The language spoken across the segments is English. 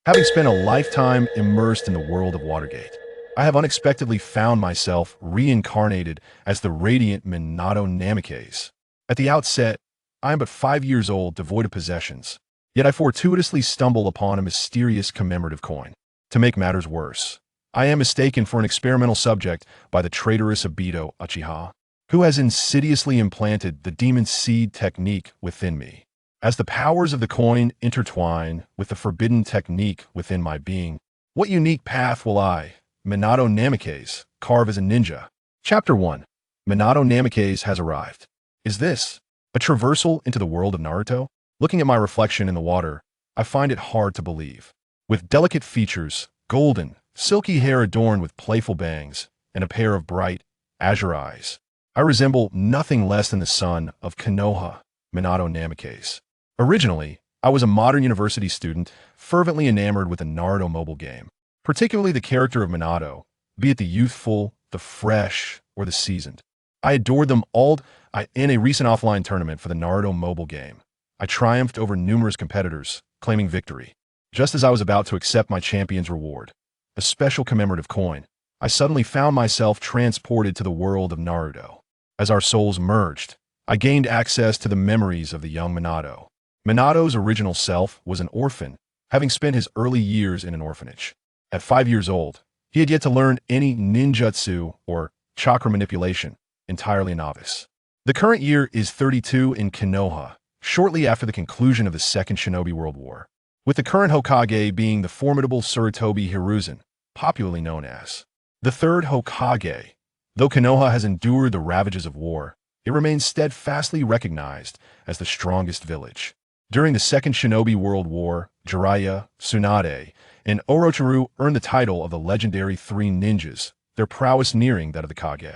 Having spent a lifetime immersed in the world of Watergate, I have unexpectedly found myself reincarnated as the radiant Minato Namikaze. At the outset, I am but 5 years old, devoid of possessions, yet I fortuitously stumble upon a mysterious commemorative coin. To make matters worse, I am mistaken for an experimental subject by the traitorous Obito Uchiha, who has insidiously implanted the demon seed technique within me. As the powers of the coin intertwine with the forbidden technique within my being, what unique path will I, Minato Namikaze, carve as a ninja? Chapter 1. Minato Namikaze has arrived. Is this a traversal into the world of Naruto? Looking at my reflection in the water, I find it hard to believe. With delicate features, golden, silky hair adorned with playful bangs, and a pair of bright, azure eyes, I resemble nothing less than the son of Konoha, Minato Namikaze. Originally, I was a modern university student, fervently enamored with the Naruto mobile game, particularly the character of Minato, be it the youthful, the fresh, or the seasoned. I adored them all. In a recent offline tournament for the Naruto mobile game, I triumphed over numerous competitors, claiming victory. Just as I was about to accept my champion's reward, a special commemorative coin, I suddenly found myself transported to the world of Naruto. As our souls merged, I gained access to the memories of the young Minato. Minato's original self was an orphan, having spent his early years in an orphanage. At 5 years old, he had yet to learn any ninjutsu or chakra manipulation, entirely a novice. The current year is 32 in Konoha, shortly after the conclusion of the Second Shinobi World War, with the current Hokage being the formidable Tsurutobi Hiruzen, popularly known as the Third Hokage. Though Konoha has endured the ravages of war, it remains steadfastly recognized as the strongest village. During the Second Shinobi World War, Jiraiya, Tsunade, and Orochimaru earned the title of the legendary Three Ninjas, their prowess nearing that of the Kage.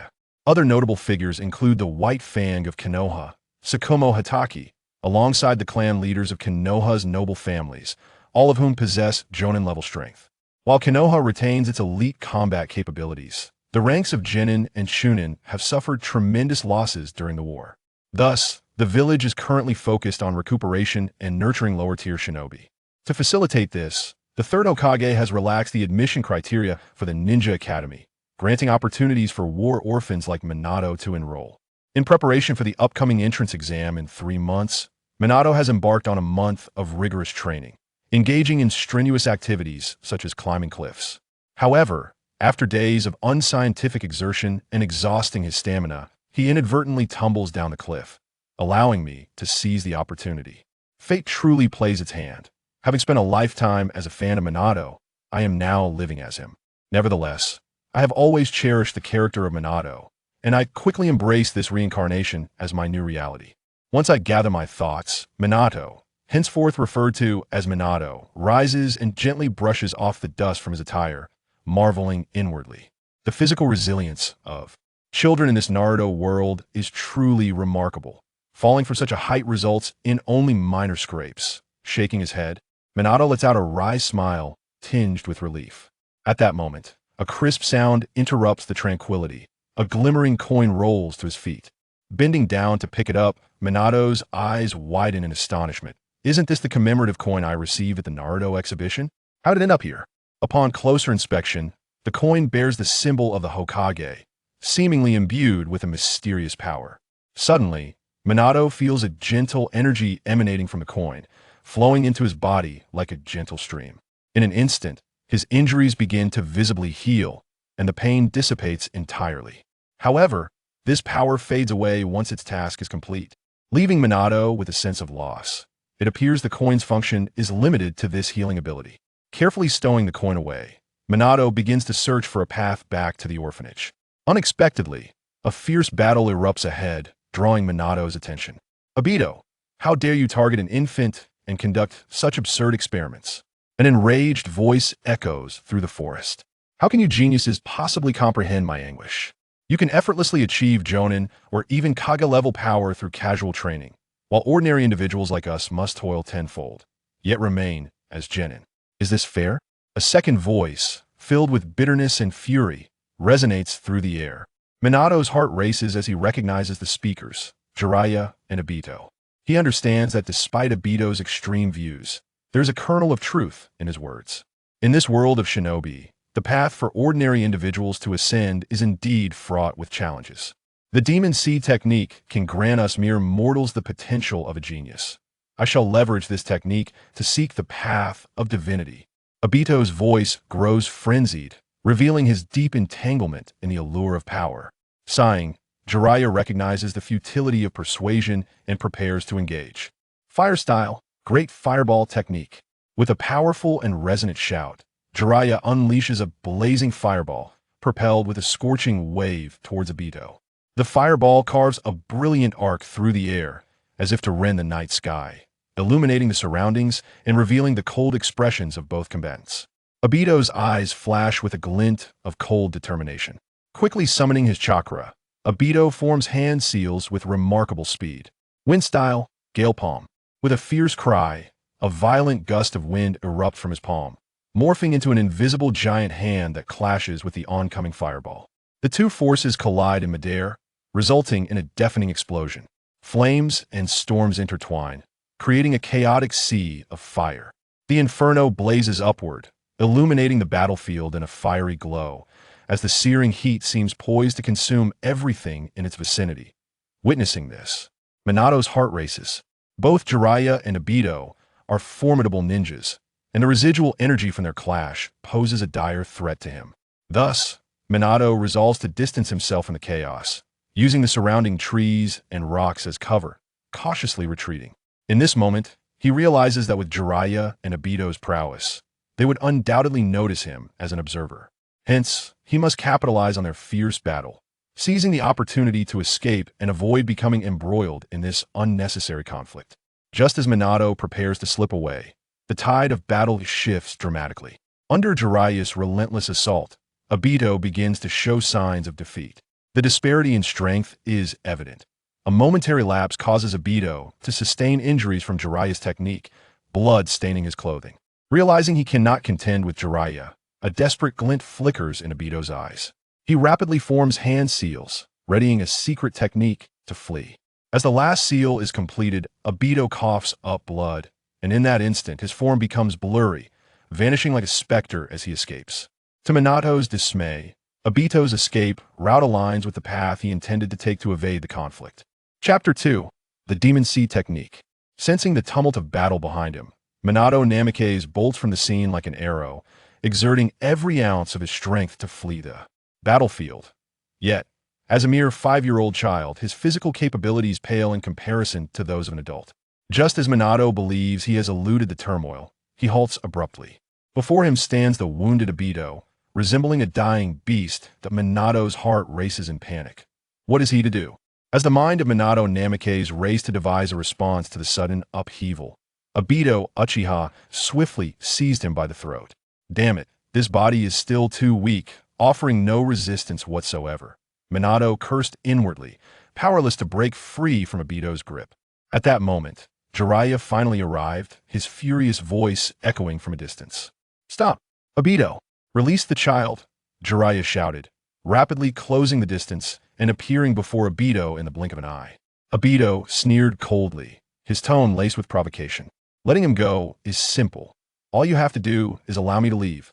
Other notable figures include the White Fang of Konoha, Tsukumo Hatake, alongside the clan leaders of Konoha's noble families, all of whom possess Jonin-level strength. While Konoha retains its elite combat capabilities, the ranks of Genin and Shunin have suffered tremendous losses during the war. Thus, the village is currently focused on recuperation and nurturing lower-tier shinobi. To facilitate this, the Third Hokage has relaxed the admission criteria for the Ninja Academy, granting opportunities for war orphans like Minato to enroll. In preparation for the upcoming entrance exam in 3 months, Minato has embarked on a month of rigorous training, engaging in strenuous activities such as climbing cliffs. However, after days of unscientific exertion and exhausting his stamina, he inadvertently tumbles down the cliff, allowing me to seize the opportunity. Fate truly plays its hand. Having spent a lifetime as a fan of Minato, I am now living as him. Nevertheless, I have always cherished the character of Minato, and I quickly embraced this reincarnation as my new reality. Once I gather my thoughts, Minato, henceforth referred to as Minato, rises and gently brushes off the dust from his attire, marveling inwardly. The physical resilience of children in this Naruto world is truly remarkable. Falling from such a height results in only minor scrapes. Shaking his head, Minato lets out a wry smile, tinged with relief. At that moment, a crisp sound interrupts the tranquility. A glimmering coin rolls to his feet. Bending down to pick it up, Minato's eyes widen in astonishment. Isn't this the commemorative coin I received at the Naruto exhibition? How did it end up here? Upon closer inspection, the coin bears the symbol of the Hokage, seemingly imbued with a mysterious power. Suddenly, Minato feels a gentle energy emanating from the coin, flowing into his body like a gentle stream. In an instant, his injuries begin to visibly heal, and the pain dissipates entirely. However, this power fades away once its task is complete, leaving Minato with a sense of loss. It appears the coin's function is limited to this healing ability. Carefully stowing the coin away, Minato begins to search for a path back to the orphanage. Unexpectedly, a fierce battle erupts ahead, drawing Minato's attention. Obito, how dare you target an infant and conduct such absurd experiments? An enraged voice echoes through the forest. How can you geniuses possibly comprehend my anguish? You can effortlessly achieve Jonin or even Kage-level power through casual training, while ordinary individuals like us must toil tenfold, yet remain as Genin. Is this fair? A second voice, filled with bitterness and fury, resonates through the air. Minato's heart races as he recognizes the speakers, Jiraiya and Obito. He understands that despite Obito's extreme views, There's a kernel of truth in his words. In this world of shinobi, the path for ordinary individuals to ascend is indeed fraught with challenges. The Demon Seed technique can grant us mere mortals the potential of a genius. I shall leverage this technique to seek the path of divinity. Obito's voice grows frenzied, revealing his deep entanglement in the allure of power. Sighing, Jiraiya recognizes the futility of persuasion and prepares to engage. Fire style, great fireball technique. With a powerful and resonant shout, Jiraiya unleashes a blazing fireball, propelled with a scorching wave towards Obito. The fireball carves a brilliant arc through the air, as if to rend the night sky, illuminating the surroundings and revealing the cold expressions of both combatants. Obito's eyes flash with a glint of cold determination. Quickly summoning his chakra, Obito forms hand seals with remarkable speed. Wind style, gale palm. With a fierce cry, a violent gust of wind erupts from his palm, morphing into an invisible giant hand that clashes with the oncoming fireball. The two forces collide in midair, resulting in a deafening explosion. Flames and storms intertwine, creating a chaotic sea of fire. The inferno blazes upward, illuminating the battlefield in a fiery glow, as the searing heat seems poised to consume everything in its vicinity. Witnessing this, Minato's heart races. Both Jiraiya and Obito are formidable ninjas, and the residual energy from their clash poses a dire threat to him. Thus, Minato resolves to distance himself from the chaos, using the surrounding trees and rocks as cover, cautiously retreating. In this moment, he realizes that with Jiraiya and Obito's prowess, they would undoubtedly notice him as an observer. Hence, he must capitalize on their fierce battle, seizing the opportunity to escape and avoid becoming embroiled in this unnecessary conflict. Just as Minato prepares to slip away, the tide of battle shifts dramatically. Under Jiraiya's relentless assault, Obito begins to show signs of defeat. The disparity in strength is evident. A momentary lapse causes Obito to sustain injuries from Jiraiya's technique, blood staining his clothing. Realizing he cannot contend with Jiraiya, a desperate glint flickers in Obito's eyes. He rapidly forms hand seals, readying a secret technique to flee. As the last seal is completed, Obito coughs up blood, and in that instant his form becomes blurry, vanishing like a specter as he escapes. To Minato's dismay, Obito's escape route aligns with the path he intended to take to evade the conflict. Chapter 2. The Demon Seed Technique. Sensing the tumult of battle behind him, Minato Namikaze bolts from the scene like an arrow, exerting every ounce of his strength to flee the battlefield. Yet, as a mere 5-year-old child, his physical capabilities pale in comparison to those of an adult. Just as Minato believes he has eluded the turmoil, he halts abruptly. Before him stands the wounded Obito, resembling a dying beast that Minato's heart races in panic. What is he to do? As the mind of Minato Namikaze raced to devise a response to the sudden upheaval, Obito Uchiha swiftly seized him by the throat. Damn it, this body is still too weak, offering no resistance whatsoever. Minato cursed inwardly, powerless to break free from Obito's grip. At that moment, Jiraiya finally arrived, his furious voice echoing from a distance. "Stop! Obito! Release the child!" Jiraiya shouted, rapidly closing the distance and appearing before Obito in the blink of an eye. Obito sneered coldly, his tone laced with provocation. "Letting him go is simple. All you have to do is allow me to leave.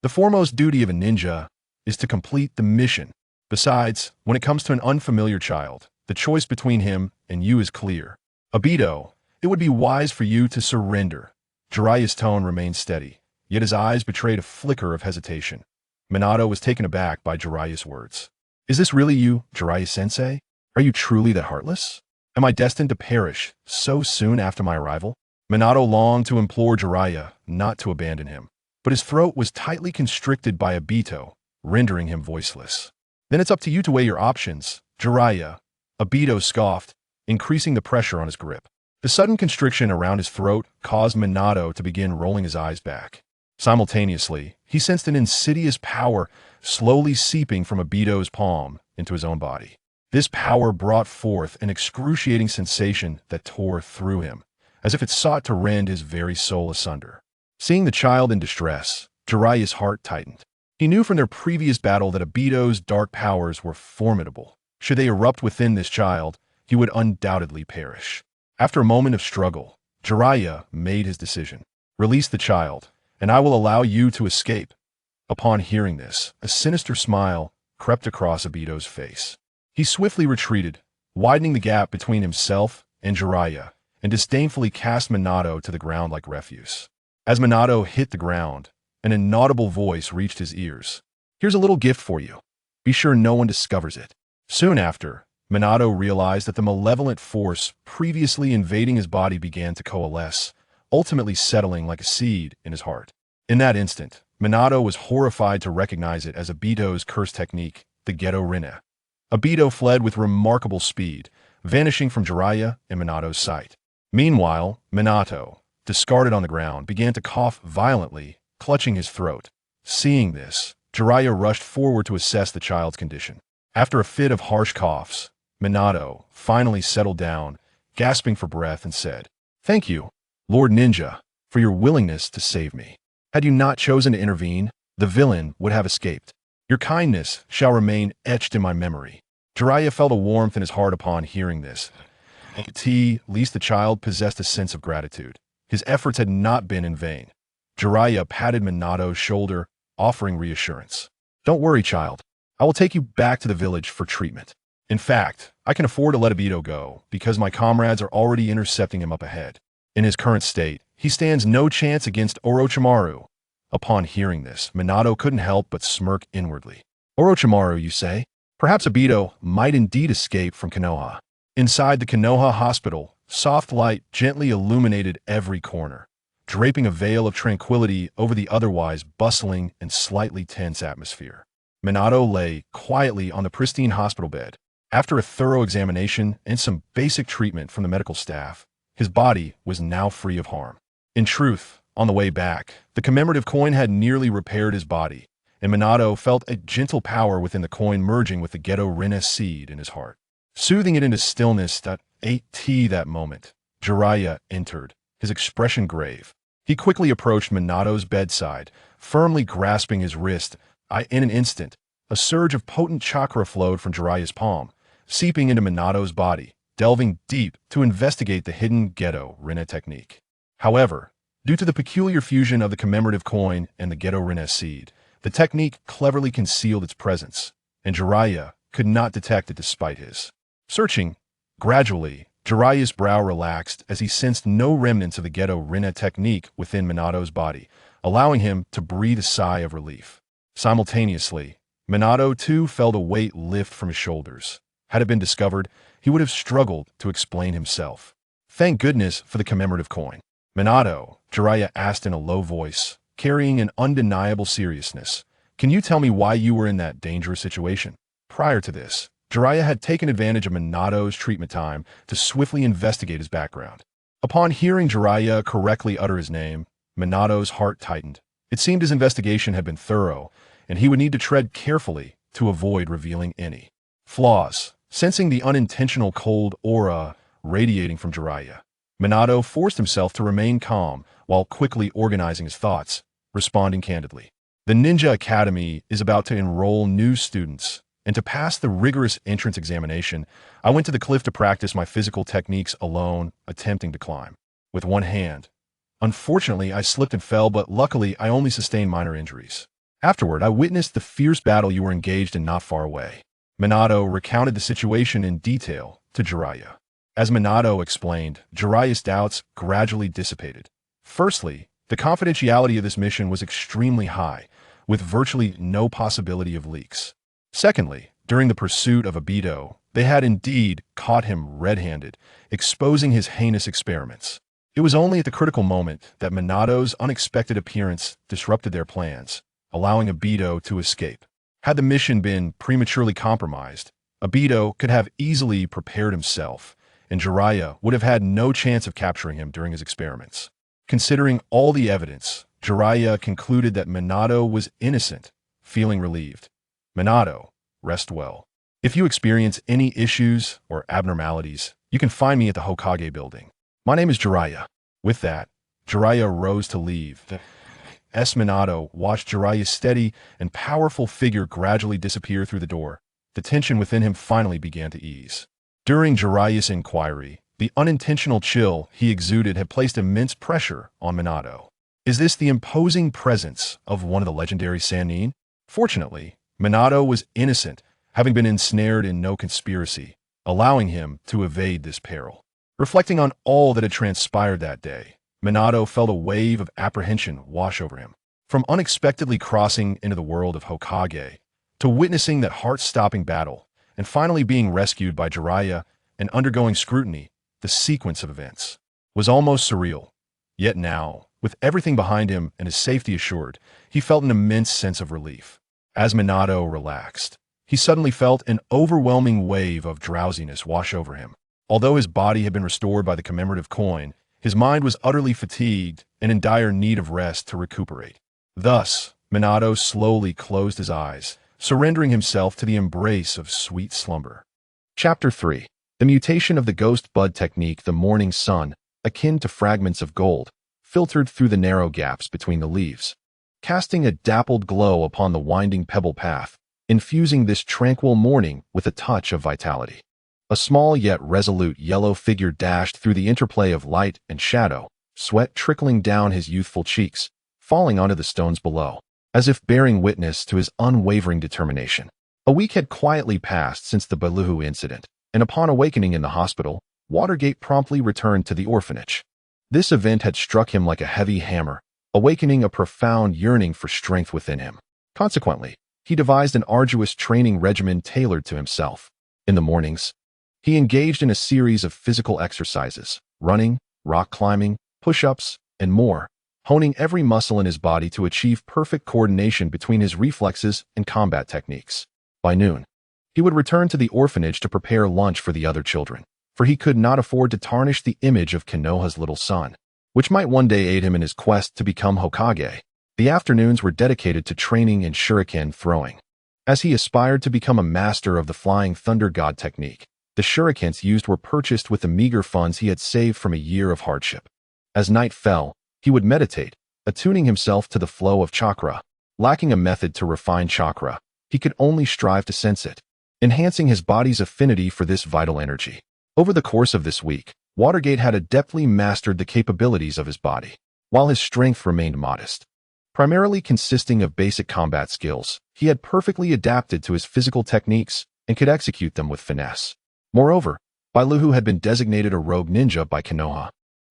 The foremost duty of a ninja is to complete the mission. Besides, when it comes to an unfamiliar child, the choice between him and you is clear. Obito, it would be wise for you to surrender." Jiraiya's tone remained steady, yet his eyes betrayed a flicker of hesitation. Minato was taken aback by Jiraiya's words. "Is this really you, Jiraiya-sensei? Are you truly that heartless? Am I destined to perish so soon after my arrival?" Minato longed to implore Jiraiya not to abandon him, but his throat was tightly constricted by Obito, rendering him voiceless. "Then it's up to you to weigh your options, Jiraiya," Obito scoffed, increasing the pressure on his grip. The sudden constriction around his throat caused Minato to begin rolling his eyes back. Simultaneously, he sensed an insidious power slowly seeping from Obito's palm into his own body. This power brought forth an excruciating sensation that tore through him, as if it sought to rend his very soul asunder. Seeing the child in distress, Jiraiya's heart tightened. He knew from their previous battle that Obito's dark powers were formidable. Should they erupt within this child, he would undoubtedly perish. After a moment of struggle, Jiraiya made his decision. Release the child, and I will allow you to escape. Upon hearing this, a sinister smile crept across Obito's face. He swiftly retreated, widening the gap between himself and Jiraiya, and disdainfully cast Minato to the ground like refuse. As Minato hit the ground, an inaudible voice reached his ears. Here's a little gift for you. Be sure no one discovers it. Soon after, Minato realized that the malevolent force previously invading his body began to coalesce, ultimately settling like a seed in his heart. In that instant, Minato was horrified to recognize it as Obito's curse technique, the Gedo Rinne. Obito fled with remarkable speed, vanishing from Jiraiya and Minato's sight. Meanwhile, Minato, discarded on the ground, began to cough violently, clutching his throat. Seeing this, Jiraiya rushed forward to assess the child's condition. After a fit of harsh coughs, Minato finally settled down, gasping for breath, and said, "Thank you, Lord Ninja, for your willingness to save me. Had you not chosen to intervene, the villain would have escaped. Your kindness shall remain etched in my memory." Jiraiya felt a warmth in his heart upon hearing this. At least the child possessed a sense of gratitude. His efforts had not been in vain. Jiraiya patted Minato's shoulder, offering reassurance. "Don't worry, child. I will take you back to the village for treatment. In fact, I can afford to let Obito go, because my comrades are already intercepting him up ahead. In his current state, he stands no chance against Orochimaru." Upon hearing this, Minato couldn't help but smirk inwardly. Orochimaru, you say? Perhaps Obito might indeed escape from Konoha. Inside the Konoha hospital, soft light gently illuminated every corner, draping a veil of tranquility over the otherwise bustling and slightly tense atmosphere. Minato lay quietly on the pristine hospital bed. After a thorough examination and some basic treatment from the medical staff, his body was now free of harm. In truth, on the way back, the commemorative coin had nearly repaired his body, and Minato felt a gentle power within the coin merging with the Gedo Rinne seed in his heart. Soothing it into stillness that moment, Jiraiya entered, his expression grave. He quickly approached Minato's bedside, firmly grasping his wrist. In an instant, a surge of potent chakra flowed from Jiraiya's palm, seeping into Minato's body, delving deep to investigate the hidden Gedo Rinne technique. However, due to the peculiar fusion of the commemorative coin and the Gedo Rinne seed, the technique cleverly concealed its presence, and Jiraiya could not detect it despite his searching. Gradually, Jiraiya's brow relaxed as he sensed no remnants of the Gedo Rinne technique within Minato's body, allowing him to breathe a sigh of relief. Simultaneously, Minato too felt a weight lift from his shoulders. Had it been discovered, he would have struggled to explain himself. "Thank goodness for the commemorative coin." "Minato," Jiraiya asked in a low voice, carrying an undeniable seriousness, "can you tell me why you were in that dangerous situation?" Prior to this, Jiraiya had taken advantage of Minato's treatment time to swiftly investigate his background. Upon hearing Jiraiya correctly utter his name, Minato's heart tightened. It seemed his investigation had been thorough, and he would need to tread carefully to avoid revealing any flaws. Sensing the unintentional cold aura radiating from Jiraiya, Minato forced himself to remain calm while quickly organizing his thoughts, responding candidly. "The Ninja Academy is about to enroll new students, and to pass the rigorous entrance examination, I went to the cliff to practice my physical techniques alone, attempting to climb with one hand. Unfortunately, I slipped and fell, but luckily I only sustained minor injuries. Afterward, I witnessed the fierce battle you were engaged in not far away." Minato recounted the situation in detail to Jiraiya. As Minato explained, Jiraiya's doubts gradually dissipated. Firstly, the confidentiality of this mission was extremely high, with virtually no possibility of leaks. Secondly, during the pursuit of Obito, they had indeed caught him red-handed, exposing his heinous experiments. It was only at the critical moment that Minato's unexpected appearance disrupted their plans, allowing Obito to escape. Had the mission been prematurely compromised, Obito could have easily prepared himself, and Jiraiya would have had no chance of capturing him during his experiments. Considering all the evidence, Jiraiya concluded that Minato was innocent, feeling relieved. "Minato, rest well. If you experience any issues or abnormalities, you can find me at the Hokage building. My name is Jiraiya." With that, Jiraiya rose to leave. Minato watched Jiraiya's steady and powerful figure gradually disappear through the door. The tension within him finally began to ease. During Jiraiya's inquiry, The unintentional chill he exuded had placed immense pressure on Minato. Is this the imposing presence of one of the legendary Sannin? Fortunately, Minato was innocent, having been ensnared in no conspiracy, allowing him to evade this peril. Reflecting on all that had transpired that day, Minato felt a wave of apprehension wash over him. From unexpectedly crossing into the world of Hokage, to witnessing that heart-stopping battle, and finally being rescued by Jiraiya and undergoing scrutiny, the sequence of events was almost surreal. Yet now, with everything behind him and his safety assured, he felt an immense sense of relief. As Minato relaxed, he suddenly felt an overwhelming wave of drowsiness wash over him. Although his body had been restored by the commemorative coin, his mind was utterly fatigued and in dire need of rest to recuperate. Thus, Minato slowly closed his eyes, surrendering himself to the embrace of sweet slumber. Chapter 3. The mutation of the Ghost Bud technique. The morning sun, akin to fragments of gold, filtered through the narrow gaps between the leaves, casting a dappled glow upon the winding pebble path, infusing this tranquil morning with a touch of vitality. A small yet resolute yellow figure dashed through the interplay of light and shadow, sweat trickling down his youthful cheeks, falling onto the stones below, as if bearing witness to his unwavering determination. A week had quietly passed since the Baluhu incident, and upon awakening in the hospital, Watergate promptly returned to the orphanage. This event had struck him like a heavy hammer, awakening a profound yearning for strength within him. Consequently, he devised an arduous training regimen tailored to himself. In the mornings, he engaged in a series of physical exercises, running, rock climbing, push-ups, and more, honing every muscle in his body to achieve perfect coordination between his reflexes and combat techniques. By noon, he would return to the orphanage to prepare lunch for the other children, for he could not afford to tarnish the image of Konoha's little son, which might one day aid him in his quest to become Hokage. The afternoons were dedicated to training and shuriken throwing. As he aspired to become a master of the Flying Thunder God technique, the shurikens used were purchased with the meager funds he had saved from a year of hardship. As night fell, he would meditate, attuning himself to the flow of chakra. Lacking a method to refine chakra, he could only strive to sense it, enhancing his body's affinity for this vital energy. Over the course of this week, Watergate had adeptly mastered the capabilities of his body, while his strength remained modest. Primarily consisting of basic combat skills, he had perfectly adapted to his physical techniques and could execute them with finesse. Moreover, Bailuhu had been designated a rogue ninja by Konoha,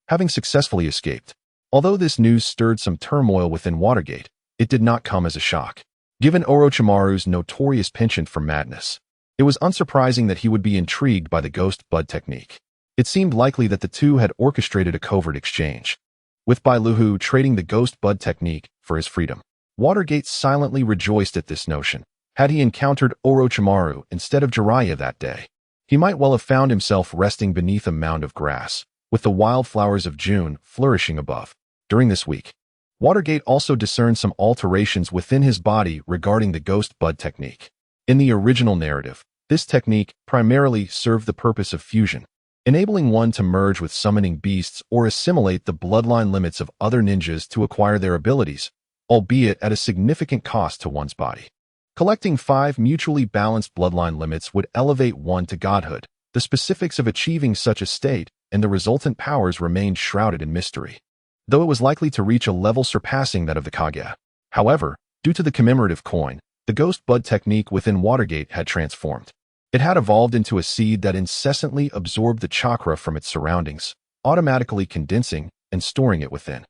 having successfully escaped. Although this news stirred some turmoil within Watergate, it did not come as a shock. Given Orochimaru's notorious penchant for madness, it was unsurprising that he would be intrigued by the Ghost Bud technique. It seemed likely that the two had orchestrated a covert exchange, with Bailuhu trading the Ghost Bud technique for his freedom. Watergate silently rejoiced at this notion. Had he encountered Orochimaru instead of Jiraiya that day, he might well have found himself resting beneath a mound of grass, with the wildflowers of June flourishing above. During this week, Watergate also discerned some alterations within his body regarding the Ghost Bud technique. In the original narrative, this technique primarily served the purpose of fusion, enabling one to merge with summoning beasts or assimilate the bloodline limits of other ninjas to acquire their abilities, albeit at a significant cost to one's body. Collecting 5 mutually balanced bloodline limits would elevate one to godhood. The specifics of achieving such a state and the resultant powers remained shrouded in mystery, though it was likely to reach a level surpassing that of the Kage. However, due to the commemorative coin, the Ghost Bud technique within Watergate had transformed. It had evolved into a seed that incessantly absorbed the chakra from its surroundings, automatically condensing and storing it within.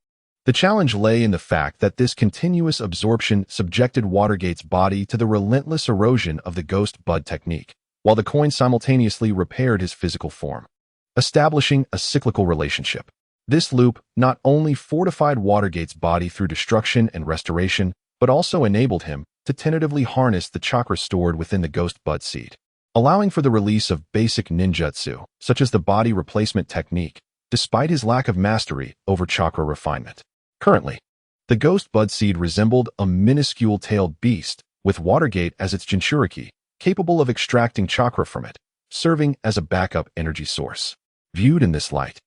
The challenge lay in the fact that this continuous absorption subjected Watergate's body to the relentless erosion of the Ghost Bud technique, while the coin simultaneously repaired his physical form, establishing a cyclical relationship. This loop not only fortified Watergate's body through destruction and restoration, but also enabled him to tentatively harness the chakra stored within the Ghost Bud seed, allowing for the release of basic ninjutsu, such as the body replacement technique, despite his lack of mastery over chakra refinement. Currently, the Ghost Bud seed resembled a minuscule tailed beast, with Watergate as its Jinchuriki, capable of extracting chakra from it, serving as a backup energy source. Viewed in this light,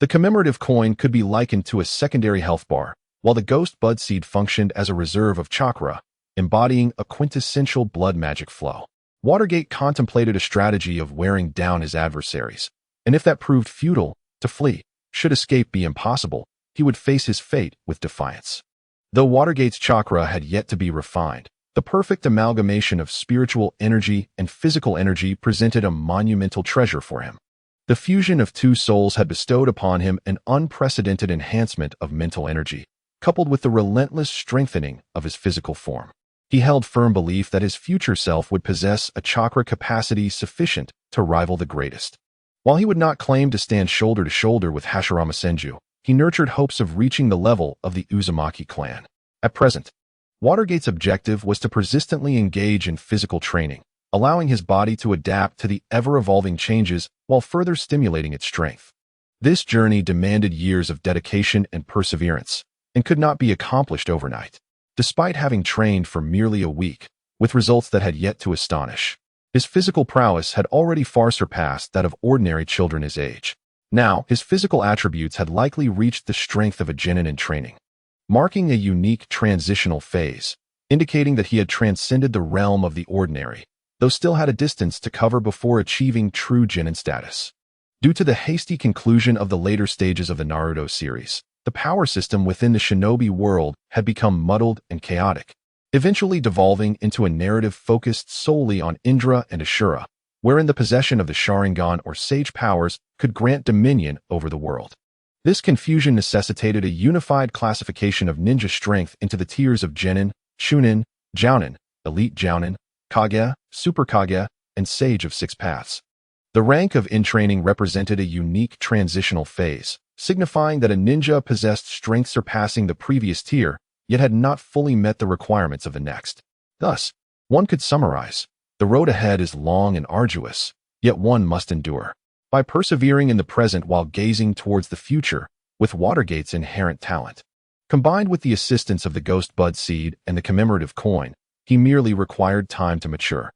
the commemorative coin could be likened to a secondary health bar, while the Ghost Bud seed functioned as a reserve of chakra, embodying a quintessential blood magic flow. Watergate contemplated a strategy of wearing down his adversaries, And if that proved futile, to flee. Should escape be impossible, he would face his fate with defiance. Though Watergate's chakra had yet to be refined, the perfect amalgamation of spiritual energy and physical energy presented a monumental treasure for him. The fusion of two souls had bestowed upon him an unprecedented enhancement of mental energy, coupled with the relentless strengthening of his physical form. He held firm belief that his future self would possess a chakra capacity sufficient to rival the greatest. While he would not claim to stand shoulder to shoulder with Hashirama Senju, he nurtured hopes of reaching the level of the Uzumaki clan. At present, Watergate's objective was to persistently engage in physical training, allowing his body to adapt to the ever-evolving changes while further stimulating its strength. This journey demanded years of dedication and perseverance, and could not be accomplished overnight. Despite having trained for merely a week, with results that had yet to astonish, his physical prowess had already far surpassed that of ordinary children his age. Now, his physical attributes had likely reached the strength of a genin in training, marking a unique transitional phase, indicating that he had transcended the realm of the ordinary, though still had a distance to cover before achieving true genin status. Due to the hasty conclusion of the later stages of the Naruto series, the power system within the shinobi world had become muddled and chaotic, eventually devolving into a narrative focused solely on Indra and Ashura, wherein the possession of the Sharingan or sage powers could grant dominion over the world. This confusion necessitated a unified classification of ninja strength into the tiers of Genin, Chunin, Jounin, Elite Jounin, Kage, Super Kage, and Sage of Six Paths. The rank of in-training represented a unique transitional phase, signifying that a ninja possessed strength surpassing the previous tier, yet had not fully met the requirements of the next. Thus, one could summarize, the road ahead is long and arduous, yet one must endure. By persevering in the present while gazing towards the future, with Watergate's inherent talent, combined with the assistance of the Ghost Bud Seed and the commemorative coin, he merely required time to mature,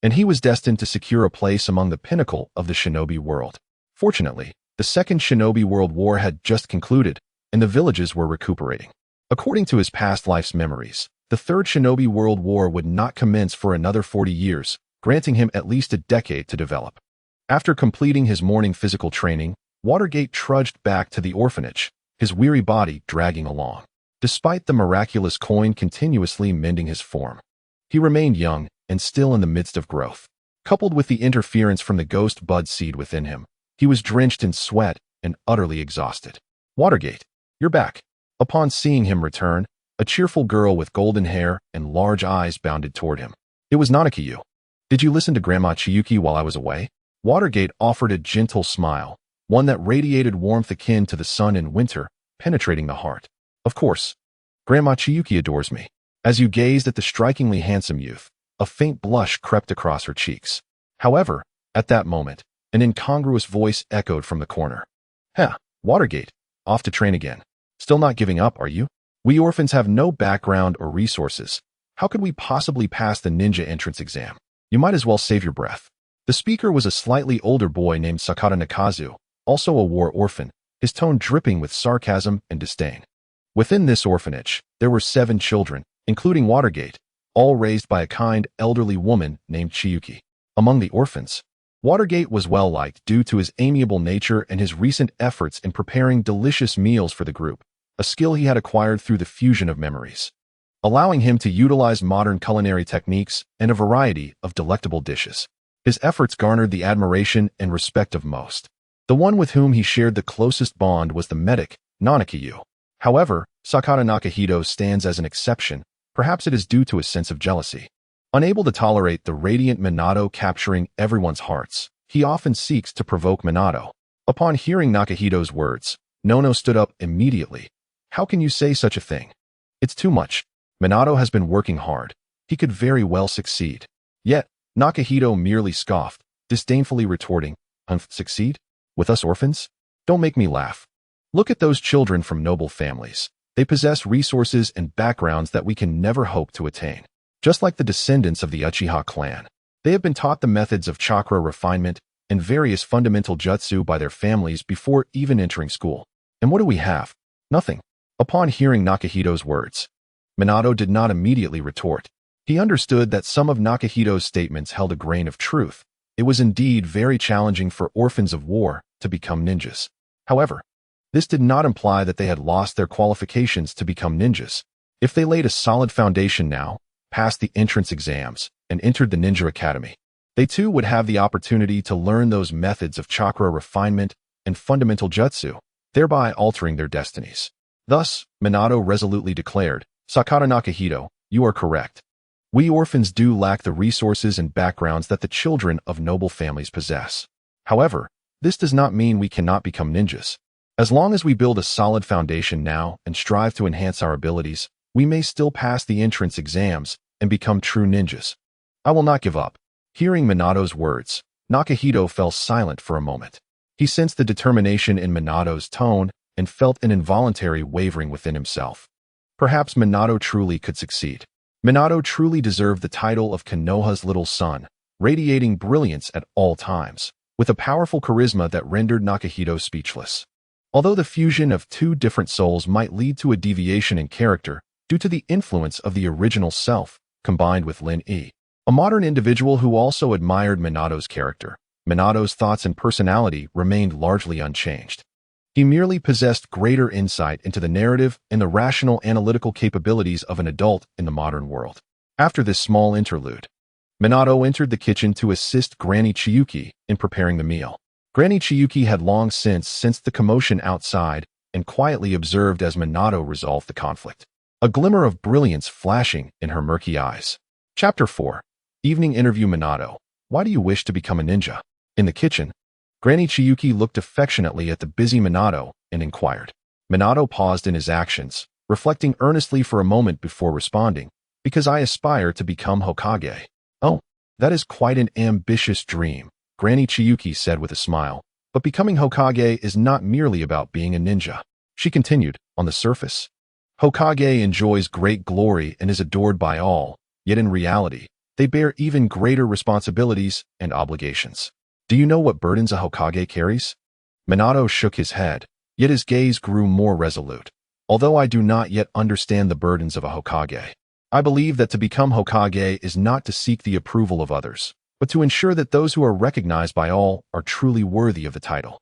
and he was destined to secure a place among the pinnacle of the shinobi world. Fortunately, the Second Shinobi World War had just concluded, and the villages were recuperating. According to his past life's memories, the Third Shinobi World War would not commence for another 40 years, granting him at least a decade to develop. After completing his morning physical training, Watergate trudged back to the orphanage, his weary body dragging along. Despite the miraculous coin continuously mending his form, he remained young and still in the midst of growth. Coupled with the interference from the Ghost Bud Seed within him, he was drenched in sweat and utterly exhausted. "Watergate, you're back." Upon seeing him return, a cheerful girl with golden hair and large eyes bounded toward him. "It was Nanakiyu. Did you listen to Grandma Chiyuki while I was away?" Watergate offered a gentle smile, one that radiated warmth akin to the sun in winter, penetrating the heart. "Of course. Grandma Chiyuki adores me." As you gazed at the strikingly handsome youth, a faint blush crept across her cheeks. However, at that moment, an incongruous voice echoed from the corner. "Heh, Watergate, off to train again. Still not giving up, are you? We orphans have no background or resources. How could we possibly pass the ninja entrance exam? You might as well save your breath." The speaker was a slightly older boy named Sakata Nakazu, also a war orphan, his tone dripping with sarcasm and disdain. Within this orphanage, there were 7 children, including Watergate, all raised by a kind, elderly woman named Chiyuki. Among the orphans, Watergate was well-liked due to his amiable nature and his recent efforts in preparing delicious meals for the group, a skill he had acquired through the fusion of memories, allowing him to utilize modern culinary techniques and a variety of delectable dishes. His efforts garnered the admiration and respect of most. The one with whom he shared the closest bond was the medic, Nanakiyu. However, Sakata Nakahito stands as an exception. Perhaps it is due to a sense of jealousy. Unable to tolerate the radiant Minato capturing everyone's hearts, he often seeks to provoke Minato. Upon hearing Nakahito's words, Nono stood up immediately. "How can you say such a thing? It's too much. Minato has been working hard. He could very well succeed." Yet, Nakahito merely scoffed, disdainfully retorting, "Succeed? With us orphans? Don't make me laugh. Look at those children from noble families. They possess resources and backgrounds that we can never hope to attain. Just like the descendants of the Uchiha clan, they have been taught the methods of chakra refinement and various fundamental jutsu by their families before even entering school. And what do we have? Nothing." Upon hearing Nakahito's words, Minato did not immediately retort. He understood that some of Nakahito's statements held a grain of truth. It was indeed very challenging for orphans of war to become ninjas. However, this did not imply that they had lost their qualifications to become ninjas. If they laid a solid foundation now, passed the entrance exams, and entered the Ninja Academy, they too would have the opportunity to learn those methods of chakra refinement and fundamental jutsu, thereby altering their destinies. Thus, Minato resolutely declared, "Sakata Nakahito, you are correct. We orphans do lack the resources and backgrounds that the children of noble families possess. However, this does not mean we cannot become ninjas. As long as we build a solid foundation now and strive to enhance our abilities, we may still pass the entrance exams and become true ninjas. I will not give up." Hearing Minato's words, Nakahito fell silent for a moment. He sensed the determination in Minato's tone and felt an involuntary wavering within himself. Perhaps Minato truly could succeed. Minato truly deserved the title of Konoha's little son, radiating brilliance at all times, with a powerful charisma that rendered Nakahito speechless. Although the fusion of two different souls might lead to a deviation in character due to the influence of the original self combined with Lin-E, a modern individual who also admired Minato's character, Minato's thoughts and personality remained largely unchanged. He merely possessed greater insight into the narrative and the rational analytical capabilities of an adult in the modern world. After this small interlude, Minato entered the kitchen to assist Granny Chiyuki in preparing the meal. Granny Chiyuki had long since sensed the commotion outside and quietly observed as Minato resolved the conflict, a glimmer of brilliance flashing in her murky eyes. Chapter 4. Evening Interview. Minato, why do you wish to become a ninja? In the kitchen, Granny Chiyuki looked affectionately at the busy Minato and inquired. Minato paused in his actions, reflecting earnestly for a moment before responding, "Because I aspire to become Hokage." "Oh, that is quite an ambitious dream," Granny Chiyuki said with a smile. "But becoming Hokage is not merely about being a ninja." She continued, "On the surface, Hokage enjoys great glory and is adored by all, yet in reality, they bear even greater responsibilities and obligations. Do you know what burdens a Hokage carries?" Minato shook his head, yet his gaze grew more resolute. "Although I do not yet understand the burdens of a Hokage, I believe that to become Hokage is not to seek the approval of others, but to ensure that those who are recognized by all are truly worthy of the title.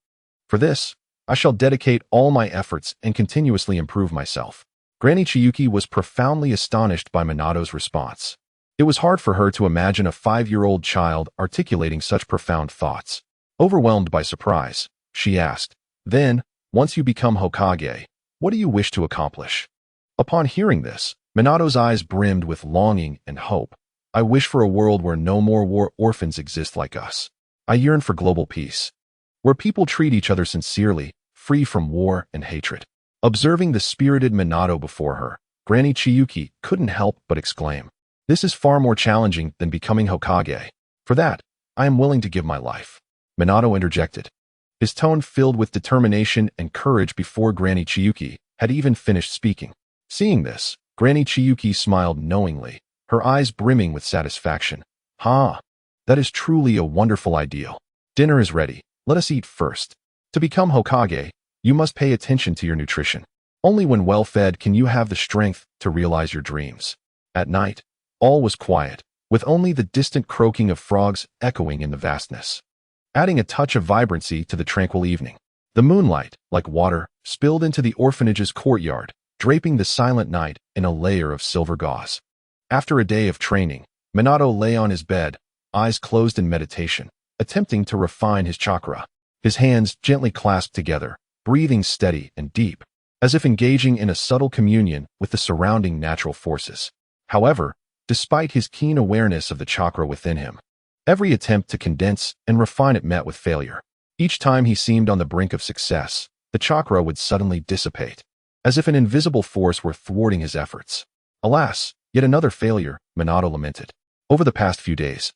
For this, I shall dedicate all my efforts and continuously improve myself." Granny Chiyuki was profoundly astonished by Minato's response. It was hard for her to imagine a 5-year-old child articulating such profound thoughts. Overwhelmed by surprise, she asked, "Then, once you become Hokage, what do you wish to accomplish?" Upon hearing this, Minato's eyes brimmed with longing and hope. "I wish for a world where no more war orphans exist like us. I yearn for global peace, where people treat each other sincerely, free from war and hatred." Observing the spirited Minato before her, Granny Chiyuki couldn't help but exclaim, "This is far more challenging than becoming Hokage. For that, I am willing to give my life." Minato interjected, his tone filled with determination and courage before Granny Chiyuki had even finished speaking. Seeing this, Granny Chiyuki smiled knowingly, her eyes brimming with satisfaction. "Ha! That is truly a wonderful ideal. Dinner is ready. Let us eat first. To become Hokage, you must pay attention to your nutrition. Only when well-fed can you have the strength to realize your dreams." At night, all was quiet, with only the distant croaking of frogs echoing in the vastness, adding a touch of vibrancy to the tranquil evening. The moonlight, like water, spilled into the orphanage's courtyard, draping the silent night in a layer of silver gauze. After a day of training, Minato lay on his bed, eyes closed in meditation, attempting to refine his chakra. His hands gently clasped together, breathing steady and deep, as if engaging in a subtle communion with the surrounding natural forces. However, despite his keen awareness of the chakra within him, every attempt to condense and refine it met with failure. Each time he seemed on the brink of success, the chakra would suddenly dissipate, as if an invisible force were thwarting his efforts. Alas, yet another failure, Minato lamented. Over the past few days,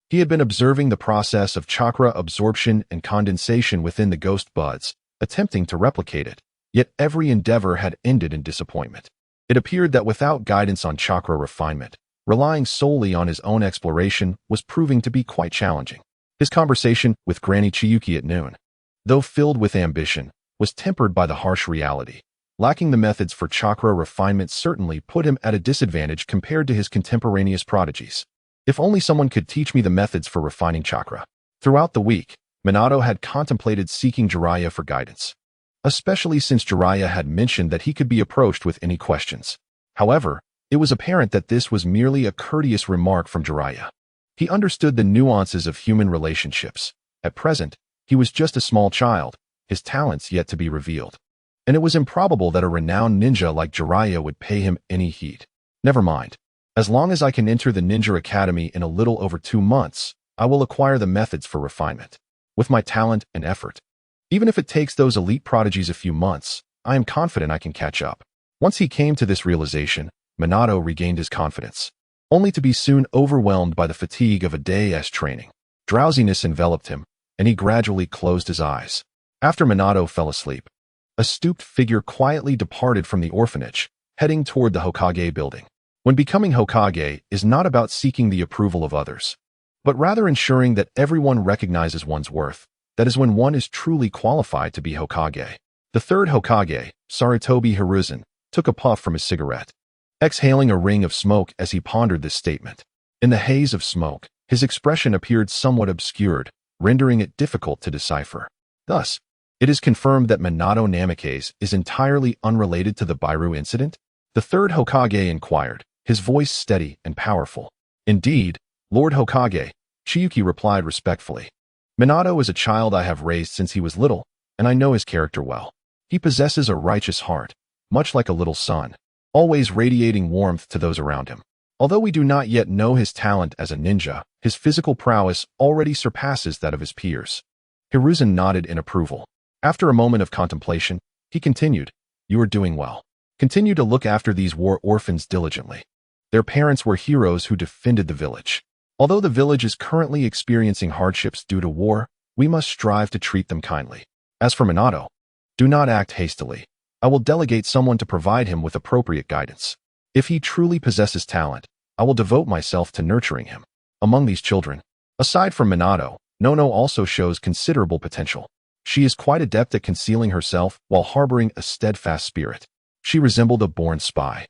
he had been observing the process of chakra absorption and condensation within the ghost buds, attempting to replicate it, yet every endeavor had ended in disappointment. It appeared that without guidance on chakra refinement, relying solely on his own exploration was proving to be quite challenging. His conversation with Granny Chiyuki at noon, though filled with ambition, was tempered by the harsh reality. Lacking the methods for chakra refinement certainly put him at a disadvantage compared to his contemporaneous prodigies. If only someone could teach me the methods for refining chakra. Throughout the week, Minato had contemplated seeking Jiraiya for guidance, especially since Jiraiya had mentioned that he could be approached with any questions. However, it was apparent that this was merely a courteous remark from Jiraiya. He understood the nuances of human relationships. At present, he was just a small child, his talents yet to be revealed. And it was improbable that a renowned ninja like Jiraiya would pay him any heed. Never mind. As long as I can enter the Ninja Academy in a little over 2 months, I will acquire the methods for refinement. With my talent and effort. Even if it takes those elite prodigies a few months, I am confident I can catch up. Once he came to this realization, Minato regained his confidence, only to be soon overwhelmed by the fatigue of a day's training. Drowsiness enveloped him, and he gradually closed his eyes. After Minato fell asleep, a stooped figure quietly departed from the orphanage, heading toward the Hokage building. When becoming Hokage is not about seeking the approval of others, but rather ensuring that everyone recognizes one's worth, that is when one is truly qualified to be Hokage. The third Hokage, Sarutobi Hiruzen, took a puff from his cigarette, exhaling a ring of smoke as he pondered this statement. In the haze of smoke, his expression appeared somewhat obscured, rendering it difficult to decipher. Thus, it is confirmed that Minato Namikaze is entirely unrelated to the Bairu incident? The third Hokage inquired, his voice steady and powerful. Indeed, Lord Hokage, Chiyuki replied respectfully. Minato is a child I have raised since he was little, and I know his character well. He possesses a righteous heart, much like a little sun, always radiating warmth to those around him. Although we do not yet know his talent as a ninja, his physical prowess already surpasses that of his peers. Hiruzen nodded in approval. After a moment of contemplation, he continued, "You are doing well. Continue to look after these war orphans diligently. Their parents were heroes who defended the village. Although the village is currently experiencing hardships due to war, we must strive to treat them kindly. As for Minato, do not act hastily. I will delegate someone to provide him with appropriate guidance. If he truly possesses talent, I will devote myself to nurturing him." Among these children, aside from Minato, Nono also shows considerable potential. She is quite adept at concealing herself while harboring a steadfast spirit. She resembled a born spy,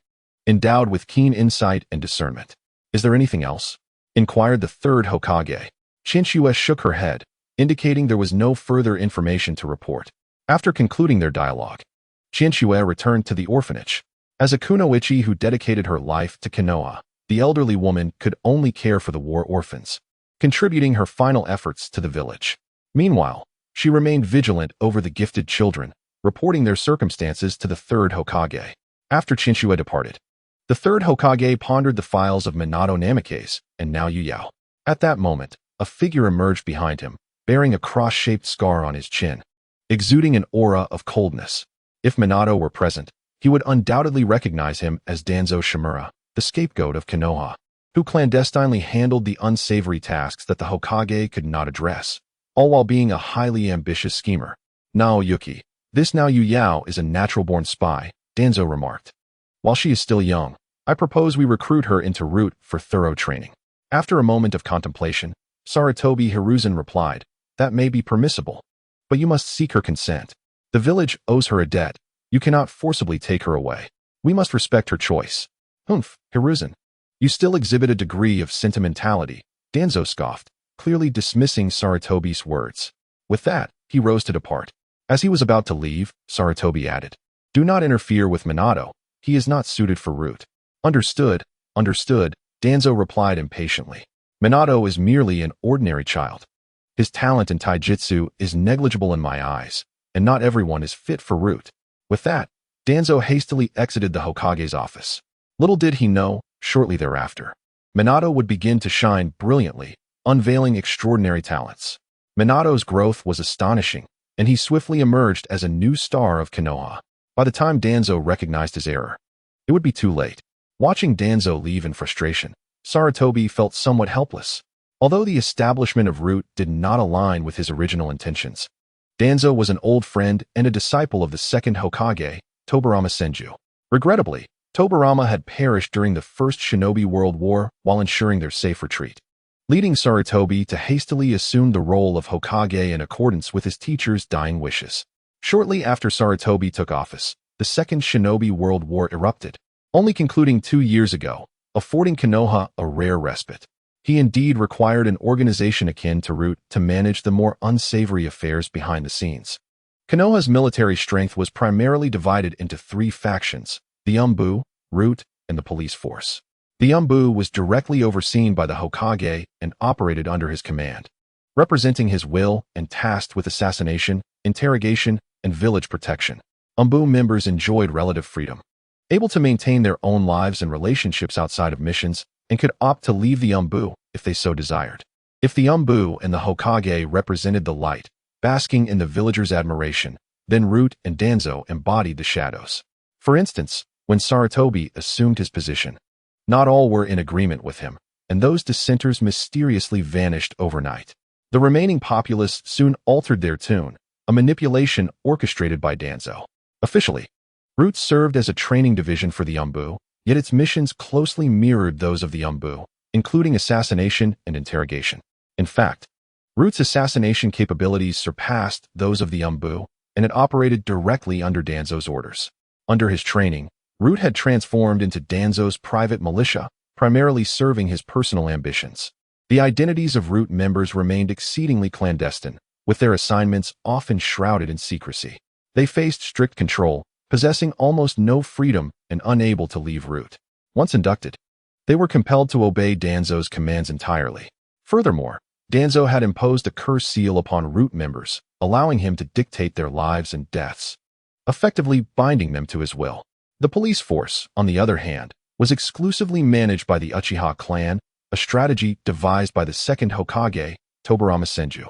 endowed with keen insight and discernment. "Is there anything else?" inquired the third Hokage. Chinchue shook her head, indicating there was no further information to report. After concluding their dialogue, Chinchue returned to the orphanage. As a kunoichi who dedicated her life to Konoha, the elderly woman could only care for the war orphans, contributing her final efforts to the village. Meanwhile, she remained vigilant over the gifted children, reporting their circumstances to the third Hokage. After Chinchue departed, the third Hokage pondered the files of Minato Namikaze and Nao Yuyao. At that moment, a figure emerged behind him, bearing a cross-shaped scar on his chin, exuding an aura of coldness. If Minato were present, he would undoubtedly recognize him as Danzo Shimura, the scapegoat of Konoha, who clandestinely handled the unsavory tasks that the Hokage could not address, all while being a highly ambitious schemer. "Naoyuki, this Nao Yuyao is a natural-born spy," Danzo remarked. "While she is still young, I propose we recruit her into Root for thorough training." After a moment of contemplation, Sarutobi Hiruzen replied, "That may be permissible, but you must seek her consent. The village owes her a debt. You cannot forcibly take her away. We must respect her choice." "Humph, Hiruzen. You still exhibit a degree of sentimentality," Danzo scoffed, clearly dismissing Sarutobi's words. With that, he rose to depart. As he was about to leave, Sarutobi added, "Do not interfere with Minato. He is not suited for Root." Understood, Danzo replied impatiently. "Minato is merely an ordinary child. His talent in taijutsu is negligible in my eyes, and not everyone is fit for Root." With that, Danzo hastily exited the Hokage's office. Little did he know, shortly thereafter, Minato would begin to shine brilliantly, unveiling extraordinary talents. Minato's growth was astonishing, and he swiftly emerged as a new star of Konoha. By the time Danzo recognized his error, it would be too late. Watching Danzo leave in frustration, Sarutobi felt somewhat helpless. Although the establishment of Root did not align with his original intentions, Danzo was an old friend and a disciple of the second Hokage, Tobirama Senju. Regrettably, Tobirama had perished during the First Shinobi World War while ensuring their safe retreat, leading Sarutobi to hastily assume the role of Hokage in accordance with his teacher's dying wishes. Shortly after Sarutobi took office, the Second Shinobi World War erupted, only concluding 2 years ago, affording Konoha a rare respite. He indeed required an organization akin to Root to manage the more unsavory affairs behind the scenes. Konoha's military strength was primarily divided into three factions: the Umbu, Root, and the police force. The Umbu was directly overseen by the Hokage and operated under his command, representing his will and tasked with assassination, interrogation, and village protection. Umbu members enjoyed relative freedom, able to maintain their own lives and relationships outside of missions, and could opt to leave the Umbu if they so desired. If the Umbu and the Hokage represented the light, basking in the villagers' admiration, then Root and Danzo embodied the shadows. For instance, when Sarutobi assumed his position, not all were in agreement with him, and those dissenters mysteriously vanished overnight. The remaining populace soon altered their tune, a manipulation orchestrated by Danzo. Officially, Root served as a training division for the Umbu, yet its missions closely mirrored those of the Umbu, including assassination and interrogation. In fact, Root's assassination capabilities surpassed those of the Umbu, and it operated directly under Danzo's orders. Under his training, Root had transformed into Danzo's private militia, primarily serving his personal ambitions. The identities of Root members remained exceedingly clandestine, with their assignments often shrouded in secrecy. They faced strict control, possessing almost no freedom and unable to leave Root. Once inducted, they were compelled to obey Danzo's commands entirely. Furthermore, Danzo had imposed a curse seal upon Root members, allowing him to dictate their lives and deaths, effectively binding them to his will. The police force, on the other hand, was exclusively managed by the Uchiha clan, a strategy devised by the second Hokage, Tobirama Senju.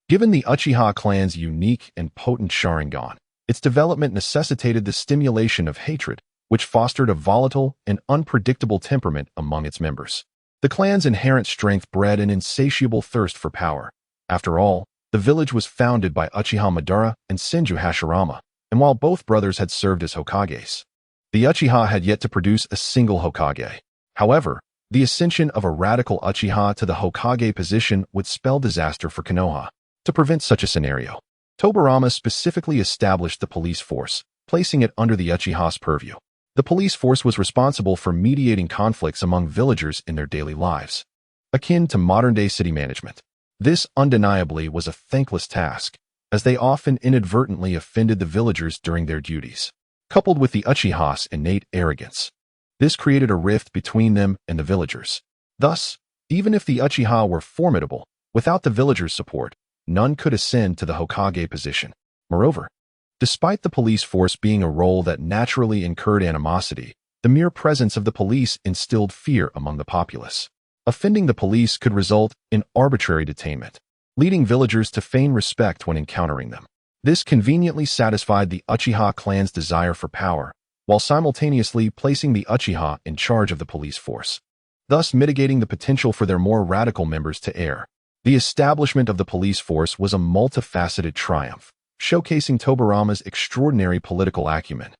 Given the Uchiha clan's unique and potent Sharingan, its development necessitated the stimulation of hatred, which fostered a volatile and unpredictable temperament among its members. The clan's inherent strength bred an insatiable thirst for power. After all, the village was founded by Uchiha Madara and Senju Hashirama, and while both brothers had served as Hokages, the Uchiha had yet to produce a single Hokage. However, the ascension of a radical Uchiha to the Hokage position would spell disaster for Konoha. To prevent such a scenario, Tobirama specifically established the police force, placing it under the Uchiha's purview. The police force was responsible for mediating conflicts among villagers in their daily lives, akin to modern-day city management. This undeniably was a thankless task, as they often inadvertently offended the villagers during their duties. Coupled with the Uchiha's innate arrogance, this created a rift between them and the villagers. Thus, even if the Uchiha were formidable, without the villagers' support, none could ascend to the Hokage position. Moreover, despite the police force being a role that naturally incurred animosity, the mere presence of the police instilled fear among the populace. Offending the police could result in arbitrary detainment, leading villagers to feign respect when encountering them. This conveniently satisfied the Uchiha clan's desire for power, while simultaneously placing the Uchiha in charge of the police force, thus mitigating the potential for their more radical members to err. The establishment of the police force was a multifaceted triumph, showcasing Tobirama's extraordinary political acumen,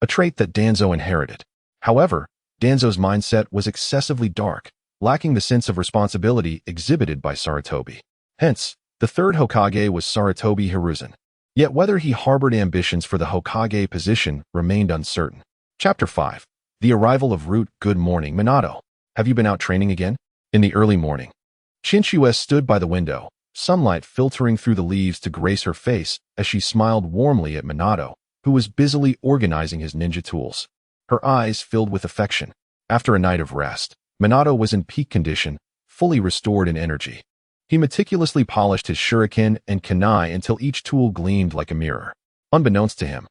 a trait that Danzo inherited. However, Danzo's mindset was excessively dark, lacking the sense of responsibility exhibited by Sarutobi. Hence, the third Hokage was Sarutobi Hiruzen. Yet whether he harbored ambitions for the Hokage position remained uncertain. Chapter 5. The Arrival of Root. Good morning, Minato. Have you been out training again? In the early morning, Chinchue stood by the window, sunlight filtering through the leaves to grace her face as she smiled warmly at Minato, who was busily organizing his ninja tools. Her eyes filled with affection. After a night of rest, Minato was in peak condition, fully restored in energy. He meticulously polished his shuriken and kunai until each tool gleamed like a mirror. Unbeknownst to him,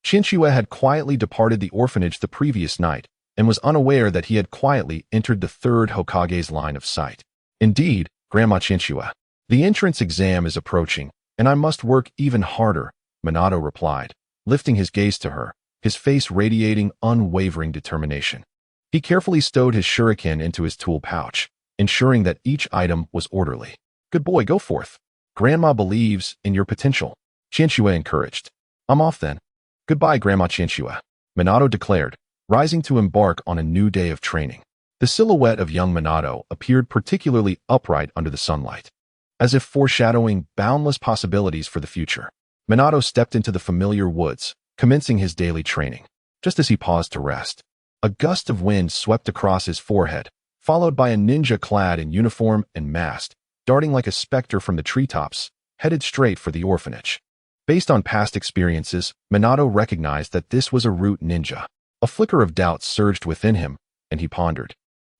Chinchue had quietly departed the orphanage the previous night and was unaware that he had quietly entered the third Hokage's line of sight. Indeed, Grandma Chinchue, the entrance exam is approaching, and I must work even harder, Minato replied, lifting his gaze to her, his face radiating unwavering determination. He carefully stowed his shuriken into his tool pouch, ensuring that each item was orderly. Good boy, go forth. Grandma believes in your potential, Chinchue encouraged. I'm off then. Goodbye, Grandma Chinchue, Minato declared, rising to embark on a new day of training. The silhouette of young Minato appeared particularly upright under the sunlight, as if foreshadowing boundless possibilities for the future. Minato stepped into the familiar woods, commencing his daily training. Just as he paused to rest, a gust of wind swept across his forehead, followed by a ninja clad in uniform and masked, darting like a specter from the treetops, headed straight for the orphanage. Based on past experiences, Minato recognized that this was a root ninja. A flicker of doubt surged within him, and he pondered.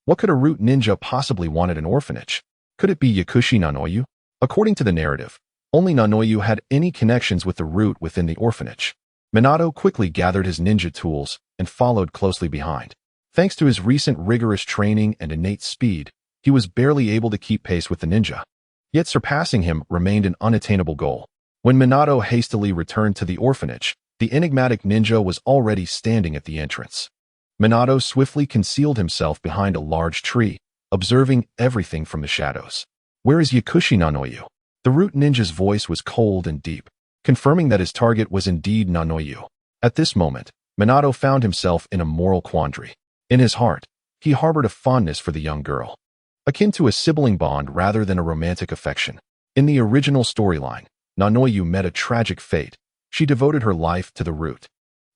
What could a root ninja possibly want at an orphanage? Could it be Yakushi Nanoyu? According to the narrative, only Nanoyu had any connections with the root within the orphanage. Minato quickly gathered his ninja tools and followed closely behind. Thanks to his recent rigorous training and innate speed, he was barely able to keep pace with the ninja. Yet surpassing him remained an unattainable goal. When Minato hastily returned to the orphanage, the enigmatic ninja was already standing at the entrance. Minato swiftly concealed himself behind a large tree, observing everything from the shadows. Where is Yakushi Nanoyu? The root ninja's voice was cold and deep, confirming that his target was indeed Nanoyu. At this moment, Minato found himself in a moral quandary. In his heart, he harbored a fondness for the young girl, akin to a sibling bond rather than a romantic affection. In the original storyline, Nanoyu met a tragic fate. She devoted her life to the root,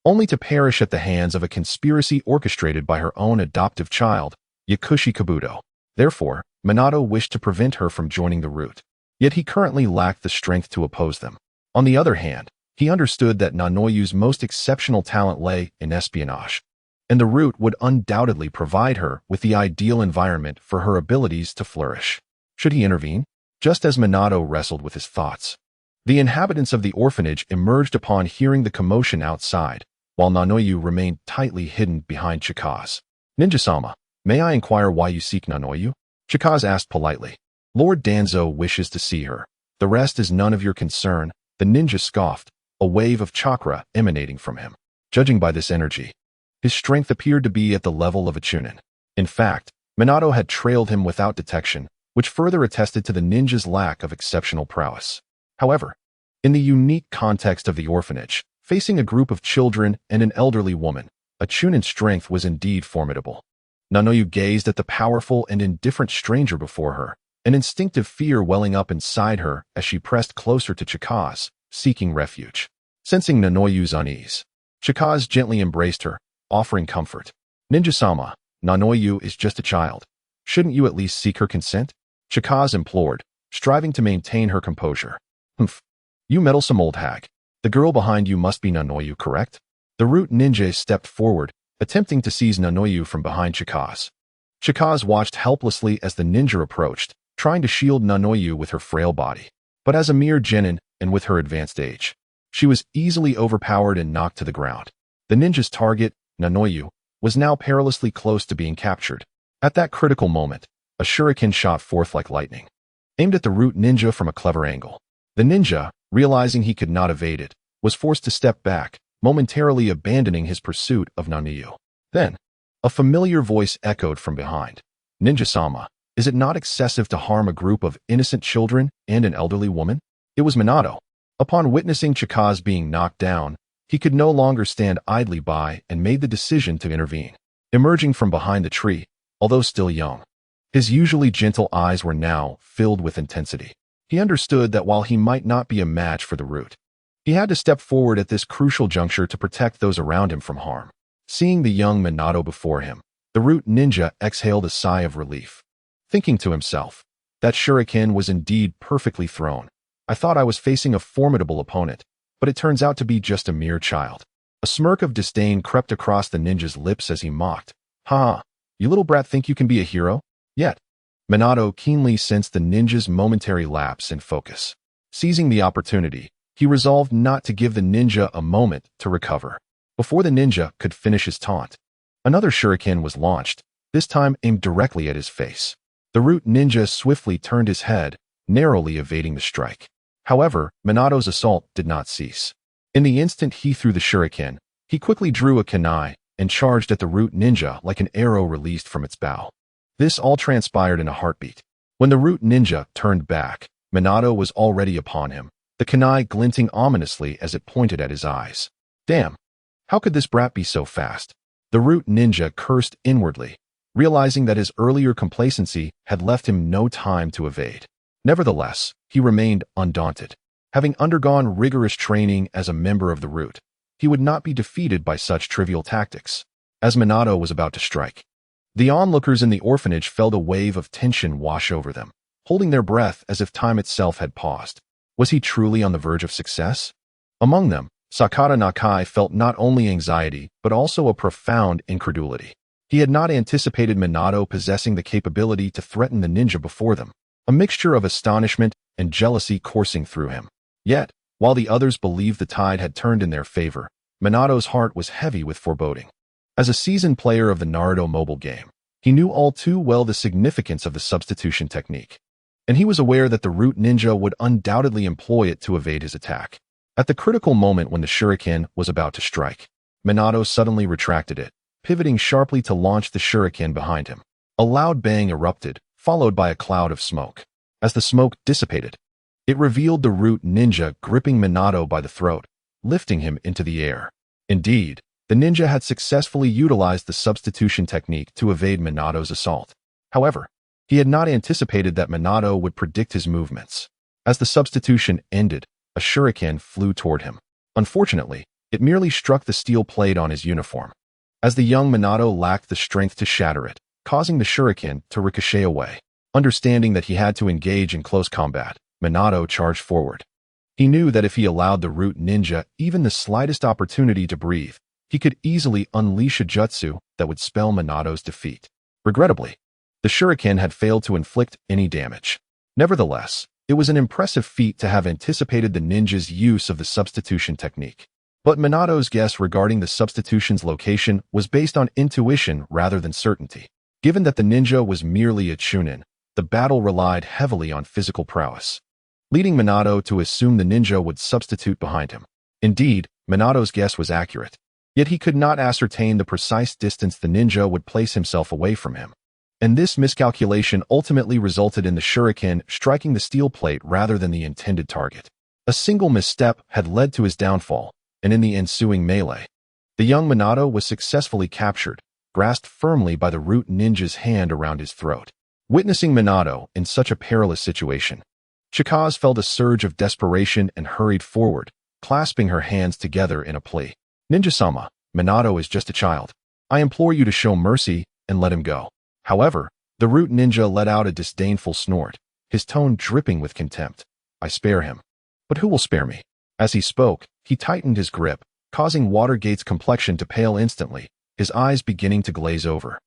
only to perish at the hands of a conspiracy orchestrated by her own adoptive child, Yakushi Kabuto. Therefore, Minato wished to prevent her from joining the root. Yet he currently lacked the strength to oppose them. On the other hand, he understood that Nanoyu's most exceptional talent lay in espionage, and the root would undoubtedly provide her with the ideal environment for her abilities to flourish. Should he intervene? Just as Minato wrestled with his thoughts, the inhabitants of the orphanage emerged upon hearing the commotion outside, while Nanoyu remained tightly hidden behind Chikaz. Ninja-sama, may I inquire why you seek Nanoyu? Chikaz asked politely. Lord Danzo wishes to see her. The rest is none of your concern, the ninja scoffed, a wave of chakra emanating from him. Judging by this energy, his strength appeared to be at the level of a chunin. In fact, Minato had trailed him without detection, which further attested to the ninja's lack of exceptional prowess. However, in the unique context of the orphanage, facing a group of children and an elderly woman, a chunin's strength was indeed formidable. Nanoyu gazed at the powerful and indifferent stranger before her, an instinctive fear welling up inside her as she pressed closer to Chikaz, seeking refuge. Sensing Nanoyu's unease, Chikaz gently embraced her, offering comfort. Ninja-sama, Nanoyu is just a child. Shouldn't you at least seek her consent? Chikaz implored, striving to maintain her composure. Humph. You meddlesome old hag. The girl behind you must be Nanoyu, correct? The root ninja stepped forward, attempting to seize Nanoyu from behind Chikaz. Chikaz watched helplessly as the ninja approached, trying to shield Nanoyu with her frail body. But as a mere genin, and with her advanced age, she was easily overpowered and knocked to the ground. The ninja's target, Nanoyu, was now perilously close to being captured. At that critical moment, a shuriken shot forth like lightning, aimed at the root ninja from a clever angle. The ninja, realizing he could not evade it, was forced to step back, momentarily abandoning his pursuit of Nanoyu. Then, a familiar voice echoed from behind. Ninja-sama, is it not excessive to harm a group of innocent children and an elderly woman? It was Minato. Upon witnessing Chikaz being knocked down, he could no longer stand idly by and made the decision to intervene. Emerging from behind the tree, although still young, his usually gentle eyes were now filled with intensity. He understood that while he might not be a match for the root, he had to step forward at this crucial juncture to protect those around him from harm. Seeing the young Minato before him, the root ninja exhaled a sigh of relief, thinking to himself, that shuriken was indeed perfectly thrown. I thought I was facing a formidable opponent, but it turns out to be just a mere child. A smirk of disdain crept across the ninja's lips as he mocked. Ha! You little brat think you can be a hero? Yet, Minato keenly sensed the ninja's momentary lapse in focus. Seizing the opportunity, he resolved not to give the ninja a moment to recover. Before the ninja could finish his taunt, another shuriken was launched, this time aimed directly at his face. The root ninja swiftly turned his head, narrowly evading the strike. However, Minato's assault did not cease. In the instant he threw the shuriken, he quickly drew a kunai and charged at the root ninja like an arrow released from its bow. This all transpired in a heartbeat. When the root ninja turned back, Minato was already upon him, the kunai glinting ominously as it pointed at his eyes. Damn! How could this brat be so fast? The root ninja cursed inwardly, realizing that his earlier complacency had left him no time to evade. Nevertheless, he remained undaunted. Having undergone rigorous training as a member of the root, he would not be defeated by such trivial tactics. As Minato was about to strike, The onlookers in the orphanage felt a wave of tension wash over them, holding their breath as if time itself had paused. Was he truly on the verge of success? Among them, Sakata Nakai felt not only anxiety, but also a profound incredulity. He had not anticipated Minato possessing the capability to threaten the ninja before them, a mixture of astonishment and jealousy coursing through him. Yet, while the others believed the tide had turned in their favor, Minato's heart was heavy with foreboding. As a seasoned player of the Naruto mobile game, he knew all too well the significance of the substitution technique, and he was aware that the root ninja would undoubtedly employ it to evade his attack. At the critical moment when the shuriken was about to strike, Minato suddenly retracted it, pivoting sharply to launch the shuriken behind him. A loud bang erupted, followed by a cloud of smoke. As the smoke dissipated, it revealed the root ninja gripping Minato by the throat, lifting him into the air. Indeed, the ninja had successfully utilized the substitution technique to evade Minato's assault. However, he had not anticipated that Minato would predict his movements. As the substitution ended, a shuriken flew toward him. Unfortunately, it merely struck the steel plate on his uniform, as the young Minato lacked the strength to shatter it, causing the shuriken to ricochet away. Understanding that he had to engage in close combat, Minato charged forward. He knew that if he allowed the root ninja even the slightest opportunity to breathe, he could easily unleash a jutsu that would spell Minato's defeat. Regrettably, the shuriken had failed to inflict any damage. Nevertheless, it was an impressive feat to have anticipated the ninja's use of the substitution technique. But Minato's guess regarding the substitution's location was based on intuition rather than certainty. Given that the ninja was merely a chunin, the battle relied heavily on physical prowess, leading Minato to assume the ninja would substitute behind him. Indeed, Minato's guess was accurate, yet he could not ascertain the precise distance the ninja would place himself away from him. And this miscalculation ultimately resulted in the shuriken striking the steel plate rather than the intended target. A single misstep had led to his downfall, and in the ensuing melee, the young Minato was successfully captured, grasped firmly by the root ninja's hand around his throat. Witnessing Minato in such a perilous situation, Chikaz felt a surge of desperation and hurried forward, clasping her hands together in a plea. "Ninja-sama, Minato is just a child. I implore you to show mercy and let him go." However, the root ninja let out a disdainful snort, his tone dripping with contempt. "I spare him. But who will spare me?" As he spoke, he tightened his grip, causing Watergate's complexion to pale instantly, his eyes beginning to glaze over,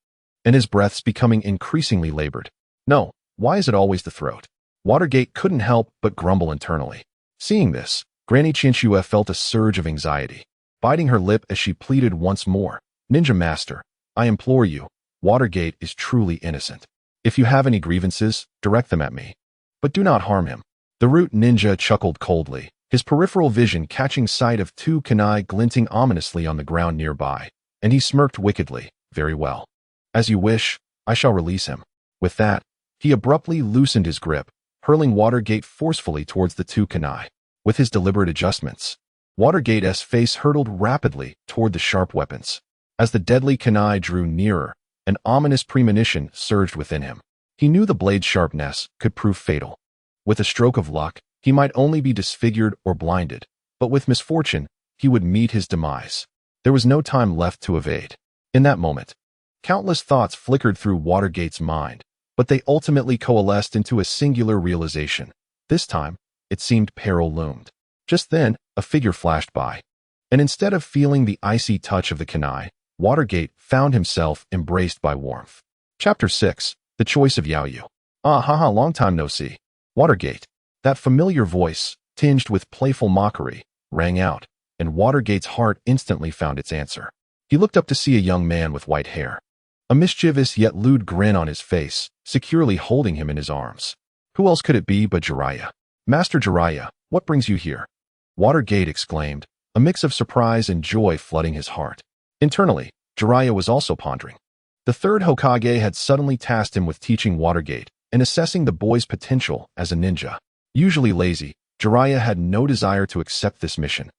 and his breaths becoming increasingly labored. "No, why is it always the throat?" Watergate couldn't help but grumble internally. Seeing this, Granny Chinchua felt a surge of anxiety, biting her lip as she pleaded once more. "Ninja Master, I implore you, Watergate is truly innocent. If you have any grievances, direct them at me. But do not harm him." The root ninja chuckled coldly, his peripheral vision catching sight of two kunai glinting ominously on the ground nearby, and he smirked wickedly. "Very well. As you wish, I shall release him." With that, he abruptly loosened his grip, hurling Watergate forcefully towards the two kunai. With his deliberate adjustments, Watergate's face hurtled rapidly toward the sharp weapons. As the deadly kunai drew nearer, an ominous premonition surged within him. He knew the blade's sharpness could prove fatal. With a stroke of luck, he might only be disfigured or blinded, but with misfortune, he would meet his demise. There was no time left to evade. In that moment, countless thoughts flickered through Watergate's mind, but they ultimately coalesced into a singular realization. This time, it seemed peril loomed. Just then, a figure flashed by, and instead of feeling the icy touch of the kunai, Watergate found himself embraced by warmth. Chapter 6. The Choice of Yaoyu. "Ah ha ha, long time no see. Watergate." That familiar voice, tinged with playful mockery, rang out, and Watergate's heart instantly found its answer. He looked up to see a young man with white hair, a mischievous yet lewd grin on his face, securely holding him in his arms. Who else could it be but Jiraiya? "Master Jiraiya, what brings you here?" Watergate exclaimed, a mix of surprise and joy flooding his heart. Internally, Jiraiya was also pondering. The third Hokage had suddenly tasked him with teaching Watergate and assessing the boy's potential as a ninja. Usually lazy, Jiraiya had no desire to accept this mission.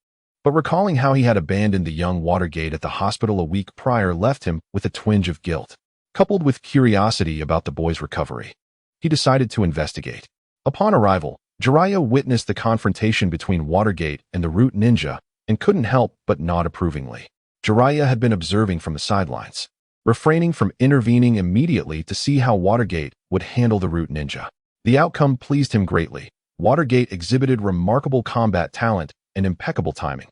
But recalling how he had abandoned the young Watergate at the hospital a week prior left him with a twinge of guilt, coupled with curiosity about the boy's recovery. He decided to investigate. Upon arrival, Jiraiya witnessed the confrontation between Watergate and the root ninja and couldn't help but nod approvingly. Jiraiya had been observing from the sidelines, refraining from intervening immediately to see how Watergate would handle the root ninja. The outcome pleased him greatly. Watergate exhibited remarkable combat talent and impeccable timing.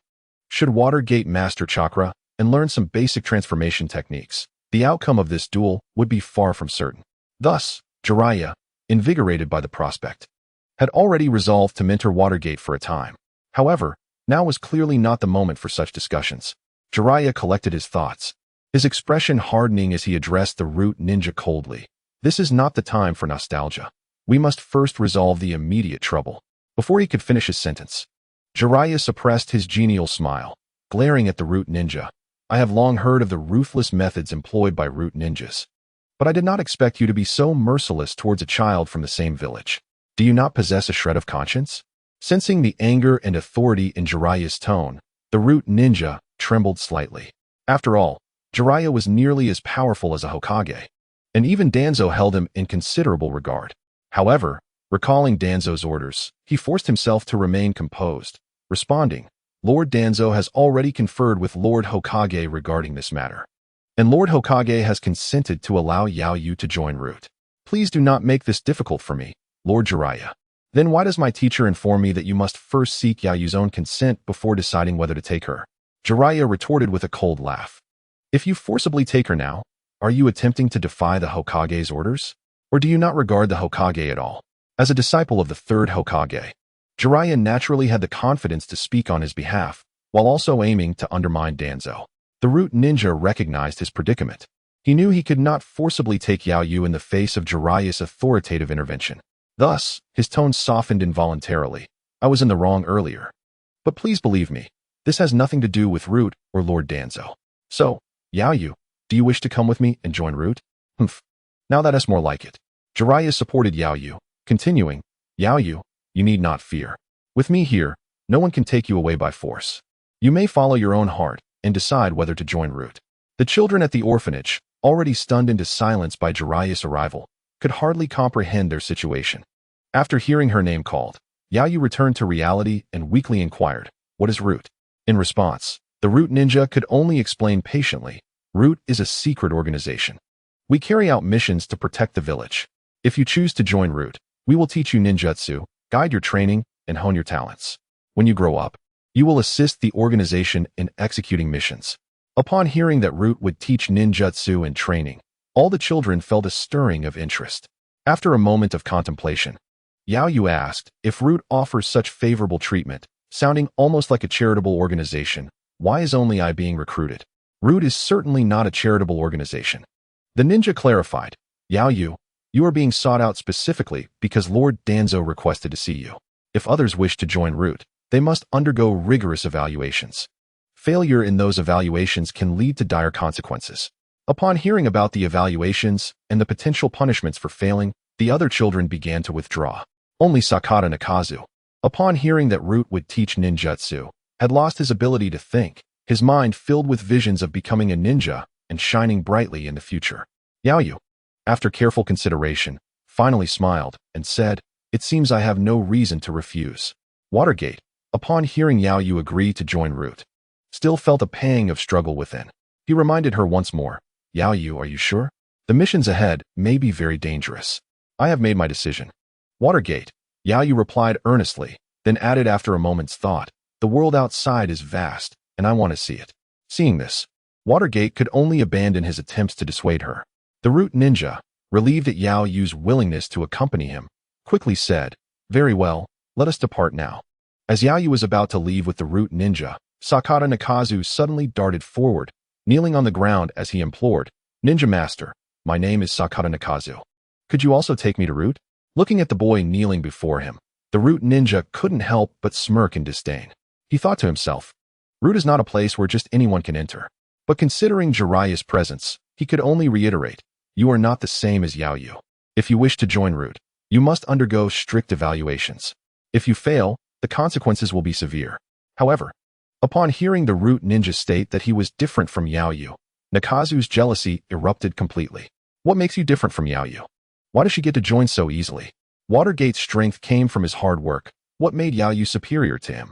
Should Watergate master chakra and learn some basic transformation techniques, the outcome of this duel would be far from certain. Thus, Jiraiya, invigorated by the prospect, had already resolved to mentor Watergate for a time. However, now was clearly not the moment for such discussions. Jiraiya collected his thoughts, his expression hardening as he addressed the root ninja coldly. This is not the time for nostalgia. We must first resolve the immediate trouble. Before he could finish his sentence, Jiraiya suppressed his genial smile, glaring at the root ninja. I have long heard of the ruthless methods employed by root ninjas, but I did not expect you to be so merciless towards a child from the same village. Do you not possess a shred of conscience? Sensing the anger and authority in Jiraiya's tone, the root ninja trembled slightly. After all, Jiraiya was nearly as powerful as a Hokage, and even Danzo held him in considerable regard. However, recalling Danzo's orders, he forced himself to remain composed, responding, Lord Danzo has already conferred with Lord Hokage regarding this matter, and Lord Hokage has consented to allow Yao Yu to join Root. Please do not make this difficult for me, Lord Jiraiya. Then why does my teacher inform me that you must first seek Yao Yu's own consent before deciding whether to take her? Jiraiya retorted with a cold laugh. If you forcibly take her now, are you attempting to defy the Hokage's orders? Or do you not regard the Hokage at all? As a disciple of the third Hokage, Jiraiya naturally had the confidence to speak on his behalf, while also aiming to undermine Danzo. The root ninja recognized his predicament. He knew he could not forcibly take Yao Yu in the face of Jiraiya's authoritative intervention. Thus, his tone softened involuntarily. I was in the wrong earlier. But please believe me, this has nothing to do with Root or Lord Danzo. So, Yao Yu, do you wish to come with me and join Root? Humph. Now that is more like it. Jiraiya supported Yao Yu, continuing, Yao Yu, you need not fear. With me here, no one can take you away by force. You may follow your own heart and decide whether to join Root. The children at the orphanage, already stunned into silence by Jiraiya's arrival, could hardly comprehend their situation. After hearing her name called, Yao Yu returned to reality and weakly inquired, what is Root? In response, the Root ninja could only explain patiently, Root is a secret organization. We carry out missions to protect the village. If you choose to join Root, we will teach you ninjutsu, guide your training, and hone your talents. When you grow up, you will assist the organization in executing missions. Upon hearing that Root would teach ninjutsu and training, all the children felt a stirring of interest. After a moment of contemplation, Yao Yu asked if Root offers such favorable treatment, sounding almost like a charitable organization, why is only I being recruited? Root is certainly not a charitable organization. The ninja clarified, Yao Yu, you are being sought out specifically because Lord Danzo requested to see you. If others wish to join Root, they must undergo rigorous evaluations. Failure in those evaluations can lead to dire consequences. Upon hearing about the evaluations and the potential punishments for failing, the other children began to withdraw. Only Sakata Nakazu, upon hearing that Root would teach ninjutsu, had lost his ability to think, his mind filled with visions of becoming a ninja and shining brightly in the future. Yao Yu, after careful consideration, finally smiled and said, it seems I have no reason to refuse. Watergate, upon hearing Yao Yu agree to join Root, still felt a pang of struggle within. He reminded her once more, Yao Yu, are you sure? The missions ahead may be very dangerous. I have made my decision. Watergate, Yao Yu replied earnestly, then added after a moment's thought, the world outside is vast, and I want to see it. Seeing this, Watergate could only abandon his attempts to dissuade her. The root ninja, relieved at Yao Yu's willingness to accompany him, quickly said, very well, let us depart now. As Yao Yu was about to leave with the root ninja, Sakata Nakazu suddenly darted forward, kneeling on the ground as he implored, Ninja Master, my name is Sakata Nakazu. Could you also take me to Root? Looking at the boy kneeling before him, the root ninja couldn't help but smirk in disdain. He thought to himself, Root is not a place where just anyone can enter. But considering Jiraiya's presence, he could only reiterate, you are not the same as Yao Yu. If you wish to join Root, you must undergo strict evaluations. If you fail, the consequences will be severe. However, upon hearing the root ninja state that he was different from Yao Yu, Nakazu's jealousy erupted completely. What makes you different from Yao Yu? Why does she get to join so easily? Watergate's strength came from his hard work. What made Yao Yu superior to him?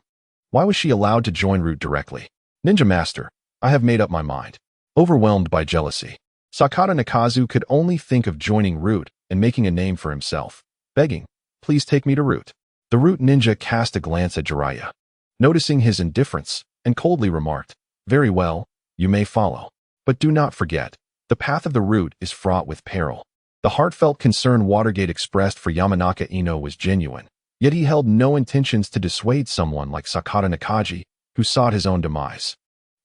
Why was she allowed to join Root directly? Ninja Master, I have made up my mind. Overwhelmed by jealousy, Sakata Nakazu could only think of joining Root and making a name for himself, begging, "Please take me to Root." The Root ninja cast a glance at Jiraiya, noticing his indifference, and coldly remarked, "Very well, you may follow. But do not forget, the path of the Root is fraught with peril." The heartfelt concern Watergate expressed for Yamanaka Ino was genuine, yet he held no intentions to dissuade someone like Sakata Nakaji, who sought his own demise.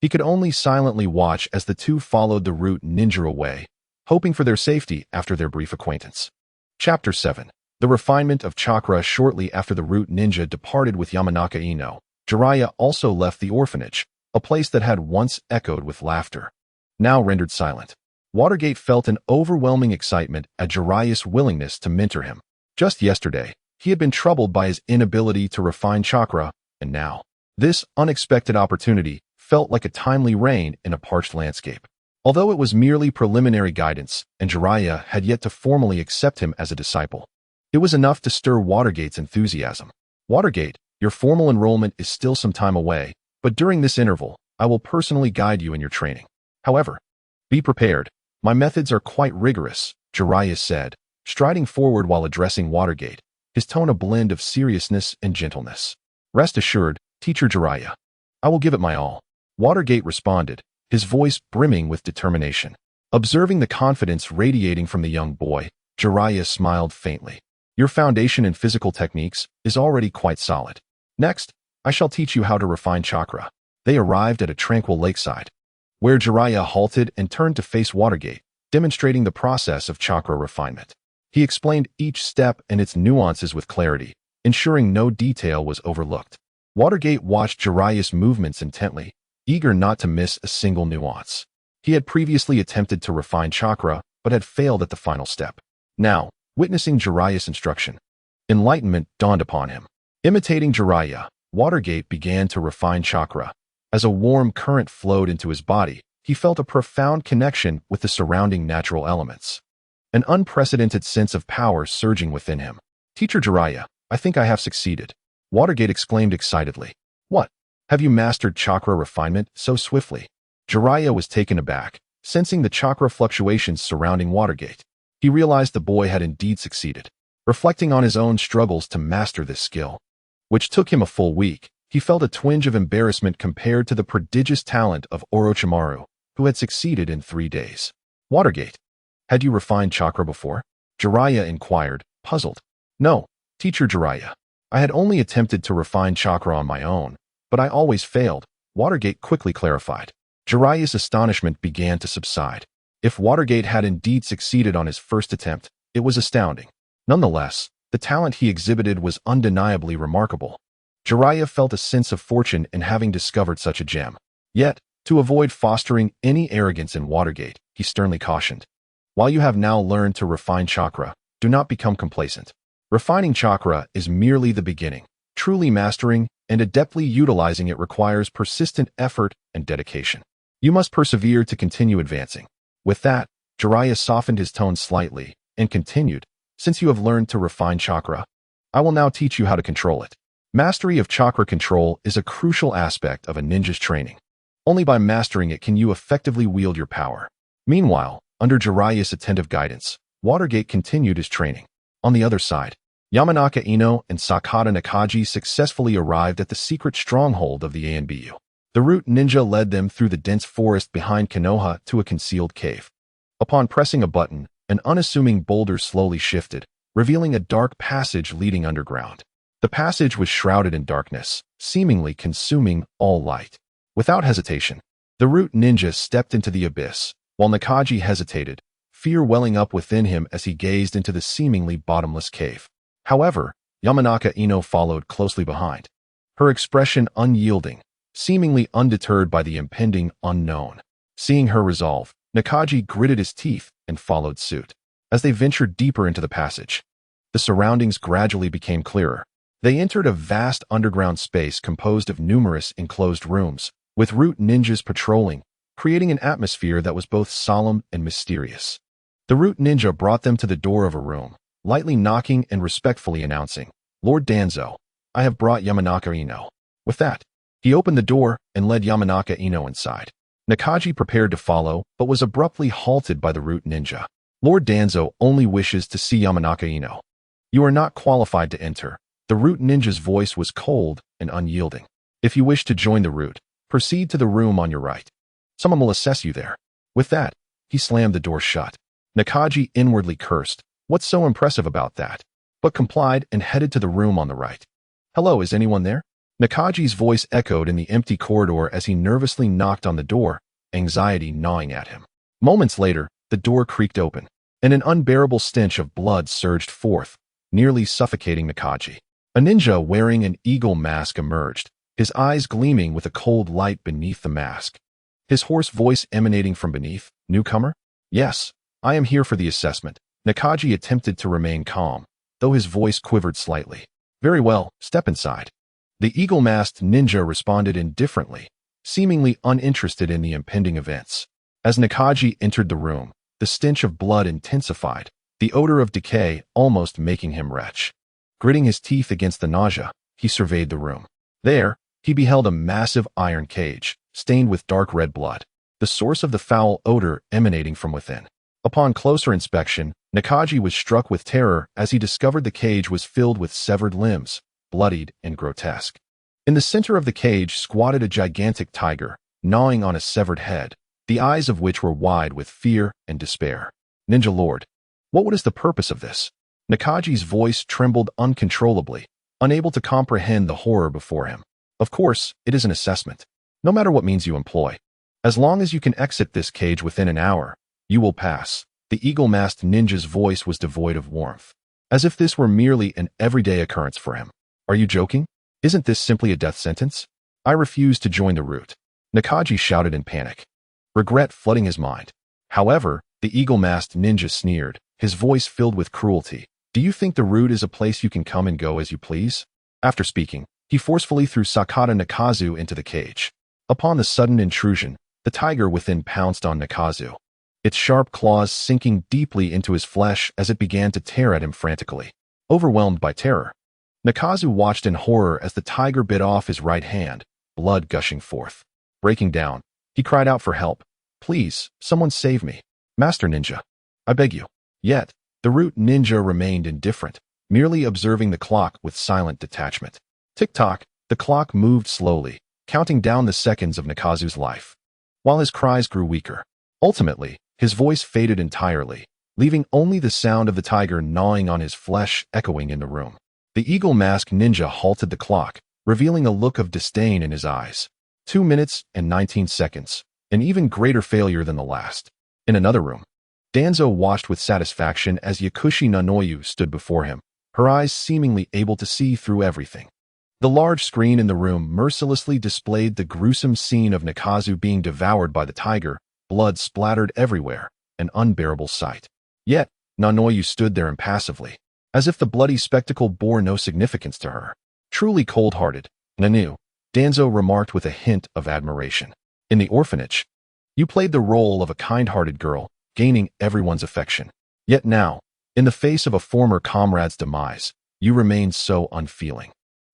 He could only silently watch as the two followed the Root ninja away, hoping for their safety after their brief acquaintance. Chapter 7. The refinement of chakra. Shortly after the Root ninja departed with Yamanaka Ino, Jiraiya also left the orphanage, a place that had once echoed with laughter, now rendered silent. Watergate felt an overwhelming excitement at Jiraiya's willingness to mentor him. Just yesterday, he had been troubled by his inability to refine chakra, and now, this unexpected opportunity felt like a timely rain in a parched landscape. Although it was merely preliminary guidance, and Jiraiya had yet to formally accept him as a disciple, it was enough to stir Watergate's enthusiasm. "Watergate, your formal enrollment is still some time away, but during this interval, I will personally guide you in your training. However, be prepared. My methods are quite rigorous," Jiraiya said, striding forward while addressing Watergate, his tone a blend of seriousness and gentleness. "Rest assured, Teacher Jiraiya. I will give it my all," Watergate responded, his voice brimming with determination. Observing the confidence radiating from the young boy, Jiraiya smiled faintly. "Your foundation in physical techniques is already quite solid. Next, I shall teach you how to refine chakra." They arrived at a tranquil lakeside, where Jiraiya halted and turned to face Watergate, demonstrating the process of chakra refinement. He explained each step and its nuances with clarity, ensuring no detail was overlooked. Watergate watched Jiraiya's movements intently, eager not to miss a single nuance. He had previously attempted to refine chakra, but had failed at the final step. Now, witnessing Jiraiya's instruction, enlightenment dawned upon him. Imitating Jiraiya, Watergate began to refine chakra. As a warm current flowed into his body, he felt a profound connection with the surrounding natural elements. An unprecedented sense of power surging within him. "Teacher Jiraiya, I think I have succeeded," Watergate exclaimed excitedly. "What? Have you mastered chakra refinement so swiftly?" Jiraiya was taken aback, sensing the chakra fluctuations surrounding Watergate. He realized the boy had indeed succeeded. Reflecting on his own struggles to master this skill, which took him a full week, he felt a twinge of embarrassment compared to the prodigious talent of Orochimaru, who had succeeded in 3 days. "Watergate, had you refined chakra before?" Jiraiya inquired, puzzled. "No, Teacher Jiraiya. I had only attempted to refine chakra on my own, but I always failed," Watergate quickly clarified. Jiraiya's astonishment began to subside. If Watergate had indeed succeeded on his first attempt, it was astounding. Nonetheless, the talent he exhibited was undeniably remarkable. Jiraiya felt a sense of fortune in having discovered such a gem. Yet, to avoid fostering any arrogance in Watergate, he sternly cautioned, "While you have now learned to refine chakra, do not become complacent. Refining chakra is merely the beginning. Truly mastering and adeptly utilizing it requires persistent effort and dedication. You must persevere to continue advancing." With that, Jiraiya softened his tone slightly and continued, "Since you have learned to refine chakra, I will now teach you how to control it. Mastery of chakra control is a crucial aspect of a ninja's training. Only by mastering it can you effectively wield your power." Meanwhile, under Jiraiya's attentive guidance, Watergate continued his training. On the other side, Yamanaka Ino and Sakata Nakaji successfully arrived at the secret stronghold of the ANBU. The Root ninja led them through the dense forest behind Konoha to a concealed cave. Upon pressing a button, an unassuming boulder slowly shifted, revealing a dark passage leading underground. The passage was shrouded in darkness, seemingly consuming all light. Without hesitation, the Root ninja stepped into the abyss, while Nakaji hesitated, fear welling up within him as he gazed into the seemingly bottomless cave. However, Yamanaka Ino followed closely behind, her expression unyielding, seemingly undeterred by the impending unknown. Seeing her resolve, Nakaji gritted his teeth and followed suit. As they ventured deeper into the passage, the surroundings gradually became clearer. They entered a vast underground space composed of numerous enclosed rooms, with Root ninjas patrolling, creating an atmosphere that was both solemn and mysterious. The Root ninja brought them to the door of a room, lightly knocking and respectfully announcing, "Lord Danzo, I have brought Yamanaka Ino." With that, he opened the door and led Yamanaka Ino inside. Nakaji prepared to follow, but was abruptly halted by the root ninja. Lord Danzo only wishes to see Yamanaka Ino. You are not qualified to enter. The root ninja's voice was cold and unyielding. If you wish to join the root, proceed to the room on your right. Someone will assess you there. With that, he slammed the door shut. Nakaji inwardly cursed. What's so impressive about that? But complied and headed to the room on the right. Hello, is anyone there? Nakaji's voice echoed in the empty corridor as he nervously knocked on the door, anxiety gnawing at him. Moments later, the door creaked open, and an unbearable stench of blood surged forth, nearly suffocating Nakaji. A ninja wearing an eagle mask emerged, his eyes gleaming with a cold light beneath the mask. His hoarse voice emanating from beneath, "Newcomer? Yes, I am here for the assessment." Nakaji attempted to remain calm, though his voice quivered slightly. "Very well, step inside." The eagle-masked ninja responded indifferently, seemingly uninterested in the impending events. As Nakaji entered the room, the stench of blood intensified, the odor of decay almost making him retch. Gritting his teeth against the nausea, he surveyed the room. There, he beheld a massive iron cage, stained with dark red blood, the source of the foul odor emanating from within. Upon closer inspection, Nakaji was struck with terror as he discovered the cage was filled with severed limbs, bloodied and grotesque. In the center of the cage squatted a gigantic tiger, gnawing on a severed head, the eyes of which were wide with fear and despair. "Ninja Lord, what is the purpose of this?" Nakaji's voice trembled uncontrollably, unable to comprehend the horror before him. "Of course, it is an assessment. No matter what means you employ. As long as you can exit this cage within an hour, you will pass." The eagle-masked ninja's voice was devoid of warmth, as if this were merely an everyday occurrence for him. "Are you joking? Isn't this simply a death sentence?" "I refuse to join the root," Nakaji shouted in panic, regret flooding his mind. However, the eagle-masked ninja sneered, his voice filled with cruelty. "Do you think the root is a place you can come and go as you please?" After speaking, he forcefully threw Sakata Nakazu into the cage. Upon the sudden intrusion, the tiger within pounced on Nakazu, its sharp claws sinking deeply into his flesh as it began to tear at him frantically. Overwhelmed by terror, Nakazu watched in horror as the tiger bit off his right hand, blood gushing forth. Breaking down, he cried out for help. "Please, someone save me. Master Ninja. I beg you." Yet, the root ninja remained indifferent, merely observing the clock with silent detachment. Tick-tock, the clock moved slowly, counting down the seconds of Nakazu's life, while his cries grew weaker. Ultimately, his voice faded entirely, leaving only the sound of the tiger gnawing on his flesh echoing in the room. The eagle-masked ninja halted the clock, revealing a look of disdain in his eyes. 2 minutes and 19 seconds, an even greater failure than the last. In another room, Danzo watched with satisfaction as Yakushi Nanoyu stood before him, her eyes seemingly able to see through everything. The large screen in the room mercilessly displayed the gruesome scene of Nakazu being devoured by the tiger, blood splattered everywhere, an unbearable sight. Yet, Nanoyu stood there impassively, as if the bloody spectacle bore no significance to her. "Truly cold-hearted, Nanu," Danzo remarked with a hint of admiration. "In the orphanage, you played the role of a kind-hearted girl, gaining everyone's affection. Yet now, in the face of a former comrade's demise, you remain so unfeeling.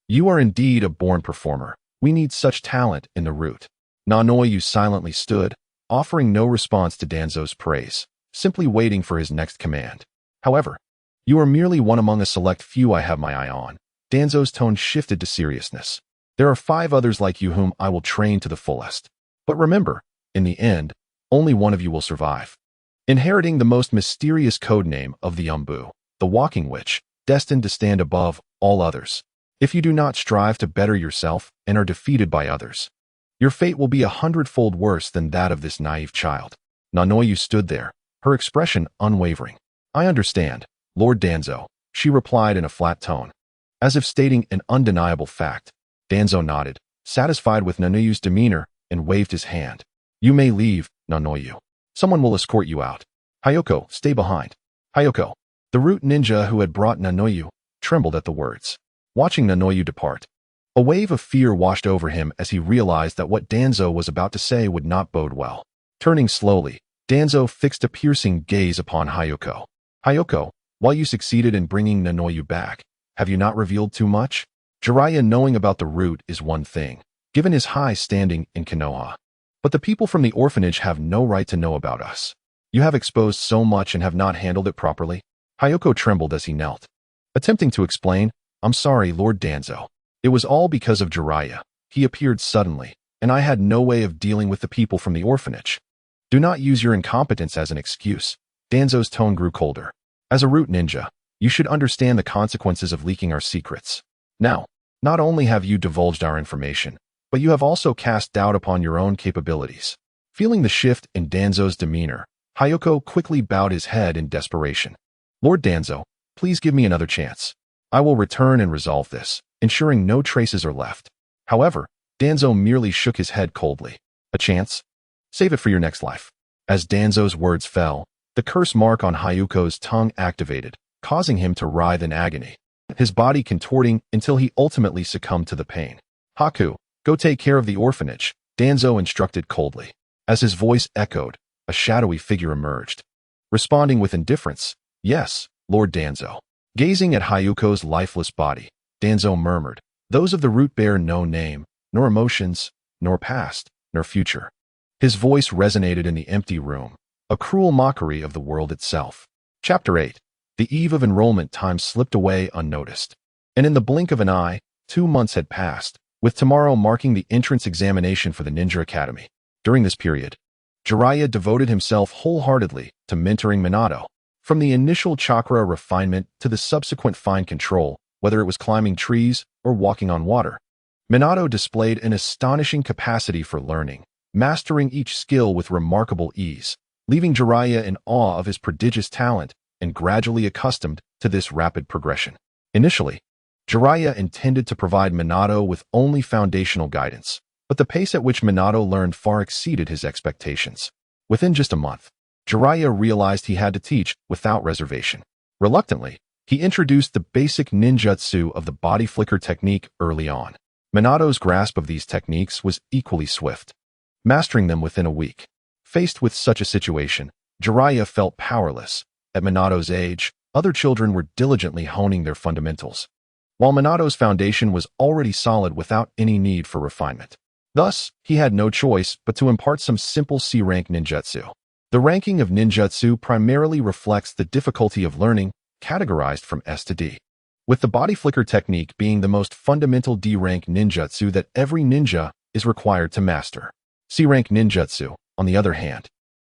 You are indeed a born performer. We need such talent in the root." Nanoyu silently stood, offering no response to Danzo's praise, simply waiting for his next command. "However, you are merely one among a select few I have my eye on." Danzo's tone shifted to seriousness. "There are 5 others like you whom I will train to the fullest. But remember, in the end, only one of you will survive." Inheriting the most mysterious codename of the Umbu, the Walking Witch, destined to stand above all others. If you do not strive to better yourself and are defeated by others, your fate will be 100-fold worse than that of this naive child. Nanoyu stood there, her expression unwavering. "I understand, Lord Danzo," she replied in a flat tone, as if stating an undeniable fact. Danzo nodded, satisfied with Nanoyu's demeanor, and waved his hand. "You may leave, Nanoyu. Someone will escort you out. Hayoko, stay behind." Hayoko, the root ninja who had brought Nanoyu, trembled at the words. Watching Nanoyu depart, a wave of fear washed over him as he realized that what Danzo was about to say would not bode well. Turning slowly, Danzo fixed a piercing gaze upon Hayoko. "Hayoko, while you succeeded in bringing Nanoyu back, have you not revealed too much? Jiraiya knowing about the root is one thing, given his high standing in Konoha. But the people from the orphanage have no right to know about us. You have exposed so much and have not handled it properly. Hyuko trembled as he knelt. Attempting to explain, I'm sorry, Lord Danzo. It was all because of Jiraiya. He appeared suddenly, and I had no way of dealing with the people from the orphanage. Do not use your incompetence as an excuse. Danzo's tone grew colder. As a root ninja, you should understand the consequences of leaking our secrets. Now, not only have you divulged our information, but you have also cast doubt upon your own capabilities. Feeling the shift in Danzo's demeanor, Hyuko quickly bowed his head in desperation. Lord Danzo, please give me another chance. I will return and resolve this, ensuring no traces are left. However, Danzo merely shook his head coldly. A chance? Save it for your next life. As Danzo's words fell, the curse mark on Hyuko's tongue activated, causing him to writhe in agony, his body contorting until he ultimately succumbed to the pain. Haku, go take care of the orphanage, Danzo instructed coldly. As his voice echoed, a shadowy figure emerged. Responding with indifference, yes, Lord Danzo. Gazing at Hyuko's lifeless body, Danzo murmured, those of the root bear no name, nor emotions, nor past, nor future. His voice resonated in the empty room, a cruel mockery of the world itself. Chapter 8. The eve of enrollment time slipped away unnoticed. And in the blink of an eye, 2 months had passed, with tomorrow marking the entrance examination for the Ninja Academy. During this period, Jiraiya devoted himself wholeheartedly to mentoring Minato. From the initial chakra refinement to the subsequent fine control, whether it was climbing trees or walking on water, Minato displayed an astonishing capacity for learning, mastering each skill with remarkable ease, leaving Jiraiya in awe of his prodigious talent and gradually accustomed to this rapid progression. Initially, Jiraiya intended to provide Minato with only foundational guidance, but the pace at which Minato learned far exceeded his expectations. Within just a month, Jiraiya realized he had to teach without reservation. Reluctantly, he introduced the basic ninjutsu of the body flicker technique early on. Minato's grasp of these techniques was equally swift, mastering them within a week. Faced with such a situation, Jiraiya felt powerless. At Minato's age, other children were diligently honing their fundamentals, while Minato's foundation was already solid without any need for refinement. Thus, he had no choice but to impart some simple C-rank ninjutsu. The ranking of ninjutsu primarily reflects the difficulty of learning, categorized from S to D, with the body flicker technique being the most fundamental D-rank ninjutsu that every ninja is required to master. C-rank ninjutsu, on the other hand,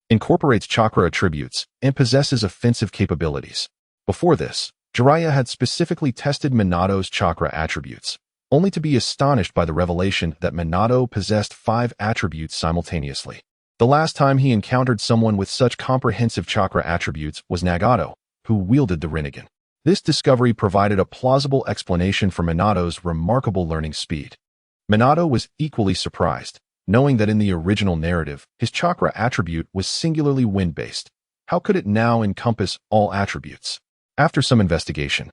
incorporates chakra attributes and possesses offensive capabilities. Before this, Jiraiya had specifically tested Minato's chakra attributes, only to be astonished by the revelation that Minato possessed 5 attributes simultaneously. The last time he encountered someone with such comprehensive chakra attributes was Nagato, who wielded the Rinnegan. This discovery provided a plausible explanation for Minato's remarkable learning speed. Minato was equally surprised, knowing that in the original narrative, his chakra attribute was singularly wind-based. How could it now encompass all attributes? After some investigation,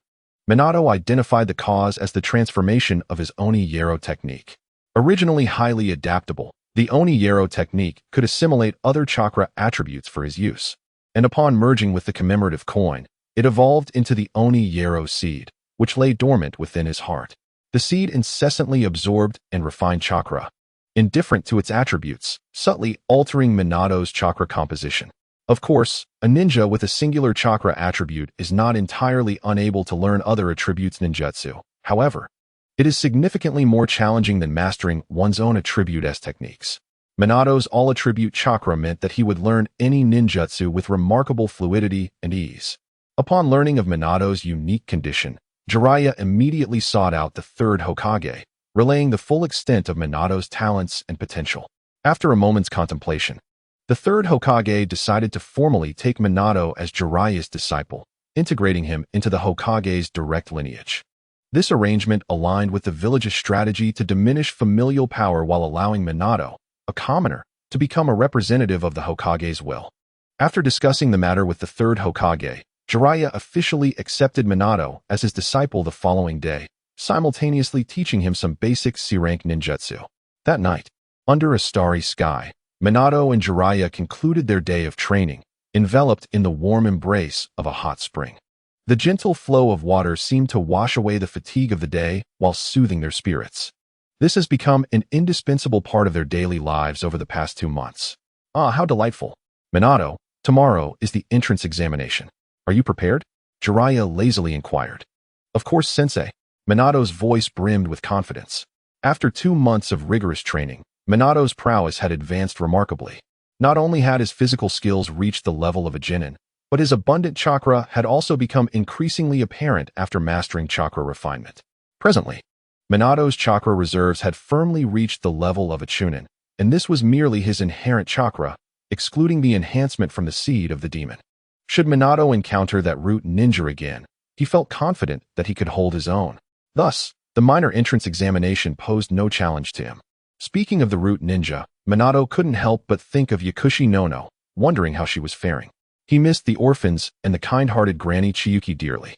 Minato identified the cause as the transformation of his Oni-Yero technique. Originally highly adaptable, the Oni-Yero technique could assimilate other chakra attributes for his use, and upon merging with the commemorative coin, it evolved into the Oni-Yero seed, which lay dormant within his heart. The seed incessantly absorbed and refined chakra, indifferent to its attributes, subtly altering Minato's chakra composition. Of course, a ninja with a singular chakra attribute is not entirely unable to learn other attributes ninjutsu. However, it is significantly more challenging than mastering one's own attribute S techniques. Minato's all-attribute chakra meant that he would learn any ninjutsu with remarkable fluidity and ease. Upon learning of Minato's unique condition, Jiraiya immediately sought out the third Hokage, relaying the full extent of Minato's talents and potential. After a moment's contemplation, the third Hokage decided to formally take Minato as Jiraiya's disciple, integrating him into the Hokage's direct lineage. This arrangement aligned with the village's strategy to diminish familial power while allowing Minato, a commoner, to become a representative of the Hokage's will. After discussing the matter with the third Hokage, Jiraiya officially accepted Minato as his disciple the following day, simultaneously teaching him some basic C-rank ninjutsu. That night, under a starry sky, Minato and Jiraiya concluded their day of training, enveloped in the warm embrace of a hot spring. The gentle flow of water seemed to wash away the fatigue of the day while soothing their spirits. This has become an indispensable part of their daily lives over the past 2 months. Ah, how delightful. Minato, tomorrow is the entrance examination. Are you prepared? Jiraiya lazily inquired. Of course, sensei. Minato's voice brimmed with confidence. After 2 months of rigorous training, Minato's prowess had advanced remarkably. Not only had his physical skills reached the level of a genin, but his abundant chakra had also become increasingly apparent after mastering chakra refinement. Presently, Minato's chakra reserves had firmly reached the level of a chunin, and this was merely his inherent chakra, excluding the enhancement from the seed of the demon. Should Minato encounter that root ninja again, he felt confident that he could hold his own. Thus, the minor entrance examination posed no challenge to him. Speaking of the root ninja, Minato couldn't help but think of Yakushi Nono, wondering how she was faring. He missed the orphans and the kind-hearted Granny Chiyuki dearly.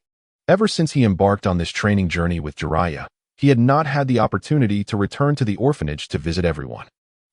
Ever since he embarked on this training journey with Jiraiya, he had not had the opportunity to return to the orphanage to visit everyone.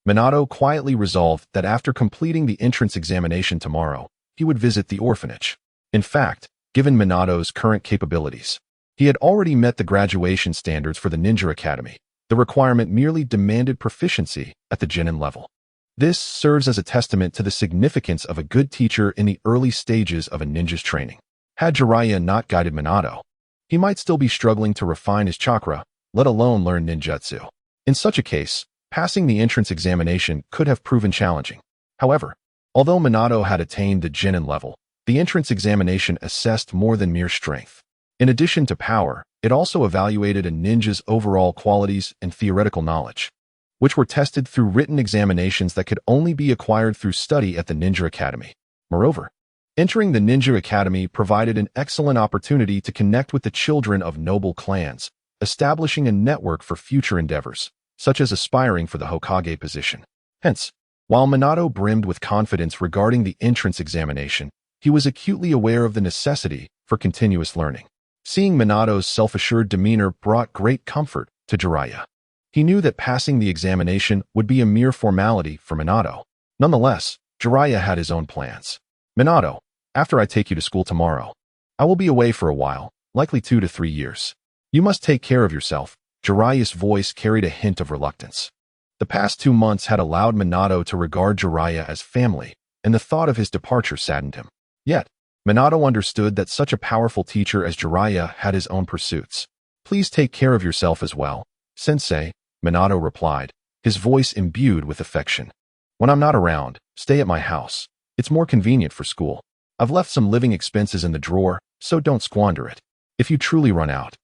Minato quietly resolved that after completing the entrance examination tomorrow, he would visit the orphanage. In fact, given Minato's current capabilities, he had already met the graduation standards for the Ninja Academy. The requirement merely demanded proficiency at the genin level. This serves as a testament to the significance of a good teacher in the early stages of a ninja's training. Had Jiraiya not guided Minato, he might still be struggling to refine his chakra, let alone learn ninjutsu. In such a case, passing the entrance examination could have proven challenging. However, although Minato had attained the genin level, the entrance examination assessed more than mere strength. In addition to power, it also evaluated a ninja's overall qualities and theoretical knowledge, which were tested through written examinations that could only be acquired through study at the Ninja Academy. Moreover, entering the Ninja Academy provided an excellent opportunity to connect with the children of noble clans, establishing a network for future endeavors, such as aspiring for the Hokage position. Hence, while Minato brimmed with confidence regarding the entrance examination, he was acutely aware of the necessity for continuous learning. Seeing Minato's self-assured demeanor brought great comfort to Jiraiya. He knew that passing the examination would be a mere formality for Minato. Nonetheless, Jiraiya had his own plans. Minato, after I take you to school tomorrow, I will be away for a while, likely 2 to 3 years. You must take care of yourself. Jiraiya's voice carried a hint of reluctance. The past 2 months had allowed Minato to regard Jiraiya as family, and the thought of his departure saddened him. Yet, Minato understood that such a powerful teacher as Jiraiya had his own pursuits. Please take care of yourself as well, Sensei, Minato replied, his voice imbued with affection. When I'm not around, stay at my house. It's more convenient for school. I've left some living expenses in the drawer, so don't squander it. If you truly run out,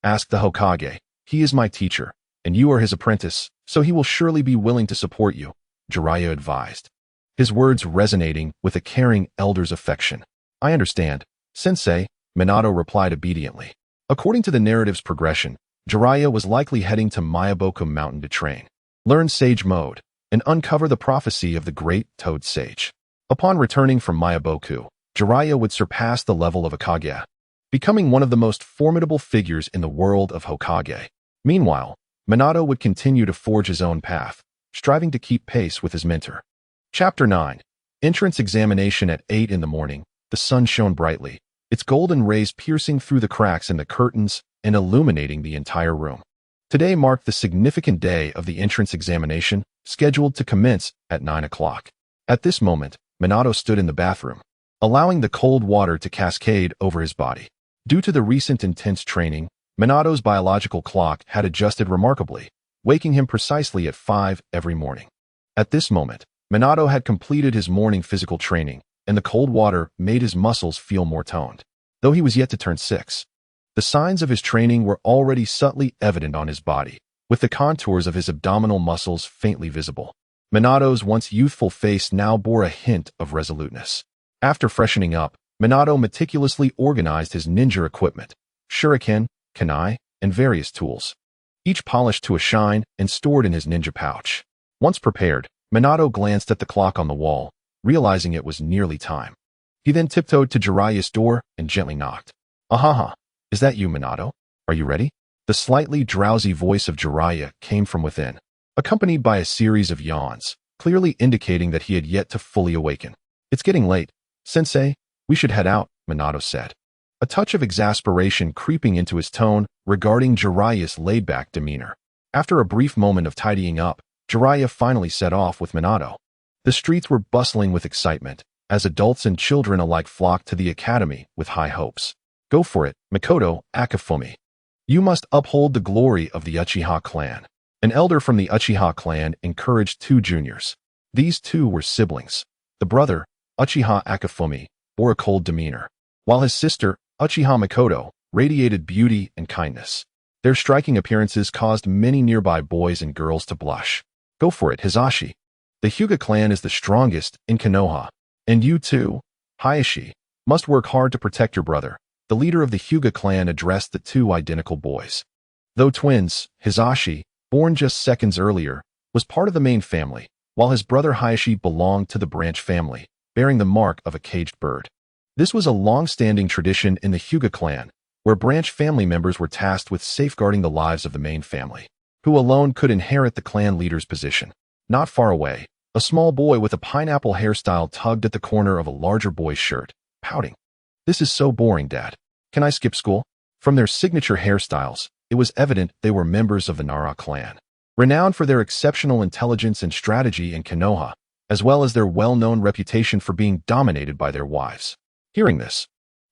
ask the Hokage. He is my teacher, and you are his apprentice, so he will surely be willing to support you, Jiraiya advised, his words resonating with a caring elder's affection. I understand, Sensei, Minato replied obediently. According to the narrative's progression, Jiraiya was likely heading to Miyaboku Mountain to train, learn Sage Mode, and uncover the prophecy of the great Toad Sage. Upon returning from Miyaboku, Jiraiya would surpass the level of a Kage, becoming one of the most formidable figures in the world of Hokage. Meanwhile, Minato would continue to forge his own path, striving to keep pace with his mentor. Chapter 9. Entrance examination at 8 in the morning. The sun shone brightly, its golden rays piercing through the cracks in the curtains and illuminating the entire room. Today marked the significant day of the entrance examination, scheduled to commence at 9 o'clock. At this moment, Minato stood in the bathroom, allowing the cold water to cascade over his body. Due to the recent intense training, Minato's biological clock had adjusted remarkably, waking him precisely at 5 every morning. At this moment, Minato had completed his morning physical training, and the cold water made his muscles feel more toned. Though he was yet to turn 6, the signs of his training were already subtly evident on his body, with the contours of his abdominal muscles faintly visible. Minato's once youthful face now bore a hint of resoluteness. After freshening up, Minato meticulously organized his ninja equipment, shuriken, kunai, and various tools, each polished to a shine and stored in his ninja pouch. Once prepared, Minato glanced at the clock on the wall, realizing it was nearly time. He then tiptoed to Jiraiya's door and gently knocked. Ahaha, is that you, Minato? Are you ready? The slightly drowsy voice of Jiraiya came from within, accompanied by a series of yawns, clearly indicating that he had yet to fully awaken. It's getting late. Sensei, we should head out, Minato said, a touch of exasperation creeping into his tone regarding Jiraiya's laid-back demeanor. After a brief moment of tidying up, Jiraiya finally set off with Minato. The streets were bustling with excitement, as adults and children alike flocked to the academy with high hopes. Go for it, Mikoto Akifumi. You must uphold the glory of the Uchiha clan. An elder from the Uchiha clan encouraged two juniors. These two were siblings. The brother, Uchiha Akifumi, bore a cold demeanor, while his sister, Uchiha Mikoto, radiated beauty and kindness. Their striking appearances caused many nearby boys and girls to blush. Go for it, Hisashi. The Hyuga clan is the strongest in Konoha. And you too, Hayashi, must work hard to protect your brother. The leader of the Hyuga clan addressed the two identical boys. Though twins, Hisashi, born just seconds earlier, was part of the main family, while his brother Hayashi belonged to the branch family, bearing the mark of a caged bird. This was a long-standing tradition in the Hyuga clan, where branch family members were tasked with safeguarding the lives of the main family, who alone could inherit the clan leader's position. Not far away, a small boy with a pineapple hairstyle tugged at the corner of a larger boy's shirt, pouting. This is so boring, Dad. Can I skip school? From their signature hairstyles, it was evident they were members of the Nara clan, renowned for their exceptional intelligence and strategy in Konoha, as well as their well-known reputation for being dominated by their wives. Hearing this,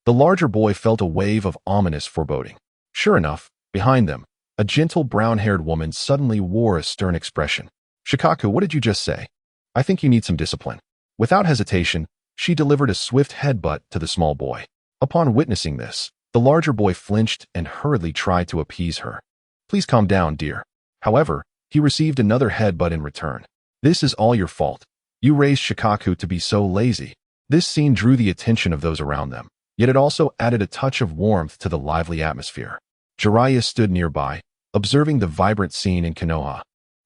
the larger boy felt a wave of ominous foreboding. Sure enough, behind them, a gentle brown-haired woman suddenly wore a stern expression. Shikaku, what did you just say? I think you need some discipline. Without hesitation, she delivered a swift headbutt to the small boy. Upon witnessing this, the larger boy flinched and hurriedly tried to appease her. Please calm down, dear. However, he received another headbutt in return. This is all your fault. You raised Shikaku to be so lazy. This scene drew the attention of those around them, yet it also added a touch of warmth to the lively atmosphere. Jiraiya stood nearby, observing the vibrant scene in Konoha.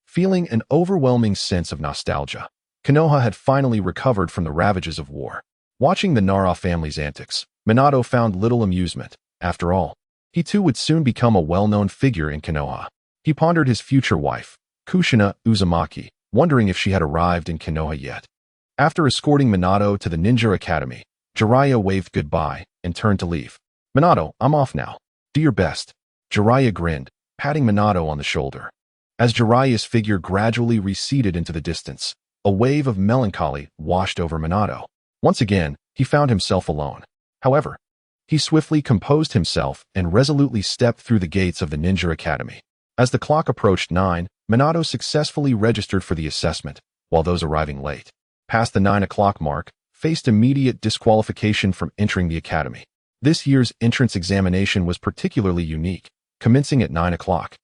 Feeling an overwhelming sense of nostalgia, Konoha had finally recovered from the ravages of war. Watching the Nara family's antics, Minato found little amusement. After all, he too would soon become a well-known figure in Konoha. He pondered his future wife, Kushina Uzumaki, wondering if she had arrived in Konoha yet. After escorting Minato to the ninja academy, Jiraiya waved goodbye and turned to leave. Minato, I'm off now. Do your best. Jiraiya grinned, patting Minato on the shoulder. As Jiraiya's figure gradually receded into the distance, a wave of melancholy washed over Minato. Once again, he found himself alone. However, he swiftly composed himself and resolutely stepped through the gates of the ninja academy. As the clock approached 9, Minato successfully registered for the assessment, while those arriving late, past the 9 o'clock mark, faced immediate disqualification from entering the academy. This year's entrance examination was particularly unique, commencing at 9 o'clock,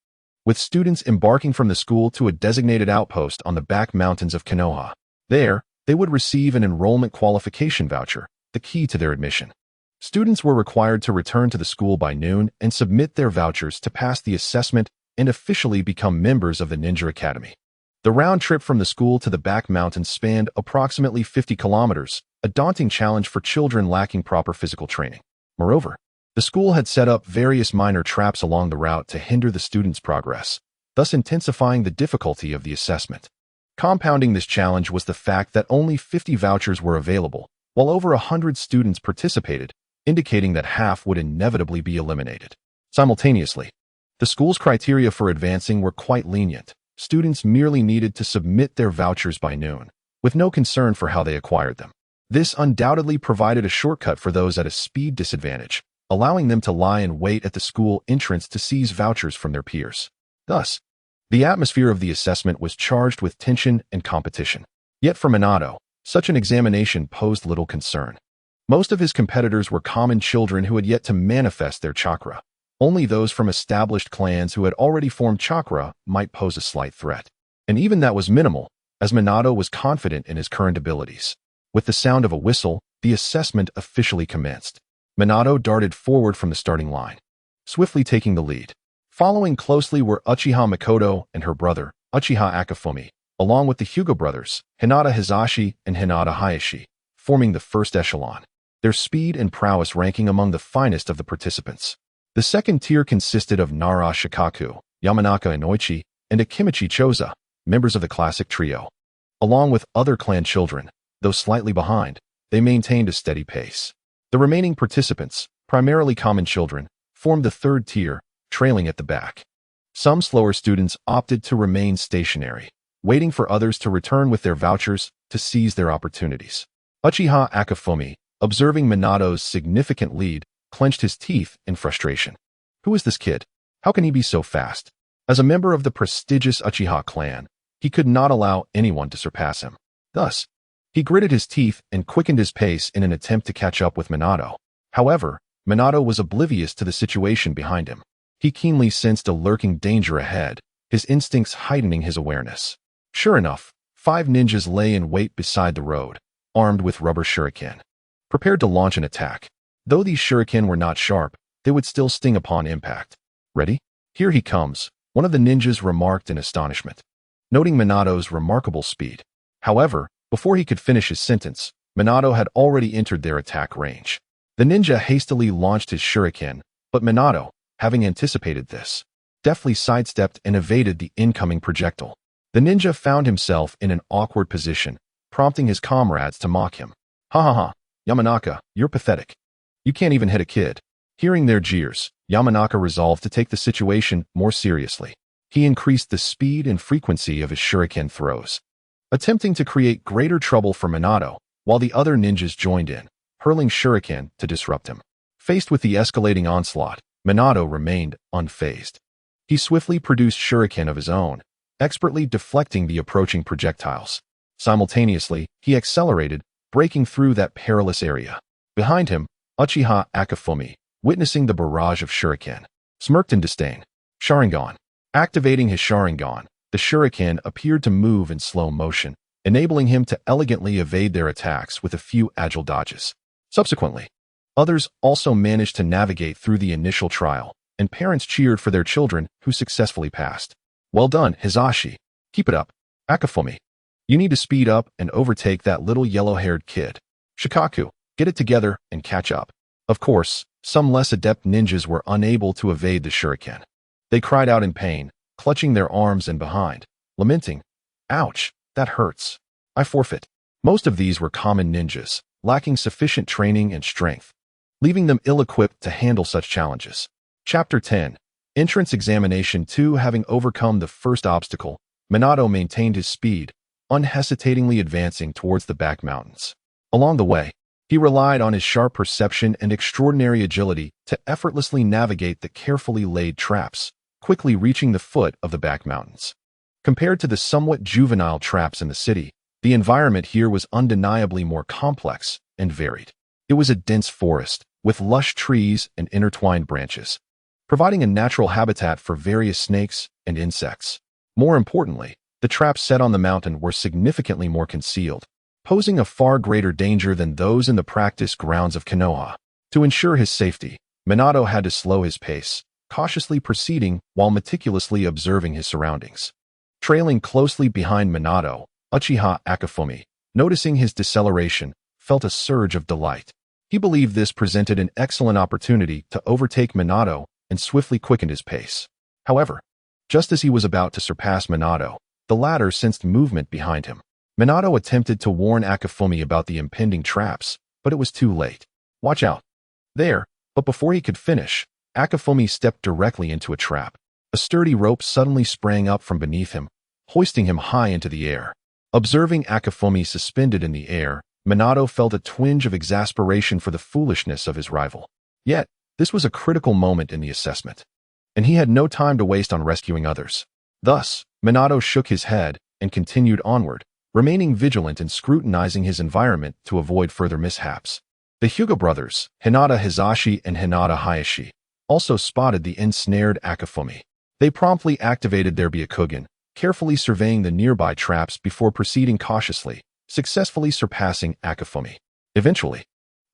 with students embarking from the school to a designated outpost on the back mountains of Konoha. There, they would receive an enrollment qualification voucher, the key to their admission. Students were required to return to the school by noon and submit their vouchers to pass the assessment and officially become members of the Ninja Academy. The round trip from the school to the back mountains spanned approximately 50 kilometers, a daunting challenge for children lacking proper physical training. Moreover, the school had set up various minor traps along the route to hinder the students' progress, thus intensifying the difficulty of the assessment. Compounding this challenge was the fact that only 50 vouchers were available, while over 100 students participated, indicating that half would inevitably be eliminated. Simultaneously, the school's criteria for advancing were quite lenient. Students merely needed to submit their vouchers by noon, with no concern for how they acquired them. This undoubtedly provided a shortcut for those at a speed disadvantage, allowing them to lie in wait at the school entrance to seize vouchers from their peers. Thus, the atmosphere of the assessment was charged with tension and competition. Yet for Minato, such an examination posed little concern. Most of his competitors were common children who had yet to manifest their chakra. Only those from established clans who had already formed chakra might pose a slight threat. And even that was minimal, as Minato was confident in his current abilities. With the sound of a whistle, the assessment officially commenced. Minato darted forward from the starting line, swiftly taking the lead. Following closely were Uchiha Mikoto and her brother, Uchiha Akifumi, along with the Hyuga brothers, Hinata Hisashi and Hinata Hayashi, forming the first echelon, their speed and prowess ranking among the finest of the participants. The second tier consisted of Nara Shikaku, Yamanaka Inoichi, and Akimichi Choza, members of the classic trio. Along with other clan children, though slightly behind, they maintained a steady pace. The remaining participants, primarily common children, formed the third tier, trailing at the back. Some slower students opted to remain stationary, waiting for others to return with their vouchers to seize their opportunities. Uchiha Akifumi, observing Minato's significant lead, clenched his teeth in frustration. Who is this kid? How can he be so fast? As a member of the prestigious Uchiha clan, he could not allow anyone to surpass him. Thus, he gritted his teeth and quickened his pace in an attempt to catch up with Minato. However, Minato was oblivious to the situation behind him. He keenly sensed a lurking danger ahead, his instincts heightening his awareness. Sure enough, 5 ninjas lay in wait beside the road, armed with rubber shuriken, prepared to launch an attack. Though these shuriken were not sharp, they would still sting upon impact. Ready? Here he comes, one of the ninjas remarked in astonishment, noting Minato's remarkable speed. However, before he could finish his sentence, Minato had already entered their attack range. The ninja hastily launched his shuriken, but Minato, having anticipated this, deftly sidestepped and evaded the incoming projectile. The ninja found himself in an awkward position, prompting his comrades to mock him. Ha ha ha, Yamanaka, you're pathetic. You can't even hit a kid. Hearing their jeers, Yamanaka resolved to take the situation more seriously. He increased the speed and frequency of his shuriken throws, attempting to create greater trouble for Minato, while the other ninjas joined in, hurling shuriken to disrupt him. Faced with the escalating onslaught, Minato remained unfazed. He swiftly produced shuriken of his own, expertly deflecting the approaching projectiles. Simultaneously, he accelerated, breaking through that perilous area. Behind him, Uchiha Akifumi, witnessing the barrage of shuriken, smirked in disdain. Sharingan. Activating his Sharingan, the shuriken appeared to move in slow motion, enabling him to elegantly evade their attacks with a few agile dodges. Subsequently, others also managed to navigate through the initial trial, and parents cheered for their children who successfully passed. Well done, Hizashi. Keep it up. Akifumi. You need to speed up and overtake that little yellow-haired kid. Shikaku, get it together and catch up. Of course, some less adept ninjas were unable to evade the shuriken. They cried out in pain, clutching their arms and behind, lamenting, "Ouch, that hurts. I forfeit." Most of these were common ninjas, lacking sufficient training and strength, leaving them ill-equipped to handle such challenges. Chapter 10. Entrance Examination 2. Having overcome the first obstacle, Minato maintained his speed, unhesitatingly advancing towards the back mountains. Along the way, he relied on his sharp perception and extraordinary agility to effortlessly navigate the carefully laid traps, quickly reaching the foot of the back mountains. Compared to the somewhat juvenile traps in the city, the environment here was undeniably more complex and varied. It was a dense forest, with lush trees and intertwined branches, providing a natural habitat for various snakes and insects. More importantly, the traps set on the mountain were significantly more concealed, posing a far greater danger than those in the practice grounds of Konoha. To ensure his safety, Minato had to slow his pace, cautiously proceeding while meticulously observing his surroundings. Trailing closely behind Minato, Uchiha Akifumi, noticing his deceleration, felt a surge of delight. He believed this presented an excellent opportunity to overtake Minato and swiftly quickened his pace. However, just as he was about to surpass Minato, the latter sensed movement behind him. Minato attempted to warn Akifumi about the impending traps, but it was too late. Watch out. There, but before he could finish, Akifumi stepped directly into a trap. A sturdy rope suddenly sprang up from beneath him, hoisting him high into the air. Observing Akifumi suspended in the air, Minato felt a twinge of exasperation for the foolishness of his rival. Yet, this was a critical moment in the assessment, and he had no time to waste on rescuing others. Thus, Minato shook his head and continued onward, remaining vigilant and scrutinizing his environment to avoid further mishaps. The Hyuga brothers, Hinata Hizashi and Hinata Hayashi, also spotted the ensnared Akifumi. They promptly activated their Byakugan, carefully surveying the nearby traps before proceeding cautiously, successfully surpassing Akifumi. Eventually,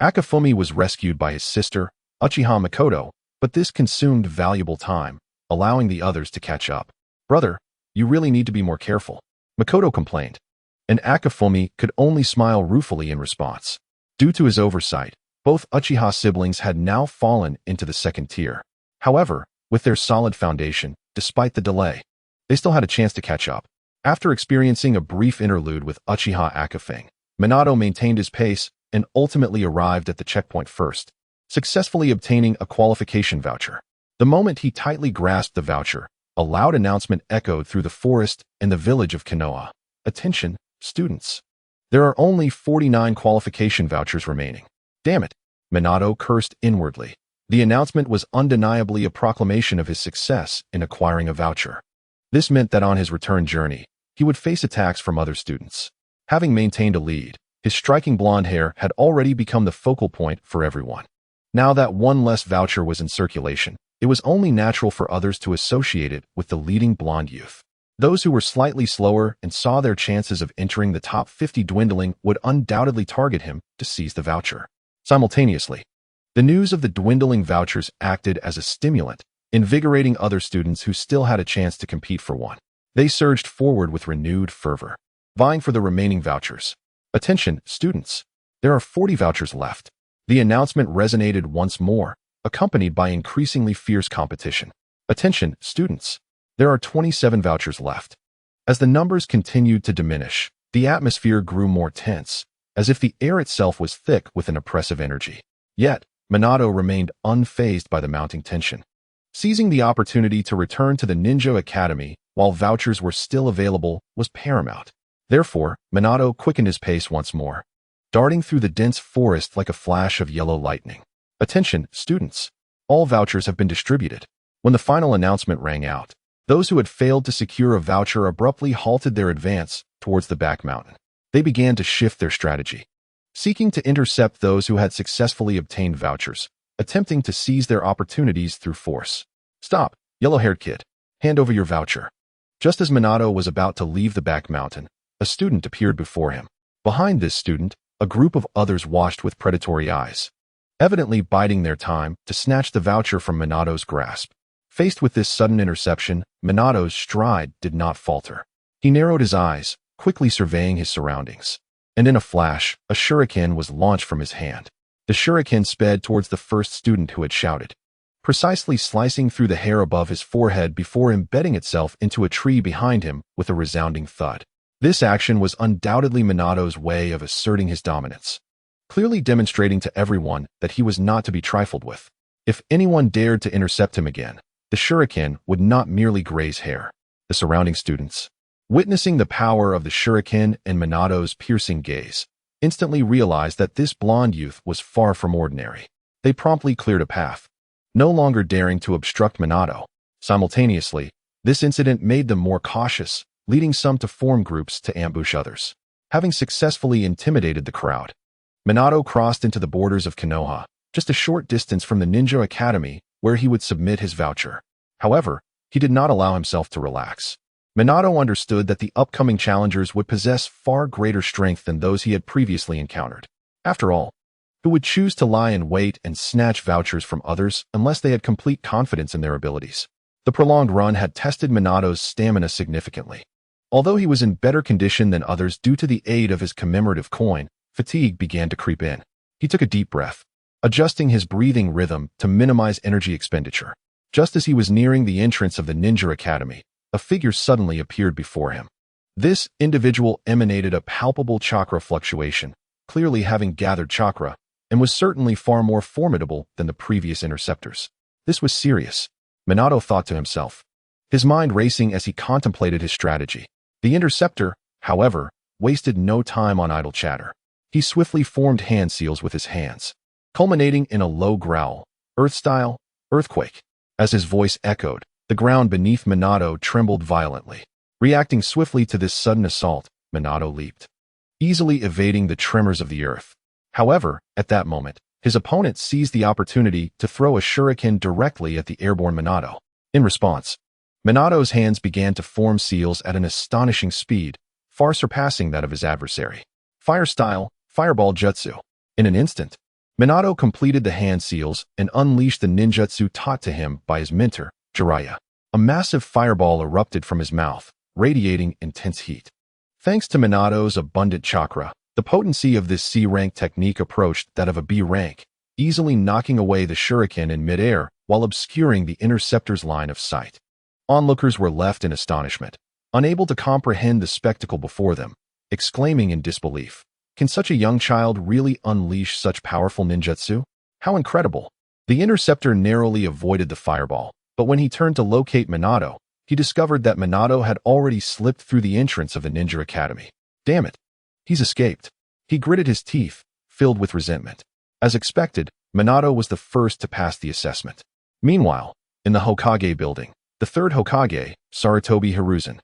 Akifumi was rescued by his sister, Uchiha Makoto, but this consumed valuable time, allowing the others to catch up. "Brother, you really need to be more careful," Makoto complained, and Akifumi could only smile ruefully in response. Due to his oversight, both Uchiha siblings had now fallen into the second tier. However, with their solid foundation, despite the delay, they still had a chance to catch up. After experiencing a brief interlude with Uchiha Akifumi, Minato maintained his pace and ultimately arrived at the checkpoint first, successfully obtaining a qualification voucher. The moment he tightly grasped the voucher, A loud announcement echoed through the forest and the village of Konoha. Attention, students. There are only 49 qualification vouchers remaining. Damn it, Minato cursed inwardly. The announcement was undeniably a proclamation of his success in acquiring a voucher. This meant that on his return journey, he would face attacks from other students. Having maintained a lead, his striking blonde hair had already become the focal point for everyone. Now that one less voucher was in circulation, it was only natural for others to associate it with the leading blonde youth. Those who were slightly slower and saw their chances of entering the top 50 dwindling would undoubtedly target him to seize the voucher. Simultaneously, the news of the dwindling vouchers acted as a stimulant, invigorating other students who still had a chance to compete for one. They surged forward with renewed fervor, vying for the remaining vouchers. Attention, students! There are 40 vouchers left. The announcement resonated once more, accompanied by increasingly fierce competition. Attention, students! There are 27 vouchers left. As the numbers continued to diminish, the atmosphere grew more tense, as if the air itself was thick with an oppressive energy. Yet, Minato remained unfazed by the mounting tension. Seizing the opportunity to return to the Ninja Academy while vouchers were still available was paramount. Therefore, Minato quickened his pace once more, darting through the dense forest like a flash of yellow lightning. Attention, students! All vouchers have been distributed. When the final announcement rang out, those who had failed to secure a voucher abruptly halted their advance towards the back mountain. They began to shift their strategy, seeking to intercept those who had successfully obtained vouchers, attempting to seize their opportunities through force. Stop, yellow-haired kid. Hand over your voucher. Just as Minato was about to leave the back mountain, a student appeared before him. Behind this student, a group of others watched with predatory eyes, evidently biding their time to snatch the voucher from Minato's grasp. Faced with this sudden interception, Minato's stride did not falter. He narrowed his eyes, quickly surveying his surroundings. And in a flash, a shuriken was launched from his hand. The shuriken sped towards the first student who had shouted, precisely slicing through the hair above his forehead before embedding itself into a tree behind him with a resounding thud. This action was undoubtedly Minato's way of asserting his dominance, clearly demonstrating to everyone that he was not to be trifled with. If anyone dared to intercept him again, the shuriken would not merely graze hair. The surrounding students, witnessing the power of the shuriken and Minato's piercing gaze, instantly realized that this blonde youth was far from ordinary. They promptly cleared a path, no longer daring to obstruct Minato. Simultaneously, this incident made them more cautious, leading some to form groups to ambush others. Having successfully intimidated the crowd, Minato crossed into the borders of Konoha, just a short distance from the Ninja Academy, where he would submit his voucher. However, he did not allow himself to relax. Minato understood that the upcoming challengers would possess far greater strength than those he had previously encountered. After all, who would choose to lie in wait and snatch vouchers from others unless they had complete confidence in their abilities? The prolonged run had tested Minato's stamina significantly. Although he was in better condition than others due to the aid of his commemorative coin, fatigue began to creep in. He took a deep breath, adjusting his breathing rhythm to minimize energy expenditure. Just as he was nearing the entrance of the Ninja Academy, a figure suddenly appeared before him. This individual emanated a palpable chakra fluctuation, clearly having gathered chakra, and was certainly far more formidable than the previous interceptors. This was serious, Minato thought to himself, his mind racing as he contemplated his strategy. The interceptor, however, wasted no time on idle chatter. He swiftly formed hand seals with his hands, culminating in a low growl, Earth-style, earthquake. As his voice echoed, the ground beneath Minato trembled violently. Reacting swiftly to this sudden assault, Minato leaped, easily evading the tremors of the earth. However, at that moment, his opponent seized the opportunity to throw a shuriken directly at the airborne Minato. In response, Minato's hands began to form seals at an astonishing speed, far surpassing that of his adversary. Fire-style, Fireball Jutsu. In an instant, Minato completed the hand seals and unleashed the ninjutsu taught to him by his mentor, Jiraiya. A massive fireball erupted from his mouth, radiating intense heat. Thanks to Minato's abundant chakra, the potency of this C-rank technique approached that of a B rank, easily knocking away the shuriken in midair while obscuring the interceptor's line of sight. Onlookers were left in astonishment, unable to comprehend the spectacle before them, exclaiming in disbelief, "Can such a young child really unleash such powerful ninjutsu? How incredible!" The interceptor narrowly avoided the fireball, but when he turned to locate Minato, he discovered that Minato had already slipped through the entrance of the Ninja Academy. Damn it! He's escaped. He gritted his teeth, filled with resentment. As expected, Minato was the first to pass the assessment. Meanwhile, in the Hokage building, the third Hokage, Sarutobi Hiruzen,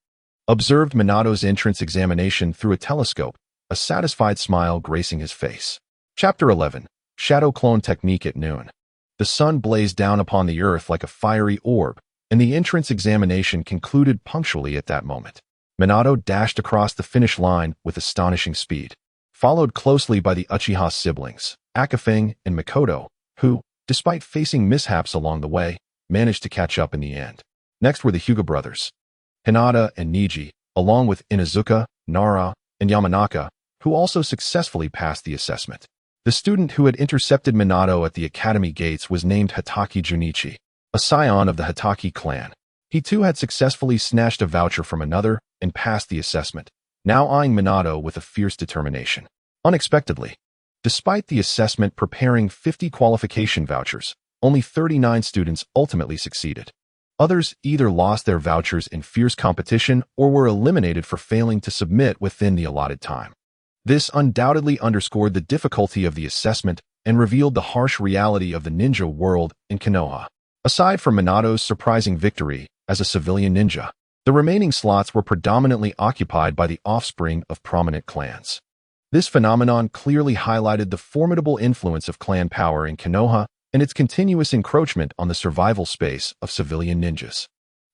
observed Minato's entrance examination through a telescope, a satisfied smile gracing his face. Chapter 11. Shadow Clone Technique at Noon. The sun blazed down upon the earth like a fiery orb, and the entrance examination concluded punctually at that moment. Minato dashed across the finish line with astonishing speed, followed closely by the Uchiha siblings, Akafeng and Mikoto, who, despite facing mishaps along the way, managed to catch up in the end. Next were the Hyuga brothers, Hinata and Niji, along with Inuzuka, Nara, and Yamanaka, who also successfully passed the assessment. The student who had intercepted Minato at the academy gates was named Hatake Junichi, a scion of the Hatake clan. He too had successfully snatched a voucher from another and passed the assessment, now eyeing Minato with a fierce determination. Unexpectedly, despite the assessment preparing 50 qualification vouchers, only 39 students ultimately succeeded. Others either lost their vouchers in fierce competition or were eliminated for failing to submit within the allotted time. This undoubtedly underscored the difficulty of the assessment and revealed the harsh reality of the ninja world in Konoha. Aside from Minato's surprising victory as a civilian ninja, the remaining slots were predominantly occupied by the offspring of prominent clans. This phenomenon clearly highlighted the formidable influence of clan power in Konoha and its continuous encroachment on the survival space of civilian ninjas.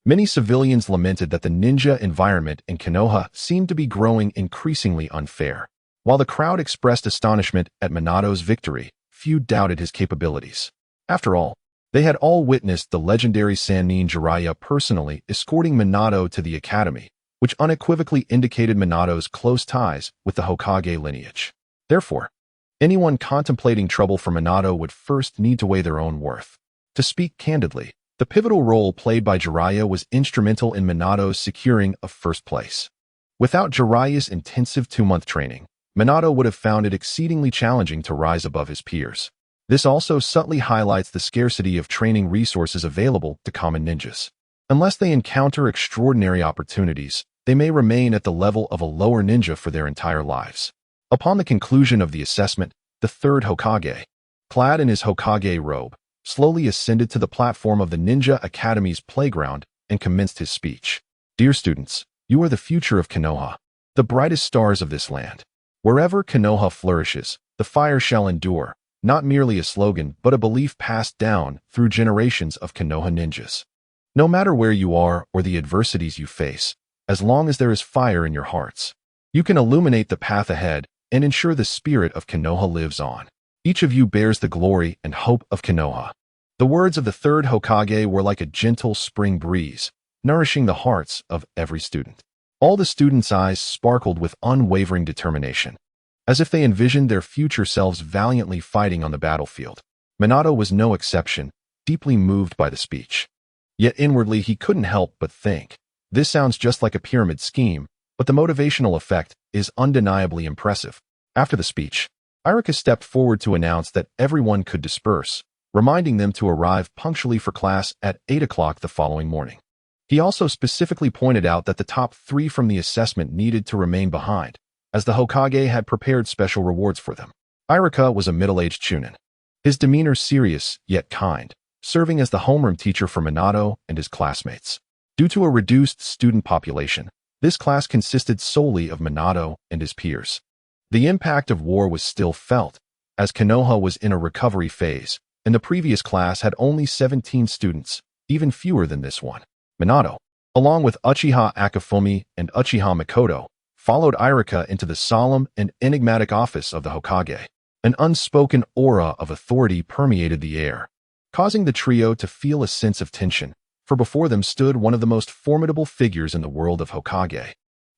Many civilians lamented that the ninja environment in Konoha seemed to be growing increasingly unfair. While the crowd expressed astonishment at Minato's victory, few doubted his capabilities. After all, they had all witnessed the legendary Sannin Jiraiya personally escorting Minato to the academy, which unequivocally indicated Minato's close ties with the Hokage lineage. Therefore, anyone contemplating trouble for Minato would first need to weigh their own worth. To speak candidly, the pivotal role played by Jiraiya was instrumental in Minato's securing a first place. Without Jiraiya's intensive 2-month training, Minato would have found it exceedingly challenging to rise above his peers. This also subtly highlights the scarcity of training resources available to common ninjas. Unless they encounter extraordinary opportunities, they may remain at the level of a lower ninja for their entire lives. Upon the conclusion of the assessment, the third Hokage, clad in his Hokage robe, slowly ascended to the platform of the Ninja Academy's playground and commenced his speech. Dear students, you are the future of Konoha, the brightest stars of this land. Wherever Konoha flourishes, the fire shall endure, not merely a slogan but a belief passed down through generations of Konoha ninjas. No matter where you are or the adversities you face, as long as there is fire in your hearts, you can illuminate the path ahead and ensure the spirit of Konoha lives on. Each of you bears the glory and hope of Konoha. The words of the third Hokage were like a gentle spring breeze, nourishing the hearts of every student. All the students' eyes sparkled with unwavering determination, as if they envisioned their future selves valiantly fighting on the battlefield. Minato was no exception, deeply moved by the speech. Yet inwardly he couldn't help but think, this sounds just like a pyramid scheme, but the motivational effect is undeniably impressive. After the speech, Iruka stepped forward to announce that everyone could disperse, reminding them to arrive punctually for class at 8 o'clock the following morning. He also specifically pointed out that the top 3 from the assessment needed to remain behind, as the Hokage had prepared special rewards for them. Iruka was a middle-aged chunin, his demeanor serious yet kind, serving as the homeroom teacher for Minato and his classmates. Due to a reduced student population, this class consisted solely of Minato and his peers. The impact of war was still felt, as Konoha was in a recovery phase, and the previous class had only 17 students, even fewer than this one. Minato, along with Uchiha Akafumi and Uchiha Mikoto, followed Iruka into the solemn and enigmatic office of the Hokage. An unspoken aura of authority permeated the air, causing the trio to feel a sense of tension, for before them stood one of the most formidable figures in the world of Hokage.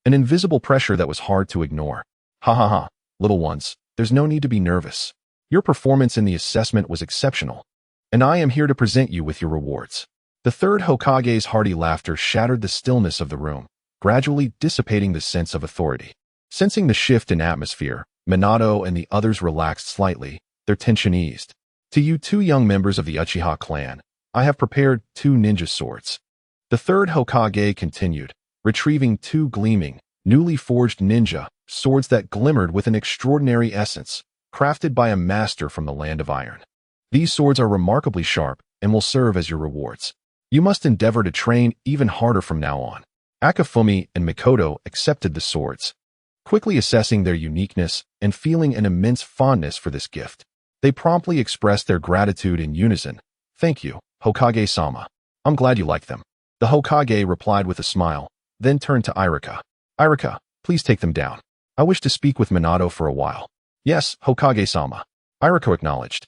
An invisible pressure that was hard to ignore. Ha ha ha, little ones, there's no need to be nervous. Your performance in the assessment was exceptional, and I am here to present you with your rewards. The third Hokage's hearty laughter shattered the stillness of the room, gradually dissipating the sense of authority. Sensing the shift in atmosphere, Minato and the others relaxed slightly, their tension eased. To you 2 young members of the Uchiha clan, I have prepared 2 ninja swords. The third Hokage continued, retrieving two gleaming, newly forged ninja swords that glimmered with an extraordinary essence, crafted by a master from the land of iron. These swords are remarkably sharp and will serve as your rewards. You must endeavor to train even harder from now on. Akifumi and Mikoto accepted the swords, quickly assessing their uniqueness and feeling an immense fondness for this gift. They promptly expressed their gratitude in unison. Thank you, Hokage-sama. I'm glad you like them. The Hokage replied with a smile, then turned to Irika. Irika, please take them down. I wish to speak with Minato for a while. Yes, Hokage-sama. Irika acknowledged,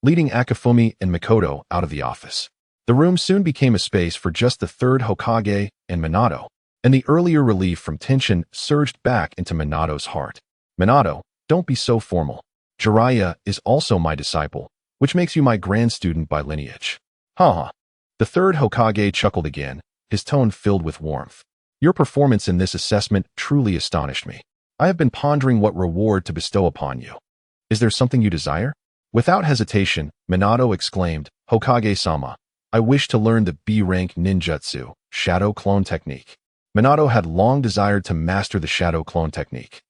leading Akifumi and Mikoto out of the office. The room soon became a space for just the third Hokage and Minato, and the earlier relief from tension surged back into Minato's heart. Minato, don't be so formal. Jiraiya is also my disciple, which makes you my grand student by lineage. Haha. The third Hokage chuckled again, his tone filled with warmth. Your performance in this assessment truly astonished me. I have been pondering what reward to bestow upon you. Is there something you desire? Without hesitation, Minato exclaimed, Hokage-sama, I wish to learn the B-rank ninjutsu, shadow clone technique. Minato had long desired to master the shadow clone technique.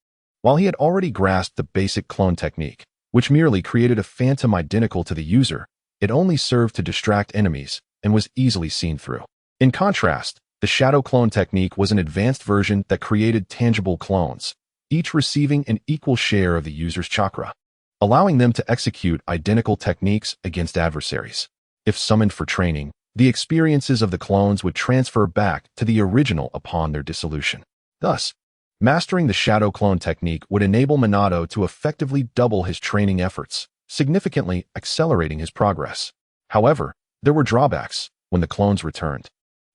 While he had already grasped the basic clone technique, which merely created a phantom identical to the user, it only served to distract enemies and was easily seen through. In contrast, the shadow clone technique was an advanced version that created tangible clones, each receiving an equal share of the user's chakra, allowing them to execute identical techniques against adversaries. If summoned for training, the experiences of the clones would transfer back to the original upon their dissolution. Thus, mastering the shadow clone technique would enable Minato to effectively double his training efforts, significantly accelerating his progress. However, there were drawbacks when the clones returned.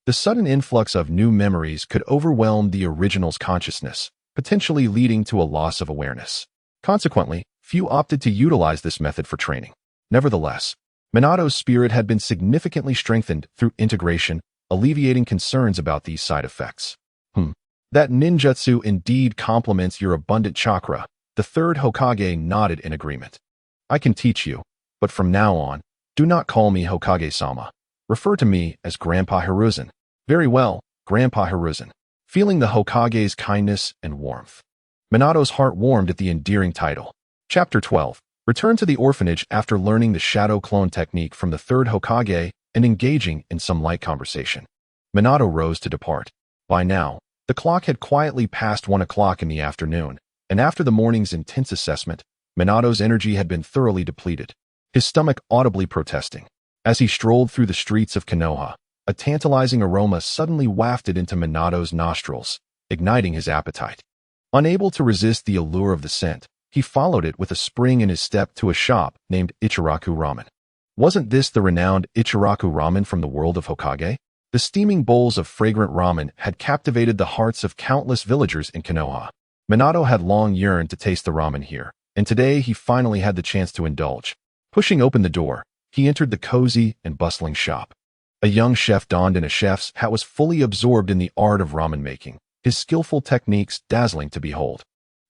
The sudden influx of new memories could overwhelm the original's consciousness, potentially leading to a loss of awareness. Consequently, few opted to utilize this method for training. Nevertheless, Minato's spirit had been significantly strengthened through integration, alleviating concerns about these side effects. That ninjutsu indeed complements your abundant chakra. The third Hokage nodded in agreement. I can teach you, but from now on, do not call me Hokage-sama. Refer to me as Grandpa Hiruzen. Very well, Grandpa Hiruzen. Feeling the Hokage's kindness and warmth, Minato's heart warmed at the endearing title. Chapter 12. Return to the orphanage after learning the shadow clone technique from the third Hokage and engaging in some light conversation. Minato rose to depart. By now, the clock had quietly passed 1 o'clock in the afternoon, and after the morning's intense assessment, Minato's energy had been thoroughly depleted, his stomach audibly protesting. As he strolled through the streets of Konoha, a tantalizing aroma suddenly wafted into Minato's nostrils, igniting his appetite. Unable to resist the allure of the scent, he followed it with a spring in his step to a shop named Ichiraku Ramen. Wasn't this the renowned Ichiraku Ramen from the world of Hokage? The steaming bowls of fragrant ramen had captivated the hearts of countless villagers in Konoha. Minato had long yearned to taste the ramen here, and today he finally had the chance to indulge. Pushing open the door, he entered the cozy and bustling shop. A young chef donned in a chef's hat was fully absorbed in the art of ramen making, his skillful techniques dazzling to behold.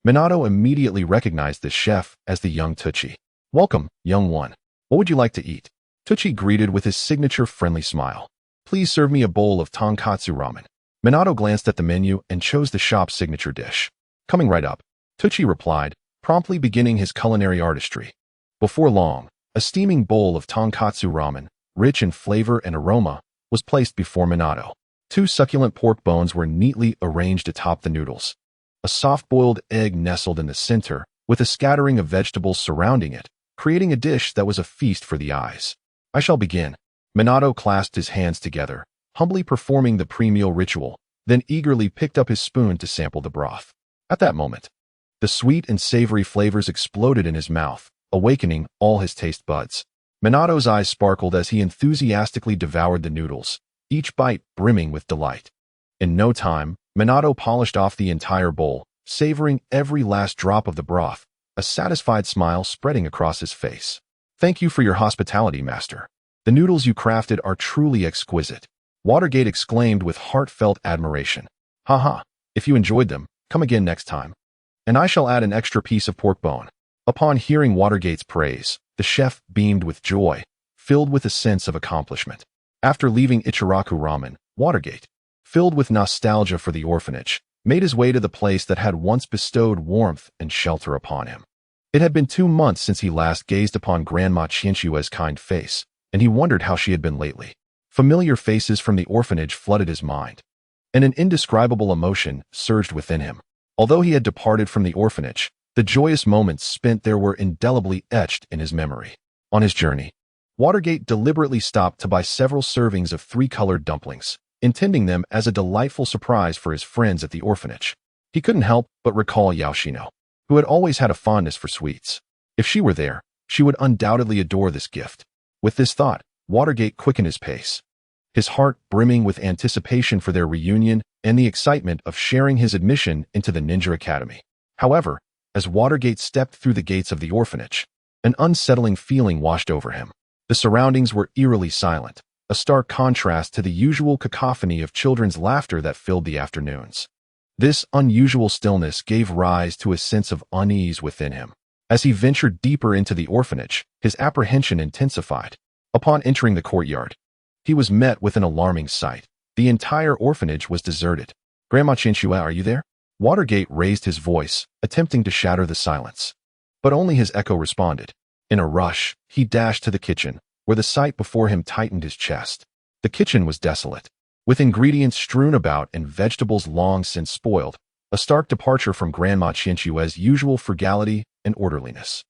Minato immediately recognized this chef as the young Tucci. Welcome, young one. What would you like to eat? Tucci greeted with his signature friendly smile. Please serve me a bowl of tonkatsu ramen. Minato glanced at the menu and chose the shop's signature dish. Coming right up, Tucci replied, promptly beginning his culinary artistry. Before long, a steaming bowl of tonkatsu ramen, rich in flavor and aroma, was placed before Minato. 2 succulent pork bones were neatly arranged atop the noodles. A soft-boiled egg nestled in the center, with a scattering of vegetables surrounding it, creating a dish that was a feast for the eyes. I shall begin. Minato clasped his hands together, humbly performing the pre-meal ritual, then eagerly picked up his spoon to sample the broth. At that moment, the sweet and savory flavors exploded in his mouth, awakening all his taste buds. Minato's eyes sparkled as he enthusiastically devoured the noodles, each bite brimming with delight. In no time, Minato polished off the entire bowl, savoring every last drop of the broth, a satisfied smile spreading across his face. Thank you for your hospitality, master. The noodles you crafted are truly exquisite. Watergate exclaimed with heartfelt admiration. Haha, if you enjoyed them, come again next time. And I shall add an extra piece of pork bone. Upon hearing Watergate's praise, the chef beamed with joy, filled with a sense of accomplishment. After leaving Ichiraku Ramen, Watergate, filled with nostalgia for the orphanage, made his way to the place that had once bestowed warmth and shelter upon him. It had been 2 months since he last gazed upon Grandma Qianxue's kind face, and he wondered how she had been lately. Familiar faces from the orphanage flooded his mind, and an indescribable emotion surged within him. Although he had departed from the orphanage, the joyous moments spent there were indelibly etched in his memory. On his journey, Watergate deliberately stopped to buy several servings of 3-colored dumplings, intending them as a delightful surprise for his friends at the orphanage. He couldn't help but recall Yoshino, who had always had a fondness for sweets. If she were there, she would undoubtedly adore this gift. With this thought, Watergate quickened his pace, his heart brimming with anticipation for their reunion and the excitement of sharing his admission into the Ninja Academy. However, as Watergate stepped through the gates of the orphanage, an unsettling feeling washed over him. The surroundings were eerily silent, a stark contrast to the usual cacophony of children's laughter that filled the afternoons. This unusual stillness gave rise to a sense of unease within him. As he ventured deeper into the orphanage, his apprehension intensified. Upon entering the courtyard, he was met with an alarming sight. The entire orphanage was deserted. "Grandma Qianxue, are you there?" Watergate raised his voice, attempting to shatter the silence. But only his echo responded. In a rush, he dashed to the kitchen, where the sight before him tightened his chest. The kitchen was desolate, with ingredients strewn about and vegetables long since spoiled, a stark departure from Grandma Qianxue's usual frugality and orderliness.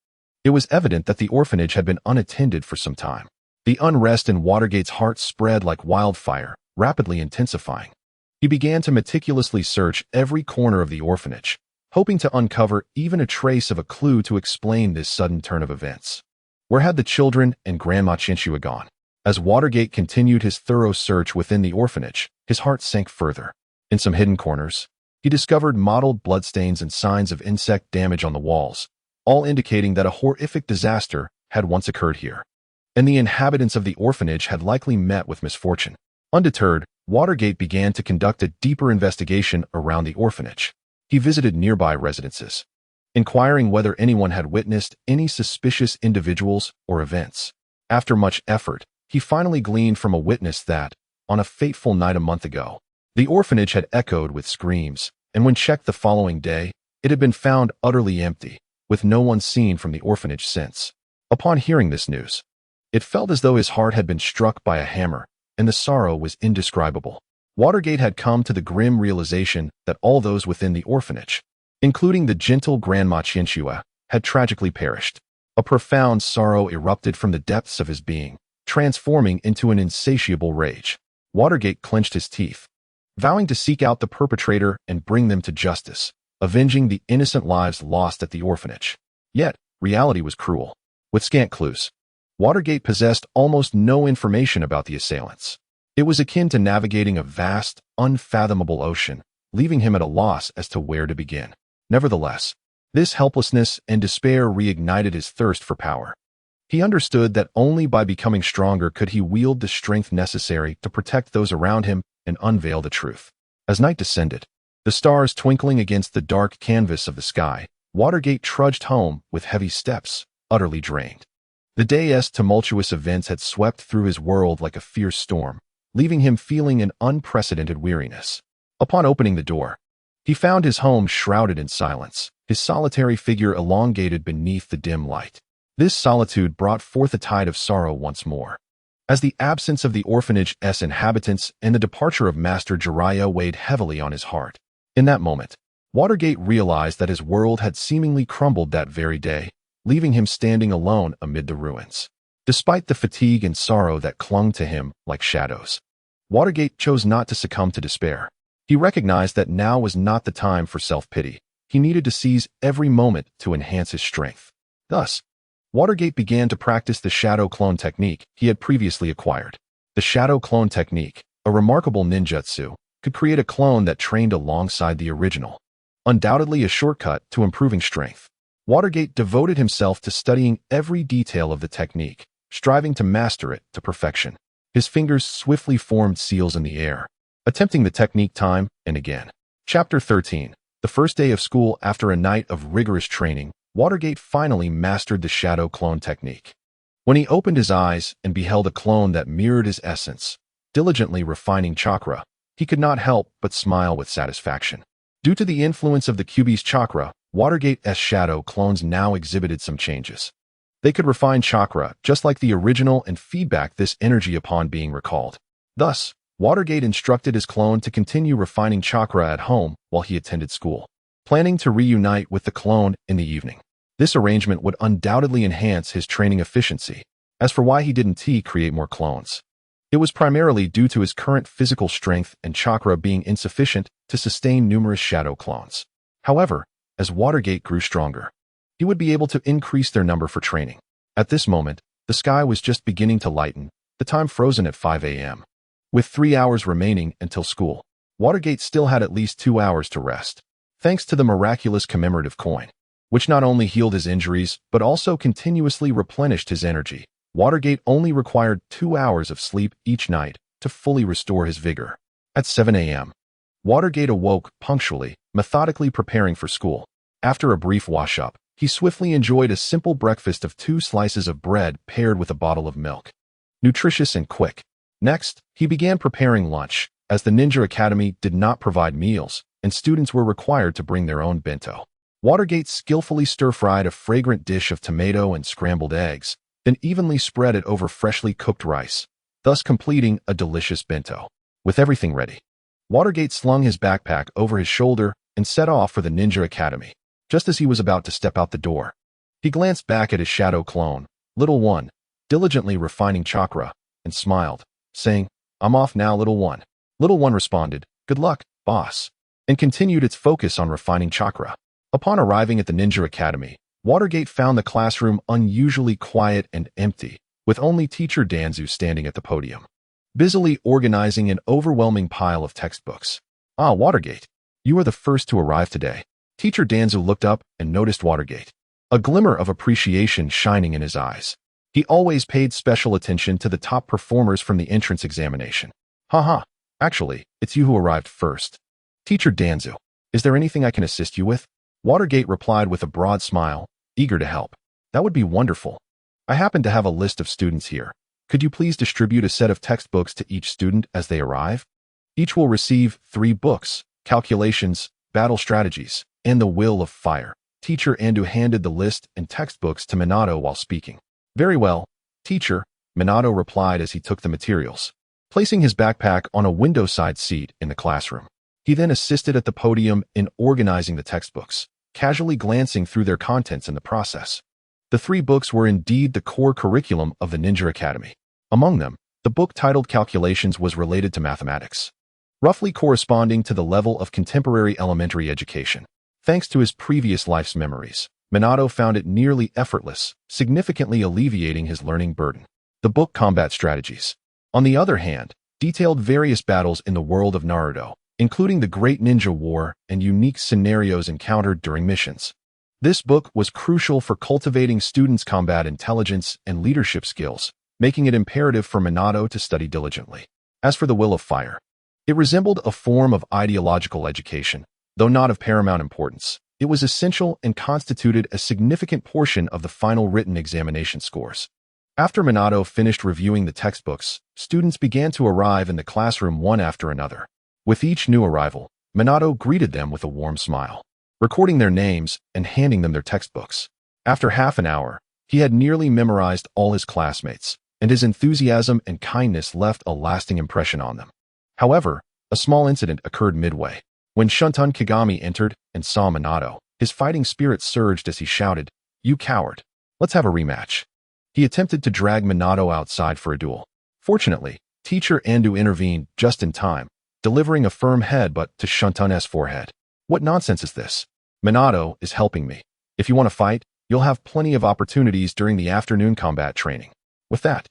It was evident that the orphanage had been unattended for some time. The unrest in Watergate's heart spread like wildfire, rapidly intensifying. He began to meticulously search every corner of the orphanage, hoping to uncover even a trace of a clue to explain this sudden turn of events. Where had the children and Grandma Qianxue gone? As Watergate continued his thorough search within the orphanage, his heart sank further. In some hidden corners, he discovered mottled bloodstains and signs of insect damage on the walls, all indicating that a horrific disaster had once occurred here, and the inhabitants of the orphanage had likely met with misfortune. Undeterred, Watergate began to conduct a deeper investigation around the orphanage. He visited nearby residences, inquiring whether anyone had witnessed any suspicious individuals or events. After much effort, he finally gleaned from a witness that, on a fateful night a month ago, the orphanage had echoed with screams, and when checked the following day, it had been found utterly empty, with no one seen from the orphanage since. Upon hearing this news, it felt as though his heart had been struck by a hammer, and the sorrow was indescribable. Watergate had come to the grim realization that all those within the orphanage, including the gentle Grandma Qianxue, had tragically perished. A profound sorrow erupted from the depths of his being, transforming into an insatiable rage. Watergate clenched his teeth, vowing to seek out the perpetrator and bring them to justice, avenging the innocent lives lost at the orphanage. Yet, reality was cruel. With scant clues, Watergate possessed almost no information about the assailants. It was akin to navigating a vast, unfathomable ocean, leaving him at a loss as to where to begin. Nevertheless, this helplessness and despair reignited his thirst for power. He understood that only by becoming stronger could he wield the strength necessary to protect those around him and unveil the truth. As night descended, the stars twinkling against the dark canvas of the sky, Watergate trudged home with heavy steps, utterly drained. The day's tumultuous events had swept through his world like a fierce storm, leaving him feeling an unprecedented weariness. Upon opening the door, he found his home shrouded in silence, his solitary figure elongated beneath the dim light. This solitude brought forth a tide of sorrow once more, as the absence of the orphanage's inhabitants and the departure of Master Jiraiya weighed heavily on his heart. In that moment, Watergate realized that his world had seemingly crumbled that very day, leaving him standing alone amid the ruins. Despite the fatigue and sorrow that clung to him like shadows, Watergate chose not to succumb to despair. He recognized that now was not the time for self-pity. He needed to seize every moment to enhance his strength. Thus, Watergate began to practice the shadow clone technique he had previously acquired. The shadow clone technique, a remarkable ninjutsu, could create a clone that trained alongside the original. Undoubtedly a shortcut to improving strength. Watergate devoted himself to studying every detail of the technique, striving to master it to perfection. His fingers swiftly formed seals in the air, attempting the technique time and again. Chapter 13. The first day of school. After a night of rigorous training, Watergate finally mastered the shadow clone technique. When he opened his eyes and beheld a clone that mirrored his essence, diligently refining chakra, he could not help but smile with satisfaction. Due to the influence of the QB's chakra, Watergate's shadow clones now exhibited some changes. They could refine chakra just like the original and feedback this energy upon being recalled. Thus, Watergate instructed his clone to continue refining chakra at home while he attended school, planning to reunite with the clone in the evening. This arrangement would undoubtedly enhance his training efficiency. As for why he didn't create more clones, it was primarily due to his current physical strength and chakra being insufficient to sustain numerous shadow clones. However, as Watergate grew stronger, he would be able to increase their number for training. At this moment, the sky was just beginning to lighten, the time frozen at 5 a.m. With 3 hours remaining until school, Watergate still had at least 2 hours to rest, thanks to the miraculous commemorative coin, which not only healed his injuries but also continuously replenished his energy. Watergate only required 2 hours of sleep each night to fully restore his vigor. At 7 a.m., Watergate awoke punctually, methodically preparing for school. After a brief wash-up, he swiftly enjoyed a simple breakfast of 2 slices of bread paired with a bottle of milk. Nutritious and quick. Next, he began preparing lunch, as the Ninja Academy did not provide meals, and students were required to bring their own bento. Watergate skillfully stir-fried a fragrant dish of tomato and scrambled eggs, then evenly spread it over freshly cooked rice, thus completing a delicious bento. With everything ready, Watergate slung his backpack over his shoulder and set off for the Ninja Academy. Just as he was about to step out the door, he glanced back at his shadow clone, Little One, diligently refining chakra, and smiled, saying, "I'm off now, Little One." Little One responded, "Good luck, boss," and continued its focus on refining chakra. Upon arriving at the Ninja Academy, Watergate found the classroom unusually quiet and empty, with only teacher Danzu standing at the podium, busily organizing an overwhelming pile of textbooks. "Ah, Watergate, you are the first to arrive today." Teacher Danzu looked up and noticed Watergate, a glimmer of appreciation shining in his eyes. He always paid special attention to the top performers from the entrance examination. "Haha, actually, it's you who arrived first." "Teacher Danzu, is there anything I can assist you with?" Watergate replied with a broad smile, eager to help. "That would be wonderful. I happen to have a list of students here. Could you please distribute a set of textbooks to each student as they arrive? Each will receive 3 books, Calculations, Battle Strategies, and The Will of Fire." Teacher Andu handed the list and textbooks to Minato while speaking. "Very well, teacher," Minato replied as he took the materials, placing his backpack on a window-side seat in the classroom. He then assisted at the podium in organizing the textbooks, casually glancing through their contents in the process. The 3 books were indeed the core curriculum of the Ninja Academy. Among them, the book titled Calculations was related to mathematics, roughly corresponding to the level of contemporary elementary education. Thanks to his previous life's memories, Minato found it nearly effortless, significantly alleviating his learning burden. The book Combat Strategies, on the other hand, detailed various battles in the world of Naruto, including the Great Ninja War and unique scenarios encountered during missions. This book was crucial for cultivating students' combat intelligence and leadership skills, making it imperative for Minato to study diligently. As for the Will of Fire, it resembled a form of ideological education, though not of paramount importance. It was essential and constituted a significant portion of the final written examination scores. After Minato finished reviewing the textbooks, students began to arrive in the classroom one after another. With each new arrival, Minato greeted them with a warm smile, recording their names and handing them their textbooks. After half an hour, he had nearly memorized all his classmates, and his enthusiasm and kindness left a lasting impression on them. However, a small incident occurred midway. When Shuntun Kagami entered and saw Minato, his fighting spirit surged as he shouted, "You coward! Let's have a rematch." He attempted to drag Minato outside for a duel. Fortunately, Teacher Andu intervened just in time, delivering a firm headbutt to Shuntun's forehead. "What nonsense is this? Minato is helping me. If you want to fight, you'll have plenty of opportunities during the afternoon combat training." With that,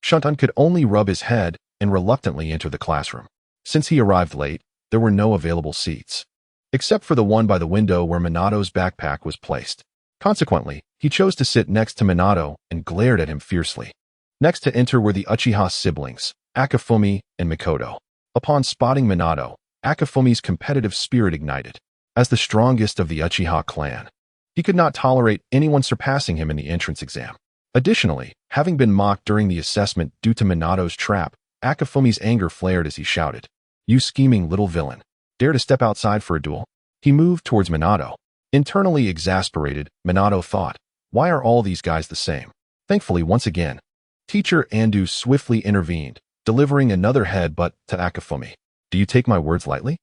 Shuntun could only rub his head and reluctantly enter the classroom. Since he arrived late, there were no available seats, except for the one by the window where Minato's backpack was placed. Consequently, he chose to sit next to Minato and glared at him fiercely. Next to enter were the Uchiha siblings, Akifumi and Mikoto. Upon spotting Minato, Akifumi's competitive spirit ignited. As the strongest of the Uchiha clan, he could not tolerate anyone surpassing him in the entrance exam. Additionally, having been mocked during the assessment due to Minato's trap, Akafumi's anger flared as he shouted, "You scheming little villain. Dare to step outside for a duel?" He moved towards Minato. Internally exasperated, Minato thought, why are all these guys the same? Thankfully, once again, Teacher Ando swiftly intervened, delivering another headbutt to Akafumi. Do you take my words lightly?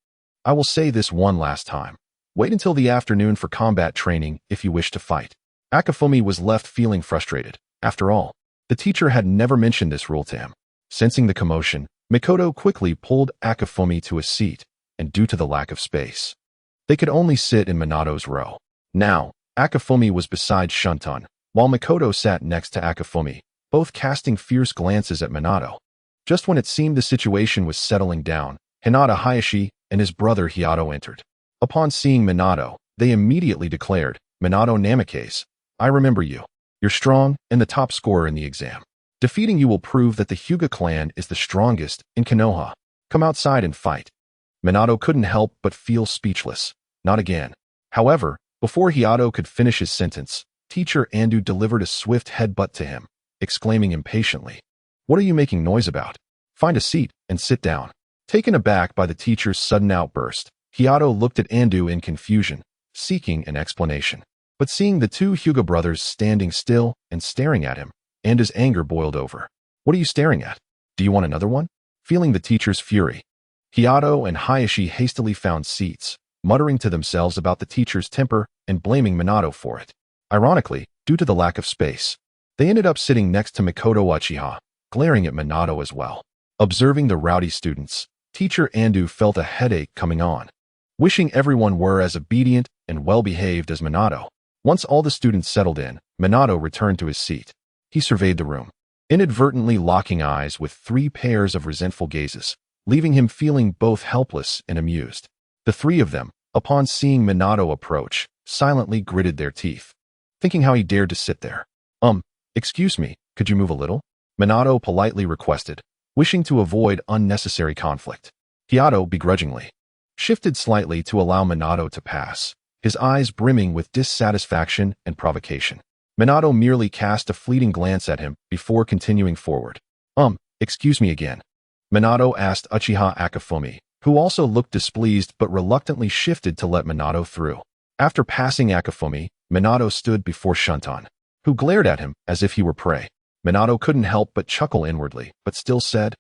I will say this one last time. Wait until the afternoon for combat training if you wish to fight. Akafumi was left feeling frustrated. After all, the teacher had never mentioned this rule to him. Sensing the commotion, Mikoto quickly pulled Akafumi to a seat, and due to the lack of space, they could only sit in Minato's row. Now, Akafumi was beside Shunton, while Mikoto sat next to Akafumi, both casting fierce glances at Minato. Just when it seemed the situation was settling down, Hinata Hayashi and his brother Hiato entered. Upon seeing Minato, they immediately declared, "Minato Namikaze, I remember you. You're strong and the top scorer in the exam. Defeating you will prove that the Hyuga clan is the strongest in Konoha. Come outside and fight." Minato couldn't help but feel speechless. Not again. However, before Hiato could finish his sentence, Teacher Ando delivered a swift headbutt to him, exclaiming impatiently, "What are you making noise about? Find a seat and sit down." Taken aback by the teacher's sudden outburst, Hiato looked at Ando in confusion, seeking an explanation. But seeing the two Hyuga brothers standing still and staring at him, Ando's anger boiled over. "What are you staring at? Do you want another one?" Feeling the teacher's fury, Hiato and Hayashi hastily found seats, muttering to themselves about the teacher's temper and blaming Minato for it. Ironically, due to the lack of space, they ended up sitting next to Mikoto Uchiha, glaring at Minato as well. Observing the rowdy students, Teacher Ando felt a headache coming on, wishing everyone were as obedient and well-behaved as Minato. Once all the students settled in, Minato returned to his seat. He surveyed the room, inadvertently locking eyes with 3 pairs of resentful gazes, leaving him feeling both helpless and amused. The 3 of them, upon seeing Minato approach, silently gritted their teeth, thinking how he dared to sit there. Excuse me, could you move a little?" Minato politely requested, wishing to avoid unnecessary conflict. Hiato begrudgingly shifted slightly to allow Minato to pass, his eyes brimming with dissatisfaction and provocation. Minato merely cast a fleeting glance at him before continuing forward. Excuse me again." Minato asked Uchiha Akafumi, who also looked displeased but reluctantly shifted to let Minato through. After passing Akafumi, Minato stood before Shunton, who glared at him as if he were prey. Minato couldn't help but chuckle inwardly, but still said,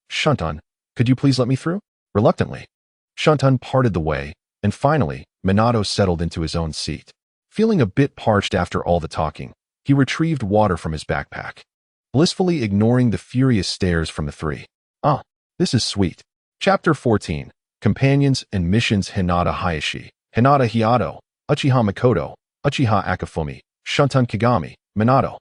Shunton, could you please let me through?" Reluctantly, Shunton parted the way, and finally, Minato settled into his own seat. Feeling a bit parched after all the talking, he retrieved water from his backpack, blissfully ignoring the furious stares from the 3. This is sweet. Chapter 14. Companions and Missions. Hinata Hayashi, Hinata Hiato, Uchiha Mikoto, Uchiha Akafumi, Shunton Kagami, Minato.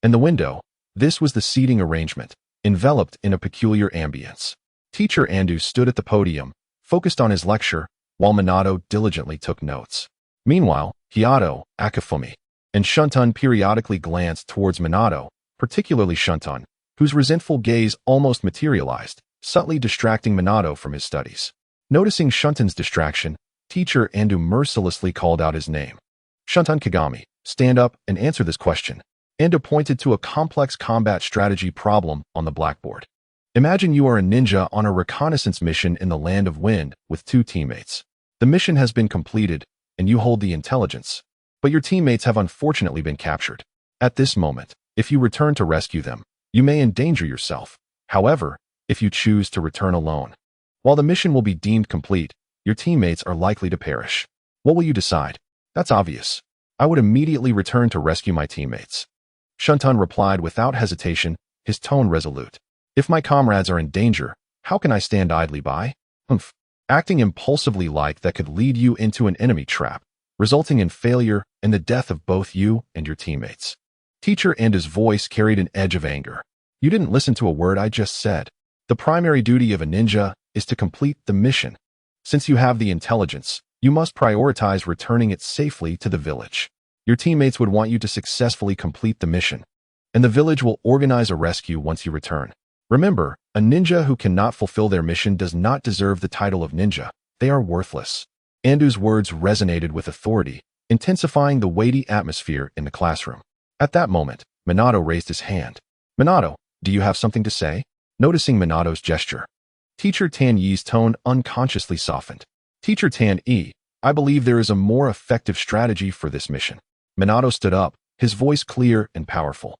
In the window, this was the seating arrangement, enveloped in a peculiar ambience. Teacher Ando stood at the podium, focused on his lecture, while Minato diligently took notes. Meanwhile, Hiato, Akafumi, and Shunton periodically glanced towards Minato, particularly Shunton, whose resentful gaze almost materialized, subtly distracting Minato from his studies. Noticing Shunton's distraction, Teacher Ando mercilessly called out his name. "Shunton Kagami, stand up and answer this question." Ando pointed to a complex combat strategy problem on the blackboard. Imagine you are a ninja on a reconnaissance mission in the Land of Wind with 2 teammates. The mission has been completed, and you hold the intelligence, but your teammates have unfortunately been captured. At this moment, if you return to rescue them, you may endanger yourself. However, if you choose to return alone, while the mission will be deemed complete, your teammates are likely to perish. What will you decide? That's obvious. I would immediately return to rescue my teammates. Shunton replied without hesitation, his tone resolute. If my comrades are in danger, how can I stand idly by? Acting impulsively like that could lead you into an enemy trap, resulting in failure and the death of both you and your teammates. Teacher Ando's voice carried an edge of anger. You didn't listen to a word I just said. The primary duty of a ninja is to complete the mission. Since you have the intelligence, you must prioritize returning it safely to the village. Your teammates would want you to successfully complete the mission, and the village will organize a rescue once you return. Remember, a ninja who cannot fulfill their mission does not deserve the title of ninja. They are worthless. Ando's words resonated with authority, intensifying the weighty atmosphere in the classroom. At that moment, Minato raised his hand. "Minato, do you have something to say?" Noticing Minato's gesture, Teacher Tan Yi's tone unconsciously softened. Teacher Tan Yi, I believe there is a more effective strategy for this mission. Minato stood up, his voice clear and powerful.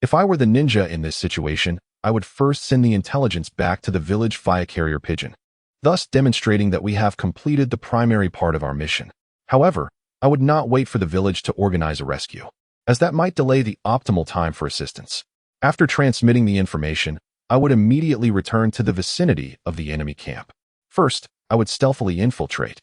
If I were the ninja in this situation, I would first send the intelligence back to the village fire carrier pigeon, thus demonstrating that we have completed the primary part of our mission. However, I would not wait for the village to organize a rescue, as that might delay the optimal time for assistance. After transmitting the information, I would immediately return to the vicinity of the enemy camp. First, I would stealthily infiltrate,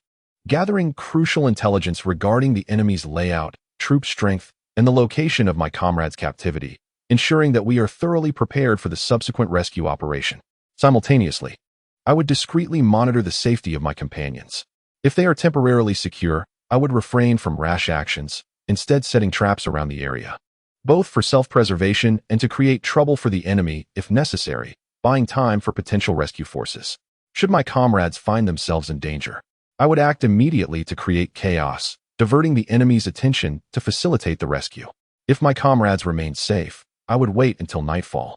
gathering crucial intelligence regarding the enemy's layout, troop strength, and the location of my comrades' captivity, ensuring that we are thoroughly prepared for the subsequent rescue operation. Simultaneously, I would discreetly monitor the safety of my companions. If they are temporarily secure, I would refrain from rash actions, instead setting traps around the area, both for self-preservation and to create trouble for the enemy if necessary, buying time for potential rescue forces. Should my comrades find themselves in danger, I would act immediately to create chaos, diverting the enemy's attention to facilitate the rescue. If my comrades remained safe, I would wait until nightfall,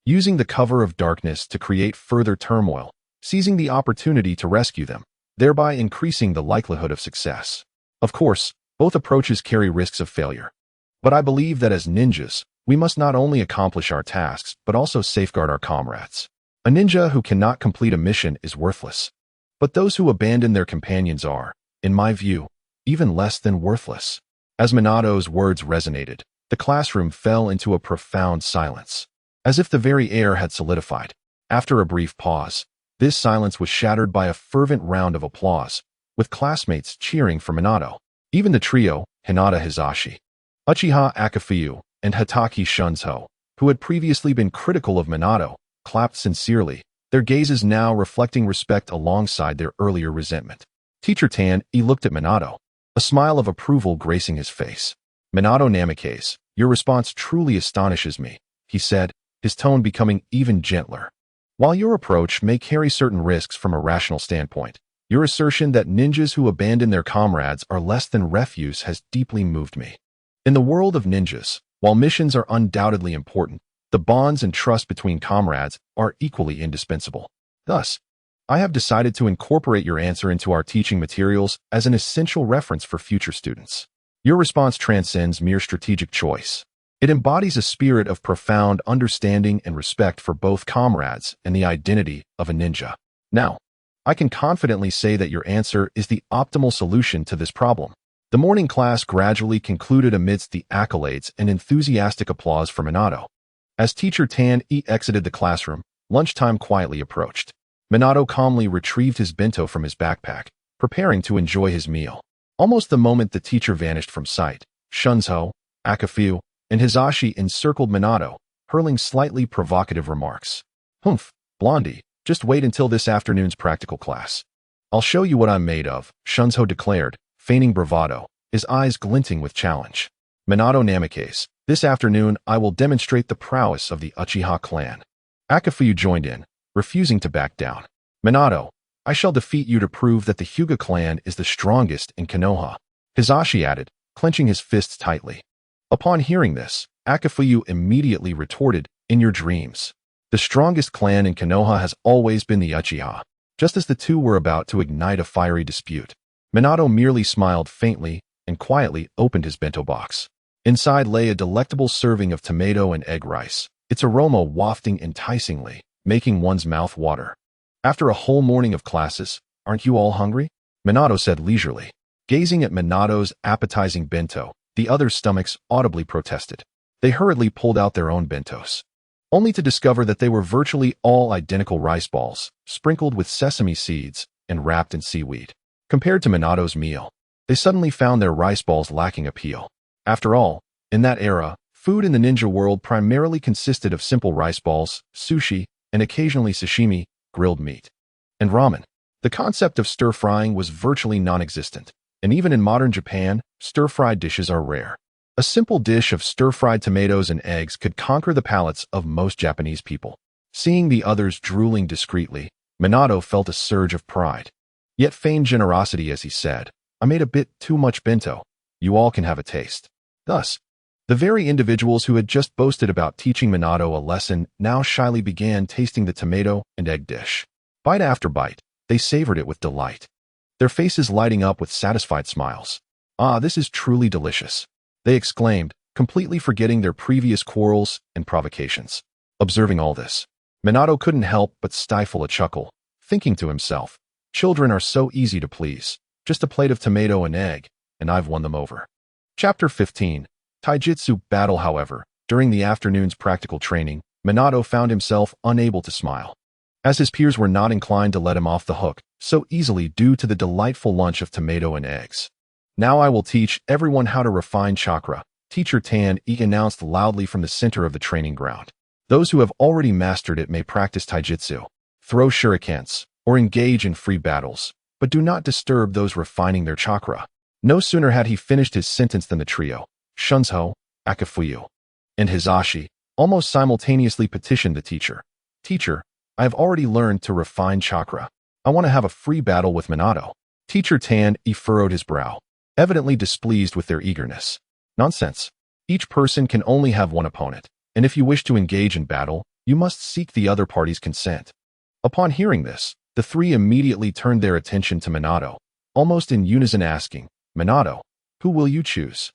using the cover of darkness to create further turmoil, seizing the opportunity to rescue them, thereby increasing the likelihood of success. Of course, both approaches carry risks of failure. But I believe that as ninjas, we must not only accomplish our tasks, but also safeguard our comrades. A ninja who cannot complete a mission is worthless. But those who abandon their companions are, in my view, even less than worthless. As Minato's words resonated, the classroom fell into a profound silence, as if the very air had solidified. After a brief pause, this silence was shattered by a fervent round of applause, with classmates cheering for Minato. Even the trio, Hinata Hizashi, Uchiha Akafuyu, and Hatake Shunzo, who had previously been critical of Minato, clapped sincerely, their gazes now reflecting respect alongside their earlier resentment. Teacher Tan Yi looked at Minato, a smile of approval gracing his face. Minato Namikaze, your response truly astonishes me, he said, his tone becoming even gentler. While your approach may carry certain risks from a rational standpoint, your assertion that ninjas who abandon their comrades are less than refuse has deeply moved me. In the world of ninjas, while missions are undoubtedly important, the bonds and trust between comrades are equally indispensable. Thus, I have decided to incorporate your answer into our teaching materials as an essential reference for future students. Your response transcends mere strategic choice. It embodies a spirit of profound understanding and respect for both comrades and the identity of a ninja. Now, I can confidently say that your answer is the optimal solution to this problem. The morning class gradually concluded amidst the accolades and enthusiastic applause for Minato. As Teacher Tan Yi exited the classroom, lunchtime quietly approached. Minato calmly retrieved his bento from his backpack, preparing to enjoy his meal. Almost the moment the teacher vanished from sight, Shunzo, Akafuyu, and Hizashi encircled Minato, hurling slightly provocative remarks. Humph, Blondie, just wait until this afternoon's practical class. I'll show you what I'm made of, Shunzo declared, feigning bravado, his eyes glinting with challenge. Minato Namikaze, this afternoon I will demonstrate the prowess of the Uchiha clan. Akafuyu joined in, refusing to back down. Minato, I shall defeat you to prove that the Hyuga clan is the strongest in Konoha, Hizashi added, clenching his fists tightly. Upon hearing this, Akafuyu immediately retorted, in your dreams. The strongest clan in Konoha has always been the Uchiha. Just as the two were about to ignite a fiery dispute, Minato merely smiled faintly and quietly opened his bento box. Inside lay a delectable serving of tomato and egg rice, its aroma wafting enticingly, making one's mouth water. After a whole morning of classes, aren't you all hungry? Minato said leisurely. Gazing at Minato's appetizing bento, the others' stomachs audibly protested. They hurriedly pulled out their own bentos, only to discover that they were virtually all identical rice balls, sprinkled with sesame seeds and wrapped in seaweed. Compared to Minato's meal, they suddenly found their rice balls lacking appeal. After all, in that era, food in the ninja world primarily consisted of simple rice balls, sushi, and occasionally sashimi, grilled meat, and ramen. The concept of stir-frying was virtually non-existent, and even in modern Japan, stir-fried dishes are rare. A simple dish of stir-fried tomatoes and eggs could conquer the palates of most Japanese people. Seeing the others drooling discreetly, Minato felt a surge of pride, yet feigned generosity as he said, I made a bit too much bento. You all can have a taste. Thus, The very individuals who had just boasted about teaching Minato a lesson now shyly began tasting the tomato and egg dish. Bite after bite, they savored it with delight, their faces lighting up with satisfied smiles. "Ah, this is truly delicious," they exclaimed, completely forgetting their previous quarrels and provocations. Observing all this, Minato couldn't help but stifle a chuckle, thinking to himself, "Children are so easy to please. Just a plate of tomato and egg, and I've won them over." Chapter 15. Taijutsu Battle. However, during the afternoon's practical training, Minato found himself unable to smile, as his peers were not inclined to let him off the hook so easily due to the delightful lunch of tomato and eggs. "Now I will teach everyone how to refine chakra," Teacher Tan-ik announced loudly from the center of the training ground. "Those who have already mastered it may practice taijutsu, throw shurikens, or engage in free battles, but do not disturb those refining their chakra." No sooner had he finished his sentence than the trio, Shunzo, Akafuyu, and Hisashi, almost simultaneously petitioned the teacher. "Teacher, I have already learned to refine chakra. I want to have a free battle with Minato." Teacher Tan-ik furrowed his brow, evidently displeased with their eagerness. "Nonsense. Each person can only have one opponent, and if you wish to engage in battle, you must seek the other party's consent." Upon hearing this, the three immediately turned their attention to Minato, almost in unison asking, "Minato, who will you choose?"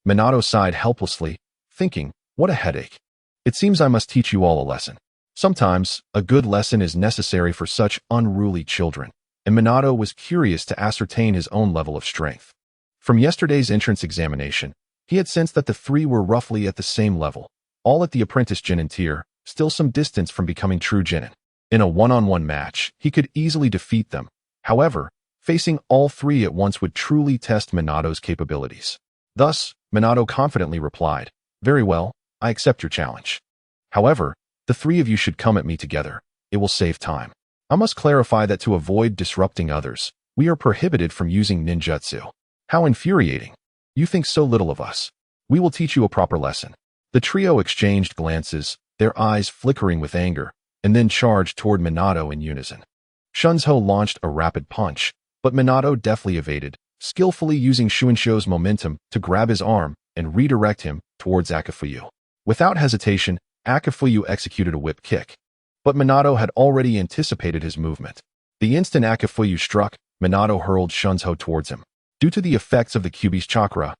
Minato sighed helplessly, thinking, "What a headache. It seems I must teach you all a lesson." Sometimes, a good lesson is necessary for such unruly children, and Minato was curious to ascertain his own level of strength. From yesterday's entrance examination, he had sensed that the three were roughly at the same level, all at the apprentice genin tier, still some distance from becoming true genin. In a one-on-one match, he could easily defeat them. However, facing all three at once would truly test Minato's capabilities. Thus, Minato confidently replied, "Very well, I accept your challenge. However, the three of you should come at me together. It will save time. I must clarify that to avoid disrupting others, we are prohibited from using ninjutsu." "How infuriating. You think so little of us. We will teach you a proper lesson." The trio exchanged glances, their eyes flickering with anger, and then charged toward Minato in unison. Shunzo launched a rapid punch, but Minato deftly evaded, skillfully using Shunsho's momentum to grab his arm and redirect him towards Akafuyu. Without hesitation, Akafuyu executed a whip kick. But Minato had already anticipated his movement. The instant Akafuyu struck, Minato hurled Shunzo towards him. Due to the effects of the Kyuubi's chakra,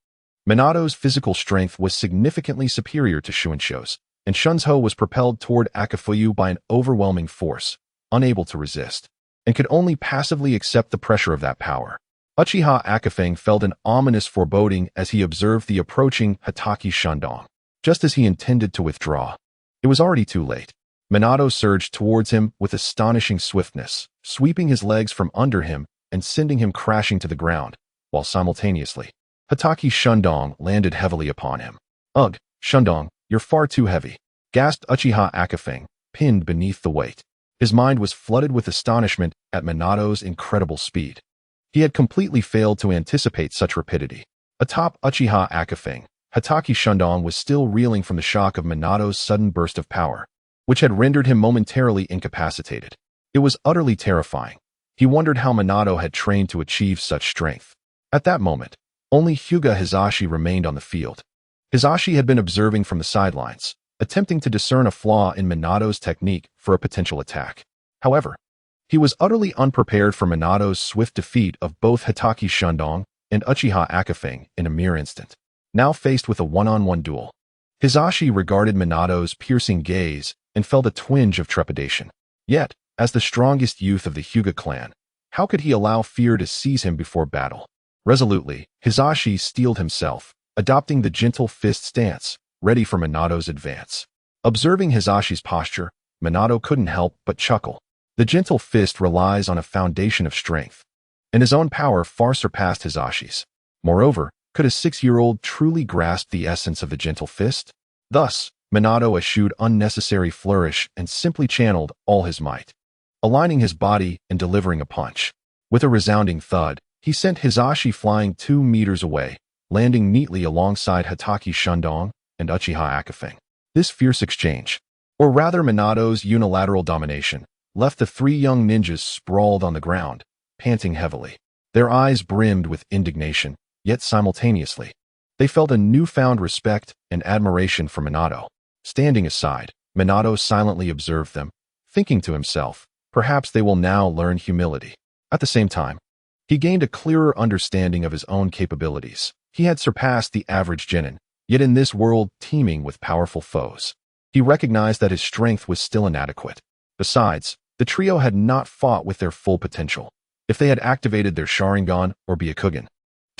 Minato's physical strength was significantly superior to Shunsho's, and Shunzo was propelled toward Akafuyu by an overwhelming force, unable to resist, and could only passively accept the pressure of that power. Uchiha Akafeng felt an ominous foreboding as he observed the approaching Hatake Shundong. Just as he intended to withdraw, it was already too late. Minato surged towards him with astonishing swiftness, sweeping his legs from under him and sending him crashing to the ground, while simultaneously, Hatake Shundong landed heavily upon him. "Ugh, Shundong, you're far too heavy," gasped Uchiha Akafeng, pinned beneath the weight. His mind was flooded with astonishment at Minato's incredible speed. He had completely failed to anticipate such rapidity. Atop Uchiha Akafeng, Hatake Shundong was still reeling from the shock of Minato's sudden burst of power, which had rendered him momentarily incapacitated. It was utterly terrifying. He wondered how Minato had trained to achieve such strength. At that moment, only Hyuga Hisashi remained on the field. Hisashi had been observing from the sidelines, attempting to discern a flaw in Minato's technique for a potential attack. However, he was utterly unprepared for Minato's swift defeat of both Hatake Shundong and Uchiha Akafeng in a mere instant. Now faced with a one-on-one duel, Hisashi regarded Minato's piercing gaze and felt a twinge of trepidation. Yet, as the strongest youth of the Hyuga clan, how could he allow fear to seize him before battle? Resolutely, Hisashi steeled himself, adopting the gentle fist stance, ready for Minato's advance. Observing Hisashi's posture, Minato couldn't help but chuckle. The gentle fist relies on a foundation of strength, and his own power far surpassed Hisashi's. Moreover, could a 6-year-old truly grasp the essence of the gentle fist? Thus, Minato eschewed unnecessary flourish and simply channeled all his might, aligning his body and delivering a punch. With a resounding thud, he sent Hisashi flying 2 meters away, landing neatly alongside Hatake Shundong and Uchiha Akafeng. This fierce exchange, or rather Minato's unilateral domination, left the 3 young ninjas sprawled on the ground, panting heavily. Their eyes brimmed with indignation, yet simultaneously, They felt a newfound respect and admiration for Minato. Standing aside, Minato silently observed them, thinking to himself, perhaps they will now learn humility. At the same time, he gained a clearer understanding of his own capabilities. He had surpassed the average genin, yet in this world teeming with powerful foes, he recognized that his strength was still inadequate. Besides, the trio had not fought with their full potential. If they had activated their Sharingan or Byakugan,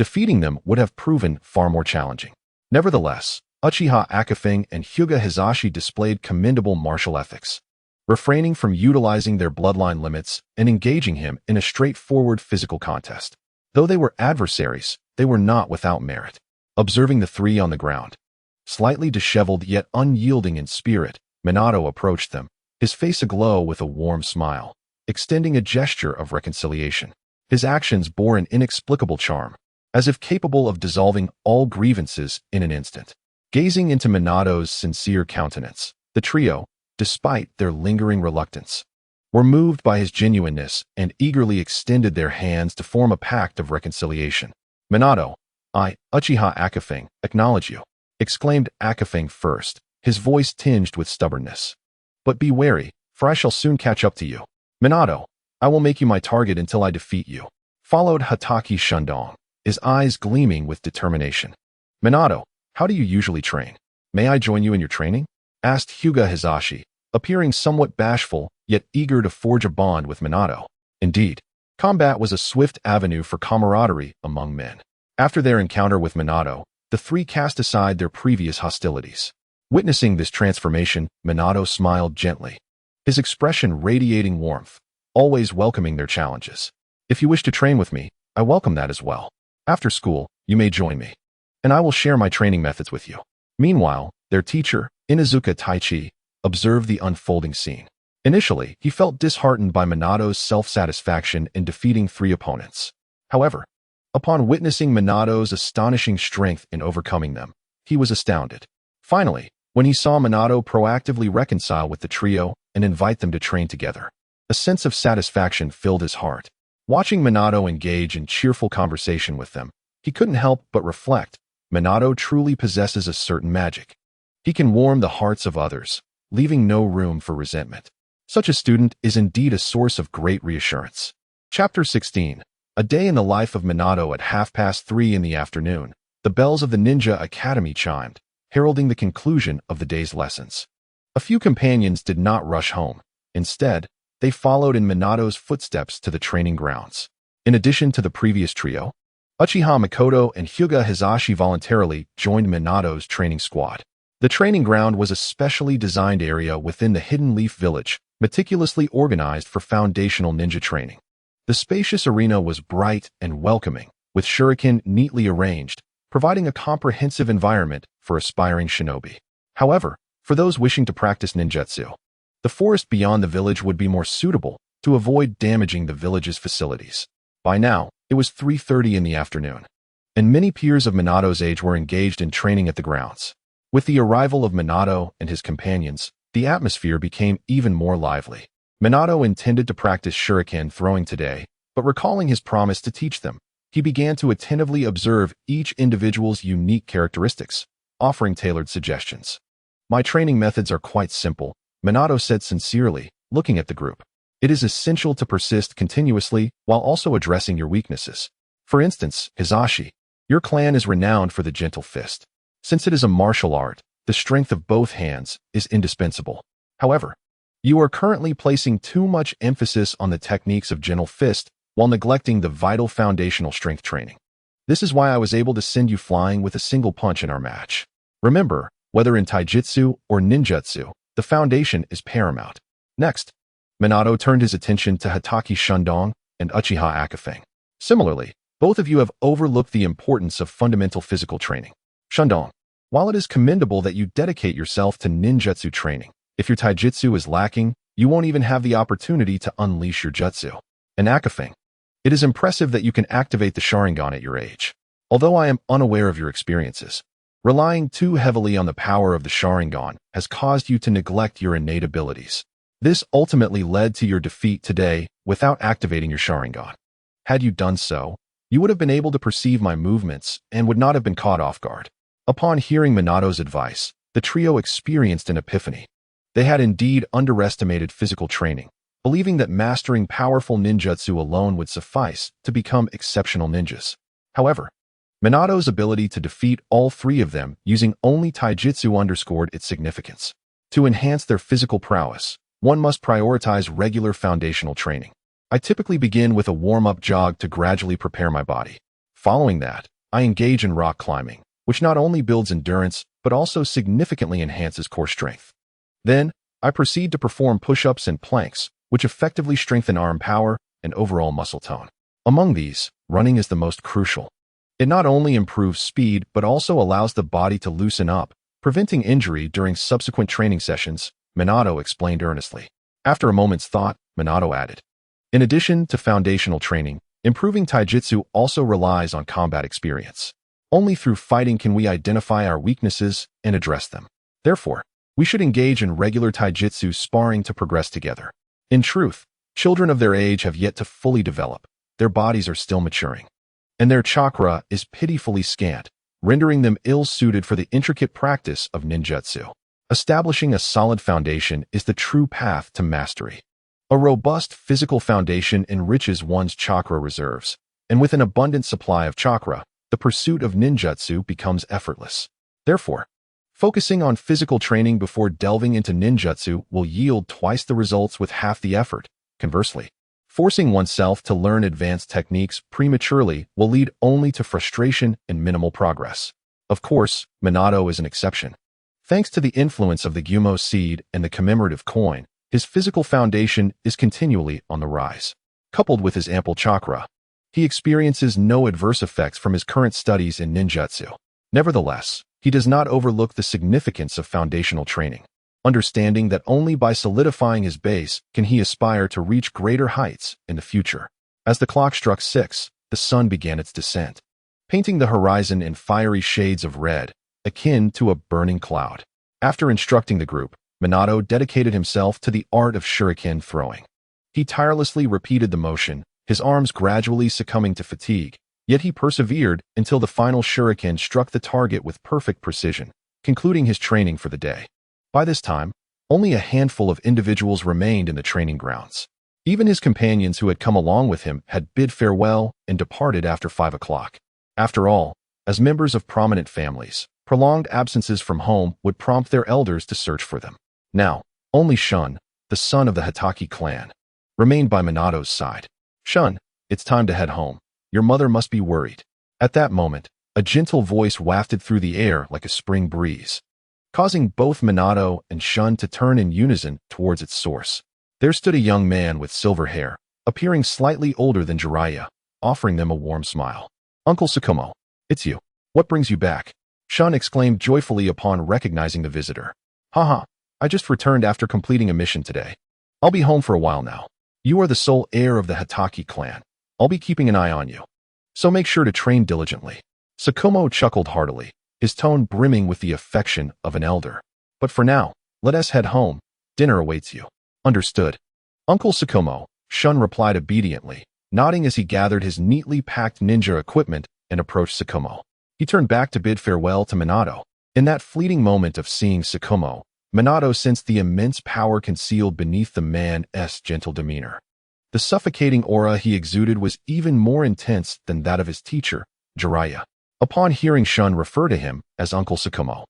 defeating them would have proven far more challenging. Nevertheless, Uchiha Akafeng and Hyuga Hizashi displayed commendable martial ethics, refraining from utilizing their bloodline limits and engaging him in a straightforward physical contest. Though they were adversaries, they were not without merit. Observing the three on the ground, slightly disheveled yet unyielding in spirit, Minato approached them, his face aglow with a warm smile, extending a gesture of reconciliation. His actions bore an inexplicable charm, as if capable of dissolving all grievances in an instant. Gazing into Minato's sincere countenance, the trio, despite their lingering reluctance, were moved by his genuineness and eagerly extended their hands to form a pact of reconciliation. Minato, I, Uchiha Akafeng, acknowledge you, exclaimed Akafeng first, his voice tinged with stubbornness. But be wary, for I shall soon catch up to you. Minato, I will make you my target until I defeat you, followed Hatake Shundong, his eyes gleaming with determination. Minato, how do you usually train? May I join you in your training? Asked Hyuga Hizashi, appearing somewhat bashful, yet eager to forge a bond with Minato. Indeed, combat was a swift avenue for camaraderie among men. After their encounter with Minato, the three cast aside their previous hostilities. Witnessing this transformation, Minato smiled gently, his expression radiating warmth, always welcoming their challenges. If you wish to train with me, I welcome that as well. After school, you may join me, and I will share my training methods with you. Meanwhile, their teacher, Inuzuka Taichi, observed the unfolding scene. Initially, he felt disheartened by Minato's self-satisfaction in defeating three opponents. However, upon witnessing Minato's astonishing strength in overcoming them, he was astounded. Finally, when he saw Minato proactively reconcile with the trio and invite them to train together, a sense of satisfaction filled his heart. Watching Minato engage in cheerful conversation with them, he couldn't help but reflect, Minato truly possesses a certain magic. He can warm the hearts of others, leaving no room for resentment. Such a student is indeed a source of great reassurance. Chapter 16. A day in the life of Minato at 3:30 in the afternoon. The bells of the Ninja Academy chimed, heralding the conclusion of the day's lessons. A few companions did not rush home. Instead, they followed in Minato's footsteps to the training grounds. In addition to the previous trio, Uchiha Makoto and Hyuga Hizashi voluntarily joined Minato's training squad. The training ground was a specially designed area within the Hidden Leaf Village, meticulously organized for foundational ninja training. The spacious arena was bright and welcoming, with shuriken neatly arranged, providing a comprehensive environment for aspiring shinobi. However, for those wishing to practice ninjutsu, the forest beyond the village would be more suitable to avoid damaging the village's facilities. By now, it was 3:30 in the afternoon, and many peers of Minato's age were engaged in training at the grounds. With the arrival of Minato and his companions, the atmosphere became even more lively. Minato intended to practice shuriken throwing today, but recalling his promise to teach them, he began to attentively observe each individual's unique characteristics, offering tailored suggestions. My training methods are quite simple, Minato said sincerely, looking at the group. It is essential to persist continuously while also addressing your weaknesses. For instance, Hizashi, your clan is renowned for the gentle fist. Since it is a martial art, the strength of both hands is indispensable. However, you are currently placing too much emphasis on the techniques of gentle fist while neglecting the vital foundational strength training. This is why I was able to send you flying with a single punch in our match. Remember, whether in taijutsu or ninjutsu, the foundation is paramount. Next, Minato turned his attention to Hatake Shundong and Uchiha Akafeng. Similarly, both of you have overlooked the importance of fundamental physical training. Shundong, while it is commendable that you dedicate yourself to ninjutsu training, if your taijutsu is lacking, you won't even have the opportunity to unleash your jutsu. And Akafeng, it is impressive that you can activate the Sharingan at your age. Although I am unaware of your experiences, relying too heavily on the power of the Sharingan has caused you to neglect your innate abilities. This ultimately led to your defeat today without activating your Sharingan. Had you done so, You would have been able to perceive my movements and would not have been caught off guard. Upon hearing Minato's advice, the trio experienced an epiphany. They had indeed underestimated physical training, believing that mastering powerful ninjutsu alone would suffice to become exceptional ninjas. However, Minato's ability to defeat all three of them using only taijutsu underscored its significance. To enhance their physical prowess, one must prioritize regular foundational training. I typically begin with a warm-up jog to gradually prepare my body. Following that, I engage in rock climbing, which not only builds endurance, but also significantly enhances core strength. Then, I proceed to perform push-ups and planks, which effectively strengthen arm power and overall muscle tone. Among these, running is the most crucial. It not only improves speed, but also allows the body to loosen up, preventing injury during subsequent training sessions, Minato explained earnestly. After a moment's thought, Minato added, in addition to foundational training, improving taijutsu also relies on combat experience. Only through fighting can we identify our weaknesses and address them. Therefore, we should engage in regular taijutsu sparring to progress together. In truth, children of their age have yet to fully develop. Their bodies are still maturing, and their chakra is pitifully scant, rendering them ill-suited for the intricate practice of ninjutsu. Establishing a solid foundation is the true path to mastery. A robust physical foundation enriches one's chakra reserves, and with an abundant supply of chakra, the pursuit of ninjutsu becomes effortless. Therefore, focusing on physical training before delving into ninjutsu will yield twice the results with half the effort. Conversely, forcing oneself to learn advanced techniques prematurely will lead only to frustration and minimal progress. Of course, Minato is an exception. Thanks to the influence of the Gumo seed and the commemorative coin, his physical foundation is continually on the rise. Coupled with his ample chakra, he experiences no adverse effects from his current studies in ninjutsu. Nevertheless, he does not overlook the significance of foundational training, understanding that only by solidifying his base can he aspire to reach greater heights in the future. As the clock struck 6, the sun began its descent, painting the horizon in fiery shades of red, akin to a burning cloud. After instructing the group, Minato dedicated himself to the art of shuriken throwing. He tirelessly repeated the motion, his arms gradually succumbing to fatigue, yet he persevered until the final shuriken struck the target with perfect precision, concluding his training for the day. By this time, only a handful of individuals remained in the training grounds. Even his companions who had come along with him had bid farewell and departed after 5 o'clock. After all, as members of prominent families, prolonged absences from home would prompt their elders to search for them. Now, only Shun, the son of the Hitaki clan, remained by Minato's side. Shun, it's time to head home. Your mother must be worried. At that moment, a gentle voice wafted through the air like a spring breeze, causing both Minato and Shun to turn in unison towards its source. There stood a young man with silver hair, appearing slightly older than Jiraiya, offering them a warm smile. Uncle Tsukumo, it's you. What brings you back? Shun exclaimed joyfully upon recognizing the visitor. Haha, I just returned after completing a mission today. I'll be home for a while now. You are the sole heir of the Hitaki clan. I'll be keeping an eye on you, so make sure to train diligently. Tsukumo chuckled heartily, his tone brimming with the affection of an elder. But for now, let us head home. Dinner awaits you. Understood. Uncle Tsukumo, Shun replied obediently, nodding as he gathered his neatly packed ninja equipment and approached Tsukumo. He turned back to bid farewell to Minato. In that fleeting moment of seeing Tsukumo, Minato sensed the immense power concealed beneath the man's gentle demeanor. The suffocating aura he exuded was even more intense than that of his teacher, Jiraiya. Upon hearing Shun refer to him as Uncle Tsukumo,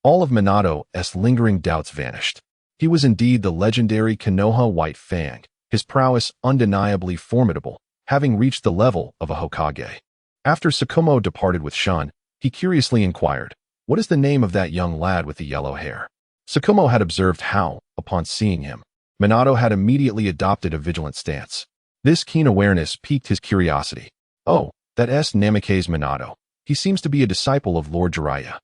all of Minato's lingering doubts vanished. He was indeed the legendary Konoha White Fang, his prowess undeniably formidable, having reached the level of a Hokage. After Tsukumo departed with Shun, he curiously inquired, "What is the name of that young lad with the yellow hair?" Tsukumo had observed how, upon seeing him, Minato had immediately adopted a vigilant stance. This keen awareness piqued his curiosity. Oh, that's Namikaze Minato. He seems to be a disciple of Lord Jiraiya.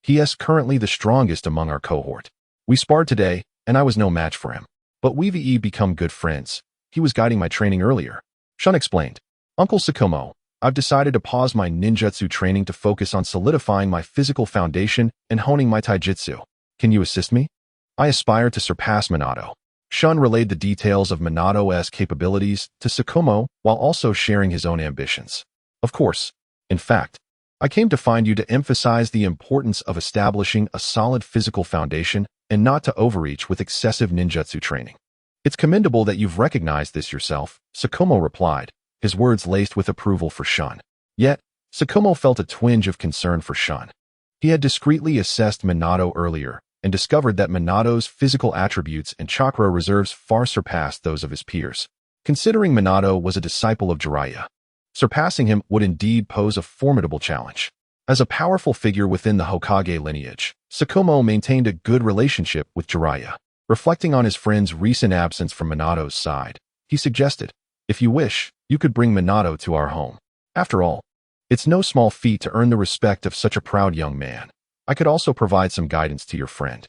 He is currently the strongest among our cohort. We sparred today, and I was no match for him. But we've become good friends. He was guiding my training earlier. Shun explained. Uncle Tsukumo, I've decided to pause my ninjutsu training to focus on solidifying my physical foundation and honing my taijutsu. Can you assist me? I aspire to surpass Minato. Shun relayed the details of Minato's capabilities to Tsukumo while also sharing his own ambitions. Of course. In fact, I came to find you to emphasize the importance of establishing a solid physical foundation and not to overreach with excessive ninjutsu training. It's commendable that you've recognized this yourself, Sakumo replied, his words laced with approval for Shun. Yet, Sakumo felt a twinge of concern for Shun. He had discreetly assessed Minato earlier and discovered that Minato's physical attributes and chakra reserves far surpassed those of his peers. Considering Minato was a disciple of Jiraiya, surpassing him would indeed pose a formidable challenge. As a powerful figure within the Hokage lineage, Sakumo maintained a good relationship with Jiraiya. Reflecting on his friend's recent absence from Minato's side, he suggested, "If you wish, you could bring Minato to our home. After all, it's no small feat to earn the respect of such a proud young man. I could also provide some guidance to your friend."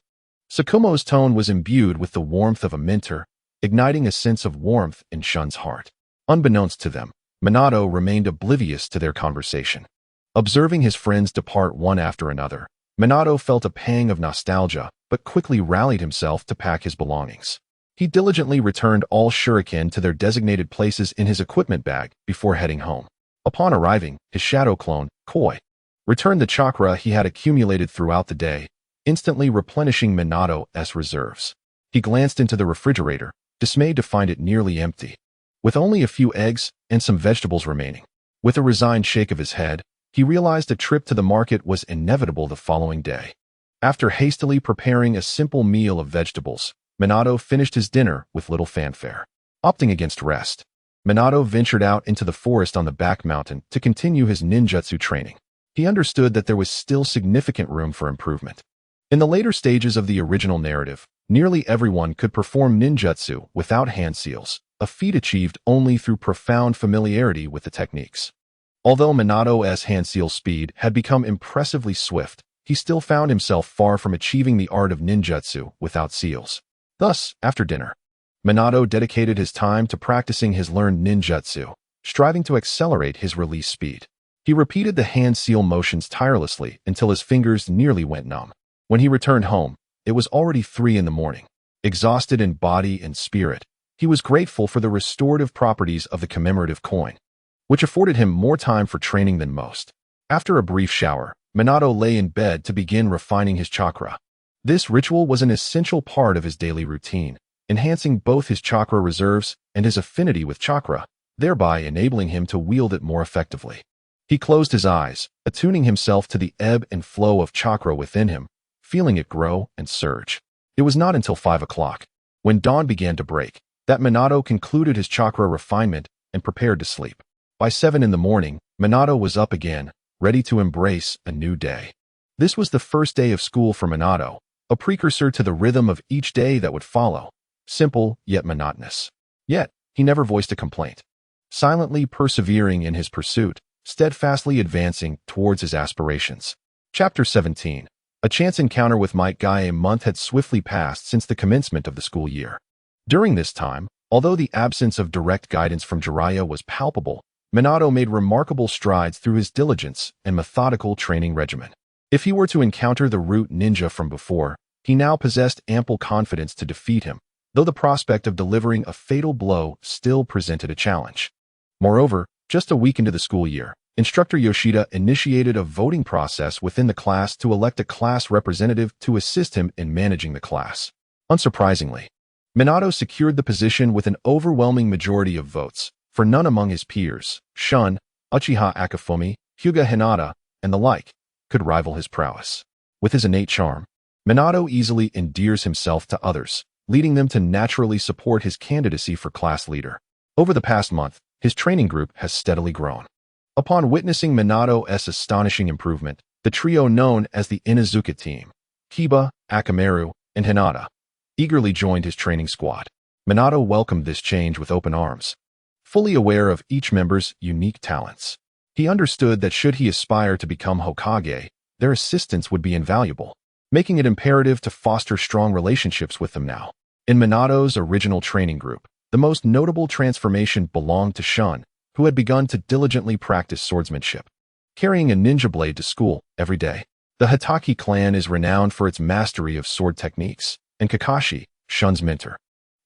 Sakumo's tone was imbued with the warmth of a mentor, igniting a sense of warmth in Shun's heart. Unbeknownst to them, Minato remained oblivious to their conversation. Observing his friends depart one after another, Minato felt a pang of nostalgia, but quickly rallied himself to pack his belongings. He diligently returned all shuriken to their designated places in his equipment bag before heading home. Upon arriving, his shadow clone, Koi, returned the chakra he had accumulated throughout the day, instantly replenishing Minato's reserves. He glanced into the refrigerator, dismayed to find it nearly empty, with only a few eggs and some vegetables remaining. With a resigned shake of his head, he realized a trip to the market was inevitable the following day. After hastily preparing a simple meal of vegetables, Minato finished his dinner with little fanfare. Opting against rest, Minato ventured out into the forest on the back mountain to continue his ninjutsu training. He understood that there was still significant room for improvement. In the later stages of the original narrative, nearly everyone could perform ninjutsu without hand seals, a feat achieved only through profound familiarity with the techniques. Although Minato's hand seal speed had become impressively swift, he still found himself far from achieving the art of ninjutsu without seals. Thus, after dinner, Minato dedicated his time to practicing his learned ninjutsu, striving to accelerate his release speed. He repeated the hand seal motions tirelessly until his fingers nearly went numb. When he returned home, it was already 3 in the morning. Exhausted in body and spirit, he was grateful for the restorative properties of the commemorative coin, which afforded him more time for training than most. After a brief shower, Minato lay in bed to begin refining his chakra. This ritual was an essential part of his daily routine, enhancing both his chakra reserves and his affinity with chakra, thereby enabling him to wield it more effectively. He closed his eyes, attuning himself to the ebb and flow of chakra within him, feeling it grow and surge. It was not until 5 o'clock, when dawn began to break, that Minato concluded his chakra refinement and prepared to sleep. By 7 in the morning, Minato was up again, ready to embrace a new day. This was the first day of school for Minato, a precursor to the rhythm of each day that would follow, simple yet monotonous. Yet, he never voiced a complaint. Silently persevering in his pursuit, steadfastly advancing towards his aspirations. Chapter 17. A chance encounter with Might Guy. A month had swiftly passed since the commencement of the school year. During this time, although the absence of direct guidance from Jiraiya was palpable, Minato made remarkable strides through his diligence and methodical training regimen. If he were to encounter the root ninja from before, he now possessed ample confidence to defeat him, though the prospect of delivering a fatal blow still presented a challenge. Moreover, just a week into the school year, Instructor Yoshida initiated a voting process within the class to elect a class representative to assist him in managing the class. Unsurprisingly, Minato secured the position with an overwhelming majority of votes, for none among his peers, Shun, Uchiha Akifumi, Hyuga Hinata, and the like, could rival his prowess. With his innate charm, Minato easily endears himself to others, leading them to naturally support his candidacy for class leader. Over the past month, his training group has steadily grown. Upon witnessing Minato's astonishing improvement, the trio known as the Inuzuka team, Kiba, Akamaru, and Hinata, eagerly joined his training squad. Minato welcomed this change with open arms, fully aware of each member's unique talents. He understood that should he aspire to become Hokage, their assistance would be invaluable, making it imperative to foster strong relationships with them now. In Minato's original training group, the most notable transformation belonged to Shun, who had begun to diligently practice swordsmanship, carrying a ninja blade to school every day. The Hitaki clan is renowned for its mastery of sword techniques, and Kakashi, Shun's mentor,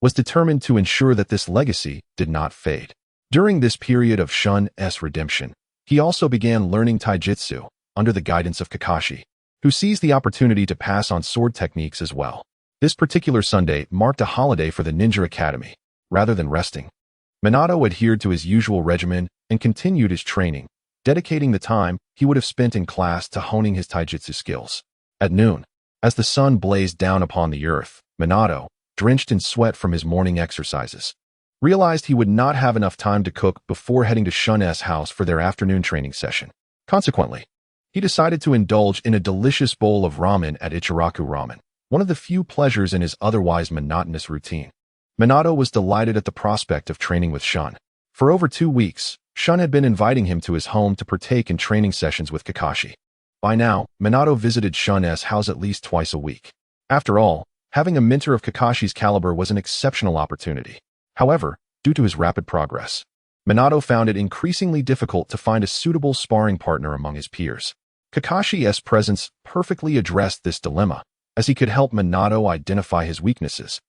was determined to ensure that this legacy did not fade. During this period of Shun's redemption, He also began learning taijutsu under the guidance of Kakashi, who seized the opportunity to pass on sword techniques as well. This particular Sunday marked a holiday for the Ninja Academy. Rather than resting, Minato adhered to his usual regimen and continued his training, dedicating the time he would have spent in class to honing his taijutsu skills. At noon, as the sun blazed down upon the earth, Minato, drenched in sweat from his morning exercises, realized he would not have enough time to cook before heading to Shun's house for their afternoon training session. Consequently, he decided to indulge in a delicious bowl of ramen at Ichiraku Ramen, one of the few pleasures in his otherwise monotonous routine. Minato was delighted at the prospect of training with Shun. For over 2 weeks, Shun had been inviting him to his home to partake in training sessions with Kakashi. By now, Minato visited Shun's house at least twice a week. After all, having a mentor of Kakashi's caliber was an exceptional opportunity. However, due to his rapid progress, Minato found it increasingly difficult to find a suitable sparring partner among his peers. Kakashi's presence perfectly addressed this dilemma, as he could help Minato identify his weaknesses,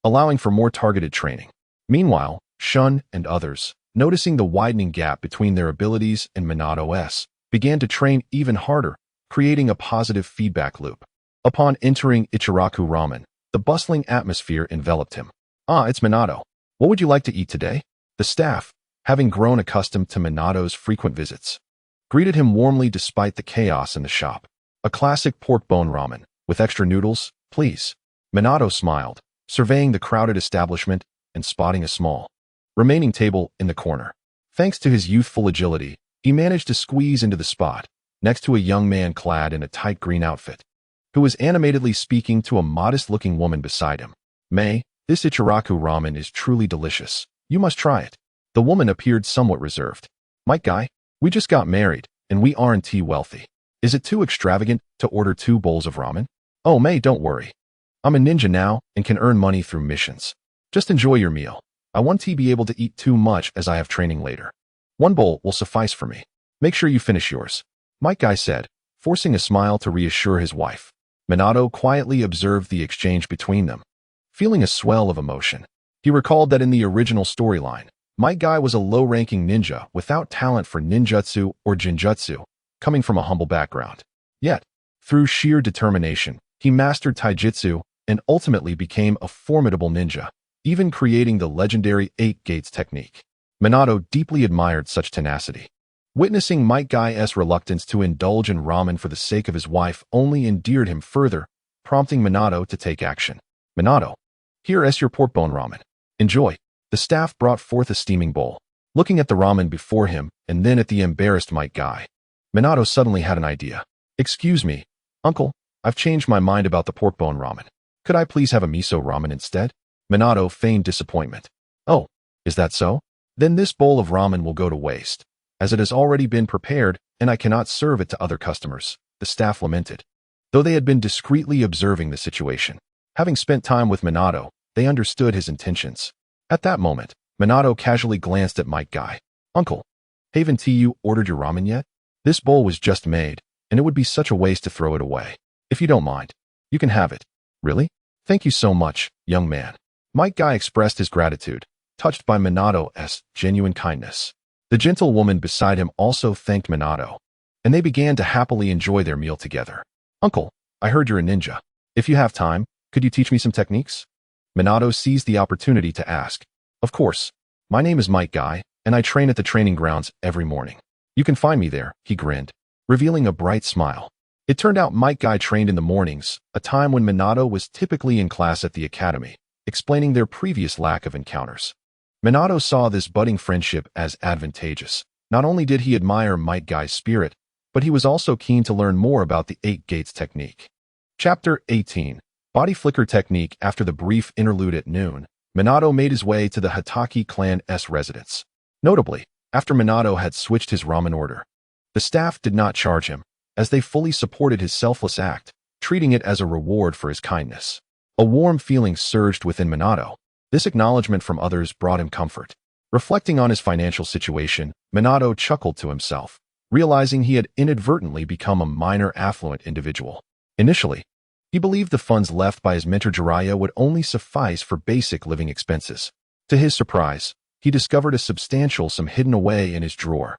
allowing for more targeted training. Meanwhile, Shun and others, noticing the widening gap between their abilities and Minato's, began to train even harder, creating a positive feedback loop. Upon entering Ichiraku Ramen, the bustling atmosphere enveloped him. "Ah, it's Minato. What would you like to eat today?" The staff, having grown accustomed to Minato's frequent visits, greeted him warmly despite the chaos in the shop. "A classic pork bone ramen, with extra noodles, please." Minato smiled, surveying the crowded establishment and spotting a small, remaining table in the corner. Thanks to his youthful agility, he managed to squeeze into the spot, next to a young man clad in a tight green outfit, who was animatedly speaking to a modest-looking woman beside him. "May, this Ichiraku ramen is truly delicious. You must try it." The woman appeared somewhat reserved. "Mike Guy, we just got married, and we aren't too wealthy. Is it too extravagant to order 2 bowls of ramen?" "Oh, May, don't worry. I'm a ninja now and can earn money through missions. Just enjoy your meal. I won't be able to eat too much as I have training later. 1 bowl will suffice for me. Make sure you finish yours," Mike Guy said, forcing a smile to reassure his wife. Minato quietly observed the exchange between them, feeling a swell of emotion. He recalled that in the original storyline, Mike Guy was a low-ranking ninja without talent for ninjutsu or jinjutsu, coming from a humble background. Yet, through sheer determination, he mastered taijutsu and ultimately became a formidable ninja, even creating the legendary 8 Gates technique. Minato deeply admired such tenacity. Witnessing Mike Guy's reluctance to indulge in ramen for the sake of his wife only endeared him further, prompting Minato to take action. "Minato, here is your pork bone ramen. Enjoy." The staff brought forth a steaming bowl. Looking at the ramen before him and then at the embarrassed Mike Guy, Minato suddenly had an idea. "Excuse me, uncle, I've changed my mind about the pork bone ramen. Could I please have a miso ramen instead?" Minato feigned disappointment. "Oh, is that so? Then this bowl of ramen will go to waste, as it has already been prepared and I cannot serve it to other customers," the staff lamented. Though they had been discreetly observing the situation, having spent time with Minato, they understood his intentions. At that moment, Minato casually glanced at Mike Guy. "Uncle, haven't you ordered your ramen yet? This bowl was just made, and it would be such a waste to throw it away. If you don't mind, you can have it." "Really? Thank you so much, young man." Mike Guy expressed his gratitude, touched by Minato's genuine kindness. The gentle woman beside him also thanked Minato, and they began to happily enjoy their meal together. "Uncle, I heard you're a ninja. If you have time, could you teach me some techniques?" Minato seized the opportunity to ask. "Of course. My name is Mike Guy, and I train at the training grounds every morning. You can find me there," he grinned, revealing a bright smile. It turned out Mike Guy trained in the mornings, a time when Minato was typically in class at the academy, explaining their previous lack of encounters. Minato saw this budding friendship as advantageous. Not only did he admire Mike Guy's spirit, but he was also keen to learn more about the 8 Gates technique. Chapter 18. Body Flicker Technique. After the brief interlude at noon, Minato made his way to the Hatake clan's residence. Notably, after Minato had switched his ramen order, the staff did not charge him, as they fully supported his selfless act, treating it as a reward for his kindness. A warm feeling surged within Minato. This acknowledgement from others brought him comfort. Reflecting on his financial situation, Minato chuckled to himself, realizing he had inadvertently become a minor affluent individual. Initially, he believed the funds left by his mentor Jiraiya would only suffice for basic living expenses. To his surprise, he discovered a substantial sum hidden away in his drawer.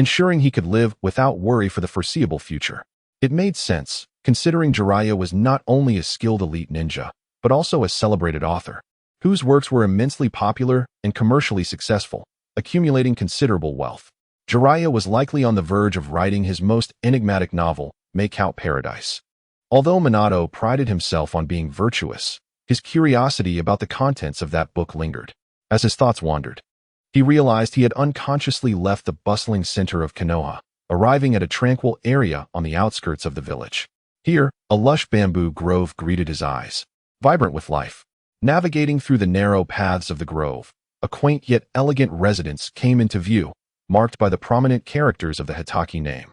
ensuring he could live without worry for the foreseeable future. It made sense, considering Jiraiya was not only a skilled elite ninja, but also a celebrated author, whose works were immensely popular and commercially successful, accumulating considerable wealth. Jiraiya was likely on the verge of writing his most enigmatic novel, Makeout Paradise. Although Minato prided himself on being virtuous, his curiosity about the contents of that book lingered. As his thoughts wandered, he realized he had unconsciously left the bustling center of Konoha, arriving at a tranquil area on the outskirts of the village. Here, a lush bamboo grove greeted his eyes, vibrant with life. Navigating through the narrow paths of the grove, a quaint yet elegant residence came into view, marked by the prominent characters of the Hitaki name.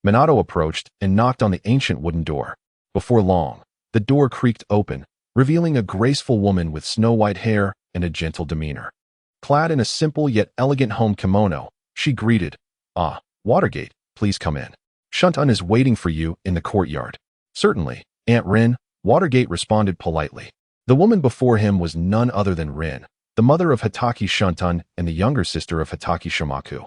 Minato approached and knocked on the ancient wooden door. Before long, the door creaked open, revealing a graceful woman with snow-white hair and a gentle demeanor. Clad in a simple yet elegant home kimono, she greeted, "Ah, Watergate, please come in. Shuntun is waiting for you in the courtyard." "Certainly, Aunt Rin," Watergate responded politely. The woman before him was none other than Rin, the mother of Hitaki Shuntun and the younger sister of Hitaki Shomaku,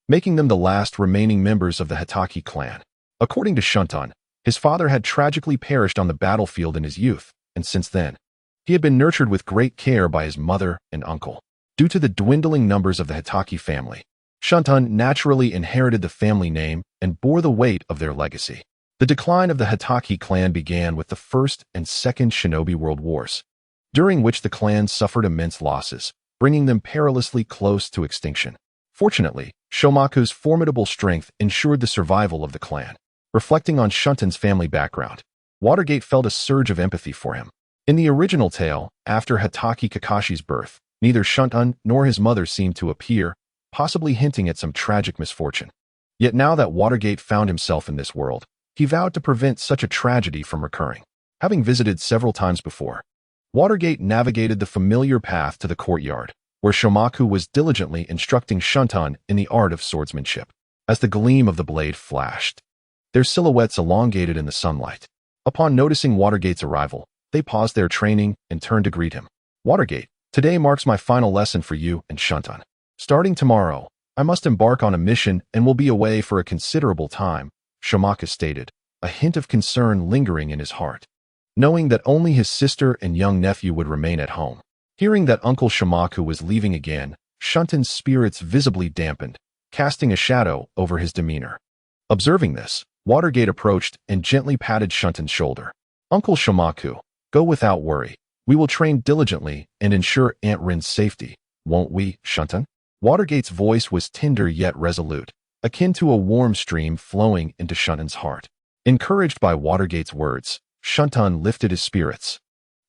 making them the last remaining members of the Hitaki clan. According to Shuntun, his father had tragically perished on the battlefield in his youth, and since then, he had been nurtured with great care by his mother and uncle. Due to the dwindling numbers of the Hitaki family, Shuntun naturally inherited the family name and bore the weight of their legacy. The decline of the Hitaki clan began with the First and Second Shinobi World Wars, during which the clan suffered immense losses, bringing them perilously close to extinction. Fortunately, Shomaku's formidable strength ensured the survival of the clan. Reflecting on Shuntun's family background, Watergate felt a surge of empathy for him. In the original tale, after Hitaki Kakashi's birth, neither Shuntun nor his mother seemed to appear, possibly hinting at some tragic misfortune. Yet now that Watergate found himself in this world, he vowed to prevent such a tragedy from recurring. Having visited several times before, Watergate navigated the familiar path to the courtyard, where Shomaku was diligently instructing Shuntun in the art of swordsmanship. As the gleam of the blade flashed, their silhouettes elongated in the sunlight. Upon noticing Watergate's arrival, they paused their training and turned to greet him. "Watergate, today marks my final lesson for you and Shuntun. Starting tomorrow, I must embark on a mission and will be away for a considerable time," Shomaku stated, a hint of concern lingering in his heart, knowing that only his sister and young nephew would remain at home. Hearing that Uncle Shomaku was leaving again, Shuntun's spirits visibly dampened, casting a shadow over his demeanor. Observing this, Watergate approached and gently patted Shuntun's shoulder. "Uncle Shomaku, go without worry. We will train diligently and ensure Aunt Rin's safety, won't we, Shuntun?" Watergate's voice was tender yet resolute, akin to a warm stream flowing into Shuntun's heart. Encouraged by Watergate's words, Shuntun lifted his spirits,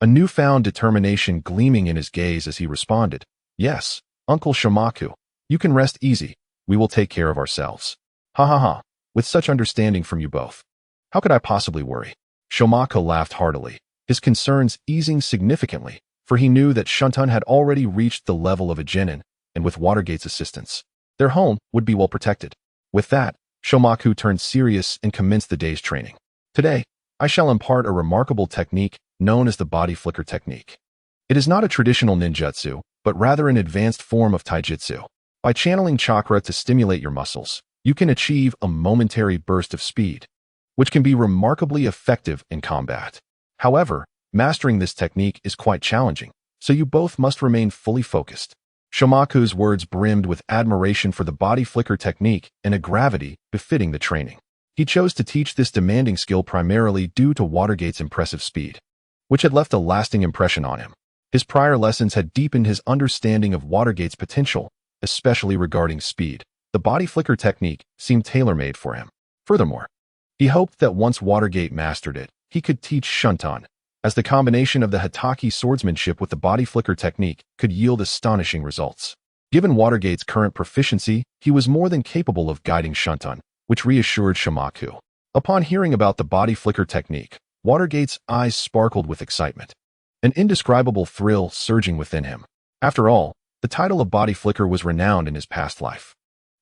a newfound determination gleaming in his gaze as he responded, "Yes, Uncle Shomaku, you can rest easy. We will take care of ourselves." "Ha ha ha, with such understanding from you both, how could I possibly worry?" Shomaku laughed heartily, his concerns easing significantly, for he knew that Shuntun had already reached the level of a genin, and with Watergate's assistance, their home would be well protected. With that, Shomaku turned serious and commenced the day's training. "Today, I shall impart a remarkable technique known as the body flicker technique. It is not a traditional ninjutsu, but rather an advanced form of taijutsu. By channeling chakra to stimulate your muscles, you can achieve a momentary burst of speed, which can be remarkably effective in combat. However, mastering this technique is quite challenging, so you both must remain fully focused." Shomaku's words brimmed with admiration for the body flicker technique and a gravity befitting the training. He chose to teach this demanding skill primarily due to Watergate's impressive speed, which had left a lasting impression on him. His prior lessons had deepened his understanding of Watergate's potential, especially regarding speed. The body flicker technique seemed tailor-made for him. Furthermore, he hoped that once Watergate mastered it, he could teach Shuntun, as the combination of the Hitaki swordsmanship with the body flicker technique could yield astonishing results. Given Watergate's current proficiency, he was more than capable of guiding Shuntun, which reassured Shomaku. Upon hearing about the body flicker technique, Watergate's eyes sparkled with excitement, an indescribable thrill surging within him. After all, the title of body flicker was renowned in his past life,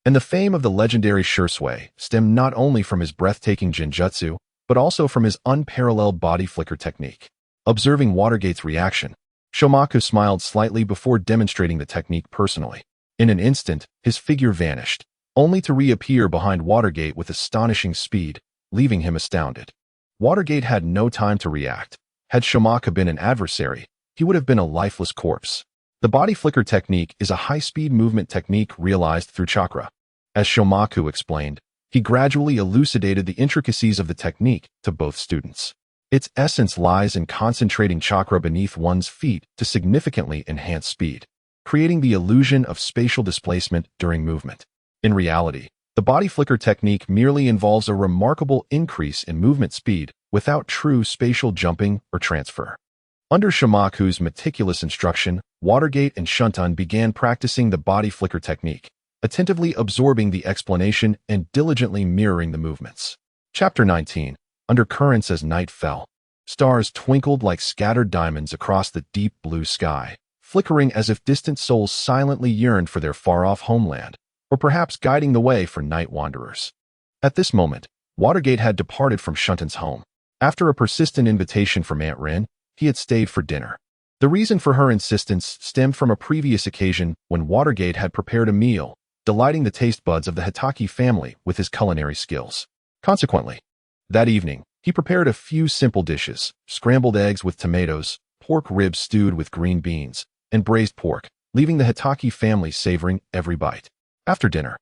and the fame of the legendary Shursui stemmed not only from his breathtaking genjutsu, but also from his unparalleled body flicker technique. Observing Watergate's reaction, Shomaku smiled slightly before demonstrating the technique personally. In an instant, his figure vanished, only to reappear behind Watergate with astonishing speed, leaving him astounded. Watergate had no time to react. Had Shamaka been an adversary, he would have been a lifeless corpse. The body flicker technique is a high-speed movement technique realized through chakra. As Shomaku explained, he gradually elucidated the intricacies of the technique to both students. Its essence lies in concentrating chakra beneath one's feet to significantly enhance speed, creating the illusion of spatial displacement during movement. In reality, the body flicker technique merely involves a remarkable increase in movement speed without true spatial jumping or transfer. Under Shamaku's meticulous instruction, Watergate and Shuntun began practicing the body flicker technique, attentively absorbing the explanation and diligently mirroring the movements. Chapter 19. Under currents as night fell. Stars twinkled like scattered diamonds across the deep blue sky, flickering as if distant souls silently yearned for their far-off homeland, or perhaps guiding the way for night wanderers. At this moment, Watergate had departed from Shuntun's home. After a persistent invitation from Aunt Rin, he had stayed for dinner. The reason for her insistence stemmed from a previous occasion when Watergate had prepared a meal, delighting the taste buds of the Hitaki family with his culinary skills. Consequently, that evening, he prepared a few simple dishes: scrambled eggs with tomatoes, pork ribs stewed with green beans, and braised pork, leaving the Hitaki family savoring every bite. After dinner,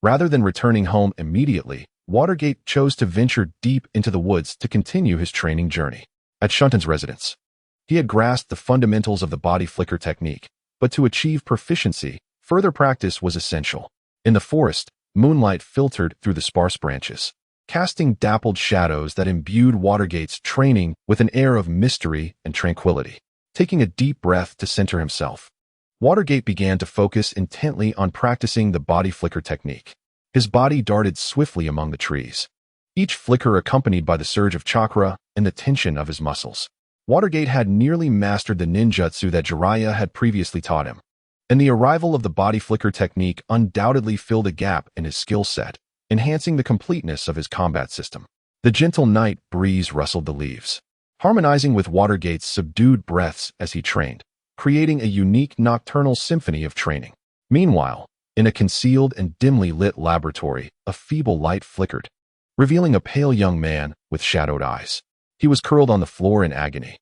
rather than returning home immediately, Watergate chose to venture deep into the woods to continue his training journey. At Shuntun's residence, he had grasped the fundamentals of the body flicker technique, but to achieve proficiency, further practice was essential. In the forest, moonlight filtered through the sparse branches, casting dappled shadows that imbued Watergate's training with an air of mystery and tranquility. Taking a deep breath to center himself, Watergate began to focus intently on practicing the body flicker technique. His body darted swiftly among the trees, each flicker accompanied by the surge of chakra and the tension of his muscles. Watergate had nearly mastered the ninjutsu that Jiraiya had previously taught him, and the arrival of the body flicker technique undoubtedly filled a gap in his skill set, enhancing the completeness of his combat system. The gentle night breeze rustled the leaves, harmonizing with Watergate's subdued breaths as he trained, creating a unique nocturnal symphony of training. Meanwhile, in a concealed and dimly lit laboratory, a feeble light flickered, revealing a pale young man with shadowed eyes. He was curled on the floor in agony,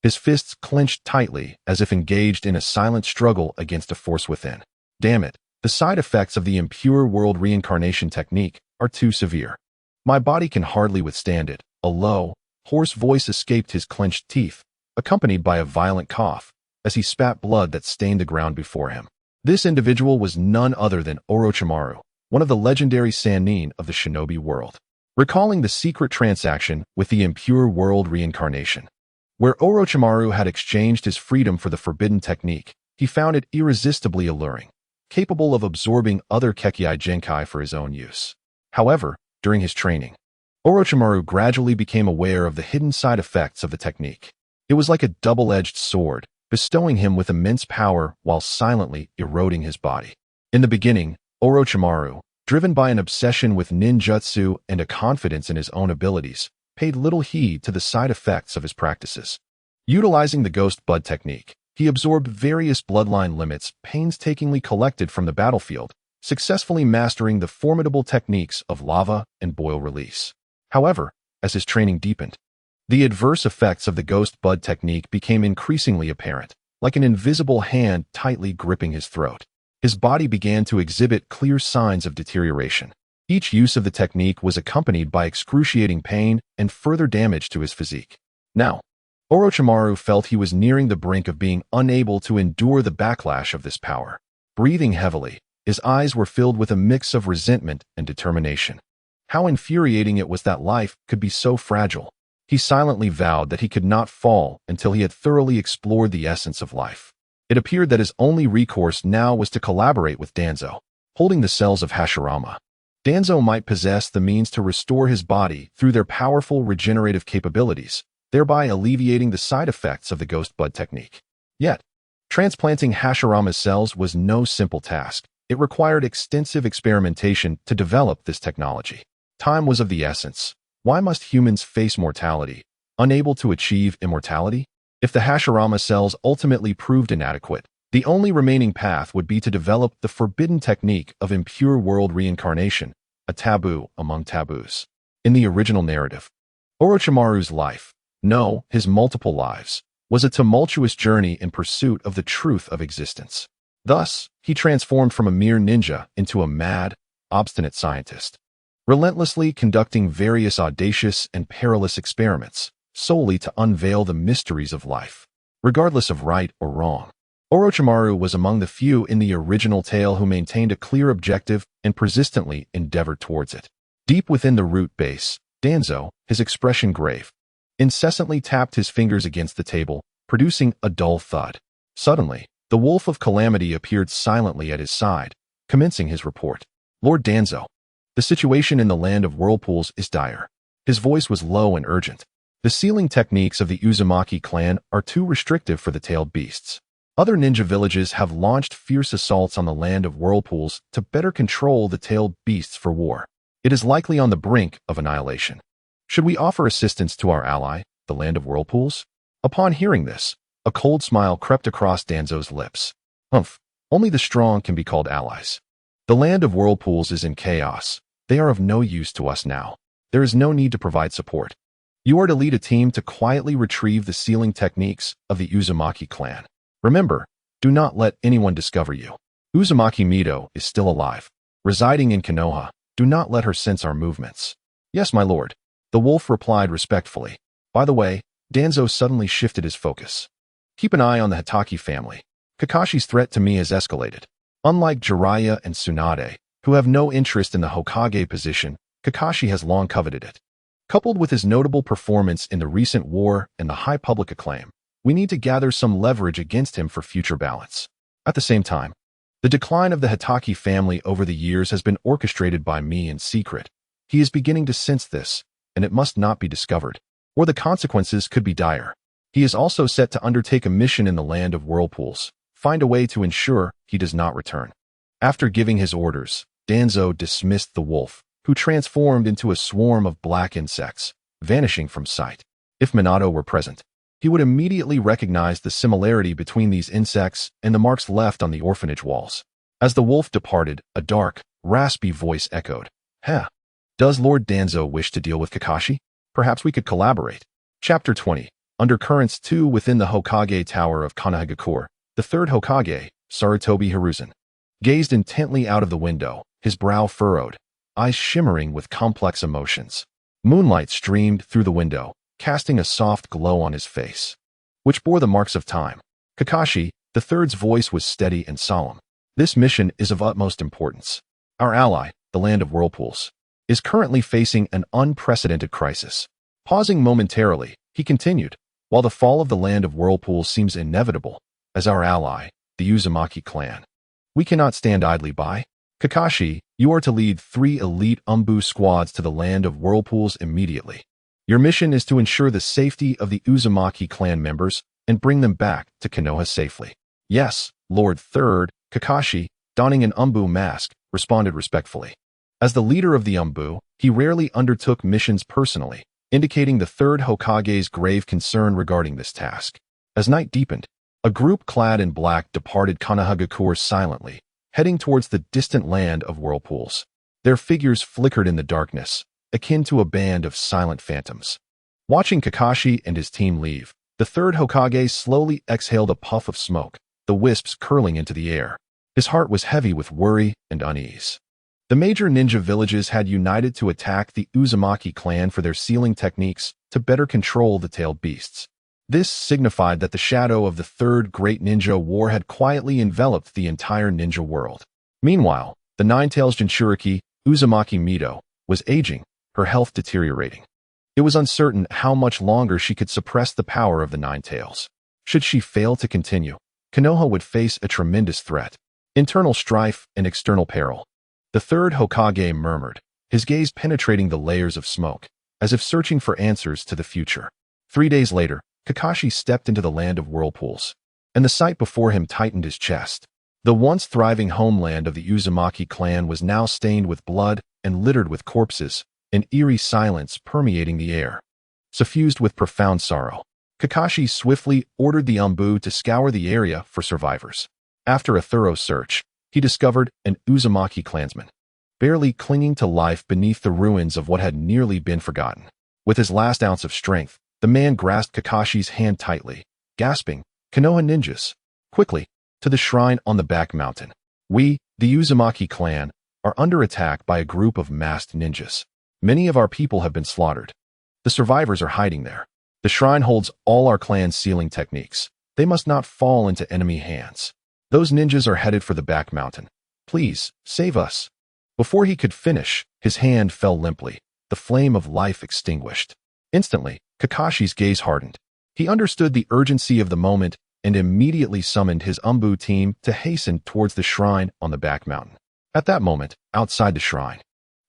his fists clenched tightly as if engaged in a silent struggle against a force within. Damn it, the side effects of the impure world reincarnation technique are too severe. My body can hardly withstand it. A low, hoarse voice escaped his clenched teeth, accompanied by a violent cough, as he spat blood that stained the ground before him. This individual was none other than Orochimaru, one of the legendary Sannin of the shinobi world. Recalling the secret transaction with the impure world reincarnation, where Orochimaru had exchanged his freedom for the forbidden technique, he found it irresistibly alluring, capable of absorbing other Kekkei Genkai for his own use. However, during his training, Orochimaru gradually became aware of the hidden side effects of the technique. It was like a double-edged sword, bestowing him with immense power while silently eroding his body. In the beginning, Orochimaru, driven by an obsession with ninjutsu and a confidence in his own abilities, paid little heed to the side effects of his practices. Utilizing the Ghost Bud technique, he absorbed various bloodline limits painstakingly collected from the battlefield, successfully mastering the formidable techniques of lava and boil release. However, as his training deepened, the adverse effects of the Ghost Bud technique became increasingly apparent, like an invisible hand tightly gripping his throat. His body began to exhibit clear signs of deterioration. Each use of the technique was accompanied by excruciating pain and further damage to his physique. Now, Orochimaru felt he was nearing the brink of being unable to endure the backlash of this power. Breathing heavily, his eyes were filled with a mix of resentment and determination. How infuriating it was that life could be so fragile. He silently vowed that he could not fall until he had thoroughly explored the essence of life. It appeared that his only recourse now was to collaborate with Danzo, holding the cells of Hashirama. Danzo might possess the means to restore his body through their powerful regenerative capabilities, thereby alleviating the side effects of the Ghost Bud technique. Yet, transplanting Hashirama's cells was no simple task. It required extensive experimentation to develop this technology. Time was of the essence. Why must humans face mortality, unable to achieve immortality? If the Hashirama cells ultimately proved inadequate, The only remaining path would be to develop the forbidden technique of impure world reincarnation, a taboo among taboos. In the original narrative, Orochimaru's life, no, his multiple lives, was a tumultuous journey in pursuit of the truth of existence. Thus, he transformed from a mere ninja into a mad, obstinate scientist, relentlessly conducting various audacious and perilous experiments, solely to unveil the mysteries of life. Regardless of right or wrong, Orochimaru was among the few in the original tale who maintained a clear objective and persistently endeavored towards it. Deep within the root base, Danzo, his expression grave, incessantly tapped his fingers against the table, producing a dull thud. Suddenly, the Wolf of Calamity appeared silently at his side, commencing his report. Lord Danzo, the situation in the land of whirlpools is dire. His voice was low and urgent. The sealing techniques of the Uzumaki clan are too restrictive for the tailed beasts. Other ninja villages have launched fierce assaults on the land of whirlpools to better control the tailed beasts for war. It is likely on the brink of annihilation. Should we offer assistance to our ally, the land of whirlpools? Upon hearing this, a cold smile crept across Danzo's lips. Humph, only the strong can be called allies. The land of whirlpools is in chaos. They are of no use to us now. There is no need to provide support. You are to lead a team to quietly retrieve the sealing techniques of the Uzumaki clan. Remember, do not let anyone discover you. Uzumaki Mito is still alive, residing in Konoha. Do not let her sense our movements. Yes, my lord, the wolf replied respectfully. By the way, Danzo suddenly shifted his focus. Keep an eye on the Hitaki family. Kakashi's threat to me has escalated. Unlike Jiraiya and Tsunade, who have no interest in the Hokage position, Kakashi has long coveted it. Coupled with his notable performance in the recent war and the high public acclaim, we need to gather some leverage against him for future balance. At the same time, the decline of the Hitaki family over the years has been orchestrated by me in secret. He is beginning to sense this, and it must not be discovered, or the consequences could be dire. He is also set to undertake a mission in the land of whirlpools, find a way to ensure he does not return. After giving his orders, Danzo dismissed the wolf, who transformed into a swarm of black insects, vanishing from sight. If Minato were present, he would immediately recognize the similarity between these insects and the marks left on the orphanage walls. As the wolf departed, a dark, raspy voice echoed. Huh. Does Lord Danzo wish to deal with Kakashi? Perhaps we could collaborate. Chapter 20. Undercurrents 2. Within the Hokage Tower of Konohagakure, the third Hokage, Sarutobi Hiruzen, gazed intently out of the window, his brow furrowed, eyes shimmering with complex emotions. Moonlight streamed through the window, casting a soft glow on his face, which bore the marks of time. Kakashi, the third's voice was steady and solemn. This mission is of utmost importance. Our ally, the land of whirlpools, is currently facing an unprecedented crisis. Pausing momentarily, he continued, while the fall of the land of whirlpools seems inevitable, as our ally, the Uzumaki clan, we cannot stand idly by. Kakashi, you are to lead 3 elite Umbu squads to the land of whirlpools immediately. Your mission is to ensure the safety of the Uzumaki clan members and bring them back to Konoha safely. Yes, Lord Third, Kakashi, donning an Umbu mask, responded respectfully. As the leader of the Umbu, he rarely undertook missions personally, indicating the third Hokage's grave concern regarding this task. As night deepened, a group clad in black departed Konohagakure silently, heading towards the distant land of whirlpools. Their figures flickered in the darkness, akin to a band of silent phantoms. Watching Kakashi and his team leave, the third Hokage slowly exhaled a puff of smoke, the wisps curling into the air. His heart was heavy with worry and unease. The major ninja villages had united to attack the Uzumaki clan for their sealing techniques to better control the tailed beasts. This signified that the shadow of the third great ninja war had quietly enveloped the entire ninja world. Meanwhile, the Nine-Tails Jinchuriki, Uzumaki Mito, was aging, her health deteriorating. It was uncertain how much longer she could suppress the power of the Nine Tails. Should she fail to continue, Konoha would face a tremendous threat, internal strife and external peril. The third Hokage murmured, his gaze penetrating the layers of smoke, as if searching for answers to the future. 3 days later, Kakashi stepped into the land of whirlpools, and the sight before him tightened his chest. The once thriving homeland of the Uzumaki clan was now stained with blood and littered with corpses, an eerie silence permeating the air. Suffused with profound sorrow, Kakashi swiftly ordered the Umbu to scour the area for survivors. After a thorough search, he discovered an Uzumaki clansman, barely clinging to life beneath the ruins of what had nearly been forgotten. With his last ounce of strength, the man grasped Kakashi's hand tightly, gasping, "Konoha ninjas! Quickly, to the shrine on the back mountain. We, the Uzumaki clan, are under attack by a group of masked ninjas. Many of our people have been slaughtered. The survivors are hiding there. The shrine holds all our clan's sealing techniques. They must not fall into enemy hands. Those ninjas are headed for the back mountain. Please, save us." Before he could finish, his hand fell limply, the flame of life extinguished. Instantly, Kakashi's gaze hardened. He understood the urgency of the moment and immediately summoned his Umbu team to hasten towards the shrine on the back mountain. At that moment, outside the shrine,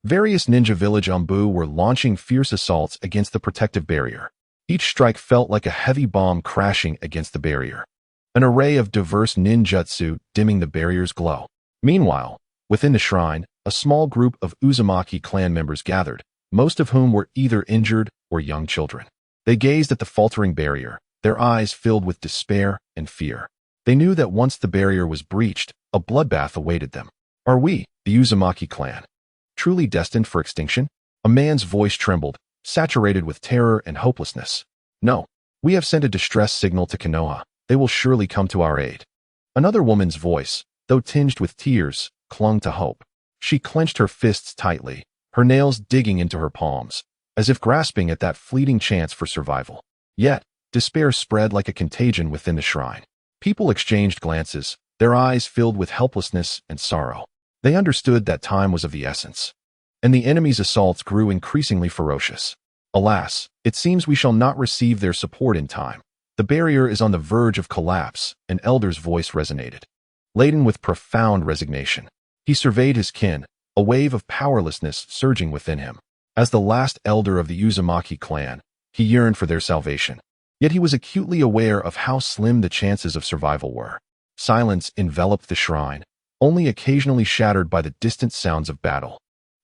various ninja village Umbu were launching fierce assaults against the protective barrier. Each strike felt like a heavy bomb crashing against the barrier, an array of diverse ninjutsu dimming the barrier's glow. Meanwhile, within the shrine, a small group of Uzumaki clan members gathered, most of whom were either injured or young children. They gazed at the faltering barrier, their eyes filled with despair and fear. They knew that once the barrier was breached, a bloodbath awaited them. "Are we, the Uzumaki clan, truly destined for extinction?" A man's voice trembled, saturated with terror and hopelessness. "No. We have sent a distress signal to Konoha. They will surely come to our aid." Another woman's voice, though tinged with tears, clung to hope. She clenched her fists tightly, her nails digging into her palms, as if grasping at that fleeting chance for survival. Yet, despair spread like a contagion within the shrine. People exchanged glances, their eyes filled with helplessness and sorrow. They understood that time was of the essence, and the enemy's assaults grew increasingly ferocious. "Alas, it seems we shall not receive their support in time. The barrier is on the verge of collapse," an elder's voice resonated. Laden with profound resignation, he surveyed his kin, a wave of powerlessness surging within him. As the last elder of the Uzumaki clan, he yearned for their salvation. Yet he was acutely aware of how slim the chances of survival were. Silence enveloped the shrine, only occasionally shattered by the distant sounds of battle.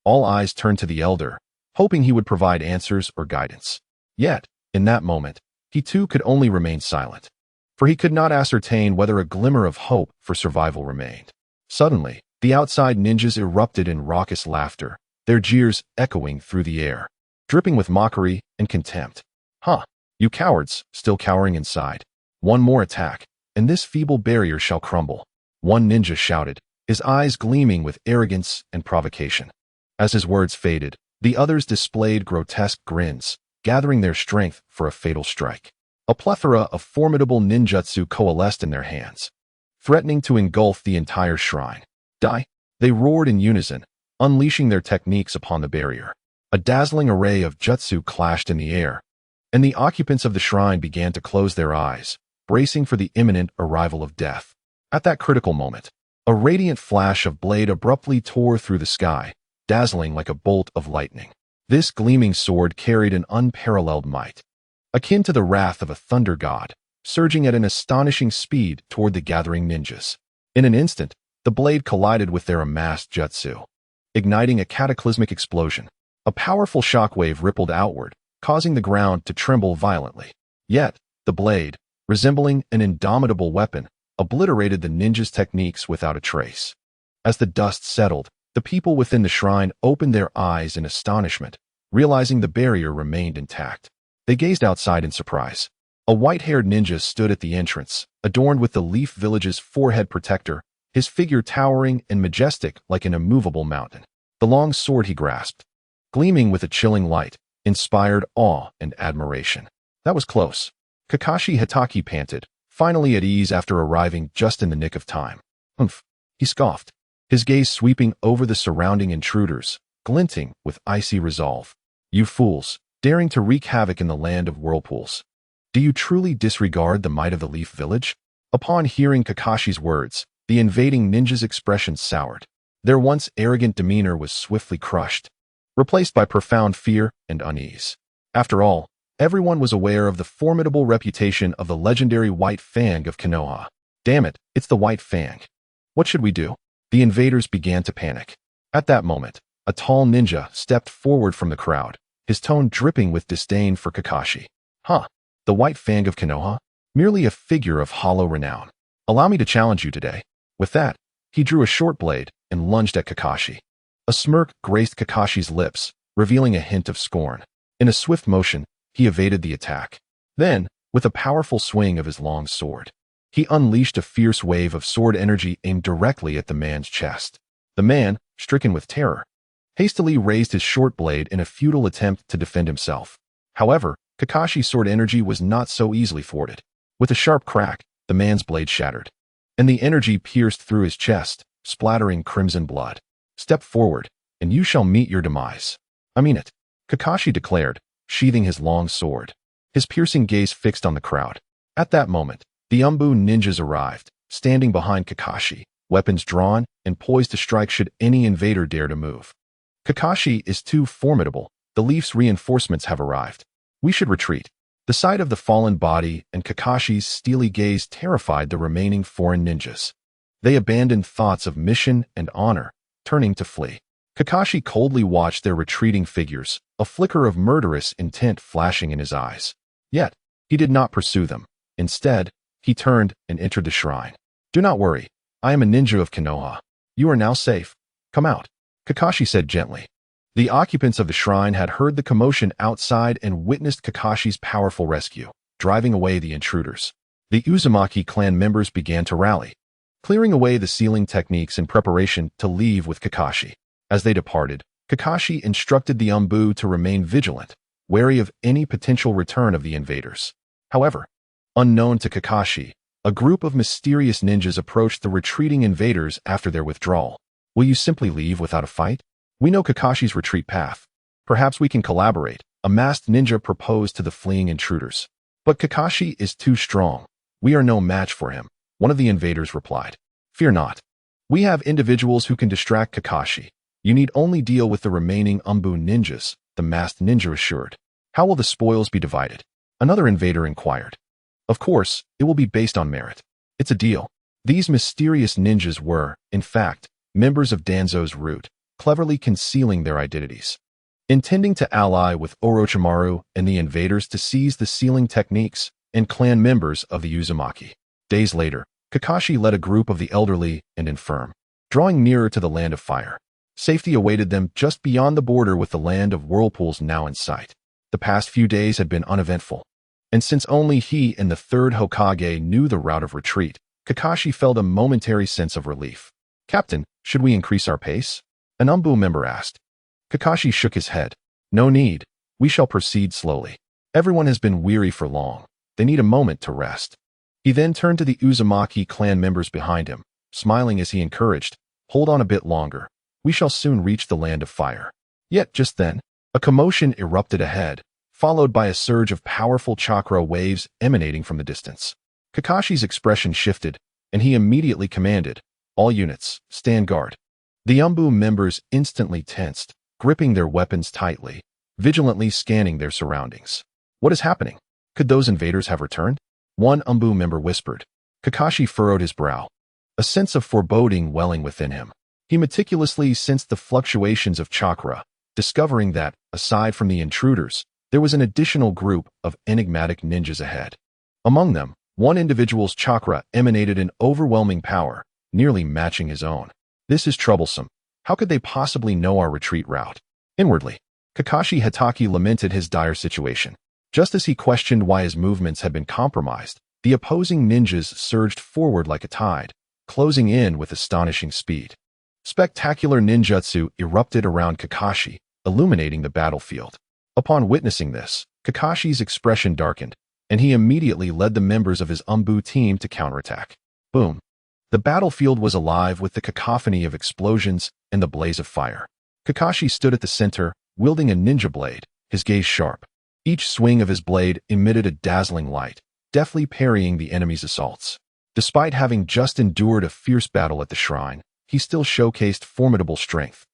All eyes turned to the elder, hoping he would provide answers or guidance. Yet, in that moment, he too could only remain silent, for he could not ascertain whether a glimmer of hope for survival remained. Suddenly, the outside ninjas erupted in raucous laughter, their jeers echoing through the air, dripping with mockery and contempt. "Huh, you cowards, still cowering inside. One more attack, and this feeble barrier shall crumble," one ninja shouted, his eyes gleaming with arrogance and provocation. As his words faded, the others displayed grotesque grins, gathering their strength for a fatal strike. A plethora of formidable ninjutsu coalesced in their hands, threatening to engulf the entire shrine. "Die!" They roared in unison, unleashing their techniques upon the barrier. A dazzling array of jutsu clashed in the air, and the occupants of the shrine began to close their eyes, bracing for the imminent arrival of death. At that critical moment, a radiant flash of blade abruptly tore through the sky, dazzling like a bolt of lightning. This gleaming sword carried an unparalleled might, akin to the wrath of a thunder god, surging at an astonishing speed toward the gathering ninjas. In an instant, the blade collided with their amassed jutsu, igniting a cataclysmic explosion. A powerful shockwave rippled outward, causing the ground to tremble violently. Yet, the blade, resembling an indomitable weapon, obliterated the ninjas' techniques without a trace. As the dust settled, the people within the shrine opened their eyes in astonishment, realizing the barrier remained intact. They gazed outside in surprise. A white-haired ninja stood at the entrance, adorned with the Leaf Village's forehead protector, his figure towering and majestic like an immovable mountain. The long sword he grasped, gleaming with a chilling light, inspired awe and admiration. "That was close." Kakashi Hitaki panted, finally at ease after arriving just in the nick of time. "Humph," he scoffed, his gaze sweeping over the surrounding intruders, glinting with icy resolve. "You fools, daring to wreak havoc in the land of whirlpools. Do you truly disregard the might of the Leaf Village?" Upon hearing Kakashi's words, the invading ninjas' expression soured. Their once arrogant demeanor was swiftly crushed, replaced by profound fear and unease. After all, everyone was aware of the formidable reputation of the legendary White Fang of Konoha. "Damn it, it's the White Fang. What should we do?" The invaders began to panic. At that moment, a tall ninja stepped forward from the crowd, his tone dripping with disdain for Kakashi. "Huh, the White Fang of Konoha? Merely a figure of hollow renown. Allow me to challenge you today." With that, he drew a short blade and lunged at Kakashi. A smirk graced Kakashi's lips, revealing a hint of scorn. In a swift motion, he evaded the attack. Then, with a powerful swing of his long sword, he unleashed a fierce wave of sword energy aimed directly at the man's chest. The man, stricken with terror, hastily raised his short blade in a futile attempt to defend himself. However, Kakashi's sword energy was not so easily thwarted. With a sharp crack, the man's blade shattered, and the energy pierced through his chest, splattering crimson blood. "Step forward, and you shall meet your demise. I mean it," Kakashi declared, sheathing his long sword, his piercing gaze fixed on the crowd. At that moment, the Umbu ninjas arrived, standing behind Kakashi, weapons drawn and poised to strike should any invader dare to move. "Kakashi is too formidable. The Leaf's reinforcements have arrived. We should retreat." The sight of the fallen body and Kakashi's steely gaze terrified the remaining foreign ninjas. They abandoned thoughts of mission and honor, turning to flee. Kakashi coldly watched their retreating figures, a flicker of murderous intent flashing in his eyes. Yet, he did not pursue them. Instead, he turned and entered the shrine. "Do not worry. I am a ninja of Konoha. You are now safe. Come out," Kakashi said gently. The occupants of the shrine had heard the commotion outside and witnessed Kakashi's powerful rescue, driving away the intruders. The Uzumaki clan members began to rally, clearing away the sealing techniques in preparation to leave with Kakashi. As they departed, Kakashi instructed the Umbu to remain vigilant, wary of any potential return of the invaders. However, unknown to Kakashi, a group of mysterious ninjas approached the retreating invaders after their withdrawal. "Will you simply leave without a fight? We know Kakashi's retreat path. Perhaps we can collaborate," a masked ninja proposed to the fleeing intruders. "But Kakashi is too strong. We are no match for him," one of the invaders replied. "Fear not. We have individuals who can distract Kakashi. You need only deal with the remaining Umbu ninjas," the masked ninja assured. "How will the spoils be divided?" another invader inquired. "Of course, it will be based on merit. It's a deal." These mysterious ninjas were, in fact, members of Danzo's route, cleverly concealing their identities. Intending to ally with Orochimaru and the invaders to seize the sealing techniques and clan members of the Uzumaki. Days later, Kakashi led a group of the elderly and infirm, drawing nearer to the land of fire. Safety awaited them just beyond the border with the land of whirlpools now in sight. The past few days had been uneventful, and since only he and the third Hokage knew the route of retreat, Kakashi felt a momentary sense of relief. "Captain, should we increase our pace?" an Umbu member asked. Kakashi shook his head. "No need. We shall proceed slowly. Everyone has been weary for long. They need a moment to rest." He then turned to the Uzumaki clan members behind him, smiling as he encouraged, "Hold on a bit longer. We shall soon reach the land of fire." Yet just then, a commotion erupted ahead, followed by a surge of powerful chakra waves emanating from the distance. Kakashi's expression shifted, and he immediately commanded, "All units, stand guard." The Umbu members instantly tensed, gripping their weapons tightly, vigilantly scanning their surroundings. "What is happening? Could those invaders have returned?" one Umbu member whispered. Kakashi furrowed his brow, a sense of foreboding welling within him. He meticulously sensed the fluctuations of chakra, discovering that, aside from the intruders, there was an additional group of enigmatic ninjas ahead. Among them, one individual's chakra emanated an overwhelming power, nearly matching his own. "This is troublesome. How could they possibly know our retreat route?" Inwardly, Kakashi Hatake lamented his dire situation. Just as he questioned why his movements had been compromised, the opposing ninjas surged forward like a tide, closing in with astonishing speed. Spectacular ninjutsu erupted around Kakashi, illuminating the battlefield. Upon witnessing this, Kakashi's expression darkened, and he immediately led the members of his Umbu team to counterattack. Boom! The battlefield was alive with the cacophony of explosions and the blaze of fire. Kakashi stood at the center, wielding a ninja blade, his gaze sharp. Each swing of his blade emitted a dazzling light, deftly parrying the enemy's assaults. Despite having just endured a fierce battle at the shrine, he still showcased formidable strength,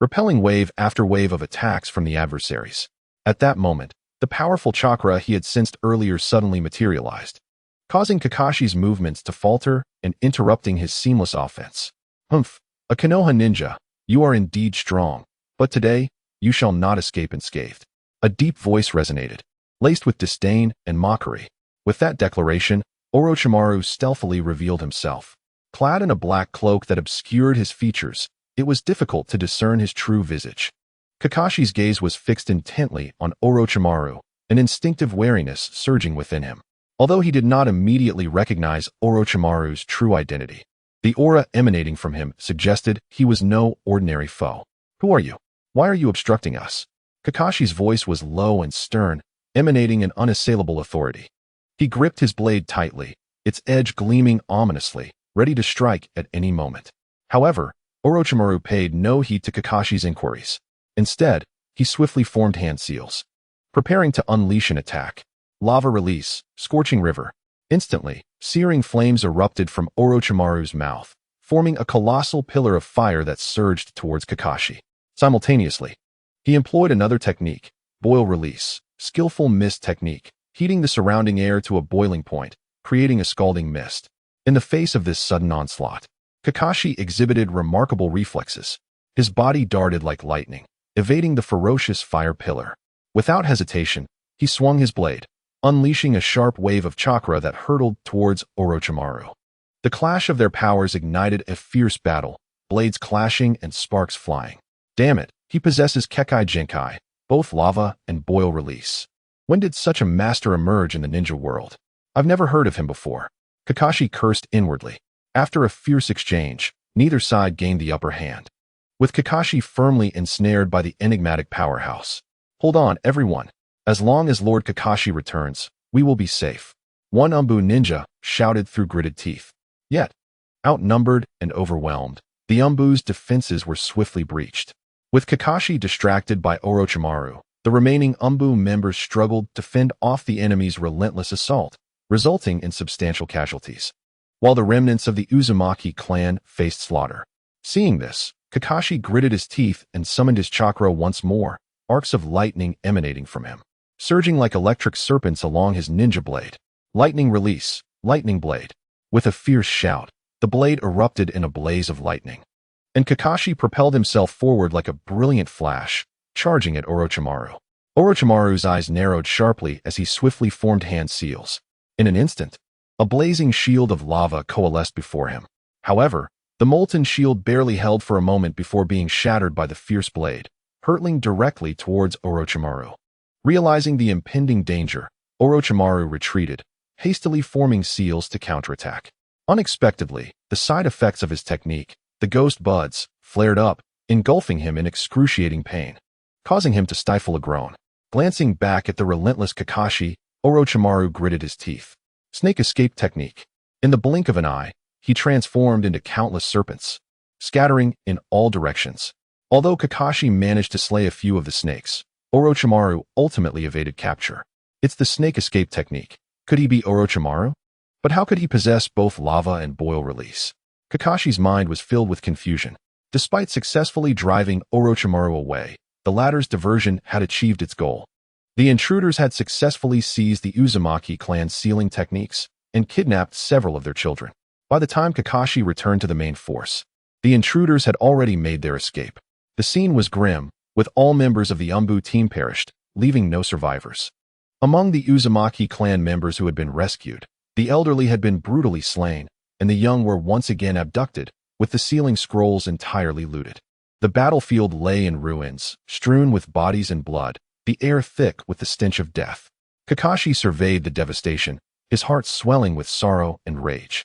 repelling wave after wave of attacks from the adversaries. At that moment, the powerful chakra he had sensed earlier suddenly materialized, causing Kakashi's movements to falter and interrupting his seamless offense. "Humph, a Konoha ninja, you are indeed strong, but today, you shall not escape unscathed." A deep voice resonated, laced with disdain and mockery. With that declaration, Orochimaru stealthily revealed himself. Clad in a black cloak that obscured his features, it was difficult to discern his true visage. Kakashi's gaze was fixed intently on Orochimaru, an instinctive wariness surging within him. Although he did not immediately recognize Orochimaru's true identity, the aura emanating from him suggested he was no ordinary foe. "Who are you? Why are you obstructing us?" Kakashi's voice was low and stern, emanating an unassailable authority. He gripped his blade tightly, its edge gleaming ominously, ready to strike at any moment. However, Orochimaru paid no heed to Kakashi's inquiries. Instead, he swiftly formed hand seals, preparing to unleash an attack. Lava release, scorching river. Instantly, searing flames erupted from Orochimaru's mouth, forming a colossal pillar of fire that surged towards Kakashi. Simultaneously, he employed another technique, boil release, skillful mist technique, heating the surrounding air to a boiling point, creating a scalding mist. In the face of this sudden onslaught, Kakashi exhibited remarkable reflexes. His body darted like lightning, evading the ferocious fire pillar. Without hesitation, he swung his blade, unleashing a sharp wave of chakra that hurtled towards Orochimaru. The clash of their powers ignited a fierce battle, blades clashing and sparks flying. Damn it, he possesses Kekkei Genkai, both lava and boil release. When did such a master emerge in the ninja world? I've never heard of him before. Kakashi cursed inwardly. After a fierce exchange, neither side gained the upper hand, with Kakashi firmly ensnared by the enigmatic powerhouse. "Hold on, everyone. As long as Lord Kakashi returns, we will be safe," one Umbu ninja shouted through gritted teeth. Yet, outnumbered and overwhelmed, the Umbu's defenses were swiftly breached. With Kakashi distracted by Orochimaru, the remaining Umbu members struggled to fend off the enemy's relentless assault, resulting in substantial casualties, while the remnants of the Uzumaki clan faced slaughter. Seeing this, Kakashi gritted his teeth and summoned his chakra once more, arcs of lightning emanating from him, surging like electric serpents along his ninja blade. Lightning release, lightning blade. With a fierce shout, the blade erupted in a blaze of lightning, and Kakashi propelled himself forward like a brilliant flash, charging at Orochimaru. Orochimaru's eyes narrowed sharply as he swiftly formed hand seals. In an instant, a blazing shield of lava coalesced before him. However, the molten shield barely held for a moment before being shattered by the fierce blade, hurtling directly towards Orochimaru. Realizing the impending danger, Orochimaru retreated, hastily forming seals to counterattack. Unexpectedly, the side effects of his technique, the ghost buds, flared up, engulfing him in excruciating pain, causing him to stifle a groan. Glancing back at the relentless Kakashi, Orochimaru gritted his teeth. Snake escape technique. In the blink of an eye, he transformed into countless serpents, scattering in all directions. Although Kakashi managed to slay a few of the snakes, Orochimaru ultimately evaded capture. It's the snake escape technique. Could he be Orochimaru? But how could he possess both lava and boil release? Kakashi's mind was filled with confusion. Despite successfully driving Orochimaru away, the latter's diversion had achieved its goal. The intruders had successfully seized the Uzumaki clan's sealing techniques and kidnapped several of their children. By the time Kakashi returned to the main force, the intruders had already made their escape. The scene was grim, with all members of the Umbu team perished, leaving no survivors. Among the Uzumaki clan members who had been rescued, the elderly had been brutally slain, and the young were once again abducted, with the sealing scrolls entirely looted. The battlefield lay in ruins, strewn with bodies and blood, the air thick with the stench of death. Kakashi surveyed the devastation, his heart swelling with sorrow and rage.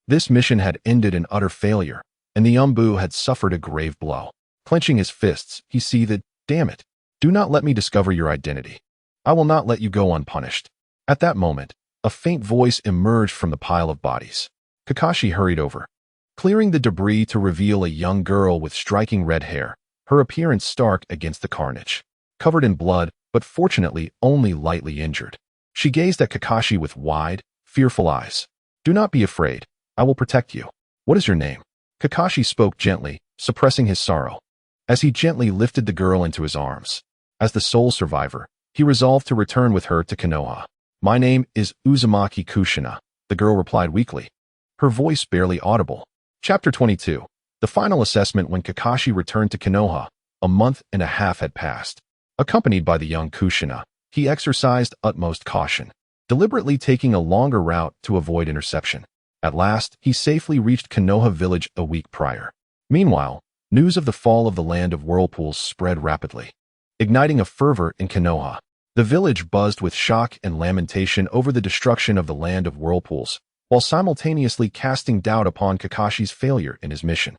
This mission had ended in utter failure, and the Umbu had suffered a grave blow. Clenching his fists, he seethed, "Damn it! Do not let me discover your identity. I will not let you go unpunished." At that moment, a faint voice emerged from the pile of bodies. Kakashi hurried over, clearing the debris to reveal a young girl with striking red hair, her appearance stark against the carnage. Covered in blood, but fortunately only lightly injured, she gazed at Kakashi with wide, fearful eyes. "Do not be afraid. I will protect you. What is your name?" Kakashi spoke gently, suppressing his sorrow, as he gently lifted the girl into his arms. As the sole survivor, he resolved to return with her to Konoha. "My name is Uzumaki Kushina," the girl replied weakly, her voice barely audible. Chapter 22. The final assessment. When Kakashi returned to Konoha, a month and a half had passed. Accompanied by the young Kushina, he exercised utmost caution, deliberately taking a longer route to avoid interception. At last, he safely reached Konoha village a week prior. Meanwhile, news of the fall of the land of whirlpools spread rapidly, igniting a fervor in Konoha. The village buzzed with shock and lamentation over the destruction of the land of whirlpools, while simultaneously casting doubt upon Kakashi's failure in his mission.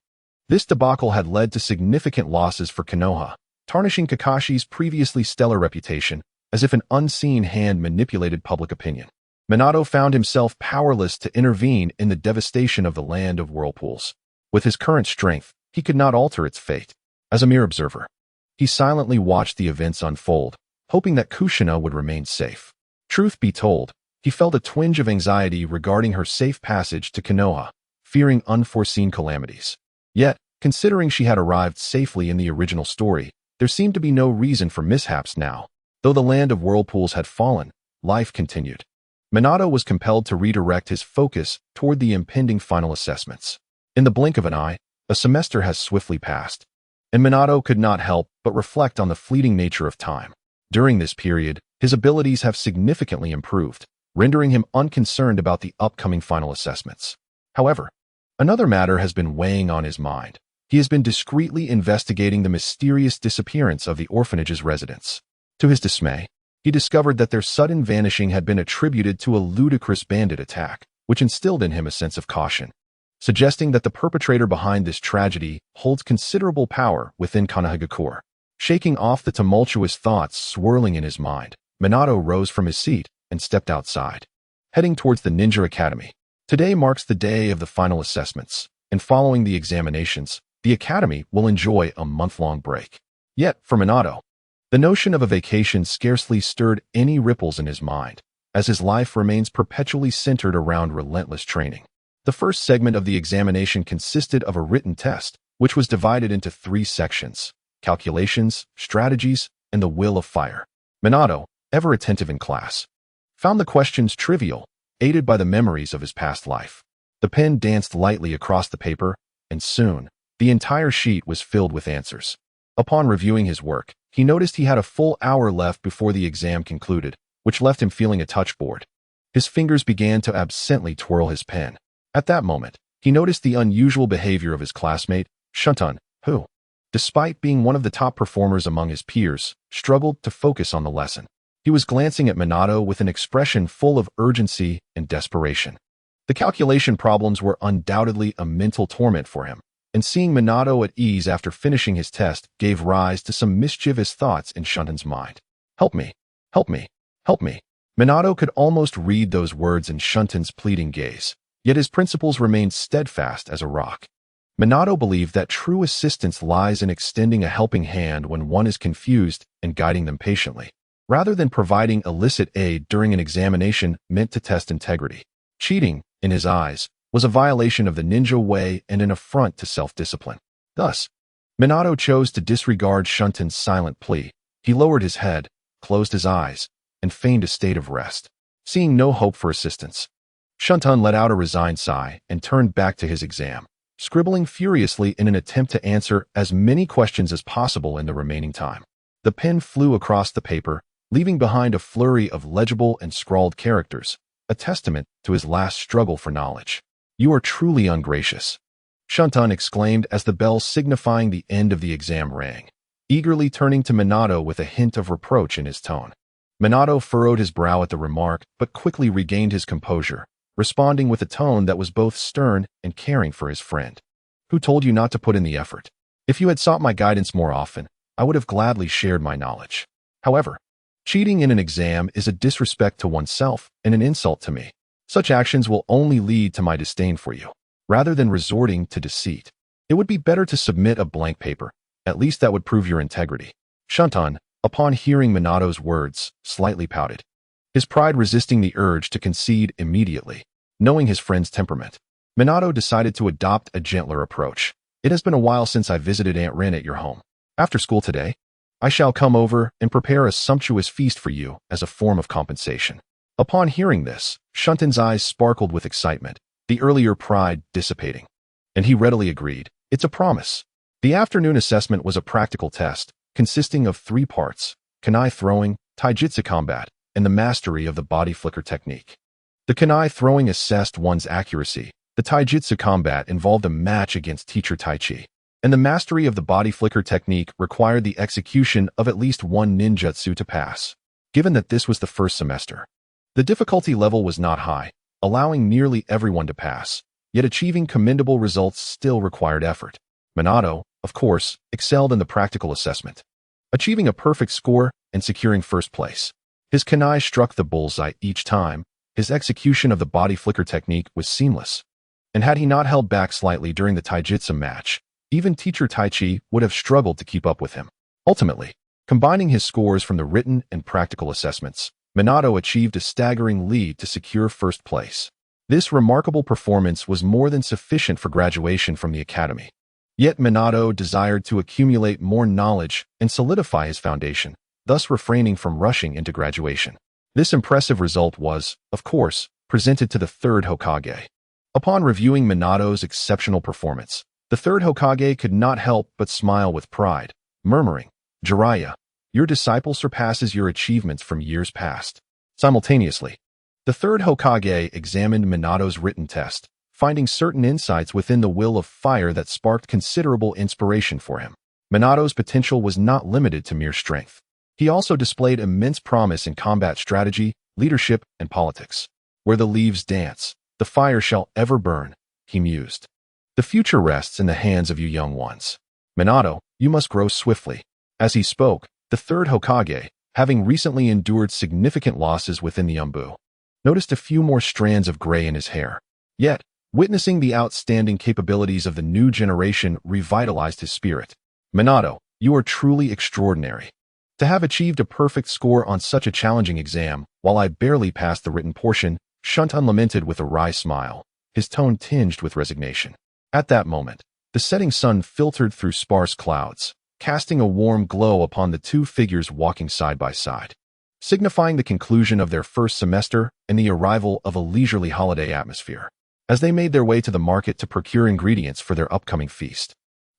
This debacle had led to significant losses for Konoha, tarnishing Kakashi's previously stellar reputation as if an unseen hand manipulated public opinion. Minato found himself powerless to intervene in the devastation of the land of whirlpools. With his current strength, he could not alter its fate. As a mere observer, he silently watched the events unfold, hoping that Kushina would remain safe. Truth be told, he felt a twinge of anxiety regarding her safe passage to Konoha, fearing unforeseen calamities. Yet, considering she had arrived safely in the original story, there seemed to be no reason for mishaps now. Though the land of whirlpools had fallen, life continued. Minato was compelled to redirect his focus toward the impending final assessments. In the blink of an eye, a semester has swiftly passed, and Minato could not help but reflect on the fleeting nature of time. During this period, his abilities have significantly improved, rendering him unconcerned about the upcoming final assessments. However, another matter has been weighing on his mind. He has been discreetly investigating the mysterious disappearance of the orphanage's residents. To his dismay, he discovered that their sudden vanishing had been attributed to a ludicrous bandit attack, which instilled in him a sense of caution, suggesting that the perpetrator behind this tragedy holds considerable power within Konohagakure. Shaking off the tumultuous thoughts swirling in his mind, Minato rose from his seat and stepped outside, heading towards the Ninja Academy. Today marks the day of the final assessments, and following the examinations, the academy will enjoy a month-long break. Yet, for Minato, the notion of a vacation scarcely stirred any ripples in his mind, as his life remains perpetually centered around relentless training. The first segment of the examination consisted of a written test, which was divided into 3 sections: calculations, strategies, and the will of fire. Minato, ever attentive in class, found the questions trivial, aided by the memories of his past life. The pen danced lightly across the paper, and soon, the entire sheet was filled with answers. Upon reviewing his work, he noticed he had a full hour left before the exam concluded, which left him feeling a touch bored. His fingers began to absently twirl his pen. At that moment, he noticed the unusual behavior of his classmate, Shuntan, who, despite being one of the top performers among his peers, struggled to focus on the lesson. He was glancing at Minato with an expression full of urgency and desperation. The calculation problems were undoubtedly a mental torment for him, and seeing Minato at ease after finishing his test gave rise to some mischievous thoughts in Shuntan's mind. Help me, help me, help me. Minato could almost read those words in Shuntan's pleading gaze, yet his principles remained steadfast as a rock. Minato believed that true assistance lies in extending a helping hand when one is confused and guiding them patiently, rather than providing illicit aid during an examination meant to test integrity. Cheating, in his eyes, was a violation of the ninja way and an affront to self-discipline. Thus, Minato chose to disregard Shuntan's silent plea. He lowered his head, closed his eyes, and feigned a state of rest. Seeing no hope for assistance, Shuntan let out a resigned sigh and turned back to his exam, scribbling furiously in an attempt to answer as many questions as possible in the remaining time. The pen flew across the paper, leaving behind a flurry of legible and scrawled characters, a testament to his last struggle for knowledge. "You are truly ungracious," Shuntan exclaimed as the bell signifying the end of the exam rang, eagerly turning to Minato with a hint of reproach in his tone. Minato furrowed his brow at the remark, but quickly regained his composure, responding with a tone that was both stern and caring for his friend. "Who told you not to put in the effort? If you had sought my guidance more often, I would have gladly shared my knowledge. However, cheating in an exam is a disrespect to oneself and an insult to me. Such actions will only lead to my disdain for you. Rather than resorting to deceit, it would be better to submit a blank paper. At least that would prove your integrity." Shuntan, upon hearing Minato's words, slightly pouted, his pride resisting the urge to concede immediately. Knowing his friend's temperament, Minato decided to adopt a gentler approach. "It has been a while since I visited Aunt Rin at your home. After school today, I shall come over and prepare a sumptuous feast for you as a form of compensation." Upon hearing this, Shuntan's eyes sparkled with excitement, the earlier pride dissipating, and he readily agreed. "It's a promise." The afternoon assessment was a practical test, consisting of 3 parts: kunai throwing, taijutsu combat, and the mastery of the body flicker technique. The kunai throwing assessed one's accuracy. The taijutsu combat involved a match against teacher Taichi, and the mastery of the body flicker technique required the execution of at least one ninjutsu to pass. Given that this was the first semester, the difficulty level was not high, allowing nearly everyone to pass, yet achieving commendable results still required effort. Minato, of course, excelled in the practical assessment, achieving a perfect score and securing first place. His kunai struck the bullseye each time. His execution of the body flicker technique was seamless, and had he not held back slightly during the taijutsu match, even teacher Taichi would have struggled to keep up with him. Ultimately, combining his scores from the written and practical assessments, Minato achieved a staggering lead to secure first place. This remarkable performance was more than sufficient for graduation from the academy. Yet Minato desired to accumulate more knowledge and solidify his foundation, thus refraining from rushing into graduation. This impressive result was, of course, presented to the third Hokage. Upon reviewing Minato's exceptional performance, the third Hokage could not help but smile with pride, murmuring, "Jiraiya, your disciple surpasses your achievements from years past." Simultaneously, the third Hokage examined Minato's written test, finding certain insights within the will of fire that sparked considerable inspiration for him. Minato's potential was not limited to mere strength. He also displayed immense promise in combat strategy, leadership, and politics. "Where the leaves dance, the fire shall ever burn," he mused. "The future rests in the hands of you young ones. Minato, you must grow swiftly." As he spoke, the third Hokage, having recently endured significant losses within the Umbu, noticed a few more strands of gray in his hair. Yet, witnessing the outstanding capabilities of the new generation revitalized his spirit. "Minato, you are truly extraordinary. To have achieved a perfect score on such a challenging exam, while I barely passed the written portion," Shuntun lamented with a wry smile, his tone tinged with resignation. At that moment, the setting sun filtered through sparse clouds, casting a warm glow upon the two figures walking side by side, signifying the conclusion of their first semester and the arrival of a leisurely holiday atmosphere. As they made their way to the market to procure ingredients for their upcoming feast,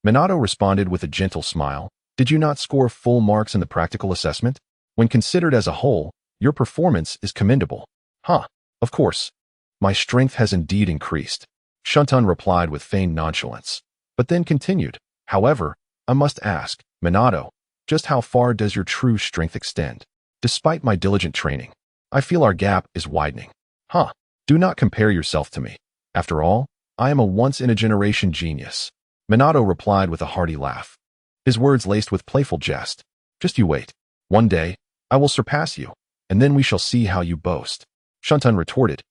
Minato responded with a gentle smile, "Did you not score full marks in the practical assessment? When considered as a whole, your performance is commendable." "Huh, of course. My strength has indeed increased," Shuntun replied with feigned nonchalance, but then continued, "However, I must ask, Minato, just how far does your true strength extend? Despite my diligent training, I feel our gap is widening." "Huh, do not compare yourself to me. After all, I am a once-in-a-generation genius," Minato replied with a hearty laugh, his words laced with playful jest. "Just you wait. One day, I will surpass you, and then we shall see how you boast," Shuntun retorted,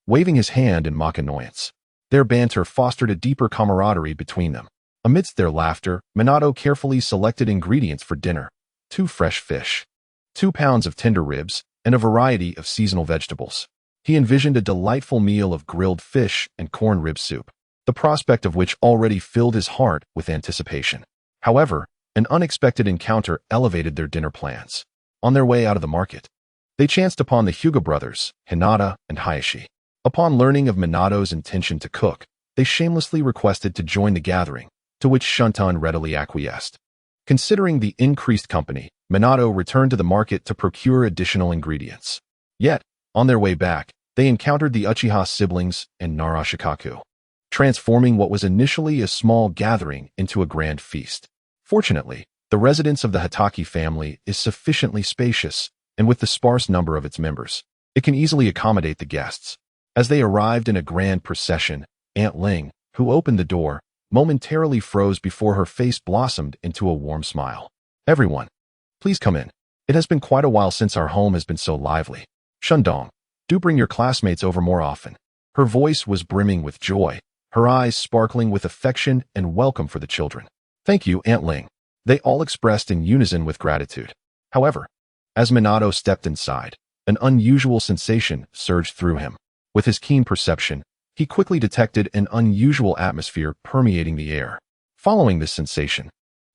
waving his hand in mock annoyance. Their banter fostered a deeper camaraderie between them. Amidst their laughter, Minato carefully selected ingredients for dinner: 2 fresh fish, 2 pounds of tender ribs, and a variety of seasonal vegetables. He envisioned a delightful meal of grilled fish and corn rib soup, the prospect of which already filled his heart with anticipation. However, an unexpected encounter elevated their dinner plans. On their way out of the market, they chanced upon the Hyuga brothers, Hinata and Hayashi. Upon learning of Minato's intention to cook, they shamelessly requested to join the gathering, to which Shuntun readily acquiesced. Considering the increased company, Minato returned to the market to procure additional ingredients. Yet, on their way back, they encountered the Uchiha siblings and Narashikaku, transforming what was initially a small gathering into a grand feast. Fortunately, the residence of the Hatake family is sufficiently spacious, and with the sparse number of its members, it can easily accommodate the guests. As they arrived in a grand procession, Aunt Ling, who opened the door, momentarily froze before her face blossomed into a warm smile. "Everyone, please come in. It has been quite a while since our home has been so lively. Shundong, do bring your classmates over more often." Her voice was brimming with joy, her eyes sparkling with affection and welcome for the children. "Thank you, Aunt Ling," they all expressed in unison with gratitude. However, as Minato stepped inside, an unusual sensation surged through him. With his keen perception, he quickly detected an unusual atmosphere permeating the air. Following this sensation,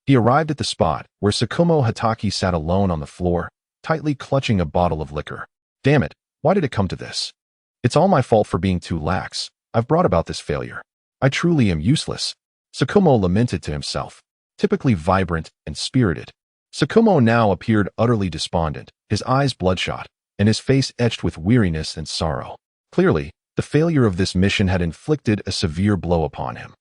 he arrived at the spot where Tsukumo Hatake sat alone on the floor, tightly clutching a bottle of liquor. "Damn it, why did it come to this? It's all my fault for being too lax. I've brought about this failure. I truly am useless," Tsukumo lamented to himself. Typically vibrant and spirited, Tsukumo now appeared utterly despondent, his eyes bloodshot, and his face etched with weariness and sorrow. Clearly, the failure of this mission had inflicted a severe blow upon him.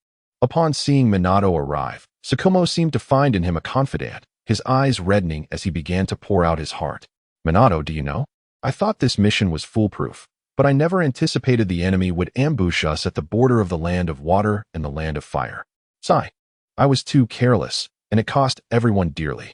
Upon seeing Minato arrive, Tsukumo seemed to find in him a confidant, his eyes reddening as he began to pour out his heart. Minato, do you know? I thought this mission was foolproof, but I never anticipated the enemy would ambush us at the border of the land of water and the land of fire. Sigh. I was too careless, and it cost everyone dearly.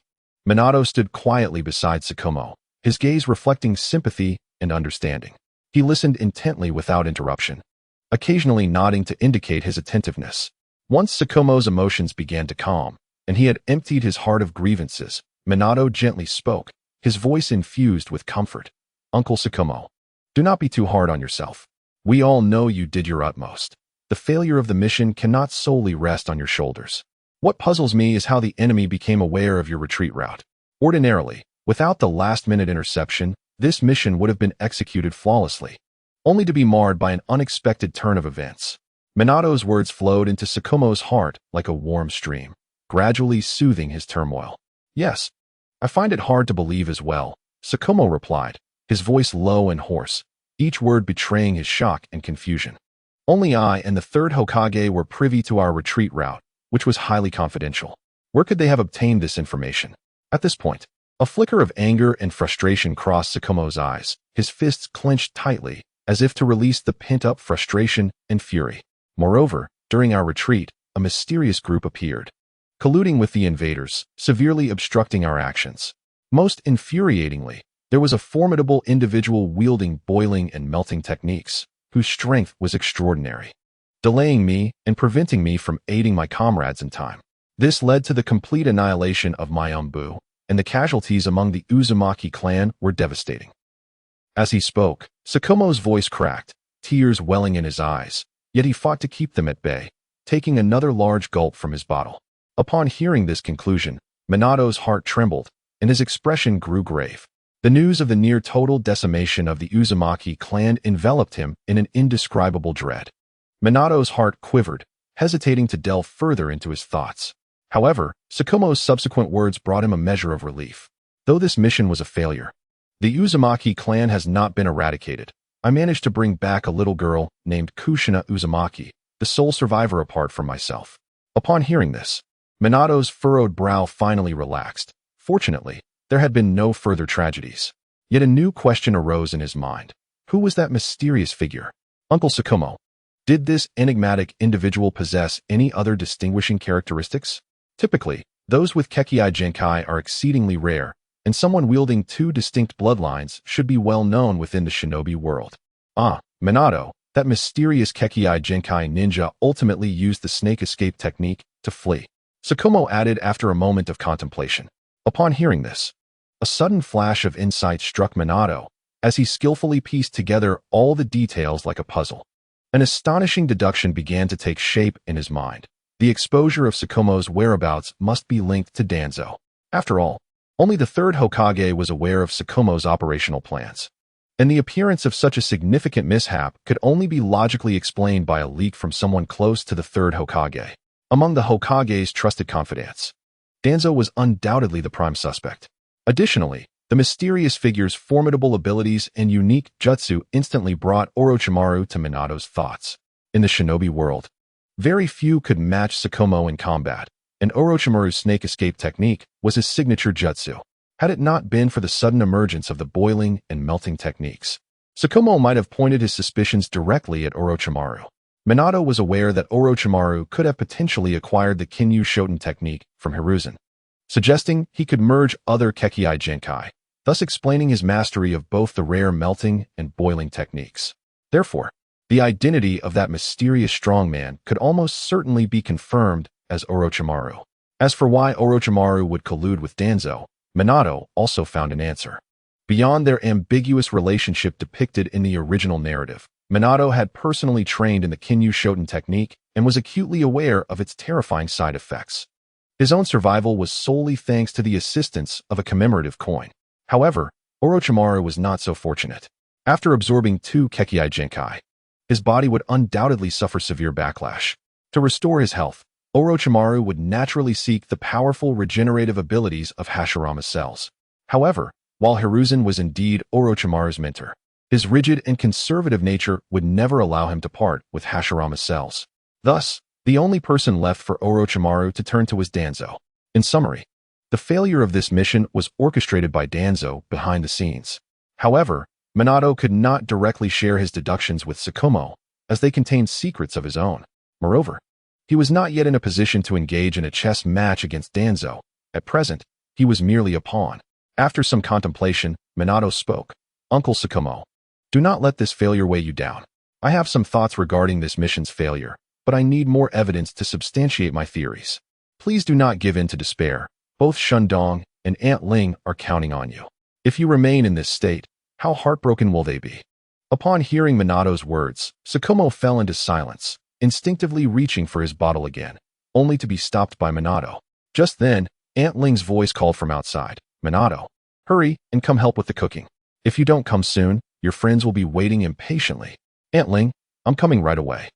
Minato stood quietly beside Tsukumo, his gaze reflecting sympathy and understanding. He listened intently without interruption, occasionally nodding to indicate his attentiveness. Once Tsukumo's emotions began to calm, and he had emptied his heart of grievances, Minato gently spoke, his voice infused with comfort. Uncle Tsukumo, do not be too hard on yourself. We all know you did your utmost. The failure of the mission cannot solely rest on your shoulders. What puzzles me is how the enemy became aware of your retreat route. Ordinarily, without the last-minute interception, this mission would have been executed flawlessly, only to be marred by an unexpected turn of events. Minato's words flowed into Tsukumo's heart like a warm stream, gradually soothing his turmoil. Yes, I find it hard to believe as well, Tsukumo replied, his voice low and hoarse, each word betraying his shock and confusion. Only I and the third Hokage were privy to our retreat route, which was highly confidential. Where could they have obtained this information? At this point, a flicker of anger and frustration crossed Tsukumo's eyes, his fists clenched tightly, as if to release the pent-up frustration and fury. Moreover, during our retreat, a mysterious group appeared, colluding with the invaders, severely obstructing our actions. Most infuriatingly, there was a formidable individual wielding boiling and melting techniques, whose strength was extraordinary, delaying me and preventing me from aiding my comrades in time. This led to the complete annihilation of my Umbu, and the casualties among the Uzumaki clan were devastating. As he spoke, Tsukumo's voice cracked, tears welling in his eyes, yet he fought to keep them at bay, taking another large gulp from his bottle. Upon hearing this conclusion, Minato's heart trembled, and his expression grew grave. The news of the near-total decimation of the Uzumaki clan enveloped him in an indescribable dread. Minato's heart quivered, hesitating to delve further into his thoughts. However, Tsukumo's subsequent words brought him a measure of relief. Though this mission was a failure, the Uzumaki clan has not been eradicated. I managed to bring back a little girl named Kushina Uzumaki, the sole survivor apart from myself. Upon hearing this, Minato's furrowed brow finally relaxed. Fortunately, there had been no further tragedies. Yet a new question arose in his mind. Who was that mysterious figure? Uncle Tsukumo, did this enigmatic individual possess any other distinguishing characteristics? Typically, those with Kekkei Genkai are exceedingly rare, and someone wielding two distinct bloodlines should be well known within the shinobi world. Ah, Minato, that mysterious Kekkei Genkai ninja ultimately used the snake escape technique to flee. Tsukumo added after a moment of contemplation. Upon hearing this, a sudden flash of insight struck Minato as he skillfully pieced together all the details like a puzzle. An astonishing deduction began to take shape in his mind. The exposure of Tsukumo's whereabouts must be linked to Danzo. After all, only the third Hokage was aware of Tsukumo's operational plans, and the appearance of such a significant mishap could only be logically explained by a leak from someone close to the third Hokage. Among the Hokage's trusted confidants, Danzo was undoubtedly the prime suspect. Additionally, the mysterious figure's formidable abilities and unique jutsu instantly brought Orochimaru to Minato's thoughts. In the shinobi world, very few could match Tsukumo in combat, and Orochimaru's snake escape technique was his signature jutsu. Had it not been for the sudden emergence of the boiling and melting techniques, Tsukumo might have pointed his suspicions directly at Orochimaru. Minato was aware that Orochimaru could have potentially acquired the Kinyu Shoten technique from Hiruzen, suggesting he could merge other Kekkei Genkai, thus explaining his mastery of both the rare melting and boiling techniques. Therefore, the identity of that mysterious strongman could almost certainly be confirmed as Orochimaru. As for why Orochimaru would collude with Danzo, Minato also found an answer. Beyond their ambiguous relationship depicted in the original narrative, Minato had personally trained in the Kinyu Shoten technique and was acutely aware of its terrifying side effects. His own survival was solely thanks to the assistance of a commemorative coin. However, Orochimaru was not so fortunate. After absorbing two Kekkei Genkai, his body would undoubtedly suffer severe backlash. To restore his health, Orochimaru would naturally seek the powerful regenerative abilities of Hashirama cells. However, while Hiruzen was indeed Orochimaru's mentor, His rigid and conservative nature would never allow him to part with Hashirama's cells. Thus, the only person left for Orochimaru to turn to was Danzo. In summary, the failure of this mission was orchestrated by Danzo behind the scenes. However, Minato could not directly share his deductions with Tsukumo, as they contained secrets of his own. Moreover, he was not yet in a position to engage in a chess match against Danzo. At present, he was merely a pawn. After some contemplation, Minato spoke. Uncle Tsukumo, do not let this failure weigh you down. I have some thoughts regarding this mission's failure, but I need more evidence to substantiate my theories. Please do not give in to despair. Both Shundong and Aunt Ling are counting on you. If you remain in this state, how heartbroken will they be? Upon hearing Minato's words, Tsukumo fell into silence, instinctively reaching for his bottle again, only to be stopped by Minato. Just then, Aunt Ling's voice called from outside. Minato, hurry and come help with the cooking. If you don't come soon, your friends will be waiting impatiently. Aunt Ling, I'm coming right away.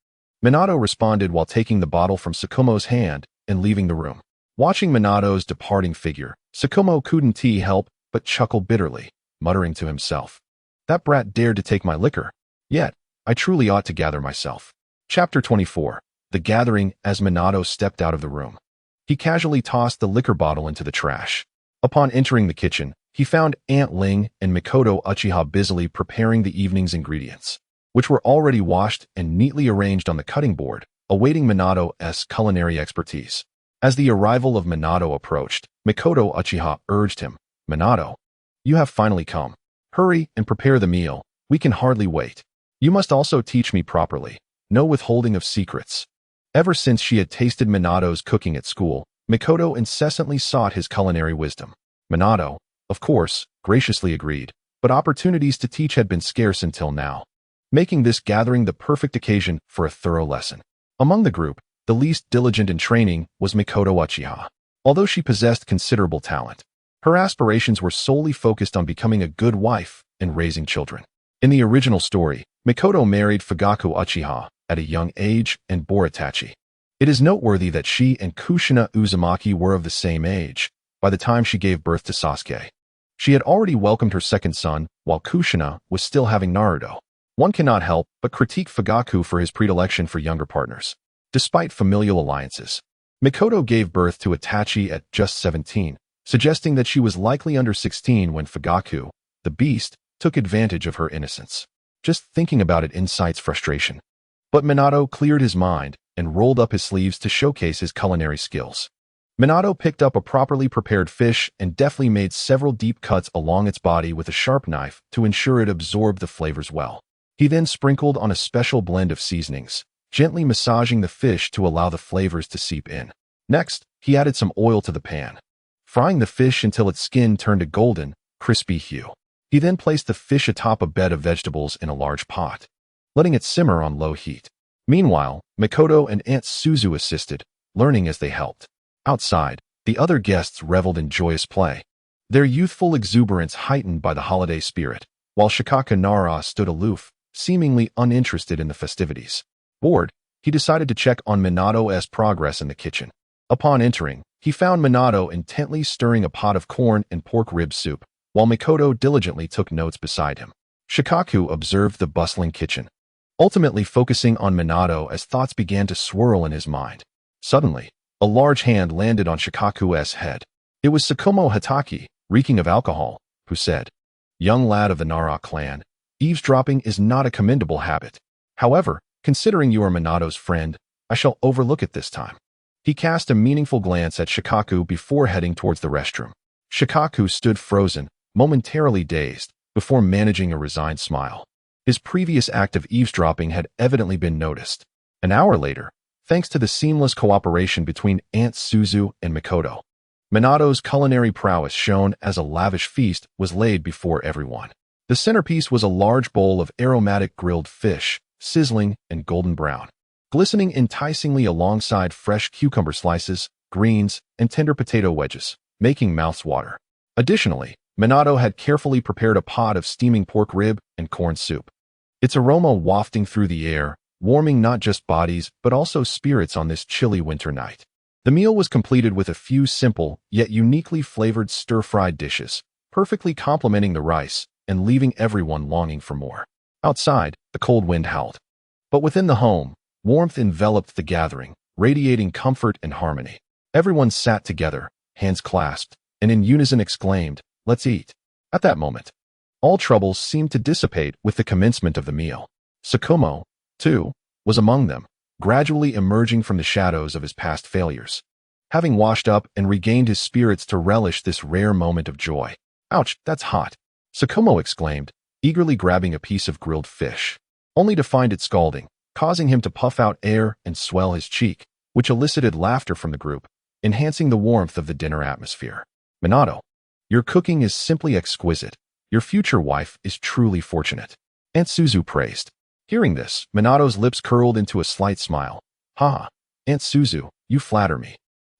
Minato responded while taking the bottle from Tsukumo's hand and leaving the room. Watching Minato's departing figure, Tsukumo couldn't help but chuckle bitterly, muttering to himself, that brat dared to take my liquor. Yet, I truly ought to gather myself. Chapter 24. The Gathering. As Minato stepped out of the room, he casually tossed the liquor bottle into the trash. Upon entering the kitchen, he found Aunt Ling and Mikoto Uchiha busily preparing the evening's ingredients, which were already washed and neatly arranged on the cutting board, awaiting Minato's culinary expertise. As the arrival of Minato approached, Mikoto Uchiha urged him, Minato, you have finally come. Hurry and prepare the meal. We can hardly wait. You must also teach me properly. No withholding of secrets. Ever since she had tasted Minato's cooking at school, Mikoto incessantly sought his culinary wisdom. Minato, of course, graciously agreed, but opportunities to teach had been scarce until now, making this gathering the perfect occasion for a thorough lesson. Among the group, the least diligent in training was Mikoto Uchiha. Although she possessed considerable talent, her aspirations were solely focused on becoming a good wife and raising children. In the original story, Mikoto married Fugaku Uchiha at a young age and bore Itachi. It is noteworthy that she and Kushina Uzumaki were of the same age by the time she gave birth to Sasuke. She had already welcomed her second son, while Kushina was still having Naruto. One cannot help but critique Fugaku for his predilection for younger partners. Despite familial alliances, Mikoto gave birth to Itachi at just 17, suggesting that she was likely under 16 when Fugaku, the beast, took advantage of her innocence. Just thinking about it incites frustration. But Minato cleared his mind and rolled up his sleeves to showcase his culinary skills. Minato picked up a properly prepared fish and deftly made several deep cuts along its body with a sharp knife to ensure it absorbed the flavors well. He then sprinkled on a special blend of seasonings, gently massaging the fish to allow the flavors to seep in. Next, he added some oil to the pan, frying the fish until its skin turned a golden, crispy hue. He then placed the fish atop a bed of vegetables in a large pot, letting it simmer on low heat. Meanwhile, Mikoto and Aunt Suzu assisted, learning as they helped. Outside, the other guests reveled in joyous play, their youthful exuberance heightened by the holiday spirit, while Shikaka Nara stood aloof, seemingly uninterested in the festivities. Bored, he decided to check on Minato's progress in the kitchen. Upon entering, he found Minato intently stirring a pot of corn and pork rib soup, while Mikoto diligently took notes beside him. Shikaku observed the bustling kitchen, ultimately focusing on Minato as thoughts began to swirl in his mind. Suddenly, a large hand landed on Shikaku's head. It was Tsukumo Hatake, reeking of alcohol, who said, Young lad of the Nara clan, eavesdropping is not a commendable habit. However, considering you are Minato's friend, I shall overlook it this time. He cast a meaningful glance at Shikaku before heading towards the restroom. Shikaku stood frozen, momentarily dazed, before managing a resigned smile. His previous act of eavesdropping had evidently been noticed. An hour later, thanks to the seamless cooperation between Aunt Suzu and Mikoto, Minato's culinary prowess shown as a lavish feast was laid before everyone. The centerpiece was a large bowl of aromatic grilled fish, sizzling and golden brown, glistening enticingly alongside fresh cucumber slices, greens, and tender potato wedges, making mouths water. Additionally, Minato had carefully prepared a pot of steaming pork rib and corn soup, its aroma wafting through the air, warming not just bodies but also spirits on this chilly winter night. The meal was completed with a few simple, yet uniquely flavored stir-fried dishes, perfectly complementing the rice and leaving everyone longing for more. Outside, the cold wind howled. But within the home, warmth enveloped the gathering, radiating comfort and harmony. Everyone sat together, hands clasped, and in unison exclaimed, "Let's eat." At that moment, all troubles seemed to dissipate with the commencement of the meal. Tsukumo, too, was among them, gradually emerging from the shadows of his past failures. Having washed up and regained his spirits to relish this rare moment of joy. "Ouch, that's hot," Tsukumo exclaimed, eagerly grabbing a piece of grilled fish, only to find it scalding, causing him to puff out air and swell his cheek, which elicited laughter from the group, enhancing the warmth of the dinner atmosphere. "Minato, your cooking is simply exquisite. Your future wife is truly fortunate," Aunt Suzu praised. Hearing this, Minato's lips curled into a slight smile. "Ha, Aunt Suzu, you flatter me."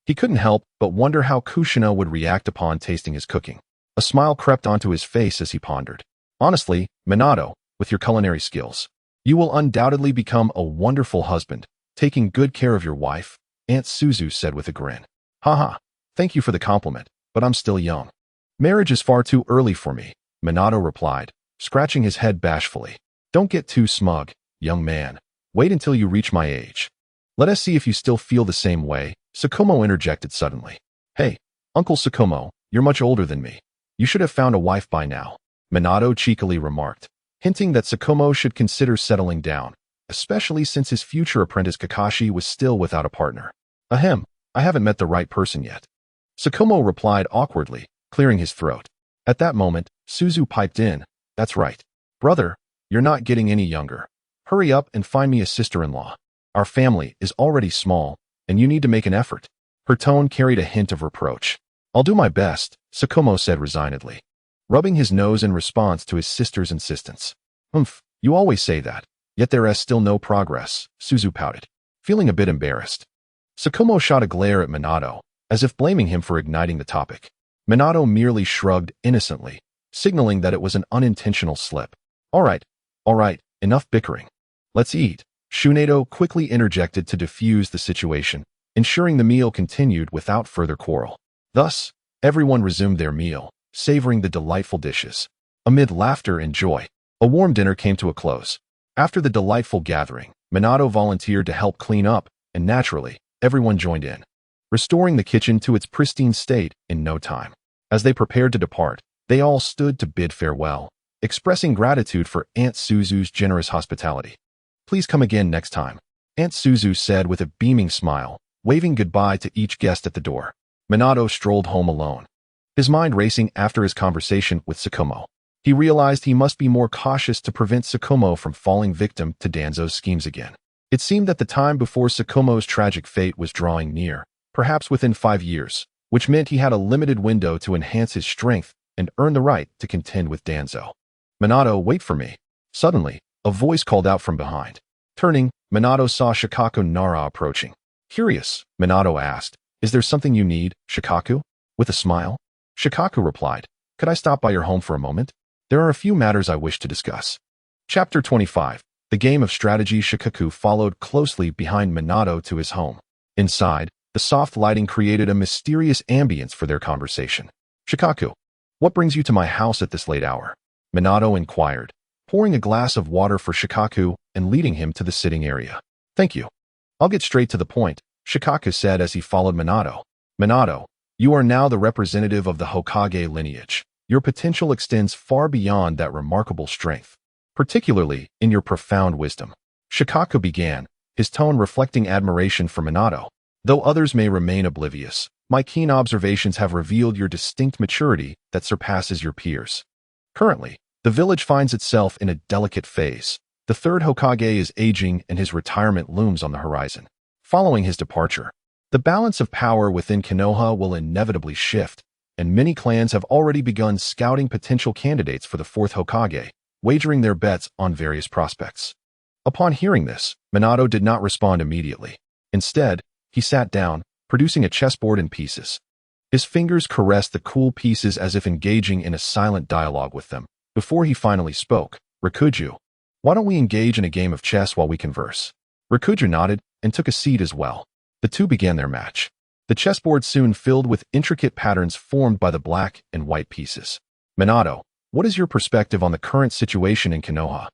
He couldn't help but wonder how Kushina would react upon tasting his cooking. A smile crept onto his face as he pondered. "Honestly, Minato, with your culinary skills, you will undoubtedly become a wonderful husband, taking good care of your wife," Aunt Suzu said with a grin. "Haha, thank you for the compliment, but I'm still young. Marriage is far too early for me," Minato replied, scratching his head bashfully. "Don't get too smug, young man. Wait until you reach my age. Let us see if you still feel the same way," Tsukumo interjected suddenly. "Hey, Uncle Tsukumo, you're much older than me. You should have found a wife by now," Minato cheekily remarked, hinting that Tsukumo should consider settling down, especially since his future apprentice Kakashi was still without a partner. "Ahem, I haven't met the right person yet," Tsukumo replied awkwardly, clearing his throat. At that moment, Suzu piped in, "That's right. Brother, you're not getting any younger. Hurry up and find me a sister-in-law. Our family is already small, and you need to make an effort." Her tone carried a hint of reproach. "I'll do my best," Tsukumo said resignedly, rubbing his nose in response to his sister's insistence. "Humph, you always say that, yet there is still no progress," Suzu pouted, feeling a bit embarrassed. Tsukumo shot a glare at Minato, as if blaming him for igniting the topic. Minato merely shrugged innocently, signaling that it was an unintentional slip. All right, enough bickering. Let's eat," Shunedo quickly interjected to defuse the situation, ensuring the meal continued without further quarrel. Thus, everyone resumed their meal, savoring the delightful dishes. Amid laughter and joy, a warm dinner came to a close. After the delightful gathering, Minato volunteered to help clean up, and naturally, everyone joined in, restoring the kitchen to its pristine state in no time. As they prepared to depart, they all stood to bid farewell, expressing gratitude for Aunt Suzu's generous hospitality. "Please come again next time," Aunt Suzu said with a beaming smile, waving goodbye to each guest at the door. Minato strolled home alone, his mind racing after his conversation with Tsukumo. He realized he must be more cautious to prevent Tsukumo from falling victim to Danzo's schemes again. It seemed that the time before Tsukumo's tragic fate was drawing near, perhaps within 5 years, which meant he had a limited window to enhance his strength and earn the right to contend with Danzo. "Minato, wait for me." Suddenly, a voice called out from behind. Turning, Minato saw Shikaku Nara approaching. Curious, Minato asked, "Is there something you need, Shikaku?" With a smile, Shikaku replied, "Could I stop by your home for a moment? There are a few matters I wish to discuss." Chapter 25. The game of strategy. Shikaku followed closely behind Minato to his home. Inside, the soft lighting created a mysterious ambience for their conversation. "Shikaku, what brings you to my house at this late hour?" Minato inquired, pouring a glass of water for Shikaku and leading him to the sitting area. "Thank you. I'll get straight to the point," Shikaku said as he followed Minato. "Minato, you are now the representative of the Hokage lineage. Your potential extends far beyond that remarkable strength, particularly in your profound wisdom." Shikaku began, his tone reflecting admiration for Minato. "Though others may remain oblivious, my keen observations have revealed your distinct maturity that surpasses your peers. Currently, the village finds itself in a delicate phase. The third Hokage is aging and his retirement looms on the horizon. Following his departure, the balance of power within Konoha will inevitably shift, and many clans have already begun scouting potential candidates for the fourth Hokage, wagering their bets on various prospects." Upon hearing this, Minato did not respond immediately. Instead, he sat down, producing a chessboard in pieces. His fingers caressed the cool pieces as if engaging in a silent dialogue with them. Before he finally spoke, "Rikuju, why don't we engage in a game of chess while we converse?" Rikuju nodded and took a seat as well. The two began their match. The chessboard soon filled with intricate patterns formed by the black and white pieces. "Minato, What is your perspective on the current situation in Konoha?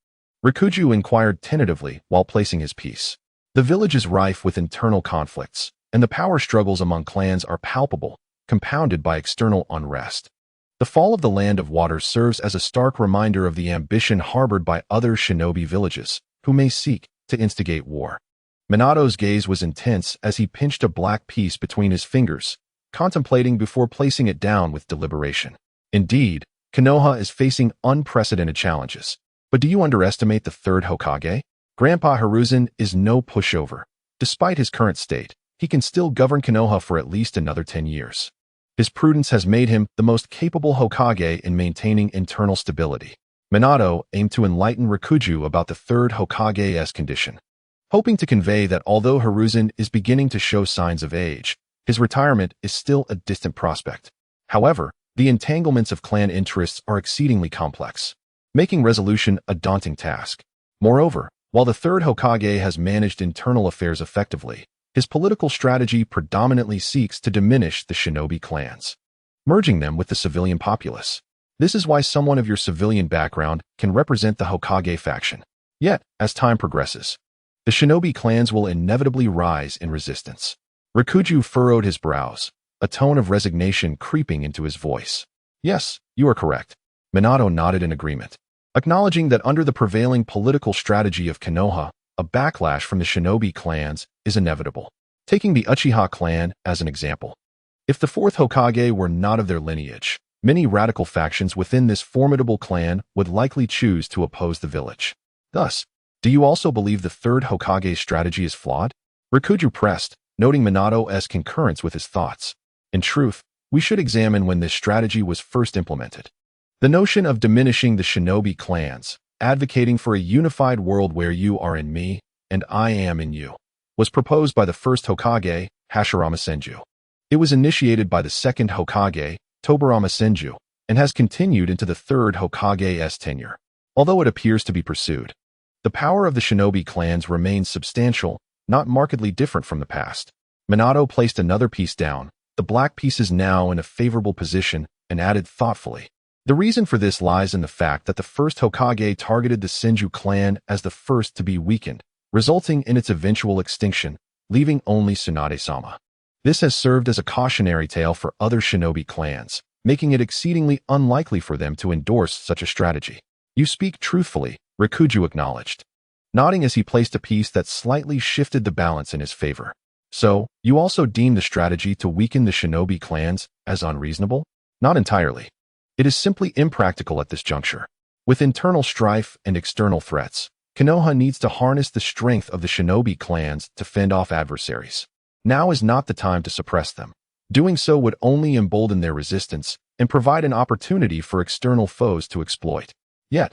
Rikuju inquired tentatively while placing his piece. The village is rife with internal conflicts, and the power struggles among clans are palpable, compounded by external unrest. The fall of the Land of Water serves as a stark reminder of the ambition harbored by other shinobi villages, who may seek to instigate war. Minato's gaze was intense as he pinched a black piece between his fingers, contemplating before placing it down with deliberation. Indeed, Konoha is facing unprecedented challenges. But do you underestimate the third Hokage? Grandpa Hiruzen is no pushover. Despite his current state, he can still govern Konoha for at least another 10 years. His prudence has made him the most capable Hokage in maintaining internal stability. Minato aimed to enlighten Rikuju about the third Hokage's condition, hoping to convey that although Hiruzen is beginning to show signs of age, his retirement is still a distant prospect. However, the entanglements of clan interests are exceedingly complex, making resolution a daunting task. Moreover, while the third Hokage has managed internal affairs effectively, his political strategy predominantly seeks to diminish the shinobi clans, merging them with the civilian populace. This is why someone of your civilian background can represent the Hokage faction. Yet, as time progresses, the shinobi clans will inevitably rise in resistance. Rikuju furrowed his brows, a tone of resignation creeping into his voice. Yes, you are correct. Minato nodded in agreement, acknowledging that under the prevailing political strategy of Konoha, a backlash from the shinobi clans is inevitable. Taking the Uchiha clan as an example, if the fourth Hokage were not of their lineage, many radical factions within this formidable clan would likely choose to oppose the village. Thus, do you also believe the third Hokage's strategy is flawed? Rikuju pressed, noting Minato's concurrence with his thoughts. In truth, we should examine when this strategy was first implemented. The notion of diminishing the shinobi clans, advocating for a unified world where you are in me and I am in you, was proposed by the first Hokage, Hashirama Senju. It was initiated by the second Hokage, Tobarama Senju, and has continued into the third Hokage's tenure. Although it appears to be pursued, the power of the shinobi clans remains substantial, not markedly different from the past. Minato placed another piece down, the black piece is now in a favorable position, and added thoughtfully. The reason for this lies in the fact that the first Hokage targeted the Senju clan as the first to be weakened, resulting in its eventual extinction, leaving only Tsunade-sama. This has served as a cautionary tale for other shinobi clans, making it exceedingly unlikely for them to endorse such a strategy. You speak truthfully, Rikuju acknowledged, nodding as he placed a piece that slightly shifted the balance in his favor. So, you also deem the strategy to weaken the shinobi clans as unreasonable? Not entirely. It is simply impractical at this juncture. With internal strife and external threats, Konoha needs to harness the strength of the shinobi clans to fend off adversaries. Now is not the time to suppress them. Doing so would only embolden their resistance and provide an opportunity for external foes to exploit. Yet,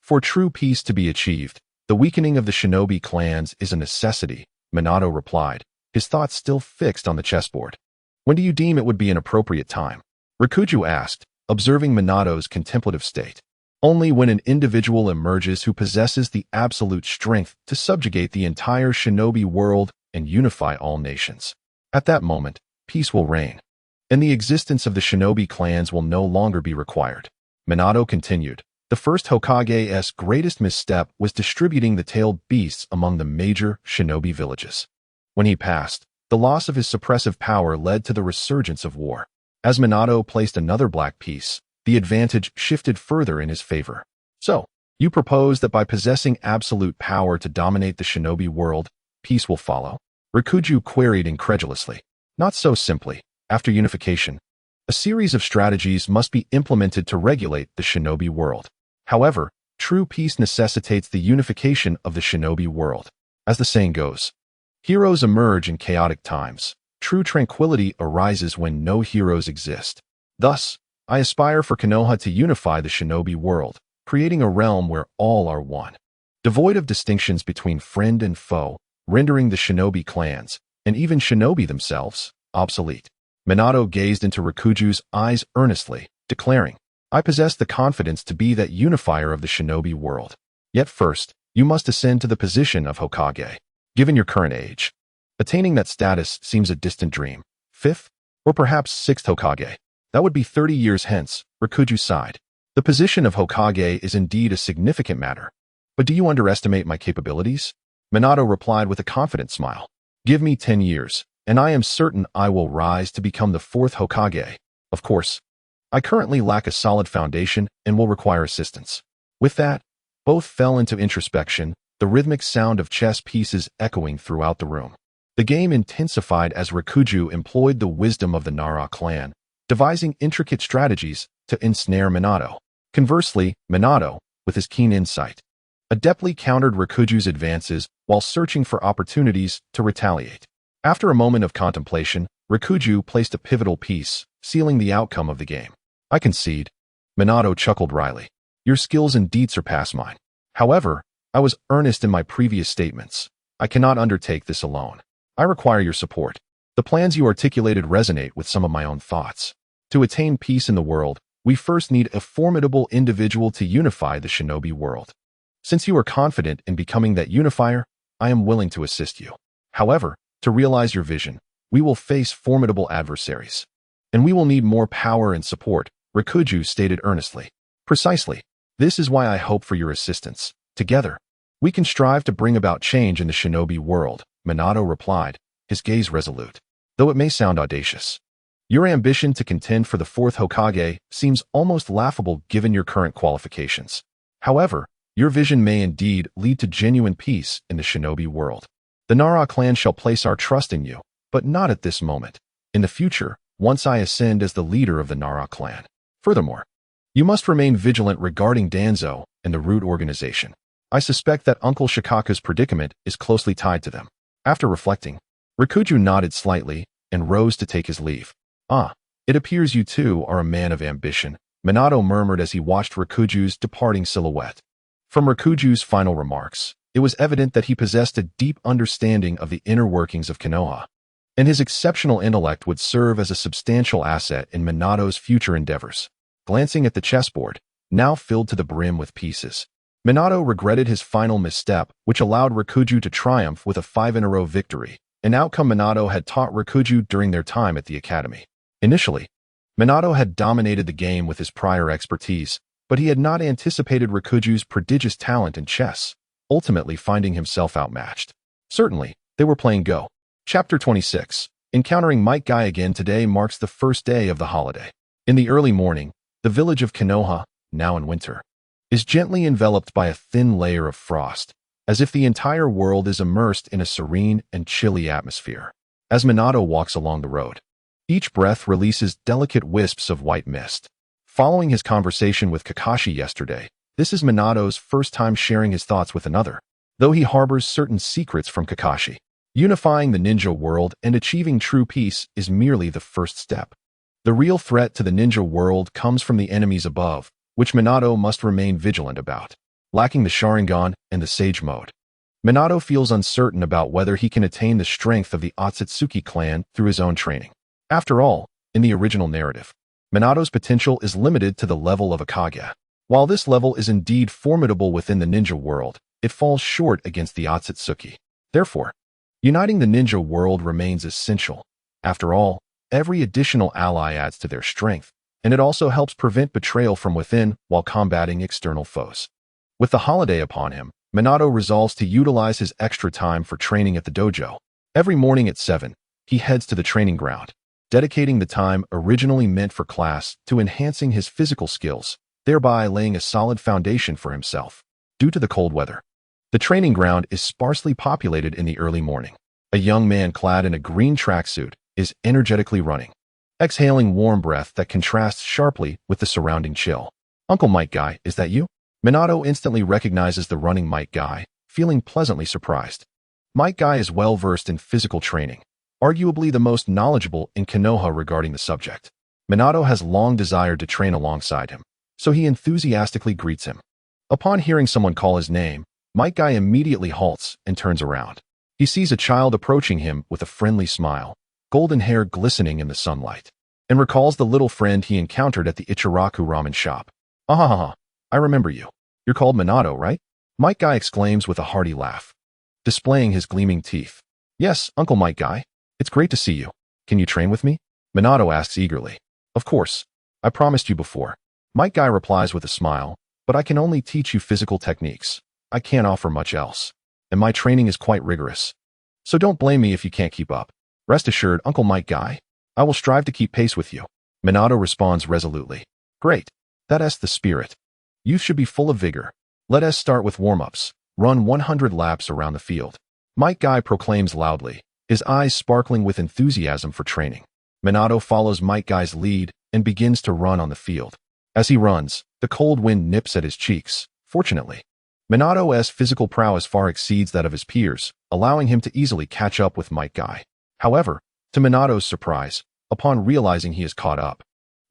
for true peace to be achieved, the weakening of the shinobi clans is a necessity, Minato replied, his thoughts still fixed on the chessboard. When do you deem it would be an appropriate time? Rikuju asked, observing Minato's contemplative state. Only when an individual emerges who possesses the absolute strength to subjugate the entire shinobi world and unify all nations. At that moment, peace will reign, and the existence of the shinobi clans will no longer be required. Minato continued, the first Hokage's greatest misstep was distributing the tailed beasts among the major shinobi villages. When he passed, the loss of his suppressive power led to the resurgence of war. As Minato placed another black piece, the advantage shifted further in his favor. So, you propose that by possessing absolute power to dominate the shinobi world, peace will follow? Rikuju queried incredulously. Not so simply. After unification, a series of strategies must be implemented to regulate the shinobi world. However, true peace necessitates the unification of the shinobi world. As the saying goes, heroes emerge in chaotic times. True tranquility arises when no heroes exist. Thus, I aspire for Konoha to unify the shinobi world, creating a realm where all are one, devoid of distinctions between friend and foe, rendering the shinobi clans, and even shinobi themselves, obsolete. Minato gazed into Rikuju's eyes earnestly, declaring, I possess the confidence to be that unifier of the shinobi world. Yet first, you must ascend to the position of Hokage. Given your current age, attaining that status seems a distant dream. Fifth, or perhaps sixth Hokage. That would be 30 years hence, Rikuju sighed. The position of Hokage is indeed a significant matter. But do you underestimate my capabilities? Minato replied with a confident smile. Give me 10 years, and I am certain I will rise to become the 4th Hokage. Of course, I currently lack a solid foundation and will require assistance. With that, both fell into introspection, the rhythmic sound of chess pieces echoing throughout the room. The game intensified as Rikuju employed the wisdom of the Nara clan, devising intricate strategies to ensnare Minato. Conversely, Minato, with his keen insight, adeptly countered Rikuju's advances while searching for opportunities to retaliate. After a moment of contemplation, Rikuju placed a pivotal piece, sealing the outcome of the game. I concede. Minato chuckled wryly. Your skills indeed surpass mine. However, I was earnest in my previous statements. I cannot undertake this alone. I require your support. The plans you articulated resonate with some of my own thoughts. To attain peace in the world, we first need a formidable individual to unify the shinobi world. Since you are confident in becoming that unifier, I am willing to assist you. However, to realize your vision, we will face formidable adversaries. And we will need more power and support, Rikuju stated earnestly. Precisely. This is why I hope for your assistance. Together, we can strive to bring about change in the shinobi world, Minato replied, his gaze resolute. Though it may sound audacious. Your ambition to contend for the 4th Hokage seems almost laughable given your current qualifications. However, your vision may indeed lead to genuine peace in the shinobi world. The Nara clan shall place our trust in you, but not at this moment. In the future, once I ascend as the leader of the Nara clan. Furthermore, you must remain vigilant regarding Danzo and the Root organization. I suspect that Uncle Shikaku's predicament is closely tied to them. After reflecting, Rikuju nodded slightly and rose to take his leave. Ah, it appears you too are a man of ambition, Minato murmured as he watched Rikuju's departing silhouette. From Rikuju's final remarks, it was evident that he possessed a deep understanding of the inner workings of Konoha, and his exceptional intellect would serve as a substantial asset in Minato's future endeavors. Glancing at the chessboard, now filled to the brim with pieces, Minato regretted his final misstep, which allowed Rikuju to triumph with a 5-in-a-row victory, an outcome Minato had taught Rikuju during their time at the academy. Initially, Minato had dominated the game with his prior expertise, but he had not anticipated Rikuju's prodigious talent in chess, ultimately finding himself outmatched. Certainly, they were playing Go. Chapter 26. Encountering Might Guy again today marks the first day of the holiday. In the early morning, the village of Konoha, now in winter, is gently enveloped by a thin layer of frost, as if the entire world is immersed in a serene and chilly atmosphere. As Minato walks along the road, each breath releases delicate wisps of white mist. Following his conversation with Kakashi yesterday, this is Minato's first time sharing his thoughts with another, though he harbors certain secrets from Kakashi. Unifying the ninja world and achieving true peace is merely the first step. The real threat to the ninja world comes from the enemies above, which Minato must remain vigilant about. Lacking the Sharingan and the Sage Mode, Minato feels uncertain about whether he can attain the strength of the Otsutsuki clan through his own training. After all, in the original narrative, Minato's potential is limited to the level of a Kage. While this level is indeed formidable within the ninja world, it falls short against the Otsutsuki. Therefore, uniting the ninja world remains essential. After all, every additional ally adds to their strength, and it also helps prevent betrayal from within while combating external foes. With the holiday upon him, Minato resolves to utilize his extra time for training at the dojo. Every morning at 7, he heads to the training ground, dedicating the time originally meant for class to enhancing his physical skills, thereby laying a solid foundation for himself. Due to the cold weather, the training ground is sparsely populated in the early morning. A young man clad in a green tracksuit is energetically running, exhaling warm breath that contrasts sharply with the surrounding chill. Uncle Might Guy, is that you? Minato instantly recognizes the running Might Guy, feeling pleasantly surprised. Might Guy is well versed in physical training, arguably the most knowledgeable in Konoha regarding the subject. Minato has long desired to train alongside him, so he enthusiastically greets him. Upon hearing someone call his name, Might Guy immediately halts and turns around. He sees a child approaching him with a friendly smile, golden hair glistening in the sunlight, and recalls the little friend he encountered at the Ichiraku ramen shop. Ah, I remember you. You're called Minato, right? Might Guy exclaims with a hearty laugh, displaying his gleaming teeth. Yes, Uncle Might Guy. It's great to see you. Can you train with me? Minato asks eagerly. Of course. I promised you before. Might Guy replies with a smile, but I can only teach you physical techniques. I can't offer much else. And my training is quite rigorous. So don't blame me if you can't keep up. Rest assured, Uncle Might Guy, I will strive to keep pace with you. Minato responds resolutely. Great. That's the spirit. Youth should be full of vigor. Let us start with warm-ups. Run 100 laps around the field. Might Guy proclaims loudly, his eyes sparkling with enthusiasm for training. Minato follows Might Guy's lead and begins to run on the field. As he runs, the cold wind nips at his cheeks. Fortunately, Minato's physical prowess far exceeds that of his peers, allowing him to easily catch up with Might Guy. However, to Minato's surprise, upon realizing he is caught up,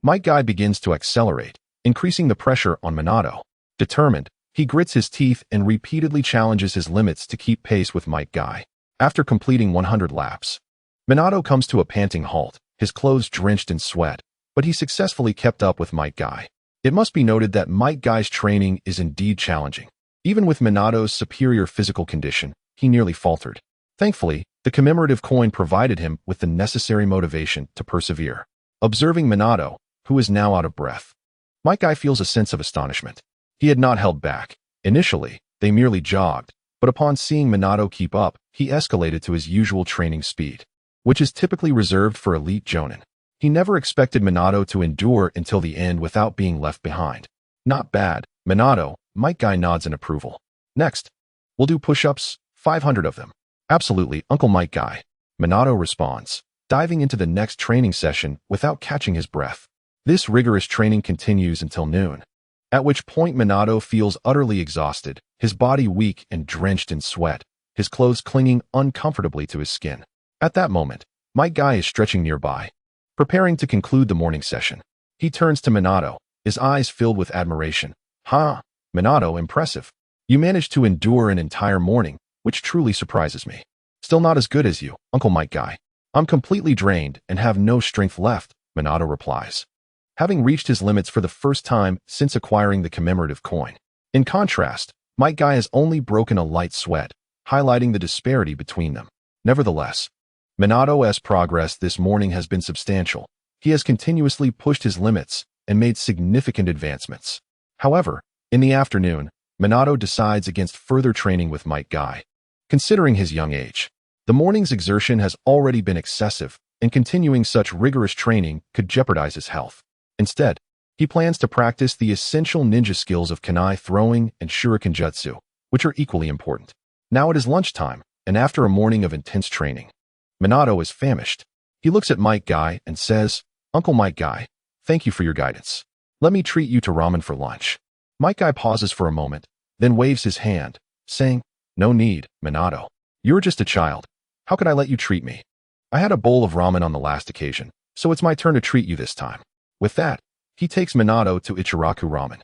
Might Guy begins to accelerate, increasing the pressure on Minato. Determined, he grits his teeth and repeatedly challenges his limits to keep pace with Might Guy. After completing 100 laps, Minato comes to a panting halt, his clothes drenched in sweat, but he successfully kept up with Might Guy. It must be noted that Might Guy's training is indeed challenging. Even with Minato's superior physical condition, he nearly faltered. Thankfully, the commemorative coin provided him with the necessary motivation to persevere. Observing Minato, who is now out of breath, Might Guy feels a sense of astonishment. He had not held back. Initially, they merely jogged, but upon seeing Minato keep up, he escalated to his usual training speed, which is typically reserved for elite jonin. He never expected Minato to endure until the end without being left behind. Not bad, Minato, Might Guy nods in approval. Next, we'll do push-ups, 500 of them. Absolutely, Uncle Might Guy, Minato responds, diving into the next training session without catching his breath. This rigorous training continues until noon, at which point Minato feels utterly exhausted, his body weak and drenched in sweat, his clothes clinging uncomfortably to his skin. At that moment, Might Guy is stretching nearby, preparing to conclude the morning session. He turns to Minato, his eyes filled with admiration. Ha! Minato, impressive. You managed to endure an entire morning, which truly surprises me. Still not as good as you, Uncle Might Guy. I'm completely drained and have no strength left, Minato replies, having reached his limits for the first time since acquiring the commemorative coin. In contrast, Might Guy has only broken a light sweat, highlighting the disparity between them. Nevertheless, Minato's progress this morning has been substantial. He has continuously pushed his limits and made significant advancements. However, in the afternoon, Minato decides against further training with Might Guy. Considering his young age, the morning's exertion has already been excessive, and continuing such rigorous training could jeopardize his health. Instead, he plans to practice the essential ninja skills of kunai throwing and shuriken jutsu, which are equally important. Now it is lunchtime, and after a morning of intense training, Minato is famished. He looks at Might Guy and says, Uncle Might Guy, thank you for your guidance. Let me treat you to ramen for lunch. Might Guy pauses for a moment, then waves his hand, saying, No need, Minato. You're just a child. How could I let you treat me? I had a bowl of ramen on the last occasion, so it's my turn to treat you this time. With that, he takes Minato to Ichiraku Ramen.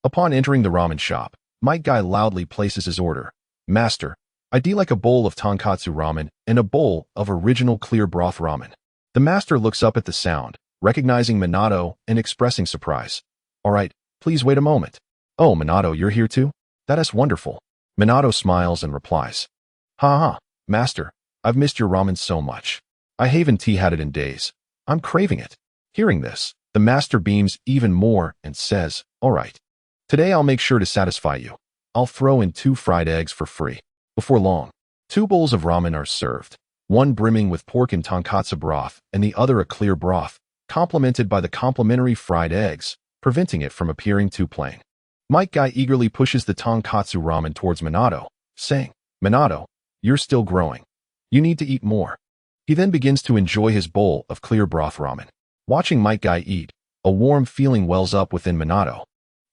Upon entering the ramen shop, Might Guy loudly places his order. Master, I'd like a bowl of tonkatsu ramen and a bowl of original clear broth ramen. The master looks up at the sound, recognizing Minato and expressing surprise. All right, please wait a moment. Oh, Minato, you're here too? That is wonderful. Minato smiles and replies. Ha ha, master, I've missed your ramen so much. I haven't had it in days. I'm craving it. Hearing this, the master beams even more and says, All right. Today I'll make sure to satisfy you. I'll throw in 2 fried eggs for free. Before long, 2 bowls of ramen are served, one brimming with pork and tonkatsu broth and the other a clear broth, complemented by the complimentary fried eggs, preventing it from appearing too plain. Might Guy eagerly pushes the tonkatsu ramen towards Minato, saying, Minato, you're still growing. You need to eat more. He then begins to enjoy his bowl of clear broth ramen. Watching Might Guy eat, a warm feeling wells up within Minato.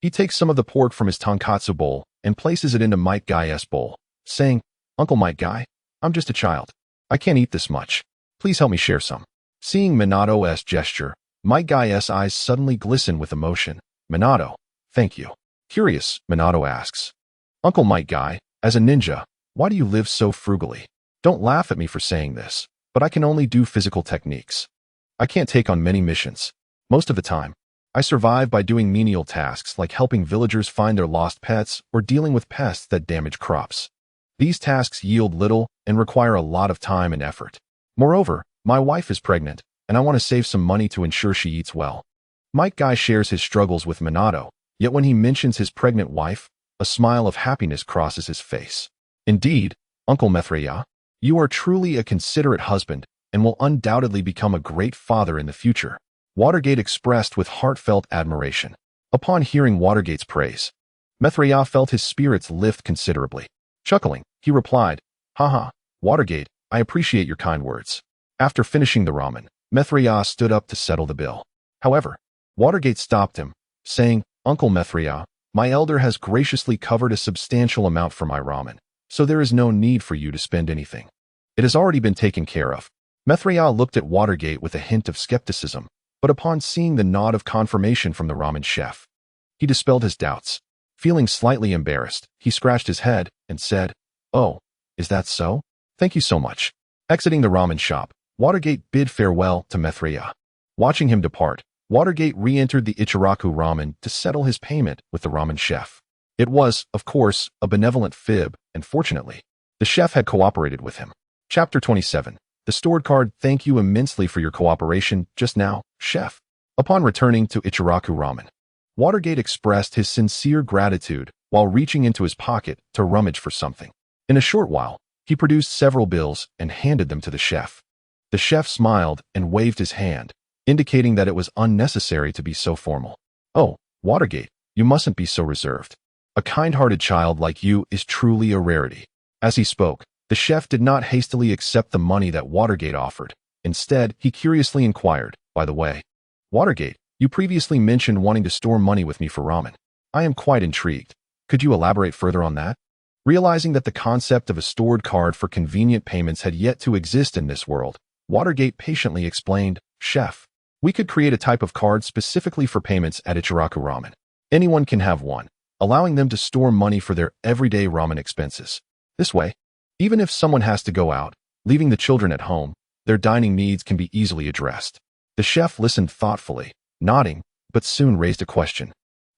He takes some of the pork from his tonkatsu bowl and places it into Might Guy's bowl, saying, Uncle Might Guy, I'm just a child. I can't eat this much. Please help me share some. Seeing Minato's gesture, Might Guy's eyes suddenly glisten with emotion. Minato, thank you. Curious, Minato asks. Uncle Might Guy, as a ninja, why do you live so frugally? Don't laugh at me for saying this, but I can only do physical techniques. I can't take on many missions. Most of the time, I survive by doing menial tasks like helping villagers find their lost pets or dealing with pests that damage crops. These tasks yield little and require a lot of time and effort. Moreover, my wife is pregnant, and I want to save some money to ensure she eats well. Mike Guy shares his struggles with Minato, yet when he mentions his pregnant wife, a smile of happiness crosses his face. Indeed, Uncle Mithriya, you are truly a considerate husband and will undoubtedly become a great father in the future, Watergate expressed with heartfelt admiration. Upon hearing Watergate's praise, Mithriya felt his spirits lift considerably. Chuckling, he replied, "Haha, Watergate, I appreciate your kind words." After finishing the ramen, Mithriya stood up to settle the bill. However, Watergate stopped him, saying, "Uncle Mithriya, my elder has graciously covered a substantial amount for my ramen, so there is no need for you to spend anything. It has already been taken care of." Mithriya looked at Watergate with a hint of skepticism, but upon seeing the nod of confirmation from the ramen chef, he dispelled his doubts. Feeling slightly embarrassed, he scratched his head and said, "Oh, is that so? Thank you so much." Exiting the ramen shop, Watergate bid farewell to Mithriya. Watching him depart, Watergate re-entered the Ichiraku Ramen to settle his payment with the ramen chef. It was, of course, a benevolent fib, and fortunately, the chef had cooperated with him. Chapter 27. The stored card. Thank you immensely for your cooperation just now, chef. Upon returning to Ichiraku Ramen, Watergate expressed his sincere gratitude while reaching into his pocket to rummage for something. In a short while, he produced several bills and handed them to the chef. The chef smiled and waved his hand, indicating that it was unnecessary to be so formal. "Oh, Watergate, you mustn't be so reserved. A kind-hearted child like you is truly a rarity." As he spoke, the chef did not hastily accept the money that Watergate offered. Instead, he curiously inquired, "By the way, Watergate, you previously mentioned wanting to store money with me for ramen. I am quite intrigued. Could you elaborate further on that?" Realizing that the concept of a stored card for convenient payments had yet to exist in this world, Watergate patiently explained, "Chef, we could create a type of card specifically for payments at Ichiraku Ramen. Anyone can have one, allowing them to store money for their everyday ramen expenses. This way, even if someone has to go out, leaving the children at home, their dining needs can be easily addressed." The chef listened thoughtfully, nodding, but soon raised a question.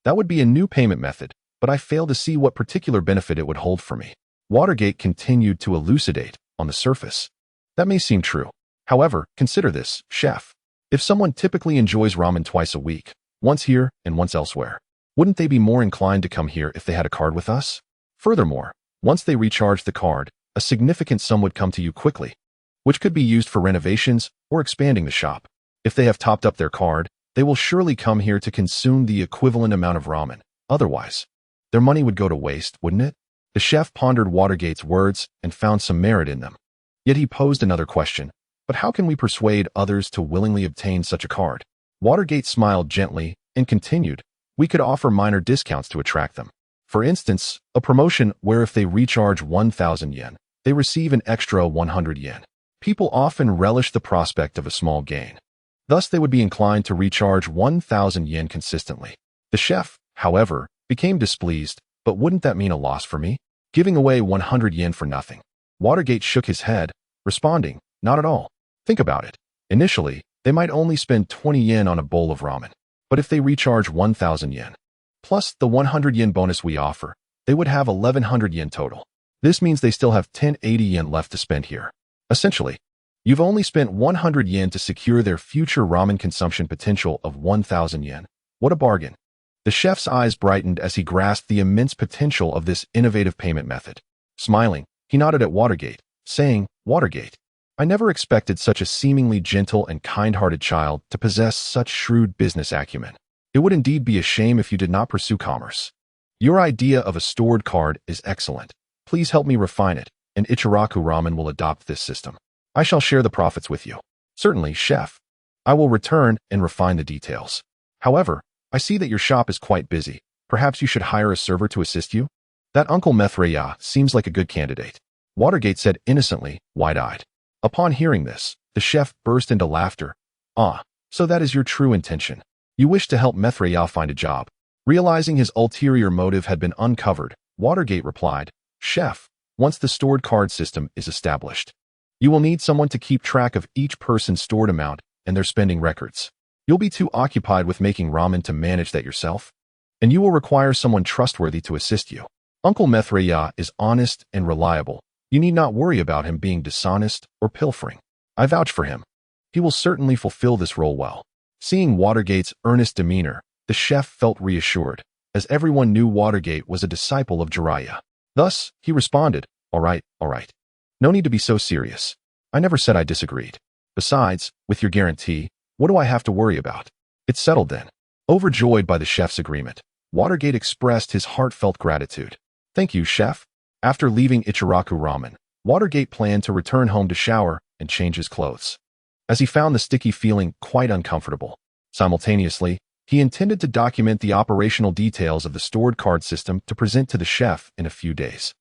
"That would be a new payment method, but I fail to see what particular benefit it would hold for me." Watergate continued to elucidate. "On the surface, that may seem true. However, consider this, chef. If someone typically enjoys ramen twice a week, once here and once elsewhere, wouldn't they be more inclined to come here if they had a card with us? Furthermore, once they recharge the card, a significant sum would come to you quickly, which could be used for renovations or expanding the shop. If they have topped up their card, they will surely come here to consume the equivalent amount of ramen. Otherwise, their money would go to waste, wouldn't it?" The chef pondered Watergate's words and found some merit in them. Yet he posed another question. "But how can we persuade others to willingly obtain such a card?" Watergate smiled gently and continued, "We could offer minor discounts to attract them. For instance, a promotion where if they recharge 1,000 yen, they receive an extra 100 yen. People often relish the prospect of a small gain. Thus, they would be inclined to recharge 1,000 yen consistently." The chef, however, became displeased. "But wouldn't that mean a loss for me? Giving away 100 yen for nothing?" Watergate shook his head, responding, "Not at all. Think about it. Initially, they might only spend 20 yen on a bowl of ramen. But if they recharge 1,000 yen, plus the 100 yen bonus we offer, they would have 1,100 yen total. This means they still have 1080 yen left to spend here. Essentially, you've only spent 100 yen to secure their future ramen consumption potential of 1,000 yen. What a bargain." The chef's eyes brightened as he grasped the immense potential of this innovative payment method. Smiling, he nodded at Watergate, saying, "Watergate, I never expected such a seemingly gentle and kind-hearted child to possess such shrewd business acumen. It would indeed be a shame if you did not pursue commerce. Your idea of a stored card is excellent. Please help me refine it, and Ichiraku Ramen will adopt this system. I shall share the profits with you." "Certainly, chef. I will return and refine the details. However, I see that your shop is quite busy. Perhaps you should hire a server to assist you?" "That Uncle Mithriya seems like a good candidate," Watergate said innocently, wide-eyed. Upon hearing this, the chef burst into laughter. "Ah, so that is your true intention. You wish to help Mithriya find a job." Realizing his ulterior motive had been uncovered, Watergate replied, "Chef, once the stored card system is established, you will need someone to keep track of each person's stored amount and their spending records. You'll be too occupied with making ramen to manage that yourself, and you will require someone trustworthy to assist you. Uncle Mithriya is honest and reliable. You need not worry about him being dishonest or pilfering. I vouch for him. He will certainly fulfill this role well." Seeing Watergate's earnest demeanor, the chef felt reassured, as everyone knew Watergate was a disciple of Jiraiya. Thus, he responded, all right. No need to be so serious. I never said I disagreed. Besides, with your guarantee, what do I have to worry about? It's settled then. Overjoyed by the chef's agreement, Watergate expressed his heartfelt gratitude. Thank you, chef. After leaving Ichiraku Ramen, Watergate planned to return home to shower and change his clothes, as he found the sticky feeling quite uncomfortable. Simultaneously, he intended to document the operational details of the stored card system to present to the chef in a few days.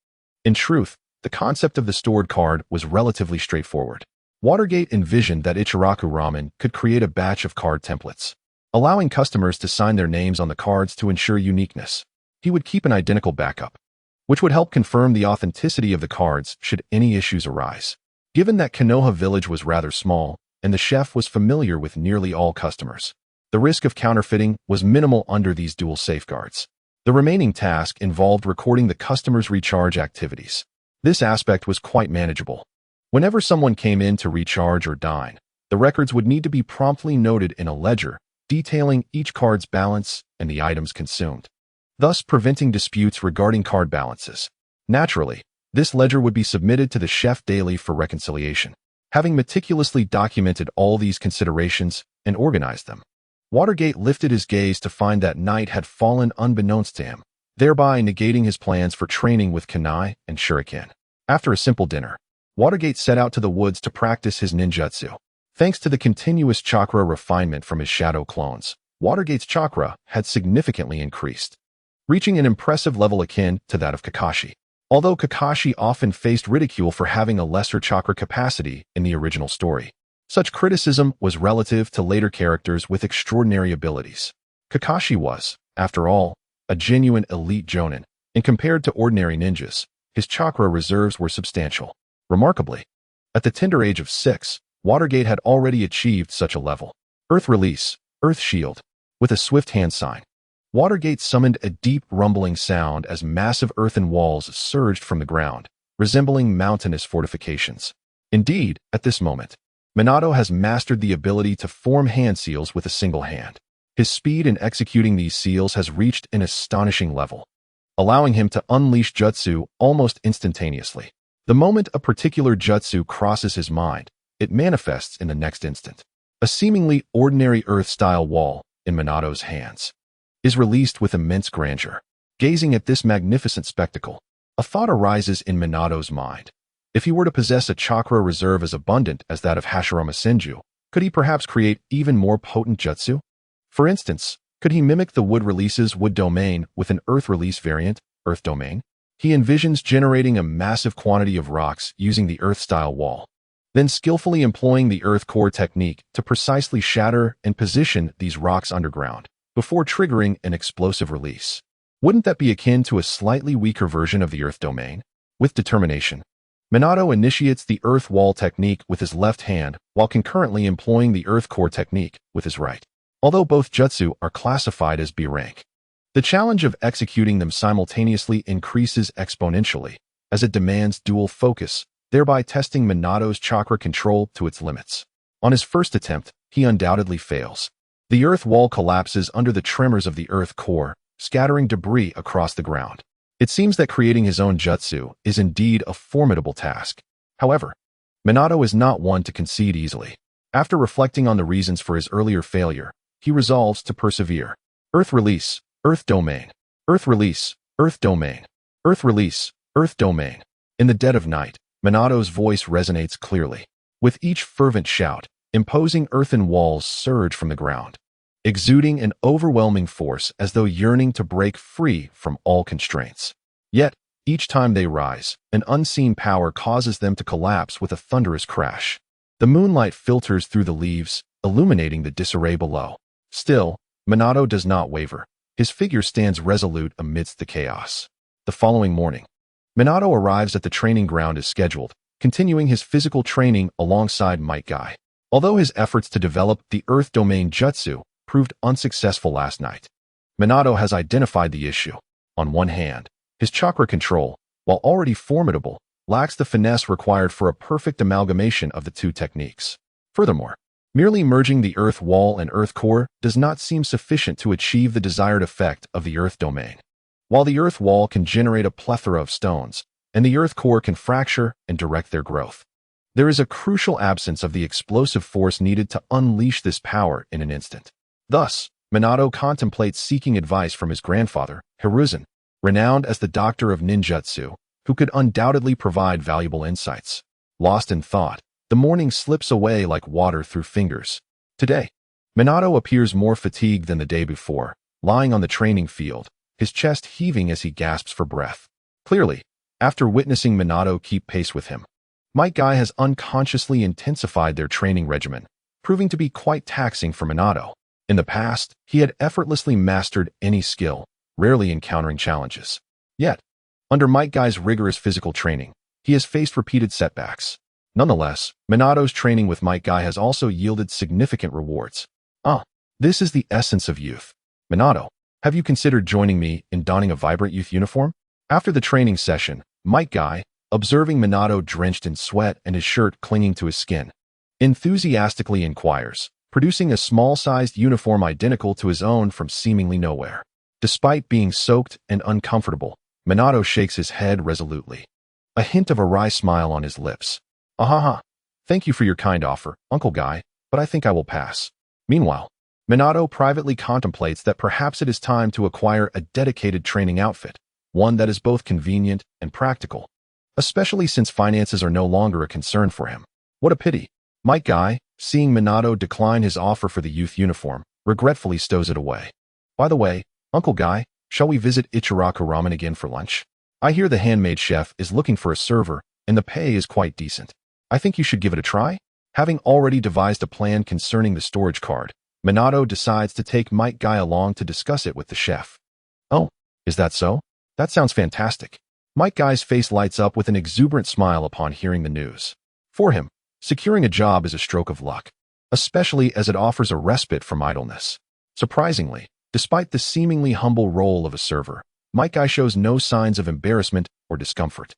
In truth, the concept of the stored card was relatively straightforward. Watergate envisioned that Ichiraku Ramen could create a batch of card templates, allowing customers to sign their names on the cards to ensure uniqueness. He would keep an identical backup, which would help confirm the authenticity of the cards should any issues arise. Given that Konoha Village was rather small, and the chef was familiar with nearly all customers, the risk of counterfeiting was minimal under these dual safeguards. The remaining task involved recording the customer's recharge activities. This aspect was quite manageable. Whenever someone came in to recharge or dine, the records would need to be promptly noted in a ledger, detailing each card's balance and the items consumed, thus preventing disputes regarding card balances. Naturally, this ledger would be submitted to the chef daily for reconciliation. Having meticulously documented all these considerations and organized them, Watergate lifted his gaze to find that night had fallen unbeknownst to him, thereby negating his plans for training with kunai and shuriken. After a simple dinner, Watergate set out to the woods to practice his ninjutsu. Thanks to the continuous chakra refinement from his shadow clones, Watergate's chakra had significantly increased, reaching an impressive level akin to that of Kakashi. Although Kakashi often faced ridicule for having a lesser chakra capacity in the original story, such criticism was relative to later characters with extraordinary abilities. Kakashi was, after all, a genuine elite jonin, and compared to ordinary ninjas, his chakra reserves were substantial. Remarkably, at the tender age of 6, Watergate had already achieved such a level. Earth Release, Earth Shield. With a swift hand sign, Watergate summoned a deep rumbling sound as massive earthen walls surged from the ground, resembling mountainous fortifications. Indeed, at this moment, Minato has mastered the ability to form hand seals with a single hand. His speed in executing these seals has reached an astonishing level, allowing him to unleash jutsu almost instantaneously. The moment a particular jutsu crosses his mind, it manifests in the next instant. A seemingly ordinary earth-style wall, in Minato's hands, is released with immense grandeur. Gazing at this magnificent spectacle, a thought arises in Minato's mind. If he were to possess a chakra reserve as abundant as that of Hashirama Senju, could he perhaps create even more potent jutsu? For instance, could he mimic the wood release's wood domain with an earth release variant, earth domain? He envisions generating a massive quantity of rocks using the earth-style wall, then skillfully employing the earth core technique to precisely shatter and position these rocks underground, before triggering an explosive release. Wouldn't that be akin to a slightly weaker version of the earth domain? With determination, Minato initiates the earth wall technique with his left hand while concurrently employing the earth core technique with his right. Although both jutsu are classified as B rank, the challenge of executing them simultaneously increases exponentially as it demands dual focus, thereby testing Minato's chakra control to its limits. On his first attempt, he undoubtedly fails. The earth wall collapses under the tremors of the earth core, scattering debris across the ground. It seems that creating his own jutsu is indeed a formidable task. However, Minato is not one to concede easily. After reflecting on the reasons for his earlier failure, he resolves to persevere. Earth Release, Earth Domain. Earth Release, Earth Domain. Earth Release, Earth Domain. In the dead of night, Minato's voice resonates clearly. With each fervent shout, imposing earthen walls surge from the ground, exuding an overwhelming force as though yearning to break free from all constraints. Yet, each time they rise, an unseen power causes them to collapse with a thunderous crash. The moonlight filters through the leaves, illuminating the disarray below. Still, Minato does not waver. His figure stands resolute amidst the chaos. The following morning, Minato arrives at the training ground as scheduled, continuing his physical training alongside Might Guy. Although his efforts to develop the Earth Domain Jutsu proved unsuccessful last night, Minato has identified the issue. On one hand, his chakra control, while already formidable, lacks the finesse required for a perfect amalgamation of the two techniques. Furthermore, Merely merging the Earth Wall and Earth Core does not seem sufficient to achieve the desired effect of the Earth Domain. While the Earth Wall can generate a plethora of stones, and the Earth Core can fracture and direct their growth, there is a crucial absence of the explosive force needed to unleash this power in an instant. Thus, Minato contemplates seeking advice from his grandfather, Hiruzen, renowned as the Doctor of Ninjutsu, who could undoubtedly provide valuable insights. Lost in thought, the morning slips away like water through fingers. Today, Minato appears more fatigued than the day before, lying on the training field, his chest heaving as he gasps for breath. Clearly, after witnessing Minato keep pace with him, Might Guy has unconsciously intensified their training regimen, proving to be quite taxing for Minato. In the past, he had effortlessly mastered any skill, rarely encountering challenges. Yet, under Might Guy's rigorous physical training, he has faced repeated setbacks. Nonetheless, Minato's training with Might Guy has also yielded significant rewards. This is the essence of youth. Minato, have you considered joining me in donning a vibrant youth uniform? After the training session, Might Guy, observing Minato drenched in sweat and his shirt clinging to his skin, enthusiastically inquires, producing a small-sized uniform identical to his own from seemingly nowhere. Despite being soaked and uncomfortable, Minato shakes his head resolutely, a hint of a wry smile on his lips. Ahaha. Thank you for your kind offer, Uncle Guy, but I think I will pass. Meanwhile, Minato privately contemplates that perhaps it is time to acquire a dedicated training outfit, one that is both convenient and practical, especially since finances are no longer a concern for him. What a pity. Might Guy, seeing Minato decline his offer for the youth uniform, regretfully stows it away. By the way, Uncle Guy, shall we visit Ichiraku Ramen again for lunch? I hear the handmade chef is looking for a server, and the pay is quite decent. I think you should give it a try. Having already devised a plan concerning the storage card, Minato decides to take Might Guy along to discuss it with the chef. Oh, is that so? That sounds fantastic. Might Guy's face lights up with an exuberant smile upon hearing the news. For him, securing a job is a stroke of luck, especially as it offers a respite from idleness. Surprisingly, despite the seemingly humble role of a server, Might Guy shows no signs of embarrassment or discomfort.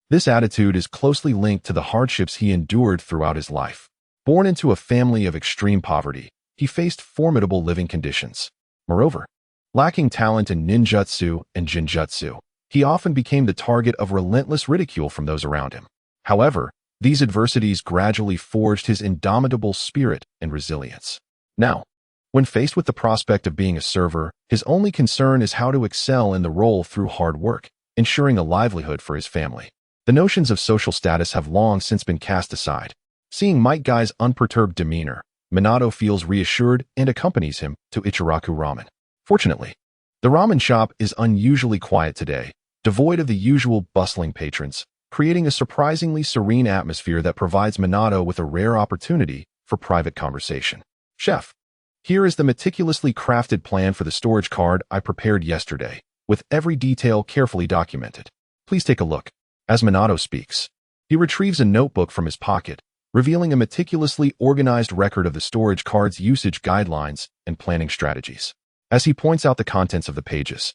This attitude is closely linked to the hardships he endured throughout his life. Born into a family of extreme poverty, he faced formidable living conditions. Moreover, lacking talent in ninjutsu and jinjutsu, he often became the target of relentless ridicule from those around him. However, these adversities gradually forged his indomitable spirit and resilience. Now, when faced with the prospect of being a server, his only concern is how to excel in the role through hard work, ensuring a livelihood for his family. The notions of social status have long since been cast aside. Seeing Might Guy's unperturbed demeanor, Minato feels reassured and accompanies him to Ichiraku Ramen. Fortunately, the ramen shop is unusually quiet today, devoid of the usual bustling patrons, creating a surprisingly serene atmosphere that provides Minato with a rare opportunity for private conversation. Chef, here is the meticulously crafted plan for the storage card I prepared yesterday, with every detail carefully documented. Please take a look. As Minato speaks, he retrieves a notebook from his pocket, revealing a meticulously organized record of the storage card's usage guidelines and planning strategies. As he points out the contents of the pages,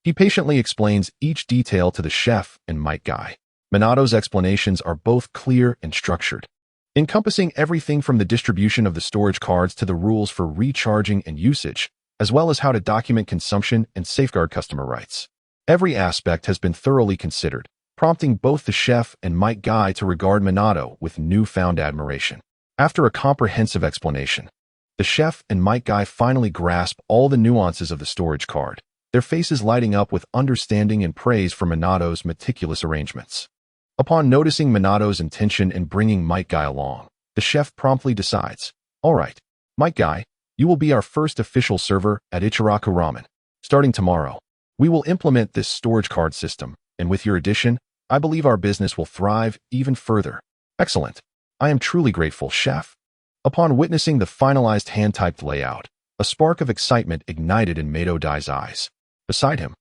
he patiently explains each detail to the chef and Might Guy. Minato's explanations are both clear and structured, encompassing everything from the distribution of the storage cards to the rules for recharging and usage, as well as how to document consumption and safeguard customer rights. Every aspect has been thoroughly considered, prompting both the chef and Might Guy to regard Minato with newfound admiration. After a comprehensive explanation, the chef and Might Guy finally grasp all the nuances of the storage card, their faces lighting up with understanding and praise for Minato's meticulous arrangements. Upon noticing Minato's intention in bringing Might Guy along, the chef promptly decides, "All right, Might Guy, you will be our first official server at Ichiraku Ramen. Starting tomorrow, we will implement this storage card system, and with your addition, I believe our business will thrive even further." Excellent. I am truly grateful, chef. Upon witnessing the finalized hand-typed layout, a spark of excitement ignited in Medo Dai's eyes. Beside him,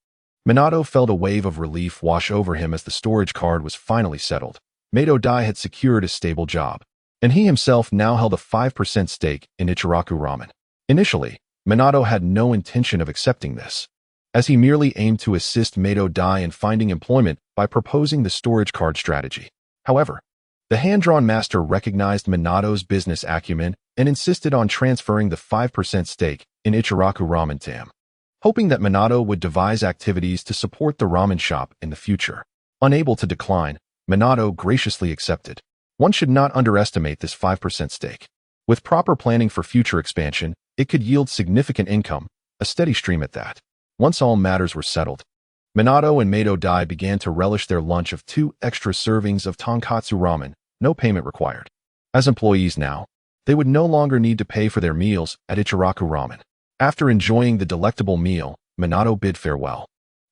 Minato felt a wave of relief wash over him as the storage card was finally settled. Medo Dai had secured a stable job, and he himself now held a 5% stake in Ichiraku Ramen. Initially, Minato had no intention of accepting this, as he merely aimed to assist Medo Dai in finding employment by proposing the storage card strategy. However, the hand-drawn master recognized Minato's business acumen and insisted on transferring the 5% stake in Ichiraku Ramen to him, hoping that Minato would devise activities to support the ramen shop in the future. Unable to decline, Minato graciously accepted. One should not underestimate this 5% stake. With proper planning for future expansion, it could yield significant income, a steady stream at that. Once all matters were settled, Minato and Mato Dai began to relish their lunch of 2 extra servings of tonkatsu ramen, no payment required. As employees now, they would no longer need to pay for their meals at Ichiraku Ramen. After enjoying the delectable meal, Minato bid farewell,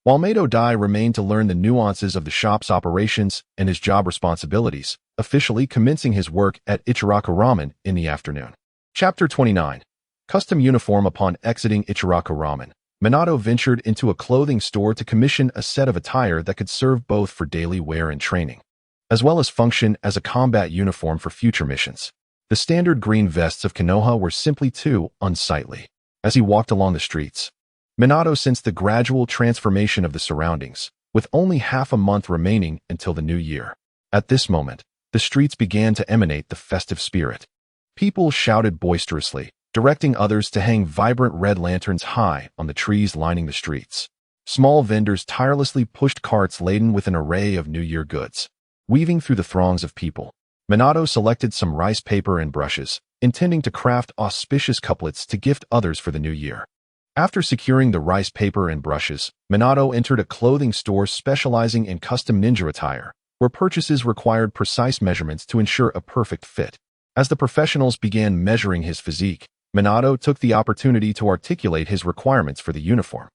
while Mato Dai remained to learn the nuances of the shop's operations and his job responsibilities, officially commencing his work at Ichiraku Ramen in the afternoon. Chapter 29. Custom uniform. Upon exiting Ichiraku Ramen, Minato ventured into a clothing store to commission a set of attire that could serve both for daily wear and training, as well as function as a combat uniform for future missions. The standard green vests of Konoha were simply too unsightly. As he walked along the streets, Minato sensed the gradual transformation of the surroundings, with only half a month remaining until the new year. At this moment, the streets began to emanate the festive spirit. People shouted boisterously, directing others to hang vibrant red lanterns high on the trees lining the streets. Small vendors tirelessly pushed carts laden with an array of New Year goods. Weaving through the throngs of people, Minato selected some rice paper and brushes, intending to craft auspicious couplets to gift others for the new year. After securing the rice paper and brushes, Minato entered a clothing store specializing in custom ninja attire, where purchases required precise measurements to ensure a perfect fit. As the professionals began measuring his physique, Minato took the opportunity to articulate his requirements for the uniform.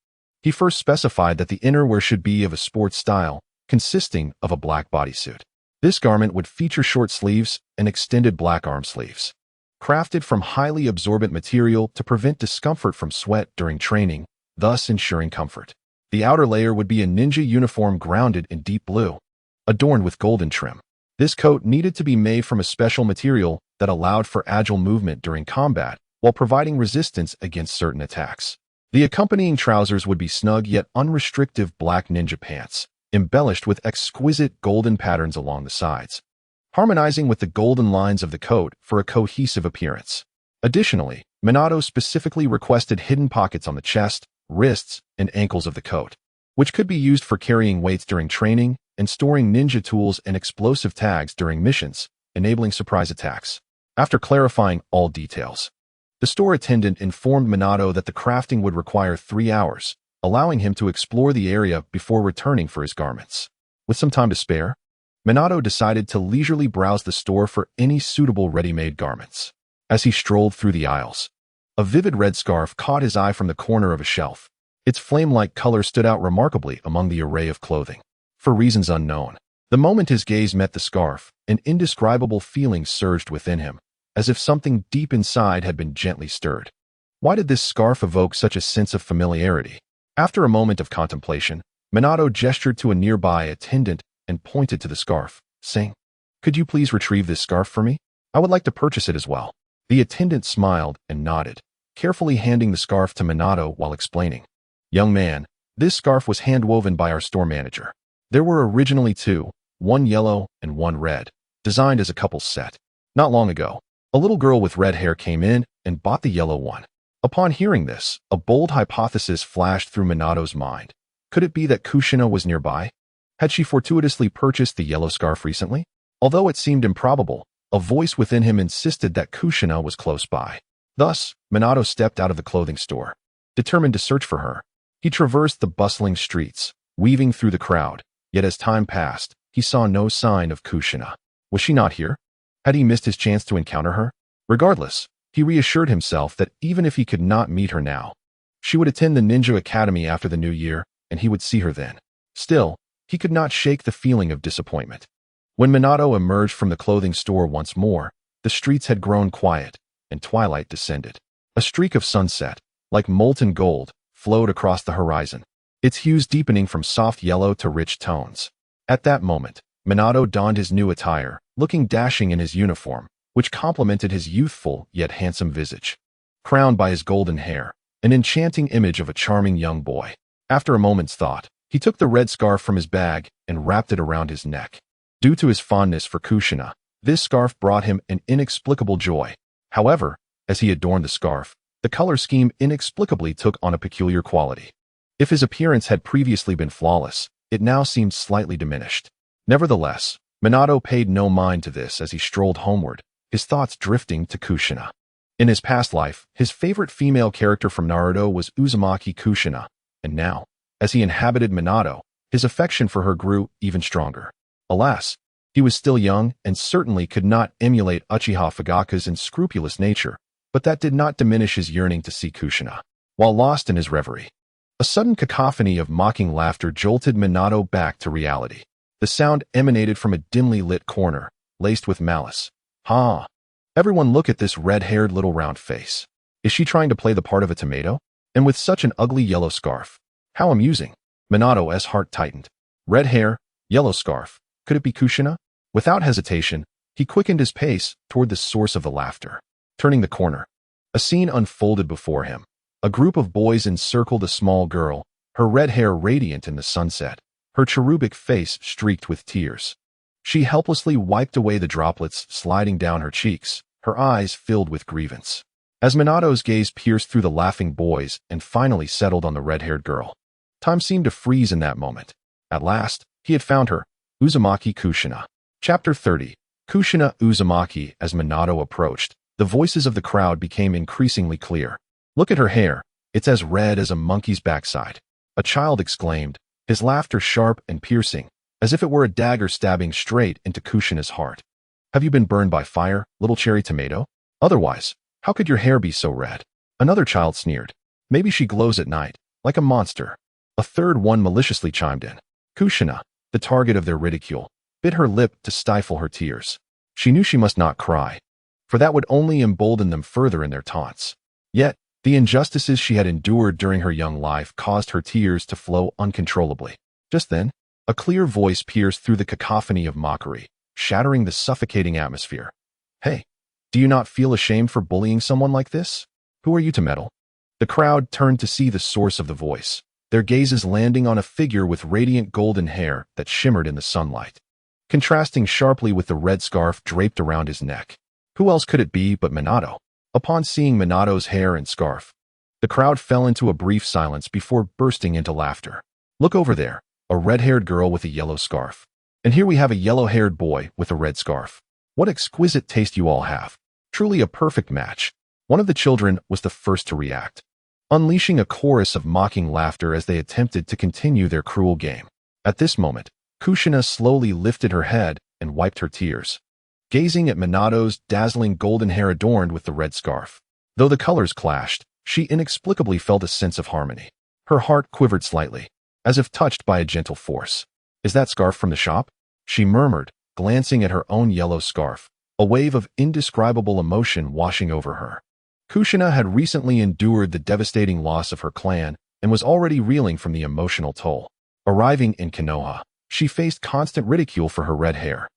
He first specified that the innerwear should be of a sports style, consisting of a black bodysuit. This garment would feature short sleeves and extended black arm sleeves, crafted from highly absorbent material to prevent discomfort from sweat during training, thus ensuring comfort. The outer layer would be a ninja uniform grounded in deep blue, adorned with golden trim. This coat needed to be made from a special material that allowed for agile movement during combat, while providing resistance against certain attacks. The accompanying trousers would be snug yet unrestrictive black ninja pants, embellished with exquisite golden patterns along the sides, harmonizing with the golden lines of the coat for a cohesive appearance. Additionally, Minato specifically requested hidden pockets on the chest, wrists, and ankles of the coat, which could be used for carrying weights during training and storing ninja tools and explosive tags during missions, enabling surprise attacks. After clarifying all details, the store attendant informed Minato that the crafting would require 3 hours, allowing him to explore the area before returning for his garments. With some time to spare, Minato decided to leisurely browse the store for any suitable ready-made garments. As he strolled through the aisles, a vivid red scarf caught his eye from the corner of a shelf. Its flame-like color stood out remarkably among the array of clothing. For reasons unknown, the moment his gaze met the scarf, an indescribable feeling surged within him, as if something deep inside had been gently stirred. Why did this scarf evoke such a sense of familiarity? After a moment of contemplation, Minato gestured to a nearby attendant and pointed to the scarf, saying, "Could you please retrieve this scarf for me? I would like to purchase it as well." The attendant smiled and nodded, carefully handing the scarf to Minato while explaining, "Young man, this scarf was hand-woven by our store manager. There were originally 2, one yellow and one red, designed as a couple's set. Not long ago, a little girl with red hair came in and bought the yellow one." Upon hearing this, a bold hypothesis flashed through Minato's mind. Could it be that Kushina was nearby? Had she fortuitously purchased the yellow scarf recently? Although it seemed improbable, a voice within him insisted that Kushina was close by. Thus, Minato stepped out of the clothing store, determined to search for her. He traversed the bustling streets, weaving through the crowd, yet as time passed, he saw no sign of Kushina. Was she not here? Had he missed his chance to encounter her? Regardless, he reassured himself that even if he could not meet her now, she would attend the Ninja Academy after the new year, and he would see her then. Still, he could not shake the feeling of disappointment. When Minato emerged from the clothing store once more, the streets had grown quiet, and twilight descended. A streak of sunset, like molten gold, flowed across the horizon, its hues deepening from soft yellow to rich tones. At that moment, Minato donned his new attire, looking dashing in his uniform, which complemented his youthful yet handsome visage. Crowned by his golden hair, an enchanting image of a charming young boy. After a moment's thought, he took the red scarf from his bag and wrapped it around his neck. Due to his fondness for Kushina, this scarf brought him an inexplicable joy, However, as he adorned the scarf, the color scheme inexplicably took on a peculiar quality. If his appearance had previously been flawless, it now seemed slightly diminished. Nevertheless, Minato paid no mind to this as he strolled homeward, his thoughts drifting to Kushina. In his past life, his favorite female character from Naruto was Uzumaki Kushina, and now, as he inhabited Minato, his affection for her grew even stronger. Alas, he was still young and certainly could not emulate Uchiha Fugaku's unscrupulous nature, but that did not diminish his yearning to see Kushina. While lost in his reverie, a sudden cacophony of mocking laughter jolted Minato back to reality. The sound emanated from a dimly lit corner, laced with malice. Ha! Everyone look at this red-haired little round face. Is she trying to play the part of a tomato? And with such an ugly yellow scarf. How amusing. Minato's heart tightened. Red hair, yellow scarf. Could it be Kushina? Without hesitation, he quickened his pace toward the source of the laughter. Turning the corner, a scene unfolded before him. A group of boys encircled a small girl, her red hair radiant in the sunset, her cherubic face streaked with tears. She helplessly wiped away the droplets sliding down her cheeks, her eyes filled with grievance. As Minato's gaze pierced through the laughing boys and finally settled on the red-haired girl, time seemed to freeze in that moment. At last, he had found her, Uzumaki Kushina. Chapter 30. Kushina Uzumaki. As Minato approached, the voices of the crowd became increasingly clear. Look at her hair, it's as red as a monkey's backside. A child exclaimed, his laughter sharp and piercing, as if it were a dagger stabbing straight into Kushina's heart. Have you been burned by fire, little cherry tomato? Otherwise, how could your hair be so red? Another child sneered. Maybe she glows at night, like a monster. A third one maliciously chimed in. Kushina, the target of their ridicule, bit her lip to stifle her tears. She knew she must not cry, for that would only embolden them further in their taunts. Yet, the injustices she had endured during her young life caused her tears to flow uncontrollably. Just then, a clear voice pierced through the cacophony of mockery, shattering the suffocating atmosphere. Hey, do you not feel ashamed for bullying someone like this? Who are you to meddle? The crowd turned to see the source of the voice, their gazes landing on a figure with radiant golden hair that shimmered in the sunlight, contrasting sharply with the red scarf draped around his neck. Who else could it be but Minato? Upon seeing Minato's hair and scarf, the crowd fell into a brief silence before bursting into laughter. Look over there, a red-haired girl with a yellow scarf. And here we have a yellow-haired boy with a red scarf. What exquisite taste you all have. Truly a perfect match. One of the children was the first to react, unleashing a chorus of mocking laughter as they attempted to continue their cruel game. At this moment, Kushina slowly lifted her head and wiped her tears, gazing at Minato's dazzling golden hair adorned with the red scarf. Though the colors clashed, she inexplicably felt a sense of harmony. Her heart quivered slightly, as if touched by a gentle force. Is that scarf from the shop? She murmured, glancing at her own yellow scarf, a wave of indescribable emotion washing over her. Kushina had recently endured the devastating loss of her clan and was already reeling from the emotional toll. Arriving in Konoha, she faced constant ridicule for her red hair,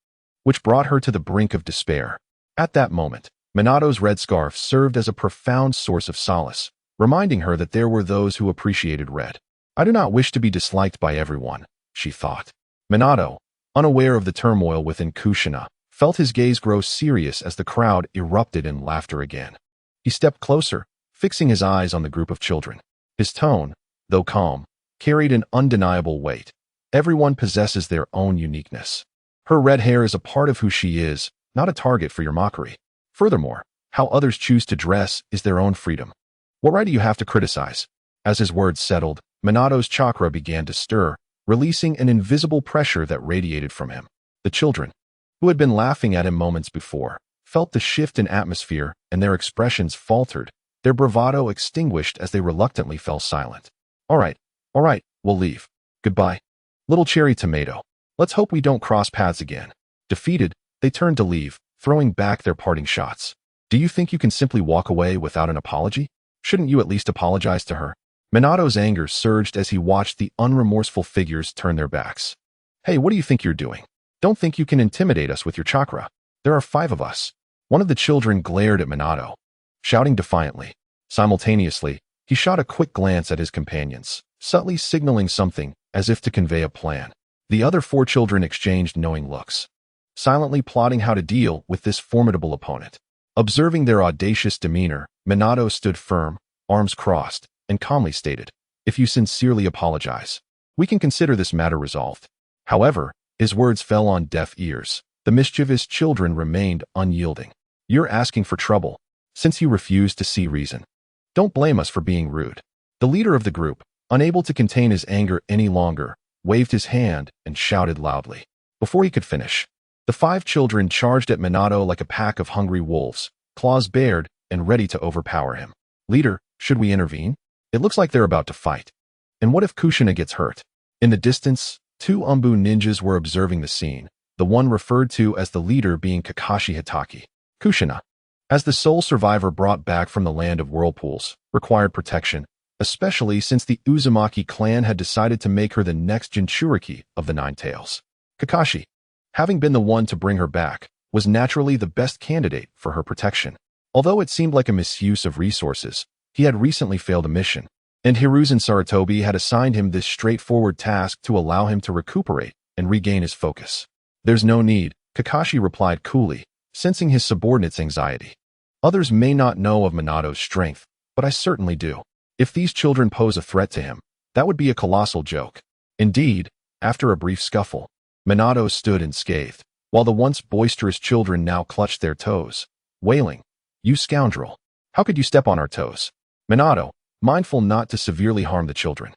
which brought her to the brink of despair. At that moment, Minato's red scarf served as a profound source of solace, reminding her that there were those who appreciated red. I do not wish to be disliked by everyone, she thought. Minato, unaware of the turmoil within Kushina, felt his gaze grow serious as the crowd erupted in laughter again. He stepped closer, fixing his eyes on the group of children. His tone, though calm, carried an undeniable weight. Everyone possesses their own uniqueness. Her red hair is a part of who she is, not a target for your mockery. Furthermore, how others choose to dress is their own freedom. What right do you have to criticize? As his words settled, Minato's chakra began to stir, releasing an invisible pressure that radiated from him. The children, who had been laughing at him moments before, felt the shift in atmosphere and their expressions faltered, their bravado extinguished as they reluctantly fell silent. All right, we'll leave. Goodbye. Little cherry tomato. Let's hope we don't cross paths again. Defeated, they turned to leave, throwing back their parting shots. Do you think you can simply walk away without an apology? Shouldn't you at least apologize to her? Minato's anger surged as he watched the unremorseful figures turn their backs. Hey, what do you think you're doing? Don't think you can intimidate us with your chakra. There are 5 of us. One of the children glared at Minato, shouting defiantly. Simultaneously, he shot a quick glance at his companions, subtly signaling something as if to convey a plan. The other 4 children exchanged knowing looks, silently plotting how to deal with this formidable opponent. Observing their audacious demeanor, Minato stood firm, arms crossed, and calmly stated, "If you sincerely apologize, we can consider this matter resolved." However, his words fell on deaf ears. The mischievous children remained unyielding. "You're asking for trouble, since you refuse to see reason. Don't blame us for being rude." The leader of the group, unable to contain his anger any longer, waved his hand and shouted loudly. Before he could finish, the 5 children charged at Minato like a pack of hungry wolves, claws bared and ready to overpower him. "Leader, should we intervene? It looks like they're about to fight. And what if Kushina gets hurt?" In the distance, 2 Umbu ninjas were observing the scene, the one referred to as the leader being Kakashi Hitaki. Kushina, as the sole survivor brought back from the land of whirlpools, required protection, especially since the Uzumaki clan had decided to make her the next Jinchuriki of the Nine Tails. Kakashi, having been the one to bring her back, was naturally the best candidate for her protection. Although it seemed like a misuse of resources, he had recently failed a mission, and Hiruzen Sarutobi had assigned him this straightforward task to allow him to recuperate and regain his focus. "There's no need," Kakashi replied coolly, sensing his subordinate's anxiety. "Others may not know of Minato's strength, but I certainly do. If these children pose a threat to him, that would be a colossal joke." Indeed, after a brief scuffle, Minato stood unscathed, while the once boisterous children now clutched their toes, wailing, "You scoundrel! How could you step on our toes?" Minato, mindful not to severely harm the children,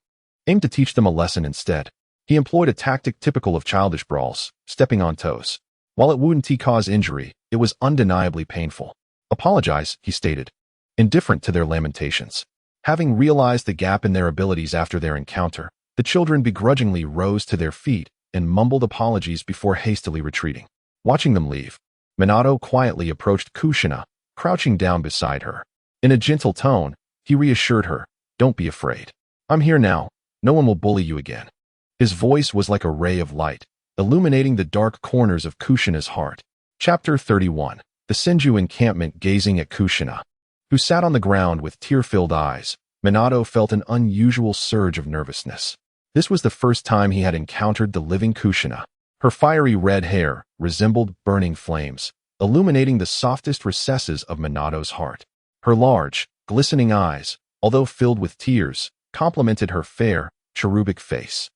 aimed to teach them a lesson instead. He employed a tactic typical of childish brawls, stepping on toes. While it wouldn't cause injury, it was undeniably painful. "Apologize," he stated, indifferent to their lamentations. Having realized the gap in their abilities after their encounter, the children begrudgingly rose to their feet and mumbled apologies before hastily retreating. Watching them leave, Minato quietly approached Kushina, crouching down beside her. In a gentle tone, he reassured her, "Don't be afraid. I'm here now. No one will bully you again." His voice was like a ray of light, illuminating the dark corners of Kushina's heart. Chapter 31. The Senju encampment. Gazing at Kushina, who sat on the ground with tear-filled eyes, Minato felt an unusual surge of nervousness. This was the first time he had encountered the living Kushina. Her fiery red hair resembled burning flames, illuminating the softest recesses of Minato's heart. Her large, glistening eyes, although filled with tears, complemented her fair, cherubic face,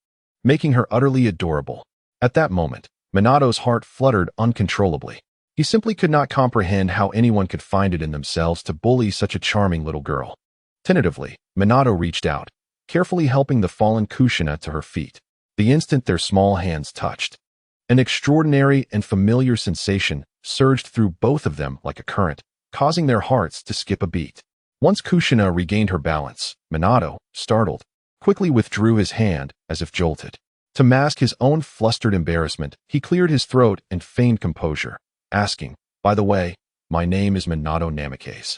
making her utterly adorable. At that moment, Minato's heart fluttered uncontrollably. He simply could not comprehend how anyone could find it in themselves to bully such a charming little girl. Tentatively, Minato reached out, carefully helping the fallen Kushina to her feet. The instant their small hands touched, an extraordinary and familiar sensation surged through both of them like a current, causing their hearts to skip a beat. Once Kushina regained her balance, Minato, startled, quickly withdrew his hand as if jolted. To mask his own flustered embarrassment, he cleared his throat and feigned composure, asking, "By the way, my name is Minato Namikaze.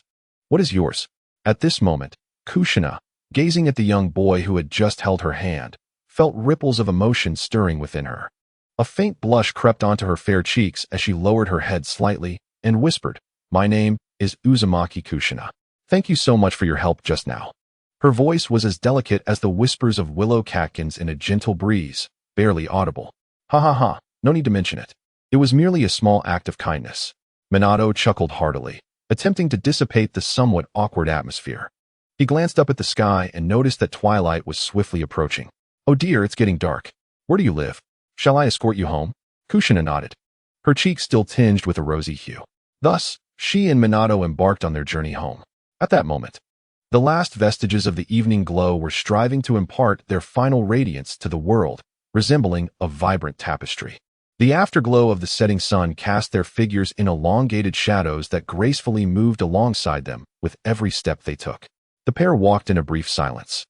What is yours?" At this moment, Kushina, gazing at the young boy who had just held her hand, felt ripples of emotion stirring within her. A faint blush crept onto her fair cheeks as she lowered her head slightly and whispered, "My name is Uzumaki Kushina. Thank you so much for your help just now." Her voice was as delicate as the whispers of willow catkins in a gentle breeze, barely audible. "Ha ha ha, no need to mention it. It was merely a small act of kindness." Minato chuckled heartily, attempting to dissipate the somewhat awkward atmosphere. He glanced up at the sky and noticed that twilight was swiftly approaching. "Oh dear, it's getting dark. Where do you live? Shall I escort you home?" Kushina nodded, her cheeks still tinged with a rosy hue. Thus, she and Minato embarked on their journey home. At that moment, the last vestiges of the evening glow were striving to impart their final radiance to the world, resembling a vibrant tapestry. The afterglow of the setting sun cast their figures in elongated shadows that gracefully moved alongside them with every step they took. The pair walked in a brief silence,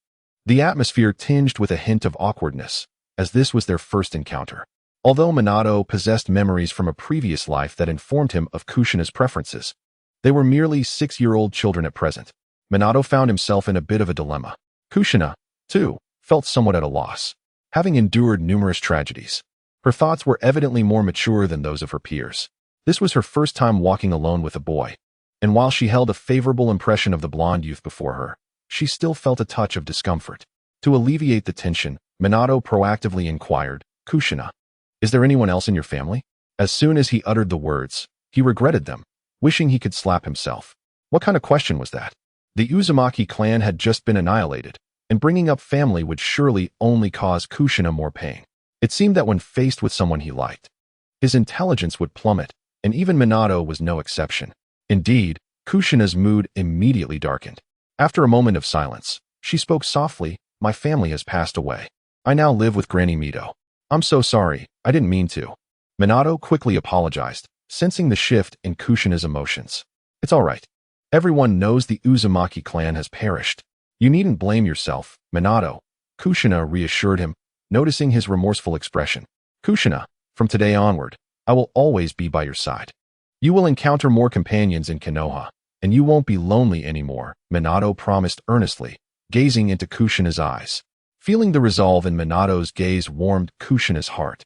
the atmosphere tinged with a hint of awkwardness, as this was their first encounter. Although Minato possessed memories from a previous life that informed him of Kushina's preferences, they were merely 6-year-old children at present. Minato found himself in a bit of a dilemma. Kushina, too, felt somewhat at a loss. Having endured numerous tragedies, her thoughts were evidently more mature than those of her peers. This was her first time walking alone with a boy, and while she held a favorable impression of the blonde youth before her, she still felt a touch of discomfort. To alleviate the tension, Minato proactively inquired, "Kushina, is there anyone else in your family?" As soon as he uttered the words, he regretted them, wishing he could slap himself. What kind of question was that? The Uzumaki clan had just been annihilated, and bringing up family would surely only cause Kushina more pain. It seemed that when faced with someone he liked, his intelligence would plummet, and even Minato was no exception. Indeed, Kushina's mood immediately darkened. After a moment of silence, she spoke softly, "My family has passed away. I now live with Granny Mito. I'm so sorry, I didn't mean to." Minato quickly apologized, sensing the shift in Kushina's emotions. "It's all right. Everyone knows the Uzumaki clan has perished. You needn't blame yourself, Minato," Kushina reassured him, noticing his remorseful expression. "Kushina, from today onward, I will always be by your side. You will encounter more companions in Konoha, and you won't be lonely anymore," Minato promised earnestly, gazing into Kushina's eyes. Feeling the resolve in Minato's gaze warmed Kushina's heart,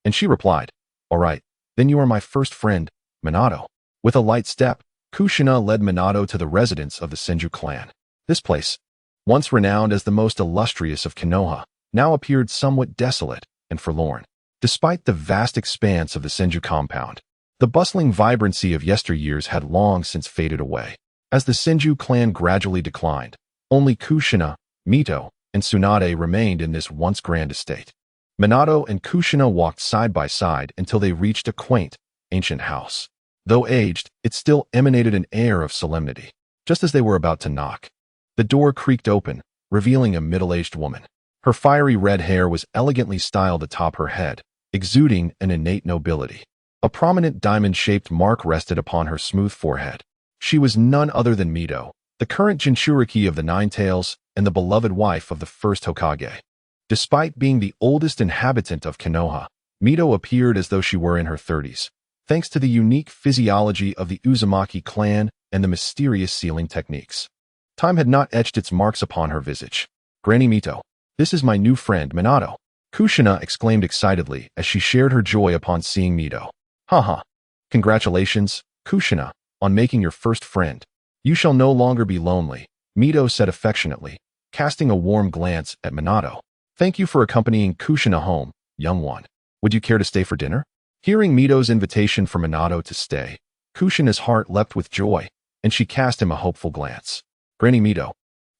and she replied, "All right, then you are my first friend, Minato." With a light step, Kushina led Minato to the residence of the Senju clan. This place, once renowned as the most illustrious of Konoha, now appeared somewhat desolate and forlorn. Despite the vast expanse of the Senju compound, the bustling vibrancy of yesteryears had long since faded away. As the Senju clan gradually declined, only Kushina, Mito, and Tsunade remained in this once grand estate. Minato and Kushina walked side by side until they reached a quaint, ancient house. Though aged, it still emanated an air of solemnity. Just as they were about to knock, the door creaked open, revealing a middle-aged woman. Her fiery red hair was elegantly styled atop her head, exuding an innate nobility. A prominent diamond-shaped mark rested upon her smooth forehead. She was none other than Mito, the current Jinchuriki of the Nine Tails and the beloved wife of the first Hokage. Despite being the oldest inhabitant of Konoha, Mito appeared as though she were in her 30s, thanks to the unique physiology of the Uzumaki clan and the mysterious sealing techniques. Time had not etched its marks upon her visage. "Granny Mito, this is my new friend, Minato," Kushina exclaimed excitedly as she shared her joy upon seeing Mito. "Haha. Congratulations, Kushina, on making your first friend. You shall no longer be lonely," Mito said affectionately, casting a warm glance at Minato. "Thank you for accompanying Kushina home, young one. Would you care to stay for dinner?" Hearing Mito's invitation for Minato to stay, Kushina's heart leapt with joy, and she cast him a hopeful glance. "Granny Mito,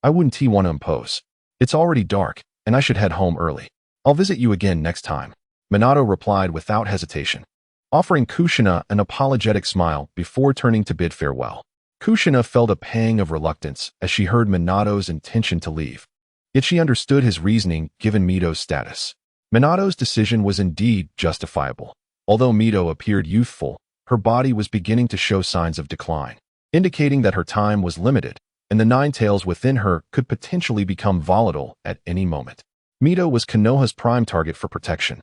I wouldn't want to impose. It's already dark, and I should head home early. I'll visit you again next time," Minato replied without hesitation, offering Kushina an apologetic smile before turning to bid farewell. Kushina felt a pang of reluctance as she heard Minato's intention to leave. Yet she understood his reasoning given Mito's status. Minato's decision was indeed justifiable. Although Mito appeared youthful, her body was beginning to show signs of decline, indicating that her time was limited, and the Nine Tails within her could potentially become volatile at any moment. Mito was Konoha's prime target for protection,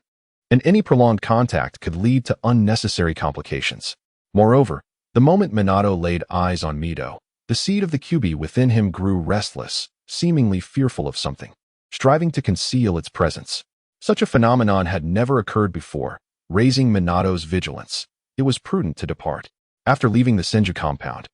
and any prolonged contact could lead to unnecessary complications. Moreover, the moment Minato laid eyes on Mito, the seed of the Kyuubi within him grew restless, seemingly fearful of something, striving to conceal its presence. Such a phenomenon had never occurred before, raising Minato's vigilance. It was prudent to depart. After leaving the Senju compound,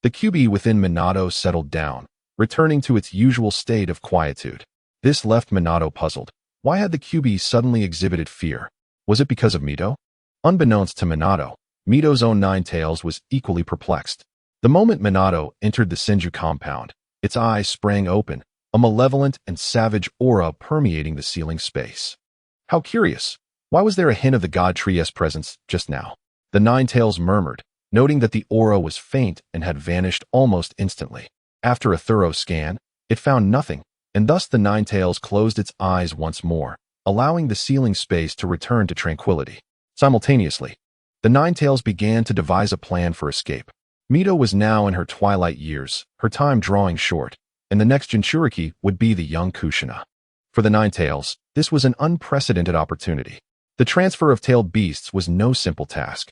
the Kyuubi within Minato settled down, returning to its usual state of quietude. This left Minato puzzled. Why had the Kyuubi suddenly exhibited fear? Was it because of Mito? Unbeknownst to Minato, Mito's own Nine Tails was equally perplexed. The moment Minato entered the Senju compound, its eyes sprang open, a malevolent and savage aura permeating the ceiling space. How curious! Why was there a hint of the God Tree's presence just now? The Nine Tails murmured, noting that the aura was faint and had vanished almost instantly. After a thorough scan, it found nothing, and thus the Nine Tails closed its eyes once more, allowing the ceiling space to return to tranquility. Simultaneously, the Nine Tails began to devise a plan for escape. Mito was now in her twilight years, her time drawing short, and the next Jinchuriki would be the young Kushina. For the Nine Tails, this was an unprecedented opportunity. The transfer of tailed beasts was no simple task.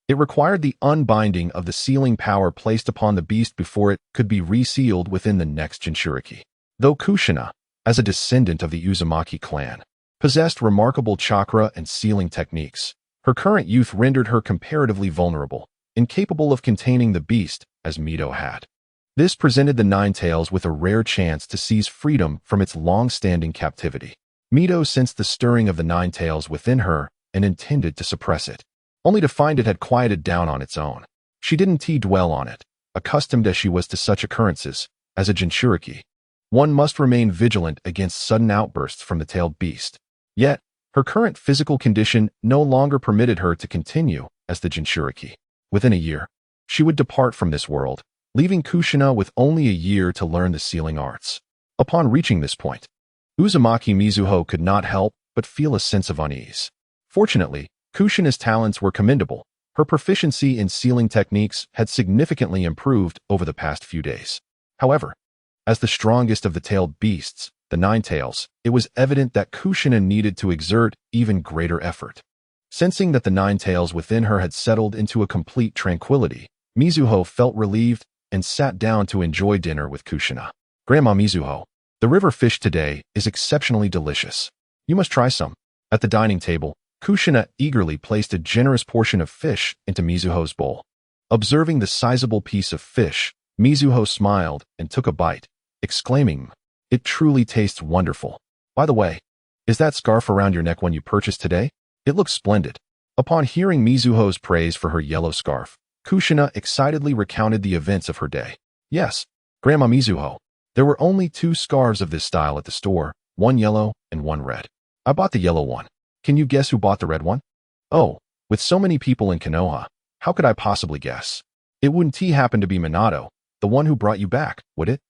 It required the unbinding of the sealing power placed upon the beast before it could be resealed within the next Jinchuriki. Though Kushina, as a descendant of the Uzumaki clan, possessed remarkable chakra and sealing techniques, her current youth rendered her comparatively vulnerable, incapable of containing the beast as Mito had. This presented the Nine Tails with a rare chance to seize freedom from its long-standing captivity. Mito sensed the stirring of the Nine Tails within her and intended to suppress it, only to find it had quieted down on its own. She didn't dwell on it, accustomed as she was to such occurrences. As a Jinchuriki, one must remain vigilant against sudden outbursts from the tailed beast. Yet, her current physical condition no longer permitted her to continue as the Jinchuriki. Within a year, she would depart from this world, leaving Kushina with only a year to learn the sealing arts. Upon reaching this point, Uzumaki Mizuho could not help but feel a sense of unease. Fortunately, Kushina's talents were commendable. Her proficiency in sealing techniques had significantly improved over the past few days. However, as the strongest of the tailed beasts, the Nine Tails, it was evident that Kushina needed to exert even greater effort. Sensing that the Nine Tails within her had settled into a complete tranquility, Mizuho felt relieved and sat down to enjoy dinner with Kushina. Grandma Mizuho, the river fish today is exceptionally delicious. You must try some. At the dining table, Kushina eagerly placed a generous portion of fish into Mizuho's bowl. Observing the sizable piece of fish, Mizuho smiled and took a bite, exclaiming, "It truly tastes wonderful. By the way, is that scarf around your neck one you purchased today? It looks splendid." Upon hearing Mizuho's praise for her yellow scarf, Kushina excitedly recounted the events of her day. "Yes, Grandma Mizuho, there were only 2 scarves of this style at the store, one yellow and one red. I bought the yellow one. Can you guess who bought the red one?" "Oh, with so many people in Konoha, how could I possibly guess? It wouldn't happen to be Minato, the one who brought you back, would it?"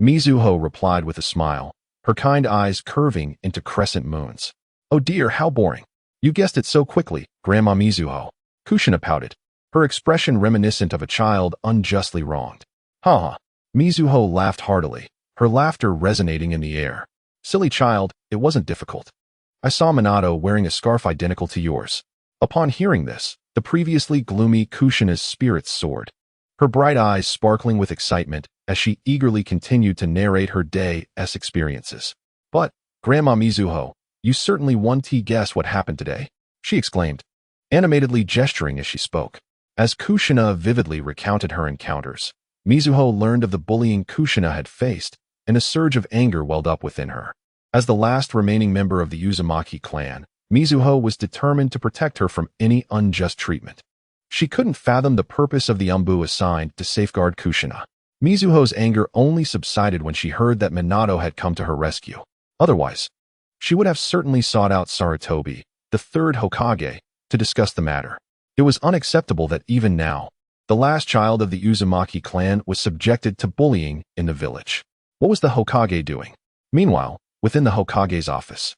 Mizuho replied with a smile, her kind eyes curving into crescent moons. "Oh dear, how boring. You guessed it so quickly, Grandma Mizuho." Kushina pouted, her expression reminiscent of a child unjustly wronged. "Ha!" Mizuho laughed heartily, her laughter resonating in the air. "Silly child, it wasn't difficult. I saw Minato wearing a scarf identical to yours." Upon hearing this, the previously gloomy Kushina's spirits soared, her bright eyes sparkling with excitement as she eagerly continued to narrate her day's experiences. "But, Grandma Mizuho, you certainly won't guess what happened today," she exclaimed, animatedly gesturing as she spoke. As Kushina vividly recounted her encounters, Mizuho learned of the bullying Kushina had faced, and a surge of anger welled up within her. As the last remaining member of the Uzumaki clan, Mizuho was determined to protect her from any unjust treatment. She couldn't fathom the purpose of the Umbu assigned to safeguard Kushina. Mizuho's anger only subsided when she heard that Minato had come to her rescue. Otherwise, she would have certainly sought out Sarutobi, the 3rd Hokage, to discuss the matter. It was unacceptable that even now, the last child of the Uzumaki clan was subjected to bullying in the village. What was the Hokage doing? Meanwhile, within the Hokage's office,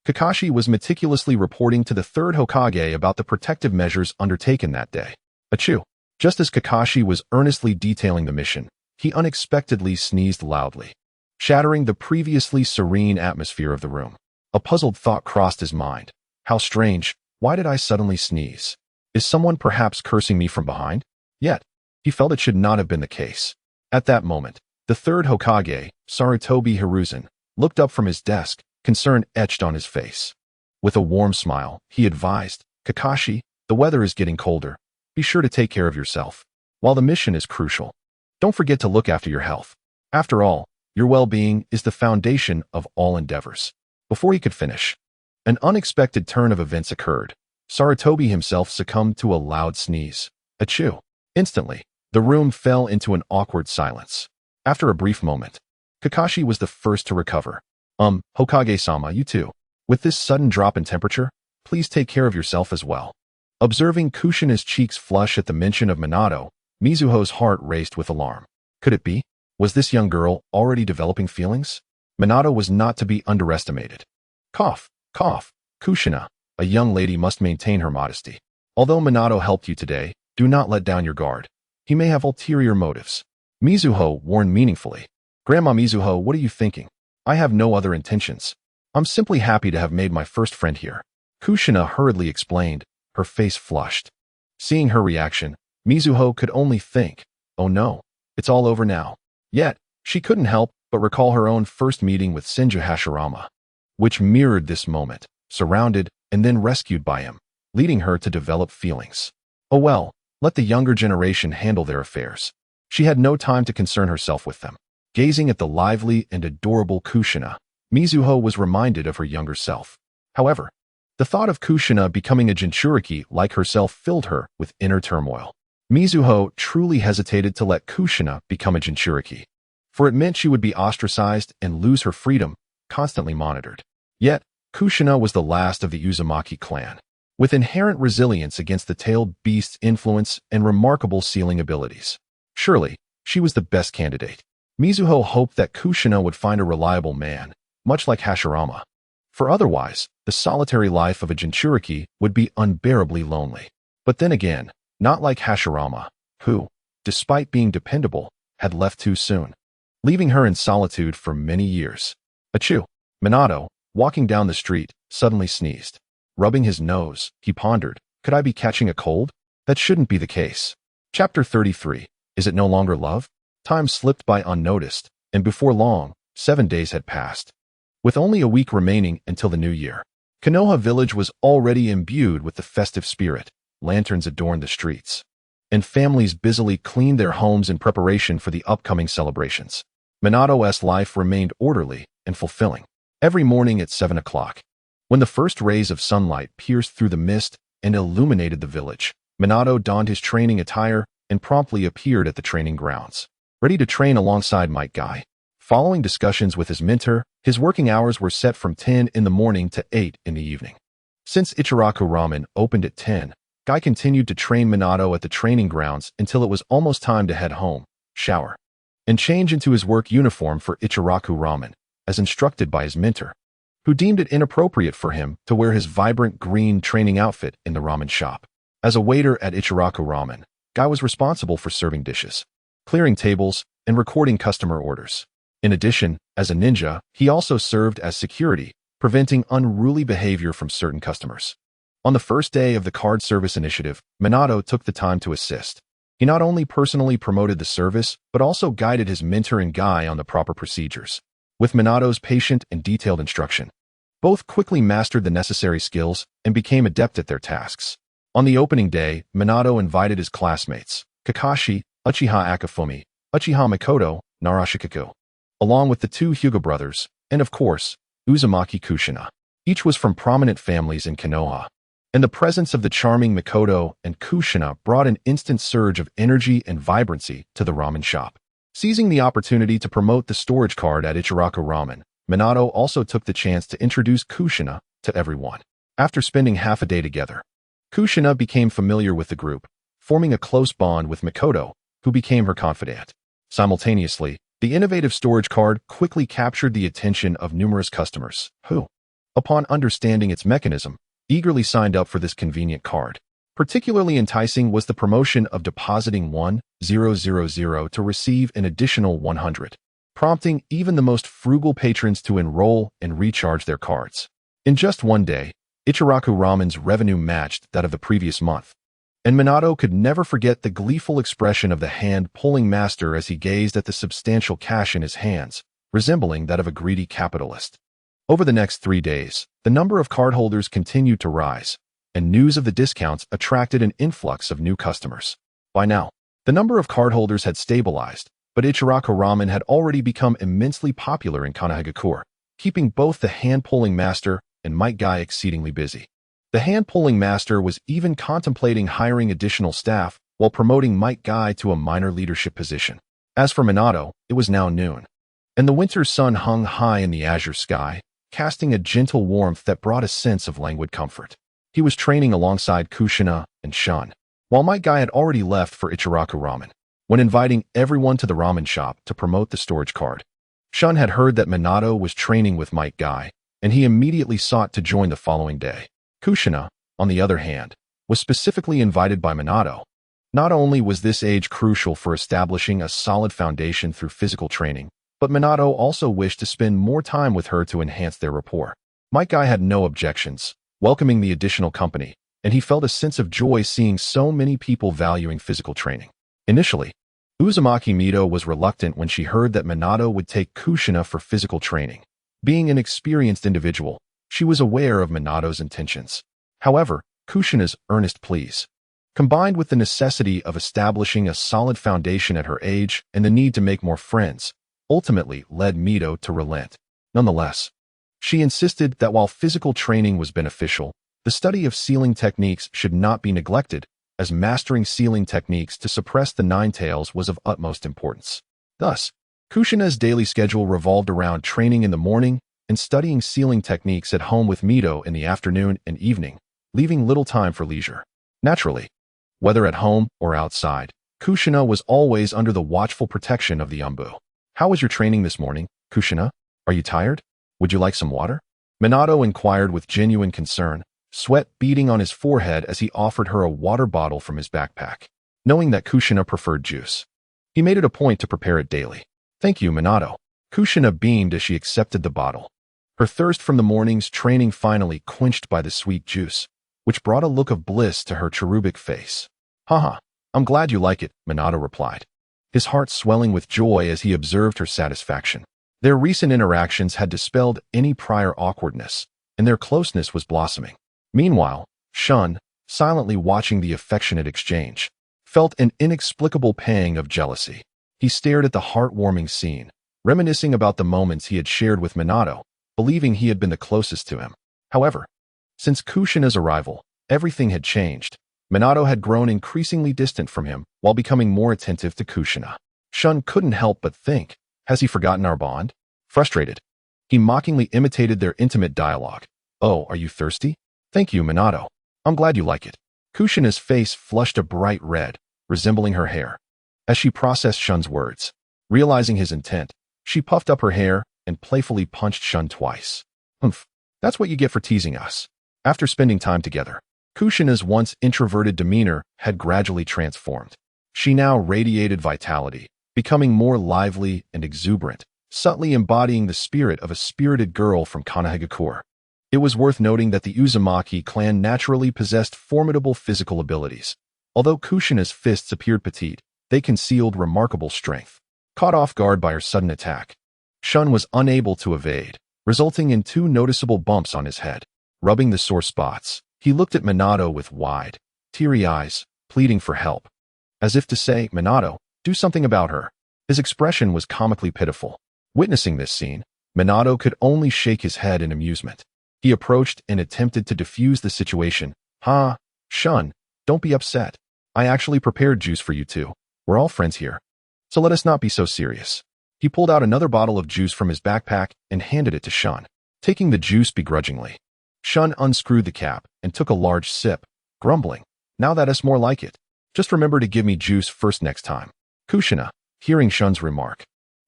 Kakashi was meticulously reporting to the 3rd Hokage about the protective measures undertaken that day. Achoo! Just as Kakashi was earnestly detailing the mission, he unexpectedly sneezed loudly, shattering the previously serene atmosphere of the room. A puzzled thought crossed his mind. How strange, why did I suddenly sneeze? Is someone perhaps cursing me from behind? Yet, he felt it should not have been the case. At that moment, the 3rd Hokage, Sarutobi Hiruzen, looked up from his desk, concern etched on his face. With a warm smile, he advised, "Kakashi, the weather is getting colder. Be sure to take care of yourself. While the mission is crucial, don't forget to look after your health. After all, your well-being is the foundation of all endeavors." Before he could finish, an unexpected turn of events occurred. Sarutobi himself succumbed to a loud sneeze. Achoo! Instantly, the room fell into an awkward silence. After a brief moment, Kakashi was the first to recover. Hokage-sama, you too. With this sudden drop in temperature, please take care of yourself as well." Observing Kushina's cheeks flush at the mention of Minato, Mizuho's heart raced with alarm. Could it be? Was this young girl already developing feelings? Minato was not to be underestimated. Cough, cough. Kushina, a young lady must maintain her modesty. Although Minato helped you today, do not let down your guard. He may have ulterior motives. Mizuho warned meaningfully. Grandma Mizuho, what are you thinking? I have no other intentions. I'm simply happy to have made my first friend here. Kushina hurriedly explained, her face flushed. Seeing her reaction, Mizuho could only think, oh no, it's all over now. Yet, she couldn't help but recall her own first meeting with Senju Hashirama, which mirrored this moment, surrounded and then rescued by him, leading her to develop feelings. Oh well, let the younger generation handle their affairs. She had no time to concern herself with them. Gazing at the lively and adorable Kushina, Mizuho was reminded of her younger self. However, the thought of Kushina becoming a Jinchuriki like herself filled her with inner turmoil. Mizuho truly hesitated to let Kushina become a Jinchuriki, for it meant she would be ostracized and lose her freedom, constantly monitored. Yet, Kushina was the last of the Uzumaki clan, with inherent resilience against the tailed beast's influence and remarkable sealing abilities. Surely, she was the best candidate. Mizuho hoped that Kushina would find a reliable man, much like Hashirama. For otherwise, the solitary life of a Jinchuriki would be unbearably lonely. But then again, not like Hashirama, who, despite being dependable, had left too soon, leaving her in solitude for many years. Achoo! Minato, walking down the street, suddenly sneezed. Rubbing his nose, he pondered, could I be catching a cold? That shouldn't be the case. Chapter 33. Is it no longer love? Time slipped by unnoticed, and before long, 7 days had passed. With only a week remaining until the new year, Konoha village was already imbued with the festive spirit. Lanterns adorned the streets, and families busily cleaned their homes in preparation for the upcoming celebrations. Minato's life remained orderly and fulfilling. Every morning at 7 o'clock, when the first rays of sunlight pierced through the mist and illuminated the village, Minato donned his training attire and promptly appeared at the training grounds, ready to train alongside Might Guy. Following discussions with his mentor, his working hours were set from 10 in the morning to 8 in the evening. Since Ichiraku Ramen opened at 10, Guy continued to train Minato at the training grounds until it was almost time to head home, shower, and change into his work uniform for Ichiraku Ramen, as instructed by his mentor, who deemed it inappropriate for him to wear his vibrant green training outfit in the ramen shop. As a waiter at Ichiraku Ramen, Guy was responsible for serving dishes, clearing tables, and recording customer orders. In addition, as a ninja, he also served as security, preventing unruly behavior from certain customers. On the first day of the card service initiative, Minato took the time to assist. He not only personally promoted the service, but also guided his mentor and Guy on the proper procedures. With Minato's patient and detailed instruction, both quickly mastered the necessary skills and became adept at their tasks. On the opening day, Minato invited his classmates, Kakashi, Uchiha Akifumi, Uchiha Mikoto, Narashikako, along with the two Hyuga brothers, and of course, Uzumaki Kushina. Each was from prominent families in Konoha, and the presence of the charming Mikoto and Kushina brought an instant surge of energy and vibrancy to the ramen shop. Seizing the opportunity to promote the storage card at Ichiraku Ramen, Minato also took the chance to introduce Kushina to everyone. After spending half a day together, Kushina became familiar with the group, forming a close bond with Mikoto, who became her confidant. Simultaneously, the innovative storage card quickly captured the attention of numerous customers, who, upon understanding its mechanism, eagerly signed up for this convenient card. Particularly enticing was the promotion of depositing 1,000 to receive an additional 100, prompting even the most frugal patrons to enroll and recharge their cards. In just one day, Ichiraku Ramen's revenue matched that of the previous month, and Minato could never forget the gleeful expression of the hand-pulling master as he gazed at the substantial cash in his hands, resembling that of a greedy capitalist. Over the next 3 days, the number of cardholders continued to rise, and news of the discounts attracted an influx of new customers. By now, the number of cardholders had stabilized, but Ichiraku Ramen had already become immensely popular in Kanahagakure, keeping both the hand-pulling master and Might Guy exceedingly busy. The hand-pulling master was even contemplating hiring additional staff while promoting Might Guy to a minor leadership position. As for Minato, it was now noon, and the winter sun hung high in the azure sky, casting a gentle warmth that brought a sense of languid comfort. He was training alongside Kushina and Shun, while Might Guy had already left for Ichiraku Ramen. When inviting everyone to the ramen shop to promote the storage card, Shun had heard that Minato was training with Might Guy, and he immediately sought to join the following day. Kushina, on the other hand, was specifically invited by Minato. Not only was this age crucial for establishing a solid foundation through physical training, but Minato also wished to spend more time with her to enhance their rapport. Might Guy had no objections, welcoming the additional company, and he felt a sense of joy seeing so many people valuing physical training. Initially, Uzumaki Mito was reluctant when she heard that Minato would take Kushina for physical training. Being an experienced individual, she was aware of Minato's intentions. However, Kushina's earnest pleas, combined with the necessity of establishing a solid foundation at her age and the need to make more friends, ultimately led Mito to relent. Nonetheless, she insisted that while physical training was beneficial, the study of sealing techniques should not be neglected, as mastering sealing techniques to suppress the Nine Tails was of utmost importance. Thus, Kushina's daily schedule revolved around training in the morning and studying sealing techniques at home with Mito in the afternoon and evening, leaving little time for leisure. Naturally, whether at home or outside, Kushina was always under the watchful protection of the Umbu. "How was your training this morning, Kushina? Are you tired? Would you like some water?" Minato inquired with genuine concern, sweat beading on his forehead as he offered her a water bottle from his backpack. Knowing that Kushina preferred juice, he made it a point to prepare it daily. "Thank you, Minato." Kushina beamed as she accepted the bottle. Her thirst from the morning's training finally quenched by the sweet juice, which brought a look of bliss to her cherubic face. "Haha, I'm glad you like it," Minato replied, his heart swelling with joy as he observed her satisfaction. Their recent interactions had dispelled any prior awkwardness, and their closeness was blossoming. Meanwhile, Shun, silently watching the affectionate exchange, felt an inexplicable pang of jealousy. He stared at the heartwarming scene, reminiscing about the moments he had shared with Minato, believing he had been the closest to him. However, since Kushina's arrival, everything had changed. Minato had grown increasingly distant from him while becoming more attentive to Kushina. Shun couldn't help but think, has he forgotten our bond? Frustrated, he mockingly imitated their intimate dialogue. "Oh, are you thirsty? Thank you, Minato. I'm glad you like it." Kushina's face flushed a bright red, resembling her hair, as she processed Shun's words. Realizing his intent, she puffed up her hair and playfully punched Shun twice. "Humph, that's what you get for teasing us." After spending time together, Kushina's once introverted demeanor had gradually transformed. She now radiated vitality, becoming more lively and exuberant, subtly embodying the spirit of a spirited girl from Konohagakure. It was worth noting that the Uzumaki clan naturally possessed formidable physical abilities. Although Kushina's fists appeared petite, they concealed remarkable strength. Caught off guard by her sudden attack, Shun was unable to evade, resulting in 2 noticeable bumps on his head. Rubbing the sore spots, he looked at Minato with wide, teary eyes, pleading for help. As if to say, "Minato, do something about her." His expression was comically pitiful. Witnessing this scene, Minato could only shake his head in amusement. He approached and attempted to defuse the situation. "Ha, Shun, don't be upset. I actually prepared juice for you too. We're all friends here, so let us not be so serious." He pulled out another bottle of juice from his backpack and handed it to Shun, taking the juice begrudgingly. Shun unscrewed the cap and took a large sip, grumbling, "Now that's more like it. Just remember to give me juice first next time." Kushina, hearing Shun's remark,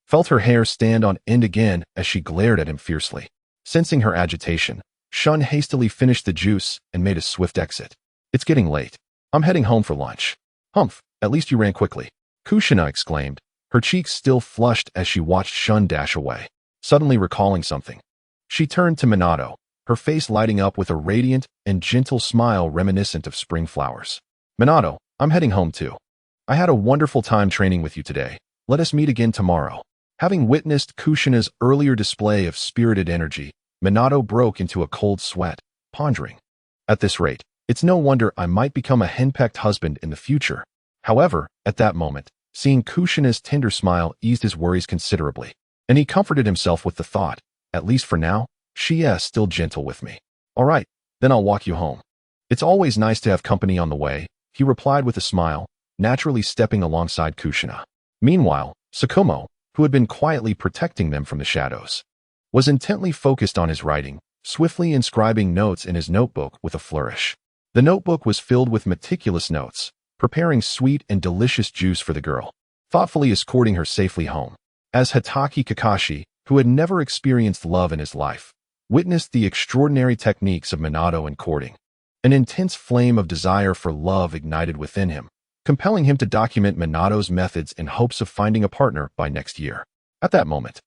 felt her hair stand on end again as she glared at him fiercely. Sensing her agitation, Shun hastily finished the juice and made a swift exit. "It's getting late. I'm heading home for lunch." "Humph, at least you ran quickly," Kushina exclaimed, her cheeks still flushed as she watched Shun dash away. Suddenly recalling something, she turned to Minato, her face lighting up with a radiant and gentle smile reminiscent of spring flowers. "Minato, I'm heading home too. I had a wonderful time training with you today. Let us meet again tomorrow." Having witnessed Kushina's earlier display of spirited energy, Minato broke into a cold sweat, pondering, "At this rate, it's no wonder I might become a henpecked husband in the future." However, at that moment, seeing Kushina's tender smile eased his worries considerably, and he comforted himself with the thought, "At least for now, she is still gentle with me. All right, then I'll walk you home." "It's always nice to have company on the way," he replied with a smile, naturally stepping alongside Kushina. Meanwhile, Tsukumo, who had been quietly protecting them from the shadows, was intently focused on his writing, swiftly inscribing notes in his notebook with a flourish. The notebook was filled with meticulous notes, preparing sweet and delicious juice for the girl, thoughtfully escorting her safely home. As Hatake Kakashi, who had never experienced love in his life, witnessed the extraordinary techniques of Minato in courting, an intense flame of desire for love ignited within him, compelling him to document Minato's methods in hopes of finding a partner by next year. At that moment,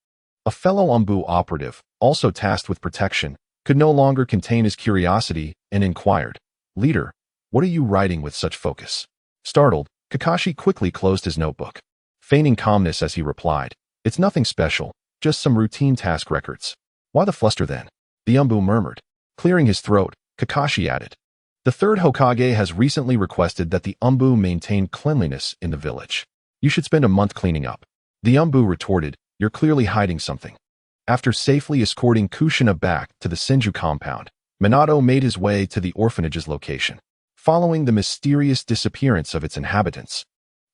a fellow Umbu operative, also tasked with protection, could no longer contain his curiosity and inquired, "Leader, what are you writing with such focus?" Startled, Kakashi quickly closed his notebook, feigning calmness as he replied, "It's nothing special, just some routine task records." "Why the fluster then?" the Umbu murmured. Clearing his throat, Kakashi added, "The third Hokage has recently requested that the Umbu maintain cleanliness in the village. You should spend a month cleaning up." The Umbu retorted, "You're clearly hiding something." After safely escorting Kushina back to the Senju compound, Minato made his way to the orphanage's location. following the mysterious disappearance of its inhabitants.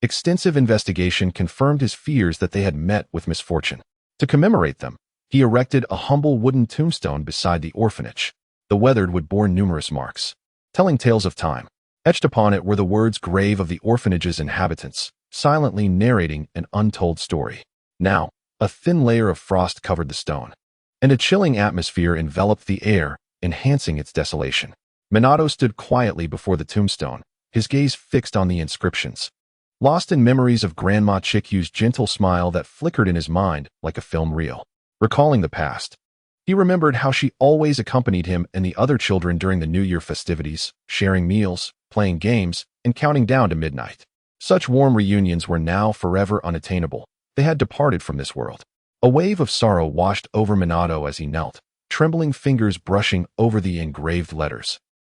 Extensive investigation confirmed his fears that they had met with misfortune. To commemorate them, he erected a humble wooden tombstone beside the orphanage. The weathered wood bore numerous marks, telling tales of time. Etched upon it were the words grave of the orphanage's inhabitants, silently narrating an untold story. Now, a thin layer of frost covered the stone, and a chilling atmosphere enveloped the air, enhancing its desolation. Minato stood quietly before the tombstone, his gaze fixed on the inscriptions, lost in memories of Grandma Chikyu's gentle smile that flickered in his mind like a film reel. Recalling the past, he remembered how she always accompanied him and the other children during the New Year festivities, sharing meals, playing games, and counting down to midnight. Such warm reunions were now forever unattainable. They had departed from this world. A wave of sorrow washed over Minato as he knelt, trembling fingers brushing over the engraved letters,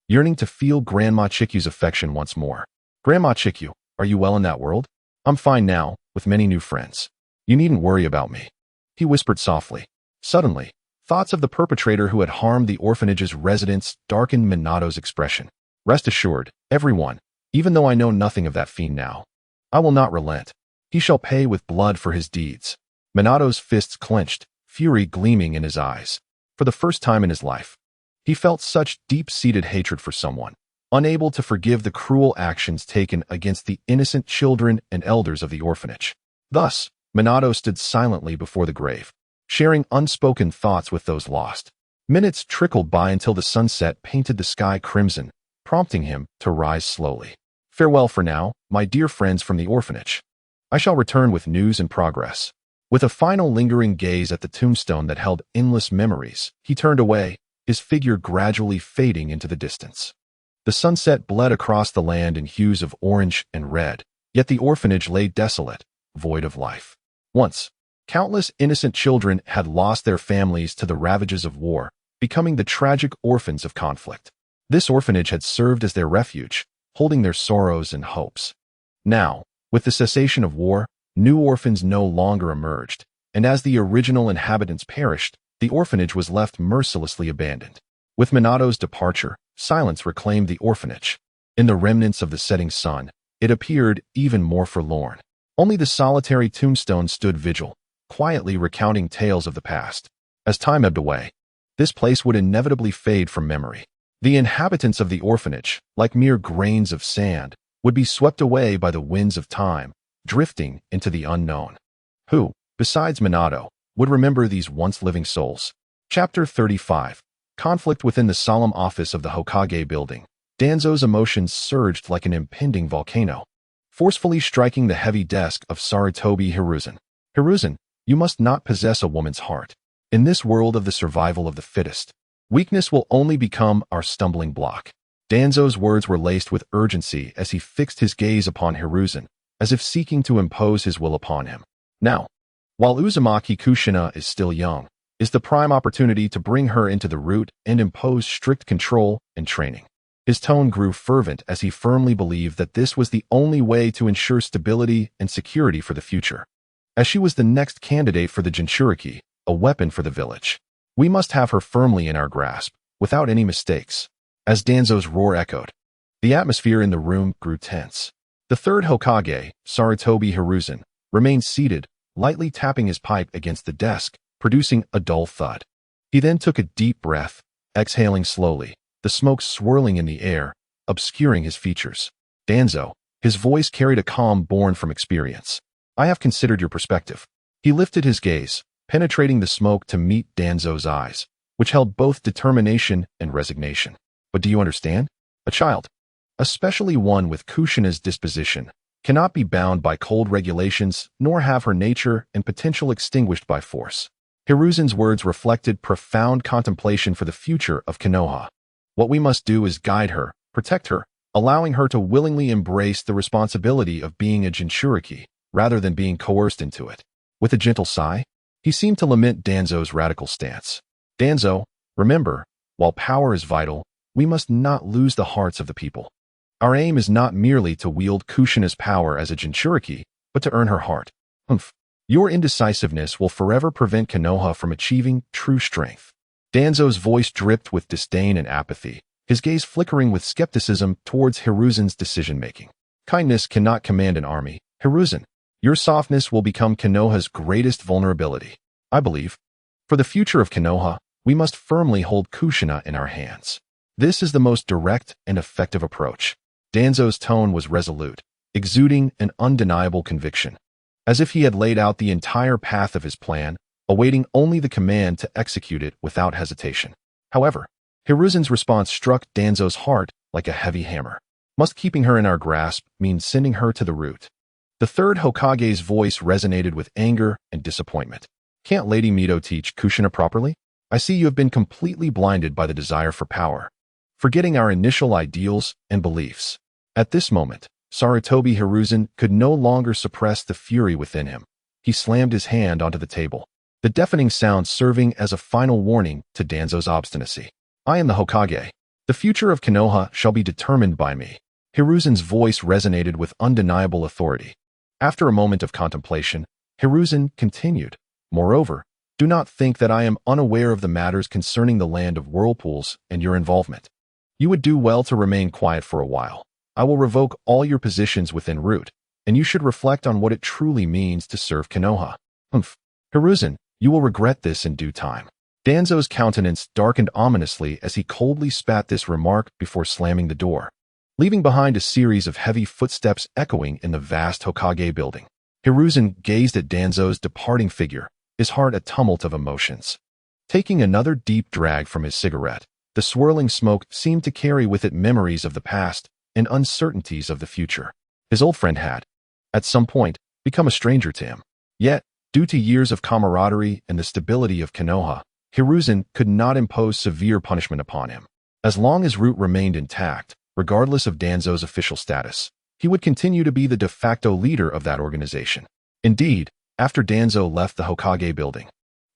yearning to feel Grandma Chikyu's affection once more. Grandma Chikyu, are you well in that world? I'm fine now, with many new friends. You needn't worry about me, he whispered softly. Suddenly, thoughts of the perpetrator who had harmed the orphanage's residents darkened Minato's expression. Rest assured, everyone, even though I know nothing of that fiend now, I will not relent. He shall pay with blood for his deeds. Minato's fists clenched, fury gleaming in his eyes. For the first time in his life, he felt such deep-seated hatred for someone, unable to forgive the cruel actions taken against the innocent children and elders of the orphanage. Thus, Minato stood silently before the grave, sharing unspoken thoughts with those lost. Minutes trickled by until the sunset painted the sky crimson, prompting him to rise slowly. Farewell for now, my dear friends from the orphanage. I shall return with news and progress. With a final lingering gaze at the tombstone that held endless memories, he turned away, his figure gradually fading into the distance. The sunset bled across the land in hues of orange and red, yet the orphanage lay desolate, void of life. Once, countless innocent children had lost their families to the ravages of war, becoming the tragic orphans of conflict. This orphanage had served as their refuge, holding their sorrows and hopes. Now, with the cessation of war, new orphans no longer emerged, and as the original inhabitants perished, the orphanage was left mercilessly abandoned. With Minato's departure, silence reclaimed the orphanage. In the remnants of the setting sun, it appeared even more forlorn. Only the solitary tombstone stood vigil, quietly recounting tales of the past. As time ebbed away, this place would inevitably fade from memory. The inhabitants of the orphanage, like mere grains of sand, would be swept away by the winds of time, drifting into the unknown. Who, besides Minato, would remember these once-living souls? Chapter 35. Conflict within the solemn office of the Hokage building. Danzo's emotions surged like an impending volcano, forcefully striking the heavy desk of Sarutobi Hiruzen. Hiruzen, you must not possess a woman's heart. In this world of the survival of the fittest, weakness will only become our stumbling block. Danzo's words were laced with urgency as he fixed his gaze upon Hiruzen, as if seeking to impose his will upon him. Now, while Uzumaki Kushina is still young, is the prime opportunity to bring her into the root and impose strict control and training. His tone grew fervent as he firmly believed that this was the only way to ensure stability and security for the future. As she was the next candidate for the Jinchuriki, a weapon for the village, we must have her firmly in our grasp, without any mistakes. As Danzo's roar echoed, the atmosphere in the room grew tense. The third Hokage, Sarutobi Hiruzen, remained seated, lightly tapping his pipe against the desk, producing a dull thud. He then took a deep breath, exhaling slowly, the smoke swirling in the air, obscuring his features. Danzo, his voice carried a calm born from experience. I have considered your perspective. He lifted his gaze, penetrating the smoke to meet Danzo's eyes, which held both determination and resignation. But do you understand? A child, especially one with Kushina's disposition, cannot be bound by cold regulations nor have her nature and potential extinguished by force. Hiruzen's words reflected profound contemplation for the future of Konoha. What we must do is guide her, protect her, allowing her to willingly embrace the responsibility of being a Jinchuriki, rather than being coerced into it. With a gentle sigh, he seemed to lament Danzo's radical stance. Danzo, remember, while power is vital, we must not lose the hearts of the people. Our aim is not merely to wield Kushina's power as a Jinchuriki, but to earn her heart. Your indecisiveness will forever prevent Konoha from achieving true strength. Danzo's voice dripped with disdain and apathy, his gaze flickering with skepticism towards Hiruzen's decision-making. Kindness cannot command an army. Hiruzen, your softness will become Konoha's greatest vulnerability. I believe. For the future of Konoha, we must firmly hold Kushina in our hands. This is the most direct and effective approach. Danzo's tone was resolute, exuding an undeniable conviction, as if he had laid out the entire path of his plan, awaiting only the command to execute it without hesitation. However, Hiruzen's response struck Danzo's heart like a heavy hammer. Must keeping her in our grasp mean sending her to the root? The third Hokage's voice resonated with anger and disappointment. Can't Lady Mito teach Kushina properly? I see you have been completely blinded by the desire for power, forgetting our initial ideals and beliefs. At this moment, Sarutobi Hiruzen could no longer suppress the fury within him. He slammed his hand onto the table, the deafening sound serving as a final warning to Danzo's obstinacy. I am the Hokage. The future of Konoha shall be determined by me. Hiruzen's voice resonated with undeniable authority. After a moment of contemplation, Hiruzen continued, Moreover, do not think that I am unaware of the matters concerning the land of whirlpools and your involvement. You would do well to remain quiet for a while. I will revoke all your positions within Root, and you should reflect on what it truly means to serve Konoha. Hiruzen, you will regret this in due time. Danzo's countenance darkened ominously as he coldly spat this remark before slamming the door, leaving behind a series of heavy footsteps echoing in the vast Hokage building. Hiruzen gazed at Danzo's departing figure, his heart a tumult of emotions. Taking another deep drag from his cigarette, the swirling smoke seemed to carry with it memories of the past and uncertainties of the future. His old friend had, at some point, become a stranger to him. Yet, due to years of camaraderie and the stability of Konoha, Hiruzen could not impose severe punishment upon him. As long as Root remained intact, regardless of Danzo's official status, he would continue to be the de facto leader of that organization. Indeed, after Danzo left the Hokage building,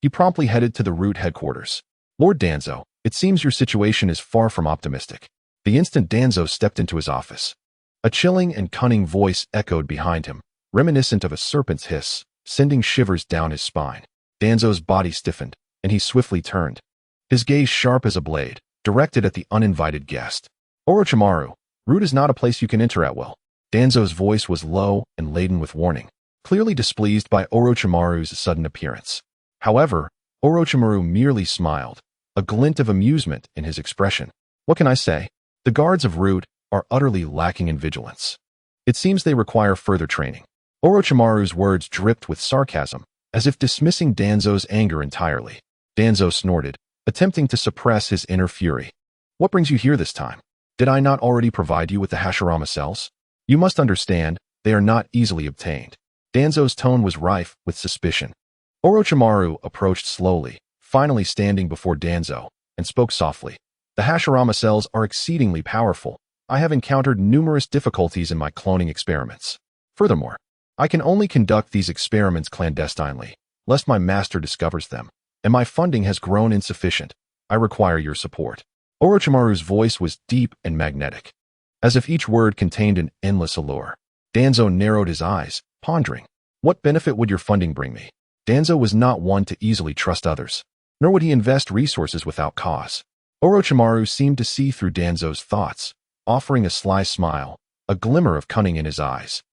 he promptly headed to the Root headquarters. Lord Danzo, it seems your situation is far from optimistic. The instant Danzo stepped into his office, a chilling and cunning voice echoed behind him, reminiscent of a serpent's hiss, sending shivers down his spine. Danzo's body stiffened, and he swiftly turned, his gaze sharp as a blade, directed at the uninvited guest. Orochimaru, Root is not a place you can enter at will. Danzo's voice was low and laden with warning, clearly displeased by Orochimaru's sudden appearance. However, Orochimaru merely smiled, a glint of amusement in his expression. What can I say? The guards of Root are utterly lacking in vigilance. It seems they require further training. Orochimaru's words dripped with sarcasm, as if dismissing Danzo's anger entirely. Danzo snorted, attempting to suppress his inner fury. What brings you here this time? Did I not already provide you with the Hashirama cells? You must understand, they are not easily obtained. Danzo's tone was rife with suspicion. Orochimaru approached slowly, finally standing before Danzo, and spoke softly. The Hashirama cells are exceedingly powerful. I have encountered numerous difficulties in my cloning experiments. Furthermore, I can only conduct these experiments clandestinely, lest my master discovers them, and my funding has grown insufficient. I require your support. Orochimaru's voice was deep and magnetic, as if each word contained an endless allure. Danzo narrowed his eyes, pondering. What benefit would your funding bring me? Danzo was not one to easily trust others, nor would he invest resources without cause. Orochimaru seemed to see through Danzo's thoughts, offering a sly smile, a glimmer of cunning in his eyes.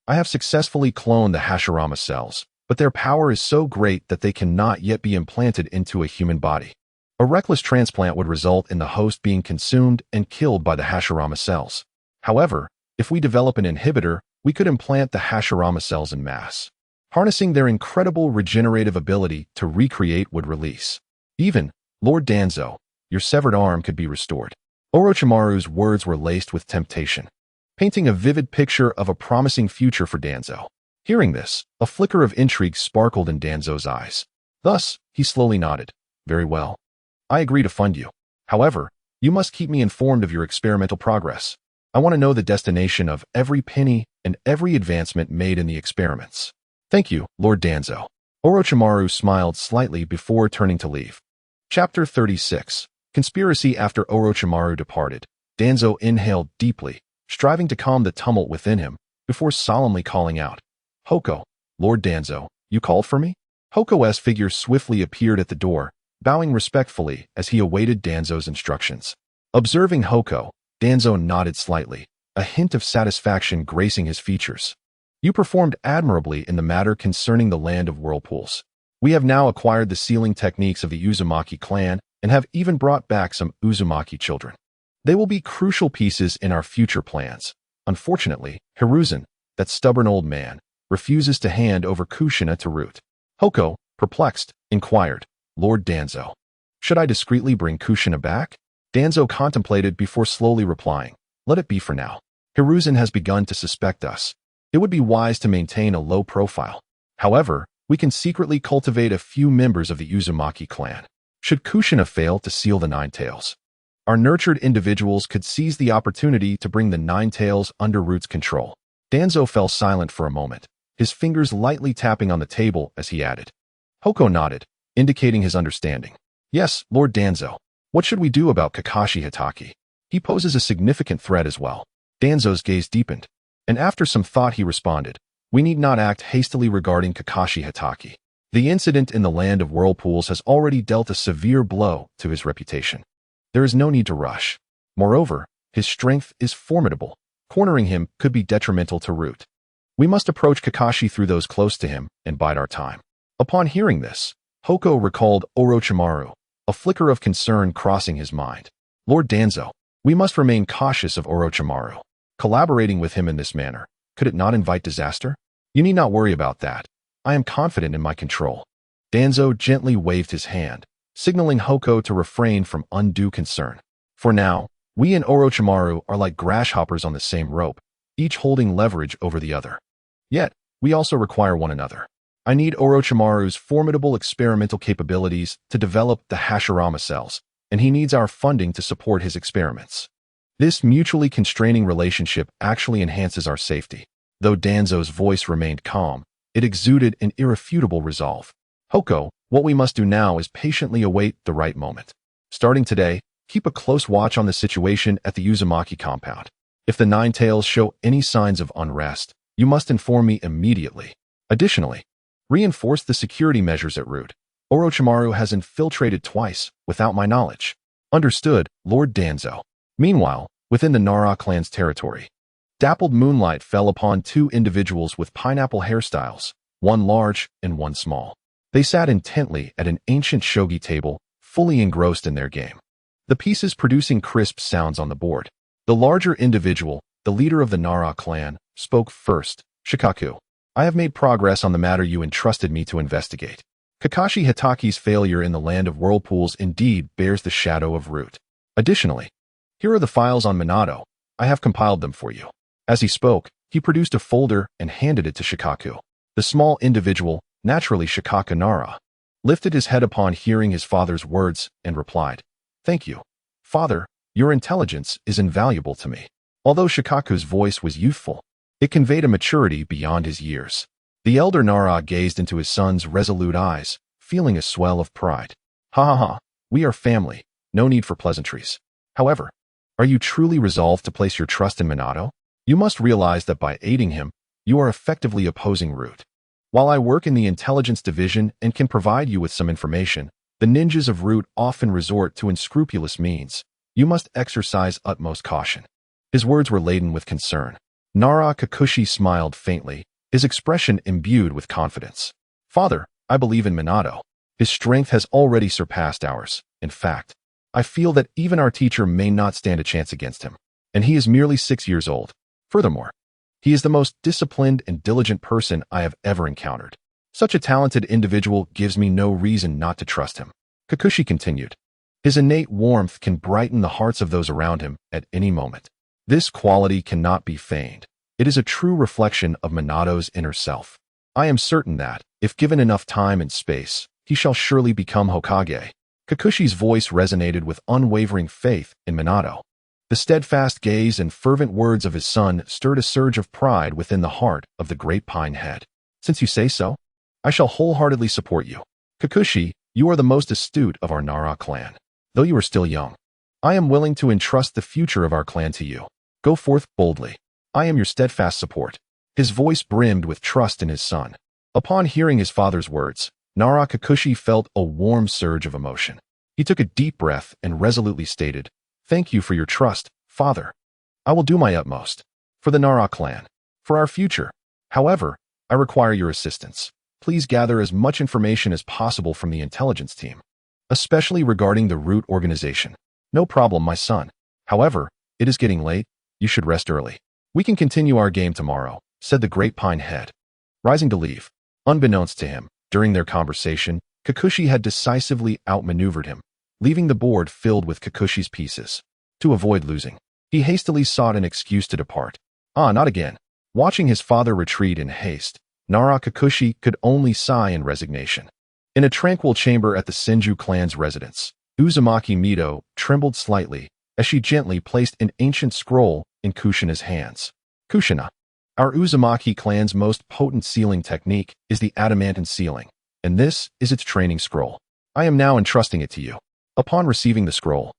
I have successfully cloned the Hashirama cells, but their power is so great that they cannot yet be implanted into a human body. A reckless transplant would result in the host being consumed and killed by the Hashirama cells. However, if we develop an inhibitor, we could implant the Hashirama cells en masse. Harnessing their incredible regenerative ability to recreate would release. Even, Lord Danzo, your severed arm could be restored. Orochimaru's words were laced with temptation, painting a vivid picture of a promising future for Danzo. Hearing this, a flicker of intrigue sparkled in Danzo's eyes. Thus, he slowly nodded. Very well. I agree to fund you. However, you must keep me informed of your experimental progress. I want to know the destination of every penny and every advancement made in the experiments. Thank you, Lord Danzo. Orochimaru smiled slightly before turning to leave. Chapter 36. Conspiracy. After Orochimaru departed, Danzo inhaled deeply, striving to calm the tumult within him, before solemnly calling out, Hoko, Lord Danzo, you called for me? Hoko's figure swiftly appeared at the door, bowing respectfully as he awaited Danzo's instructions. Observing Hoko, Danzo nodded slightly, a hint of satisfaction gracing his features. You performed admirably in the matter concerning the land of whirlpools. We have now acquired the sealing techniques of the Uzumaki clan and have even brought back some Uzumaki children. They will be crucial pieces in our future plans. Unfortunately, Hiruzen, that stubborn old man, refuses to hand over Kushina to Root. Hoko, perplexed, inquired, Lord Danzo, should I discreetly bring Kushina back? Danzo contemplated before slowly replying, let it be for now. Hiruzen has begun to suspect us. It would be wise to maintain a low profile. However, we can secretly cultivate a few members of the Uzumaki clan. Should Kushina fail to seal the Nine Tails, our nurtured individuals could seize the opportunity to bring the Nine Tails under Root's control. Danzo fell silent for a moment, his fingers lightly tapping on the table as he added. Hoko nodded, indicating his understanding. Yes, Lord Danzo. What should we do about Kakashi Hatake? He poses a significant threat as well. Danzo's gaze deepened, and after some thought he responded, we need not act hastily regarding Kakashi Hatake. The incident in the land of whirlpools has already dealt a severe blow to his reputation. There is no need to rush. Moreover, his strength is formidable. Cornering him could be detrimental to Root. We must approach Kakashi through those close to him and bide our time. Upon hearing this, Hoko recalled Orochimaru, a flicker of concern crossing his mind. Lord Danzo, we must remain cautious of Orochimaru. Collaborating with him in this manner, could it not invite disaster? You need not worry about that. I am confident in my control. Danzo gently waved his hand, signaling Hoko to refrain from undue concern. For now, we and Orochimaru are like grasshoppers on the same rope, each holding leverage over the other. Yet, we also require one another. I need Orochimaru's formidable experimental capabilities to develop the Hashirama cells, and he needs our funding to support his experiments. This mutually constraining relationship actually enhances our safety. Though Danzo's voice remained calm, it exuded an irrefutable resolve. Hoko, what we must do now is patiently await the right moment. Starting today, keep a close watch on the situation at the Uzumaki compound. If the Nine Tails show any signs of unrest, you must inform me immediately. Additionally, reinforce the security measures at Root. Orochimaru has infiltrated twice, without my knowledge. Understood, Lord Danzo. Meanwhile, within the Nara clan's territory, dappled moonlight fell upon two individuals with pineapple hairstyles, one large and one small. They sat intently at an ancient shogi table, fully engrossed in their game. The pieces producing crisp sounds on the board. The larger individual, the leader of the Nara clan, spoke first. Shikaku, I have made progress on the matter you entrusted me to investigate. Kakashi Hatake's failure in the land of whirlpools indeed bears the shadow of Root. Additionally, here are the files on Minato. I have compiled them for you. As he spoke, he produced a folder and handed it to Shikaku. The small individual, naturally Shikaku Nara, lifted his head upon hearing his father's words and replied, Thank you. Father, your intelligence is invaluable to me. Although Shikaku's voice was youthful, it conveyed a maturity beyond his years. The elder Nara gazed into his son's resolute eyes, feeling a swell of pride. Ha ha ha, we are family, no need for pleasantries. However, are you truly resolved to place your trust in Minato? You must realize that by aiding him, you are effectively opposing Root. While I work in the intelligence division and can provide you with some information, the ninjas of Root often resort to unscrupulous means. You must exercise utmost caution. His words were laden with concern. Nara Kakashi smiled faintly, his expression imbued with confidence. Father, I believe in Minato. His strength has already surpassed ours. In fact, I feel that even our teacher may not stand a chance against him, and he is merely 6 years old. Furthermore, he is the most disciplined and diligent person I have ever encountered. Such a talented individual gives me no reason not to trust him. Kakashi continued. His innate warmth can brighten the hearts of those around him at any moment. This quality cannot be feigned. It is a true reflection of Minato's inner self. I am certain that, if given enough time and space, he shall surely become Hokage. Kakashi's voice resonated with unwavering faith in Minato. The steadfast gaze and fervent words of his son stirred a surge of pride within the heart of the great pine head. Since you say so, I shall wholeheartedly support you. Kakashi, you are the most astute of our Nara clan. Though you are still young, I am willing to entrust the future of our clan to you. Go forth boldly. I am your steadfast support. His voice brimmed with trust in his son. Upon hearing his father's words, Nara Kakashi felt a warm surge of emotion. He took a deep breath and resolutely stated, Thank you for your trust, Father. I will do my utmost. For the Nara clan. For our future. However, I require your assistance. Please gather as much information as possible from the intelligence team, especially regarding the root organization. No problem, my son. However, it is getting late. You should rest early. We can continue our game tomorrow, said the Great Pine Head. Rising to leave. Unbeknownst to him, during their conversation, Kikuchi had decisively outmaneuvered him, leaving the board filled with Kikuchi's pieces. To avoid losing, he hastily sought an excuse to depart. Not again. Watching his father retreat in haste, Nara Kikuchi could only sigh in resignation. In a tranquil chamber at the Senju clan's residence, Uzumaki Mito trembled slightly as she gently placed an ancient scroll in Kushina's hands. Kushina. Our Uzumaki clan's most potent sealing technique is the adamantine sealing, and this is its training scroll. I am now entrusting it to you. Upon receiving the scroll,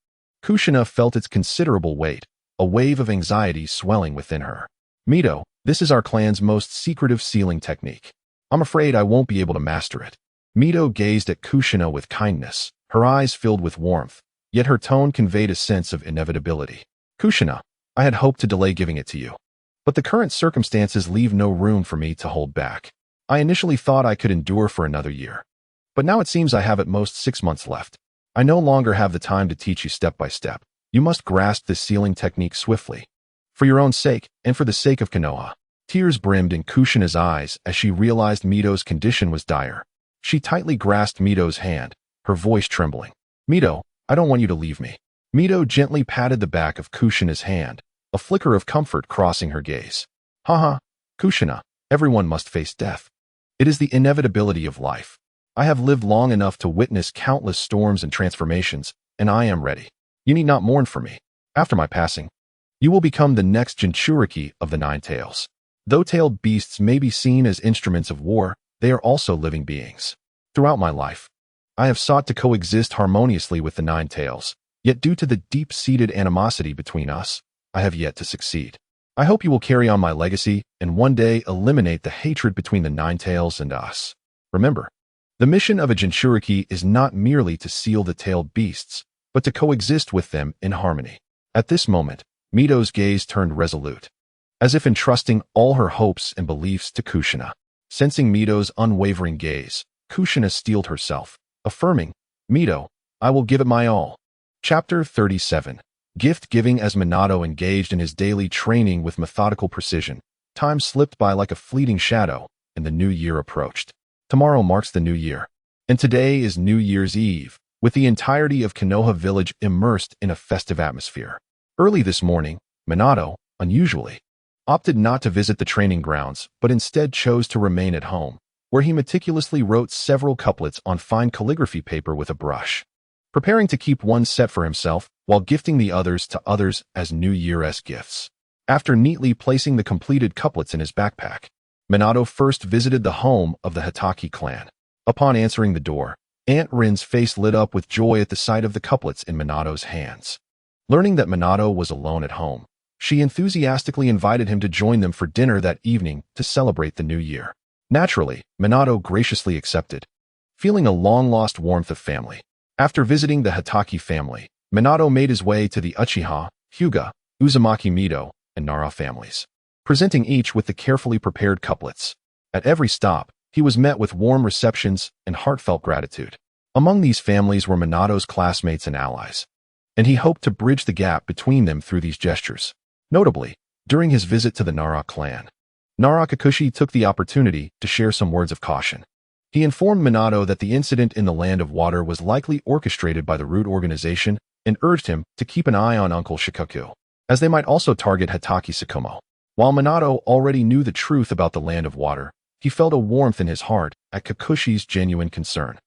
Kushina felt its considerable weight, a wave of anxiety swelling within her. Mito, this is our clan's most secretive sealing technique. I'm afraid I won't be able to master it. Mito gazed at Kushina with kindness, her eyes filled with warmth, yet her tone conveyed a sense of inevitability. Kushina, I had hoped to delay giving it to you, but the current circumstances leave no room for me to hold back. I initially thought I could endure for another year, but now it seems I have at most 6 months left. I no longer have the time to teach you step by step. You must grasp this sealing technique swiftly. For your own sake, and for the sake of Konoha. Tears brimmed in Kushina's eyes as she realized Mito's condition was dire. She tightly grasped Mito's hand, her voice trembling. Mito, I don't want you to leave me. Mito gently patted the back of Kushina's hand, a flicker of comfort crossing her gaze. Haha, Kushina, everyone must face death. It is the inevitability of life. I have lived long enough to witness countless storms and transformations, and I am ready. You need not mourn for me. After my passing, you will become the next Jinchuriki of the Nine Tails. Though tailed beasts may be seen as instruments of war, they are also living beings. Throughout my life, I have sought to coexist harmoniously with the Nine Tails, yet due to the deep-seated animosity between us, I have yet to succeed. I hope you will carry on my legacy and one day eliminate the hatred between the Nine Tails and us. Remember, the mission of a Jinchuriki is not merely to seal the tailed beasts, but to coexist with them in harmony. At this moment, Mito's gaze turned resolute, as if entrusting all her hopes and beliefs to Kushina. Sensing Mito's unwavering gaze, Kushina steeled herself, affirming, Mito, I will give it my all. Chapter 37. Gift giving. As Minato engaged in his daily training with methodical precision, time slipped by like a fleeting shadow, and the new year approached. Tomorrow marks the new year, and today is New Year's Eve, with the entirety of Konoha village immersed in a festive atmosphere. Early this morning, Minato, unusually, opted not to visit the training grounds, but instead chose to remain at home, where he meticulously wrote several couplets on fine calligraphy paper with a brush, preparing to keep one set for himself while gifting the others to others as New Year's gifts. After neatly placing the completed couplets in his backpack, Minato first visited the home of the Hitaki clan. Upon answering the door, Aunt Rin's face lit up with joy at the sight of the couplets in Minato's hands. Learning that Minato was alone at home, she enthusiastically invited him to join them for dinner that evening to celebrate the new year. Naturally, Minato graciously accepted, feeling a long-lost warmth of family. After visiting the Hitaki family, Minato made his way to the Uchiha, Hyuga, Uzumaki Mito, and Nara families, presenting each with the carefully prepared couplets. At every stop, he was met with warm receptions and heartfelt gratitude. Among these families were Minato's classmates and allies, and he hoped to bridge the gap between them through these gestures. Notably, during his visit to the Nara clan, Nara Kikuchi took the opportunity to share some words of caution. He informed Minato that the incident in the Land of Water was likely orchestrated by the Root Organization and urged him to keep an eye on Uncle Shikaku, as they might also target Hitaki Tsukumo. While Minato already knew the truth about the Land of Water, he felt a warmth in his heart at Kikuchi's genuine concern.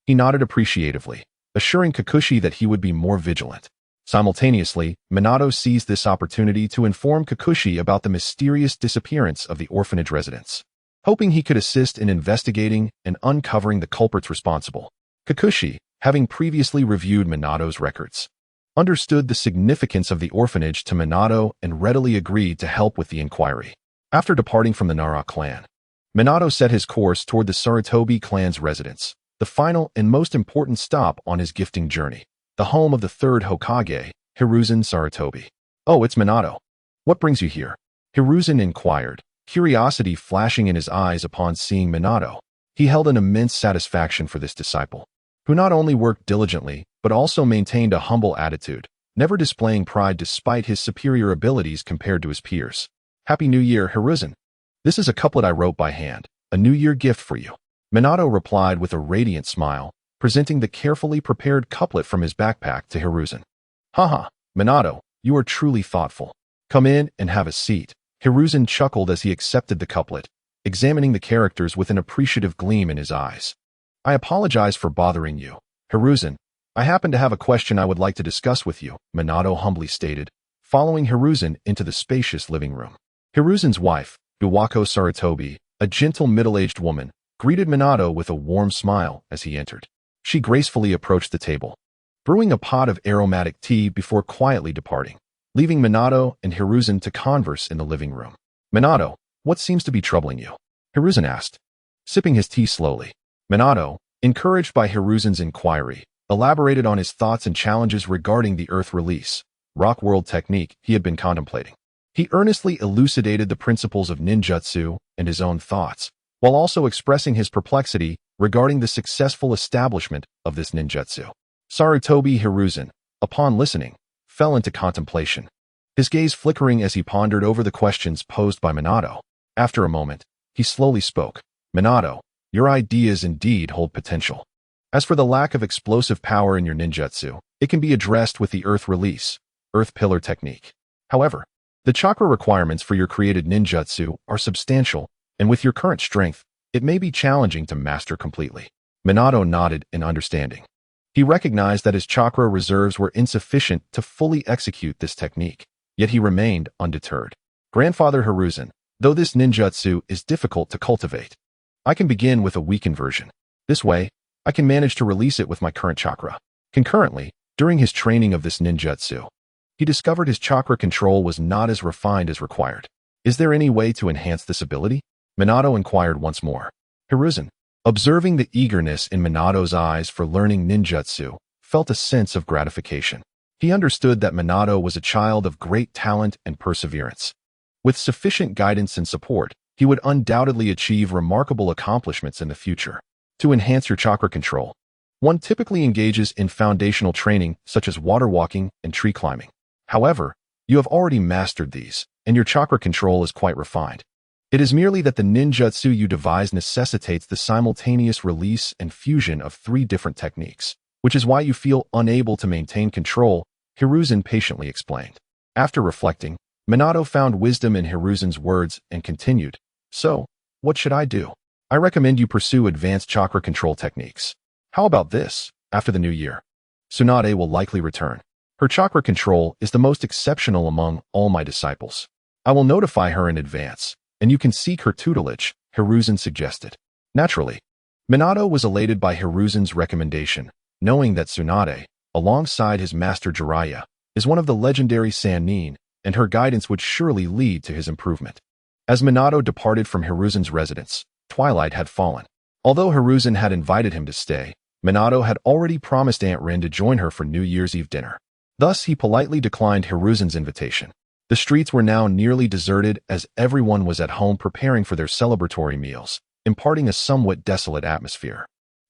He nodded appreciatively, assuring Kikuchi that he would be more vigilant. Simultaneously, Minato seized this opportunity to inform Kikuchi about the mysterious disappearance of the orphanage residents, hoping he could assist in investigating and uncovering the culprits responsible. Kikuchi, having previously reviewed Minato's records, understood the significance of the orphanage to Minato and readily agreed to help with the inquiry. After departing from the Nara clan, Minato set his course toward the Sarutobi clan's residence, the final and most important stop on his gifting journey, the home of the third Hokage, Hiruzen Sarutobi. Oh, it's Minato. What brings you here? Hiruzen inquired, curiosity flashing in his eyes upon seeing Minato. He held an immense satisfaction for this disciple, who not only worked diligently, but also maintained a humble attitude, never displaying pride despite his superior abilities compared to his peers. Happy New Year, Hiruzen. This is a couplet I wrote by hand, a New Year gift for you. Minato replied with a radiant smile, presenting the carefully prepared couplet from his backpack to Hiruzen. Haha, Minato, you are truly thoughtful. Come in and have a seat. Hiruzen chuckled as he accepted the couplet, examining the characters with an appreciative gleam in his eyes. I apologize for bothering you, Hiruzen. I happen to have a question I would like to discuss with you, Minato humbly stated, following Hiruzen into the spacious living room. Hiruzen's wife, Iwako Sarutobi, a gentle middle-aged woman, greeted Minato with a warm smile as he entered. She gracefully approached the table, brewing a pot of aromatic tea before quietly departing, leaving Minato and Hiruzen to converse in the living room. Minato, what seems to be troubling you? Hiruzen asked, sipping his tea slowly. Minato, encouraged by Hiruzen's inquiry, elaborated on his thoughts and challenges regarding the Earth release, rock world technique he had been contemplating. He earnestly elucidated the principles of ninjutsu and his own thoughts, while also expressing his perplexity regarding the successful establishment of this ninjutsu. Sarutobi Hiruzen, upon listening, fell into contemplation, his gaze flickering as he pondered over the questions posed by Minato. After a moment, he slowly spoke. Minato, your ideas indeed hold potential. As for the lack of explosive power in your ninjutsu, it can be addressed with the Earth Release, Earth Pillar technique. However, the chakra requirements for your created ninjutsu are substantial, and with your current strength, it may be challenging to master completely. Minato nodded in understanding. He recognized that his chakra reserves were insufficient to fully execute this technique, yet he remained undeterred. Grandfather Hiruzen, though this ninjutsu is difficult to cultivate, I can begin with a weakened version. This way, I can manage to release it with my current chakra. Concurrently, during his training of this ninjutsu, he discovered his chakra control was not as refined as required. Is there any way to enhance this ability? Minato inquired once more. Hiruzen, observing the eagerness in Minato's eyes for learning ninjutsu, felt a sense of gratification. He understood that Minato was a child of great talent and perseverance. With sufficient guidance and support, he would undoubtedly achieve remarkable accomplishments in the future. To enhance your chakra control, one typically engages in foundational training such as water walking and tree climbing. However, you have already mastered these, and your chakra control is quite refined. It is merely that the ninjutsu you devise necessitates the simultaneous release and fusion of 3 different techniques, which is why you feel unable to maintain control, Hiruzen patiently explained. After reflecting, Minato found wisdom in Hiruzen's words and continued, So, what should I do? I recommend you pursue advanced chakra control techniques. How about this? After the new year, Tsunade will likely return. Her chakra control is the most exceptional among all my disciples. I will notify her in advance, and you can seek her tutelage, Hiruzen suggested. Naturally, Minato was elated by Hiruzen's recommendation, knowing that Tsunade, alongside his master Jiraiya, is one of the legendary Sannin, and her guidance would surely lead to his improvement. As Minato departed from Hiruzen's residence, twilight had fallen. Although Hiruzen had invited him to stay, Minato had already promised Aunt Rin to join her for New Year's Eve dinner. Thus, he politely declined Hiruzen's invitation. The streets were now nearly deserted as everyone was at home preparing for their celebratory meals, imparting a somewhat desolate atmosphere.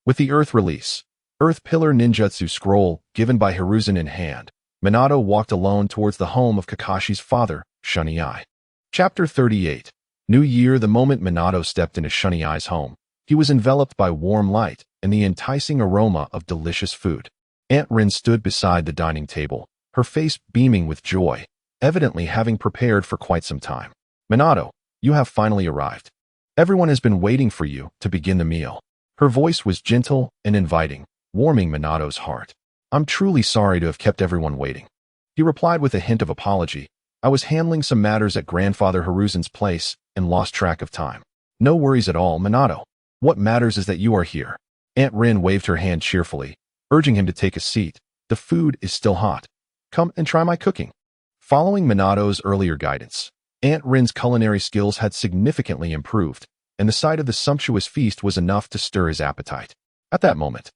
With the Earth Release, Earth Pillar Ninjutsu scroll given by Hiruzen in hand, Minato walked alone towards the home of Kakashi's father, Shunai. Chapter 38. New Year. The moment Minato stepped into Shunai's home, he was enveloped by warm light and the enticing aroma of delicious food. Aunt Rin stood beside the dining table, her face beaming with joy, evidently having prepared for quite some time. Minato, you have finally arrived. Everyone has been waiting for you to begin the meal. Her voice was gentle and inviting, warming Minato's heart. I'm truly sorry to have kept everyone waiting. He replied with a hint of apology. I was handling some matters at Grandfather Hiruzen's place and lost track of time. No worries at all, Minato. What matters is that you are here. Aunt Rin waved her hand cheerfully, urging him to take a seat. The food is still hot. Come and try my cooking. Following Minato's earlier guidance, Aunt Rin's culinary skills had significantly improved, and the sight of the sumptuous feast was enough to stir his appetite. At that moment,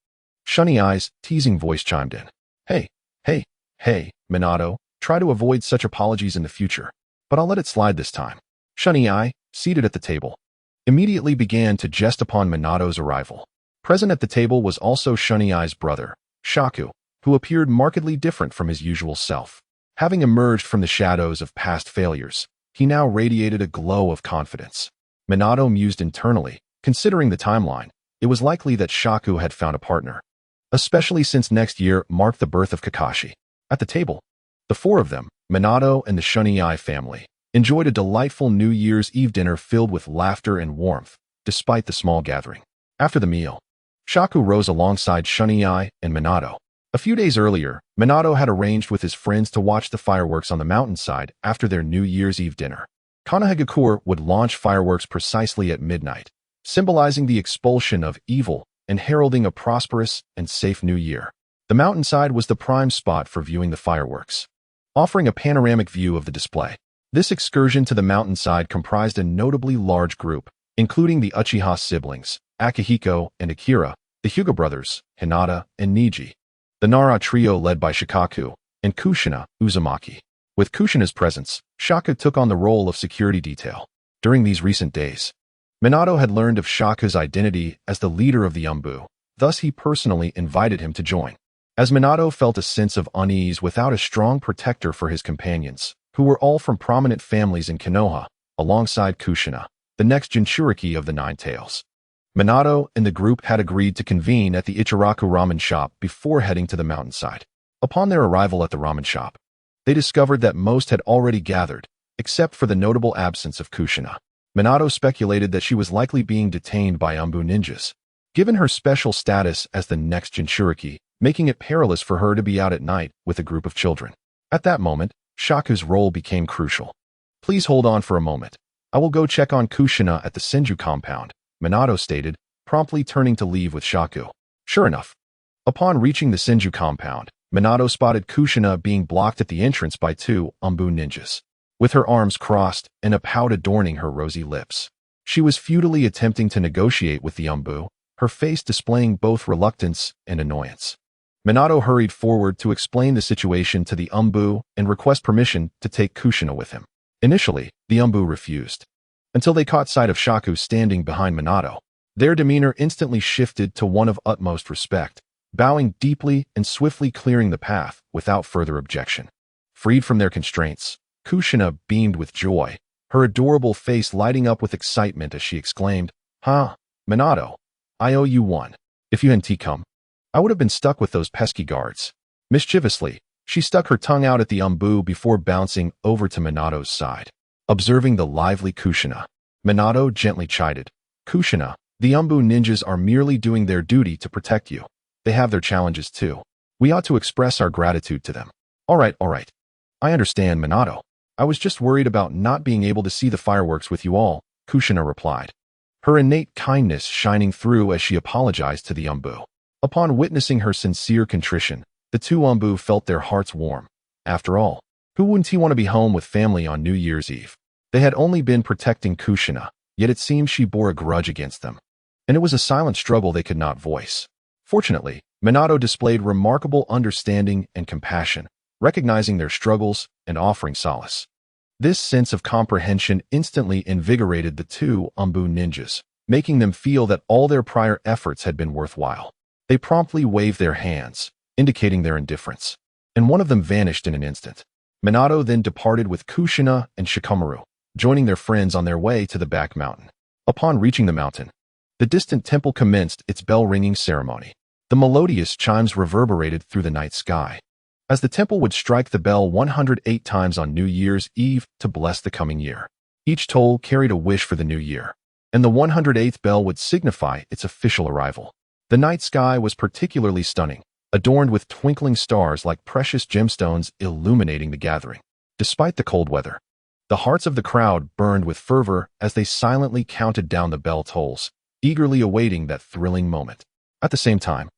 Shunai's teasing voice chimed in. Hey, Minato. Try to avoid such apologies in the future, but I'll let it slide this time. Shunai, seated at the table, immediately began to jest upon Minato's arrival. Present at the table was also Shunai's brother, Shaku, who appeared markedly different from his usual self. Having emerged from the shadows of past failures, he now radiated a glow of confidence. Minato mused internally. Considering the timeline, it was likely that Shaku had found a partner, especially since next year marked the birth of Kakashi. At the table, the four of them, Minato and the Shunai family, enjoyed a delightful New Year's Eve dinner filled with laughter and warmth, despite the small gathering. After the meal, Shaku rose alongside Shunai and Minato. A few days earlier, Minato had arranged with his friends to watch the fireworks on the mountainside after their New Year's Eve dinner. Konohagakure would launch fireworks precisely at midnight, symbolizing the expulsion of evil and heralding a prosperous and safe new year. The mountainside was the prime spot for viewing the fireworks, offering a panoramic view of the display. This excursion to the mountainside comprised a notably large group, including the Uchiha siblings, Akihiko and Akira, the Hyuga brothers, Hinata and Niji, the Nara trio led by Shikaku, and Kushina Uzumaki. With Kushina's presence, Shaku took on the role of security detail. During these recent days, Minato had learned of Shaku's identity as the leader of the Umbu, thus he personally invited him to join. As Minato felt a sense of unease without a strong protector for his companions, who were all from prominent families in Konoha, alongside Kushina, the next Jinchuriki of the Nine Tails. Minato and the group had agreed to convene at the Ichiraku ramen shop before heading to the mountainside. Upon their arrival at the ramen shop, they discovered that most had already gathered, except for the notable absence of Kushina. Minato speculated that she was likely being detained by Umbu ninjas, given her special status as the next Jinchuriki, making it perilous for her to be out at night with a group of children. At that moment, Shaku's role became crucial. Please hold on for a moment. I will go check on Kushina at the Senju compound, Minato stated, promptly turning to leave with Shaku. Sure enough, upon reaching the Senju compound, Minato spotted Kushina being blocked at the entrance by two Umbu ninjas, with her arms crossed and a pout adorning her rosy lips. She was futilely attempting to negotiate with the Umbu, her face displaying both reluctance and annoyance. Minato hurried forward to explain the situation to the Umbu and request permission to take Kushina with him. Initially, the Umbu refused, until they caught sight of Shaku standing behind Minato. Their demeanor instantly shifted to one of utmost respect, bowing deeply and swiftly clearing the path without further objection. Freed from their constraints, Kushina beamed with joy, her adorable face lighting up with excitement as she exclaimed, "Huh, Minato, I owe you one. If you hadn't come, I would have been stuck with those pesky guards." Mischievously, she stuck her tongue out at the Umbu before bouncing over to Minato's side. Observing the lively Kushina, Minato gently chided, "Kushina, the Umbu ninjas are merely doing their duty to protect you. They have their challenges too. We ought to express our gratitude to them." All right. I understand, Minato. I was just worried about not being able to see the fireworks with you all," Kushina replied, her innate kindness shining through as she apologized to the Umbu. Upon witnessing her sincere contrition, the two Umbu felt their hearts warm. After all, who wouldn't he want to be home with family on New Year's Eve? They had only been protecting Kushina, yet it seemed she bore a grudge against them, and it was a silent struggle they could not voice. Fortunately, Minato displayed remarkable understanding and compassion, recognizing their struggles and offering solace. This sense of comprehension instantly invigorated the two Umbu ninjas, making them feel that all their prior efforts had been worthwhile. They promptly waved their hands, indicating their indifference, and one of them vanished in an instant. Minato then departed with Kushina and Shikamaru, joining their friends on their way to the back mountain. Upon reaching the mountain, the distant temple commenced its bell-ringing ceremony. The melodious chimes reverberated through the night sky, as the temple would strike the bell 108 times on New Year's Eve to bless the coming year. Each toll carried a wish for the new year, and the 108th bell would signify its official arrival. The night sky was particularly stunning, adorned with twinkling stars like precious gemstones illuminating the gathering. Despite the cold weather, the hearts of the crowd burned with fervor as they silently counted down the bell tolls, eagerly awaiting that thrilling moment. At the same time,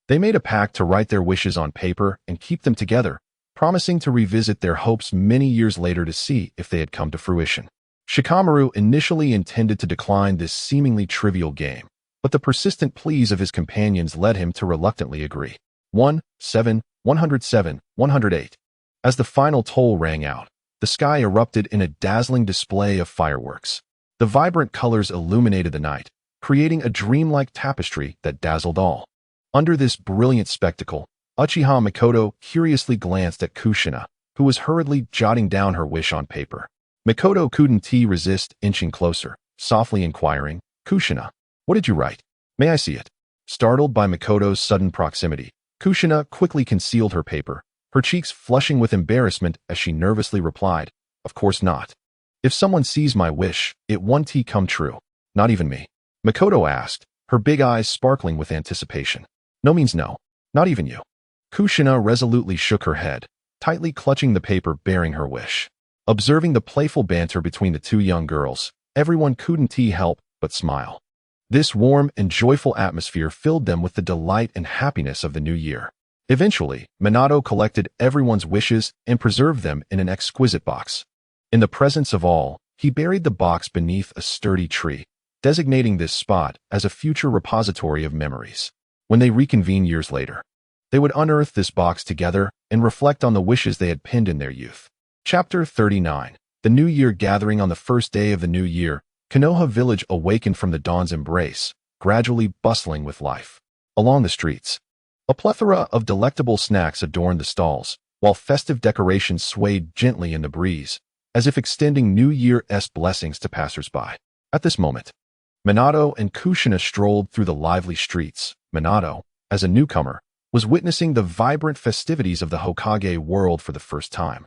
they made a pact to write their wishes on paper and keep them together, promising to revisit their hopes many years later to see if they had come to fruition. Shikamaru initially intended to decline this seemingly trivial game, but the persistent pleas of his companions led him to reluctantly agree. 107, 107, 108. As the final toll rang out, the sky erupted in a dazzling display of fireworks. The vibrant colors illuminated the night, creating a dreamlike tapestry that dazzled all. Under this brilliant spectacle, Uchiha Mikoto curiously glanced at Kushina, who was hurriedly jotting down her wish on paper. Mikoto couldn't resist inching closer, softly inquiring, "Kushina, what did you write? May I see it?" Startled by Mikoto's sudden proximity, Kushina quickly concealed her paper, her cheeks flushing with embarrassment as she nervously replied, "Of course not. If someone sees my wish, it won't come true. Not even me." Mikoto asked, her big eyes sparkling with anticipation. "No means no. Not even you." Kushina resolutely shook her head, tightly clutching the paper bearing her wish. Observing the playful banter between the two young girls, everyone couldn't help but smile. This warm and joyful atmosphere filled them with the delight and happiness of the new year. Eventually, Minato collected everyone's wishes and preserved them in an exquisite box. In the presence of all, he buried the box beneath a sturdy tree, designating this spot as a future repository of memories. When they reconvened years later, they would unearth this box together and reflect on the wishes they had penned in their youth. Chapter 39. The New Year Gathering. On the first day of the new year, Konoha village awakened from the dawn's embrace, gradually bustling with life. Along the streets, a plethora of delectable snacks adorned the stalls, while festive decorations swayed gently in the breeze, as if extending New Year-esque blessings to passersby. At this moment, Minato and Kushina strolled through the lively streets. Minato, as a newcomer, was witnessing the vibrant festivities of the Hokage world for the first time.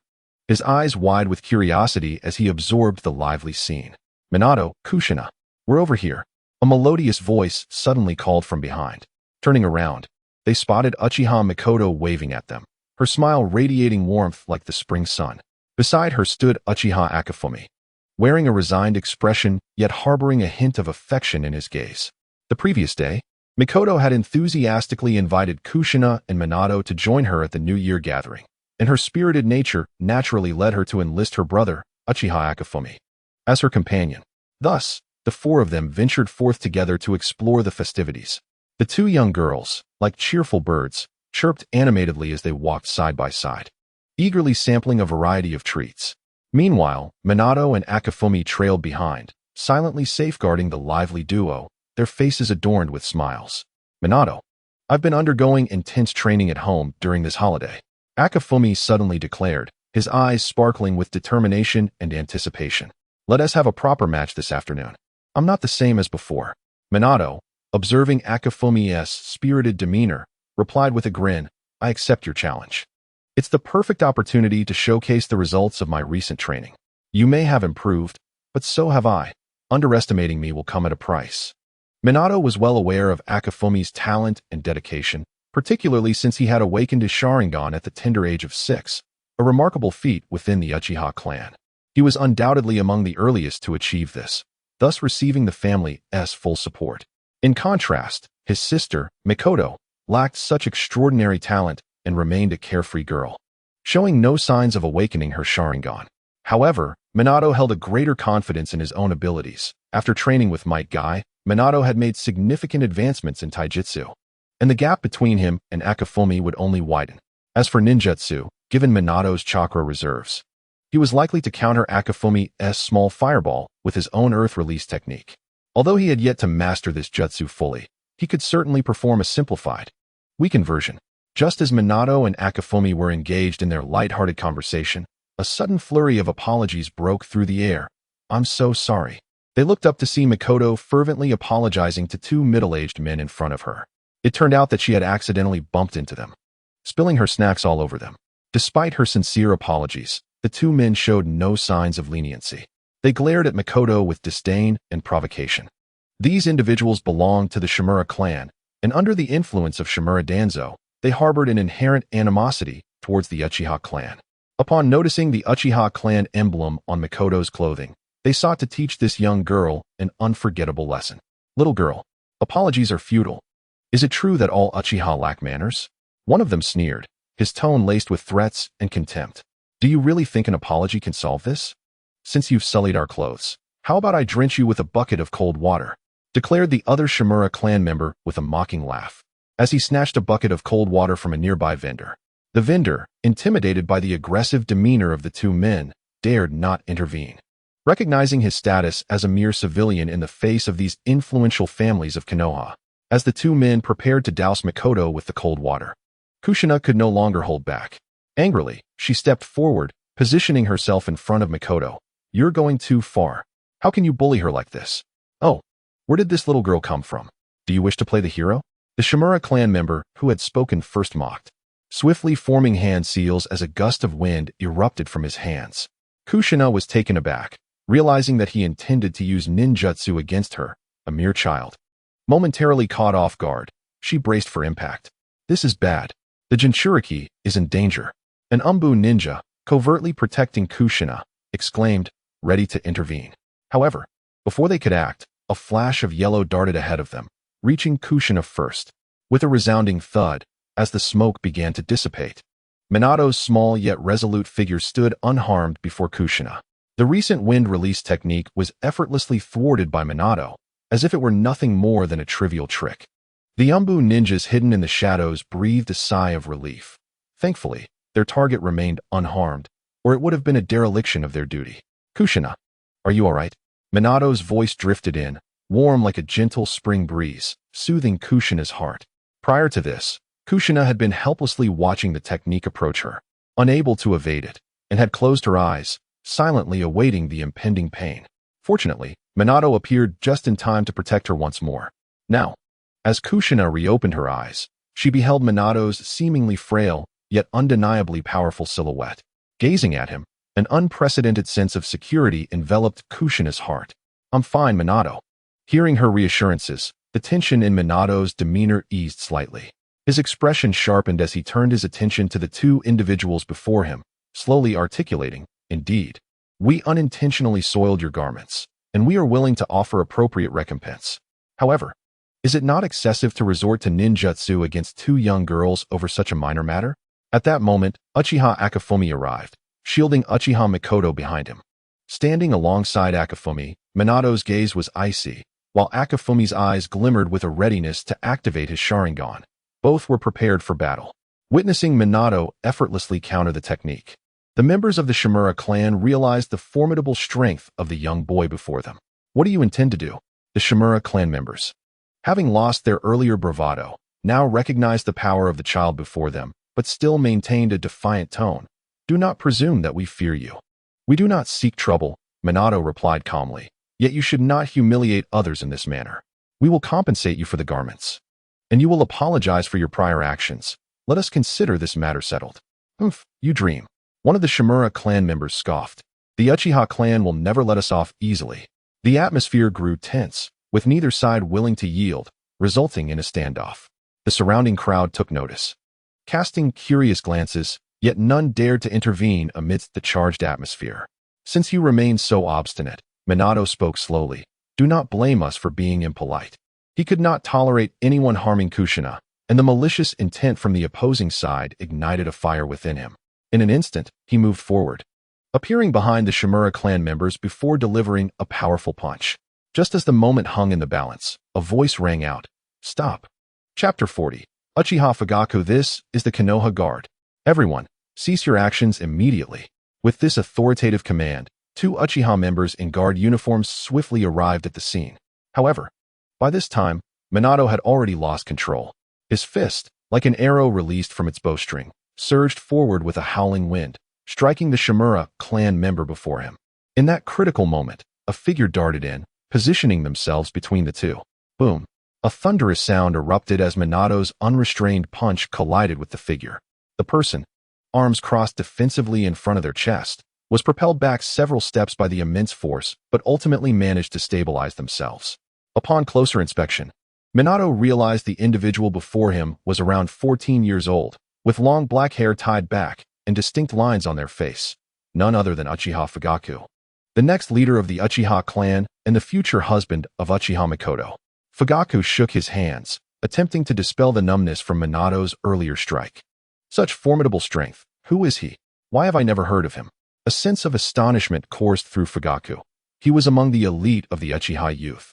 His eyes wide with curiosity as he absorbed the lively scene. "Minato, Kushina, we're over here." A melodious voice suddenly called from behind. Turning around, they spotted Uchiha Mikoto waving at them, her smile radiating warmth like the spring sun. Beside her stood Uchiha Akifumi, wearing a resigned expression yet harboring a hint of affection in his gaze. The previous day, Mikoto had enthusiastically invited Kushina and Minato to join her at the New Year gathering, and her spirited nature naturally led her to enlist her brother, Uchiha Akifumi, as her companion. Thus, the four of them ventured forth together to explore the festivities. The two young girls, like cheerful birds, chirped animatedly as they walked side by side, eagerly sampling a variety of treats. Meanwhile, Minato and Akifumi trailed behind, silently safeguarding the lively duo, their faces adorned with smiles. "Minato, I've been undergoing intense training at home during this holiday," Akifumi suddenly declared, his eyes sparkling with determination and anticipation. "Let us have a proper match this afternoon." "I'm not the same as before." Minato, observing Akifumi's spirited demeanor, replied with a grin, "I accept your challenge. It's the perfect opportunity to showcase the results of my recent training. You may have improved, but so have I. Underestimating me will come at a price." Minato was well aware of Akifumi's talent and dedication, particularly since he had awakened his Sharingan at the tender age of 6, a remarkable feat within the Uchiha clan. He was undoubtedly among the earliest to achieve this, thus receiving the family's full support. In contrast, his sister, Mikoto, lacked such extraordinary talent and remained a carefree girl, showing no signs of awakening her Sharingan. However, Minato held a greater confidence in his own abilities. After training with Might Guy, Minato had made significant advancements in taijutsu, and the gap between him and Akifumi would only widen. As for ninjutsu, given Minato's chakra reserves, he was likely to counter Akifumi's small fireball with his own earth release technique. Although he had yet to master this jutsu fully, he could certainly perform a simplified, weakened version. Just as Minato and Akifumi were engaged in their light-hearted conversation, a sudden flurry of apologies broke through the air. "I'm so sorry." They looked up to see Mikoto fervently apologizing to two middle-aged men in front of her. It turned out that she had accidentally bumped into them, spilling her snacks all over them. Despite her sincere apologies, the two men showed no signs of leniency. They glared at Mikoto with disdain and provocation. These individuals belonged to the Shimura clan, and under the influence of Shimura Danzo, they harbored an inherent animosity towards the Uchiha clan. Upon noticing the Uchiha clan emblem on Mikoto's clothing, they sought to teach this young girl an unforgettable lesson. "Little girl, apologies are futile. Is it true that all Uchiha lack manners?" One of them sneered, his tone laced with threats and contempt. "Do you really think an apology can solve this? Since you've sullied our clothes, how about I drench you with a bucket of cold water?" declared the other Shimura clan member with a mocking laugh, as he snatched a bucket of cold water from a nearby vendor. The vendor, intimidated by the aggressive demeanor of the two men, dared not intervene. Recognizing his status as a mere civilian in the face of these influential families of Konoha, as the two men prepared to douse Mikoto with the cold water, Kushina could no longer hold back. Angrily, she stepped forward, positioning herself in front of Mikoto. "You're going too far. How can you bully her like this? Oh, where did this little girl come from? Do you wish to play the hero?" The Shimura clan member who had spoken first mocked, swiftly forming hand seals as a gust of wind erupted from his hands. Kushina was taken aback, realizing that he intended to use ninjutsu against her, a mere child. Momentarily caught off guard, she braced for impact. This is bad. The Jinchuriki is in danger. An Umbu ninja, covertly protecting Kushina, exclaimed, ready to intervene. However, before they could act, a flash of yellow darted ahead of them, reaching Kushina first, with a resounding thud as the smoke began to dissipate. Minato's small yet resolute figure stood unharmed before Kushina. The recent wind release technique was effortlessly thwarted by Minato, as if it were nothing more than a trivial trick. The Umbu ninjas hidden in the shadows breathed a sigh of relief. Thankfully, their target remained unharmed, or it would have been a dereliction of their duty. "Kushina, are you all right?" Minato's voice drifted in, warm like a gentle spring breeze, soothing Kushina's heart. Prior to this, Kushina had been helplessly watching the technique approach her, unable to evade it, and had closed her eyes, silently awaiting the impending pain. Fortunately, Minato appeared just in time to protect her once more. Now, as Kushina reopened her eyes, she beheld Minato's seemingly frail, yet undeniably powerful silhouette. Gazing at him, an unprecedented sense of security enveloped Kushina's heart. "I'm fine, Minato." Hearing her reassurances, the tension in Minato's demeanor eased slightly. His expression sharpened as he turned his attention to the two individuals before him, slowly articulating, "Indeed, we unintentionally soiled your garments, and we are willing to offer appropriate recompense. However, is it not excessive to resort to ninjutsu against two young girls over such a minor matter?" At that moment, Uchiha Akifumi arrived, shielding Uchiha Mikoto behind him. Standing alongside Akifumi, Minato's gaze was icy, while Akifumi's eyes glimmered with a readiness to activate his Sharingan. Both were prepared for battle. Witnessing Minato effortlessly counter the technique, the members of the Shimura clan realized the formidable strength of the young boy before them. "What do you intend to do?" The Shimura clan members, having lost their earlier bravado, now recognized the power of the child before them, but still maintained a defiant tone. "Do not presume that we fear you. We do not seek trouble," Minato replied calmly. "Yet you should not humiliate others in this manner. We will compensate you for the garments, and you will apologize for your prior actions. Let us consider this matter settled." "Humph, you dream." One of the Shimura clan members scoffed. "The Uchiha clan will never let us off easily." The atmosphere grew tense, with neither side willing to yield, resulting in a standoff. The surrounding crowd took notice, casting curious glances, yet none dared to intervene amidst the charged atmosphere. "Since you remain so obstinate," Minato spoke slowly, "do not blame us for being impolite." He could not tolerate anyone harming Kushina, and the malicious intent from the opposing side ignited a fire within him. In an instant, he moved forward, appearing behind the Shimura clan members before delivering a powerful punch. Just as the moment hung in the balance, a voice rang out, "Stop." Chapter 40. Uchiha Fugaku. This is the Konoha Guard. Everyone, cease your actions immediately. With this authoritative command, two Uchiha members in guard uniforms swiftly arrived at the scene. However, by this time, Minato had already lost control. His fist, like an arrow released from its bowstring, surged forward with a howling wind, striking the Shimura clan member before him. In that critical moment, a figure darted in, positioning themselves between the two. Boom! A thunderous sound erupted as Minato's unrestrained punch collided with the figure. The person, arms crossed defensively in front of their chest, was propelled back several steps by the immense force, but ultimately managed to stabilize themselves. Upon closer inspection, Minato realized the individual before him was around 14 years old, with long black hair tied back and distinct lines on their face, none other than Uchiha Fugaku, the next leader of the Uchiha clan and the future husband of Uchiha Mikoto. Fugaku shook his hands, attempting to dispel the numbness from Minato's earlier strike. Such formidable strength. Who is he? Why have I never heard of him? A sense of astonishment coursed through Fugaku. He was among the elite of the Uchiha youth,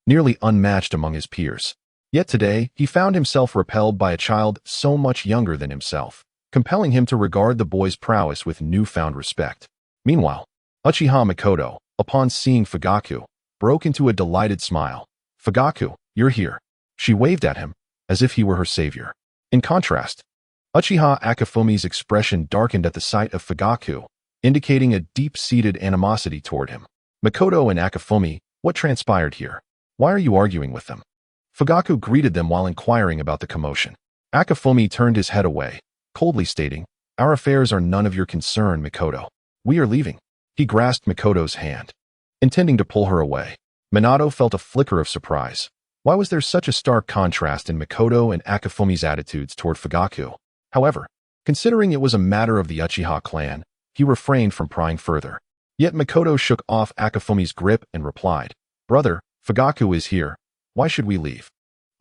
nearly unmatched among his peers. Yet today, he found himself repelled by a child so much younger than himself. compelling him to regard the boy's prowess with newfound respect. Meanwhile, Uchiha Mikoto, upon seeing Fugaku, broke into a delighted smile. "Fugaku, you're here." She waved at him, as if he were her savior. In contrast, Uchiha Akafumi's expression darkened at the sight of Fugaku, indicating a deep-seated animosity toward him. "Mikoto and Akafumi, what transpired here? Why are you arguing with them?" Fugaku greeted them while inquiring about the commotion. Akafumi turned his head away, coldly stating, "Our affairs are none of your concern, Mikoto. We are leaving." He grasped Mikoto's hand, intending to pull her away. Minato felt a flicker of surprise. Why was there such a stark contrast in Mikoto and Akafumi's attitudes toward Fugaku? However, considering it was a matter of the Uchiha clan, he refrained from prying further. Yet Mikoto shook off Akafumi's grip and replied, "Brother, Fugaku is here. Why should we leave?"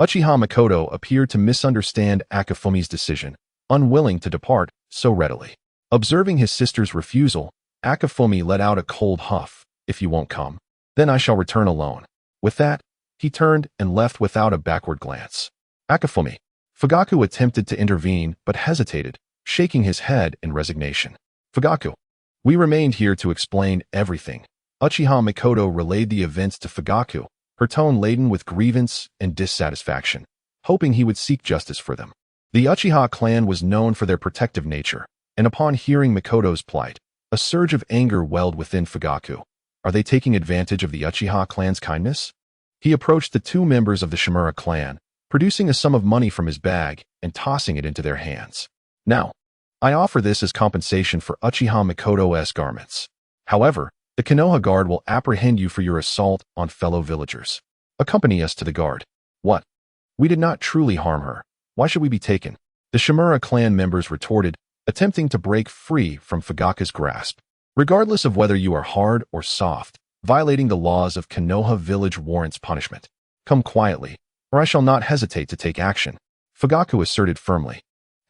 Uchiha Mikoto appeared to misunderstand Akafumi's decision, unwilling to depart so readily. Observing his sister's refusal, Akafumi let out a cold huff. "If you won't come, then I shall return alone." With that, he turned and left without a backward glance. "Akafumi." Fugaku attempted to intervene but hesitated, shaking his head in resignation. "Fugaku, we remained here to explain everything." Uchiha Mikoto relayed the events to Fugaku, her tone laden with grievance and dissatisfaction, hoping he would seek justice for them. The Uchiha clan was known for their protective nature, and upon hearing Mikoto's plight, a surge of anger welled within Fugaku. Are they taking advantage of the Uchiha clan's kindness? He approached the two members of the Shimura clan, producing a sum of money from his bag and tossing it into their hands. "Now, I offer this as compensation for Uchiha Mikoto's garments. However, the Konoha Guard will apprehend you for your assault on fellow villagers. Accompany us to the guard." "What? We did not truly harm her. Why should we be taken?" The Shimura clan members retorted, attempting to break free from Fugaku's grasp. "Regardless of whether you are hard or soft, violating the laws of Konoha village warrants punishment. Come quietly, or I shall not hesitate to take action," Fugaku asserted firmly,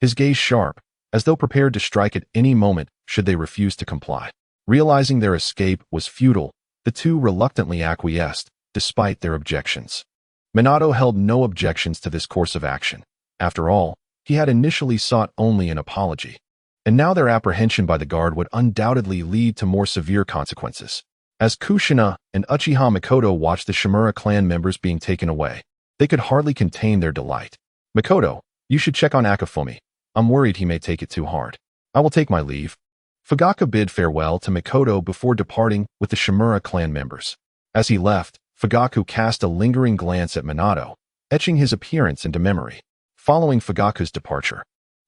his gaze sharp, as though prepared to strike at any moment should they refuse to comply. Realizing their escape was futile, the two reluctantly acquiesced, despite their objections. Minato held no objections to this course of action. After all, he had initially sought only an apology, and now their apprehension by the guard would undoubtedly lead to more severe consequences. As Kushina and Uchiha Mikoto watched the Shimura clan members being taken away, they could hardly contain their delight. "Mikoto, you should check on Akafumi. I'm worried he may take it too hard." "I will take my leave." Fugaku bid farewell to Mikoto before departing with the Shimura clan members. As he left, Fugaku cast a lingering glance at Minato, etching his appearance into memory. Following Fugaku's departure,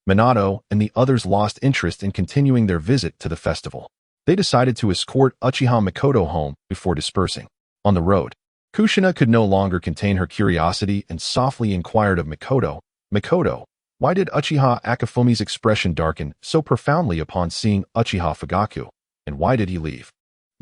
Minato and the others lost interest in continuing their visit to the festival. They decided to escort Uchiha Mikoto home before dispersing. On the road, Kushina could no longer contain her curiosity and softly inquired of Mikoto, "Mikoto, why did Uchiha Akafumi's expression darken so profoundly upon seeing Uchiha Fugaku, and why did he leave?"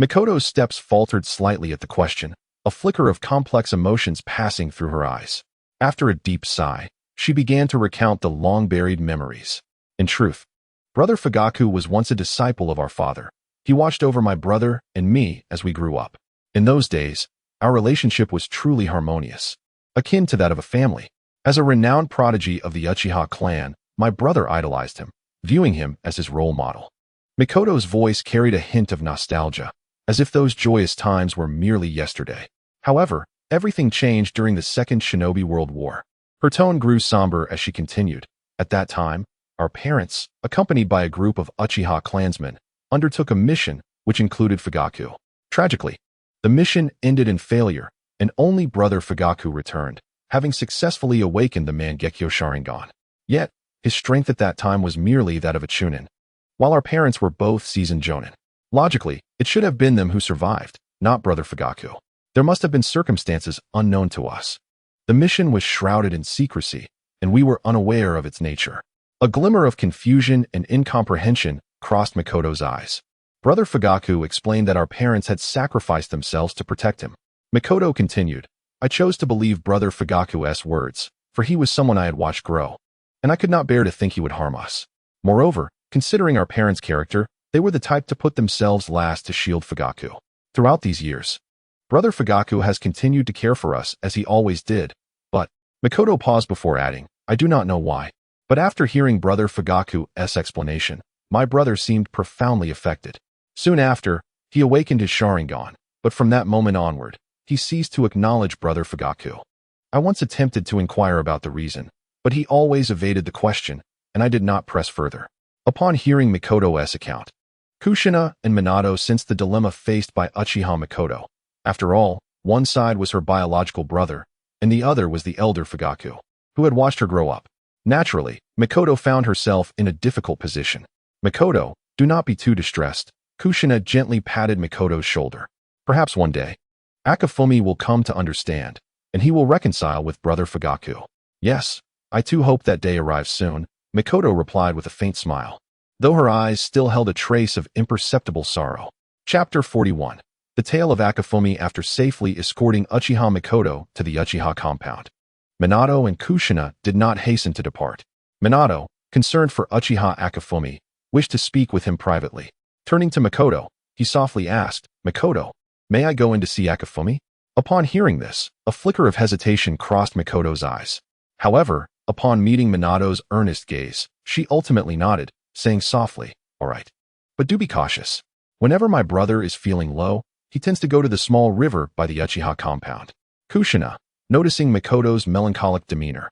Mikoto's steps faltered slightly at the question, a flicker of complex emotions passing through her eyes. After a deep sigh, she began to recount the long-buried memories. "In truth, Brother Fugaku was once a disciple of our father. He watched over my brother and me as we grew up. In those days, our relationship was truly harmonious, akin to that of a family. As a renowned prodigy of the Uchiha clan, my brother idolized him, viewing him as his role model." Mikoto's voice carried a hint of nostalgia, as if those joyous times were merely yesterday. However, everything changed during the Second Shinobi World War. Her tone grew somber as she continued. "At that time, our parents, accompanied by a group of Uchiha clansmen, undertook a mission which included Fugaku. Tragically, the mission ended in failure, and only brother Fugaku returned, having successfully awakened the Mangekyo Sharingan. Yet, his strength at that time was merely that of a chunin, while our parents were both seasoned jonin. Logically, it should have been them who survived, not brother Fugaku. There must have been circumstances unknown to us. The mission was shrouded in secrecy, and we were unaware of its nature." A glimmer of confusion and incomprehension crossed Mikoto's eyes. Brother Fugaku explained that our parents had sacrificed themselves to protect him. Mikoto continued, "I chose to believe brother Fugaku's words, for he was someone I had watched grow, and I could not bear to think he would harm us. Moreover, considering our parents' character, they were the type to put themselves last to shield Fugaku. Throughout these years, brother Fugaku has continued to care for us as he always did, but..." Mikoto paused before adding, "I do not know why. But after hearing Brother Fugaku's explanation, my brother seemed profoundly affected. Soon after, he awakened his Sharingan, but from that moment onward, he ceased to acknowledge Brother Fugaku. I once attempted to inquire about the reason, but he always evaded the question, and I did not press further. Upon hearing Mikoto's account, Kushina and Minato sensed the dilemma faced by Uchiha Mikoto. After all, one side was her biological brother, and the other was the elder Fugaku, who had watched her grow up. Naturally, Mikoto found herself in a difficult position. "Mikoto, do not be too distressed." Kushina gently patted Mikoto's shoulder. "Perhaps one day, Akifumi will come to understand, and he will reconcile with Brother Fugaku." "Yes, I too hope that day arrives soon," Mikoto replied with a faint smile, though her eyes still held a trace of imperceptible sorrow. Chapter 41. The Tale of Akifumi after safely escorting Uchiha Mikoto to the Uchiha compound. Minato and Kushina did not hasten to depart. Minato, concerned for Uchiha Akifumi, wished to speak with him privately. Turning to Mikoto, he softly asked, "Mikoto, may I go in to see Akifumi?" Upon hearing this, a flicker of hesitation crossed Mikoto's eyes. However, upon meeting Minato's earnest gaze, she ultimately nodded, saying softly, "All right. But do be cautious. Whenever my brother is feeling low, he tends to go to the small river by the Uchiha compound." Kushina, noticing Mikoto's melancholic demeanor,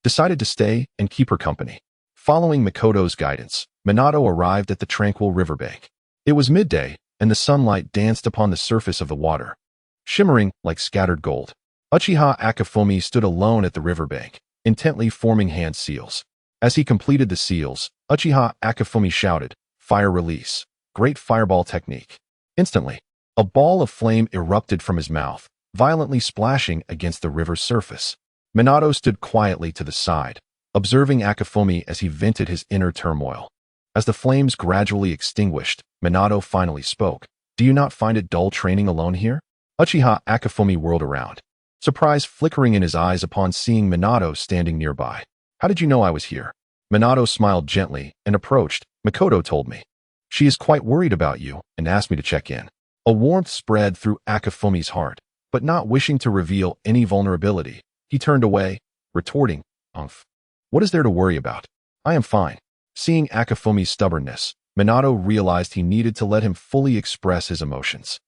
decided to stay and keep her company. Following Mikoto's guidance, Minato arrived at the tranquil riverbank. It was midday, and the sunlight danced upon the surface of the water, shimmering like scattered gold. Uchiha Akifumi stood alone at the riverbank, intently forming hand seals. As he completed the seals, Uchiha Akifumi shouted, "Fire release! Great fireball technique!" Instantly, a ball of flame erupted from his mouth, violently splashing against the river's surface. Minato stood quietly to the side, observing Akifumi as he vented his inner turmoil. As the flames gradually extinguished, Minato finally spoke, "Do you not find it dull training alone here?" Uchiha Akifumi whirled around, surprise flickering in his eyes upon seeing Minato standing nearby. "How did you know I was here?" Minato smiled gently and approached. "Mikoto told me. She is quite worried about you and asked me to check in." A warmth spread through Akifumi's heart, but not wishing to reveal any vulnerability, he turned away, retorting, "Umph. What is there to worry about? I am fine." Seeing Akifumi's stubbornness, Minato realized he needed to let him fully express his emotions.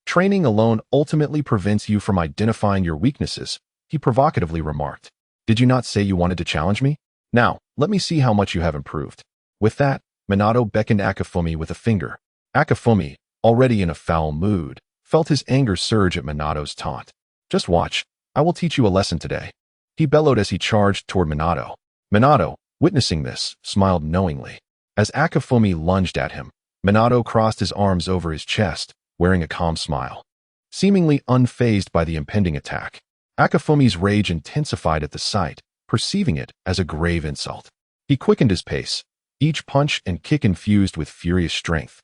"Training alone ultimately prevents you from identifying your weaknesses," he provocatively remarked. "Did you not say you wanted to challenge me? Now, let me see how much you have improved." With that, Minato beckoned Akifumi with a finger. Akifumi, already in a foul mood, felt his anger surge at Minato's taunt. "Just watch, I will teach you a lesson today," he bellowed as he charged toward Minato. Minato, witnessing this, smiled knowingly. As Akifumi lunged at him, Minato crossed his arms over his chest, wearing a calm smile. Seemingly unfazed by the impending attack, Akifumi's rage intensified at the sight, perceiving it as a grave insult. He quickened his pace, each punch and kick infused with furious strength,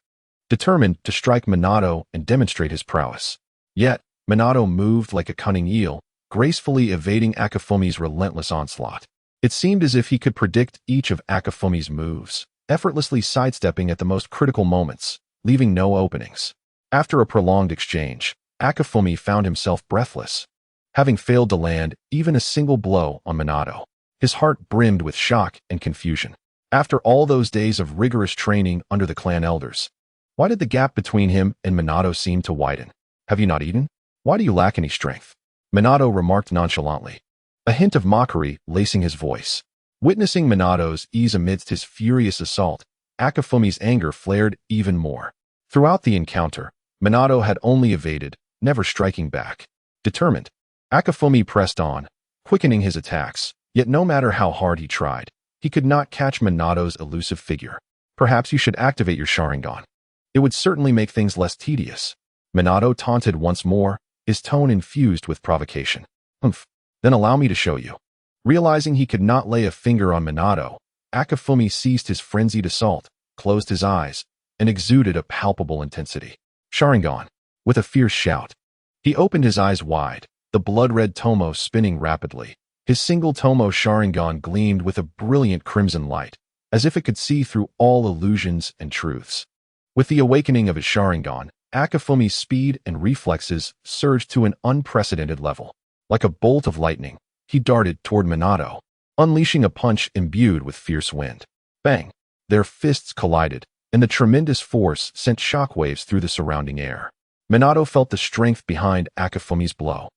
determined to strike Minato and demonstrate his prowess. Yet, Minato moved like a cunning eel, gracefully evading Akifumi's relentless onslaught. It seemed as if he could predict each of Akifumi's moves, effortlessly sidestepping at the most critical moments, leaving no openings. After a prolonged exchange, Akifumi found himself breathless, having failed to land even a single blow on Minato. His heart brimmed with shock and confusion. After all those days of rigorous training under the clan elders, why did the gap between him and Minato seem to widen? "Have you not eaten? Why do you lack any strength?" Minato remarked nonchalantly, a hint of mockery lacing his voice. Witnessing Minato's ease amidst his furious assault, Akifumi's anger flared even more. Throughout the encounter, Minato had only evaded, never striking back. Determined, Akifumi pressed on, quickening his attacks, yet no matter how hard he tried, he could not catch Minato's elusive figure. "Perhaps you should activate your Sharingan. It would certainly make things less tedious." Minato taunted once more, his tone infused with provocation. "Humph. Then allow me to show you." Realizing he could not lay a finger on Minato, Akifumi ceased his frenzied assault, closed his eyes, and exuded a palpable intensity. "Sharingan!" With a fierce shout, he opened his eyes wide, the blood-red tomo spinning rapidly. His single tomo Sharingan gleamed with a brilliant crimson light, as if it could see through all illusions and truths. With the awakening of his Sharingan, Akifumi's speed and reflexes surged to an unprecedented level. Like a bolt of lightning, he darted toward Minato. unleashing a punch imbued with fierce wind. Bang! Their fists collided, and the tremendous force sent shockwaves through the surrounding air. Minato felt the strength behind Akafumi's blow,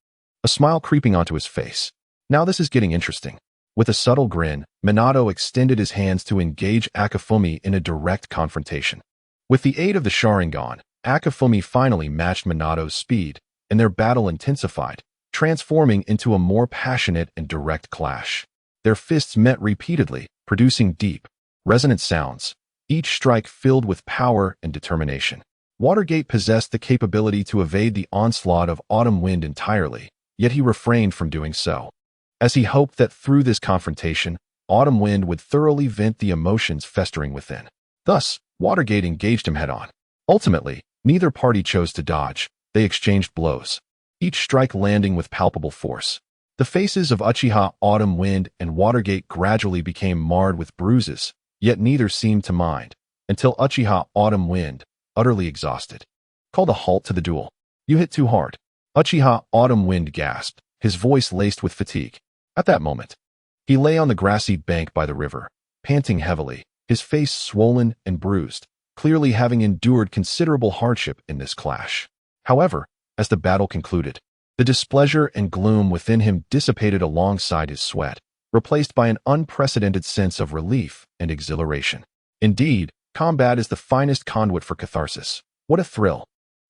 a smile creeping onto his face. Now this is getting interesting. With a subtle grin, Minato extended his hands to engage Akafumi in a direct confrontation. With the aid of the Sharingan, Akafumi finally matched Minato's speed, and their battle intensified, transforming into a more passionate and direct clash. Their fists met repeatedly, producing deep, resonant sounds, each strike filled with power and determination. Watergate possessed the capability to evade the onslaught of autumn wind entirely, yet he refrained from doing so, as he hoped that through this confrontation, autumn wind would thoroughly vent the emotions festering within. Thus, Watergate engaged him head-on. Ultimately, neither party chose to dodge. They exchanged blows, each strike landing with palpable force. The faces of Uchiha Autumn Wind and Watergate gradually became marred with bruises, yet neither seemed to mind, until Uchiha Autumn Wind, utterly exhausted, called a halt to the duel. "You hit too hard." Uchiha Autumn Wind gasped, his voice laced with fatigue. At that moment, he lay on the grassy bank by the river, panting heavily, his face swollen and bruised, clearly having endured considerable hardship in this clash. However, as the battle concluded, the displeasure and gloom within him dissipated alongside his sweat, replaced by an unprecedented sense of relief and exhilaration. Indeed, combat is the finest conduit for catharsis. What a thrill!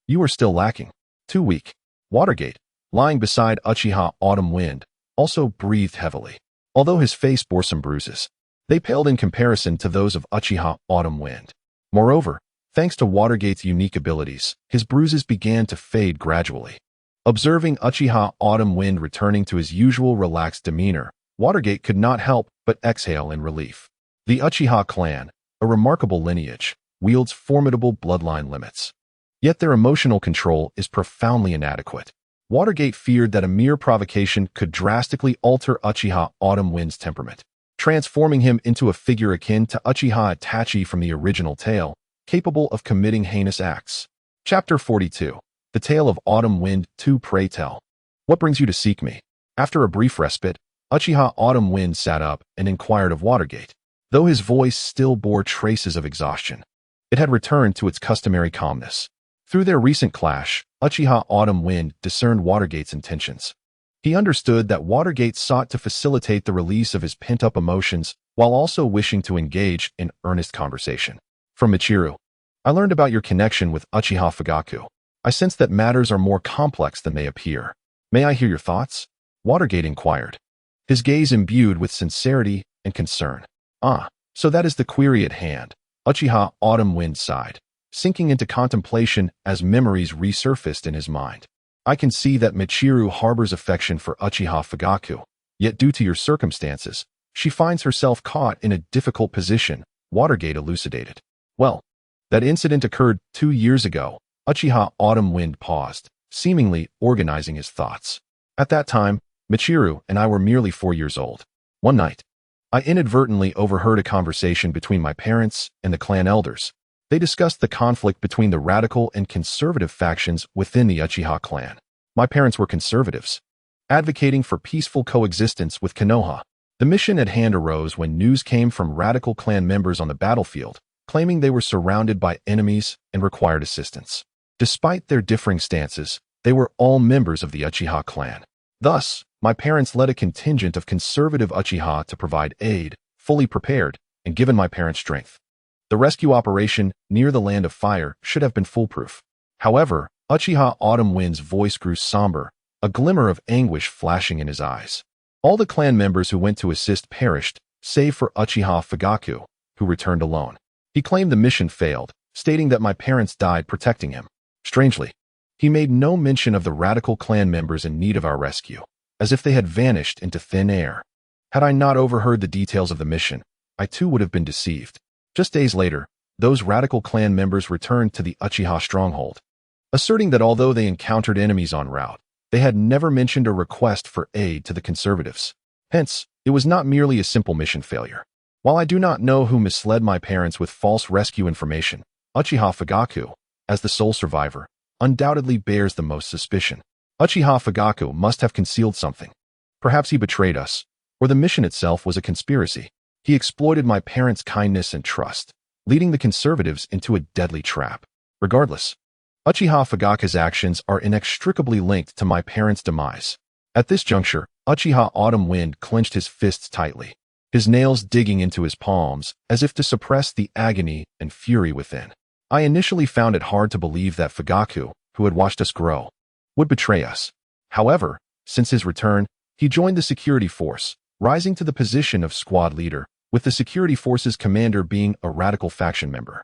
You are still lacking. Too weak. Watergate, lying beside Uchiha Autumn Wind, also breathed heavily. Although his face bore some bruises, they paled in comparison to those of Uchiha Autumn Wind. Moreover, thanks to Watergate's unique abilities, his bruises began to fade gradually. Observing Uchiha Autumn Wind returning to his usual relaxed demeanor, Watergate could not help but exhale in relief. The Uchiha clan, a remarkable lineage, wields formidable bloodline limits. Yet their emotional control is profoundly inadequate. Watergate feared that a mere provocation could drastically alter Uchiha Autumn Wind's temperament, transforming him into a figure akin to Uchiha Itachi from the original tale, capable of committing heinous acts. Chapter 42. The Tale of Autumn Wind 2. Pray tell, what brings you to seek me? After a brief respite, Uchiha Autumn Wind sat up and inquired of Watergate. Though his voice still bore traces of exhaustion, it had returned to its customary calmness. Through their recent clash, Uchiha Autumn Wind discerned Watergate's intentions. He understood that Watergate sought to facilitate the release of his pent-up emotions while also wishing to engage in earnest conversation. From Michiru, I learned about your connection with Uchiha Fugaku. I sense that matters are more complex than they appear. May I hear your thoughts? Watergate inquired, his gaze imbued with sincerity and concern. Ah, so that is the query at hand. Uchiha Autumn Wind sighed, sinking into contemplation as memories resurfaced in his mind. I can see that Michiru harbors affection for Uchiha Fugaku, yet due to your circumstances, she finds herself caught in a difficult position, Watergate elucidated. Well, that incident occurred 2 years ago. Uchiha Autumn Wind paused, seemingly organizing his thoughts. At that time, Michiru and I were merely 4 years old. One night, I inadvertently overheard a conversation between my parents and the clan elders. They discussed the conflict between the radical and conservative factions within the Uchiha clan. My parents were conservatives, advocating for peaceful coexistence with Konoha. The mission at hand arose when news came from radical clan members on the battlefield, claiming they were surrounded by enemies and required assistance. Despite their differing stances, they were all members of the Uchiha clan. Thus, my parents led a contingent of conservative Uchiha to provide aid, fully prepared, and given my parents strength. The rescue operation near the Land of Fire should have been foolproof. However, Uchiha Autumn Wind's voice grew somber, a glimmer of anguish flashing in his eyes. All the clan members who went to assist perished, save for Uchiha Fugaku, who returned alone. He claimed the mission failed, stating that my parents died protecting him. Strangely, he made no mention of the radical clan members in need of our rescue, as if they had vanished into thin air. Had I not overheard the details of the mission, I too would have been deceived. Just days later, those radical clan members returned to the Uchiha stronghold, asserting that although they encountered enemies en route, they had never mentioned a request for aid to the conservatives. Hence, it was not merely a simple mission failure. While I do not know who misled my parents with false rescue information, Uchiha Fugaku, as the sole survivor, undoubtedly bears the most suspicion. Uchiha Fugaku must have concealed something. Perhaps he betrayed us, or the mission itself was a conspiracy. He exploited my parents' kindness and trust, leading the conservatives into a deadly trap. Regardless, Uchiha Fugaku's actions are inextricably linked to my parents' demise. At this juncture, Uchiha Autumn Wind clenched his fists tightly, his nails digging into his palms as if to suppress the agony and fury within. I initially found it hard to believe that Fugaku, who had watched us grow, would betray us. However, since his return, he joined the security force, rising to the position of squad leader, with the security force's commander being a radical faction member.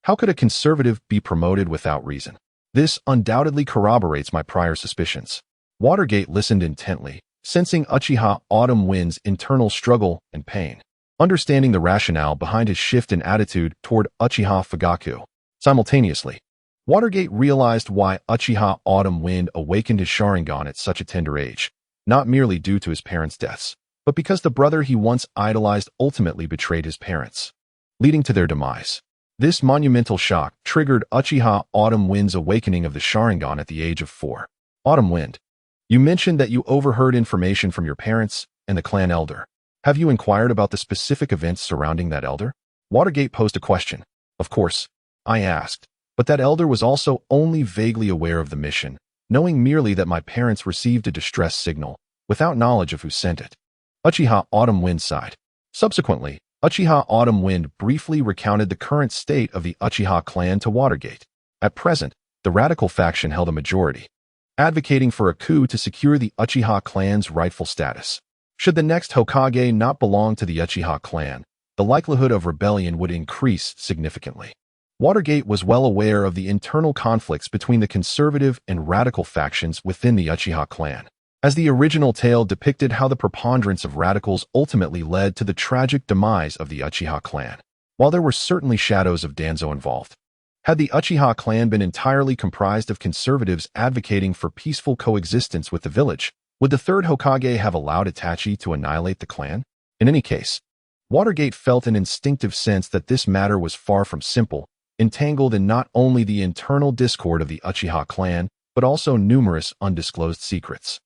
How could a conservative be promoted without reason? This undoubtedly corroborates my prior suspicions. Watergate listened intently, sensing Uchiha Autumn Wind's internal struggle and pain, understanding the rationale behind his shift in attitude toward Uchiha Fugaku. Simultaneously, Watergate realized why Uchiha Autumn Wind awakened his Sharingan at such a tender age, not merely due to his parents' deaths, but because the brother he once idolized ultimately betrayed his parents, leading to their demise. This monumental shock triggered Uchiha Autumn Wind's awakening of the Sharingan at the age of 4. Autumn Wind, you mentioned that you overheard information from your parents and the clan elder. Have you inquired about the specific events surrounding that elder? Watergate posed a question. Of course, I asked, but that elder was also only vaguely aware of the mission, knowing merely that my parents received a distress signal, without knowledge of who sent it. Uchiha Autumn Wind sighed. Subsequently, Uchiha Autumn Wind briefly recounted the current state of the Uchiha clan to Watergate. At present, the radical faction held a majority, advocating for a coup to secure the Uchiha clan's rightful status. Should the next Hokage not belong to the Uchiha clan, the likelihood of rebellion would increase significantly. Watergate was well aware of the internal conflicts between the conservative and radical factions within the Uchiha clan, as the original tale depicted how the preponderance of radicals ultimately led to the tragic demise of the Uchiha clan. While there were certainly shadows of Danzo involved, had the Uchiha clan been entirely comprised of conservatives advocating for peaceful coexistence with the village, would the third Hokage have allowed Itachi to annihilate the clan? In any case, Watergate felt an instinctive sense that this matter was far from simple, entangled in not only the internal discord of the Uchiha clan, but also numerous undisclosed secrets.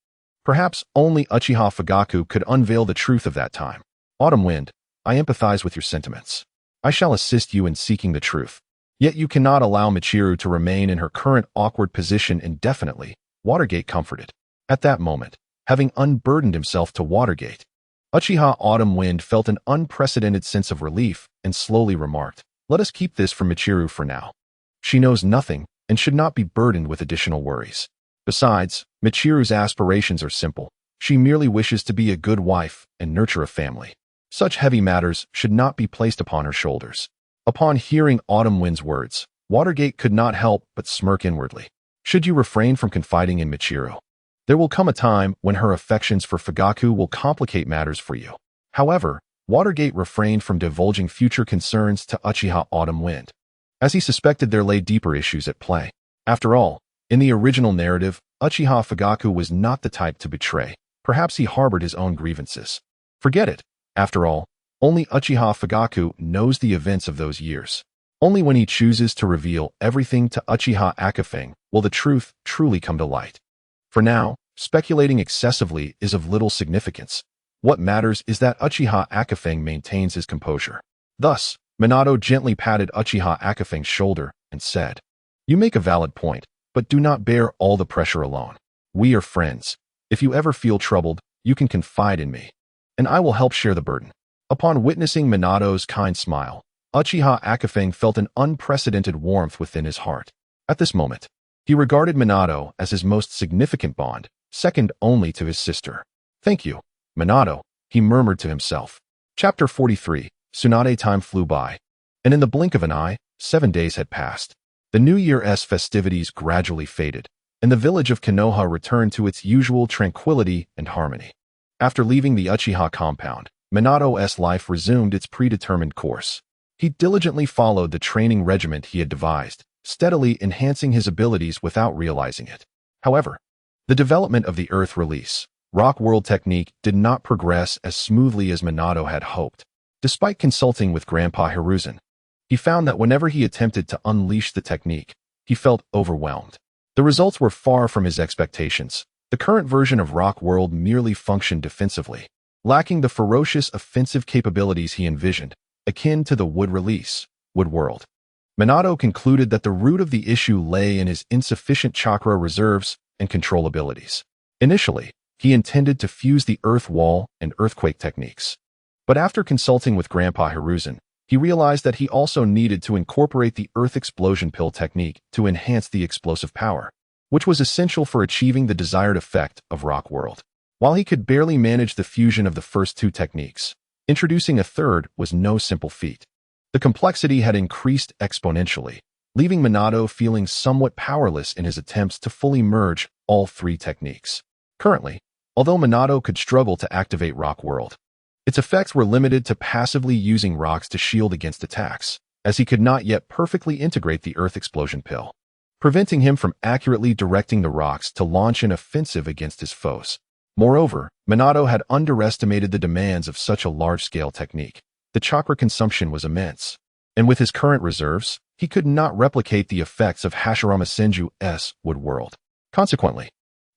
Perhaps only Uchiha Fugaku could unveil the truth of that time. Autumn Wind, I empathize with your sentiments. I shall assist you in seeking the truth. Yet you cannot allow Michiru to remain in her current awkward position indefinitely, Watergate comforted. At that moment, having unburdened himself to Watergate, Uchiha Autumn Wind felt an unprecedented sense of relief and slowly remarked, "Let us keep this from Michiru for now. She knows nothing and should not be burdened with additional worries. Besides, Michiru's aspirations are simple. She merely wishes to be a good wife and nurture a family. Such heavy matters should not be placed upon her shoulders." Upon hearing Autumn Wind's words, Watergate could not help but smirk inwardly. Should you refrain from confiding in Michiru? There will come a time when her affections for Fugaku will complicate matters for you. However, Watergate refrained from divulging future concerns to Uchiha Autumn Wind, as he suspected there lay deeper issues at play. After all, in the original narrative, Uchiha Fugaku was not the type to betray. Perhaps he harbored his own grievances. Forget it. After all, only Uchiha Fugaku knows the events of those years. Only when he chooses to reveal everything to Uchiha Akafeng will the truth truly come to light. For now, speculating excessively is of little significance. What matters is that Uchiha Akafeng maintains his composure. Thus, Minato gently patted Uchiha Akafeng's shoulder and said, "You make a valid point, but do not bear all the pressure alone. We are friends. If you ever feel troubled, you can confide in me, and I will help share the burden." Upon witnessing Minato's kind smile, Uchiha Akafeng felt an unprecedented warmth within his heart. At this moment, he regarded Minato as his most significant bond, second only to his sister. "Thank you, Minato," he murmured to himself. Chapter 43. Tsunade. Time flew by, and in the blink of an eye, 7 days had passed. The New Year's festivities gradually faded, and the village of Konoha returned to its usual tranquility and harmony. After leaving the Uchiha compound, Minato's life resumed its predetermined course. He diligently followed the training regimen he had devised, steadily enhancing his abilities without realizing it. However, the development of the Earth Release, Rock World technique did not progress as smoothly as Minato had hoped. Despite consulting with Grandpa Hiruzen, he found that whenever he attempted to unleash the technique, he felt overwhelmed. The results were far from his expectations. The current version of Rock World merely functioned defensively, lacking the ferocious offensive capabilities he envisioned, akin to the Wood Release, Wood World. Minato concluded that the root of the issue lay in his insufficient chakra reserves and control abilities. Initially, he intended to fuse the Earth Wall and Earthquake techniques. But after consulting with Grandpa Hiruzen, he realized that he also needed to incorporate the Earth Explosion Pill technique to enhance the explosive power, which was essential for achieving the desired effect of Rock World. While he could barely manage the fusion of the first two techniques, introducing a third was no simple feat. The complexity had increased exponentially, leaving Minato feeling somewhat powerless in his attempts to fully merge all three techniques. Currently, although Minato could struggle to activate Rock World, its effects were limited to passively using rocks to shield against attacks, as he could not yet perfectly integrate the Earth Explosion Pill, preventing him from accurately directing the rocks to launch an offensive against his foes. Moreover, Minato had underestimated the demands of such a large-scale technique. The chakra consumption was immense, and with his current reserves, he could not replicate the effects of Hashirama Senju's Wood World. Consequently,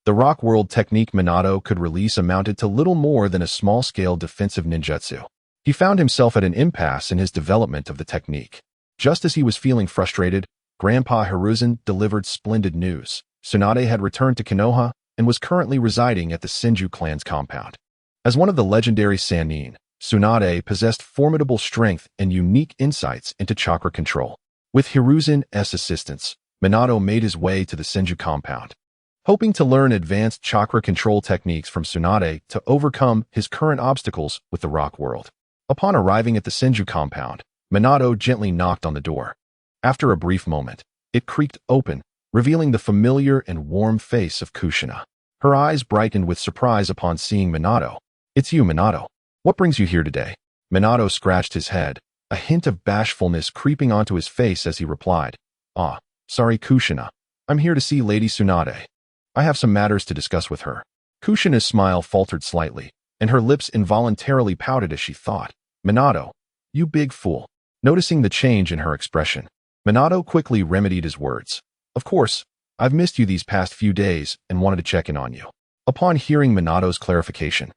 the Rock World technique Minato could release amounted to little more than a small-scale defensive ninjutsu. He found himself at an impasse in his development of the technique. Just as he was feeling frustrated, Grandpa Hiruzen delivered splendid news. Tsunade had returned to Konoha and was currently residing at the Senju clan's compound. As one of the legendary Sannin, Tsunade possessed formidable strength and unique insights into chakra control. With Hiruzen's assistance, Minato made his way to the Senju compound, hoping to learn advanced chakra control techniques from Tsunade to overcome his current obstacles with the Rock World. Upon arriving at the Senju compound, Minato gently knocked on the door. After a brief moment, it creaked open, revealing the familiar and warm face of Kushina. Her eyes brightened with surprise upon seeing Minato. "It's you, Minato. What brings you here today?" Minato scratched his head, a hint of bashfulness creeping onto his face as he replied, Sorry, Kushina. I'm here to see Lady Tsunade. I have some matters to discuss with her." Kushina's smile faltered slightly, and her lips involuntarily pouted as she thought, "Minato, you big fool." Noticing the change in her expression, Minato quickly remedied his words. "Of course, I've missed you these past few days and wanted to check in on you." Upon hearing Minato's clarification,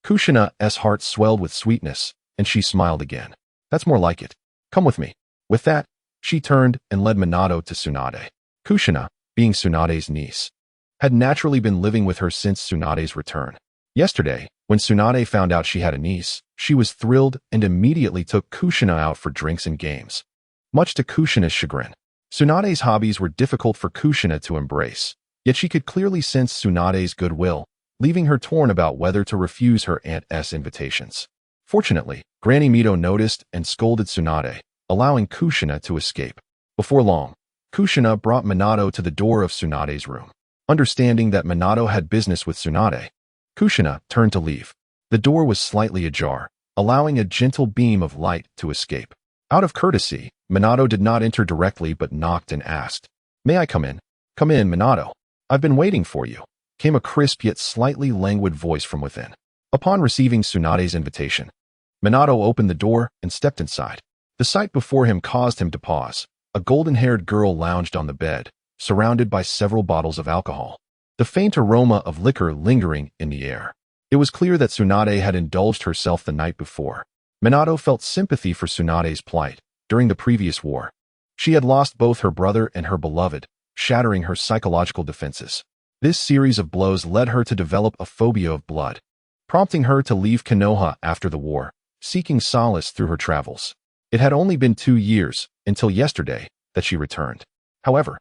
Kushina's heart swelled with sweetness, and she smiled again. "That's more like it. Come with me." With that, she turned and led Minato to Tsunade. Kushina, being Tsunade's niece, had naturally been living with her since Tsunade's return. Yesterday, when Tsunade found out she had a niece, she was thrilled and immediately took Kushina out for drinks and games. Much to Kushina's chagrin, Tsunade's hobbies were difficult for Kushina to embrace, yet she could clearly sense Tsunade's goodwill, leaving her torn about whether to refuse her aunt's invitations. Fortunately, Granny Mito noticed and scolded Tsunade, allowing Kushina to escape. Before long, Kushina brought Minato to the door of Tsunade's room. Understanding that Minato had business with Tsunade, Kushina turned to leave. The door was slightly ajar, allowing a gentle beam of light to escape. Out of courtesy, Minato did not enter directly but knocked and asked, "May I come in?" "Come in, Minato. I've been waiting for you," came a crisp yet slightly languid voice from within. Upon receiving Tsunade's invitation, Minato opened the door and stepped inside. The sight before him caused him to pause. A golden-haired girl lounged on the bed, surrounded by several bottles of alcohol, the faint aroma of liquor lingering in the air. It was clear that Tsunade had indulged herself the night before. Minato felt sympathy for Tsunade's plight. During the previous war, she had lost both her brother and her beloved, shattering her psychological defenses. This series of blows led her to develop a phobia of blood, prompting her to leave Konoha after the war, seeking solace through her travels. It had only been 2 years, until yesterday, that she returned. However,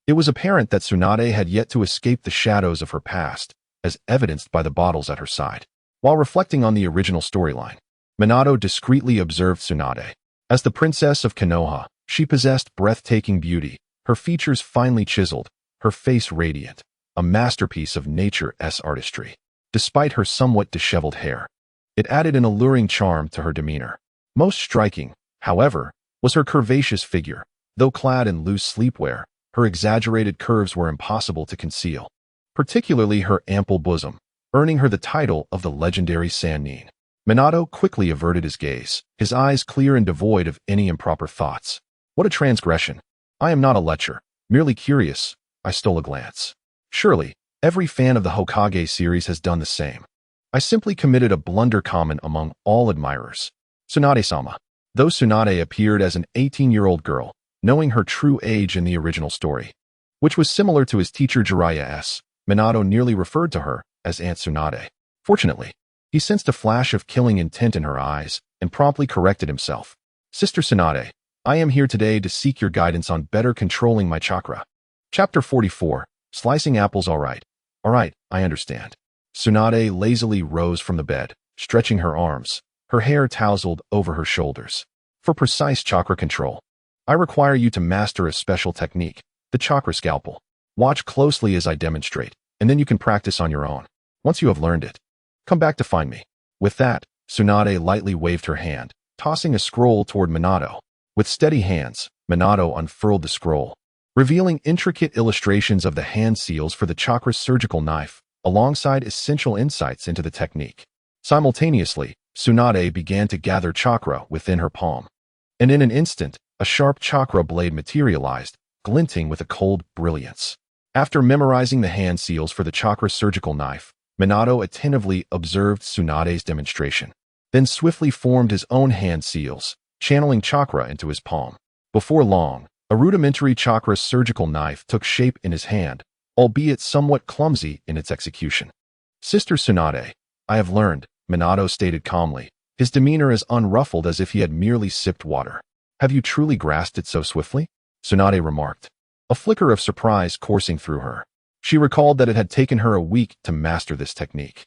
it was apparent that Tsunade had yet to escape the shadows of her past, as evidenced by the bottles at her side. While reflecting on the original storyline, Minato discreetly observed Tsunade. As the princess of Konoha, she possessed breathtaking beauty, her features finely chiseled, her face radiant, a masterpiece of nature's artistry. Despite her somewhat disheveled hair, it added an alluring charm to her demeanor. Most striking, however, was her curvaceous figure. Though clad in loose sleepwear, her exaggerated curves were impossible to conceal, particularly her ample bosom, earning her the title of the legendary Sannin. Minato quickly averted his gaze, his eyes clear and devoid of any improper thoughts. What a transgression! I am not a lecher, merely curious. I stole a glance. Surely, every fan of the Hokage series has done the same. I simply committed a blunder common among all admirers. Tsunade-sama. Though Tsunade appeared as an 18-year-old girl, knowing her true age in the original story, which was similar to his teacher Jiraiya, Minato nearly referred to her as Aunt Tsunade. Fortunately, he sensed a flash of killing intent in her eyes and promptly corrected himself. Sister Tsunade, I am here today to seek your guidance on better controlling my chakra. Chapter 44. Slicing apples. Alright, I understand. Tsunade lazily rose from the bed, stretching her arms, her hair tousled over her shoulders. For precise chakra control, I require you to master a special technique, the chakra scalpel. Watch closely as I demonstrate, and then you can practice on your own. Once you have learned it, come back to find me. With that, Tsunade lightly waved her hand, tossing a scroll toward Minato. With steady hands, Minato unfurled the scroll, revealing intricate illustrations of the hand seals for the chakra's surgical knife, alongside essential insights into the technique. Simultaneously, Tsunade began to gather chakra within her palm. And in an instant, a sharp chakra blade materialized, glinting with a cold brilliance. After memorizing the hand seals for the chakra surgical knife, Minato attentively observed Tsunade's demonstration, then swiftly formed his own hand seals, channeling chakra into his palm. Before long, a rudimentary chakra surgical knife took shape in his hand, albeit somewhat clumsy in its execution. Sister Tsunade, I have learned, Minato stated calmly, his demeanor as unruffled as if he had merely sipped water. Have you truly grasped it so swiftly? Tsunade remarked, a flicker of surprise coursing through her. She recalled that it had taken her a week to master this technique,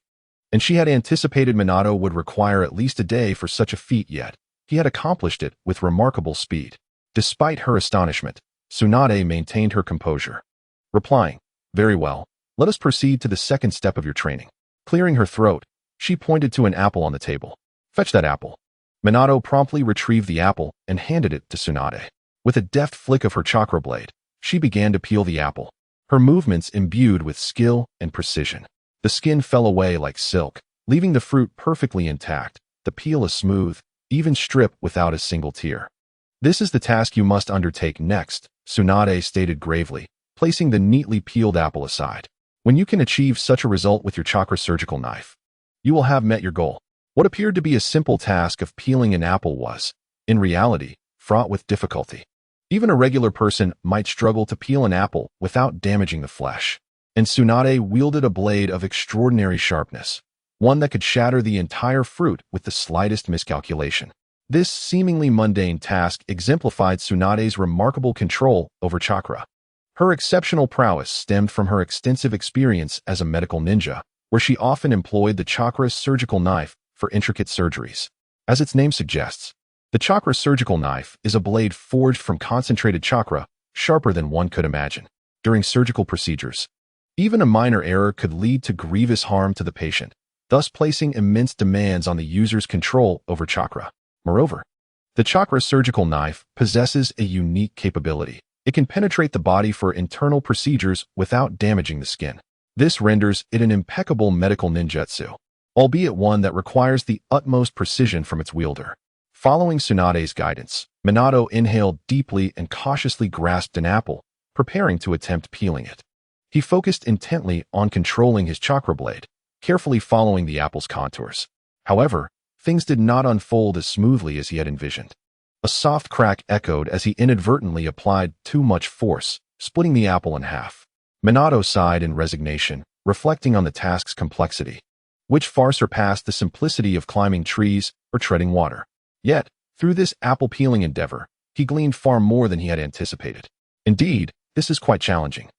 and she had anticipated Minato would require at least a day for such a feat, yet he had accomplished it with remarkable speed. Despite her astonishment, Tsunade maintained her composure, replying, very well, let us proceed to the second step of your training. Clearing her throat, she pointed to an apple on the table. Fetch that apple. Minato promptly retrieved the apple and handed it to Tsunade. With a deft flick of her chakra blade, she began to peel the apple, her movements imbued with skill and precision. The skin fell away like silk, leaving the fruit perfectly intact, the peel a smooth, even strip without a single tear. This is the task you must undertake next, Tsunade stated gravely, placing the neatly peeled apple aside. When you can achieve such a result with your chakra surgical knife, you will have met your goal. What appeared to be a simple task of peeling an apple was, in reality, fraught with difficulty. Even a regular person might struggle to peel an apple without damaging the flesh. And Tsunade wielded a blade of extraordinary sharpness, one that could shatter the entire fruit with the slightest miscalculation. This seemingly mundane task exemplified Tsunade's remarkable control over chakra. Her exceptional prowess stemmed from her extensive experience as a medical ninja, where she often employed the chakra surgical knife for intricate surgeries. As its name suggests, the chakra surgical knife is a blade forged from concentrated chakra, sharper than one could imagine. During surgical procedures, even a minor error could lead to grievous harm to the patient, thus placing immense demands on the user's control over chakra. Moreover, the chakra surgical knife possesses a unique capability. It can penetrate the body for internal procedures without damaging the skin. This renders it an impeccable medical ninjutsu, albeit one that requires the utmost precision from its wielder. Following Tsunade's guidance, Minato inhaled deeply and cautiously grasped an apple, preparing to attempt peeling it. He focused intently on controlling his chakra blade, carefully following the apple's contours. However, things did not unfold as smoothly as he had envisioned. A soft crack echoed as he inadvertently applied too much force, splitting the apple in half. Minato sighed in resignation, reflecting on the task's complexity, which far surpassed the simplicity of climbing trees or treading water. Yet, through this apple-peeling endeavor, he gleaned far more than he had anticipated. Indeed, this is quite challenging,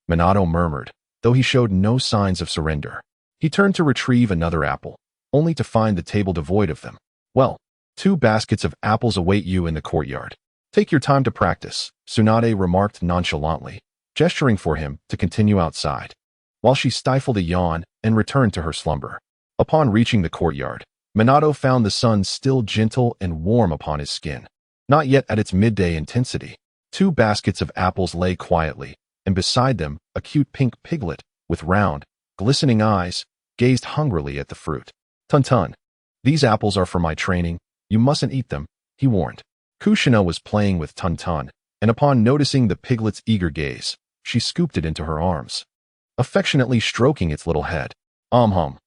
Minato murmured, though he showed no signs of surrender. He turned to retrieve another apple, only to find the table devoid of them. Well, 2 baskets of apples await you in the courtyard. Take your time to practice, Tsunade remarked nonchalantly, gesturing for him to continue outside, while she stifled a yawn and returned to her slumber. Upon reaching the courtyard, Minato found the sun still gentle and warm upon his skin, not yet at its midday intensity. 2 baskets of apples lay quietly, and beside them, a cute pink piglet, with round, glistening eyes, gazed hungrily at the fruit. Tun-tun, these apples are for my training. You mustn't eat them, he warned. Kushina was playing with Tun-tun, and upon noticing the piglet's eager gaze, she scooped it into her arms, affectionately stroking its little head. Hum,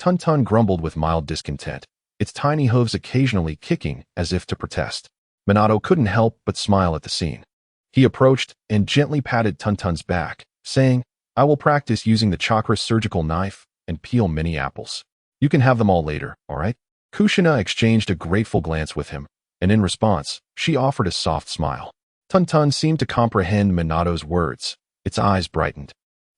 Tun grumbled with mild discontent, its tiny hooves occasionally kicking as if to protest. Minato couldn't help but smile at the scene. He approached and gently patted Tun's back, saying, "I will practice using the chakra surgical knife and peel many apples. You can have them all later, all right?" Kushina exchanged a grateful glance with him, and in response, she offered a soft smile. Tun seemed to comprehend Minato's words. Its eyes brightened,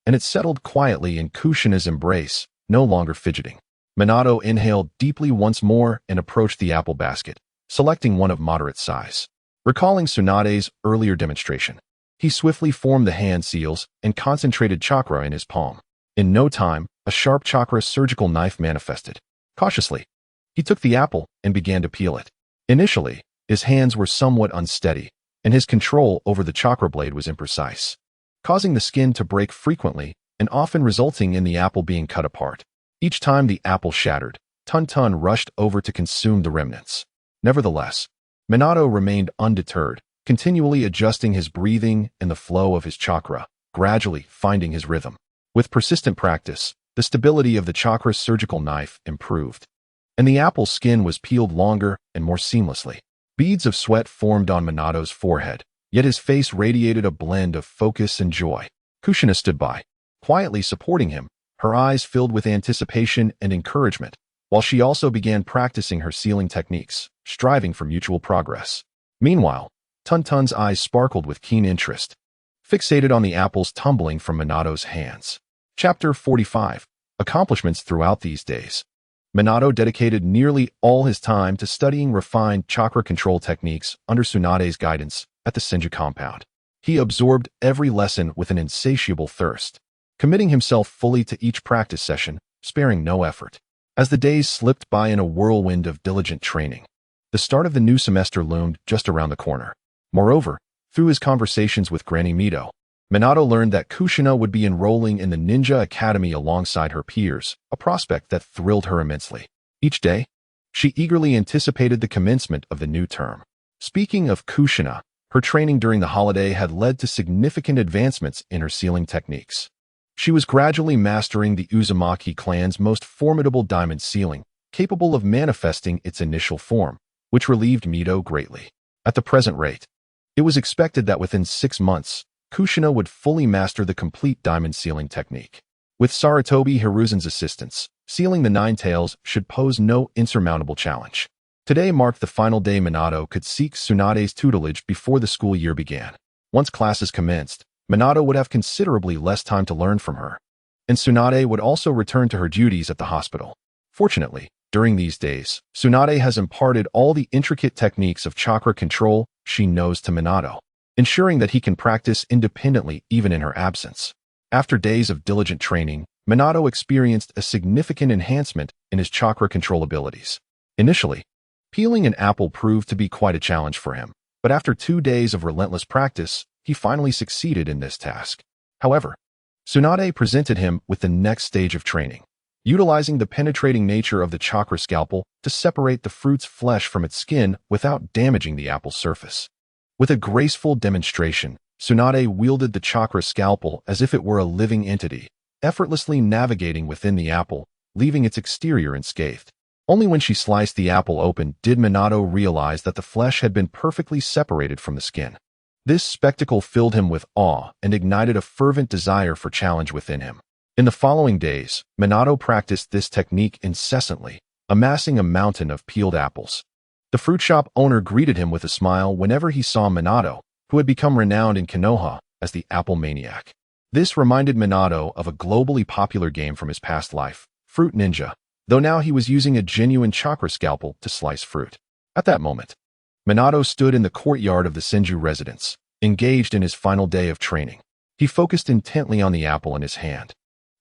and it settled quietly in Kushina's embrace, no longer fidgeting. Minato inhaled deeply once more and approached the apple basket, selecting one of moderate size. Recalling Tsunade's earlier demonstration, he swiftly formed the hand seals and concentrated chakra in his palm. In no time, a sharp chakra surgical knife manifested. Cautiously, he took the apple and began to peel it. Initially, his hands were somewhat unsteady, and his control over the chakra blade was imprecise, causing the skin to break frequently and often resulting in the apple being cut apart. Each time the apple shattered, Tun rushed over to consume the remnants. Nevertheless, Minato remained undeterred, continually adjusting his breathing and the flow of his chakra, gradually finding his rhythm. With persistent practice, the stability of the chakra surgical knife improved, and the apple's skin was peeled longer and more seamlessly. Beads of sweat formed on Minato's forehead, yet his face radiated a blend of focus and joy. Kushina stood by, quietly supporting him, her eyes filled with anticipation and encouragement, while she also began practicing her sealing techniques, striving for mutual progress. Meanwhile, Tun's eyes sparkled with keen interest, fixated on the apples tumbling from Minato's hands. Chapter 45. Accomplishments throughout these days. Minato dedicated nearly all his time to studying refined chakra control techniques under Tsunade's guidance at the Senju compound. He absorbed every lesson with an insatiable thirst, committing himself fully to each practice session, sparing no effort. As the days slipped by in a whirlwind of diligent training, the start of the new semester loomed just around the corner. Moreover, through his conversations with Granny Mito, Minato learned that Kushina would be enrolling in the Ninja Academy alongside her peers, a prospect that thrilled her immensely. Each day, she eagerly anticipated the commencement of the new term. Speaking of Kushina, her training during the holiday had led to significant advancements in her sealing techniques. She was gradually mastering the Uzumaki clan's most formidable diamond sealing, capable of manifesting its initial form, which relieved Mito greatly. At the present rate, it was expected that within 6 months, Kushina would fully master the complete diamond sealing technique. With Sarutobi Hiruzen's assistance, sealing the 9 tails should pose no insurmountable challenge. Today marked the final day Minato could seek Tsunade's tutelage before the school year began. Once classes commenced, Minato would have considerably less time to learn from her, and Tsunade would also return to her duties at the hospital. Fortunately, during these days, Tsunade has imparted all the intricate techniques of chakra control she knows to Minato, ensuring that he can practice independently even in her absence. After days of diligent training, Minato experienced a significant enhancement in his chakra control abilities. Initially, peeling an apple proved to be quite a challenge for him, but after 2 days of relentless practice, he finally succeeded in this task. However, Tsunade presented him with the next stage of training, utilizing the penetrating nature of the chakra scalpel to separate the fruit's flesh from its skin without damaging the apple's surface. With a graceful demonstration, Tsunade wielded the chakra scalpel as if it were a living entity, effortlessly navigating within the apple, leaving its exterior unscathed. Only when she sliced the apple open did Minato realize that the flesh had been perfectly separated from the skin. This spectacle filled him with awe and ignited a fervent desire for challenge within him. In the following days, Minato practiced this technique incessantly, amassing a mountain of peeled apples. The fruit shop owner greeted him with a smile whenever he saw Minato, who had become renowned in Konoha as the Apple Maniac. This reminded Minato of a globally popular game from his past life, Fruit Ninja, though now he was using a genuine chakra scalpel to slice fruit. At that moment, Minato stood in the courtyard of the Senju residence, engaged in his final day of training. He focused intently on the apple in his hand,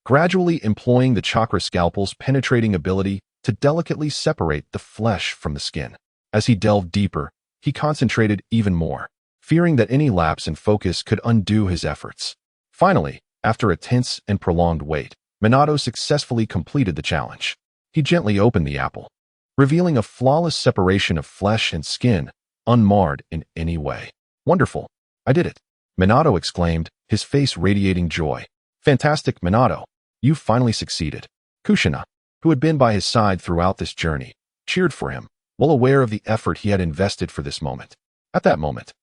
gradually employing the chakra scalpel's penetrating ability to delicately separate the flesh from the skin. As he delved deeper, he concentrated even more, fearing that any lapse in focus could undo his efforts. Finally, after a tense and prolonged wait, Minato successfully completed the challenge. He gently opened the apple, revealing a flawless separation of flesh and skin, unmarred in any way. "Wonderful! I did it!" Minato exclaimed, his face radiating joy. "Fantastic, Minato! You've finally succeeded." Kushina, who had been by his side throughout this journey, cheered for him, well aware of the effort he had invested for this moment. At that moment,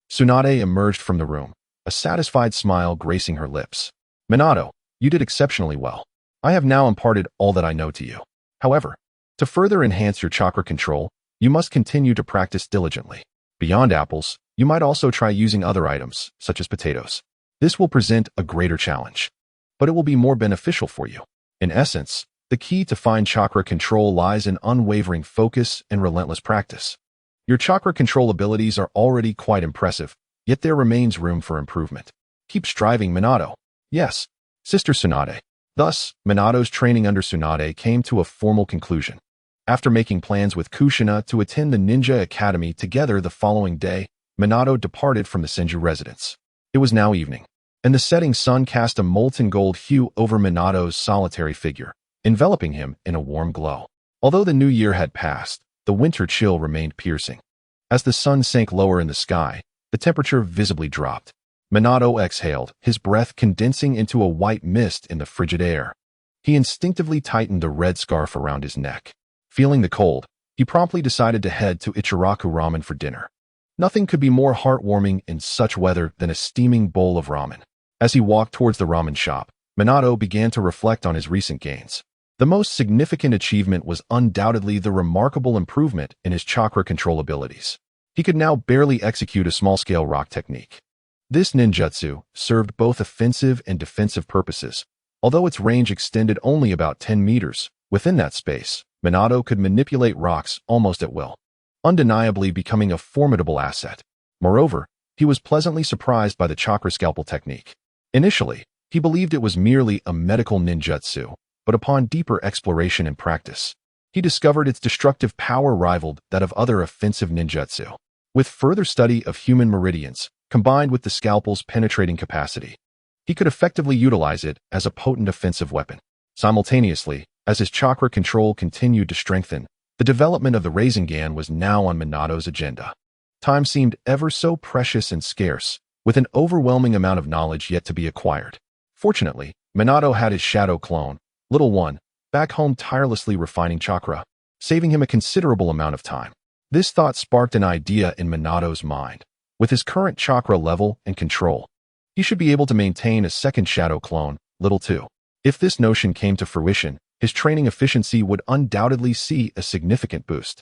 Tsunade emerged from the room, a satisfied smile gracing her lips. Minato, you did exceptionally well. I have now imparted all that I know to you. However, to further enhance your chakra control, you must continue to practice diligently. Beyond apples, you might also try using other items, such as potatoes. This will present a greater challenge, but it will be more beneficial for you. In essence, the key to fine chakra control lies in unwavering focus and relentless practice. Your chakra control abilities are already quite impressive, yet there remains room for improvement. Keep striving, Minato. Yes, Sister Tsunade. Thus, Minato's training under Tsunade came to a formal conclusion. After making plans with Kushina to attend the Ninja Academy together the following day, Minato departed from the Senju residence. It was now evening, and the setting sun cast a molten gold hue over Minato's solitary figure, enveloping him in a warm glow. Although the new year had passed, the winter chill remained piercing. As the sun sank lower in the sky, the temperature visibly dropped. Minato exhaled, his breath condensing into a white mist in the frigid air. He instinctively tightened the red scarf around his neck. Feeling the cold, he promptly decided to head to Ichiraku Ramen for dinner. Nothing could be more heartwarming in such weather than a steaming bowl of ramen. As he walked towards the ramen shop, Minato began to reflect on his recent gains. The most significant achievement was undoubtedly the remarkable improvement in his chakra control abilities. He could now barely execute a small-scale rock technique. This ninjutsu served both offensive and defensive purposes. Although its range extended only about 10 meters, within that space, Minato could manipulate rocks almost at will, undeniably becoming a formidable asset. Moreover, he was pleasantly surprised by the chakra scalpel technique. Initially, he believed it was merely a medical ninjutsu, but upon deeper exploration and practice, he discovered its destructive power rivaled that of other offensive ninjutsu. With further study of human meridians, combined with the scalpel's penetrating capacity, he could effectively utilize it as a potent offensive weapon. Simultaneously, as his chakra control continued to strengthen, the development of the Rasengan was now on Minato's agenda. Time seemed ever so precious and scarce, with an overwhelming amount of knowledge yet to be acquired. Fortunately, Minato had his shadow clone, Little One, back home tirelessly refining chakra, saving him a considerable amount of time. This thought sparked an idea in Minato's mind. With his current chakra level and control, he should be able to maintain a second shadow clone, Little Two. If this notion came to fruition, his training efficiency would undoubtedly see a significant boost.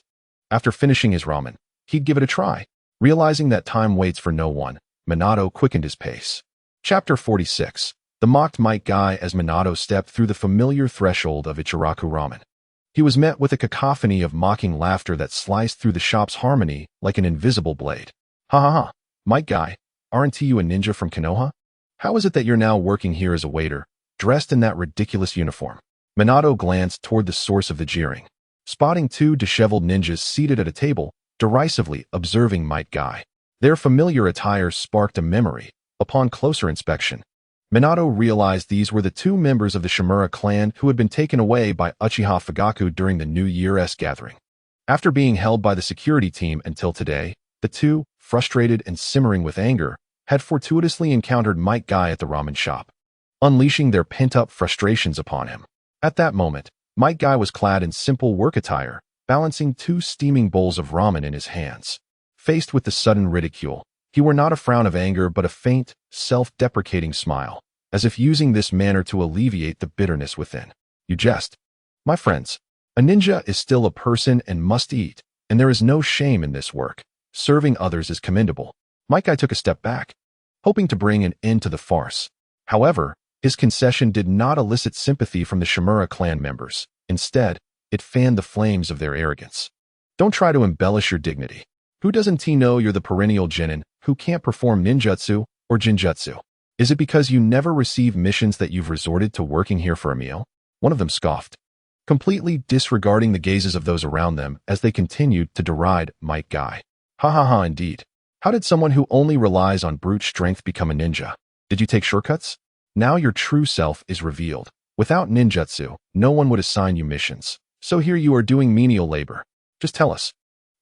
After finishing his ramen, he'd give it a try. Realizing that time waits for no one, Minato quickened his pace. Chapter 46. The mocked Might Guy. As Minato stepped through the familiar threshold of Ichiraku Ramen, he was met with a cacophony of mocking laughter that sliced through the shop's harmony like an invisible blade. Ha ha ha, Might Guy, aren't you a ninja from Konoha? How is it that you're now working here as a waiter, dressed in that ridiculous uniform? Minato glanced toward the source of the jeering, spotting two disheveled ninjas seated at a table, derisively observing Might Guy. Their familiar attire sparked a memory. Upon closer inspection, Minato realized these were the two members of the Shimura clan who had been taken away by Uchiha Fugaku during the New Year's gathering. After being held by the security team until today, the two, frustrated and simmering with anger, had fortuitously encountered Might Guy at the ramen shop, unleashing their pent-up frustrations upon him. At that moment, Might Guy was clad in simple work attire, balancing two steaming bowls of ramen in his hands. Faced with the sudden ridicule, he wore not a frown of anger but a faint, self-deprecating smile, as if using this manner to alleviate the bitterness within. You jest. My friends, a ninja is still a person and must eat, and there is no shame in this work. Serving others is commendable. Might Guy took a step back, hoping to bring an end to the farce. However, his concession did not elicit sympathy from the Shimura clan members. Instead, it fanned the flames of their arrogance. Don't try to embellish your dignity. Who doesn't know you're the perennial genin who can't perform ninjutsu or jinjutsu? Is it because you never receive missions that you've resorted to working here for a meal? One of them scoffed, completely disregarding the gazes of those around them as they continued to deride Might Guy. Ha ha ha, indeed. How did someone who only relies on brute strength become a ninja? Did you take shortcuts? Now your true self is revealed. Without ninjutsu, no one would assign you missions. So here you are doing menial labor. Just tell us,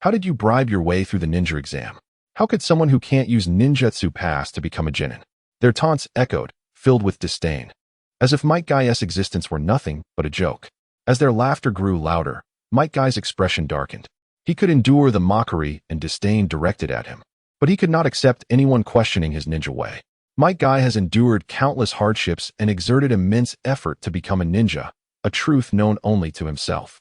how did you bribe your way through the ninja exam? How could someone who can't use ninjutsu pass to become a genin? Their taunts echoed, filled with disdain, as if Might Guy's existence were nothing but a joke. As their laughter grew louder, Might Guy's expression darkened. He could endure the mockery and disdain directed at him, but he could not accept anyone questioning his ninja way. Might Guy has endured countless hardships and exerted immense effort to become a ninja, a truth known only to himself.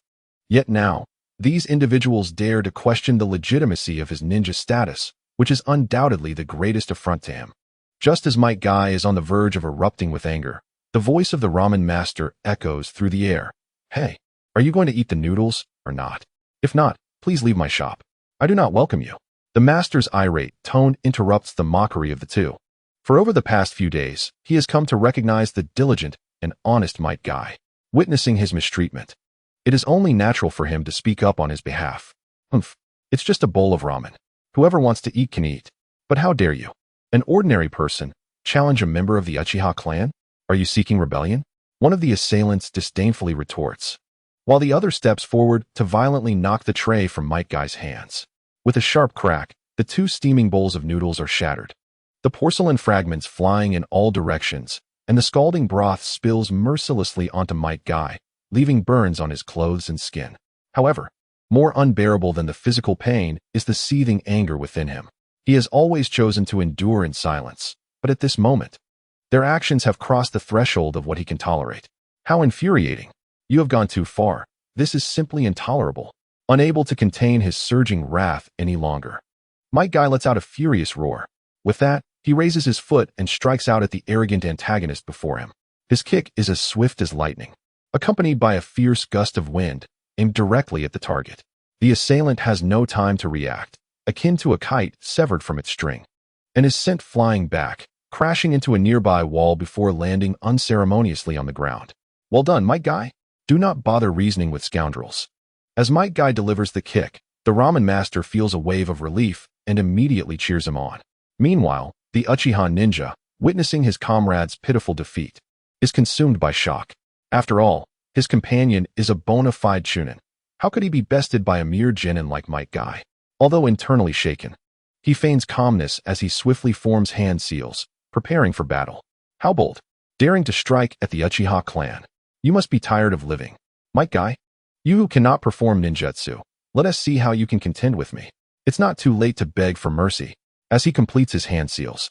Yet now, these individuals dare to question the legitimacy of his ninja status, which is undoubtedly the greatest affront to him. Just as Might Guy is on the verge of erupting with anger, the voice of the ramen master echoes through the air. Hey, are you going to eat the noodles or not? If not, please leave my shop. I do not welcome you. The master's irate tone interrupts the mockery of the two. For over the past few days, he has come to recognize the diligent and honest Might Guy. Witnessing his mistreatment, it is only natural for him to speak up on his behalf. It's just a bowl of ramen. Whoever wants to eat can eat. But how dare you? An ordinary person challenge a member of the Uchiha clan? Are you seeking rebellion? One of the assailants disdainfully retorts, while the other steps forward to violently knock the tray from Might Guy's hands. With a sharp crack, the two steaming bowls of noodles are shattered, the porcelain fragments flying in all directions, and the scalding broth spills mercilessly onto Might Guy, leaving burns on his clothes and skin. However, more unbearable than the physical pain is the seething anger within him. He has always chosen to endure in silence, but at this moment, their actions have crossed the threshold of what he can tolerate. How infuriating! You have gone too far. This is simply intolerable. Unable to contain his surging wrath any longer, Might Guy lets out a furious roar. With that, he raises his foot and strikes out at the arrogant antagonist before him. His kick is as swift as lightning, accompanied by a fierce gust of wind, aimed directly at the target. The assailant has no time to react, akin to a kite severed from its string, and is sent flying back, crashing into a nearby wall before landing unceremoniously on the ground. Well done, Might Guy. Do not bother reasoning with scoundrels. As Might Guy delivers the kick, the ramen master feels a wave of relief and immediately cheers him on. Meanwhile, the Uchiha ninja, witnessing his comrade's pitiful defeat, is consumed by shock. After all, his companion is a bona fide chunin. How could he be bested by a mere genin like Might Guy? Although internally shaken, he feigns calmness as he swiftly forms hand seals, preparing for battle. How bold! Daring to strike at the Uchiha clan. You must be tired of living. Might Guy, you who cannot perform ninjutsu, let us see how you can contend with me. It's not too late to beg for mercy. As he completes his hand seals,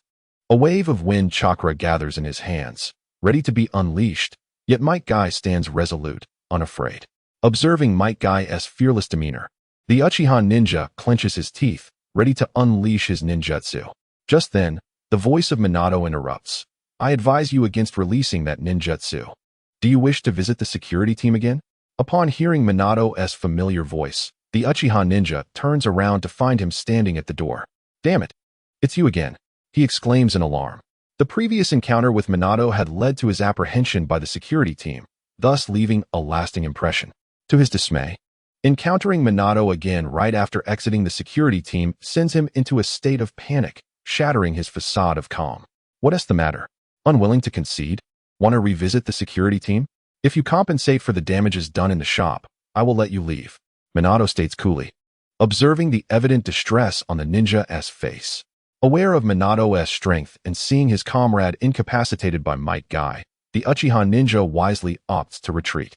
a wave of wind chakra gathers in his hands, ready to be unleashed, yet Might Guy stands resolute, unafraid. Observing Might Guy's fearless demeanor, the Uchiha ninja clenches his teeth, ready to unleash his ninjutsu. Just then, the voice of Minato interrupts. I advise you against releasing that ninjutsu. Do you wish to visit the security team again? Upon hearing Minato's familiar voice, the Uchiha ninja turns around to find him standing at the door. Damn it! It's you again, he exclaims in alarm. The previous encounter with Minato had led to his apprehension by the security team, thus leaving a lasting impression. To his dismay, encountering Minato again right after exiting the security team sends him into a state of panic, shattering his facade of calm. What is the matter? Unwilling to concede? Want to revisit the security team? If you compensate for the damages done in the shop, I will let you leave, Minato states coolly, observing the evident distress on the ninja's face. Aware of Minato's strength and seeing his comrade incapacitated by Might Guy, the Uchiha ninja wisely opts to retreat.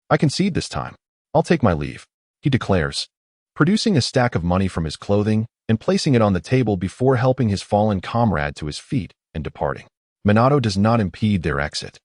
I concede this time. I'll take my leave, he declares, producing a stack of money from his clothing and placing it on the table before helping his fallen comrade to his feet and departing. Minato does not impede their exit,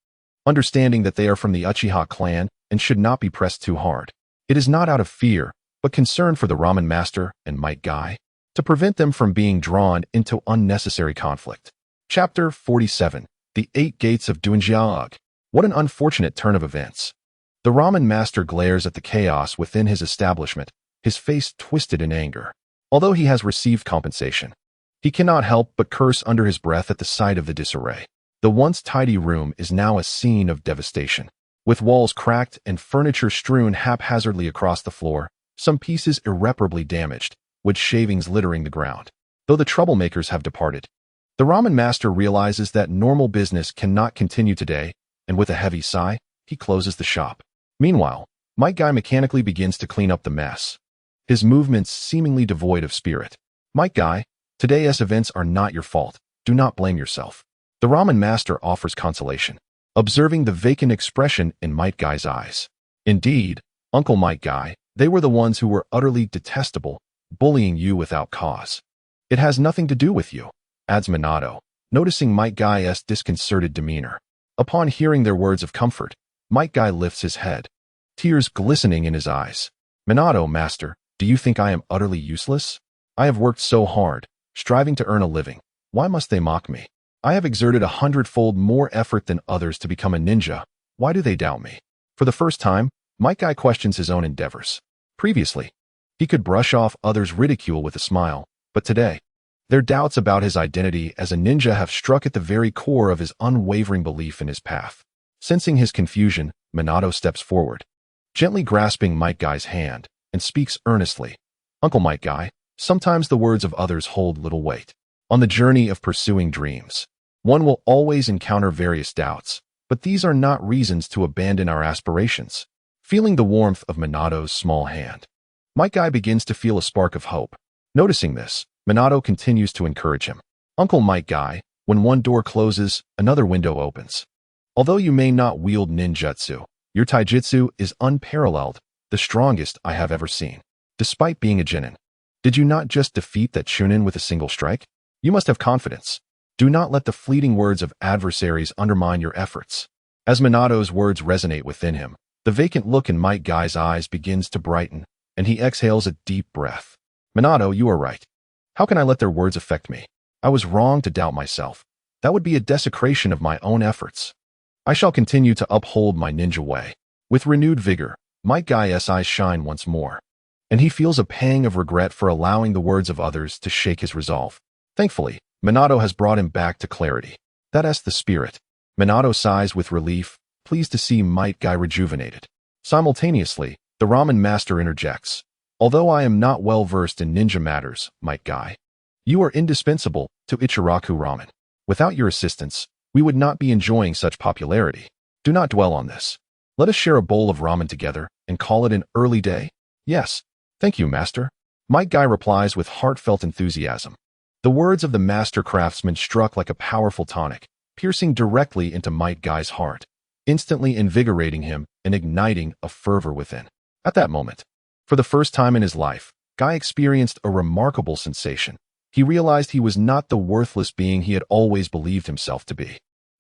understanding that they are from the Uchiha clan and should not be pressed too hard. It is not out of fear, but concern for the ramen master and Might Guy, to prevent them from being drawn into unnecessary conflict. Chapter 47. The 8 Gates of Dunjiaog. What an unfortunate turn of events. The ramen master glares at the chaos within his establishment, his face twisted in anger. Although he has received compensation, he cannot help but curse under his breath at the sight of the disarray. The once tidy room is now a scene of devastation. With walls cracked and furniture strewn haphazardly across the floor, some pieces irreparably damaged, with shavings littering the ground. Though the troublemakers have departed, the ramen master realizes that normal business cannot continue today, and with a heavy sigh, he closes the shop. Meanwhile, Might Guy mechanically begins to clean up the mess, his movements seemingly devoid of spirit. Might Guy, today's events are not your fault. Do not blame yourself. The ramen master offers consolation, observing the vacant expression in Might Guy's eyes. Indeed, Uncle Mike Guy, they were the ones who were utterly detestable, bullying you without cause. It has nothing to do with you, adds Minato, noticing Mike Guy's disconcerted demeanor. Upon hearing their words of comfort, Mike Guy lifts his head, tears glistening in his eyes. Minato, master, do you think I am utterly useless? I have worked so hard, striving to earn a living. Why must they mock me? I have exerted 100-fold more effort than others to become a ninja. Why do they doubt me? For the first time, Mike Guy questions his own endeavors. Previously, he could brush off others' ridicule with a smile, but today, their doubts about his identity as a ninja have struck at the very core of his unwavering belief in his path. Sensing his confusion, Minato steps forward, gently grasping Mike Guy's hand, and speaks earnestly. Uncle Mike Guy, sometimes the words of others hold little weight. On the journey of pursuing dreams, one will always encounter various doubts, but these are not reasons to abandon our aspirations. Feeling the warmth of Minato's small hand, Mike Guy begins to feel a spark of hope. Noticing this, Minato continues to encourage him. Uncle Mike Guy, when one door closes, another window opens. Although you may not wield ninjutsu, your taijutsu is unparalleled, the strongest I have ever seen. Despite being a genin, did you not just defeat that chunin with a single strike? You must have confidence. Do not let the fleeting words of adversaries undermine your efforts. As Minato's words resonate within him, the vacant look in Mike Guy's eyes begins to brighten, and he exhales a deep breath. Minato, you are right. How can I let their words affect me? I was wrong to doubt myself. That would be a desecration of my own efforts. I shall continue to uphold my ninja way. With renewed vigor, Mike Guy's eyes shine once more, and he feels a pang of regret for allowing the words of others to shake his resolve. Thankfully, Minato has brought him back to clarity. That's the spirit. Minato sighs with relief, pleased to see Mike Guy rejuvenated. Simultaneously, the ramen master interjects. Although I am not well versed in ninja matters, Mike Guy, you are indispensable to Ichiraku Ramen. Without your assistance, we would not be enjoying such popularity. Do not dwell on this. Let us share a bowl of ramen together and call it an early day. Yes, thank you, master. Mike Guy replies with heartfelt enthusiasm. The words of the master craftsman struck like a powerful tonic, piercing directly into Mike Guy's heart, instantly invigorating him and igniting a fervor within. At that moment, for the first time in his life, Guy experienced a remarkable sensation. He realized he was not the worthless being he had always believed himself to be.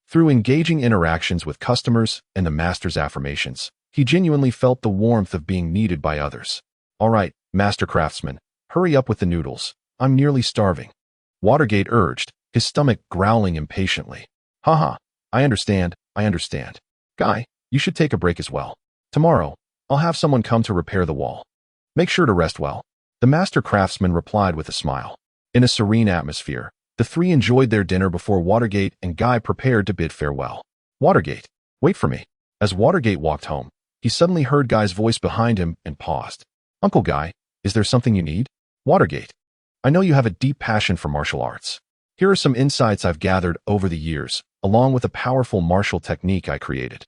Through engaging interactions with customers and the master's affirmations, he genuinely felt the warmth of being needed by others. All right, master craftsman, hurry up with the noodles. I'm nearly starving. Watergate urged, his stomach growling impatiently. Haha, I understand. Guy, you should take a break as well. Tomorrow, I'll have someone come to repair the wall. Make sure to rest well. The master craftsman replied with a smile. In a serene atmosphere, the three enjoyed their dinner before Watergate and Guy prepared to bid farewell. Watergate, wait for me. As Watergate walked home, he suddenly heard Guy's voice behind him and paused. Uncle Guy, is there something you need? Watergate, I know you have a deep passion for martial arts. Here are some insights I've gathered over the years, along with a powerful martial technique I created.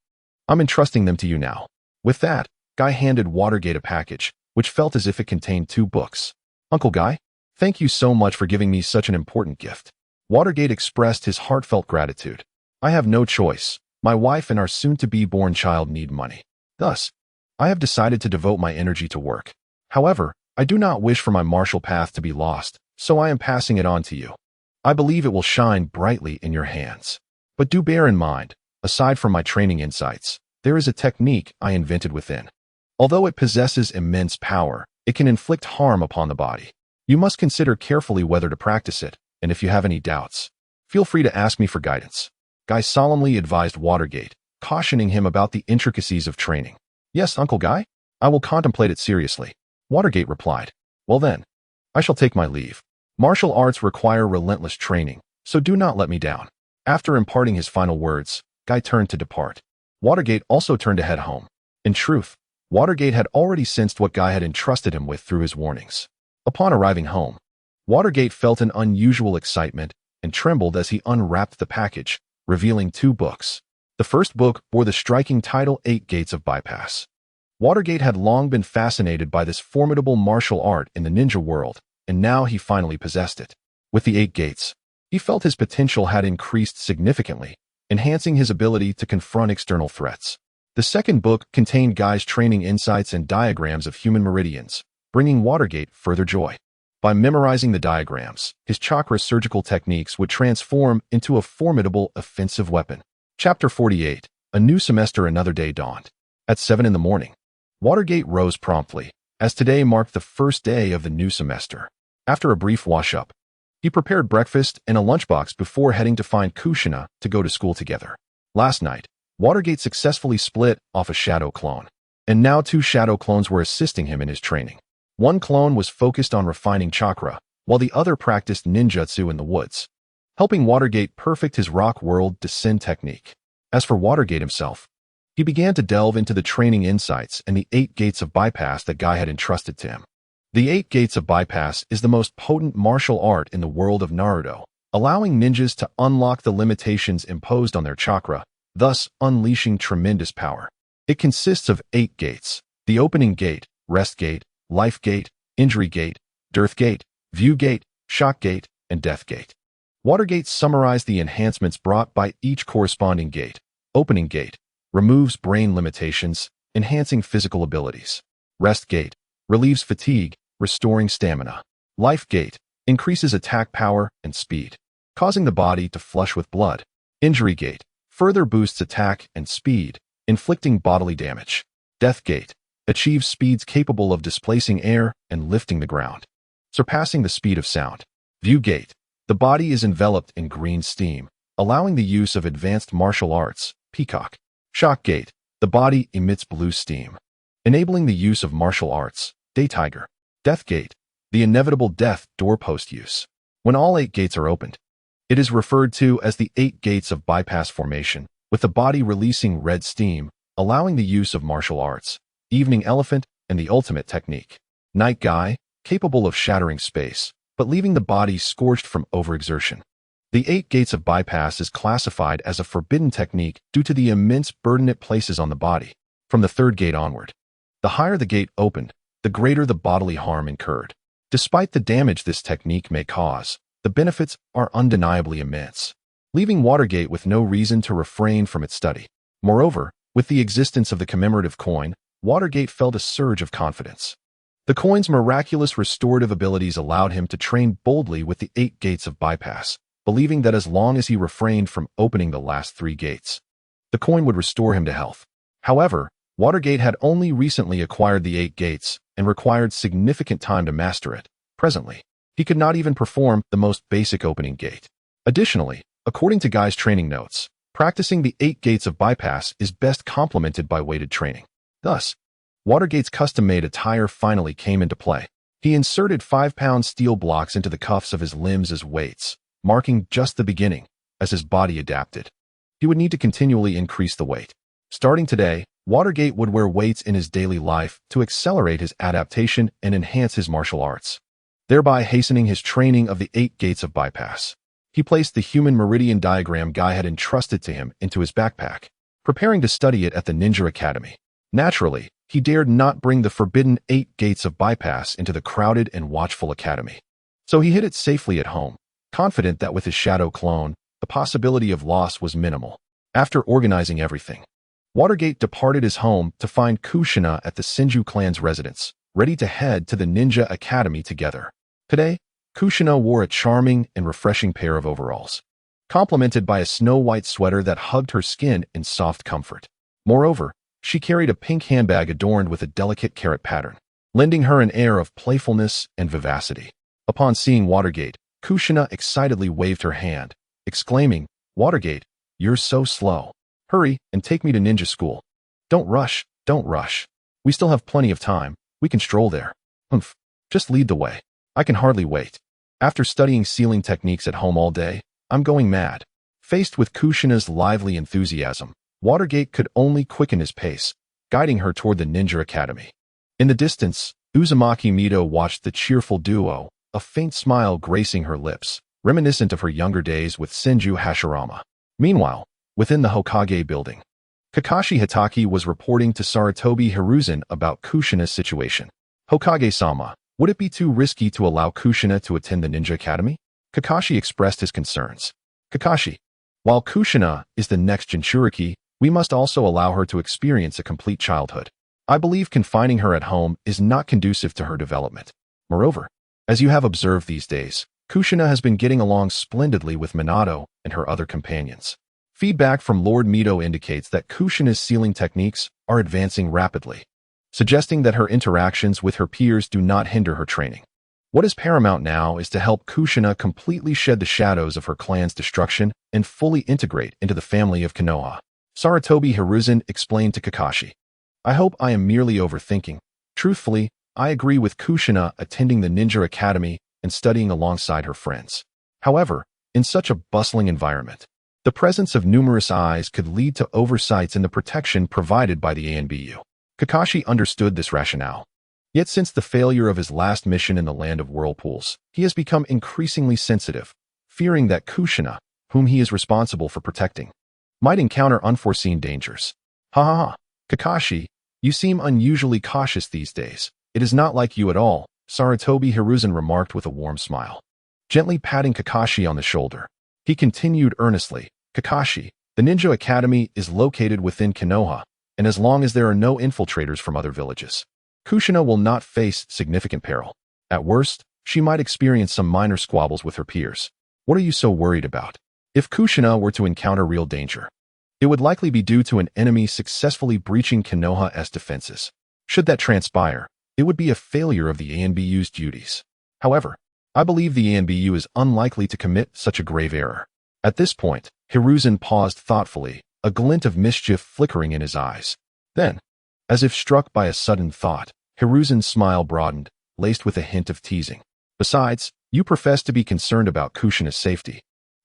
I'm entrusting them to you now. With that, Guy handed Watergate a package, which felt as if it contained 2 books. Uncle Guy, thank you so much for giving me such an important gift. Watergate expressed his heartfelt gratitude. I have no choice. My wife and our soon-to-be-born child need money. Thus, I have decided to devote my energy to work. However, I do not wish for my martial path to be lost, so I am passing it on to you. I believe it will shine brightly in your hands. But do bear in mind, aside from my training insights, there is a technique I invented within. Although it possesses immense power, it can inflict harm upon the body. You must consider carefully whether to practice it, and if you have any doubts, feel free to ask me for guidance. Guy solemnly advised Watergate, cautioning him about the intricacies of training. Yes, Uncle Guy, I will contemplate it seriously. Watergate replied. Well then, I shall take my leave. Martial arts require relentless training, so do not let me down. After imparting his final words, Guy turned to depart. Watergate also turned to head home. In truth, Watergate had already sensed what Guy had entrusted him with through his warnings. Upon arriving home, Watergate felt an unusual excitement and trembled as he unwrapped the package, revealing 2 books. The first book bore the striking title 8 Gates of Bypass. Watergate had long been fascinated by this formidable martial art in the ninja world, and now he finally possessed it. With the 8 gates, he felt his potential had increased significantly, enhancing his ability to confront external threats. The second book contained Guy's training insights and diagrams of human meridians, bringing Watergate further joy. By memorizing the diagrams, his chakra surgical techniques would transform into a formidable offensive weapon. Chapter 48. A new semester, another day dawned. At 7 in the morning, Watergate rose promptly, as today marked the first day of the new semester. After a brief wash-up, he prepared breakfast and a lunchbox before heading to find Kushina to go to school together. Last night, Watergate successfully split off a shadow clone, and now 2 shadow clones were assisting him in his training. One clone was focused on refining chakra, while the other practiced ninjutsu in the woods, helping Watergate perfect his rock world descend technique. As for Watergate himself, he began to delve into the training insights and the 8 gates of bypass that Guy had entrusted to him. The 8 gates of bypass is the most potent martial art in the world of Naruto, allowing ninjas to unlock the limitations imposed on their chakra, thus unleashing tremendous power. It consists of 8 gates: the opening gate, rest gate, life gate, injury gate, death gate, view gate, shock gate, and death gate. Watergate summarized the enhancements brought by each corresponding gate. Opening gate removes brain limitations, enhancing physical abilities. Rest gate relieves fatigue, restoring stamina. Life gate increases attack power and speed, causing the body to flush with blood. Injury gate further boosts attack and speed, inflicting bodily damage. Death gate achieves speeds capable of displacing air and lifting the ground, surpassing the speed of sound. View gate. The body is enveloped in green steam, allowing the use of advanced martial arts, peacock. Shock gate. The body emits blue steam, enabling the use of martial arts, day tiger. Death gate. The inevitable death doorpost use. When all 8 gates are opened, it is referred to as the 8 gates of bypass formation, with the body releasing red steam, allowing the use of martial arts, evening elephant, and the ultimate technique. Night Guy, capable of shattering space, but leaving the body scorched from overexertion. The 8 gates of bypass is classified as a forbidden technique due to the immense burden it places on the body. From the 3rd gate onward, the higher the gate opened, the greater the bodily harm incurred. Despite the damage this technique may cause, the benefits are undeniably immense, leaving Watergate with no reason to refrain from its study. Moreover, with the existence of the commemorative coin, Watergate felt a surge of confidence. The coin's miraculous restorative abilities allowed him to train boldly with the 8 gates of bypass, believing that as long as he refrained from opening the last 3 gates, the coin would restore him to health. However, Watergate had only recently acquired the 8 gates and required significant time to master it. Presently, he could not even perform the most basic opening gate. Additionally, according to Guy's training notes, practicing the 8 gates of bypass is best complemented by weighted training. Thus, Watergate's custom-made attire finally came into play. He inserted 5-pound steel blocks into the cuffs of his limbs as weights, marking just the beginning. As his body adapted, he would need to continually increase the weight. Starting today, Watergate would wear weights in his daily life to accelerate his adaptation and enhance his martial arts, thereby hastening his training of the 8 gates of bypass. He placed the human meridian diagram Guy had entrusted to him into his backpack, preparing to study it at the Ninja Academy. Naturally, he dared not bring the forbidden 8 gates of bypass into the crowded and watchful academy. So he hid it safely at home, confident that with his shadow clone, the possibility of loss was minimal. After organizing everything, Watergate departed his home to find Kushina at the Senju clan's residence, ready to head to the Ninja Academy together. Today, Kushina wore a charming and refreshing pair of overalls, complemented by a snow-white sweater that hugged her skin in soft comfort. Moreover, she carried a pink handbag adorned with a delicate carrot pattern, lending her an air of playfulness and vivacity. Upon seeing Watergate, Kushina excitedly waved her hand, exclaiming, "Watergate, you're so slow. Hurry and take me to ninja school. Don't rush, don't rush. We still have plenty of time. We can stroll there. Humph, just lead the way. I can hardly wait. After studying sealing techniques at home all day, I'm going mad." Faced with Kushina's lively enthusiasm, Watergate could only quicken his pace, guiding her toward the Ninja Academy. In the distance, Uzumaki Mito watched the cheerful duo, a faint smile gracing her lips, reminiscent of her younger days with Senju Hashirama. Meanwhile, within the Hokage building, Kakashi Hitaki was reporting to Sarutobi Hiruzen about Kushina's situation. "Hokage-sama, would it be too risky to allow Kushina to attend the Ninja Academy?" Kakashi expressed his concerns. "Kakashi, while Kushina is the next Jinchuriki, We must also allow her to experience a complete childhood. I believe confining her at home is not conducive to her development. Moreover, as you have observed these days, Kushina has been getting along splendidly with Minato and her other companions. Feedback from Lord Mito indicates that Kushina's sealing techniques are advancing rapidly, suggesting that her interactions with her peers do not hinder her training. What is paramount now is to help Kushina completely shed the shadows of her clan's destruction and fully integrate into the family of Konoha. Sarutobi Hiruzen explained to Kakashi. I hope I am merely overthinking. Truthfully, I agree with Kushina attending the ninja academy and studying alongside her friends. However, in such a bustling environment, the presence of numerous eyes could lead to oversights in the protection provided by the ANBU. Kakashi understood this rationale. Yet since the failure of his last mission in the Land of Whirlpools, he has become increasingly sensitive, fearing that Kushina, whom he is responsible for protecting, might encounter unforeseen dangers. Ha ha ha. Kakashi, you seem unusually cautious these days. It is not like you at all, Sarutobi Hiruzen remarked with a warm smile. Gently patting Kakashi on the shoulder, he continued earnestly, Kakashi, the Ninja Academy is located within Konoha, and as long as there are no infiltrators from other villages, Kushina will not face significant peril. At worst, she might experience some minor squabbles with her peers. What are you so worried about? If Kushina were to encounter real danger, it would likely be due to an enemy successfully breaching Konoha's defenses. Should that transpire, it would be a failure of the ANBU's duties. However, I believe the ANBU is unlikely to commit such a grave error. At this point, Hiruzen paused thoughtfully, a glint of mischief flickering in his eyes. Then, as if struck by a sudden thought, Hiruzen's smile broadened, laced with a hint of teasing. Besides, you profess to be concerned about Kushina's safety.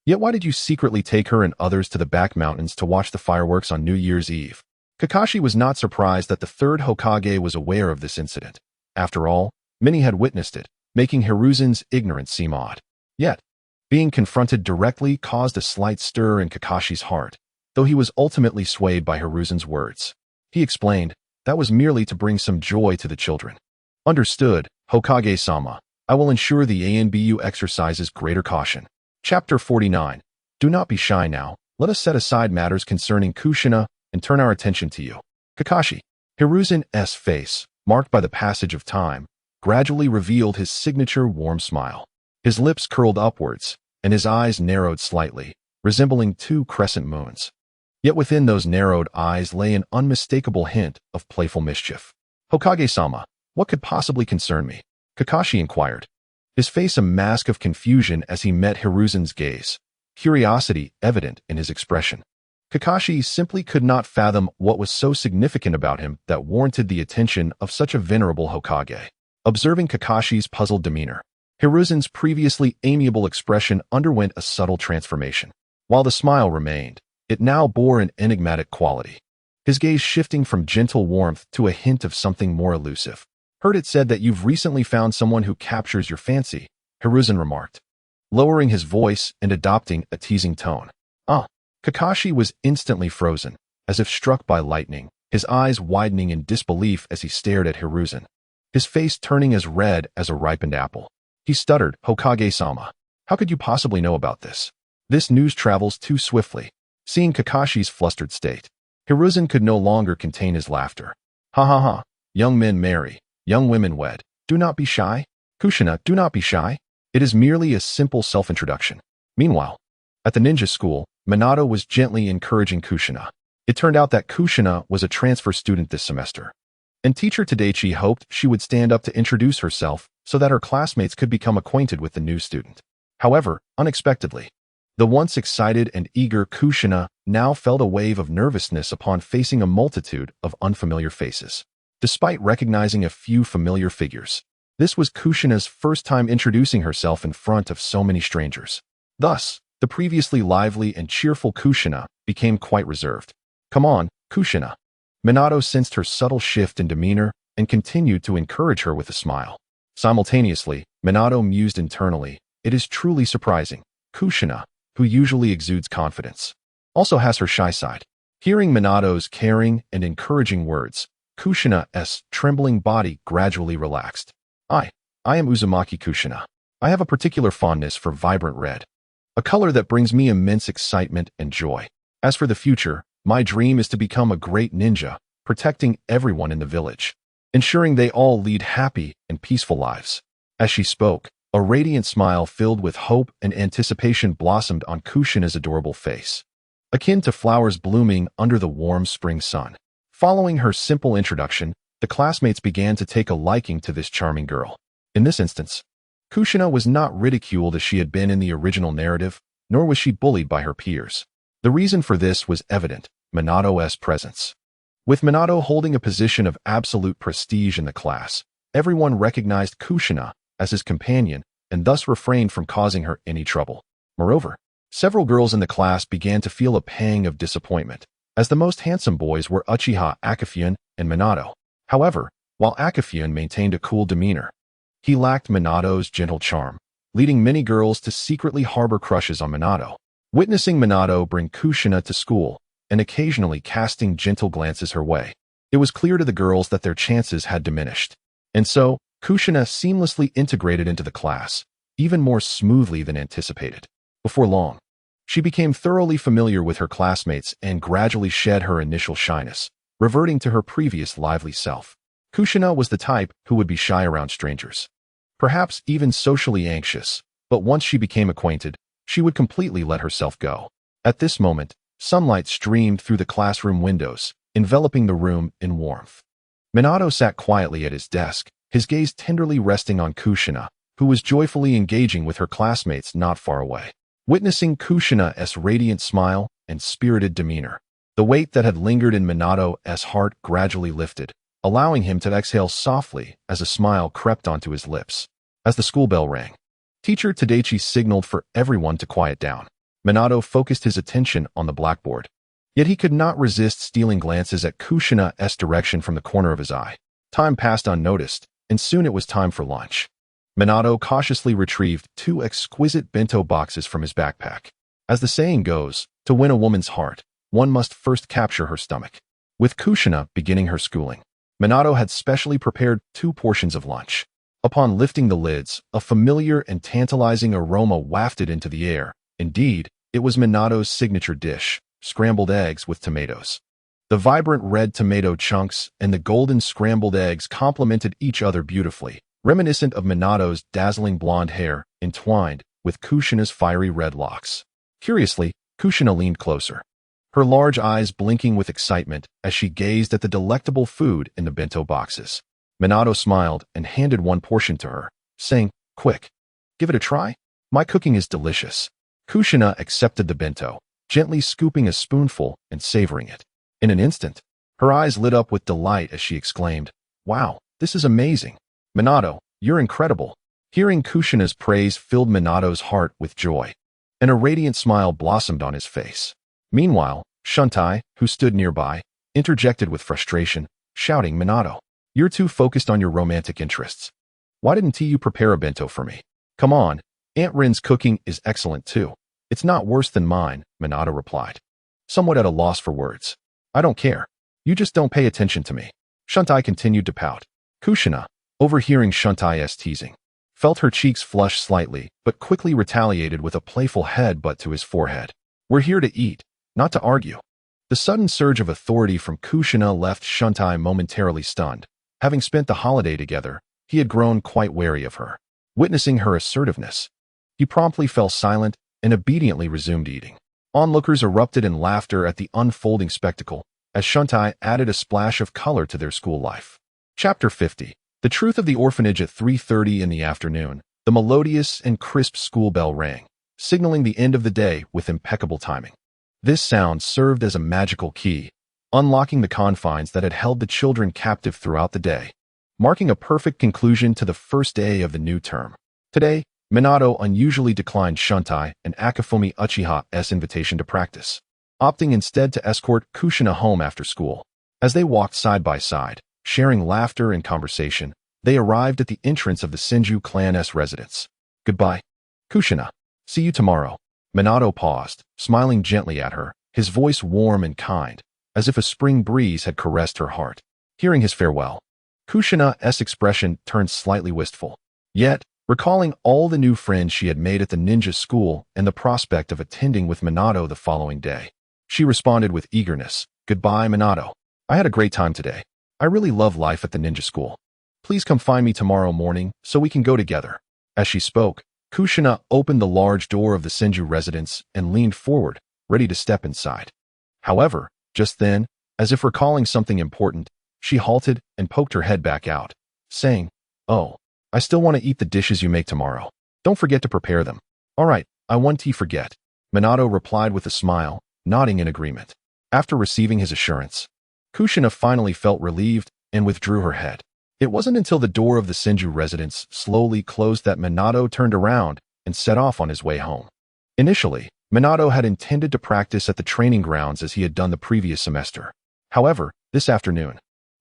Yet why did you secretly take her and others to the back mountains to watch the fireworks on New Year's Eve? Kakashi was not surprised that the third Hokage was aware of this incident. After all, many had witnessed it, making Hiruzen's ignorance seem odd. Yet, being confronted directly caused a slight stir in Kakashi's heart, though he was ultimately swayed by Hiruzen's words. He explained, that was merely to bring some joy to the children. Understood, Hokage-sama. I will ensure the ANBU exercises greater caution. Chapter 49. Do not be shy now. Let us set aside matters concerning Kushina and turn our attention to you. Kakashi. Hiruzen's face, marked by the passage of time, gradually revealed his signature warm smile. His lips curled upwards, and his eyes narrowed slightly, resembling two crescent moons. Yet within those narrowed eyes lay an unmistakable hint of playful mischief. Hokage-sama, what could possibly concern me? Kakashi inquired, his face a mask of confusion as he met Hiruzen's gaze, curiosity evident in his expression. Kakashi simply could not fathom what was so significant about him that warranted the attention of such a venerable Hokage. Observing Kakashi's puzzled demeanor, Hiruzen's previously amiable expression underwent a subtle transformation. While the smile remained, it now bore an enigmatic quality, his gaze shifting from gentle warmth to a hint of something more elusive. Heard it said that you've recently found someone who captures your fancy, Hiruzen remarked, lowering his voice and adopting a teasing tone. Kakashi was instantly frozen, as if struck by lightning, his eyes widening in disbelief as he stared at Hiruzen, his face turning as red as a ripened apple. He stuttered, Hokage-sama, how could you possibly know about this? This news travels too swiftly. Seeing Kakashi's flustered state, Hiruzen could no longer contain his laughter. Ha ha ha, young men marry, young women wed. Do not be shy. Kushina, do not be shy. It is merely a simple self-introduction. Meanwhile, at the ninja school, Minato was gently encouraging Kushina. It turned out that Kushina was a transfer student this semester, and teacher Tadaichi hoped she would stand up to introduce herself so that her classmates could become acquainted with the new student. However, unexpectedly, the once excited and eager Kushina now felt a wave of nervousness upon facing a multitude of unfamiliar faces. Despite recognizing a few familiar figures, this was Kushina's first time introducing herself in front of so many strangers. Thus, the previously lively and cheerful Kushina became quite reserved. Come on, Kushina. Minato sensed her subtle shift in demeanor and continued to encourage her with a smile. Simultaneously, Minato mused internally, it is truly surprising. Kushina, who usually exudes confidence, also has her shy side. Hearing Minato's caring and encouraging words, Kushina's trembling body gradually relaxed. I am Uzumaki Kushina. I have a particular fondness for vibrant red, a color that brings me immense excitement and joy. As for the future, My dream is to become a great ninja, protecting everyone in the village, ensuring they all lead happy and peaceful lives." As she spoke, a radiant smile filled with hope and anticipation blossomed on Kushina's adorable face, akin to flowers blooming under the warm spring sun. Following her simple introduction, the classmates began to take a liking to this charming girl. In this instance, Kushina was not ridiculed as she had been in the original narrative, nor was she bullied by her peers. The reason for this was evident: Minato's presence. With Minato holding a position of absolute prestige in the class, everyone recognized Kushina as his companion and thus refrained from causing her any trouble. Moreover, several girls in the class began to feel a pang of disappointment, as the most handsome boys were Uchiha Akafune and Minato. However, while Akafune maintained a cool demeanor, he lacked Minato's gentle charm, leading many girls to secretly harbor crushes on Minato. Witnessing Minato bring Kushina to school and occasionally casting gentle glances her way, it was clear to the girls that their chances had diminished. And so, Kushina seamlessly integrated into the class, even more smoothly than anticipated. Before long, she became thoroughly familiar with her classmates and gradually shed her initial shyness, reverting to her previous lively self. Kushina was the type who would be shy around strangers, perhaps even socially anxious, but once she became acquainted, she would completely let herself go. At this moment, sunlight streamed through the classroom windows, enveloping the room in warmth. Minato sat quietly at his desk, his gaze tenderly resting on Kushina, who was joyfully engaging with her classmates not far away. Witnessing Kushina's radiant smile and spirited demeanor, the weight that had lingered in Minato's heart gradually lifted, allowing him to exhale softly as a smile crept onto his lips. As the school bell rang, Teacher Tadachi signaled for everyone to quiet down. Minato focused his attention on the blackboard, yet he could not resist stealing glances at Kushina's direction from the corner of his eye. Time passed unnoticed, and soon it was time for lunch. Minato cautiously retrieved 2 exquisite bento boxes from his backpack. As the saying goes, to win a woman's heart, one must first capture her stomach. With Kushina beginning her schooling, Minato had specially prepared 2 portions of lunch. Upon lifting the lids, a familiar and tantalizing aroma wafted into the air. Indeed, it was Minato's signature dish, scrambled eggs with tomatoes. The vibrant red tomato chunks and the golden scrambled eggs complemented each other beautifully, reminiscent of Minato's dazzling blonde hair, entwined with Kushina's fiery red locks. Curiously, Kushina leaned closer, her large eyes blinking with excitement as she gazed at the delectable food in the bento boxes. Minato smiled and handed 1 portion to her, saying, "Quick, give it a try. My cooking is delicious." Kushina accepted the bento, gently scooping a spoonful and savoring it. In an instant, her eyes lit up with delight as she exclaimed, "Wow, this is amazing. Minato, you're incredible." Hearing Kushina's praise filled Minato's heart with joy, and a radiant smile blossomed on his face. Meanwhile, Shuntai, who stood nearby, interjected with frustration, shouting, "Minato, you're too focused on your romantic interests. Why didn't you prepare a bento for me? Come on, Aunt Rin's cooking is excellent too." "It's not worse than mine," Minato replied, somewhat at a loss for words. "I don't care. You just don't pay attention to me." Shuntai continued to pout. Kushina, overhearing Shuntai's teasing, felt her cheeks flush slightly, but quickly retaliated with a playful headbutt to his forehead. "We're here to eat, not to argue." The sudden surge of authority from Kushina left Shuntai momentarily stunned. Having spent the holiday together, he had grown quite wary of her. Witnessing her assertiveness, he promptly fell silent and obediently resumed eating. Onlookers erupted in laughter at the unfolding spectacle, as Shuntai added a splash of color to their school life. Chapter 50. The Truth of the Orphanage. At 3:30 in the afternoon, the melodious and crisp school bell rang, signaling the end of the day with impeccable timing. This sound served as a magical key, unlocking the confines that had held the children captive throughout the day, marking a perfect conclusion to the first day of the new term. Today, Minato unusually declined Shuntai and Akifumi Uchiha's invitation to practice, opting instead to escort Kushina home after school. As they walked side by side, sharing laughter and conversation, they arrived at the entrance of the Senju clan's residence. "Goodbye, Kushina. See you tomorrow." Minato paused, smiling gently at her, his voice warm and kind, as if a spring breeze had caressed her heart. Hearing his farewell, Kushina's expression turned slightly wistful. Yet, recalling all the new friends she had made at the ninja school and the prospect of attending with Minato the following day, She responded with eagerness. Goodbye, Minato. I had a great time today. I really love life at the ninja school. Please come find me tomorrow morning so we can go together. As she spoke, Kushina opened the large door of the Senju residence and leaned forward, ready to step inside. However, just then, as if recalling something important, she halted and poked her head back out, saying, "Oh, I still want to eat the dishes you make tomorrow. Don't forget to prepare them." "All right, I won't forget," Minato replied with a smile, nodding in agreement. After receiving his assurance, Kushina finally felt relieved and withdrew her head. It wasn't until the door of the Senju residence slowly closed that Minato turned around and set off on his way home. Initially, Minato had intended to practice at the training grounds as he had done the previous semester. However, this afternoon,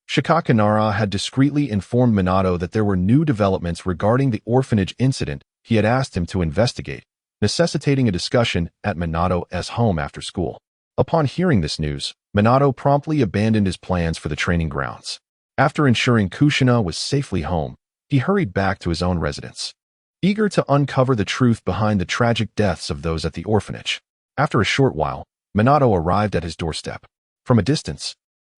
Shikaka Nara had discreetly informed Minato that there were new developments regarding the orphanage incident he had asked him to investigate, necessitating a discussion at Minato's home after school. Upon hearing this news, Minato promptly abandoned his plans for the training grounds. After ensuring Kushina was safely home, he hurried back to his own residence, eager to uncover the truth behind the tragic deaths of those at the orphanage. After a short while, Minato arrived at his doorstep. From a distance,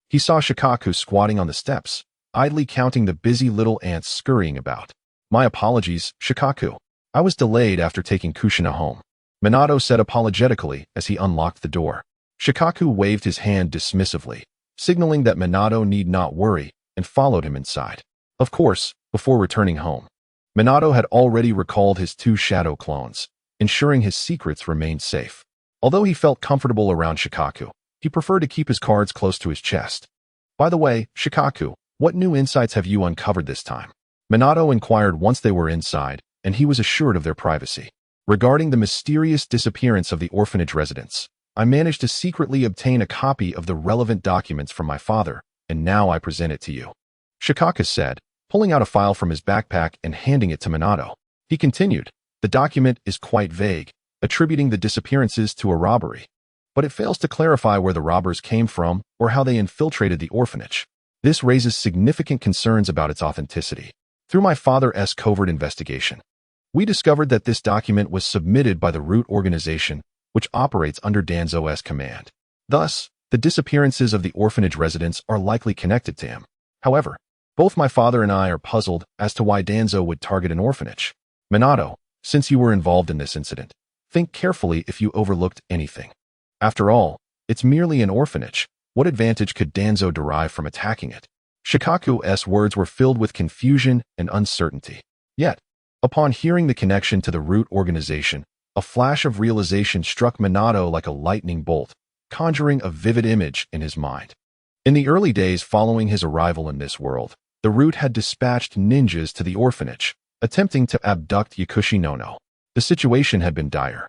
he saw Shikaku squatting on the steps, idly counting the busy little ants scurrying about. "My apologies, Shikaku. I was delayed after taking Kushina home," Minato said apologetically as he unlocked the door. Shikaku waved his hand dismissively, signaling that Minato need not worry, and followed him inside. Of course, before returning home, Minato had already recalled his 2 shadow clones, ensuring his secrets remained safe. Although he felt comfortable around Shikaku, he preferred to keep his cards close to his chest. "By the way, Shikaku, what new insights have you uncovered this time?" Minato inquired once they were inside, and he was assured of their privacy. "Regarding the mysterious disappearance of the orphanage residents, I managed to secretly obtain a copy of the relevant documents from my father, and now I present it to you," Shikaka said, pulling out a file from his backpack and handing it to Minato. He continued, "The document is quite vague, attributing the disappearances to a robbery, but it fails to clarify where the robbers came from or how they infiltrated the orphanage. This raises significant concerns about its authenticity. Through my father's covert investigation, we discovered that this document was submitted by the Root organization, which operates under Danzo's command. Thus, the disappearances of the orphanage residents are likely connected to him. However, both my father and I are puzzled as to why Danzo would target an orphanage. Minato, since you were involved in this incident, think carefully if you overlooked anything. After all, it's merely an orphanage. What advantage could Danzo derive from attacking it?" Shikaku's words were filled with confusion and uncertainty. Yet, upon hearing the connection to the Root organization, a flash of realization struck Minato like a lightning bolt, conjuring a vivid image in his mind. In the early days following his arrival in this world, the Root had dispatched ninjas to the orphanage, attempting to abduct Yakushi Nono. The situation had been dire.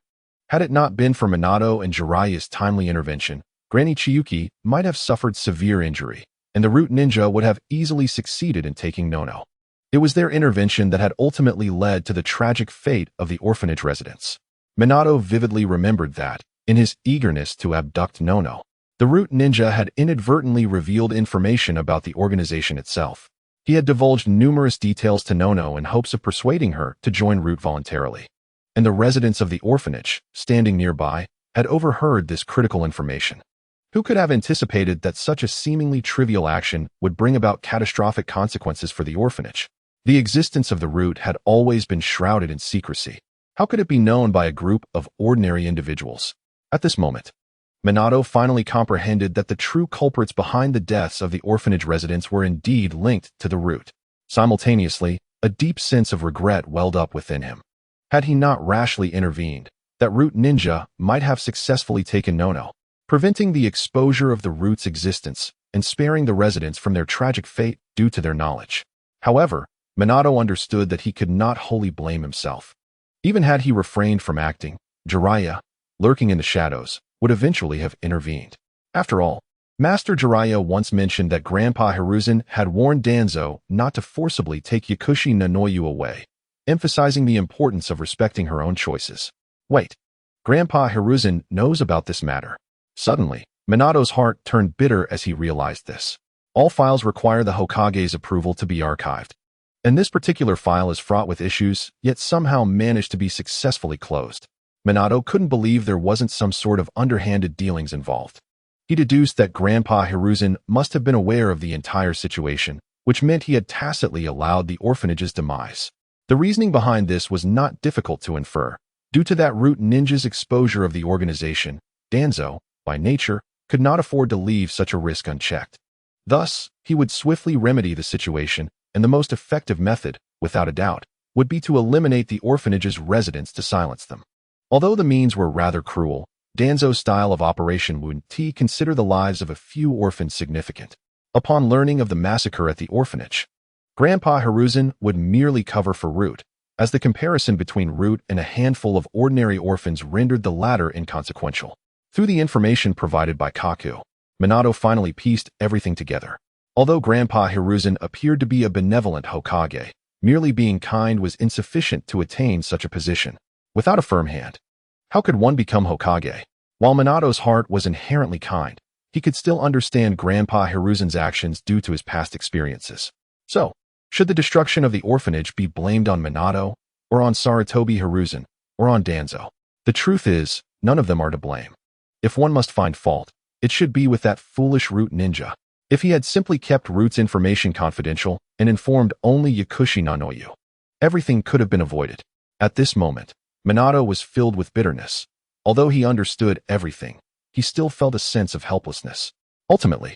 Had it not been for Minato and Jiraiya's timely intervention, Granny Chiyuki might have suffered severe injury, and the Root ninja would have easily succeeded in taking Nono. It was their intervention that had ultimately led to the tragic fate of the orphanage residents. Minato vividly remembered that, in his eagerness to abduct Nono, the Root ninja had inadvertently revealed information about the organization itself. He had divulged numerous details to Nono in hopes of persuading her to join Root voluntarily. And the residents of the orphanage, standing nearby, had overheard this critical information. Who could have anticipated that such a seemingly trivial action would bring about catastrophic consequences for the orphanage? The existence of the Root had always been shrouded in secrecy. How could it be known by a group of ordinary individuals? At this moment, Minato finally comprehended that the true culprits behind the deaths of the orphanage residents were indeed linked to the Root. Simultaneously, a deep sense of regret welled up within him. Had he not rashly intervened, that Root ninja might have successfully taken Nono, preventing the exposure of the Root's existence and sparing the residents from their tragic fate due to their knowledge. However, Minato understood that he could not wholly blame himself. Even had he refrained from acting, Jiraiya, lurking in the shadows, would eventually have intervened. After all, Master Jiraiya once mentioned that Grandpa Hiruzen had warned Danzo not to forcibly take Yakushi Nanoyu away, emphasizing the importance of respecting her own choices. Wait, Grandpa Hiruzen knows about this matter. Suddenly, Minato's heart turned bitter as he realized this. All files require the Hokage's approval to be archived, and this particular file is fraught with issues, yet somehow managed to be successfully closed. Minato couldn't believe there wasn't some sort of underhanded dealings involved. He deduced that Grandpa Hiruzen must have been aware of the entire situation, which meant he had tacitly allowed the orphanage's demise. The reasoning behind this was not difficult to infer. Due to that root ninja's exposure of the organization, Danzo, by nature, could not afford to leave such a risk unchecked. Thus, he would swiftly remedy the situation, and the most effective method, without a doubt, would be to eliminate the orphanage's residents to silence them. Although the means were rather cruel, Danzo's style of operation would consider the lives of a few orphans significant. Upon learning of the massacre at the orphanage, Grandpa Hiruzen would merely cover for Root, as the comparison between Root and a handful of ordinary orphans rendered the latter inconsequential. Through the information provided by Kaku, Minato finally pieced everything together. Although Grandpa Hiruzen appeared to be a benevolent Hokage, merely being kind was insufficient to attain such a position. Without a firm hand, how could one become Hokage? While Minato's heart was inherently kind, he could still understand Grandpa Hiruzen's actions due to his past experiences. So, should the destruction of the orphanage be blamed on Minato, or on Sarutobi Hiruzen, or on Danzo? The truth is, none of them are to blame. If one must find fault, it should be with that foolish Root ninja. If he had simply kept Root's information confidential and informed only Yakushi Nanoyu, everything could have been avoided. At this moment, Minato was filled with bitterness. Although he understood everything, he still felt a sense of helplessness. Ultimately,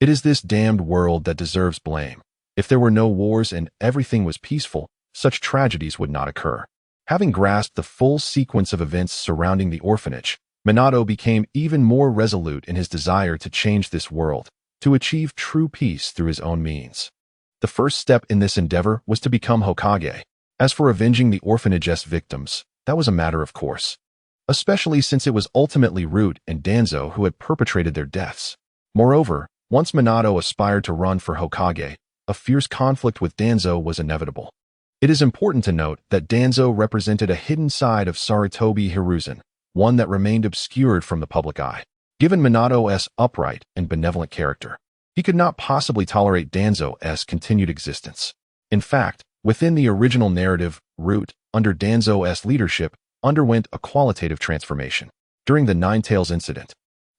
it is this damned world that deserves blame. If there were no wars and everything was peaceful, such tragedies would not occur. Having grasped the full sequence of events surrounding the orphanage, Minato became even more resolute in his desire to change this world, to achieve true peace through his own means. The first step in this endeavor was to become Hokage. As for avenging the orphanage's victims, that was a matter of course, especially since it was ultimately Root and Danzo who had perpetrated their deaths. Moreover, once Minato aspired to run for Hokage, a fierce conflict with Danzo was inevitable. It is important to note that Danzo represented a hidden side of Sarutobi Hiruzen, one that remained obscured from the public eye. Given Minato's upright and benevolent character, he could not possibly tolerate Danzo's continued existence. In fact, within the original narrative, Root, under Danzo's leadership, underwent a qualitative transformation. During the Nine-Tails incident,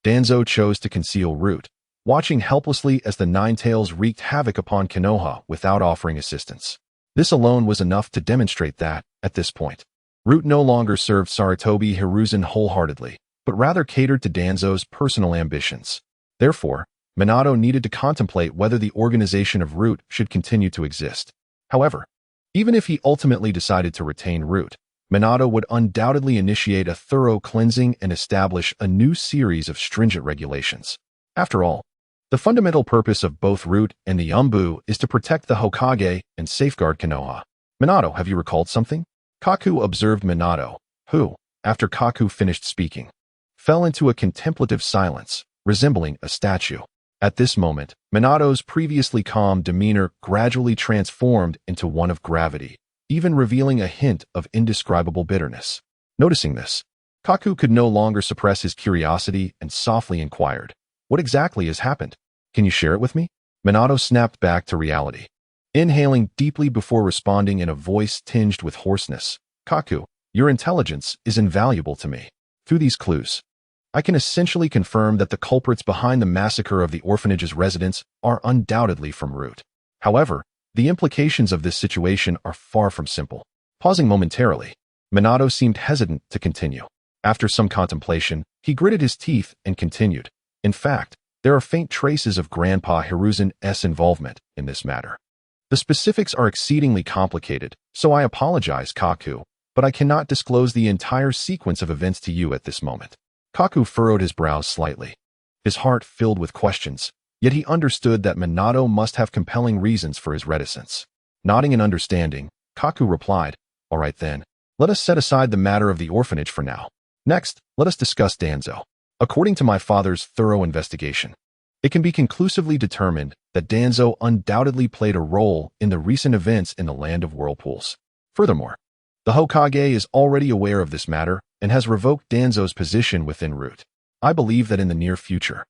Danzo chose to conceal Root, watching helplessly as the Nine-Tails wreaked havoc upon Konoha without offering assistance. This alone was enough to demonstrate that, at this point, Root no longer served Sarutobi Hiruzen wholeheartedly, but rather catered to Danzo's personal ambitions. Therefore, Minato needed to contemplate whether the organization of Root should continue to exist. However, even if he ultimately decided to retain Root, Minato would undoubtedly initiate a thorough cleansing and establish a new series of stringent regulations. After all, the fundamental purpose of both Root and the Umbu is to protect the Hokage and safeguard Konoha. Minato, have you recalled something? Kaku observed Minato, who, after Kaku finished speaking, fell into a contemplative silence, resembling a statue. At this moment, Minato's previously calm demeanor gradually transformed into one of gravity, even revealing a hint of indescribable bitterness. Noticing this, Kaku could no longer suppress his curiosity and softly inquired, "What exactly has happened? Can you share it with me?" Minato snapped back to reality, inhaling deeply before responding in a voice tinged with hoarseness. "Kaku, your intelligence is invaluable to me. Through these clues, I can essentially confirm that the culprits behind the massacre of the orphanage's residents are undoubtedly from Root. However, the implications of this situation are far from simple." Pausing momentarily, Minato seemed hesitant to continue. After some contemplation, he gritted his teeth and continued, "In fact, there are faint traces of Grandpa Hiruzen's involvement in this matter. The specifics are exceedingly complicated, so I apologize, Kaku, but I cannot disclose the entire sequence of events to you at this moment." Kaku furrowed his brows slightly, his heart filled with questions, yet he understood that Minato must have compelling reasons for his reticence. Nodding in understanding, Kaku replied, "All right then, let us set aside the matter of the orphanage for now. Next, let us discuss Danzo. According to my father's thorough investigation, it can be conclusively determined that Danzo undoubtedly played a role in the recent events in the Land of Whirlpools. Furthermore, the Hokage is already aware of this matter and has revoked Danzo's position within Root. I believe that in the near future,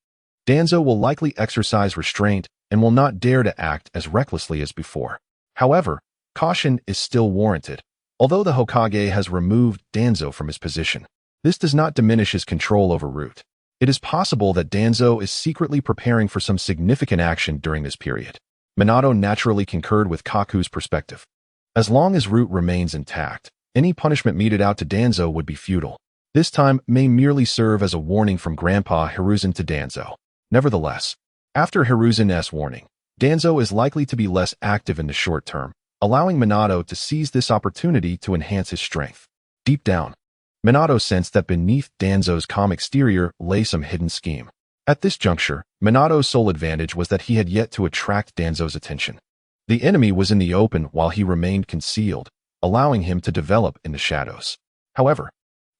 Danzo will likely exercise restraint and will not dare to act as recklessly as before. However, caution is still warranted, although the Hokage has removed Danzo from his position. This does not diminish his control over Root. It is possible that Danzo is secretly preparing for some significant action during this period. Minato naturally concurred with Kaku's perspective. As long as Root remains intact, any punishment meted out to Danzo would be futile. This time may merely serve as a warning from Grandpa Hiruzen to Danzo. Nevertheless, after Hiruzen's warning, Danzo is likely to be less active in the short term, allowing Minato to seize this opportunity to enhance his strength. Deep down, Minato sensed that beneath Danzo's calm exterior lay some hidden scheme. At this juncture, Minato's sole advantage was that he had yet to attract Danzo's attention. The enemy was in the open while he remained concealed, allowing him to develop in the shadows. However,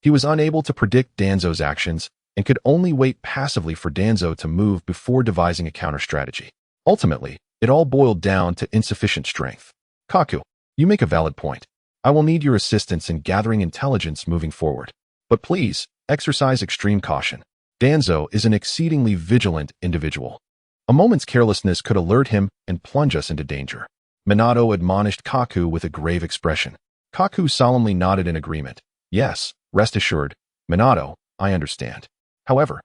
he was unable to predict Danzo's actions and could only wait passively for Danzo to move before devising a counter-strategy. Ultimately, it all boiled down to insufficient strength. Kaku, you make a valid point. I will need your assistance in gathering intelligence moving forward. But please, exercise extreme caution. Danzo is an exceedingly vigilant individual. A moment's carelessness could alert him and plunge us into danger. Minato admonished Kaku with a grave expression. Kaku solemnly nodded in agreement. Yes, rest assured, Minato, I understand. However,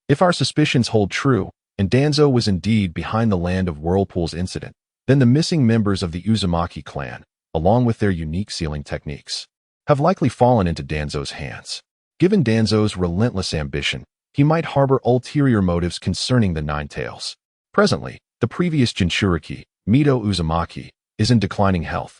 if our suspicions hold true, and Danzo was indeed behind the Land of Whirlpools incident, then the missing members of the Uzumaki clan, along with their unique sealing techniques, have likely fallen into Danzo's hands. Given Danzo's relentless ambition, he might harbor ulterior motives concerning the Nine Tails. Presently, the previous Jinchuriki, Mito Uzumaki, is in declining health,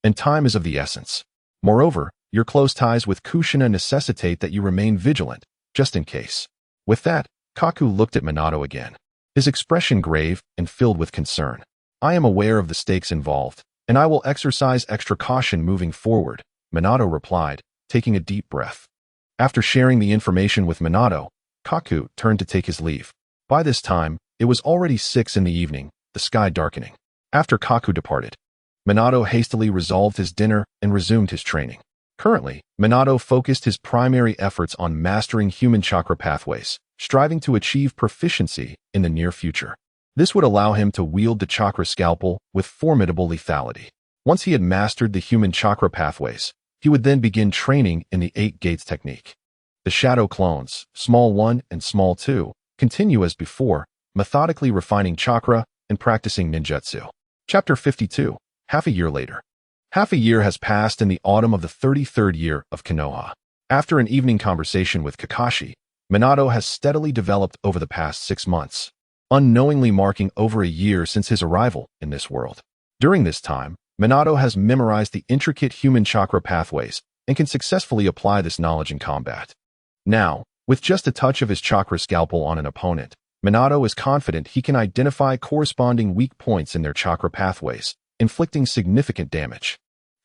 and time is of the essence. Moreover, your close ties with Kushina necessitate that you remain vigilant, just in case. With that, Kaku looked at Minato again, his expression grave and filled with concern. I am aware of the stakes involved, and I will exercise extra caution moving forward, Minato replied, taking a deep breath. After sharing the information with Minato, Kaku turned to take his leave. By this time, it was already 6 in the evening, the sky darkening. After Kaku departed, Minato hastily resolved his dinner and resumed his training. Currently, Minato focused his primary efforts on mastering human chakra pathways, striving to achieve proficiency in the near future. This would allow him to wield the chakra scalpel with formidable lethality. Once he had mastered the human chakra pathways, he would then begin training in the 8 gates technique. The shadow clones, Small 1 and Small 2, continue as before, methodically refining chakra and practicing ninjutsu. Chapter 52, half a year later. Half a year has passed in the autumn of the 33rd year of Konoha. After an evening conversation with Kakashi, Minato has steadily developed over the past 6 months, unknowingly marking over a year since his arrival in this world. During this time, Minato has memorized the intricate human chakra pathways and can successfully apply this knowledge in combat. Now, with just a touch of his chakra scalpel on an opponent, Minato is confident he can identify corresponding weak points in their chakra pathways, inflicting significant damage.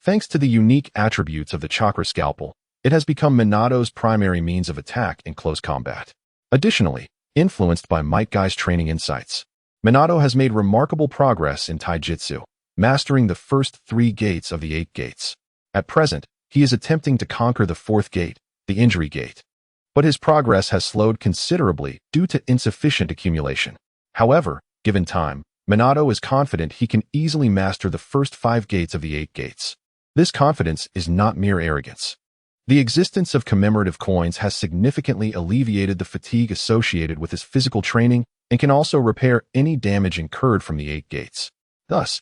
Thanks to the unique attributes of the chakra scalpel, it has become Minato's primary means of attack in close combat. Additionally, influenced by Might Guy's training insights, Minato has made remarkable progress in taijutsu, mastering the first 3 gates of the 8 gates. At present, he is attempting to conquer the 4th gate, the injury gate. But his progress has slowed considerably due to insufficient accumulation. However, given time, Minato is confident he can easily master the first 5 gates of the 8 gates. This confidence is not mere arrogance. The existence of commemorative coins has significantly alleviated the fatigue associated with his physical training and can also repair any damage incurred from the 8 gates. Thus,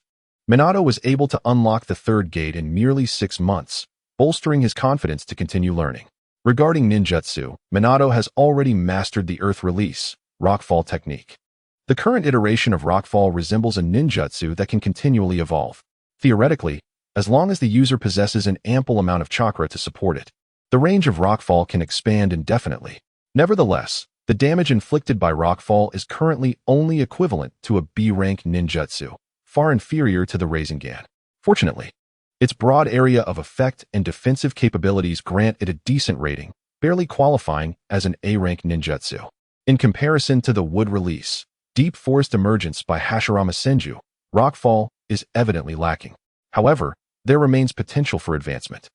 Minato was able to unlock the 3rd gate in merely 6 months, bolstering his confidence to continue learning. Regarding ninjutsu, Minato has already mastered the Earth Release, Rockfall technique. The current iteration of Rockfall resembles a ninjutsu that can continually evolve. Theoretically, as long as the user possesses an ample amount of chakra to support it, the range of Rockfall can expand indefinitely. Nevertheless, the damage inflicted by Rockfall is currently only equivalent to a B-rank ninjutsu, far inferior to the Rasengan. Fortunately, its broad area of effect and defensive capabilities grant it a decent rating, barely qualifying as an A-rank ninjutsu. In comparison to the Wood Release, Deep Forest Emergence by Hashirama Senju, Rockfall is evidently lacking. However, there remains potential for advancement.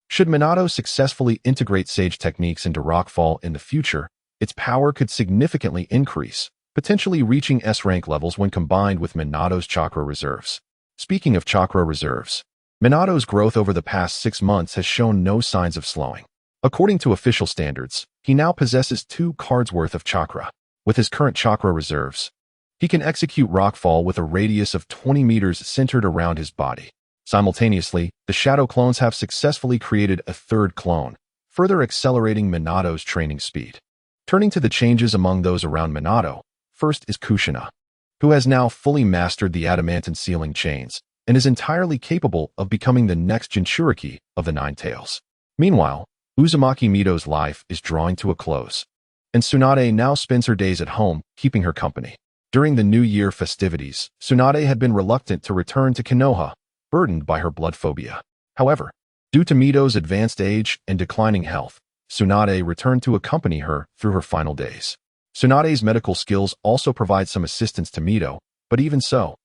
Should Minato successfully integrate Sage techniques into Rockfall in the future, its power could significantly increase, potentially reaching S-rank levels when combined with Minato's chakra reserves. Speaking of chakra reserves, Minato's growth over the past 6 months has shown no signs of slowing. According to official standards, he now possesses 2 cards worth of chakra. With his current chakra reserves, he can execute rockfall with a radius of 20 meters centered around his body. Simultaneously, the shadow clones have successfully created a 3rd clone, further accelerating Minato's training speed. Turning to the changes among those around Minato, first is Kushina, who has now fully mastered the adamantine sealing chains and is entirely capable of becoming the next Jinchuriki of the Nine Tails. Meanwhile, Uzumaki Mito's life is drawing to a close, and Tsunade now spends her days at home, keeping her company. During the New Year festivities, Tsunade had been reluctant to return to Konoha, burdened by her blood phobia. However, due to Mito's advanced age and declining health, Tsunade returned to accompany her through her final days. Tsunade's medical skills also provide some assistance to Mito, but even so,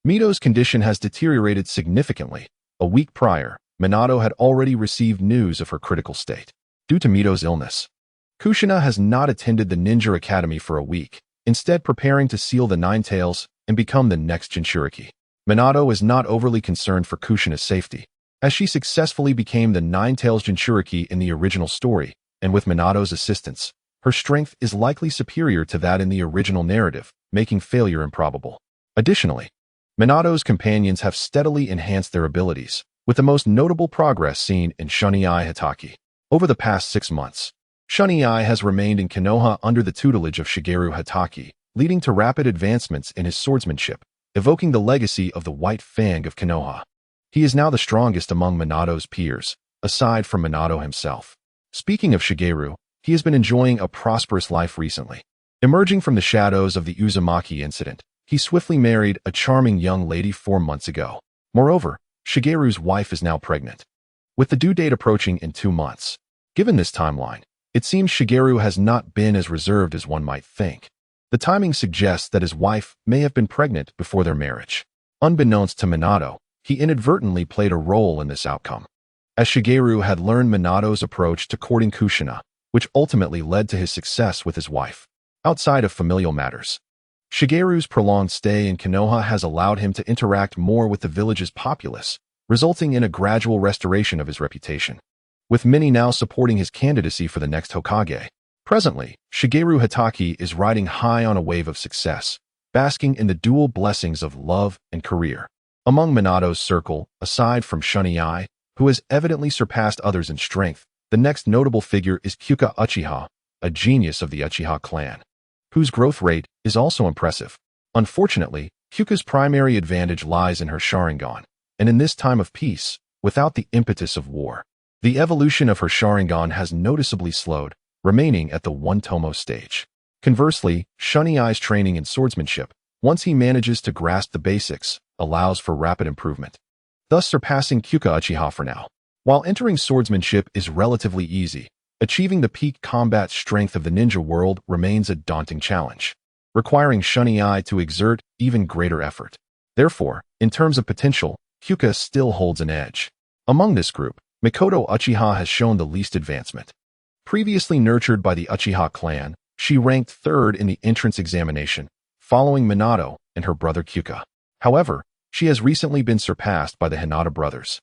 Mito's condition has deteriorated significantly. A week prior, Minato had already received news of her critical state. Due to Mito's illness, Kushina has not attended the Ninja Academy for a week, instead preparing to seal the Nine Tails and become the next Jinchuriki. Minato is not overly concerned for Kushina's safety, as she successfully became the Nine Tails Jinchuriki in the original story, and with Minato's assistance, her strength is likely superior to that in the original narrative, making failure improbable. Additionally, Minato's companions have steadily enhanced their abilities, with the most notable progress seen in Shunei Hitaki. Over the past 6 months, Shunei has remained in Konoha under the tutelage of Shigeru Hitaki, leading to rapid advancements in his swordsmanship, evoking the legacy of the White Fang of Konoha. He is now the strongest among Minato's peers, aside from Minato himself. Speaking of Shigeru, he has been enjoying a prosperous life recently. Emerging from the shadows of the Uzumaki incident, he swiftly married a charming young lady 4 months ago. Moreover, Shigeru's wife is now pregnant, with the due date approaching in 2 months. Given this timeline, it seems Shigeru has not been as reserved as one might think. The timing suggests that his wife may have been pregnant before their marriage. Unbeknownst to Minato, he inadvertently played a role in this outcome, as Shigeru had learned Minato's approach to courting Kushina, which ultimately led to his success with his wife. Outside of familial matters, Shigeru's prolonged stay in Konoha has allowed him to interact more with the village's populace, resulting in a gradual restoration of his reputation, with many now supporting his candidacy for the next Hokage. Presently, Shigeru Hitaki is riding high on a wave of success, basking in the dual blessings of love and career. Among Minato's circle, aside from Shunei, who has evidently surpassed others in strength, the next notable figure is Kyuka Uchiha, a genius of the Uchiha clan, whose growth rate is also impressive. Unfortunately, Kyuka's primary advantage lies in her Sharingan, and in this time of peace, without the impetus of war, the evolution of her Sharingan has noticeably slowed, remaining at the one-tomo stage. Conversely, Shunei's training in swordsmanship, once he manages to grasp the basics, allows for rapid improvement, thus surpassing Kyuka Uchiha for now. While entering swordsmanship is relatively easy, achieving the peak combat strength of the ninja world remains a daunting challenge, requiring Shunei to exert even greater effort. Therefore, in terms of potential, Kyuka still holds an edge. Among this group, Mikoto Uchiha has shown the least advancement. Previously nurtured by the Uchiha clan, she ranked 3rd in the entrance examination, following Minato and her brother Kyuka. However, she has recently been surpassed by the Hinata brothers,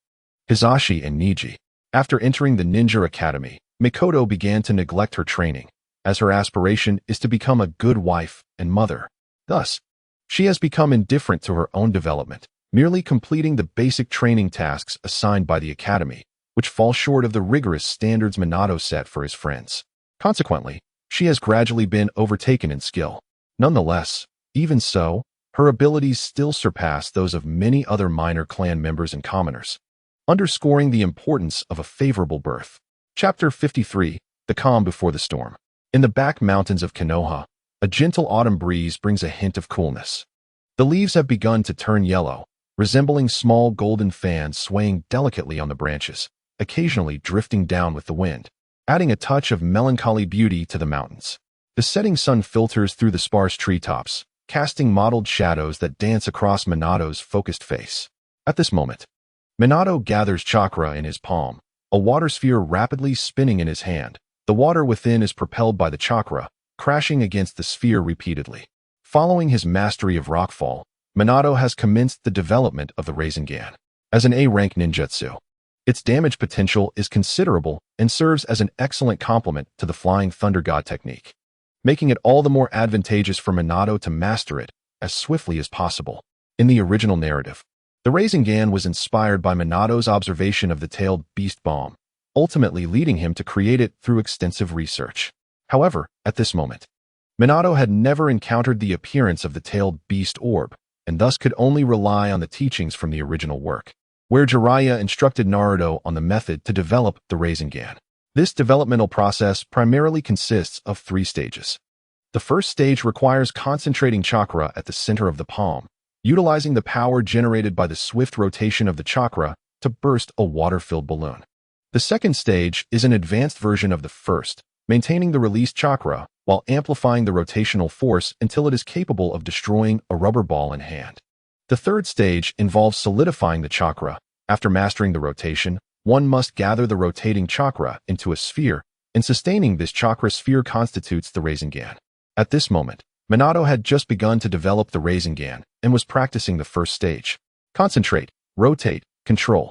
Hisashi and Niji. After entering the Ninja Academy, Mikoto began to neglect her training, as her aspiration is to become a good wife and mother. Thus, she has become indifferent to her own development, merely completing the basic training tasks assigned by the academy, which fall short of the rigorous standards Minato set for his friends. Consequently, she has gradually been overtaken in skill. Nonetheless, even so, her abilities still surpass those of many other minor clan members and commoners, underscoring the importance of a favorable birth. Chapter 53, The Calm Before the Storm. In the back mountains of Konoha, a gentle autumn breeze brings a hint of coolness. The leaves have begun to turn yellow, resembling small golden fans swaying delicately on the branches, occasionally drifting down with the wind, adding a touch of melancholy beauty to the mountains. The setting sun filters through the sparse treetops, casting mottled shadows that dance across Minato's focused face. At this moment, Minato gathers chakra in his palm, a water sphere rapidly spinning in his hand. The water within is propelled by the chakra, crashing against the sphere repeatedly. Following his mastery of rockfall, Minato has commenced the development of the Rasengan as an A-rank ninjutsu. Its damage potential is considerable and serves as an excellent complement to the Flying Thunder God technique, making it all the more advantageous for Minato to master it as swiftly as possible. In the original narrative, the Rasengan was inspired by Minato's observation of the tailed beast bomb, ultimately leading him to create it through extensive research. However, at this moment, Minato had never encountered the appearance of the tailed beast orb, and thus could only rely on the teachings from the original work, where Jiraiya instructed Naruto on the method to develop the Rasengan. This developmental process primarily consists of 3 stages. The first stage requires concentrating chakra at the center of the palm, utilizing the power generated by the swift rotation of the chakra to burst a water-filled balloon. The second stage is an advanced version of the first, maintaining the released chakra while amplifying the rotational force until it is capable of destroying a rubber ball in hand. The third stage involves solidifying the chakra. After mastering the rotation, one must gather the rotating chakra into a sphere, and sustaining this chakra sphere constitutes the Rasengan. At this moment, Minato had just begun to develop the Rasengan and was practicing the first stage. Concentrate, rotate, control.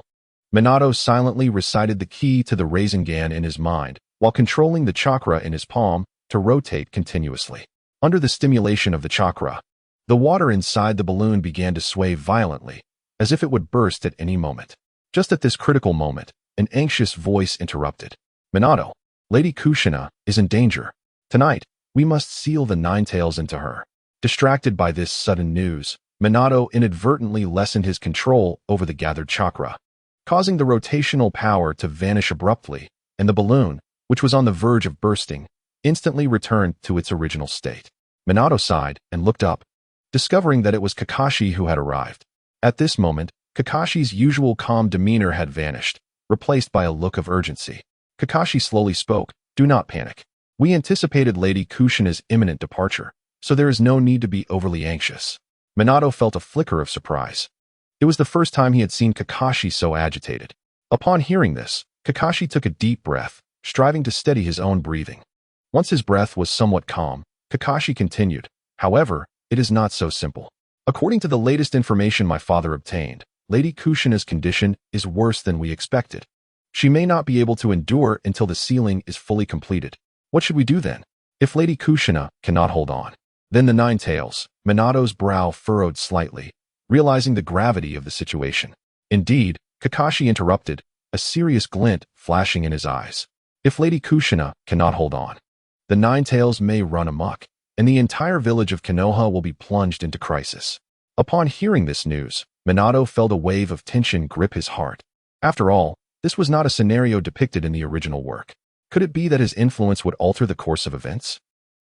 Minato silently recited the key to the Rasengan in his mind, while controlling the chakra in his palm to rotate continuously. Under the stimulation of the chakra, the water inside the balloon began to sway violently, as if it would burst at any moment. Just at this critical moment, an anxious voice interrupted. Minato, Lady Kushina is in danger. Tonight, we must seal the 9 tails into her. Distracted by this sudden news, Minato inadvertently lessened his control over the gathered chakra, causing the rotational power to vanish abruptly, and the balloon, which was on the verge of bursting, instantly returned to its original state. Minato sighed and looked up, discovering that it was Kakashi who had arrived. At this moment, Kakashi's usual calm demeanor had vanished, replaced by a look of urgency. Kakashi slowly spoke, "Do not panic. We anticipated Lady Kushina's imminent departure, so there is no need to be overly anxious." Minato felt a flicker of surprise. It was the first time he had seen Kakashi so agitated. Upon hearing this, Kakashi took a deep breath, striving to steady his own breathing. Once his breath was somewhat calm, Kakashi continued, "However, it is not so simple. According to the latest information my father obtained, Lady Kushina's condition is worse than we expected. She may not be able to endure until the sealing is fully completed. What should we do then? If Lady Kushina cannot hold on, then the 9 tails." Minato's brow furrowed slightly, realizing the gravity of the situation. Indeed, Kakashi interrupted, a serious glint flashing in his eyes. "If Lady Kushina cannot hold on, the 9 tails may run amok, and the entire village of Konoha will be plunged into crisis." Upon hearing this news, Minato felt a wave of tension grip his heart. After all, this was not a scenario depicted in the original work. Could it be that his influence would alter the course of events?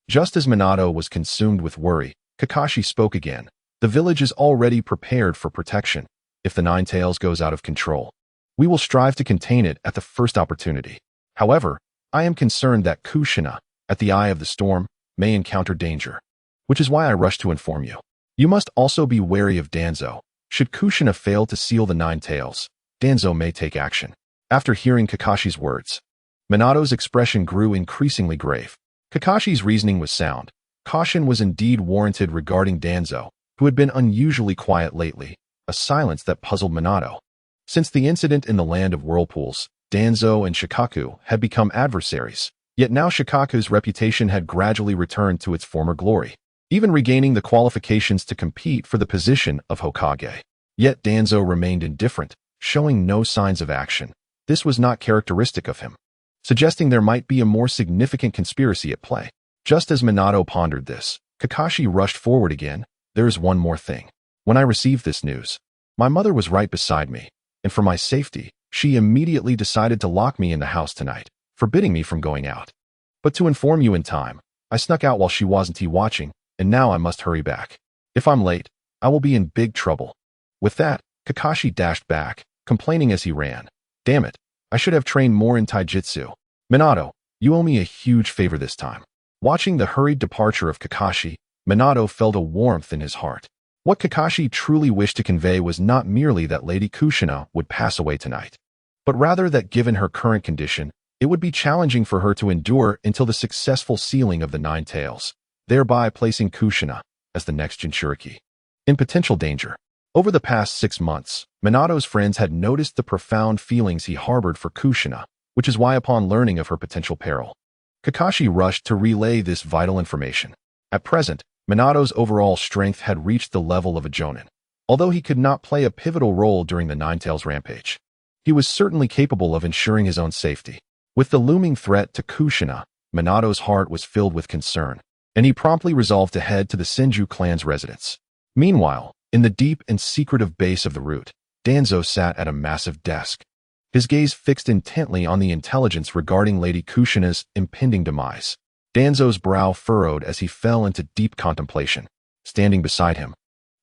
Just as Minato was consumed with worry, Kakashi spoke again. "The village is already prepared for protection. If the 9 tails goes out of control, we will strive to contain it at the first opportunity. However, I am concerned that Kushina, at the eye of the storm, may encounter danger, which is why I rush to inform you. You must also be wary of Danzo. Should Kushina fail to seal the 9 tails, Danzo may take action." After hearing Kakashi's words, Minato's expression grew increasingly grave. Kakashi's reasoning was sound. Caution was indeed warranted regarding Danzo, who had been unusually quiet lately, a silence that puzzled Minato. Since the incident in the Land of Whirlpools, Danzo and Shikaku had become adversaries, yet now Shikaku's reputation had gradually returned to its former glory, even regaining the qualifications to compete for the position of Hokage. Yet Danzo remained indifferent, showing no signs of action. This was not characteristic of him, suggesting there might be a more significant conspiracy at play. Just as Minato pondered this, Kakashi rushed forward again. "There is one more thing. When I received this news, my mother was right beside me, and for my safety, she immediately decided to lock me in the house tonight, forbidding me from going out. But to inform you in time, I snuck out while she wasn't watching, and now I must hurry back. If I'm late, I will be in big trouble." With that, Kakashi dashed back, complaining as he ran, "Damn it, I should have trained more in taijutsu. Minato, you owe me a huge favor this time." Watching the hurried departure of Kakashi, Minato felt a warmth in his heart. What Kakashi truly wished to convey was not merely that Lady Kushina would pass away tonight, but rather that given her current condition, it would be challenging for her to endure until the successful sealing of the 9 tails, thereby placing Kushina, as the next Jinchuriki, in potential danger. Over the past 6 months, Minato's friends had noticed the profound feelings he harbored for Kushina, which is why upon learning of her potential peril, Kakashi rushed to relay this vital information. At present, Minato's overall strength had reached the level of a Jonin. Although he could not play a pivotal role during the Ninetales rampage, he was certainly capable of ensuring his own safety. With the looming threat to Kushina, Minato's heart was filled with concern, and he promptly resolved to head to the Senju clan's residence. Meanwhile, in the deep and secretive base of the root, Danzo sat at a massive desk, his gaze fixed intently on the intelligence regarding Lady Kushina's impending demise. Danzo's brow furrowed as he fell into deep contemplation. Standing beside him,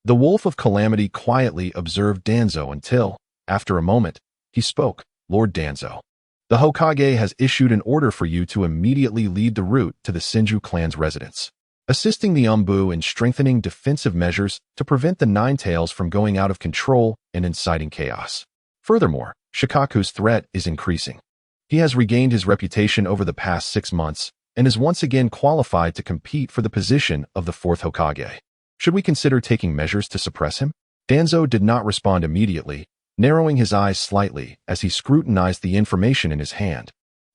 the Wolf of Calamity quietly observed Danzo until, after a moment, he spoke. Lord Danzo, the Hokage has issued an order for you to immediately lead the route to the Senju clan's residence, assisting the Umbu in strengthening defensive measures to prevent the Ninetales from going out of control and inciting chaos. Furthermore, Shikaku's threat is increasing. He has regained his reputation over the past 6 months and is once again qualified to compete for the position of the 4th Hokage. Should we consider taking measures to suppress him? Danzo did not respond immediately, narrowing his eyes slightly as he scrutinized the information in his hand,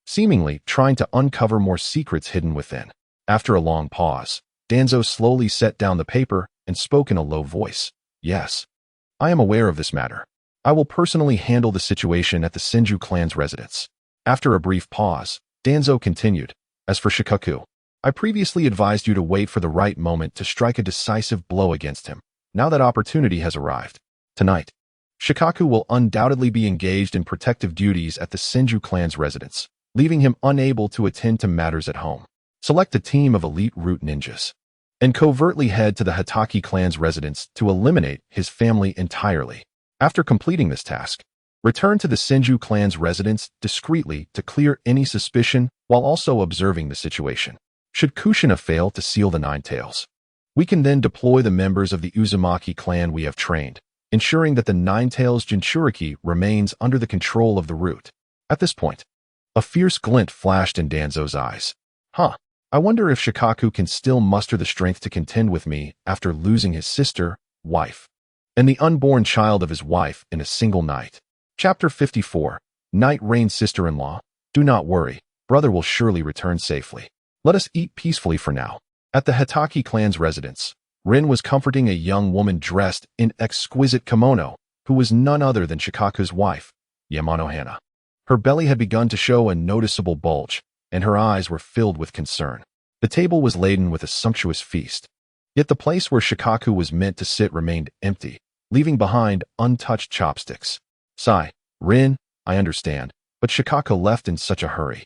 seemingly trying to uncover more secrets hidden within. After a long pause, Danzo slowly set down the paper and spoke in a low voice. Yes, I am aware of this matter. I will personally handle the situation at the Senju clan's residence. After a brief pause, Danzo continued. As for Shikaku, I previously advised you to wait for the right moment to strike a decisive blow against him. Now that opportunity has arrived. Tonight, Shikaku will undoubtedly be engaged in protective duties at the Senju clan's residence, leaving him unable to attend to matters at home. Select a team of elite root ninjas and covertly head to the Hatake clan's residence to eliminate his family entirely. After completing this task, return to the Senju clan's residence discreetly to clear any suspicion while also observing the situation. Should Kushina fail to seal the Ninetales, we can then deploy the members of the Uzumaki clan we have trained, ensuring that the Ninetales Jinchuriki remains under the control of the root. At this point, a fierce glint flashed in Danzo's eyes. I wonder if Shikaku can still muster the strength to contend with me after losing his sister, wife, and the unborn child of his wife in a single night. Chapter 54. Night Rain's sister-in-law. Do not worry, brother will surely return safely. Let us eat peacefully for now. At the Hatake clan's residence, Rin was comforting a young woman dressed in exquisite kimono, who was none other than Shikaku's wife, Yamano Hana. Her belly had begun to show a noticeable bulge, and her eyes were filled with concern. The table was laden with a sumptuous feast, yet the place where Shikaku was meant to sit remained empty, leaving behind untouched chopsticks. Sigh, Rin, I understand, but Shikaku left in such a hurry.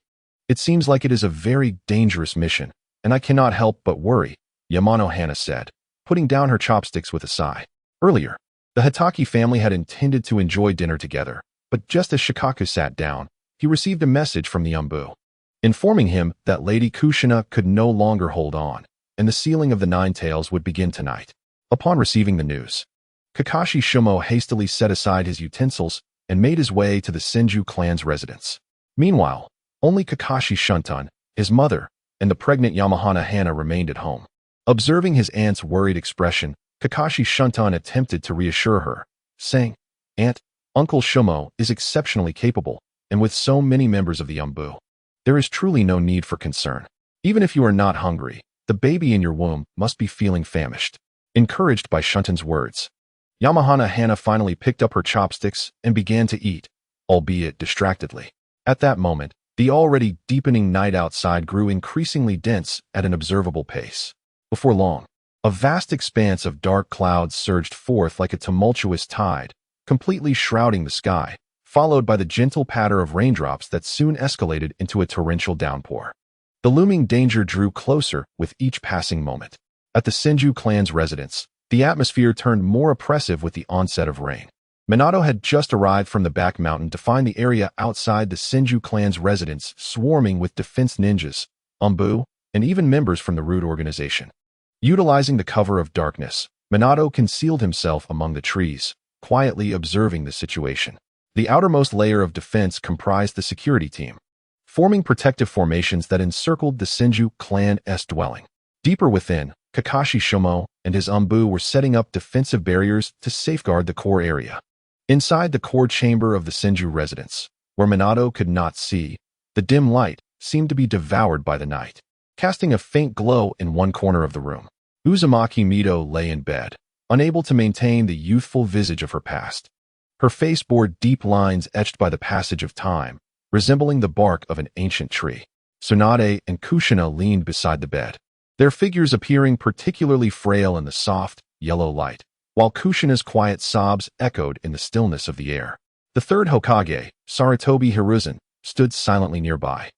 It seems like it is a very dangerous mission, and I cannot help but worry, Yamano Hana said, putting down her chopsticks with a sigh. Earlier, the Hatake family had intended to enjoy dinner together, but just as Shikaku sat down, he received a message from the Umbu, informing him that Lady Kushina could no longer hold on, and the sealing of the Ninetales would begin tonight. Upon receiving the news, Kakashi Shumo hastily set aside his utensils and made his way to the Senju clan's residence. Meanwhile, only Kakashi Shunton, his mother, and the pregnant Yamahana Hana remained at home. Observing his aunt's worried expression, Kakashi Shunton attempted to reassure her, saying, Aunt, Uncle Shumo is exceptionally capable, and with so many members of the Umbu, there is truly no need for concern. Even if you are not hungry, the baby in your womb must be feeling famished. Encouraged by Shunton's words, Yamahana Hana finally picked up her chopsticks and began to eat, albeit distractedly. At that moment, the already deepening night outside grew increasingly dense at an observable pace. Before long, a vast expanse of dark clouds surged forth like a tumultuous tide, completely shrouding the sky, followed by the gentle patter of raindrops that soon escalated into a torrential downpour. The looming danger drew closer with each passing moment. At the Senju clan's residence, the atmosphere turned more oppressive with the onset of rain. Minato had just arrived from the back mountain to find the area outside the Senju clan's residence swarming with defense ninjas, Umbu, and even members from the root organization. Utilizing the cover of darkness, Minato concealed himself among the trees, quietly observing the situation. The outermost layer of defense comprised the security team, forming protective formations that encircled the Senju clan's dwelling. Deeper within, Kakashi Shumo and his Umbu were setting up defensive barriers to safeguard the core area. Inside the core chamber of the Senju residence, where Minato could not see, the dim light seemed to be devoured by the night, casting a faint glow in one corner of the room. Uzumaki Mito lay in bed, unable to maintain the youthful visage of her past. Her face bore deep lines etched by the passage of time, resembling the bark of an ancient tree. Tsunade and Kushina leaned beside the bed, their figures appearing particularly frail in the soft, yellow light, while Kushina's quiet sobs echoed in the stillness of the air. The third Hokage, Sarutobi Hiruzen, stood silently nearby,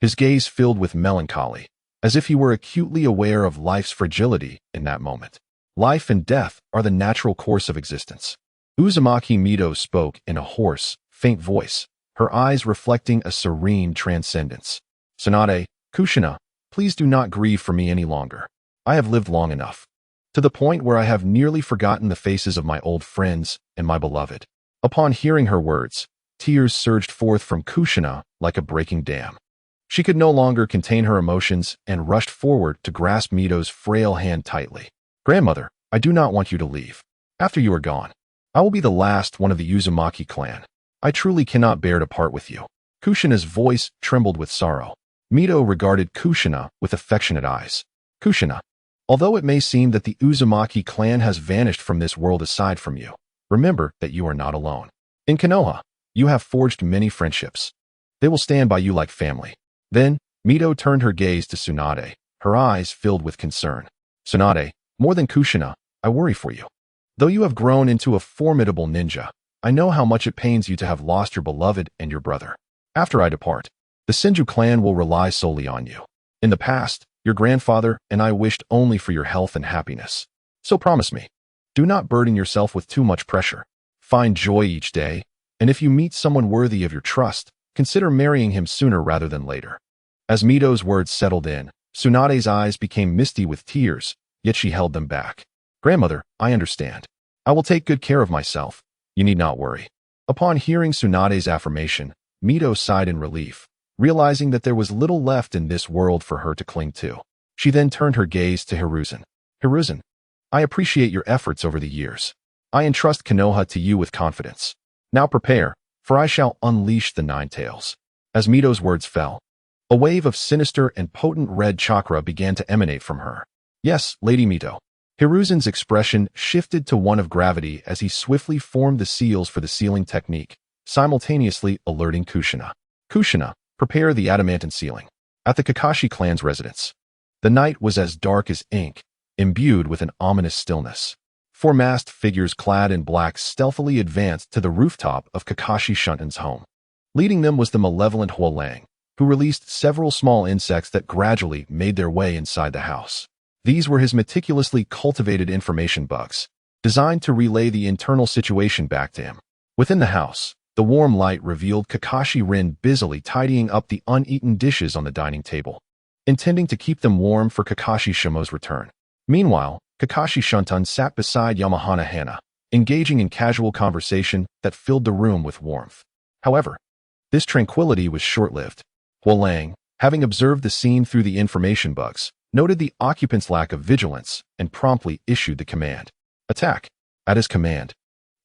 his gaze filled with melancholy, as if he were acutely aware of life's fragility in that moment. Life and death are the natural course of existence. Uzumaki Mito spoke in a hoarse, faint voice, her eyes reflecting a serene transcendence. Tsunade, Kushina, please do not grieve for me any longer. I have lived long enough, to the point where I have nearly forgotten the faces of my old friends and my beloved. Upon hearing her words, tears surged forth from Kushina like a breaking dam. She could no longer contain her emotions and rushed forward to grasp Mito's frail hand tightly. Grandmother, I do not want you to leave. After you are gone, I will be the last one of the Uzumaki clan. I truly cannot bear to part with you. Kushina's voice trembled with sorrow. Mito regarded Kushina with affectionate eyes. Kushina, although it may seem that the Uzumaki clan has vanished from this world aside from you, remember that you are not alone. In Konoha, you have forged many friendships. They will stand by you like family. Then, Mito turned her gaze to Tsunade, her eyes filled with concern. Tsunade, more than Kushina, I worry for you. Though you have grown into a formidable ninja, I know how much it pains you to have lost your beloved and your brother. After I depart, the Senju clan will rely solely on you. In the past, your grandfather and I wished only for your health and happiness. So promise me, do not burden yourself with too much pressure. Find joy each day, and if you meet someone worthy of your trust, consider marrying him sooner rather than later. As Mito's words settled in, Tsunade's eyes became misty with tears, yet she held them back. Grandmother, I understand. I will take good care of myself. You need not worry. Upon hearing Tsunade's affirmation, Mito sighed in relief, realizing that there was little left in this world for her to cling to. She then turned her gaze to Hiruzen. Hiruzen, I appreciate your efforts over the years. I entrust Konoha to you with confidence. Now prepare, for I shall unleash the Nine Tails. As Mito's words fell, a wave of sinister and potent red chakra began to emanate from her. Yes, Lady Mito. Hiruzen's expression shifted to one of gravity as he swiftly formed the seals for the sealing technique, simultaneously alerting Kushina. Kushina, prepare the adamantine sealing. At the Kakashi clan's residence, the night was as dark as ink, imbued with an ominous stillness. Four masked figures clad in black stealthily advanced to the rooftop of Kakashi Shuntan's home. Leading them was the malevolent Huolang, who released several small insects that gradually made their way inside the house. These were his meticulously cultivated information bugs, designed to relay the internal situation back to him. Within the house, the warm light revealed Kakashi Rin busily tidying up the uneaten dishes on the dining table, intending to keep them warm for Kakashi Shimo's return. Meanwhile, Kakashi Shuntan sat beside Yamahana Hana, engaging in casual conversation that filled the room with warmth. However, this tranquility was short-lived. Huolang, having observed the scene through the information bugs, noted the occupants' lack of vigilance and promptly issued the command. Attack! At his command,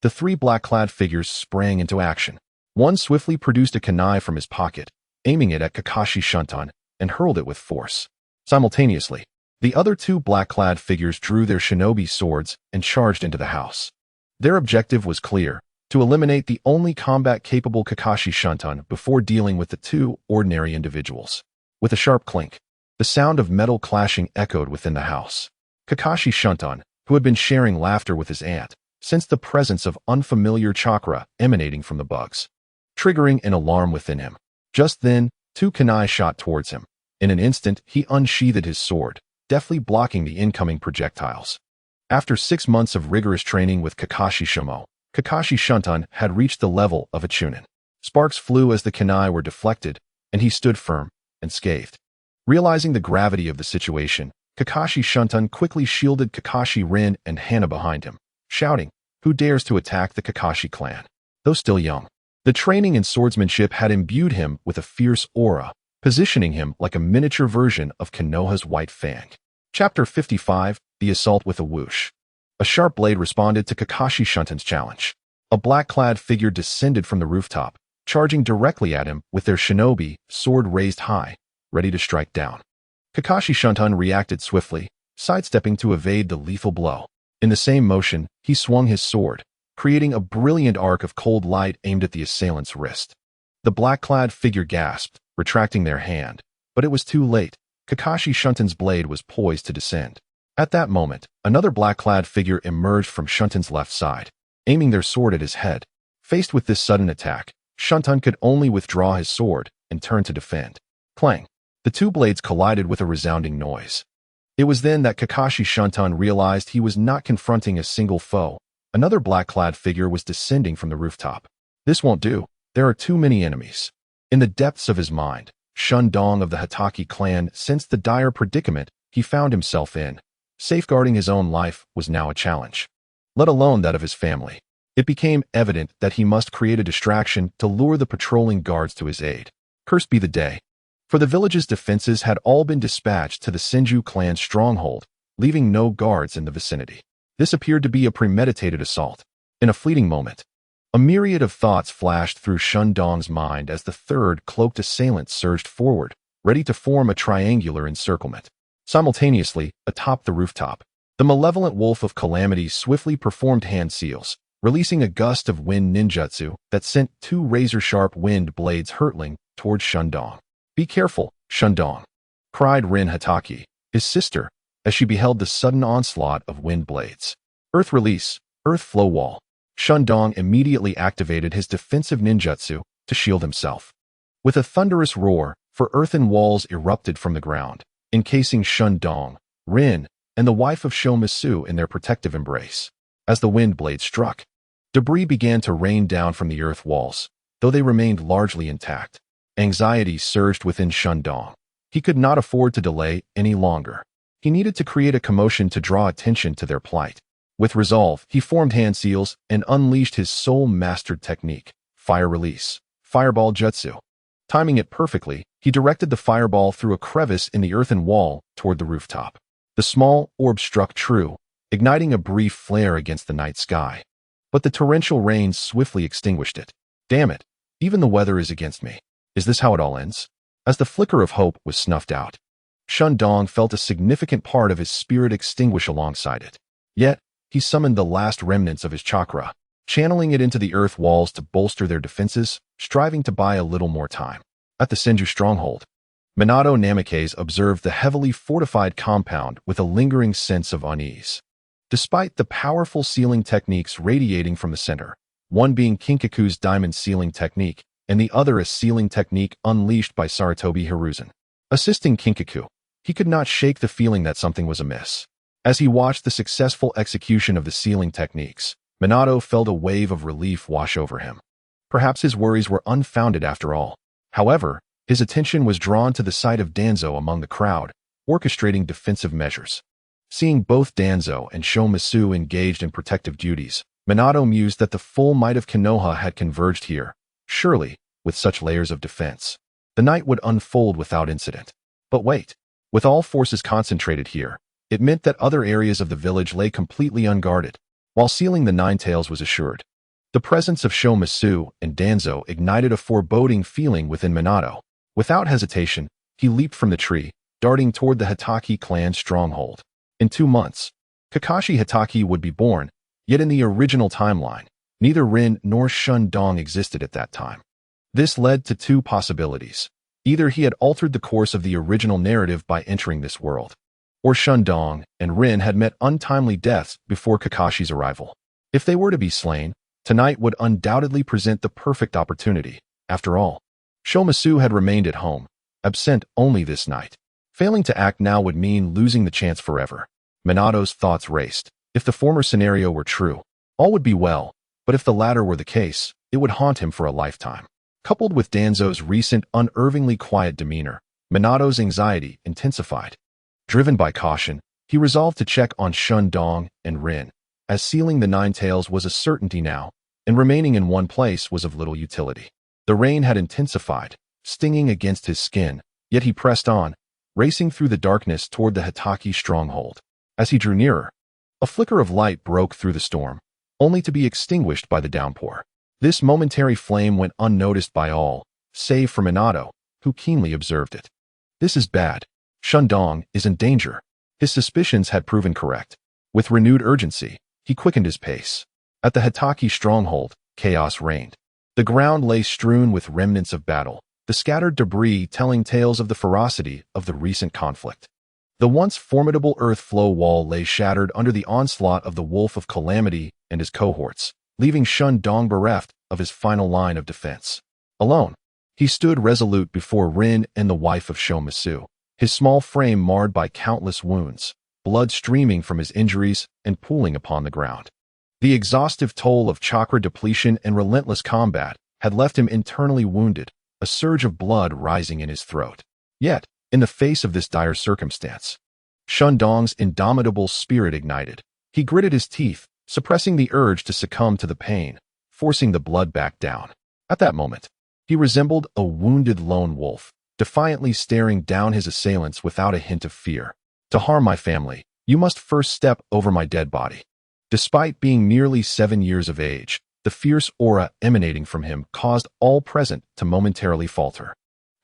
the three black-clad figures sprang into action. One swiftly produced a kunai from his pocket, aiming it at Kakashi Shuntan, and hurled it with force. Simultaneously, the other two black-clad figures drew their shinobi swords and charged into the house. Their objective was clear: to eliminate the only combat-capable Kakashi Shuntan before dealing with the two ordinary individuals. With a sharp clink, the sound of metal clashing echoed within the house. Kakashi Shuntan, who had been sharing laughter with his aunt, sensed the presence of unfamiliar chakra emanating from the bugs, triggering an alarm within him. Just then, two kunai shot towards him. In an instant, he unsheathed his sword, deftly blocking the incoming projectiles. After 6 months of rigorous training with Kakashi Shimo, Kakashi Shuntan had reached the level of a chunin. Sparks flew as the kunai were deflected, and he stood firm and scathed. Realizing the gravity of the situation, Kakashi Shuntan quickly shielded Kakashi Rin and Hana behind him, shouting, "Who dares to attack the Kakashi clan?" Though still young, the training in swordsmanship had imbued him with a fierce aura, positioning him like a miniature version of Konoha's White Fang. Chapter 55, The Assault with a Whoosh. A sharp blade responded to Kakashi Shuntan's challenge. A black-clad figure descended from the rooftop, charging directly at him with their shinobi, sword raised high, ready to strike down. Kakashi Shunton reacted swiftly, sidestepping to evade the lethal blow. In the same motion, he swung his sword, creating a brilliant arc of cold light aimed at the assailant's wrist. The black-clad figure gasped, retracting their hand, but it was too late. Kakashi Shunton's blade was poised to descend. At that moment, another black-clad figure emerged from Shunton's left side, aiming their sword at his head. Faced with this sudden attack, Shunton could only withdraw his sword and turn to defend. Clang! The two blades collided with a resounding noise. It was then that Kakashi Shunton realized he was not confronting a single foe. Another black-clad figure was descending from the rooftop. This won't do. There are too many enemies. In the depths of his mind, Shundong of the Hatake clan sensed the dire predicament he found himself in. Safeguarding his own life was now a challenge, let alone that of his family. It became evident that he must create a distraction to lure the patrolling guards to his aid. Cursed be the day. For the village's defenses had all been dispatched to the Senju clan stronghold, leaving no guards in the vicinity. This appeared to be a premeditated assault. In a fleeting moment, a myriad of thoughts flashed through Shundong's mind as the third cloaked assailant surged forward, ready to form a triangular encirclement. Simultaneously, atop the rooftop, the malevolent wolf of calamity swiftly performed hand seals, releasing a gust of wind ninjutsu that sent two razor-sharp wind blades hurtling towards Shundong. "Be careful, Shundong," cried Rin Hatake, his sister, as she beheld the sudden onslaught of wind blades. Earth release, earth flow wall. Shundong immediately activated his defensive ninjutsu to shield himself. With a thunderous roar, earthen walls erupted from the ground, encasing Shundong, Rin, and the wife of Shomasu in their protective embrace. As the wind blade struck, debris began to rain down from the earth walls, though they remained largely intact. Anxiety surged within Shundong. He could not afford to delay any longer. He needed to create a commotion to draw attention to their plight. With resolve, he formed hand seals and unleashed his soul-mastered technique, Fire Release, Fireball Jutsu. Timing it perfectly, he directed the fireball through a crevice in the earthen wall toward the rooftop. The small orb struck true, igniting a brief flare against the night sky. But the torrential rain swiftly extinguished it. Damn it, even the weather is against me. Is this how it all ends? As the flicker of hope was snuffed out, Shundong felt a significant part of his spirit extinguish alongside it. Yet, he summoned the last remnants of his chakra, channeling it into the earth walls to bolster their defenses, striving to buy a little more time. At the Senju stronghold, Minato Namikaze observed the heavily fortified compound with a lingering sense of unease. Despite the powerful sealing techniques radiating from the center, one being Kinkaku's diamond sealing technique, and the other a sealing technique unleashed by Sarutobi Hiruzen. Assisting Kinkaku, he could not shake the feeling that something was amiss. As he watched the successful execution of the sealing techniques, Minato felt a wave of relief wash over him. Perhaps his worries were unfounded after all. However, his attention was drawn to the sight of Danzo among the crowd, orchestrating defensive measures. Seeing both Danzo and Shomasu engaged in protective duties, Minato mused that the full might of Konoha had converged here. Surely, with such layers of defense, the night would unfold without incident. But wait, with all forces concentrated here, it meant that other areas of the village lay completely unguarded. While sealing the Nine Tails was assured, the presence of Shomasu and Danzo ignited a foreboding feeling within Minato. Without hesitation, he leaped from the tree, darting toward the Hatake clan stronghold. In 2 months, Kakashi Hatake would be born, yet in the original timeline, neither Rin nor Shundong existed at that time. This led to 2 possibilities. Either he had altered the course of the original narrative by entering this world, or Shundong and Rin had met untimely deaths before Kakashi's arrival. If they were to be slain, tonight would undoubtedly present the perfect opportunity. After all, Shomasu had remained at home, absent only this night. Failing to act now would mean losing the chance forever. Minato's thoughts raced. If the former scenario were true, all would be well, but if the latter were the case, it would haunt him for a lifetime. Coupled with Danzo's recent unervingly quiet demeanor, Minato's anxiety intensified. Driven by caution, he resolved to check on Shundong and Rin, as sealing the Nine Tails was a certainty now, and remaining in one place was of little utility. The rain had intensified, stinging against his skin, yet he pressed on, racing through the darkness toward the Hatake stronghold. As he drew nearer, a flicker of light broke through the storm, only to be extinguished by the downpour. This momentary flame went unnoticed by all, save for Minato, who keenly observed it. This is bad. Shundong is in danger. His suspicions had proven correct. With renewed urgency, he quickened his pace. At the Hitaki stronghold, chaos reigned. The ground lay strewn with remnants of battle, the scattered debris telling tales of the ferocity of the recent conflict. The once formidable earth flow wall lay shattered under the onslaught of the Wolf of Calamity and his cohorts, leaving Shundong bereft of his final line of defense. Alone, he stood resolute before Rin and the wife of Shomitsu, his small frame marred by countless wounds, blood streaming from his injuries and pooling upon the ground. The exhaustive toll of chakra depletion and relentless combat had left him internally wounded, a surge of blood rising in his throat. Yet, in the face of this dire circumstance, Shundong's indomitable spirit ignited. He gritted his teeth, suppressing the urge to succumb to the pain, forcing the blood back down. At that moment, he resembled a wounded lone wolf, defiantly staring down his assailants without a hint of fear. To harm my family, you must first step over my dead body. Despite being nearly 7 years of age, the fierce aura emanating from him caused all present to momentarily falter.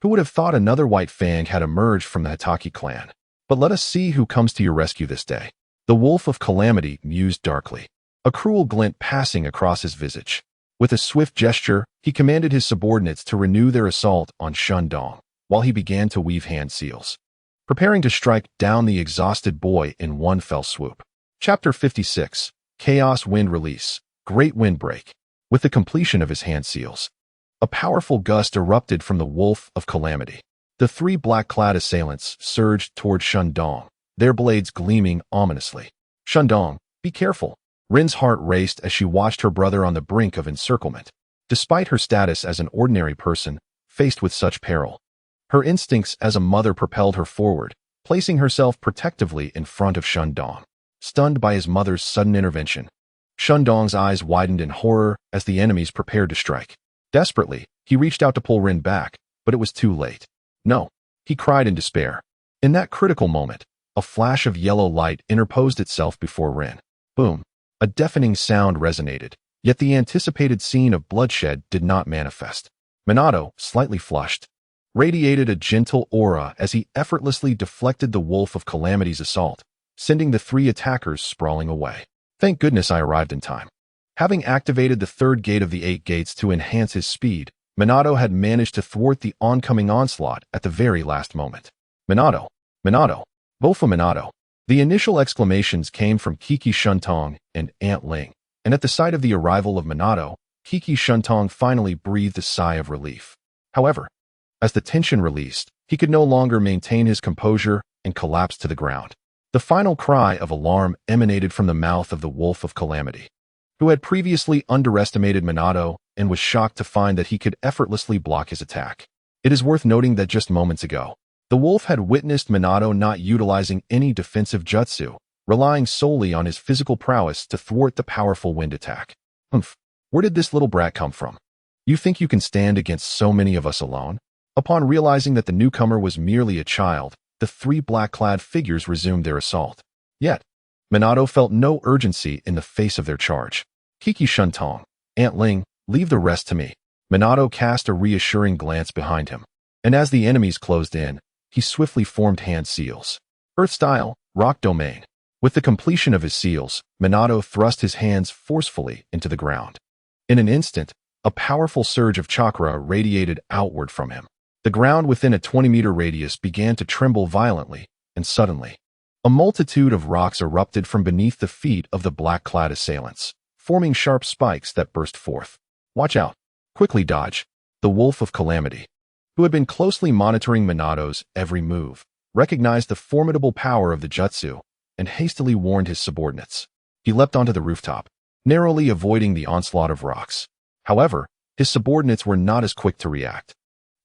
Who would have thought another White Fang had emerged from the Hitaki clan? But let us see who comes to your rescue this day. The Wolf of Calamity mused darkly, a cruel glint passing across his visage. With a swift gesture, he commanded his subordinates to renew their assault on Shundong, while he began to weave hand seals, preparing to strike down the exhausted boy in one fell swoop. Chapter 56. Chaos Wind Release. Great Windbreak. With the completion of his hand seals, a powerful gust erupted from the Wolf of Calamity. The three black-clad assailants surged toward Shundong, their blades gleaming ominously. Shundong, be careful. Rin's heart raced as she watched her brother on the brink of encirclement. Despite her status as an ordinary person, faced with such peril, her instincts as a mother propelled her forward, placing herself protectively in front of Shundong. Stunned by his mother's sudden intervention, Shundong's eyes widened in horror as the enemies prepared to strike. Desperately, he reached out to pull Rin back, but it was too late. No, he cried in despair. In that critical moment, a flash of yellow light interposed itself before Rin. Boom. A deafening sound resonated, yet the anticipated scene of bloodshed did not manifest. Minato, slightly flushed, radiated a gentle aura as he effortlessly deflected the Wolf of Calamity's assault, sending the three attackers sprawling away. Thank goodness I arrived in time. Having activated the third gate of the 8 gates to enhance his speed, Minato had managed to thwart the oncoming onslaught at the very last moment. Minato! Minato! Bofu Minato! The initial exclamations came from Kiki Shuntong and Aunt Ling, and at the sight of the arrival of Minato, Kiki Shuntong finally breathed a sigh of relief. However, as the tension released, he could no longer maintain his composure and collapsed to the ground. The final cry of alarm emanated from the mouth of the Wolf of Calamity, who had previously underestimated Minato and was shocked to find that he could effortlessly block his attack. It is worth noting that just moments ago, the wolf had witnessed Minato not utilizing any defensive jutsu, relying solely on his physical prowess to thwart the powerful wind attack. Where did this little brat come from? You think you can stand against so many of us alone? Upon realizing that the newcomer was merely a child, the three black-clad figures resumed their assault. Yet, Minato felt no urgency in the face of their charge. Kiki Shuntong, Aunt Ling, leave the rest to me. Minato cast a reassuring glance behind him, and as the enemies closed in, he swiftly formed hand seals. Earth style, rock domain. With the completion of his seals, Minato thrust his hands forcefully into the ground. In an instant, a powerful surge of chakra radiated outward from him. The ground within a 20-meter radius began to tremble violently, and suddenly, a multitude of rocks erupted from beneath the feet of the black-clad assailants, forming sharp spikes that burst forth. Watch out. Quickly dodge. The Wolf of Calamity, who had been closely monitoring Minato's every move, recognized the formidable power of the jutsu and hastily warned his subordinates. He leapt onto the rooftop, narrowly avoiding the onslaught of rocks. However, his subordinates were not as quick to react.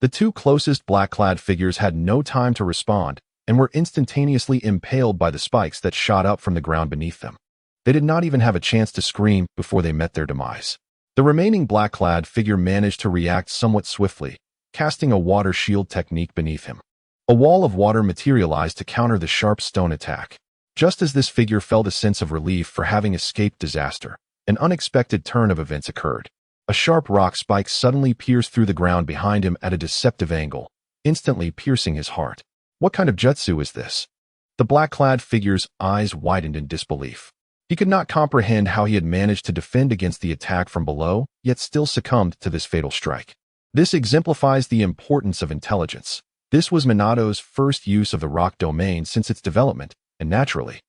The two closest black-clad figures had no time to respond and were instantaneously impaled by the spikes that shot up from the ground beneath them. They did not even have a chance to scream before they met their demise. The remaining black-clad figure managed to react somewhat swiftly, casting a water shield technique beneath him. A wall of water materialized to counter the sharp stone attack. Just as this figure felt a sense of relief for having escaped disaster, An unexpected turn of events occurred. A sharp rock spike suddenly pierced through the ground behind him at a deceptive angle, instantly piercing his heart. What kind of jutsu is this? The black-clad figure's eyes widened in disbelief. He could not comprehend how he had managed to defend against the attack from below, yet still succumbed to this fatal strike. This exemplifies the importance of intelligence. This was Minato's first use of the rock domain since its development, and naturally,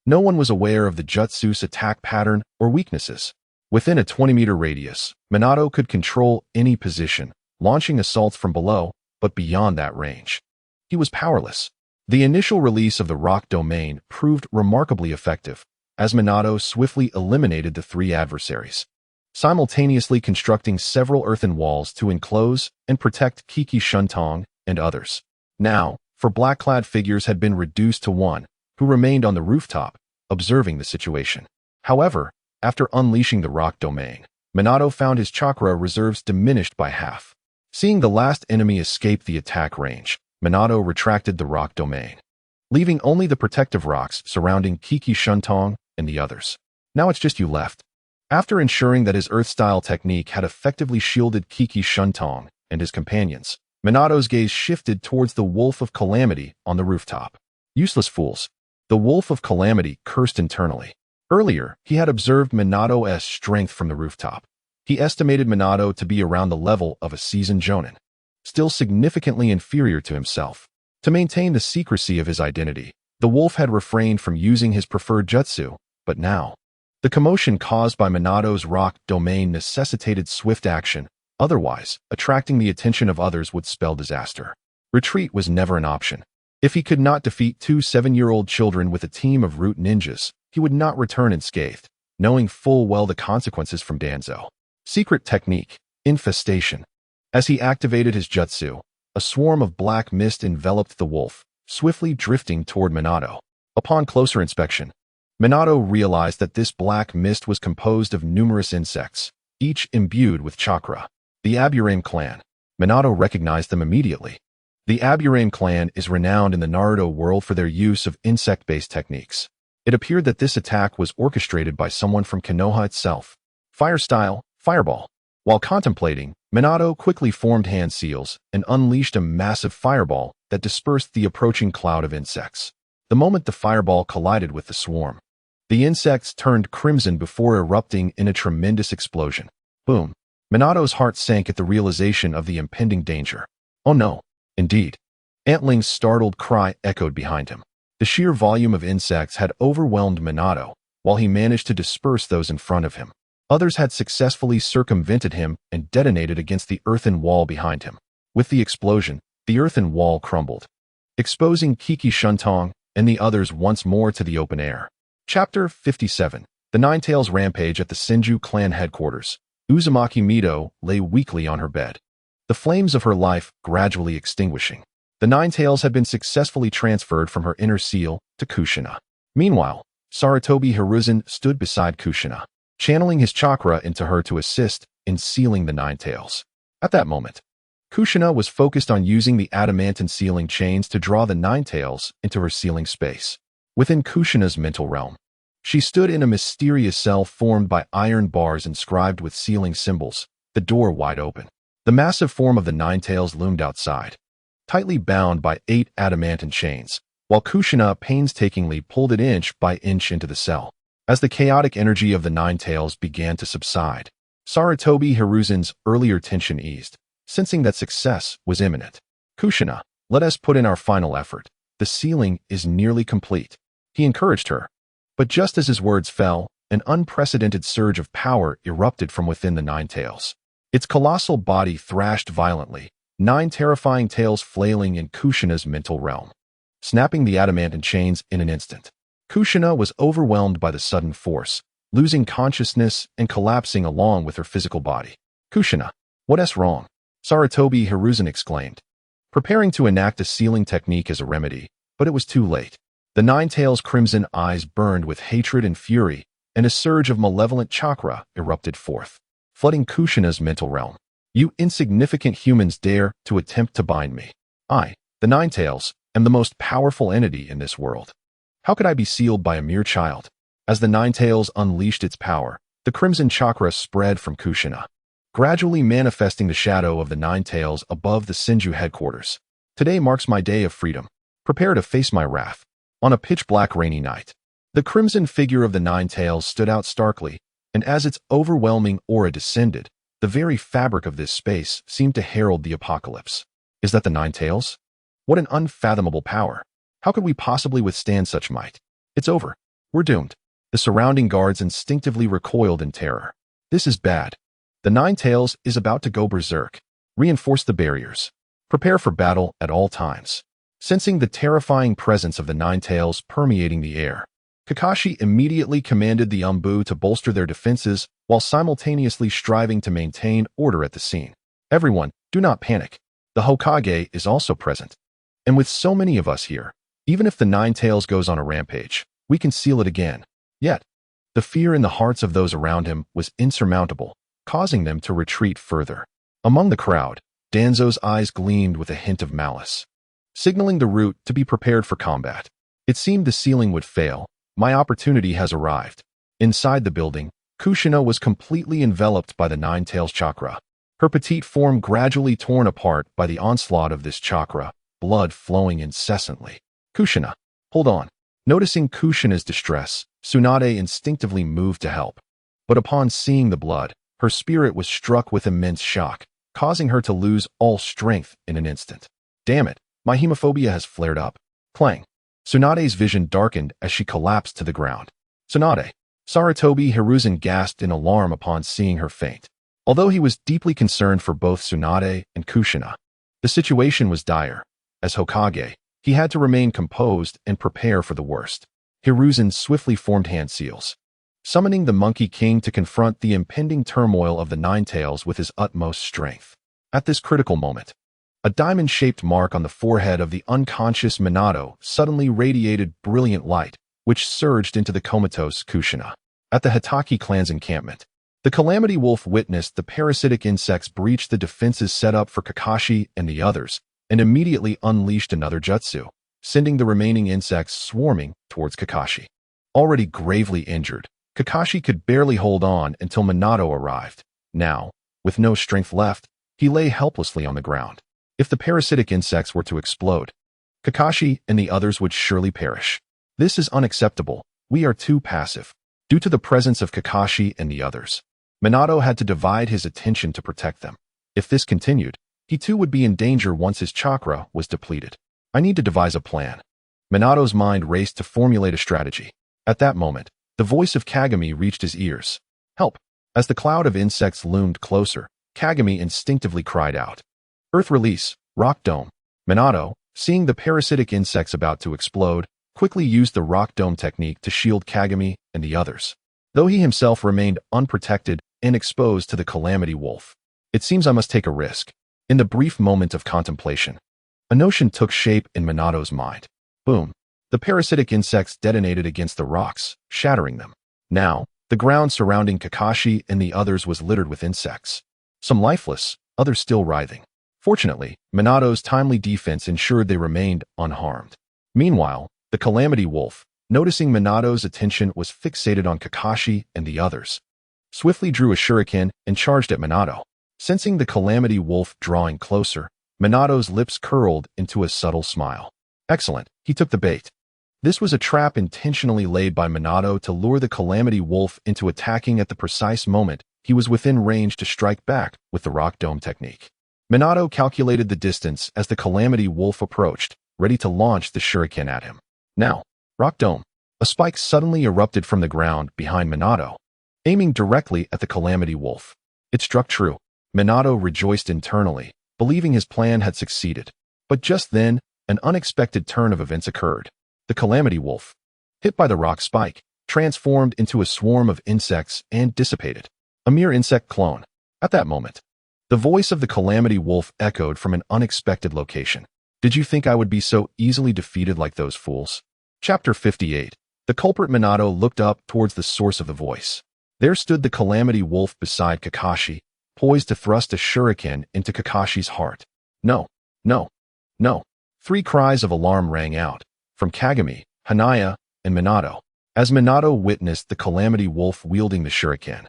no one was aware of the jutsu's attack pattern or weaknesses. Within a 20-meter radius, Minato could control any position, launching assaults from below, but beyond that range, he was powerless. The initial release of the rock domain proved remarkably effective, as Minato swiftly eliminated the three adversaries, simultaneously constructing several earthen walls to enclose and protect Kiki Shuntong and others. Now, four black-clad figures had been reduced to one, who remained on the rooftop, observing the situation. However, after unleashing the rock domain, Minato found his chakra reserves diminished by half. Seeing the last enemy escape the attack range, Minato retracted the rock domain, leaving only the protective rocks surrounding Kiki Shuntong and the others. Now it's just you left. After ensuring that his earth-style technique had effectively shielded Kiki Shuntong and his companions, Minato's gaze shifted towards the Wolf of Calamity on the rooftop. Useless fools. The Wolf of Calamity cursed internally. Earlier, he had observed Minato's strength from the rooftop. He estimated Minato to be around the level of a seasoned jonin, still significantly inferior to himself. To maintain the secrecy of his identity, the wolf had refrained from using his preferred jutsu, but now, the commotion caused by Minato's rock domain necessitated swift action, otherwise, attracting the attention of others would spell disaster. Retreat was never an option. If he could not defeat two 7-year-old children with a team of root ninjas, he would not return unscathed, knowing full well the consequences from Danzo. Secret technique, infestation. As he activated his jutsu, a swarm of black mist enveloped the wolf, swiftly drifting toward Minato. Upon closer inspection, Minato realized that this black mist was composed of numerous insects, each imbued with chakra. The Aburame clan. Minato recognized them immediately. The Aburame clan is renowned in the Naruto world for their use of insect-based techniques. It appeared that this attack was orchestrated by someone from Konoha itself. Fire style, fireball. While contemplating, Minato quickly formed hand seals and unleashed a massive fireball that dispersed the approaching cloud of insects. The moment the fireball collided with the swarm, the insects turned crimson before erupting in a tremendous explosion. Boom. Minato's heart sank at the realization of the impending danger. Oh no. Indeed. Antling's startled cry echoed behind him. The sheer volume of insects had overwhelmed Minato, while he managed to disperse those in front of him. Others had successfully circumvented him and detonated against the earthen wall behind him. With the explosion, the earthen wall crumbled, exposing Kiki Shuntong and the others once more to the open air. Chapter 57. The Ninetales Rampage at the Senju clan headquarters. Uzumaki Mito lay weakly on her bed, the flames of her life gradually extinguishing. The Ninetales had been successfully transferred from her inner seal to Kushina. Meanwhile, Sarutobi Hiruzen stood beside Kushina, channeling his chakra into her to assist in sealing the Ninetales. At that moment, Kushina was focused on using the adamantine sealing chains to draw the Ninetales into her sealing space. Within Kushina's mental realm, she stood in a mysterious cell formed by iron bars inscribed with sealing symbols, the door wide open. The massive form of the Ninetales loomed outside, tightly bound by 8 adamantine chains, while Kushina painstakingly pulled it inch by inch into the cell. As the chaotic energy of the Ninetales began to subside, Sarutobi Hiruzen's earlier tension eased, sensing that success was imminent. Kushina, let us put in our final effort. The sealing is nearly complete. He encouraged her. But just as his words fell, an unprecedented surge of power erupted from within the Ninetales. Its colossal body thrashed violently, 9 terrifying tails flailing in Kushina's mental realm, snapping the adamantine chains in an instant. Kushina was overwhelmed by the sudden force, losing consciousness and collapsing along with her physical body. Kushina, what's wrong? Sarutobi Hiruzen exclaimed, preparing to enact a sealing technique as a remedy, but it was too late. The Ninetales' crimson eyes burned with hatred and fury, and a surge of malevolent chakra erupted forth, flooding Kushina's mental realm. You insignificant humans dare to attempt to bind me. I, the Ninetales, am the most powerful entity in this world. How could I be sealed by a mere child? As the Ninetales unleashed its power, The crimson chakra spread from Kushina, gradually manifesting the shadow of the Nine Tails above the Senju headquarters. Today marks my day of freedom. Prepare to face my wrath. On a pitch-black rainy night, the crimson figure of the Nine Tails stood out starkly, and as its overwhelming aura descended, the very fabric of this space seemed to herald the apocalypse. Is that the Nine Tails? What an unfathomable power. How could we possibly withstand such might? It's over. We're doomed. The surrounding guards instinctively recoiled in terror. This is bad. The Nine Tails is about to go berserk. Reinforce the barriers. Prepare for battle at all times. Sensing the terrifying presence of the Nine Tails permeating the air, Kakashi immediately commanded the Umbu to bolster their defenses while simultaneously striving to maintain order at the scene. Everyone, do not panic. The Hokage is also present. And with so many of us here, even if the Nine Tails goes on a rampage, we can seal it again. Yet, the fear in the hearts of those around him was insurmountable, causing them to retreat further. Among the crowd, Danzo's eyes gleamed with a hint of malice, signaling the route to be prepared for combat. It seemed the ceiling would fail. My opportunity has arrived. Inside the building, Kushina was completely enveloped by the Nine Tails chakra, her petite form gradually torn apart by the onslaught of this chakra, blood flowing incessantly. Kushina, hold on. Noticing Kushina's distress, Tsunade instinctively moved to help. But upon seeing the blood, her spirit was struck with immense shock, causing her to lose all strength in an instant. Damn it, my hemophobia has flared up. Clang. Tsunade's vision darkened as she collapsed to the ground. Tsunade. Sarutobi Hiruzen gasped in alarm upon seeing her faint. Although he was deeply concerned for both Tsunade and Kushina, the situation was dire. As Hokage, he had to remain composed and prepare for the worst. Hiruzen swiftly formed hand seals, summoning the Monkey King to confront the impending turmoil of the Nine Tails with his utmost strength. At this critical moment, a diamond-shaped mark on the forehead of the unconscious Minato suddenly radiated brilliant light, which surged into the comatose Kushina. At the Hitaki clan's encampment, the Calamity Wolf witnessed the parasitic insects breach the defenses set up for Kakashi and the others, and immediately unleashed another jutsu, sending the remaining insects swarming towards Kakashi. Already gravely injured, Kakashi could barely hold on until Minato arrived. Now, with no strength left, he lay helplessly on the ground. If the parasitic insects were to explode, Kakashi and the others would surely perish. This is unacceptable. We are too passive. Due to the presence of Kakashi and the others, Minato had to divide his attention to protect them. If this continued, he too would be in danger once his chakra was depleted. I need to devise a plan. Minato's mind raced to formulate a strategy. At that moment, the voice of Kagami reached his ears. Help! As the cloud of insects loomed closer, Kagami instinctively cried out. Earth release, rock dome. Minato, seeing the parasitic insects about to explode, quickly used the rock dome technique to shield Kagami and the others, though he himself remained unprotected and exposed to the Calamity Wolf. It seems I must take a risk. In the brief moment of contemplation, a notion took shape in Minato's mind. Boom! The parasitic insects detonated against the rocks, shattering them. Now, the ground surrounding Kakashi and the others was littered with insects. Some lifeless, others still writhing. Fortunately, Minato's timely defense ensured they remained unharmed. Meanwhile, the Calamity Wolf, noticing Minato's attention was fixated on Kakashi and the others, swiftly drew a shuriken and charged at Minato. Sensing the Calamity Wolf drawing closer, Minato's lips curled into a subtle smile. Excellent, he took the bait. This was a trap intentionally laid by Minato to lure the Calamity Wolf into attacking at the precise moment he was within range to strike back with the rock dome technique. Minato calculated the distance as the Calamity Wolf approached, ready to launch the shuriken at him. Now, rock dome. A spike suddenly erupted from the ground behind Minato, aiming directly at the Calamity Wolf. It struck true. Minato rejoiced internally, believing his plan had succeeded. But just then, an unexpected turn of events occurred. The Calamity Wolf, hit by the rock spike, transformed into a swarm of insects and dissipated. A mere insect clone. At that moment, the voice of the Calamity Wolf echoed from an unexpected location. Did you think I would be so easily defeated like those fools? Chapter 58. The culprit Minato looked up towards the source of the voice. There stood the Calamity Wolf beside Kakashi, poised to thrust a shuriken into Kakashi's heart. No, no, no. 3 cries of alarm rang out, from Kagami, Hanaya, and Minato. As Minato witnessed the Calamity Wolf wielding the shuriken,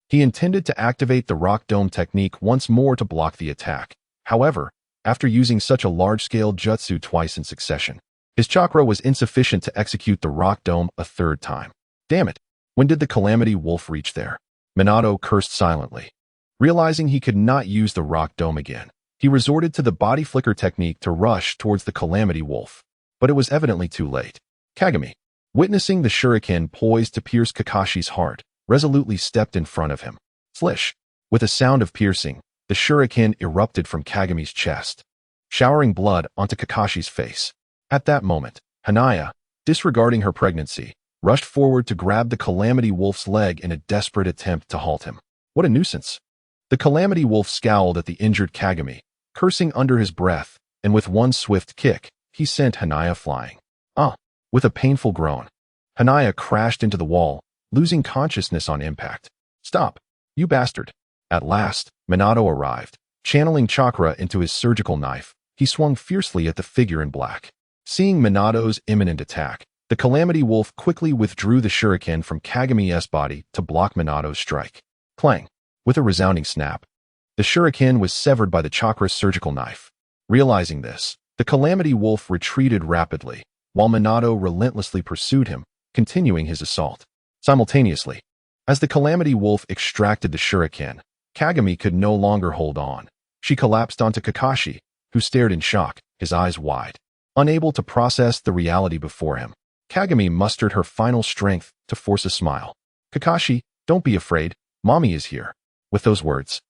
He intended to activate the rock dome technique once more to block the attack. However, after using such a large-scale jutsu twice in succession, his chakra was insufficient to execute the rock dome a third time. Damn it! When did the Calamity Wolf reach there? Minato cursed silently. Realizing he could not use the rock dome again, he resorted to the body flicker technique to rush towards the Calamity Wolf. But it was evidently too late. Kagami, witnessing the shuriken poised to pierce Kakashi's heart, resolutely stepped in front of him. Slish! With a sound of piercing, the shuriken erupted from Kagami's chest, showering blood onto Kakashi's face. At that moment, Hanaya, disregarding her pregnancy, rushed forward to grab the Calamity Wolf's leg in a desperate attempt to halt him. What a nuisance! The Calamity Wolf scowled at the injured Kagami, cursing under his breath, and with one swift kick, he sent Hanaya flying. With a painful groan, Hanaya crashed into the wall, losing consciousness on impact. Stop, you bastard! At last, Minato arrived. Channeling chakra into his surgical knife, he swung fiercely at the figure in black. Seeing Minato's imminent attack, the Calamity Wolf quickly withdrew the shuriken from Kagami's body to block Minato's strike. Clang! With a resounding snap, the shuriken was severed by the chakra's surgical knife. Realizing this, the Calamity Wolf retreated rapidly, while Minato relentlessly pursued him, continuing his assault. Simultaneously, as the Calamity Wolf extracted the shuriken, Kagami could no longer hold on. She collapsed onto Kakashi, who stared in shock, his eyes wide. Unable to process the reality before him, Kagami mustered her final strength to force a smile. Kakashi, don't be afraid, mommy is here. With those words,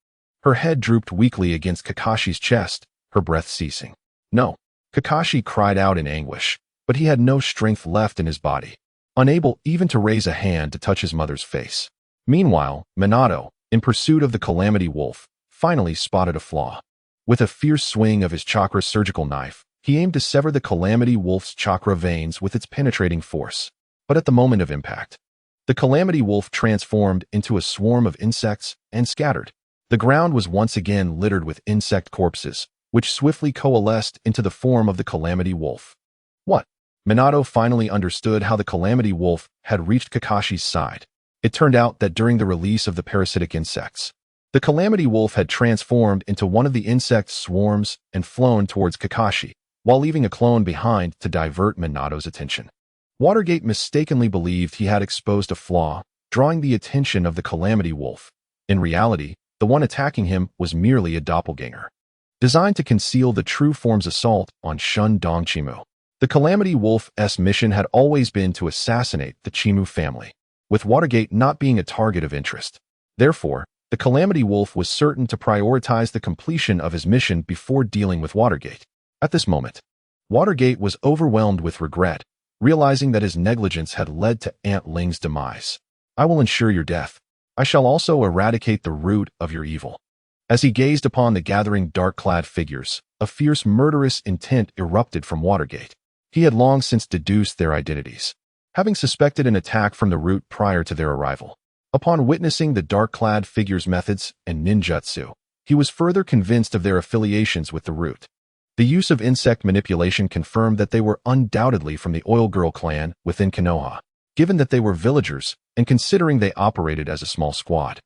her head drooped weakly against Kakashi's chest, her breath ceasing. No, Kakashi cried out in anguish, but he had no strength left in his body, unable even to raise a hand to touch his mother's face. Meanwhile, Minato, in pursuit of the Calamity Wolf, finally spotted a flaw. With a fierce swing of his chakra surgical knife, he aimed to sever the Calamity Wolf's chakra veins with its penetrating force. But at the moment of impact, the Calamity Wolf transformed into a swarm of insects and scattered. The ground was once again littered with insect corpses, which swiftly coalesced into the form of the Calamity Wolf. What? Minato finally understood how the Calamity Wolf had reached Kakashi's side. It turned out that during the release of the parasitic insects, the Calamity Wolf had transformed into one of the insect swarms and flown towards Kakashi, while leaving a clone behind to divert Minato's attention. Watergate mistakenly believed he had exposed a flaw, drawing the attention of the Calamity Wolf. In reality, the one attacking him was merely a doppelganger, designed to conceal the true form's assault on Shun Dong Chimu. The Calamity Wolf's mission had always been to assassinate the Chimu family, with Watergate not being a target of interest. Therefore, the Calamity Wolf was certain to prioritize the completion of his mission before dealing with Watergate. At this moment, Watergate was overwhelmed with regret, realizing that his negligence had led to Aunt Ling's demise. I will ensure your death. I shall also eradicate the root of your evil. As he gazed upon the gathering dark-clad figures, a fierce murderous intent erupted from Watergate. He had long since deduced their identities, having suspected an attack from the root prior to their arrival. Upon witnessing the dark-clad figures' methods and ninjutsu, he was further convinced of their affiliations with the root. The use of insect manipulation confirmed that they were undoubtedly from the Oil Girl clan within Konoha, given that they were villagers and considering they operated as a small squad.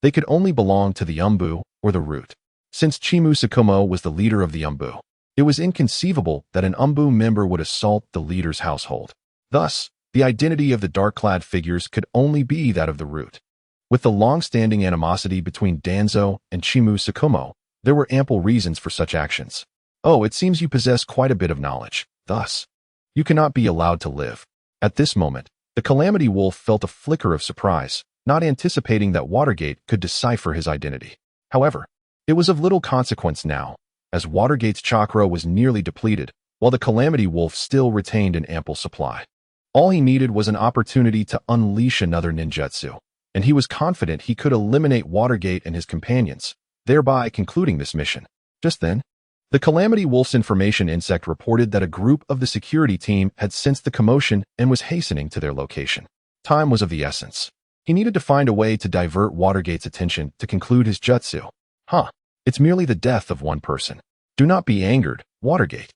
They could only belong to the Umbu or the root. Since Chimu Sakumo was the leader of the Umbu, it was inconceivable that an Umbu member would assault the leader's household. Thus, the identity of the dark-clad figures could only be that of the root. With the long-standing animosity between Danzo and Chimu Sakumo, there were ample reasons for such actions. Oh, it seems you possess quite a bit of knowledge. Thus, you cannot be allowed to live. At this moment, the Calamity Wolf felt a flicker of surprise, not anticipating that Watergate could decipher his identity. However, it was of little consequence now, as Watergate's chakra was nearly depleted, while the Calamity Wolf still retained an ample supply. All he needed was an opportunity to unleash another ninjutsu, and he was confident he could eliminate Watergate and his companions, thereby concluding this mission. Just then, the Calamity Wolf's information insect reported that a group of the security team had sensed the commotion and was hastening to their location. Time was of the essence. He needed to find a way to divert Watergate's attention to conclude his jutsu. It's merely the death of one person. Do not be angered, Watergate.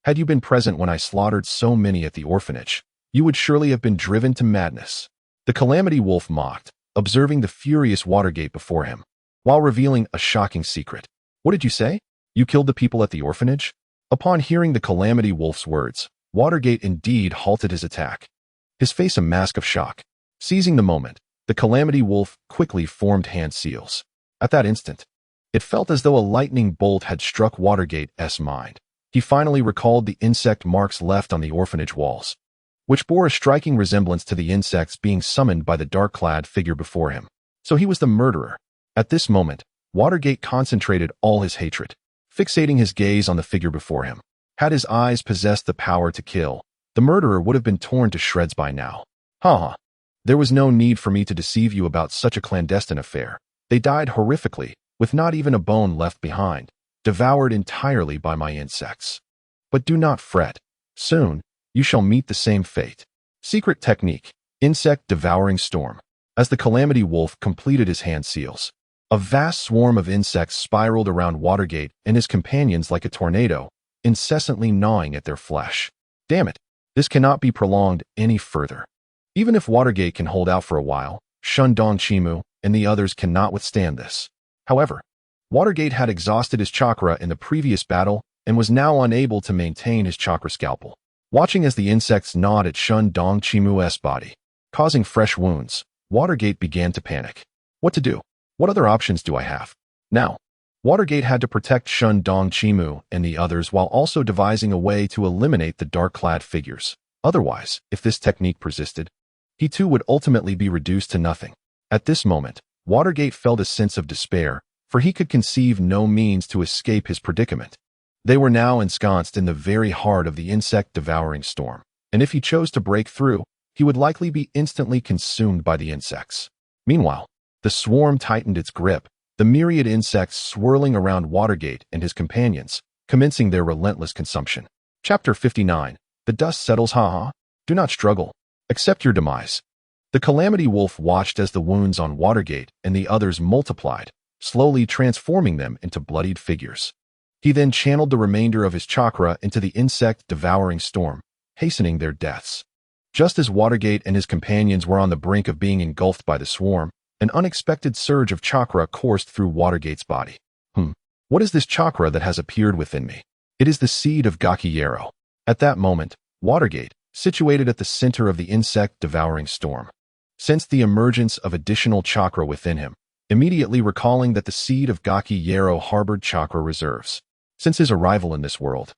Had you been present when I slaughtered so many at the orphanage, you would surely have been driven to madness. The Calamity Wolf mocked, observing the furious Watergate before him, while revealing a shocking secret. "What did you say? You killed the people at the orphanage?" Upon hearing the Calamity Wolf's words, Watergate indeed halted his attack, his face a mask of shock. Seizing the moment, the Calamity Wolf quickly formed hand seals. At that instant, it felt as though a lightning bolt had struck Watergate's mind. He finally recalled the insect marks left on the orphanage walls, which bore a striking resemblance to the insects being summoned by the dark-clad figure before him. So he was the murderer. At this moment, Watergate concentrated all his hatred, fixating his gaze on the figure before him. Had his eyes possessed the power to kill, the murderer would have been torn to shreds by now. Ha! There was no need for me to deceive you about such a clandestine affair. They died horrifically, with not even a bone left behind, devoured entirely by my insects. But do not fret. Soon, you shall meet the same fate. Secret technique, insect devouring storm. As the Calamity Wolf completed his hand seals, a vast swarm of insects spiraled around Watergate and his companions like a tornado, incessantly gnawing at their flesh. Damn it, this cannot be prolonged any further. Even if Watergate can hold out for a while, Shun Dongqimu and the others cannot withstand this. However, Watergate had exhausted his chakra in the previous battle and was now unable to maintain his chakra scalpel. Watching as the insects gnawed at Shun Dongqimu's body, causing fresh wounds, Watergate began to panic. What to do? What other options do I have? Now, Watergate had to protect Shun Dongqimu and the others while also devising a way to eliminate the dark-clad figures. Otherwise, if this technique persisted, he too would ultimately be reduced to nothing. At this moment, Watergate felt a sense of despair, for he could conceive no means to escape his predicament. They were now ensconced in the very heart of the insect-devouring storm, and if he chose to break through, he would likely be instantly consumed by the insects. Meanwhile, the swarm tightened its grip, the myriad insects swirling around Watergate and his companions, commencing their relentless consumption. Chapter 59. The dust settles. Ha! Do not struggle. Accept your demise. The Calamity Wolf watched as the wounds on Watergate and the others multiplied, slowly transforming them into bloodied figures. He then channeled the remainder of his chakra into the insect-devouring storm, hastening their deaths. Just as Watergate and his companions were on the brink of being engulfed by the swarm, an unexpected surge of chakra coursed through Watergate's body. What is this chakra that has appeared within me? It is the seed of Gakiyero. At that moment, Watergate, situated at the center of the insect-devouring storm, sensed the emergence of additional chakra within him, immediately recalling that the seed of Gakiyero harbored chakra reserves. Since his arrival in this world,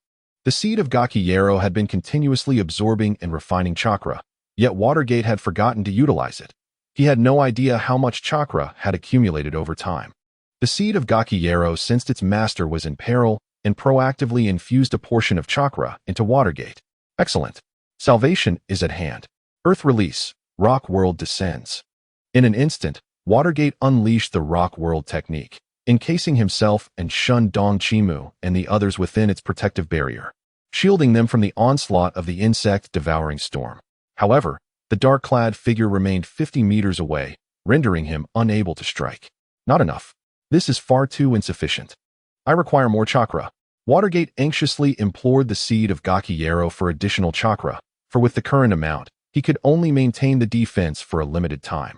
the seed of Gakiyero had been continuously absorbing and refining chakra, yet Watergate had forgotten to utilize it. He had no idea how much chakra had accumulated over time. The seed of Gakiyero sensed its master was in peril and proactively infused a portion of chakra into Watergate. Excellent. Salvation is at hand. Earth release. Rock World descends. In an instant, Watergate unleashed the Rock World technique, encasing himself and Shun Dongqimu and the others within its protective barrier, shielding them from the onslaught of the insect-devouring storm. However, the dark-clad figure remained 50 meters away, rendering him unable to strike. Not enough. This is far too insufficient. I require more chakra. Watergate anxiously implored the seed of Gakiyero for additional chakra, for with the current amount, he could only maintain the defense for a limited time.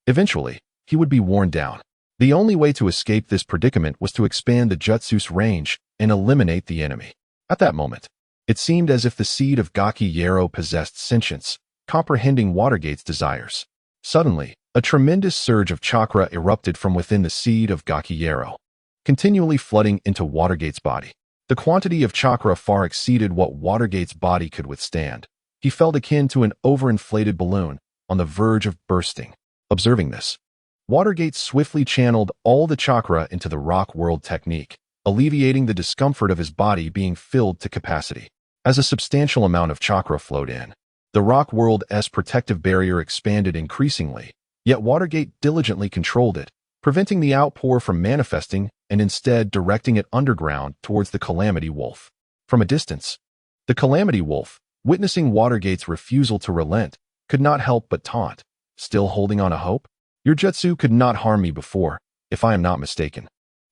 Eventually, he would be worn down. The only way to escape this predicament was to expand the Jutsu's range and eliminate the enemy. At that moment, it seemed as if the seed of Gakiyero possessed sentience, comprehending Watergate's desires. Suddenly, a tremendous surge of chakra erupted from within the seed of Gakiyero, continually flooding into Watergate's body. The quantity of chakra far exceeded what Watergate's body could withstand. He felt akin to an overinflated balloon, on the verge of bursting. Observing this, Watergate swiftly channeled all the chakra into the Rock World technique, alleviating the discomfort of his body being filled to capacity. As a substantial amount of chakra flowed in, the Rock World's protective barrier expanded increasingly, yet Watergate diligently controlled it, preventing the outpour from manifesting and instead directing it underground towards the Calamity Wolf. From a distance, the Calamity Wolf, witnessing Watergate's refusal to relent, could not help but taunt. Still holding on a hope? Your jutsu could not harm me before, if I am not mistaken.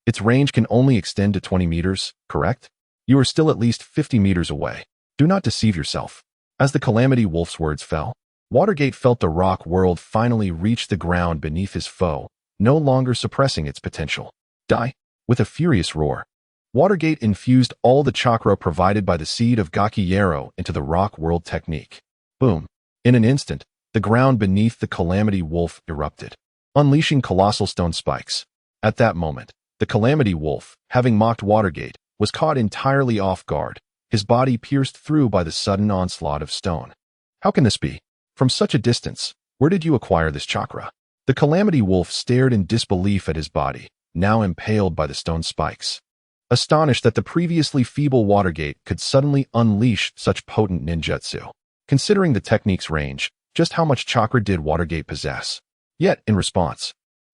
Its range can only extend to 20 meters, correct? You are still at least 50 meters away. Do not deceive yourself. As the Calamity Wolf's words fell, Watergate felt the rock world finally reach the ground beneath his foe, no longer suppressing its potential. Die! With a furious roar, Watergate infused all the chakra provided by the seed of Gakiyero into the rock world technique. Boom! In an instant, the ground beneath the Calamity Wolf erupted, unleashing colossal stone spikes. At that moment, the Calamity Wolf, having mocked Watergate, was caught entirely off guard, his body pierced through by the sudden onslaught of stone. How can this be? From such a distance, where did you acquire this chakra? The Calamity Wolf stared in disbelief at his body, now impaled by the stone spikes. Astonished that the previously feeble Watergate could suddenly unleash such potent ninjutsu. Considering the technique's range, just how much chakra did Watergate possess? Yet, in response,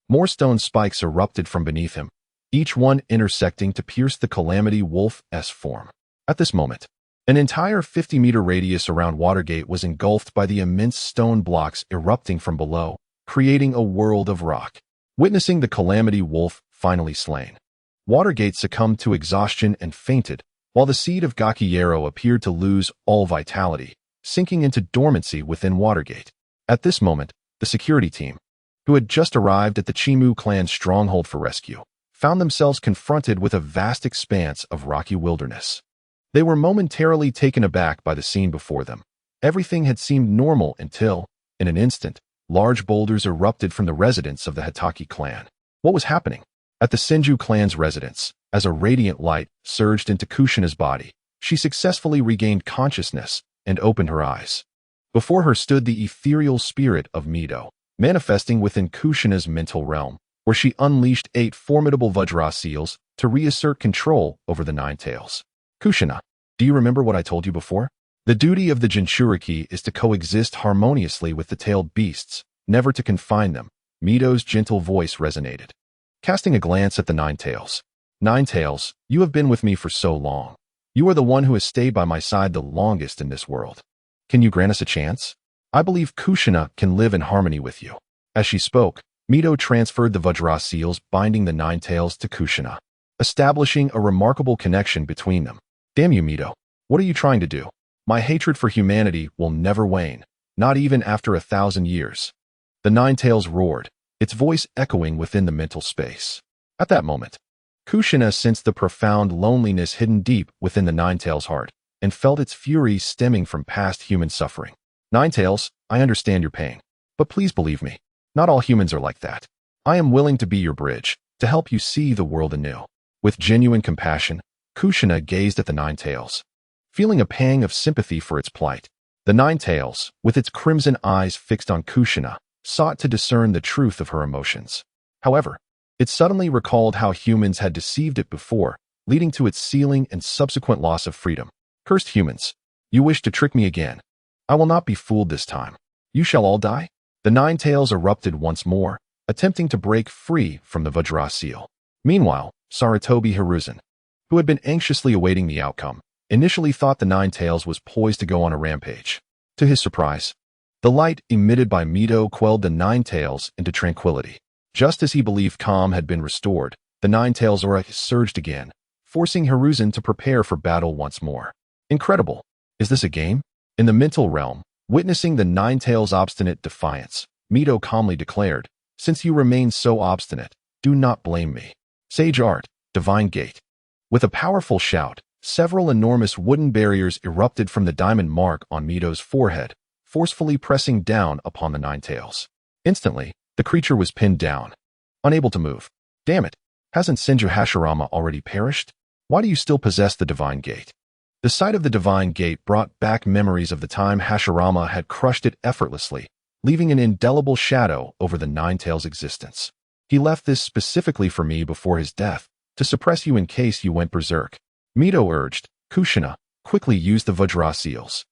more stone spikes erupted from beneath him, each one intersecting to pierce the Calamity Wolf's form. At this moment, an entire 50-meter radius around Watergate was engulfed by the immense stone blocks erupting from below, creating a world of rock. Witnessing the Calamity Wolf finally slain, Watergate succumbed to exhaustion and fainted, while the seed of Gakiyero appeared to lose all vitality, sinking into dormancy within Watergate. At this moment, the security team, who had just arrived at the Chimu clan's stronghold for rescue, found themselves confronted with a vast expanse of rocky wilderness. They were momentarily taken aback by the scene before them. Everything had seemed normal until, in an instant, large boulders erupted from the residence of the Hitaki clan. What was happening? At the Senju clan's residence, as a radiant light surged into Kushina's body, she successfully regained consciousness and opened her eyes. Before her stood the ethereal spirit of Minato, manifesting within Kushina's mental realm, where she unleashed 8 formidable Vajra seals to reassert control over the Nine Tails. Kushina, do you remember what I told you before? The duty of the Jinchuriki is to coexist harmoniously with the tailed beasts, never to confine them. Mito's gentle voice resonated. Casting a glance at the Nine Tails. Nine Tails, you have been with me for so long. You are the one who has stayed by my side the longest in this world. Can you grant us a chance? I believe Kushina can live in harmony with you. As she spoke, Mito transferred the Vajra seals binding the Nine Tails to Kushina, establishing a remarkable connection between them. Damn you, Mito. What are you trying to do? My hatred for humanity will never wane, not even after 1,000 years. The Nine Tails roared, its voice echoing within the mental space. At that moment, Kushina sensed the profound loneliness hidden deep within the Nine Tails' heart, and felt its fury stemming from past human suffering. Nine Tails, I understand your pain, but please believe me, not all humans are like that. I am willing to be your bridge, to help you see the world anew. With genuine compassion, Kushina gazed at the Nine Tails, feeling a pang of sympathy for its plight. The Nine Tails, with its crimson eyes fixed on Kushina, sought to discern the truth of her emotions. However, it suddenly recalled how humans had deceived it before, leading to its sealing and subsequent loss of freedom. Cursed humans, you wish to trick me again. I will not be fooled this time. You shall all die? The Nine Tails erupted once more, attempting to break free from the Vajra seal. Meanwhile, Sarutobi Hiruzen, who had been anxiously awaiting the outcome, initially thought the Nine Tails was poised to go on a rampage. To his surprise, the light emitted by Mito quelled the Nine Tails into tranquility. Just as he believed calm had been restored, the Nine Tails aura surged again, forcing Hiruzen to prepare for battle once more. Incredible! Is this a game? In the mental realm, witnessing the Nine Tails' obstinate defiance, Mito calmly declared, since you remain so obstinate, do not blame me. Sage Art, Divine Gate. With a powerful shout, several enormous wooden barriers erupted from the diamond mark on Mito's forehead, forcefully pressing down upon the Nine Tails. Instantly, the creature was pinned down, unable to move. Damn it, hasn't Senju Hashirama already perished? Why do you still possess the Divine Gate? The sight of the Divine Gate brought back memories of the time Hashirama had crushed it effortlessly, leaving an indelible shadow over the Nine Tails' existence. He left this specifically for me before his death, to suppress you in case you went berserk. Mito urged. Kushina, quickly use the Vajra seals.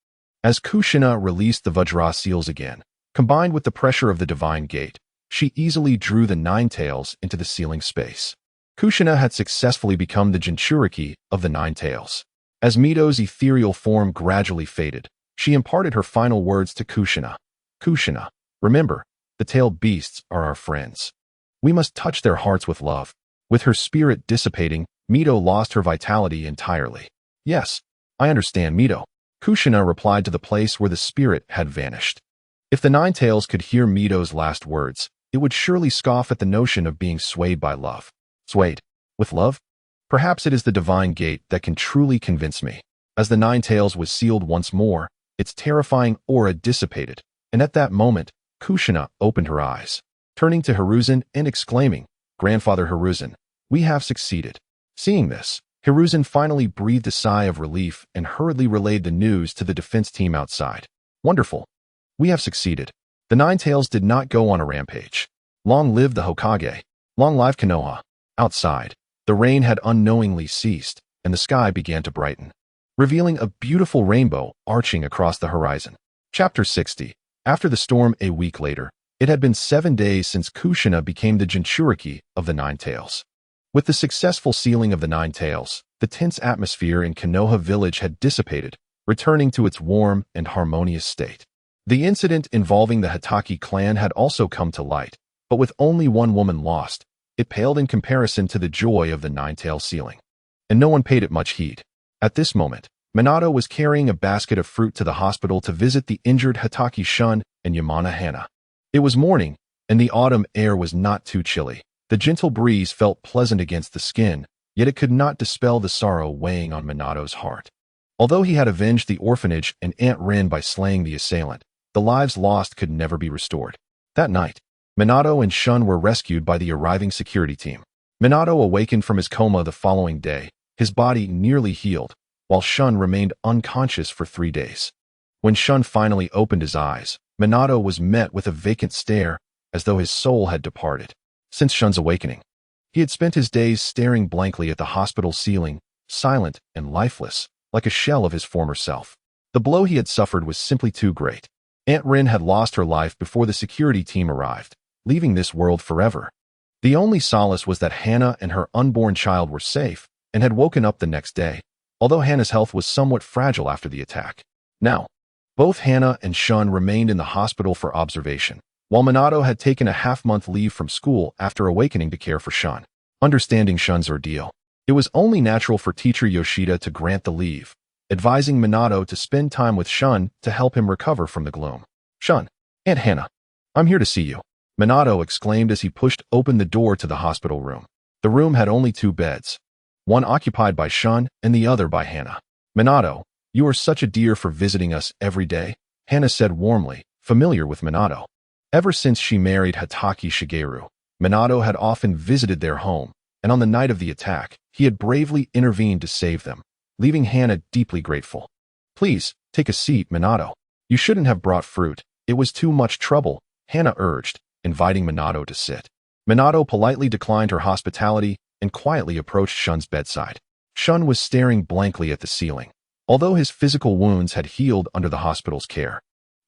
As Kushina released the Vajra seals again, combined with the pressure of the Divine Gate, she easily drew the Nine Tails into the sealing space. Kushina had successfully become the Jinchuriki of the Nine Tails. As Mito's ethereal form gradually faded, she imparted her final words to Kushina. Kushina, remember, the tailed beasts are our friends. We must touch their hearts with love. With her spirit dissipating, Mito lost her vitality entirely. Yes, I understand, Mito. Kushina replied to the place where the spirit had vanished. If the Nine Tails could hear Mito's last words, it would surely scoff at the notion of being swayed by love. Swayed? With love? Perhaps it is the divine gate that can truly convince me. As the Nine Tails was sealed once more, its terrifying aura dissipated, and at that moment, Kushina opened her eyes, turning to Hiruzen and exclaiming, "Grandfather Hiruzen, we have succeeded." Seeing this, Hiruzen finally breathed a sigh of relief and hurriedly relayed the news to the defense team outside. "Wonderful. We have succeeded." The Nine Tails did not go on a rampage. Long live the Hokage. Long live Konoha. Outside, the rain had unknowingly ceased, and the sky began to brighten, revealing a beautiful rainbow arching across the horizon. Chapter 60. After the storm a week later, it had been 7 days since Kushina became the Jinchuriki of the Nine Tails. With the successful sealing of the Nine Tails, the tense atmosphere in Konoha village had dissipated, returning to its warm and harmonious state. The incident involving the Hitaki clan had also come to light, but with only one woman lost, it paled in comparison to the joy of the Nine-Tail sealing. And no one paid it much heed. At this moment, Minato was carrying a basket of fruit to the hospital to visit the injured Hitaki Shun and Yamana Hana. It was morning, and the autumn air was not too chilly. The gentle breeze felt pleasant against the skin, yet it could not dispel the sorrow weighing on Minato's heart. Although he had avenged the orphanage and Aunt Rin by slaying the assailant, the lives lost could never be restored. That night, Minato and Shun were rescued by the arriving security team. Minato awakened from his coma the following day, his body nearly healed, while Shun remained unconscious for 3 days. When Shun finally opened his eyes, Minato was met with a vacant stare, as though his soul had departed. Since Shun's awakening, he had spent his days staring blankly at the hospital ceiling, silent and lifeless, like a shell of his former self. The blow he had suffered was simply too great. Aunt Rin had lost her life before the security team arrived, leaving this world forever. The only solace was that Hana and her unborn child were safe and had woken up the next day, although Hana's health was somewhat fragile after the attack. Now, both Hana and Shun remained in the hospital for observation, while Minato had taken a half-month leave from school after awakening to care for Shun. Understanding Shun's ordeal, it was only natural for teacher Yoshida to grant the leave, advising Minato to spend time with Shun to help him recover from the gloom. "Shun, Aunt Hana, I'm here to see you," Minato exclaimed as he pushed open the door to the hospital room. The room had only 2 beds, one occupied by Shun and the other by Hana. "Minato, you are such a dear for visiting us every day," Hana said warmly, familiar with Minato. Ever since she married Hitaki Shigeru, Minato had often visited their home, and on the night of the attack, he had bravely intervened to save them, leaving Hana deeply grateful. "Please, take a seat, Minato. You shouldn't have brought fruit. It was too much trouble," Hana urged, inviting Minato to sit. Minato politely declined her hospitality and quietly approached Shun's bedside. Shun was staring blankly at the ceiling. Although his physical wounds had healed under the hospital's care,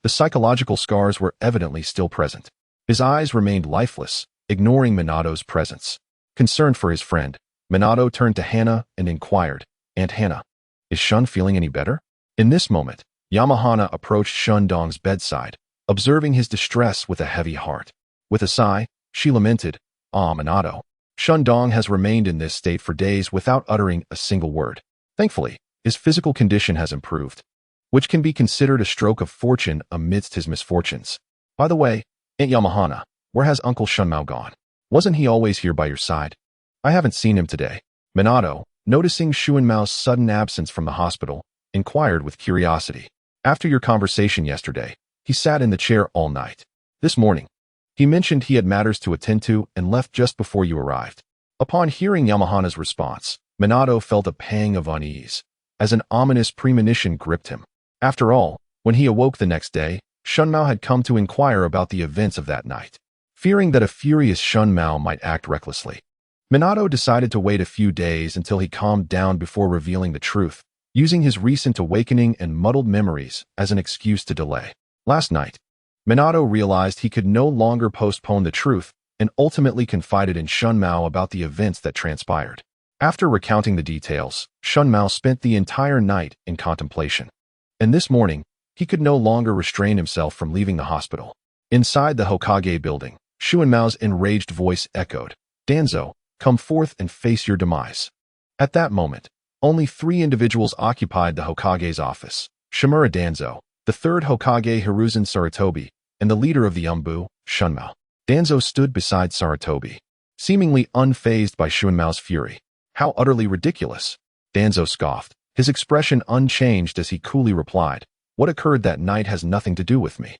the psychological scars were evidently still present. His eyes remained lifeless, ignoring Minato's presence. Concerned for his friend, Minato turned to Hana and inquired, "Aunt Hana, is Shun feeling any better?" In this moment, Yamahana approached Shun Dong's bedside, observing his distress with a heavy heart. With a sigh, she lamented, "Ah, Minato, Shun Dong has remained in this state for days without uttering a single word. Thankfully, his physical condition has improved, which can be considered a stroke of fortune amidst his misfortunes. By the way, Aunt Yamahana, where has Uncle Shunmao gone? Wasn't he always here by your side? I haven't seen him today." Minato, noticing Shunmao's sudden absence from the hospital, inquired with curiosity. "After your conversation yesterday, he sat in the chair all night. This morning, he mentioned he had matters to attend to and left just before you arrived." Upon hearing Yamahana's response, Minato felt a pang of unease, as an ominous premonition gripped him. After all, when he awoke the next day, Shunmao had come to inquire about the events of that night. Fearing that a furious Shunmao might act recklessly, Minato decided to wait a few days until he calmed down before revealing the truth, using his recent awakening and muddled memories as an excuse to delay. Last night, Minato realized he could no longer postpone the truth and ultimately confided in Shunmao about the events that transpired. After recounting the details, Shunmao spent the entire night in contemplation. And this morning, he could no longer restrain himself from leaving the hospital. Inside the Hokage building, Shunmao's enraged voice echoed, "Danzo, come forth and face your demise." At that moment, only 3 individuals occupied the Hokage's office: Shimura Danzo, the 3rd Hokage Hiruzen Sarutobi, and the leader of the Umbu, Shunmao. Danzo stood beside Sarutobi, seemingly unfazed by Shunmao's fury. How utterly ridiculous! Danzo scoffed, his expression unchanged as he coolly replied, "What occurred that night has nothing to do with me.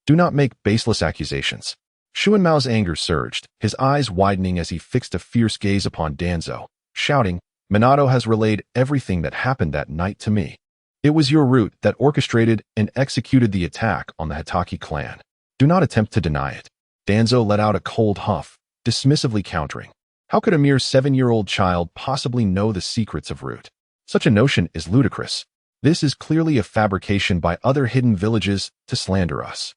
Do not make baseless accusations." Shunmao's anger surged, his eyes widening as he fixed a fierce gaze upon Danzo, shouting, "Minato has relayed everything that happened that night to me. It was your root that orchestrated and executed the attack on the Hitaki clan. Do not attempt to deny it." Danzo let out a cold huff, dismissively countering. How could a mere 7-year-old child possibly know the secrets of Root? Such a notion is ludicrous. This is clearly a fabrication by other hidden villages to slander us.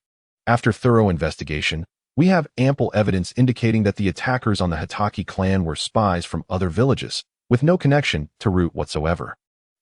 After thorough investigation, we have ample evidence indicating that the attackers on the Hitaki clan were spies from other villages, with no connection to Root whatsoever.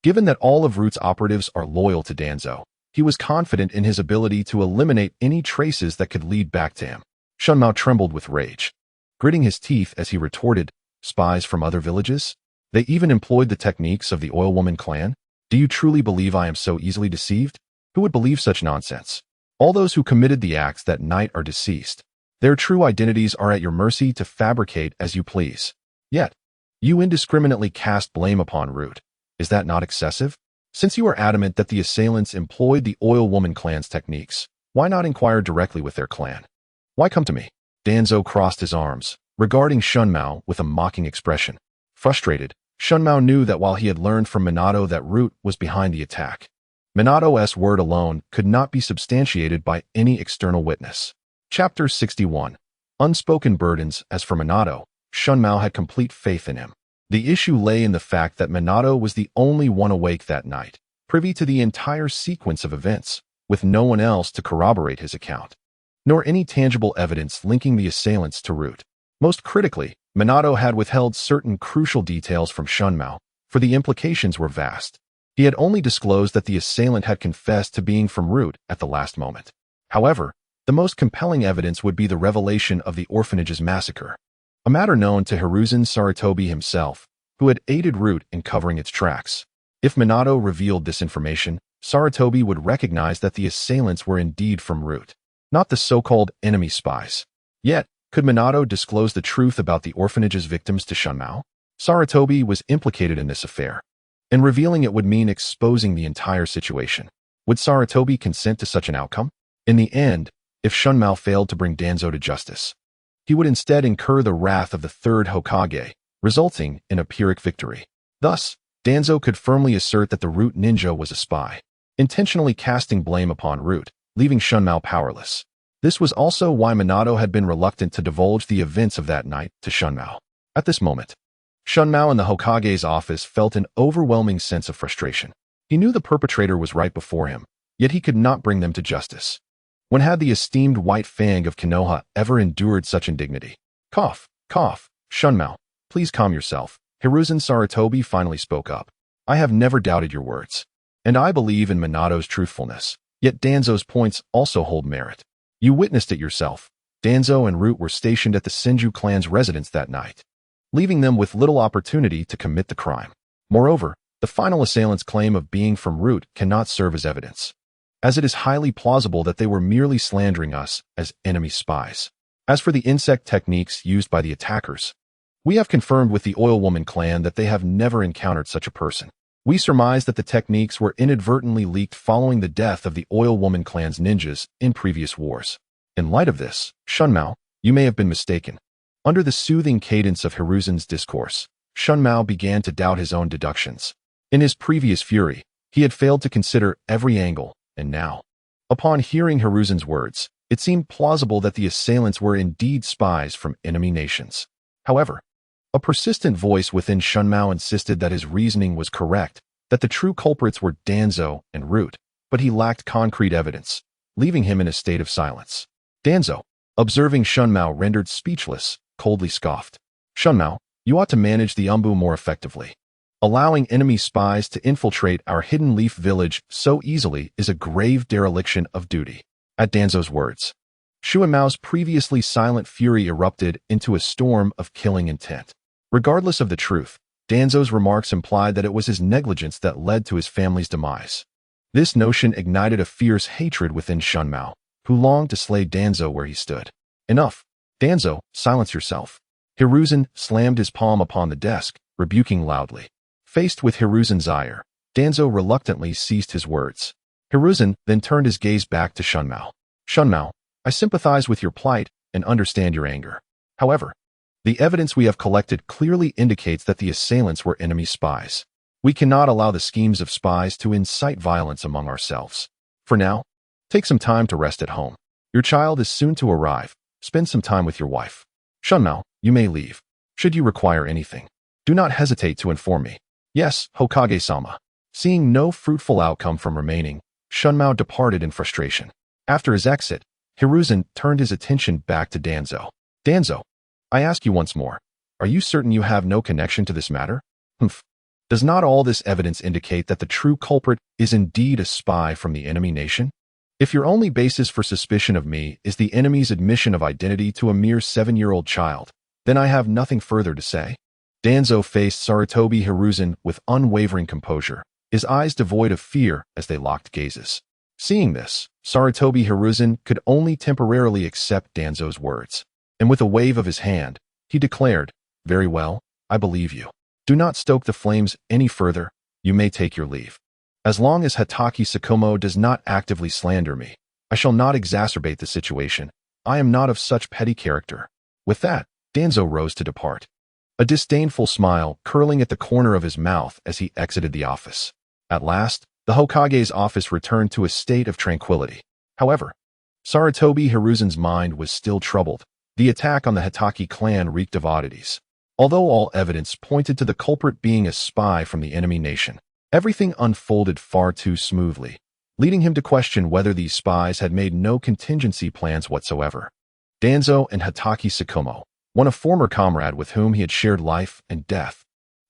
Given that all of Root's operatives are loyal to Danzo, he was confident in his ability to eliminate any traces that could lead back to him. Shunmao trembled with rage, gritting his teeth as he retorted, "Spies from other villages? They even employed the techniques of the Oil Woman clan? Do you truly believe I am so easily deceived? Who would believe such nonsense? All those who committed the acts that night are deceased. Their true identities are at your mercy to fabricate as you please. Yet, you indiscriminately cast blame upon Root. Is that not excessive? Since you are adamant that the assailants employed the Oil Woman clan's techniques, why not inquire directly with their clan? Why come to me?" Danzo crossed his arms, regarding Shunmao with a mocking expression. Frustrated, Shunmao knew that while he had learned from Minato that Root was behind the attack, Minato's word alone could not be substantiated by any external witness. Chapter 61. Unspoken Burdens. As for Minato, Shunmao had complete faith in him. The issue lay in the fact that Minato was the only one awake that night, privy to the entire sequence of events, with no one else to corroborate his account, nor any tangible evidence linking the assailants to Root. Most critically, Minato had withheld certain crucial details from Shunmao, for the implications were vast. He had only disclosed that the assailant had confessed to being from Root at the last moment. However, the most compelling evidence would be the revelation of the orphanage's massacre, a matter known to Hiruzen Sarutobi himself, who had aided Root in covering its tracks. If Minato revealed this information, Sarutobi would recognize that the assailants were indeed from Root, not the so-called enemy spies. Yet, could Minato disclose the truth about the orphanage's victims to Shunmao? Sarutobi was implicated in this affair, and revealing it would mean exposing the entire situation. Would Sarutobi consent to such an outcome? In the end, if Shunmao failed to bring Danzo to justice, he would instead incur the wrath of the third Hokage, resulting in a Pyrrhic victory. Thus, Danzo could firmly assert that the Root ninja was a spy, intentionally casting blame upon Root, leaving Shunmao powerless. This was also why Minato had been reluctant to divulge the events of that night to Shunmao. At this moment, Shunmao in the Hokage's office felt an overwhelming sense of frustration. He knew the perpetrator was right before him, yet he could not bring them to justice. When had the esteemed White Fang of Konoha ever endured such indignity? Cough, cough. Shunmao, please calm yourself. Hiruzen Sarutobi finally spoke up. I have never doubted your words, and I believe in Minato's truthfulness. Yet Danzo's points also hold merit. You witnessed it yourself. Danzo and Root were stationed at the Senju clan's residence that night, leaving them with little opportunity to commit the crime. Moreover, the final assailant's claim of being from Root cannot serve as evidence, as it is highly plausible that they were merely slandering us as enemy spies. As for the insect techniques used by the attackers, we have confirmed with the Oil Woman clan that they have never encountered such a person. We surmise that the techniques were inadvertently leaked following the death of the Oil Woman clan's ninjas in previous wars. In light of this, Shunmao, you may have been mistaken. Under the soothing cadence of Hiruzen's discourse, Shunmao began to doubt his own deductions. In his previous fury, he had failed to consider every angle, and now, upon hearing Hiruzen's words, it seemed plausible that the assailants were indeed spies from enemy nations. However, a persistent voice within Shunmao insisted that his reasoning was correct, that the true culprits were Danzo and Root, but he lacked concrete evidence, leaving him in a state of silence. Danzo, observing Shunmao rendered speechless, coldly scoffed. Shunmao, you ought to manage the Umbu more effectively. Allowing enemy spies to infiltrate our Hidden Leaf village so easily is a grave dereliction of duty. At Danzo's words, Shunmao's previously silent fury erupted into a storm of killing intent. Regardless of the truth, Danzo's remarks implied that it was his negligence that led to his family's demise. This notion ignited a fierce hatred within Shunmao, who longed to slay Danzo where he stood. Enough. Danzo, silence yourself. Hiruzen slammed his palm upon the desk, rebuking loudly. Faced with Hiruzen's ire, Danzo reluctantly ceased his words. Hiruzen then turned his gaze back to Shunmao. Shunmao, I sympathize with your plight and understand your anger. However, the evidence we have collected clearly indicates that the assailants were enemy spies. We cannot allow the schemes of spies to incite violence among ourselves. For now, take some time to rest at home. Your child is soon to arrive. Spend some time with your wife. Shunmao, you may leave. Should you require anything, do not hesitate to inform me. Yes, Hokage-sama. Seeing no fruitful outcome from remaining, Shunmao departed in frustration. After his exit, Hiruzen turned his attention back to Danzo. Danzo, I ask you once more, are you certain you have no connection to this matter? Humph. Does not all this evidence indicate that the true culprit is indeed a spy from the enemy nation? If your only basis for suspicion of me is the enemy's admission of identity to a mere 7-year-old child, then I have nothing further to say. Danzo faced Sarutobi Hiruzen with unwavering composure, his eyes devoid of fear as they locked gazes. Seeing this, Sarutobi Hiruzen could only temporarily accept Danzo's words, and with a wave of his hand, he declared, Very well, I believe you. Do not stoke the flames any further, you may take your leave. As long as Hatake Tsukumo does not actively slander me, I shall not exacerbate the situation. I am not of such petty character. With that, Danzo rose to depart, a disdainful smile curling at the corner of his mouth as he exited the office. At last, the Hokage's office returned to a state of tranquility. However, Sarutobi Hiruzen's mind was still troubled. The attack on the Hatake clan reeked of oddities. Although all evidence pointed to the culprit being a spy from the enemy nation, everything unfolded far too smoothly, leading him to question whether these spies had made no contingency plans whatsoever. Danzo and Hatake Tsukumo, one a former comrade with whom he had shared life and death,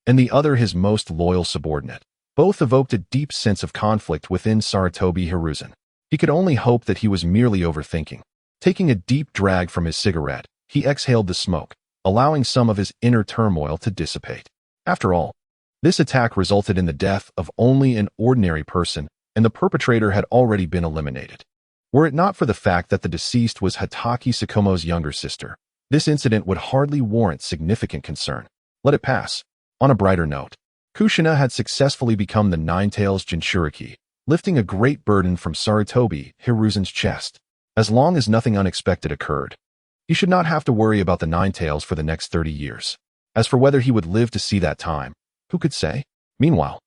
and the other his most loyal subordinate, both evoked a deep sense of conflict within Sarutobi Hiruzen. He could only hope that he was merely overthinking. Taking a deep drag from his cigarette, he exhaled the smoke, allowing some of his inner turmoil to dissipate. After all, this attack resulted in the death of only an ordinary person, and the perpetrator had already been eliminated. Were it not for the fact that the deceased was Hatake Tsukumo's younger sister, this incident would hardly warrant significant concern. Let it pass. On a brighter note, Kushina had successfully become the Nine-Tails Jinchuriki, lifting a great burden from Sarutobi Hiruzen's chest. As long as nothing unexpected occurred, he should not have to worry about the Nine-Tails for the next 30 years. As for whether he would live to see that time, who could say? Meanwhile,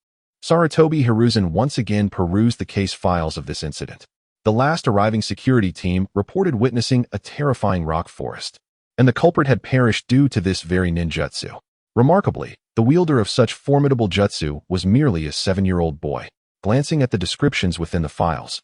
Sarutobi Hiruzen once again perused the case files of this incident. The last arriving security team reported witnessing a terrifying rock forest, and the culprit had perished due to this very ninjutsu. Remarkably, the wielder of such formidable jutsu was merely a 7-year-old boy. Glancing at the descriptions within the files,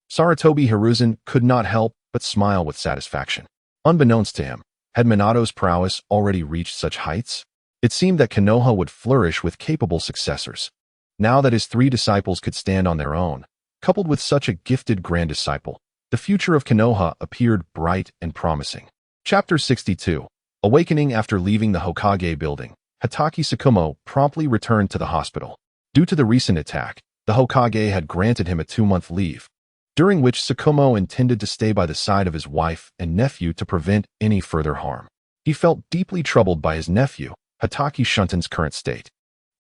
Sarutobi Hiruzen could not help but smile with satisfaction. Unbeknownst to him, had Minato's prowess already reached such heights? It seemed that Konoha would flourish with capable successors. Now that his 3 disciples could stand on their own, coupled with such a gifted grand disciple, the future of Konoha appeared bright and promising. Chapter 62. Awakening after leaving the Hokage building, Hatake Tsukumo promptly returned to the hospital. Due to the recent attack, the Hokage had granted him a 2-month leave, during which Tsukumo intended to stay by the side of his wife and nephew to prevent any further harm. He felt deeply troubled by his nephew, Hatake Shunten's current state,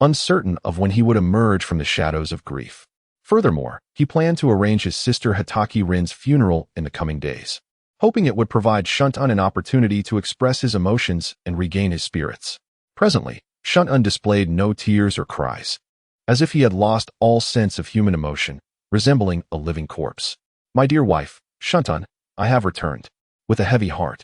uncertain of when he would emerge from the shadows of grief. Furthermore, he planned to arrange his sister Hatake Rin's funeral in the coming days, hoping it would provide Shunten an opportunity to express his emotions and regain his spirits. Presently, Shunten displayed no tears or cries, as if he had lost all sense of human emotion, resembling a living corpse. My dear wife, Shunten, I have returned. With a heavy heart,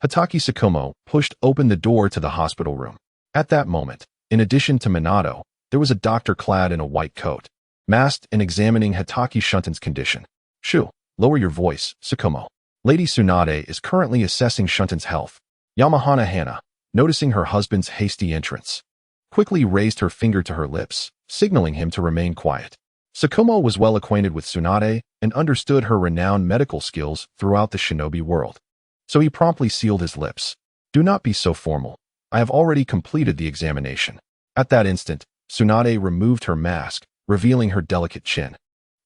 Hatake Tsukumo pushed open the door to the hospital room. At that moment, in addition to Minato, there was a doctor clad in a white coat, masked and examining Hatake Shunten's condition. Shoo, lower your voice, Tsukumo. Lady Tsunade is currently assessing Shunten's health. Yamahana Hana, noticing her husband's hasty entrance, quickly raised her finger to her lips, signaling him to remain quiet. Tsukumo was well acquainted with Tsunade and understood her renowned medical skills throughout the shinobi world, so he promptly sealed his lips. Do not be so formal. I have already completed the examination. At that instant, Tsunade removed her mask, revealing her delicate chin.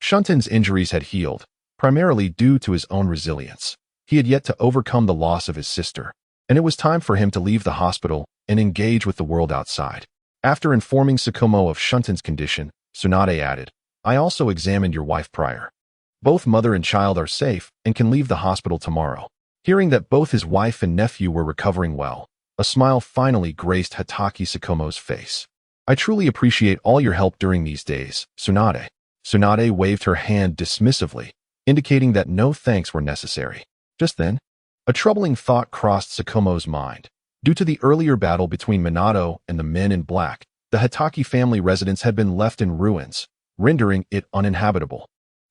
Shunten's injuries had healed, primarily due to his own resilience. He had yet to overcome the loss of his sister, and it was time for him to leave the hospital and engage with the world outside. After informing Tsukumo of Shuntan's condition, Tsunade added, "I also examined your wife prior. Both mother and child are safe and can leave the hospital tomorrow." Hearing that both his wife and nephew were recovering well, a smile finally graced Hatake Tsukumo's face. "I truly appreciate all your help during these days, Tsunade." Tsunade waved her hand dismissively, indicating that no thanks were necessary. Just then, a troubling thought crossed Tsukumo's mind. Due to the earlier battle between Minato and the men in black, the Hatake family residence had been left in ruins, rendering it uninhabitable.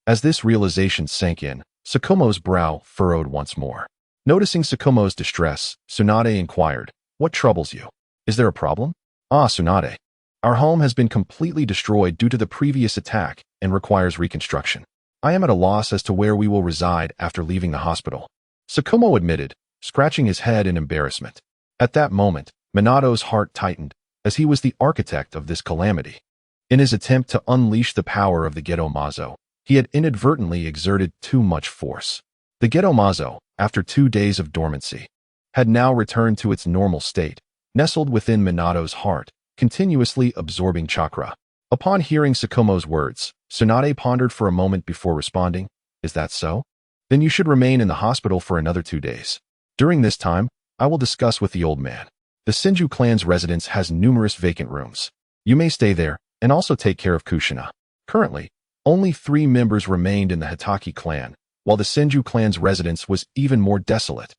As this realization sank in, Tsukumo's brow furrowed once more. Noticing Tsukumo's distress, Tsunade inquired, "What troubles you? Is there a problem?" "Ah, Tsunade. Our home has been completely destroyed due to the previous attack and requires reconstruction. I am at a loss as to where we will reside after leaving the hospital," Tsukumo admitted, scratching his head in embarrassment. At that moment, Minato's heart tightened, as he was the architect of this calamity. In his attempt to unleash the power of the Geto Mazo, he had inadvertently exerted too much force. The Geto Mazo, after 2 days of dormancy, had now returned to its normal state, nestled within Minato's heart, continuously absorbing chakra. Upon hearing Tsukumo's words, Tsunade pondered for a moment before responding, "Is that so? Then you should remain in the hospital for another 2 days. During this time, I will discuss with the old man. The Senju clan's residence has numerous vacant rooms. You may stay there and also take care of Kushina." Currently, only 3 members remained in the Hatake clan, while the Senju clan's residence was even more desolate.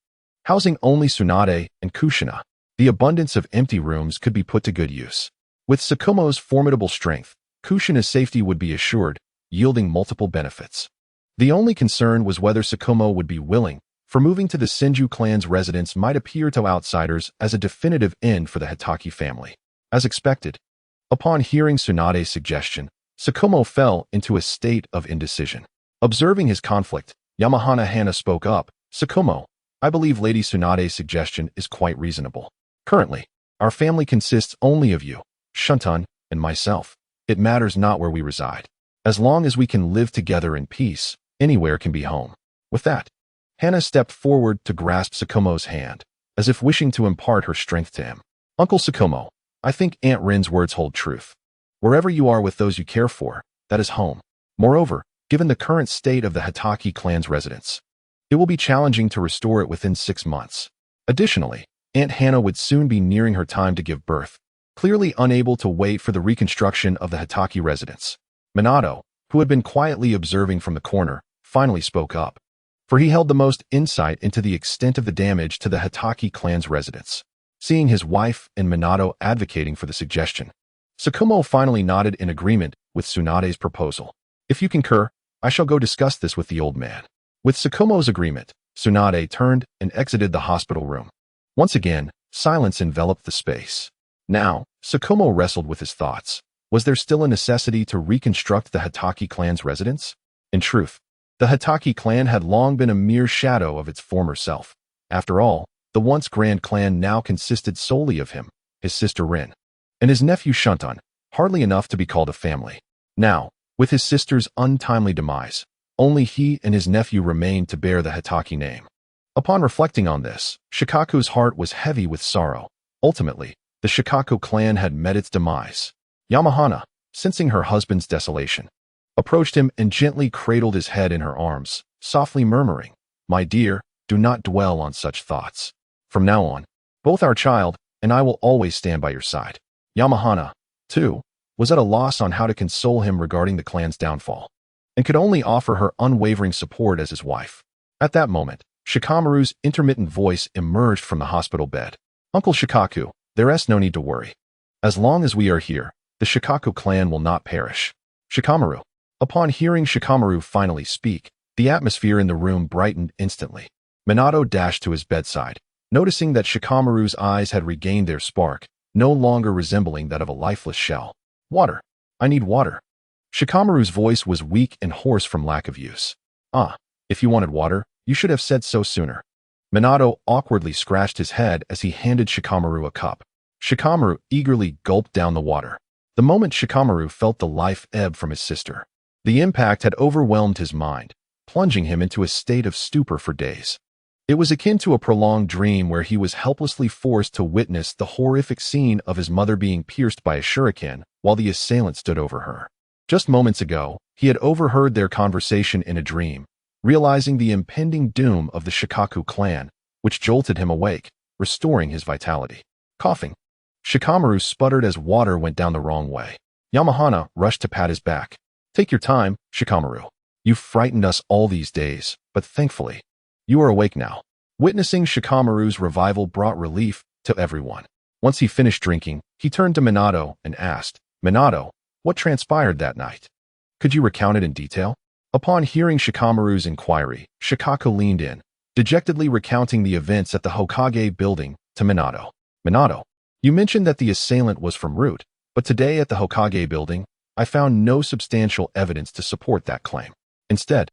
Housing only Tsunade and Kushina, the abundance of empty rooms could be put to good use. With Tsukumo's formidable strength, Kushina's safety would be assured, yielding multiple benefits. The only concern was whether Tsukumo would be willing, for moving to the Senju clan's residence might appear to outsiders as a definitive end for the Hatake family. As expected, upon hearing Tsunade's suggestion, Tsukumo fell into a state of indecision. Observing his conflict, Yamahana Hana spoke up, "Tsukumo, I believe Lady Tsunade's suggestion is quite reasonable. Currently, our family consists only of you, Shuntan, and myself. It matters not where we reside. As long as we can live together in peace, anywhere can be home." With that, Hana stepped forward to grasp Tsukumo's hand, as if wishing to impart her strength to him. "Uncle Tsukumo, I think Aunt Rin's words hold truth. Wherever you are with those you care for, that is home. Moreover, given the current state of the Hatake clan's residence, it will be challenging to restore it within 6 months. Additionally, Aunt Hana would soon be nearing her time to give birth, clearly unable to wait for the reconstruction of the Hatake residence." Minato, who had been quietly observing from the corner, finally spoke up, for he held the most insight into the extent of the damage to the Hatake clan's residence. Seeing his wife and Minato advocating for the suggestion, Tsukumo finally nodded in agreement with Tsunade's proposal. "If you concur, I shall go discuss this with the old man." With Tsukumo's agreement, Tsunade turned and exited the hospital room. Once again, silence enveloped the space. Now, Tsukumo wrestled with his thoughts. Was there still a necessity to reconstruct the Hatake clan's residence? In truth, the Hatake clan had long been a mere shadow of its former self. After all, the once grand clan now consisted solely of him, his sister Rin, and his nephew Shuntan, hardly enough to be called a family. Now, with his sister's untimely demise, only he and his nephew remained to bear the Hatake name. Upon reflecting on this, Shikaku's heart was heavy with sorrow. Ultimately, the Shikaku clan had met its demise. Yamahana, sensing her husband's desolation, approached him and gently cradled his head in her arms, softly murmuring, "My dear, do not dwell on such thoughts. From now on, both our child and I will always stand by your side." Yamahana, too, was at a loss on how to console him regarding the clan's downfall, and could only offer her unwavering support as his wife. At that moment, Shikamaru's intermittent voice emerged from the hospital bed. "Uncle Shikaku, there's no need to worry. As long as we are here, the Shikaku clan will not perish." Shikamaru. Upon hearing Shikamaru finally speak, the atmosphere in the room brightened instantly. Minato dashed to his bedside, noticing that Shikamaru's eyes had regained their spark, no longer resembling that of a lifeless shell. "Water. I need water." Shikamaru's voice was weak and hoarse from lack of use. "Ah, if you wanted water, you should have said so sooner." Minato awkwardly scratched his head as he handed Shikamaru a cup. Shikamaru eagerly gulped down the water. The moment Shikamaru felt the life ebb from his sister, the impact had overwhelmed his mind, plunging him into a state of stupor for days. It was akin to a prolonged dream where he was helplessly forced to witness the horrific scene of his mother being pierced by a shuriken while the assailant stood over her. Just moments ago, he had overheard their conversation in a dream, realizing the impending doom of the Shikaku clan, which jolted him awake, restoring his vitality. Coughing, Shikamaru sputtered as water went down the wrong way. Yamahana rushed to pat his back. "Take your time, Shikamaru. You've frightened us all these days, but thankfully, you are awake now." Witnessing Shikamaru's revival brought relief to everyone. Once he finished drinking, he turned to Minato and asked, "Minato, what transpired that night? Could you recount it in detail?" Upon hearing Shikamaru's inquiry, Shikaku leaned in, dejectedly recounting the events at the Hokage building to Minato. "Minato, you mentioned that the assailant was from Root, but today at the Hokage building, I found no substantial evidence to support that claim. Instead,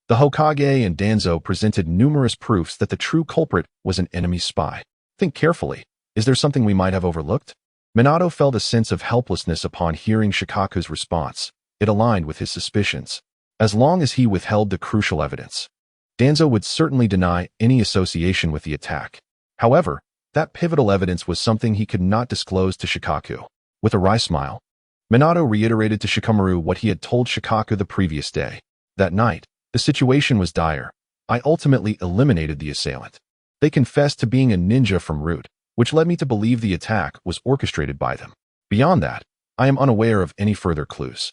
the Hokage and Danzo presented numerous proofs that the true culprit was an enemy spy. Think carefully. Is there something we might have overlooked?" Minato felt a sense of helplessness upon hearing Shikaku's response. It aligned with his suspicions. As long as he withheld the crucial evidence, Danzo would certainly deny any association with the attack. However, that pivotal evidence was something he could not disclose to Shikaku. With a wry smile, Minato reiterated to Shikamaru what he had told Shikaku the previous day. That night, the situation was dire. I ultimately eliminated the assailant. They confessed to being a ninja from Root, which led me to believe the attack was orchestrated by them. Beyond that, I am unaware of any further clues.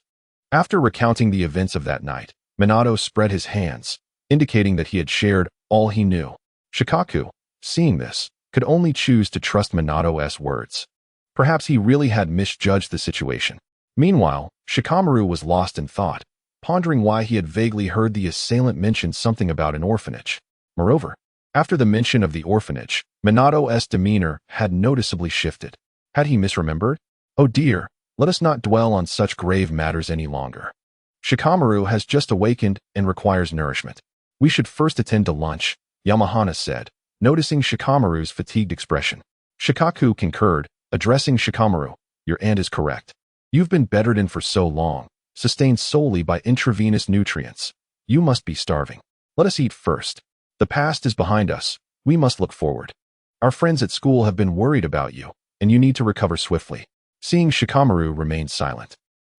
After recounting the events of that night, Minato spread his hands, indicating that he had shared all he knew. Shikaku, seeing this, could only choose to trust Minato's words. Perhaps he really had misjudged the situation. Meanwhile, Shikamaru was lost in thought, pondering why he had vaguely heard the assailant mention something about an orphanage. Moreover, after the mention of the orphanage, Minato's demeanor had noticeably shifted. Had he misremembered? Oh dear, let us not dwell on such grave matters any longer. Shikamaru has just awakened and requires nourishment. We should first attend to lunch, Yamahana said, noticing Shikamaru's fatigued expression. Shikaku concurred, addressing Shikamaru. Your aunt is correct. You've been bedridden for so long, sustained solely by intravenous nutrients. You must be starving. Let us eat first. The past is behind us. We must look forward. Our friends at school have been worried about you, and you need to recover swiftly. Seeing Shikamaru remain silent,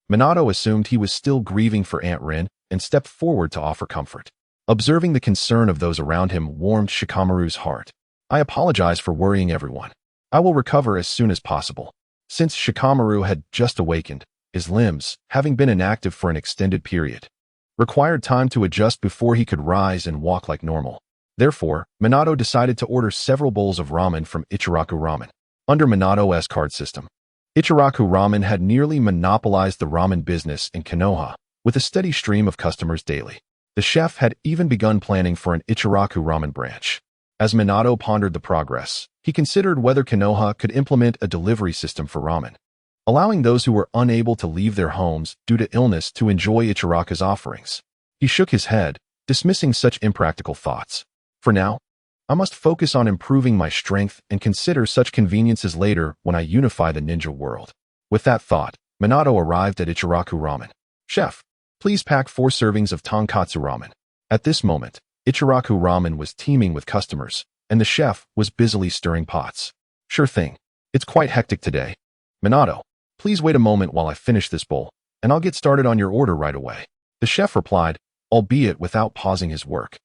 Minato assumed he was still grieving for Aunt Rin and stepped forward to offer comfort. Observing the concern of those around him warmed Shikamaru's heart. I apologize for worrying everyone. I will recover as soon as possible. Since Shikamaru had just awakened, his limbs, having been inactive for an extended period, required time to adjust before he could rise and walk like normal. Therefore, Minato decided to order several bowls of ramen from Ichiraku Ramen. Under Minato's card system, Ichiraku Ramen had nearly monopolized the ramen business in Konoha, with a steady stream of customers daily. The chef had even begun planning for an Ichiraku Ramen branch. As Minato pondered the progress, he considered whether Konoha could implement a delivery system for ramen, allowing those who were unable to leave their homes due to illness to enjoy Ichiraku's offerings. He shook his head, dismissing such impractical thoughts. For now, I must focus on improving my strength and consider such conveniences later when I unify the ninja world. With that thought, Minato arrived at Ichiraku Ramen. Chef, please pack 4 servings of tonkatsu ramen. At this moment, Ichiraku Ramen was teeming with customers, and the chef was busily stirring pots. Sure thing. It's quite hectic today. Minato, please wait a moment while I finish this bowl, and I'll get started on your order right away. The chef replied, albeit without pausing his work.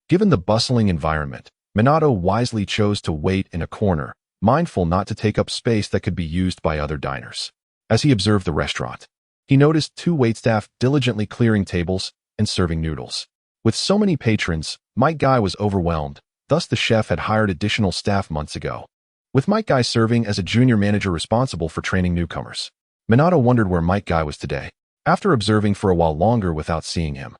Given the bustling environment, Minato wisely chose to wait in a corner, mindful not to take up space that could be used by other diners. As he observed the restaurant, he noticed 2 waitstaff diligently clearing tables and serving noodles. With so many patrons, Mike Guy was overwhelmed, thus the chef had hired additional staff months ago, with Mike Guy serving as a junior manager responsible for training newcomers. Minato wondered where Mike Guy was today. After observing for a while longer without seeing him,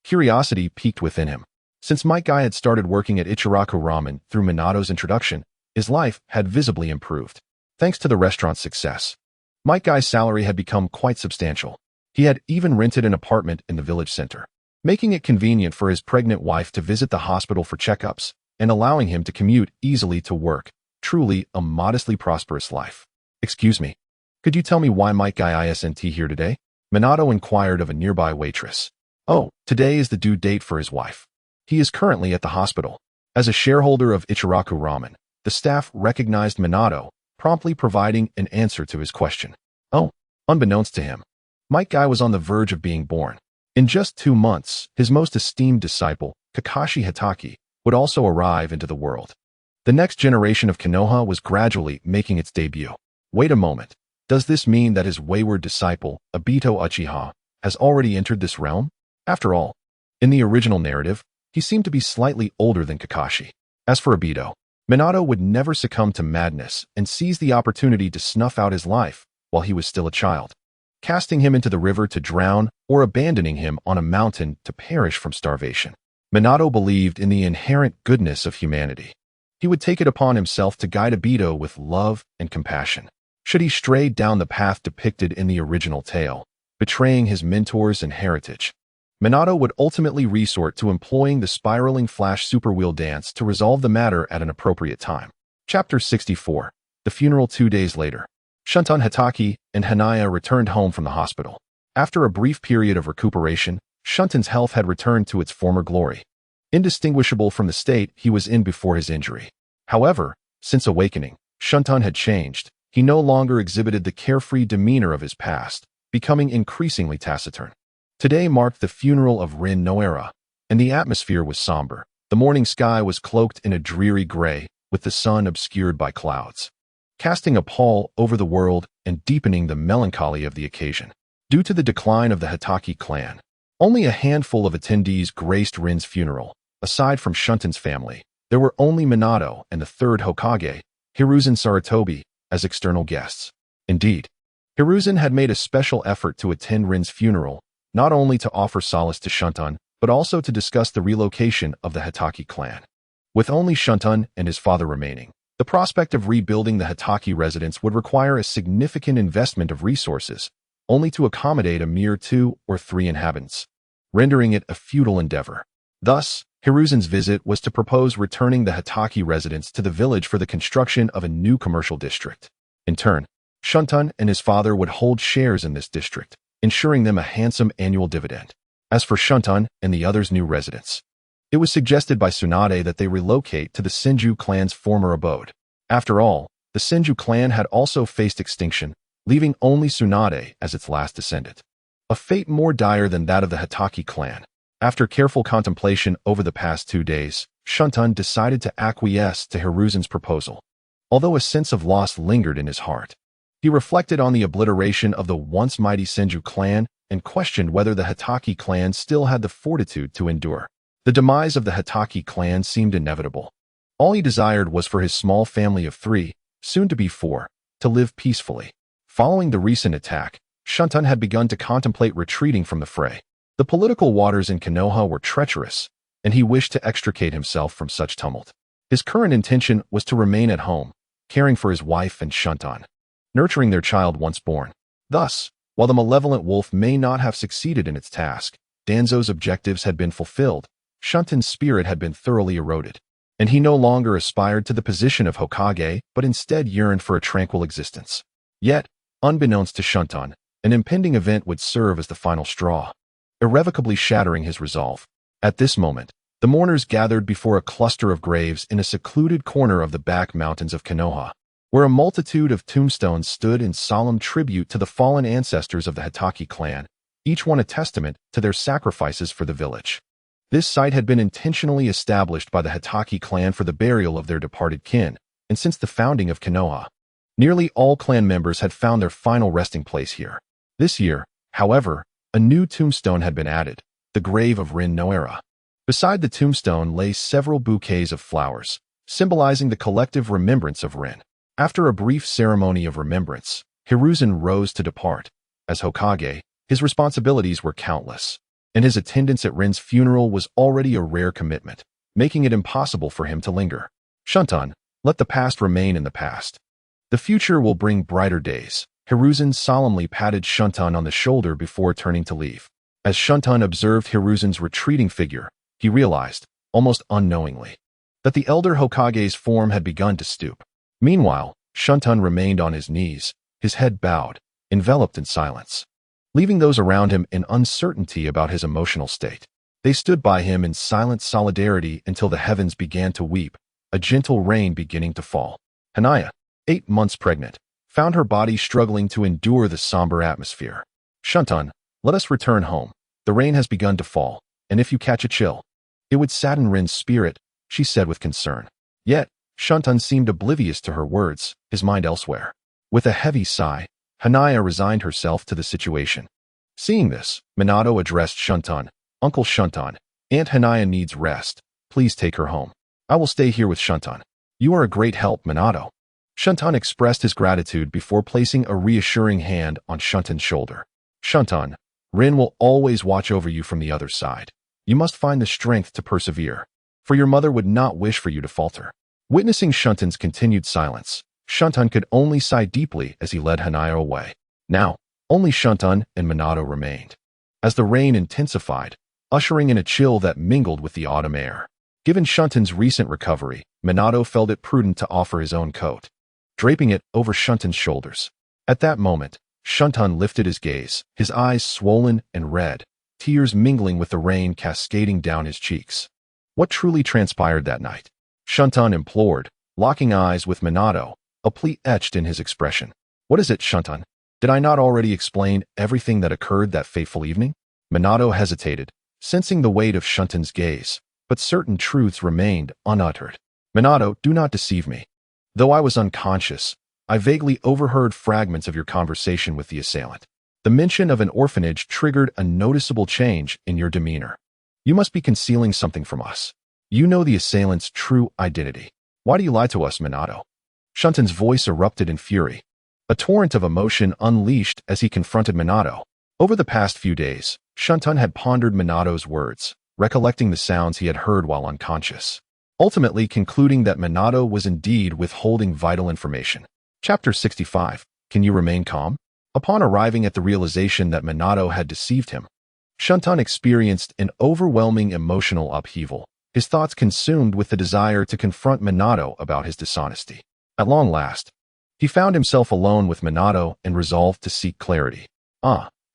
curiosity piqued within him. Since Mike Guy had started working at Ichiraku Ramen through Minato's introduction, his life had visibly improved. Thanks to the restaurant's success, Mike Guy's salary had become quite substantial. He had even rented an apartment in the village center, making it convenient for his pregnant wife to visit the hospital for checkups and allowing him to commute easily to work. Truly a modestly prosperous life. Excuse me, could you tell me why Mike Guy isn't here today? Minato inquired of a nearby waitress. Oh, today is the due date for his wife. He is currently at the hospital. As a shareholder of Ichiraku Ramen, the staff recognized Minato, promptly providing an answer to his question. Oh, unbeknownst to him, Might Guy was on the verge of being born. In just 2 months, his most esteemed disciple, Kakashi Hatake, would also arrive into the world. The next generation of Konoha was gradually making its debut. Wait a moment. Does this mean that his wayward disciple, Obito Uchiha, has already entered this realm? After all, in the original narrative, he seemed to be slightly older than Kakashi. As for Obito, Minato would never succumb to madness and seize the opportunity to snuff out his life while he was still a child, casting him into the river to drown or abandoning him on a mountain to perish from starvation. Minato believed in the inherent goodness of humanity. He would take it upon himself to guide Obito with love and compassion. Should he stray down the path depicted in the original tale, betraying his mentors and heritage, Minato would ultimately resort to employing the spiraling flash super wheel dance to resolve the matter at an appropriate time. Chapter 64. The funeral 2 days later. Shunton Hatake and Hanaya returned home from the hospital. After a brief period of recuperation, Shunton's health had returned to its former glory, indistinguishable from the state he was in before his injury. However, since awakening, Shunton had changed. He no longer exhibited the carefree demeanor of his past, becoming increasingly taciturn. Today marked the funeral of Rin Noera, and the atmosphere was somber. The morning sky was cloaked in a dreary gray, with the sun obscured by clouds, casting a pall over the world and deepening the melancholy of the occasion. Due to the decline of the Hatake clan, only a handful of attendees graced Rin's funeral. Aside from Shunton's family, there were only Minato and the third Hokage, Hiruzen Sarutobi, as external guests. Indeed, Hiruzen had made a special effort to attend Rin's funeral, not only to offer solace to Shunton, but also to discuss the relocation of the Hatake clan. With only Shunton and his father remaining, the prospect of rebuilding the Hatake residence would require a significant investment of resources, only to accommodate a mere 2 or 3 inhabitants, rendering it a futile endeavor. Thus, Hiruzen's visit was to propose returning the Hatake residence to the village for the construction of a new commercial district. In turn, Shunton and his father would hold shares in this district, ensuring them a handsome annual dividend. As for Shunton and the others' new residents, it was suggested by Tsunade that they relocate to the Senju clan's former abode. After all, the Senju clan had also faced extinction, leaving only Tsunade as its last descendant. A fate more dire than that of the Hatake clan. After careful contemplation over the past 2 days, Shunton decided to acquiesce to Hiruzen's proposal. Although a sense of loss lingered in his heart, he reflected on the obliteration of the once mighty Senju clan and questioned whether the Hatake clan still had the fortitude to endure. The demise of the Hatake clan seemed inevitable. All he desired was for his small family of 3, soon to be 4, to live peacefully. Following the recent attack, Shunton had begun to contemplate retreating from the fray. The political waters in Konoha were treacherous, and he wished to extricate himself from such tumult. His current intention was to remain at home, caring for his wife and Shunton, nurturing their child once born. Thus, while the malevolent wolf may not have succeeded in its task, Danzo's objectives had been fulfilled. Shunton's spirit had been thoroughly eroded, and he no longer aspired to the position of Hokage, but instead yearned for a tranquil existence. Yet, unbeknownst to Shunton, an impending event would serve as the final straw, irrevocably shattering his resolve. At this moment, the mourners gathered before a cluster of graves in a secluded corner of the back mountains of Konoha, where a multitude of tombstones stood in solemn tribute to the fallen ancestors of the Hatake clan, each one a testament to their sacrifices for the village. This site had been intentionally established by the Hatake clan for the burial of their departed kin, and since the founding of Konoha, nearly all clan members had found their final resting place here. This year, however, a new tombstone had been added, the grave of Rin Noera. Beside the tombstone lay several bouquets of flowers, symbolizing the collective remembrance of Rin. After a brief ceremony of remembrance, Hiruzen rose to depart. As Hokage, his responsibilities were countless, and his attendance at Rin's funeral was already a rare commitment, making it impossible for him to linger. Shunton, let the past remain in the past. The future will bring brighter days. Hiruzen solemnly patted Shunton on the shoulder before turning to leave. As Shunton observed Hiruzen's retreating figure, he realized, almost unknowingly, that the elder Hokage's form had begun to stoop. Meanwhile, Shunton remained on his knees, his head bowed, enveloped in silence. leaving those around him in uncertainty about his emotional state. They stood by him in silent solidarity until the heavens began to weep, a gentle rain beginning to fall. Hanaya, 8 months pregnant, found her body struggling to endure the somber atmosphere. Shuntan, let us return home. The rain has begun to fall, and if you catch a chill, it would sadden Rin's spirit, she said with concern. Yet, Shuntan seemed oblivious to her words, his mind elsewhere. With a heavy sigh, Hanaya resigned herself to the situation. Seeing this, Minato addressed Shuntan. Uncle Shuntan, Aunt Hanaya needs rest. Please take her home. I will stay here with Shuntan. You are a great help, Minato. Shuntan expressed his gratitude before placing a reassuring hand on Shuntan's shoulder. Shuntan, Rin will always watch over you from the other side. You must find the strength to persevere, for your mother would not wish for you to falter. Witnessing Shuntan's continued silence, Shuntan could only sigh deeply as he led Hanaya away. Now, only Shuntan and Minato remained. As the rain intensified, ushering in a chill that mingled with the autumn air. Given Shuntan's recent recovery, Minato felt it prudent to offer his own coat, draping it over Shuntan's shoulders. At that moment, Shuntan lifted his gaze, his eyes swollen and red, tears mingling with the rain cascading down his cheeks. What truly transpired that night? Shuntan implored, locking eyes with Minato, a plea etched in his expression. What is it, Shuntan? Did I not already explain everything that occurred that fateful evening? Minato hesitated, sensing the weight of Shuntan's gaze, but certain truths remained unuttered. Minato, do not deceive me. Though I was unconscious, I vaguely overheard fragments of your conversation with the assailant. The mention of an orphanage triggered a noticeable change in your demeanor. You must be concealing something from us. You know the assailant's true identity. Why do you lie to us, Minato? Shuntan's voice erupted in fury. A torrent of emotion unleashed as he confronted Minato. Over the past few days, Shuntan had pondered Minato's words, recollecting the sounds he had heard while unconscious, ultimately concluding that Minato was indeed withholding vital information. Chapter 65. Can you remain calm? Upon arriving at the realization that Minato had deceived him, Shuntan experienced an overwhelming emotional upheaval, his thoughts consumed with the desire to confront Minato about his dishonesty. At long last, he found himself alone with Minato and resolved to seek clarity.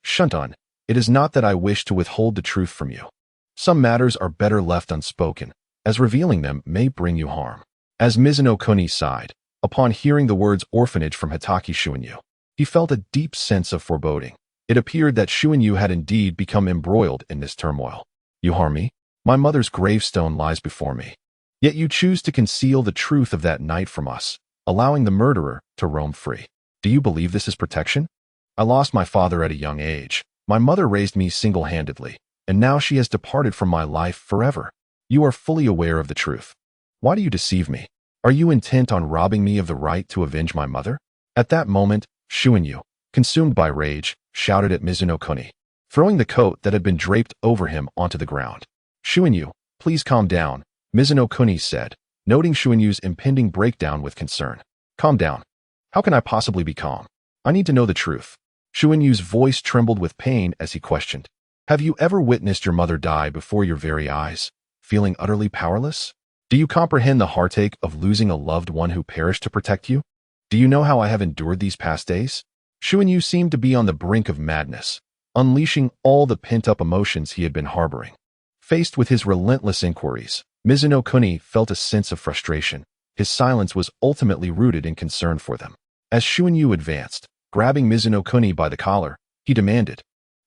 Shuntan, it is not that I wish to withhold the truth from you. Some matters are better left unspoken, as revealing them may bring you harm. As Mizuno Kuni sighed, upon hearing the words orphanage from Hitaki Shuinyu, he felt a deep sense of foreboding. It appeared that Shuinyu had indeed become embroiled in this turmoil. You harm me? My mother's gravestone lies before me. Yet you choose to conceal the truth of that night from us, allowing the murderer to roam free. Do you believe this is protection? I lost my father at a young age. My mother raised me single-handedly, and now she has departed from my life forever. You are fully aware of the truth. Why do you deceive me? Are you intent on robbing me of the right to avenge my mother? At that moment, Shuinyu, consumed by rage, shouted at Mizuno Kuni, throwing the coat that had been draped over him onto the ground. Shuinyu, please calm down, Mizuno Kuni said, noting Shuinyu's impending breakdown with concern. Calm down. How can I possibly be calm? I need to know the truth. Shuinyu's voice trembled with pain as he questioned. Have you ever witnessed your mother die before your very eyes, feeling utterly powerless? Do you comprehend the heartache of losing a loved one who perished to protect you? Do you know how I have endured these past days? Shuinyu seemed to be on the brink of madness, unleashing all the pent-up emotions he had been harboring. Faced with his relentless inquiries, Mizuno Kuni felt a sense of frustration. His silence was ultimately rooted in concern for them. As Shuinyu advanced, grabbing Mizuno Kuni by the collar, he demanded,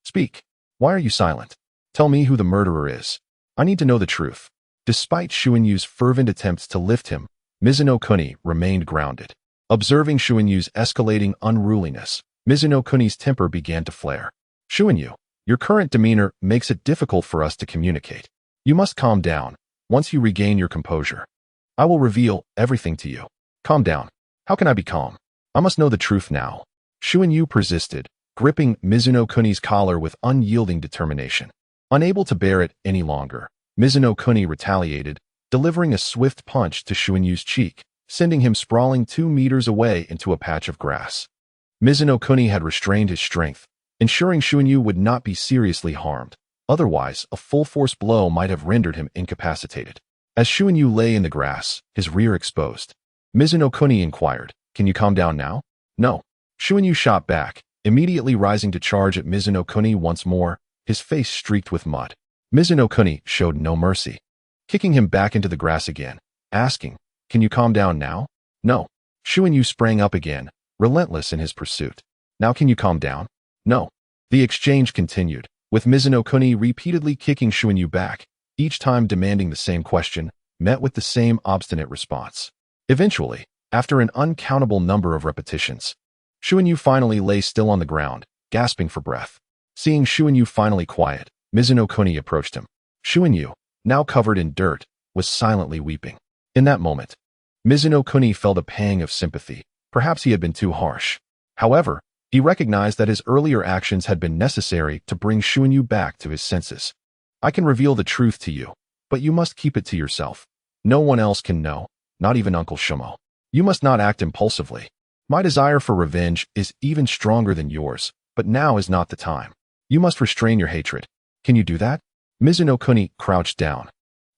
Speak. Why are you silent? Tell me who the murderer is. I need to know the truth. Despite Shuinyu's fervent attempts to lift him, Mizuno Kuni remained grounded. Observing Shuinyu's escalating unruliness, Mizuno Kuni's temper began to flare. Shuinyu, your current demeanor makes it difficult for us to communicate. You must calm down. Once you regain your composure, I will reveal everything to you. Calm down. How can I be calm? I must know the truth now. Shuinyu persisted, gripping Mizuno Kuni's collar with unyielding determination. Unable to bear it any longer, Mizuno Kuni retaliated, delivering a swift punch to Shuinyu's cheek, sending him sprawling 2 meters away into a patch of grass. Mizuno Kuni had restrained his strength, ensuring Shuinyu would not be seriously harmed. Otherwise, a full-force blow might have rendered him incapacitated. As Shuinyu lay in the grass, his rear exposed, Mizuno Kuni inquired, Can you calm down now? No. Shuinyu shot back, Immediately rising to charge at Mizuno Kuni once more, his face streaked with mud. Mizuno Kuni showed no mercy, kicking him back into the grass again, asking, "Can you calm down now?" "No." Shuinyu sprang up again, relentless in his pursuit. "Now can you calm down?" "No." The exchange continued, with Mizuno Kuni repeatedly kicking Shuinyu back, each time demanding the same question, met with the same obstinate response. Eventually, after an uncountable number of repetitions, Shuinyu finally lay still on the ground, gasping for breath. Seeing Shuinyu finally quiet, Mizuno Kuni approached him. Shuinyu, now covered in dirt, was silently weeping. In that moment, Mizuno Kuni felt a pang of sympathy. Perhaps he had been too harsh. However, he recognized that his earlier actions had been necessary to bring Shuinyu back to his senses. "I can reveal the truth to you, but you must keep it to yourself. No one else can know, not even Uncle Shumo. You must not act impulsively. My desire for revenge is even stronger than yours, but now is not the time. You must restrain your hatred. Can you do that?" Mizuno Kuni crouched down,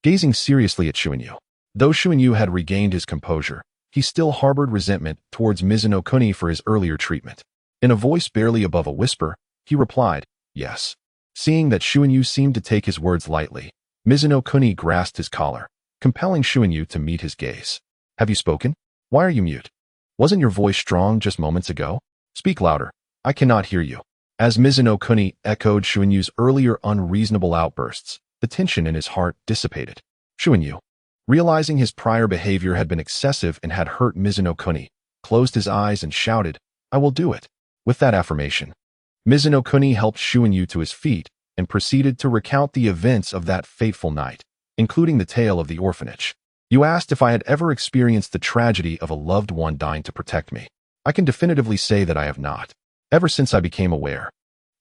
gazing seriously at Shuinyu. Though Shuinyu had regained his composure, he still harbored resentment towards Mizuno Kuni for his earlier treatment. In a voice barely above a whisper, he replied, "Yes." Seeing that Shuinyu seemed to take his words lightly, Mizuno Kuni grasped his collar, compelling Shuinyu to meet his gaze. "Have you spoken? Why are you mute? Wasn't your voice strong just moments ago? Speak louder. I cannot hear you." As Mizuno Kuni echoed Shuinyu's earlier unreasonable outbursts, the tension in his heart dissipated. Shuinyu, realizing his prior behavior had been excessive and had hurt Mizuno Kuni, closed his eyes and shouted, "I will do it." With that affirmation, Mizuno Kuni helped Shuinyu to his feet and proceeded to recount the events of that fateful night, including the tale of the orphanage. "You asked if I had ever experienced the tragedy of a loved one dying to protect me. I can definitively say that I have not. Ever since I became aware,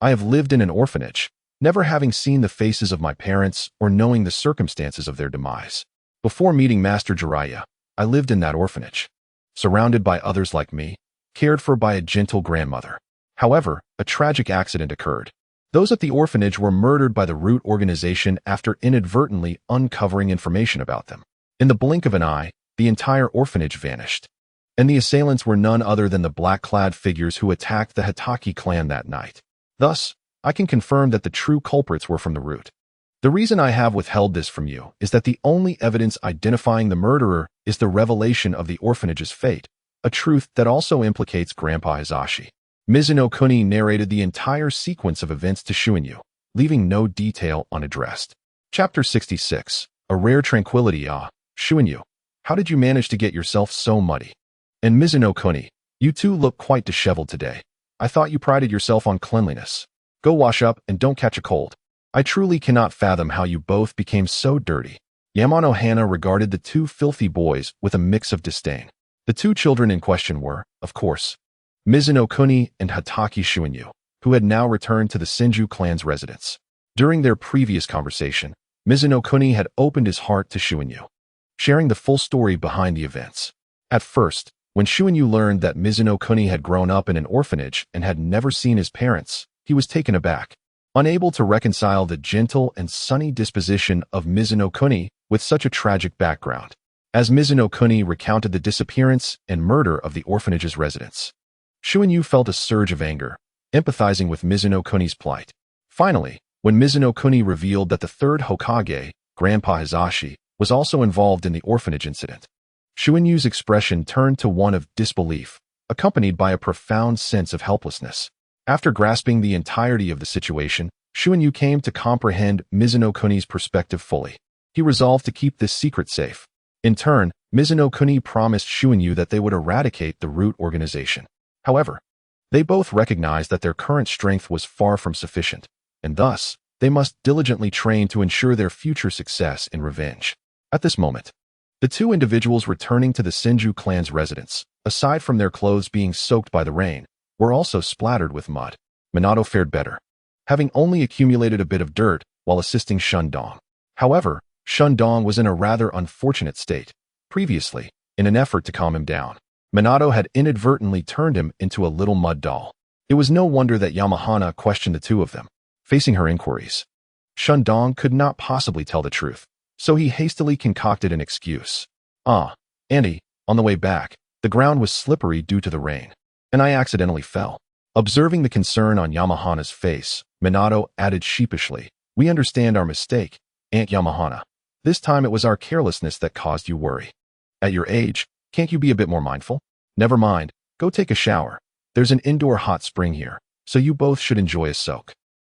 I have lived in an orphanage, never having seen the faces of my parents or knowing the circumstances of their demise. Before meeting Master Jiraiya, I lived in that orphanage, surrounded by others like me, cared for by a gentle grandmother. However, a tragic accident occurred. Those at the orphanage were murdered by the Root organization after inadvertently uncovering information about them. In the blink of an eye, the entire orphanage vanished. And the assailants were none other than the black-clad figures who attacked the Hitaki clan that night. Thus, I can confirm that the true culprits were from the Root. The reason I have withheld this from you is that the only evidence identifying the murderer is the revelation of the orphanage's fate, a truth that also implicates Grandpa Hizashi." Mizuno Kuni narrated the entire sequence of events to Shuinyu, leaving no detail unaddressed. Chapter 66. A Rare Tranquility. Shuinyu, how did you manage to get yourself so muddy? And Mizuno Kuni, you two look quite disheveled today. I thought you prided yourself on cleanliness. Go wash up and don't catch a cold. I truly cannot fathom how you both became so dirty. Yamano Hana regarded the two filthy boys with a mix of disdain. The two children in question were, of course, Mizuno Kuni and Hitaki Shuinyu, who had now returned to the Senju clan's residence. During their previous conversation, Mizuno Kuni had opened his heart to Shuinyu, sharing the full story behind the events. At first, when Shuinyu learned that Mizuno Kuni had grown up in an orphanage and had never seen his parents, he was taken aback, unable to reconcile the gentle and sunny disposition of Mizuno Kuni with such a tragic background. As Mizuno Kuni recounted the disappearance and murder of the orphanage's residents, Shuinyu felt a surge of anger, empathizing with Mizuno Kuni's plight. Finally, when Mizuno Kuni revealed that the third Hokage, Grandpa Hizashi, was also involved in the orphanage incident, Shuinyu's expression turned to one of disbelief, accompanied by a profound sense of helplessness. After grasping the entirety of the situation, Shuinyu came to comprehend Mizuno Kuni's perspective fully. He resolved to keep this secret safe. In turn, Mizuno Kuni promised Shuinyu that they would eradicate the Root organization. However, they both recognized that their current strength was far from sufficient, and thus, they must diligently train to ensure their future success in revenge. At this moment, the two individuals returning to the Senju clan's residence, aside from their clothes being soaked by the rain, were also splattered with mud. Minato fared better, having only accumulated a bit of dirt while assisting Shundong. However, Shundong was in a rather unfortunate state. Previously, in an effort to calm him down, Minato had inadvertently turned him into a little mud doll. It was no wonder that Yamahana questioned the two of them. Facing her inquiries, Shundong could not possibly tell the truth, so he hastily concocted an excuse. Andy, on the way back, the ground was slippery due to the rain, and I accidentally fell. Observing the concern on Yamahana's face, Minato added sheepishly, "We understand our mistake, Aunt Yamahana. This time it was our carelessness that caused you worry. At your age, can't you be a bit more mindful? Never mind, go take a shower. There's an indoor hot spring here, so you both should enjoy a soak."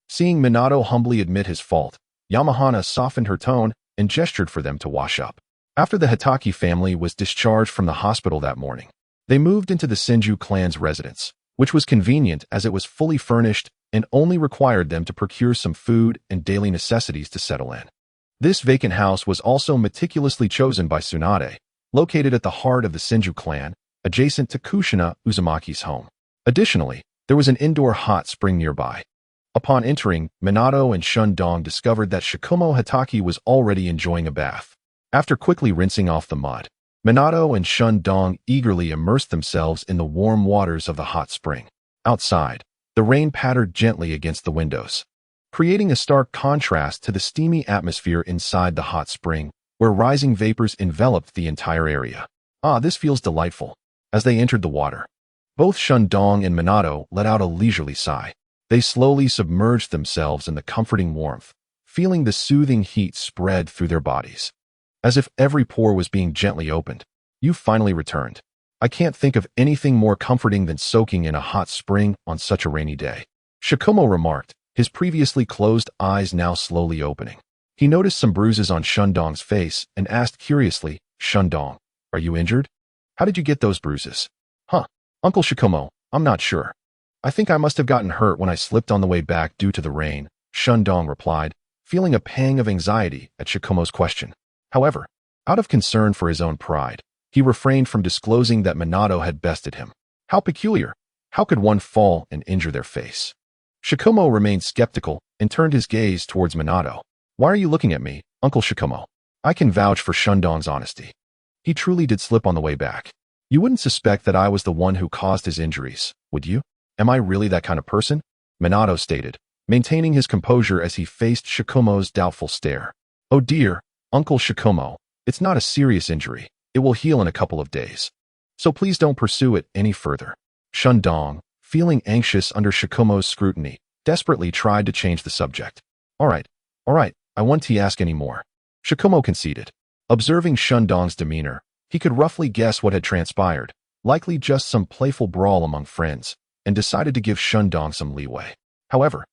Seeing Minato humbly admit his fault, Yamahana softened her tone and gestured for them to wash up. After the Hitaki family was discharged from the hospital that morning, they moved into the Senju clan's residence, which was convenient as it was fully furnished and only required them to procure some food and daily necessities to settle in. This vacant house was also meticulously chosen by Tsunade, located at the heart of the Senju clan, adjacent to Kushina Uzumaki's home. Additionally, there was an indoor hot spring nearby. Upon entering, Minato and Shundong discovered that Shikumo Hitaki was already enjoying a bath. After quickly rinsing off the mud, Minato and Shundong eagerly immersed themselves in the warm waters of the hot spring. Outside, the rain pattered gently against the windows, creating a stark contrast to the steamy atmosphere inside the hot spring, where rising vapors enveloped the entire area. "Ah, this feels delightful." As they entered the water, both Shundong and Minato let out a leisurely sigh. They slowly submerged themselves in the comforting warmth, feeling the soothing heat spread through their bodies. As if every pore was being gently opened. "You finally returned. I can't think of anything more comforting than soaking in a hot spring on such a rainy day," Shikumo remarked, his previously closed eyes now slowly opening. He noticed some bruises on Shundong's face and asked curiously, "Shundong, are you injured? How did you get those bruises?" "Huh, Uncle Shikumo, I'm not sure. I think I must have gotten hurt when I slipped on the way back due to the rain," Shundong replied, feeling a pang of anxiety at Shikumo's question. However, out of concern for his own pride, he refrained from disclosing that Minato had bested him. How peculiar! How could one fall and injure their face? Shikumo remained skeptical and turned his gaze towards Minato. "Why are you looking at me, Uncle Shikumo? I can vouch for Shundong's honesty. He truly did slip on the way back. You wouldn't suspect that I was the one who caused his injuries, would you? Am I really that kind of person?" Minato stated, maintaining his composure as he faced Shikumo's doubtful stare. "Oh dear, Uncle Shikumo, it's not a serious injury. It will heal in a couple of days. So please don't pursue it any further." Shundong, feeling anxious under Shikumo's scrutiny, desperately tried to change the subject. All right, I won't ask any more," Shikumo conceded. Observing Shundong's demeanor, he could roughly guess what had transpired, likely just some playful brawl among friends, and decided to give Shundong some leeway. However,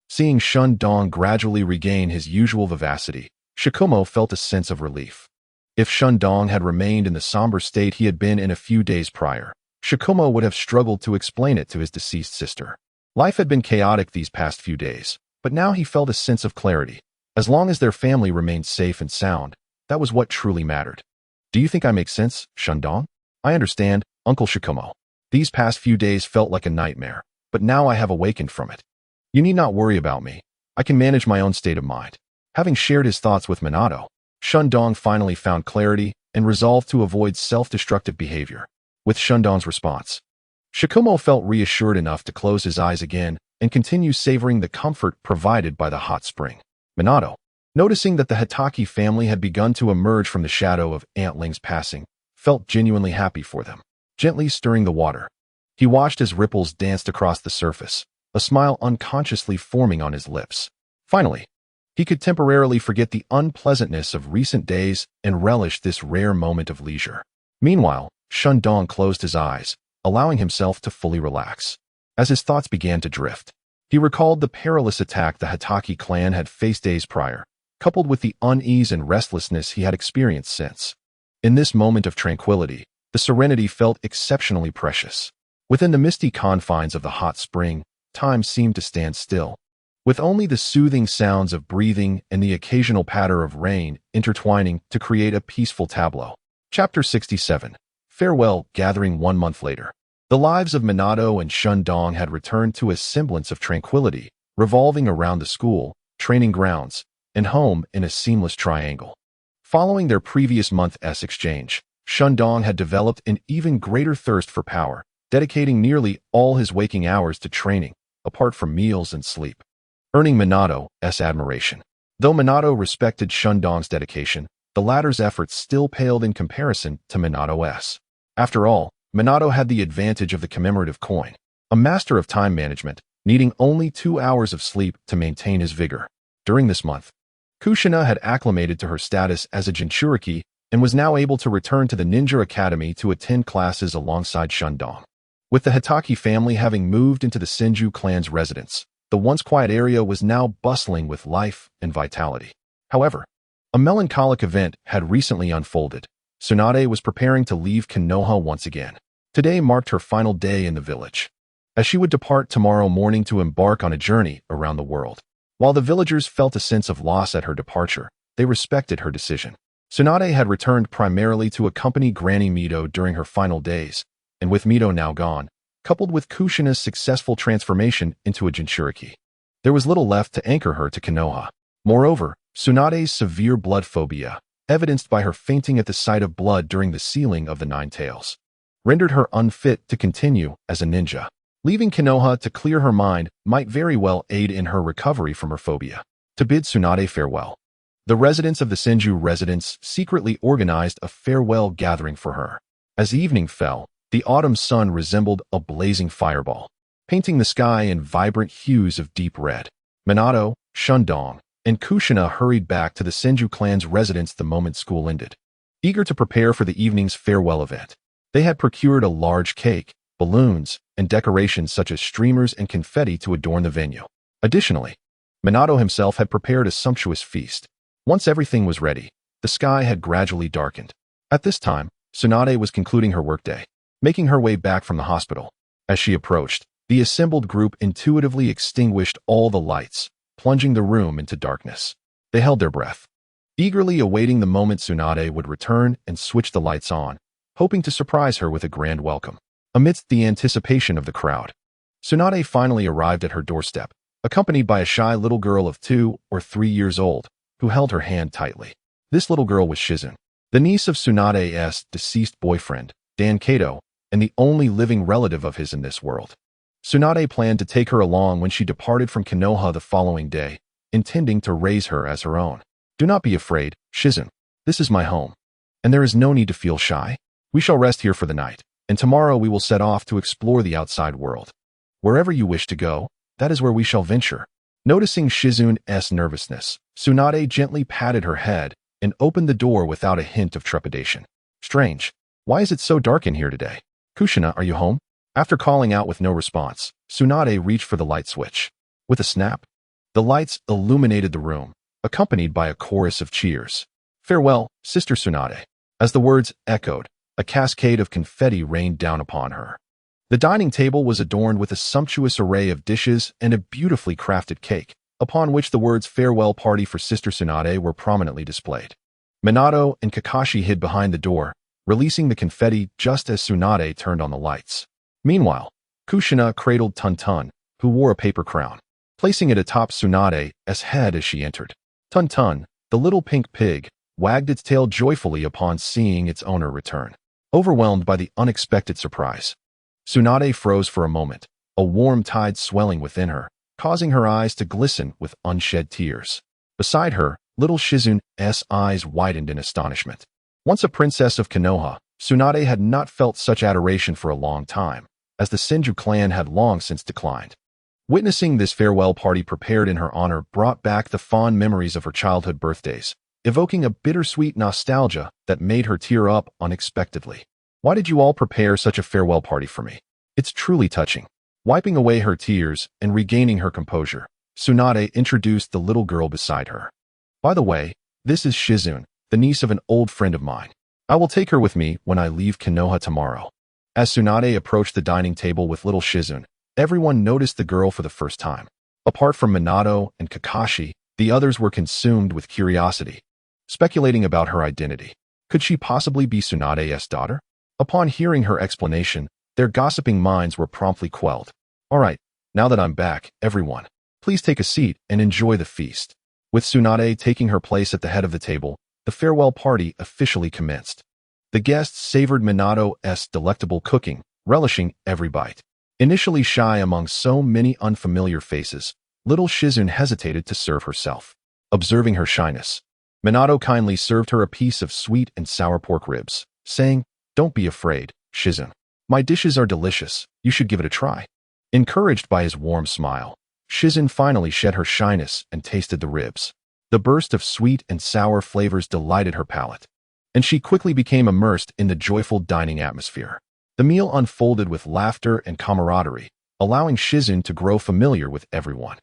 seeing Shundong gradually regain his usual vivacity, Shikumo felt a sense of relief. If Shundong had remained in the somber state he had been in a few days prior, Shikumo would have struggled to explain it to his deceased sister. Life had been chaotic these past few days, but now he felt a sense of clarity. As long as their family remained safe and sound, that was what truly mattered. "Do you think I make sense, Shundong?" "I understand, Uncle Shikumo. These past few days felt like a nightmare, but now I have awakened from it. You need not worry about me. I can manage my own state of mind." Having shared his thoughts with Minato, Shundong finally found clarity and resolved to avoid self-destructive behavior. With Shundong's response, Shikumo felt reassured enough to close his eyes again and continue savoring the comfort provided by the hot spring. Minato, noticing that the Hitaki family had begun to emerge from the shadow of Aunt Ling's passing, felt genuinely happy for them. Gently stirring the water, he watched as ripples danced across the surface, a smile unconsciously forming on his lips. Finally, he could temporarily forget the unpleasantness of recent days and relish this rare moment of leisure. Meanwhile, Shundong closed his eyes, allowing himself to fully relax. As his thoughts began to drift, he recalled the perilous attack the Hitaki clan had faced days prior, coupled with the unease and restlessness he had experienced since. In this moment of tranquility, the serenity felt exceptionally precious. Within the misty confines of the hot spring, time seemed to stand still, with only the soothing sounds of breathing and the occasional patter of rain intertwining to create a peaceful tableau. Chapter 67. Farewell, gathering 1 month later. The lives of Minato and Shundong had returned to a semblance of tranquility, revolving around the school, training grounds, and home in a seamless triangle. Following their previous month's exchange, Shundong had developed an even greater thirst for power, dedicating nearly all his waking hours to training, apart from meals and sleep, earning Minato's admiration. Though Minato respected Shundong's dedication, the latter's efforts still paled in comparison to Minato's. After all, Minato had the advantage of the commemorative coin, a master of time management, needing only 2 hours of sleep to maintain his vigor. During this month, Kushina had acclimated to her status as a Jinchuriki and was now able to return to the ninja academy to attend classes alongside Shundong. With the Hitaki family having moved into the Senju clan's residence, the once quiet area was now bustling with life and vitality. However, a melancholic event had recently unfolded. Tsunade was preparing to leave Konoha once again. Today marked her final day in the village, as she would depart tomorrow morning to embark on a journey around the world. While the villagers felt a sense of loss at her departure, they respected her decision. Tsunade had returned primarily to accompany Granny Mito during her final days, and with Mito now gone, coupled with Kushina's successful transformation into a Jinchuriki, there was little left to anchor her to Konoha. Moreover, Tsunade's severe blood phobia, evidenced by her fainting at the sight of blood during the sealing of the Nine Tails, rendered her unfit to continue as a ninja. Leaving Konoha to clear her mind might very well aid in her recovery from her phobia. To bid Tsunade farewell, the residents of the Senju residence secretly organized a farewell gathering for her. As evening fell, the autumn sun resembled a blazing fireball, painting the sky in vibrant hues of deep red. Minato, Shundong, and Kushina hurried back to the Senju clan's residence the moment school ended. Eager to prepare for the evening's farewell event, they had procured a large cake, balloons, and decorations such as streamers and confetti to adorn the venue. Additionally, Minato himself had prepared a sumptuous feast. Once everything was ready, the sky had gradually darkened. At this time, Tsunade was concluding her workday, making her way back from the hospital. As she approached, the assembled group intuitively extinguished all the lights, plunging the room into darkness. They held their breath, eagerly awaiting the moment Tsunade would return and switch the lights on, hoping to surprise her with a grand welcome. Amidst the anticipation of the crowd, Tsunade finally arrived at her doorstep, accompanied by a shy little girl of 2 or 3 years old, who held her hand tightly. This little girl was Shizune, the niece of Tsunade's deceased boyfriend, Dan Kato, and the only living relative of his in this world. Tsunade planned to take her along when she departed from Konoha the following day, intending to raise her as her own. Do not be afraid, Shizune. This is my home, and there is no need to feel shy. We shall rest here for the night, and tomorrow we will set off to explore the outside world. Wherever you wish to go, that is where we shall venture. Noticing Shizune's nervousness, Tsunade gently patted her head and opened the door without a hint of trepidation. Strange. Why is it so dark in here today? Kushina, are you home? After calling out with no response, Tsunade reached for the light switch. With a snap, the lights illuminated the room, accompanied by a chorus of cheers. Farewell, Sister Tsunade. As the words echoed, a cascade of confetti rained down upon her. The dining table was adorned with a sumptuous array of dishes and a beautifully crafted cake, upon which the words farewell party for Sister Tsunade were prominently displayed. Minato and Kakashi hid behind the door, releasing the confetti just as Tsunade turned on the lights. Meanwhile, Kushina cradled Tun-Tun, who wore a paper crown, placing it atop Tsunade's head as she entered. Tun-Tun, the little pink pig, wagged its tail joyfully upon seeing its owner return. Overwhelmed by the unexpected surprise, Tsunade froze for a moment, a warm tide swelling within her, causing her eyes to glisten with unshed tears. Beside her, little Shizune's eyes widened in astonishment. Once a princess of Konoha, Tsunade had not felt such adoration for a long time, as the Senju clan had long since declined. Witnessing this farewell party prepared in her honor brought back the fond memories of her childhood birthdays, evoking a bittersweet nostalgia that made her tear up unexpectedly. Why did you all prepare such a farewell party for me? It's truly touching. Wiping away her tears and regaining her composure, Tsunade introduced the little girl beside her. By the way, this is Shizune, the niece of an old friend of mine. I will take her with me when I leave Konoha tomorrow. As Tsunade approached the dining table with little Shizune, everyone noticed the girl for the first time. Apart from Minato and Kakashi, the others were consumed with curiosity, speculating about her identity. Could she possibly be Tsunade's daughter? Upon hearing her explanation, their gossiping minds were promptly quelled. All right, now that I'm back, everyone, please take a seat and enjoy the feast. With Tsunade taking her place at the head of the table, the farewell party officially commenced. The guests savored Minato's delectable cooking, relishing every bite. Initially shy among so many unfamiliar faces, little Shizune hesitated to serve herself. Observing her shyness, Minato kindly served her a piece of sweet and sour pork ribs, saying, "Don't be afraid, Shizune. My dishes are delicious. You should give it a try." Encouraged by his warm smile, Shizen finally shed her shyness and tasted the ribs. The burst of sweet and sour flavors delighted her palate, and she quickly became immersed in the joyful dining atmosphere. The meal unfolded with laughter and camaraderie, allowing Shizen to grow familiar with everyone.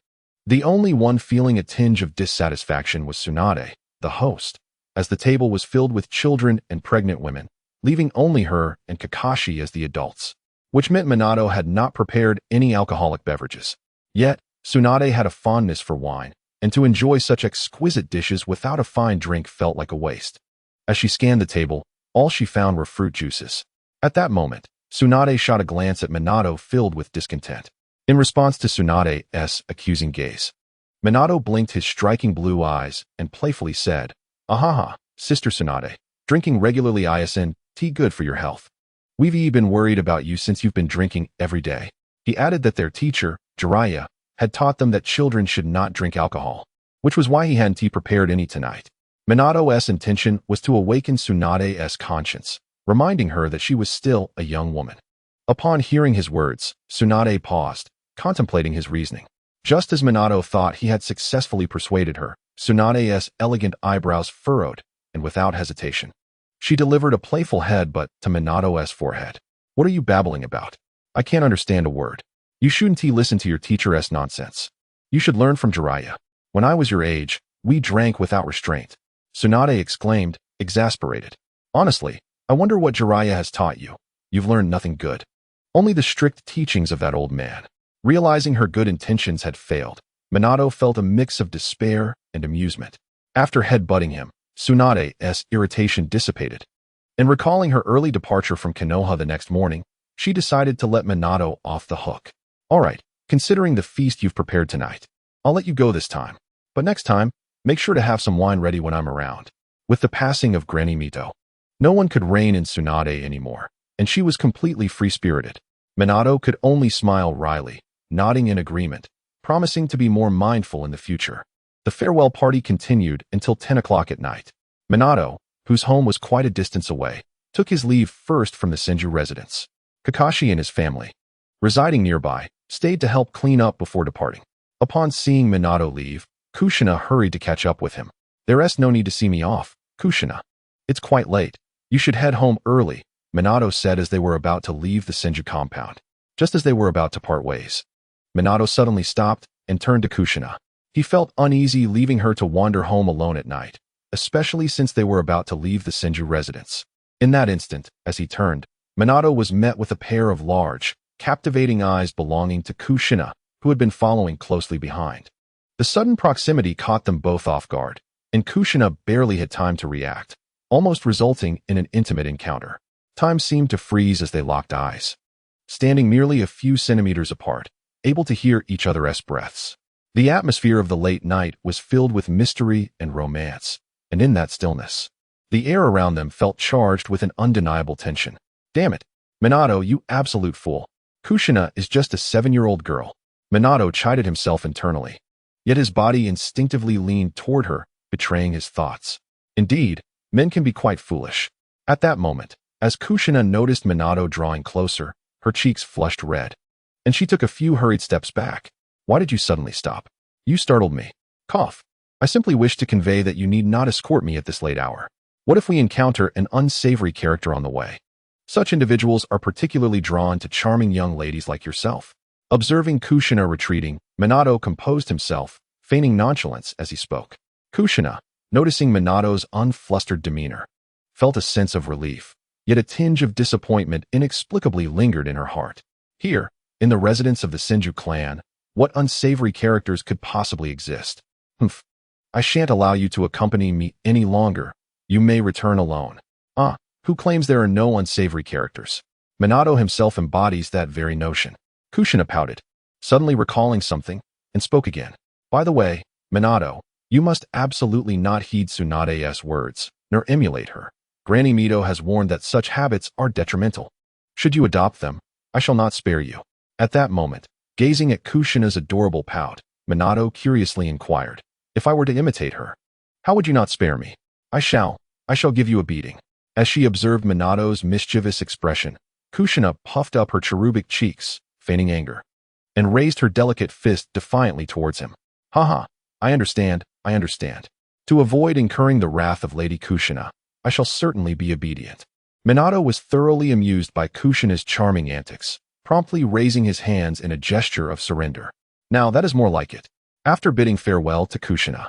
The only one feeling a tinge of dissatisfaction was Tsunade, the host, as the table was filled with children and pregnant women, leaving only her and Kakashi as the adults, which meant Minato had not prepared any alcoholic beverages. Yet, Tsunade had a fondness for wine, and to enjoy such exquisite dishes without a fine drink felt like a waste. As she scanned the table, all she found were fruit juices. At that moment, Tsunade shot a glance at Minato filled with discontent. In response to Tsunade's accusing gaze, Minato blinked his striking blue eyes and playfully said, "Ahaha, Sister Tsunade, drinking regularly isn't good for your health. We've been worried about you since you've been drinking every day." He added that their teacher, Jiraiya, had taught them that children should not drink alcohol, which was why he hadn't prepared any tonight. Minato's intention was to awaken Tsunade's conscience, reminding her that she was still a young woman. Upon hearing his words, Tsunade paused, contemplating his reasoning. Just as Minato thought he had successfully persuaded her, Tsunade's elegant eyebrows furrowed, and without hesitation, she delivered a playful headbutt to Minato's forehead. "What are you babbling about? I can't understand a word. You shouldn't listen to your teacher's nonsense. You should learn from Jiraiya. When I was your age, we drank without restraint," Tsunade exclaimed, exasperated. "Honestly, I wonder what Jiraiya has taught you. You've learned nothing good. Only the strict teachings of that old man." Realizing her good intentions had failed, Minato felt a mix of despair and amusement. After headbutting him, Tsunade's irritation dissipated, and recalling her early departure from Konoha the next morning, she decided to let Minato off the hook. "All right, considering the feast you've prepared tonight, I'll let you go this time. But next time, make sure to have some wine ready when I'm around." With the passing of Granny Mito, no one could rein in Tsunade anymore, and she was completely free-spirited. Minato could only smile wryly, nodding in agreement, promising to be more mindful in the future. The farewell party continued until 10 o'clock at night. Minato, whose home was quite a distance away, took his leave first from the Senju residence. Kakashi and his family, residing nearby, stayed to help clean up before departing. Upon seeing Minato leave, Kushina hurried to catch up with him. "There's no need to see me off, Kushina. It's quite late. You should head home early," Minato said as they were about to leave the Senju compound. Just as they were about to part ways, Minato suddenly stopped and turned to Kushina. He felt uneasy leaving her to wander home alone at night, especially since they were about to leave the Senju residence. In that instant, as he turned, Minato was met with a pair of large, captivating eyes belonging to Kushina, who had been following closely behind. The sudden proximity caught them both off guard, and Kushina barely had time to react, almost resulting in an intimate encounter. Time seemed to freeze as they locked eyes, standing merely a few centimeters apart, able to hear each other's breaths. The atmosphere of the late night was filled with mystery and romance, and in that stillness, the air around them felt charged with an undeniable tension. "Damn it, Minato, you absolute fool. Kushina is just a 7-year-old girl," Minato chided himself internally. Yet his body instinctively leaned toward her, betraying his thoughts. Indeed, men can be quite foolish. At that moment, as Kushina noticed Minato drawing closer, her cheeks flushed red, and she took a few hurried steps back. "Why did you suddenly stop? You startled me." Cough. "I simply wish to convey that you need not escort me at this late hour. What if we encounter an unsavory character on the way? Such individuals are particularly drawn to charming young ladies like yourself." Observing Kushina retreating, Minato composed himself, feigning nonchalance as he spoke. Kushina, noticing Minato's unflustered demeanor, felt a sense of relief, yet a tinge of disappointment inexplicably lingered in her heart. Here, in the residence of the Senju clan, what unsavory characters could possibly exist? "Humph. I shan't allow you to accompany me any longer. You may return alone." "Ah, who claims there are no unsavory characters?" Minato himself embodies that very notion. Kushina pouted, suddenly recalling something, and spoke again. "By the way, Minato, you must absolutely not heed Tsunade's words, nor emulate her. Granny Mito has warned that such habits are detrimental. Should you adopt them, I shall not spare you." At that moment, gazing at Kushina's adorable pout, Minato curiously inquired, "If I were to imitate her, how would you not spare me?" I shall give you a beating." As she observed Minato's mischievous expression, Kushina puffed up her cherubic cheeks, feigning anger. and raised her delicate fist defiantly towards him. Haha, I understand, I understand. To avoid incurring the wrath of Lady Kushina, I shall certainly be obedient. Minato was thoroughly amused by Kushina's charming antics, promptly raising his hands in a gesture of surrender. Now that is more like it. After bidding farewell to Kushina,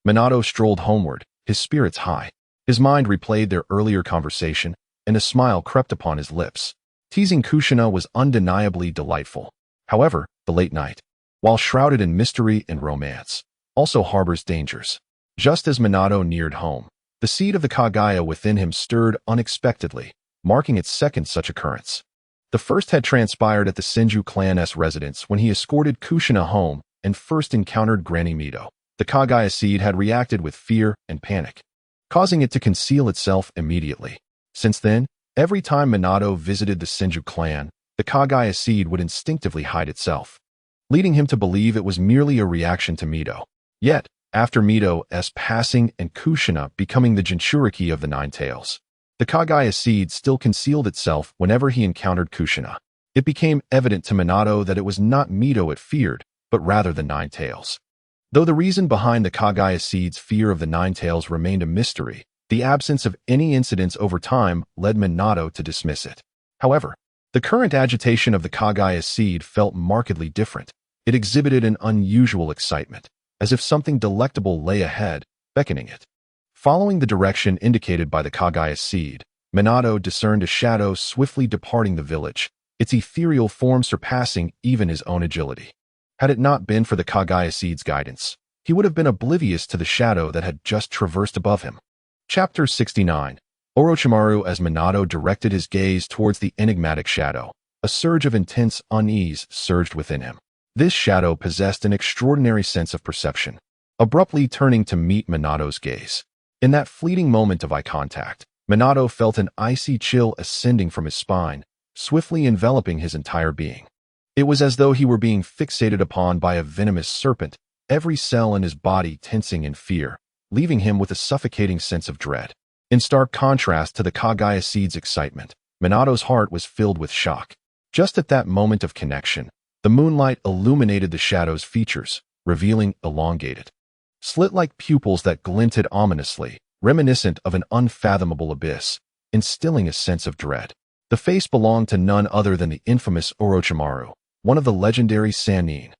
Minato strolled homeward, his spirits high. His mind replayed their earlier conversation, and a smile crept upon his lips. Teasing Kushina was undeniably delightful. However, the late night, while shrouded in mystery and romance, also harbors dangers. Just as Minato neared home, the seed of the Kagaya within him stirred unexpectedly, marking its second such occurrence. The first had transpired at the Senju clan's residence when he escorted Kushina home and first encountered Granny Mito. The Kagaya seed had reacted with fear and panic, causing it to conceal itself immediately. Since then, every time Minato visited the Senju clan, the Kagaya seed would instinctively hide itself, leading him to believe it was merely a reaction to Mito. Yet, after Mito's passing and Kushina becoming the Jinchuriki of the Nine Tails, the Kagaya seed still concealed itself whenever he encountered Kushina. It became evident to Minato that it was not Mito it feared, but rather the Nine Tails. Though the reason behind the Kagaya seed's fear of the Nine Tails remained a mystery, the absence of any incidents over time led Minato to dismiss it. However, the current agitation of the Kagaya seed felt markedly different. It exhibited an unusual excitement, as if something delectable lay ahead, beckoning it. Following the direction indicated by the Kagaya seed, Minato discerned a shadow swiftly departing the village, its ethereal form surpassing even his own agility. Had it not been for the Kagaya seed's guidance, he would have been oblivious to the shadow that had just traversed above him. Chapter 69. Orochimaru. As Minato directed his gaze towards the enigmatic shadow, a surge of intense unease surged within him. This shadow possessed an extraordinary sense of perception, abruptly turning to meet Minato's gaze. In that fleeting moment of eye contact, Minato felt an icy chill ascending from his spine, swiftly enveloping his entire being. It was as though he were being fixated upon by a venomous serpent, every cell in his body tensing in fear, leaving him with a suffocating sense of dread. In stark contrast to the Kagaya seed's excitement, Minato's heart was filled with shock. Just at that moment of connection, the moonlight illuminated the shadow's features, revealing elongated, slit-like pupils that glinted ominously, reminiscent of an unfathomable abyss, instilling a sense of dread. The face belonged to none other than the infamous Orochimaru, one of the legendary Sannin.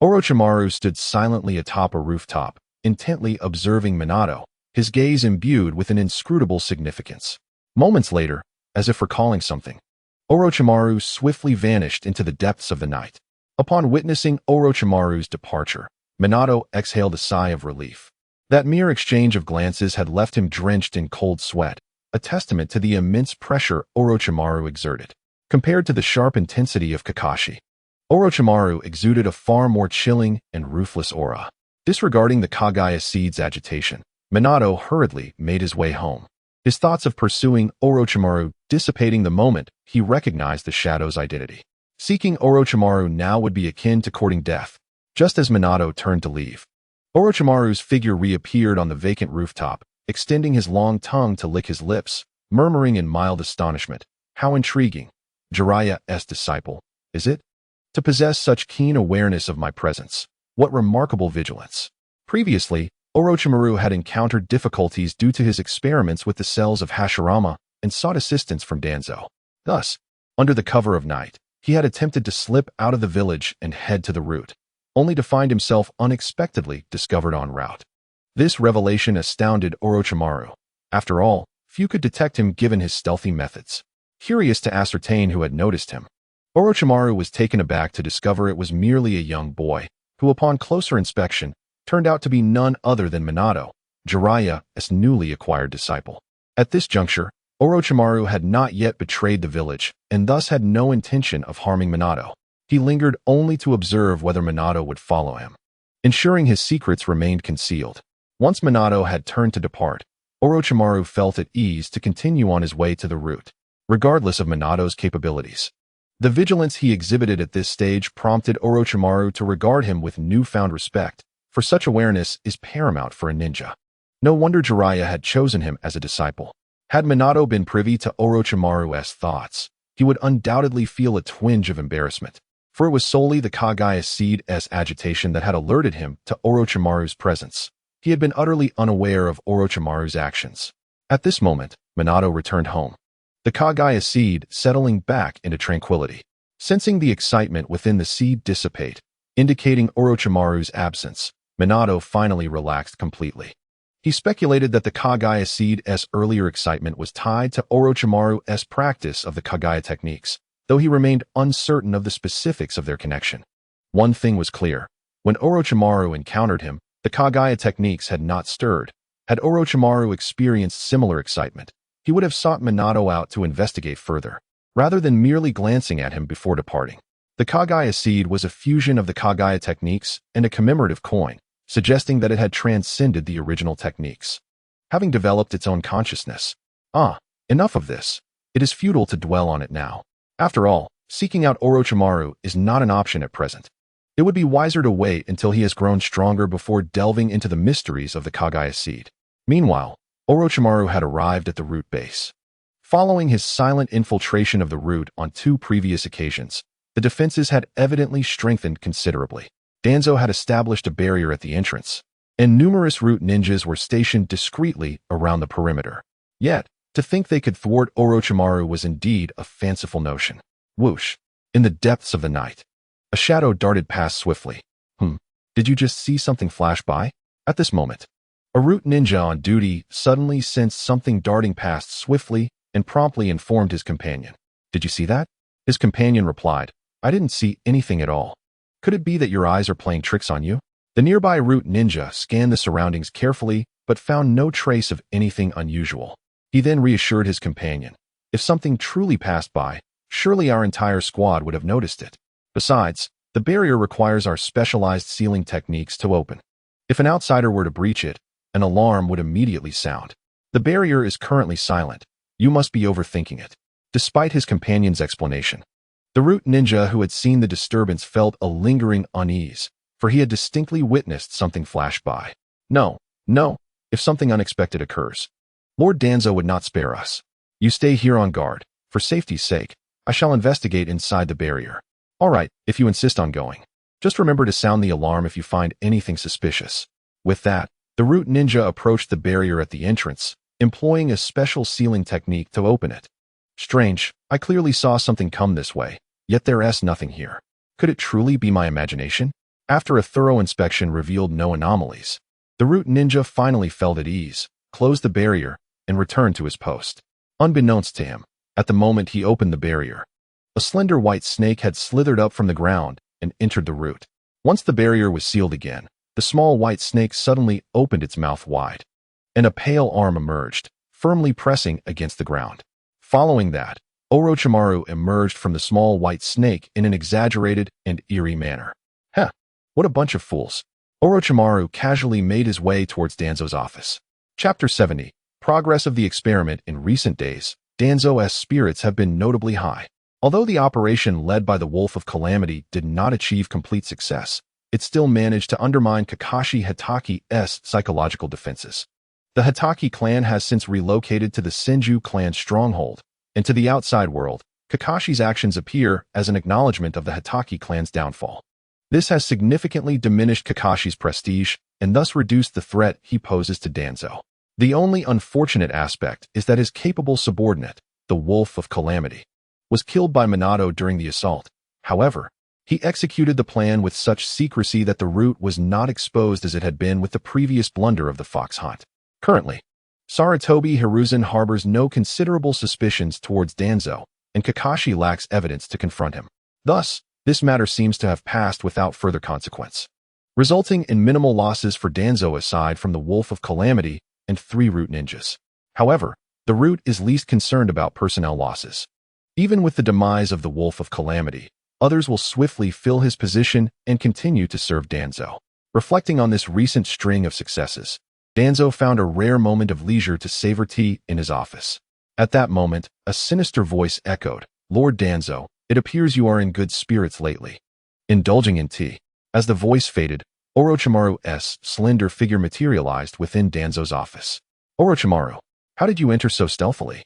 Orochimaru stood silently atop a rooftop, intently observing Minato, his gaze imbued with an inscrutable significance. Moments later, as if recalling something, Orochimaru swiftly vanished into the depths of the night. Upon witnessing Orochimaru's departure, Minato exhaled a sigh of relief. That mere exchange of glances had left him drenched in cold sweat, a testament to the immense pressure Orochimaru exerted. Compared to the sharp intensity of Kakashi, Orochimaru exuded a far more chilling and ruthless aura. Disregarding the Kagaya seed's agitation, Minato hurriedly made his way home, his thoughts of pursuing Orochimaru dissipating the moment he recognized the shadow's identity. Seeking Orochimaru now would be akin to courting death. Just as Minato turned to leave, Orochimaru's figure reappeared on the vacant rooftop, extending his long tongue to lick his lips, murmuring in mild astonishment, "How intriguing. Jiraiya's disciple, is it? To possess such keen awareness of my presence. What remarkable vigilance." Previously, Orochimaru had encountered difficulties due to his experiments with the cells of Hashirama and sought assistance from Danzo. Thus, under the cover of night, he had attempted to slip out of the village and head to the route, only to find himself unexpectedly discovered en route. This revelation astounded Orochimaru. After all, few could detect him given his stealthy methods. Curious to ascertain who had noticed him, Orochimaru was taken aback to discover it was merely a young boy, who upon closer inspection turned out to be none other than Minato, Jiraiya's newly acquired disciple. At this juncture, Orochimaru had not yet betrayed the village, and thus had no intention of harming Minato. He lingered only to observe whether Minato would follow him, ensuring his secrets remained concealed. Once Minato had turned to depart, Orochimaru felt at ease to continue on his way to the route, regardless of Minato's capabilities. The vigilance he exhibited at this stage prompted Orochimaru to regard him with newfound respect, for such awareness is paramount for a ninja. No wonder Jiraiya had chosen him as a disciple. Had Minato been privy to Orochimaru's thoughts, he would undoubtedly feel a twinge of embarrassment. for it was solely the Kagaya-seed's agitation that had alerted him to Orochimaru's presence. He had been utterly unaware of Orochimaru's actions. At this moment, Minato returned home, the Kagaya-seed settling back into tranquility. Sensing the excitement within the seed dissipate, indicating Orochimaru's absence, Minato finally relaxed completely. He speculated that the Kagaya-seed's earlier excitement was tied to Orochimaru's practice of the Kagaya techniques, though he remained uncertain of the specifics of their connection. One thing was clear. When Orochimaru encountered him, the Kagaya techniques had not stirred. Had Orochimaru experienced similar excitement, he would have sought Minato out to investigate further, rather than merely glancing at him before departing. The Kagaya seed was a fusion of the Kagaya techniques and a commemorative coin, suggesting that it had transcended the original techniques, having developed its own consciousness. Enough of this. It is futile to dwell on it now. After all, seeking out Orochimaru is not an option at present. It would be wiser to wait until he has grown stronger before delving into the mysteries of the Kagaya seed. Meanwhile, Orochimaru had arrived at the root base. Following his silent infiltration of the root on 2 previous occasions, the defenses had evidently strengthened considerably. Danzo had established a barrier at the entrance, and numerous root ninjas were stationed discreetly around the perimeter. Yet, to think they could thwart Orochimaru was indeed a fanciful notion. Whoosh! In the depths of the night, a shadow darted past swiftly. Did you just see something flash by? At this moment, a root ninja on duty suddenly sensed something darting past swiftly and promptly informed his companion. Did you see that? His companion replied, I didn't see anything at all. Could it be that your eyes are playing tricks on you? The nearby root ninja scanned the surroundings carefully but found no trace of anything unusual. He then reassured his companion. If something truly passed by, surely our entire squad would have noticed it. Besides, the barrier requires our specialized sealing techniques to open. If an outsider were to breach it, an alarm would immediately sound. The barrier is currently silent. You must be overthinking it. Despite his companion's explanation, the root ninja who had seen the disturbance felt a lingering unease, for he had distinctly witnessed something flash by. No. If something unexpected occurs, Lord Danzo would not spare us. You stay here on guard. For safety's sake, I shall investigate inside the barrier. All right, if you insist on going. Just remember to sound the alarm if you find anything suspicious. With that, the root ninja approached the barrier at the entrance, employing a special sealing technique to open it. Strange, I clearly saw something come this way, yet there's nothing here. Could it truly be my imagination? After a thorough inspection revealed no anomalies, the root ninja finally felt at ease, closed the barrier, and returned to his post. Unbeknownst to him, at the moment he opened the barrier, a slender white snake had slithered up from the ground and entered the root. Once the barrier was sealed again, the small white snake suddenly opened its mouth wide, and a pale arm emerged, firmly pressing against the ground. Following that, Orochimaru emerged from the small white snake in an exaggerated and eerie manner. What a bunch of fools. Orochimaru casually made his way towards Danzo's office. Chapter 70. Progress of the experiment. In recent days, Danzo's spirits have been notably high. Although the operation led by the Wolf of Calamity did not achieve complete success, it still managed to undermine Kakashi Hitaki's psychological defenses. The Hitaki clan has since relocated to the Senju clan stronghold, and to the outside world, Kakashi's actions appear as an acknowledgement of the Hitaki clan's downfall. This has significantly diminished Kakashi's prestige and thus reduced the threat he poses to Danzo. The only unfortunate aspect is that his capable subordinate, the Wolf of Calamity, was killed by Minato during the assault. However, he executed the plan with such secrecy that the root was not exposed as it had been with the previous blunder of the fox hunt. Currently, Sarutobi Hiruzen harbors no considerable suspicions towards Danzo, and Kakashi lacks evidence to confront him. Thus, this matter seems to have passed without further consequence, resulting in minimal losses for Danzo aside from the Wolf of Calamity and 3 root ninjas. However, the root is least concerned about personnel losses. Even with the demise of the Wolf of Calamity, others will swiftly fill his position and continue to serve Danzo. Reflecting on this recent string of successes, Danzo found a rare moment of leisure to savor tea in his office. At that moment, a sinister voice echoed, Lord Danzo, it appears you are in good spirits lately. Indulging in tea. As the voice faded, Orochimaru's slender figure materialized within Danzo's office. Orochimaru, how did you enter so stealthily?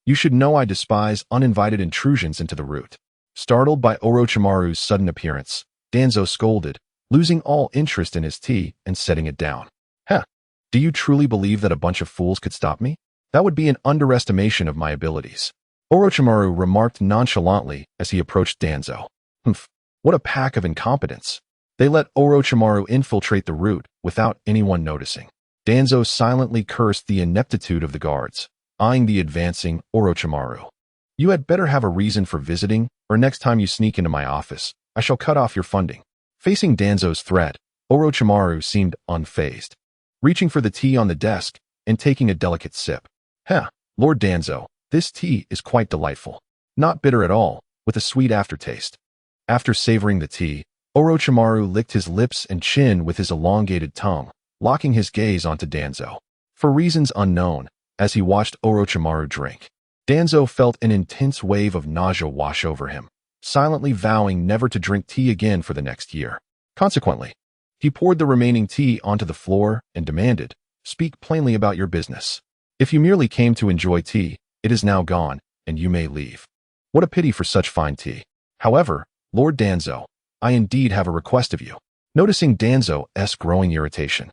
You should know I despise uninvited intrusions into the root. Startled by Orochimaru's sudden appearance, Danzo scolded, losing all interest in his tea and setting it down. Heh, do you truly believe that a bunch of fools could stop me? That would be an underestimation of my abilities. Orochimaru remarked nonchalantly as he approached Danzo. Humph, what a pack of incompetents. They let Orochimaru infiltrate the route without anyone noticing. Danzo silently cursed the ineptitude of the guards, eyeing the advancing Orochimaru. You had better have a reason for visiting, or next time you sneak into my office, I shall cut off your funding. Facing Danzo's threat, Orochimaru seemed unfazed, reaching for the tea on the desk and taking a delicate sip. Heh, Lord Danzo, this tea is quite delightful. Not bitter at all, with a sweet aftertaste. After savoring the tea, Orochimaru licked his lips and chin with his elongated tongue, locking his gaze onto Danzo. For reasons unknown, as he watched Orochimaru drink, Danzo felt an intense wave of nausea wash over him, silently vowing never to drink tea again for the next year. Consequently, he poured the remaining tea onto the floor and demanded, "Speak plainly about your business. If you merely came to enjoy tea, it is now gone, and you may leave." What a pity for such fine tea. However, Lord Danzo, I indeed have a request of you. Noticing Danzo's growing irritation,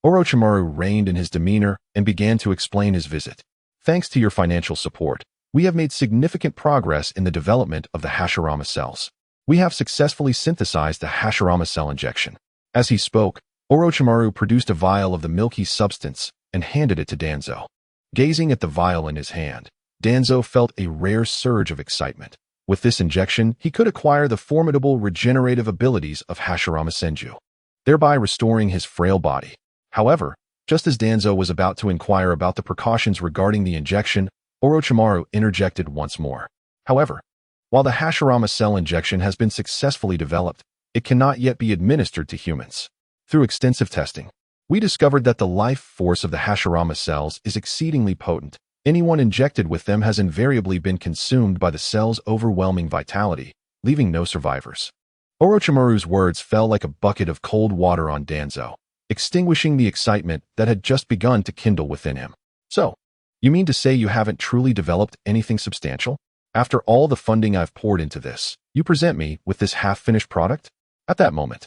Orochimaru reined in his demeanor and began to explain his visit. Thanks to your financial support, we have made significant progress in the development of the Hashirama cells. We have successfully synthesized the Hashirama cell injection. As he spoke, Orochimaru produced a vial of the milky substance and handed it to Danzo. Gazing at the vial in his hand, Danzo felt a rare surge of excitement. With this injection, he could acquire the formidable regenerative abilities of Hashirama Senju, thereby restoring his frail body. However, just as Danzo was about to inquire about the precautions regarding the injection, Orochimaru interjected once more. However, while the Hashirama cell injection has been successfully developed, it cannot yet be administered to humans. Through extensive testing, we discovered that the life force of the Hashirama cells is exceedingly potent. Anyone injected with them has invariably been consumed by the cell's overwhelming vitality, leaving no survivors. Orochimaru's words fell like a bucket of cold water on Danzo, extinguishing the excitement that had just begun to kindle within him. So, you mean to say you haven't truly developed anything substantial? After all the funding I've poured into this, you present me with this half-finished product? At that moment,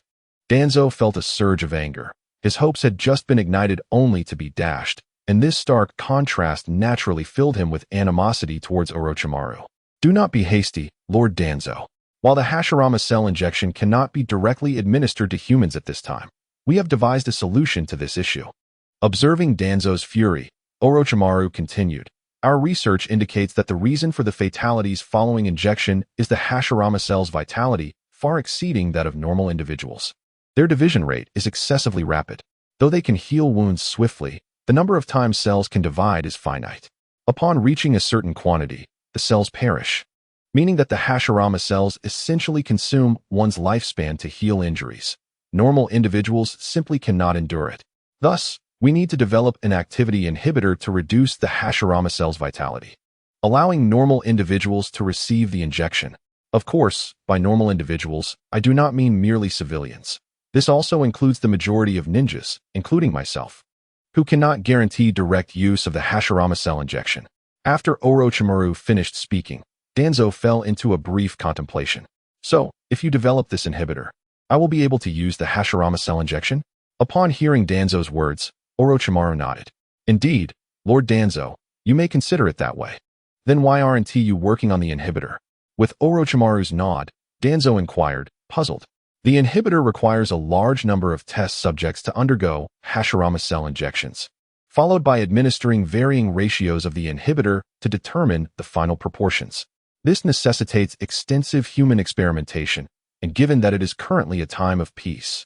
Danzo felt a surge of anger. His hopes had just been ignited only to be dashed, and this stark contrast naturally filled him with animosity towards Orochimaru. Do not be hasty, Lord Danzo. While the Hashirama cell injection cannot be directly administered to humans at this time, we have devised a solution to this issue. Observing Danzo's fury, Orochimaru continued, Our research indicates that the reason for the fatalities following injection is the Hashirama cell's vitality far exceeding that of normal individuals. Their division rate is excessively rapid. Though they can heal wounds swiftly, the number of times cells can divide is finite. Upon reaching a certain quantity, the cells perish, meaning that the Hashirama cells essentially consume one's lifespan to heal injuries. Normal individuals simply cannot endure it. Thus, we need to develop an activity inhibitor to reduce the Hashirama cell's vitality, allowing normal individuals to receive the injection. Of course, by normal individuals, I do not mean merely civilians. This also includes the majority of ninjas, including myself, who cannot guarantee direct use of the Hashirama cell injection. After Orochimaru finished speaking, Danzo fell into a brief contemplation. So, if you develop this inhibitor, I will be able to use the Hashirama cell injection? Upon hearing Danzo's words, Orochimaru nodded. Indeed, Lord Danzo, you may consider it that way. Then why aren't you working on the inhibitor? With Orochimaru's nod, Danzo inquired, puzzled. The inhibitor requires a large number of test subjects to undergo Hashirama cell injections, followed by administering varying ratios of the inhibitor to determine the final proportions. This necessitates extensive human experimentation, and given that it is currently a time of peace,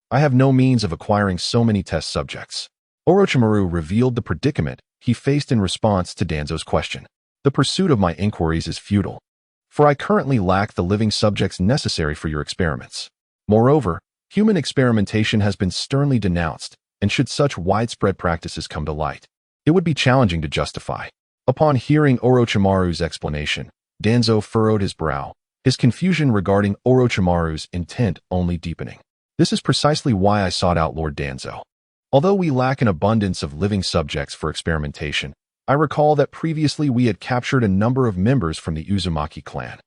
I have no means of acquiring so many test subjects. Orochimaru revealed the predicament he faced in response to Danzo's question. The pursuit of my inquiries is futile, for I currently lack the living subjects necessary for your experiments. Moreover, human experimentation has been sternly denounced, and should such widespread practices come to light, it would be challenging to justify. Upon hearing Orochimaru's explanation, Danzo furrowed his brow, his confusion regarding Orochimaru's intent only deepening. This is precisely why I sought out Lord Danzo. Although we lack an abundance of living subjects for experimentation, I recall that previously we had captured a number of members from the Uzumaki clan.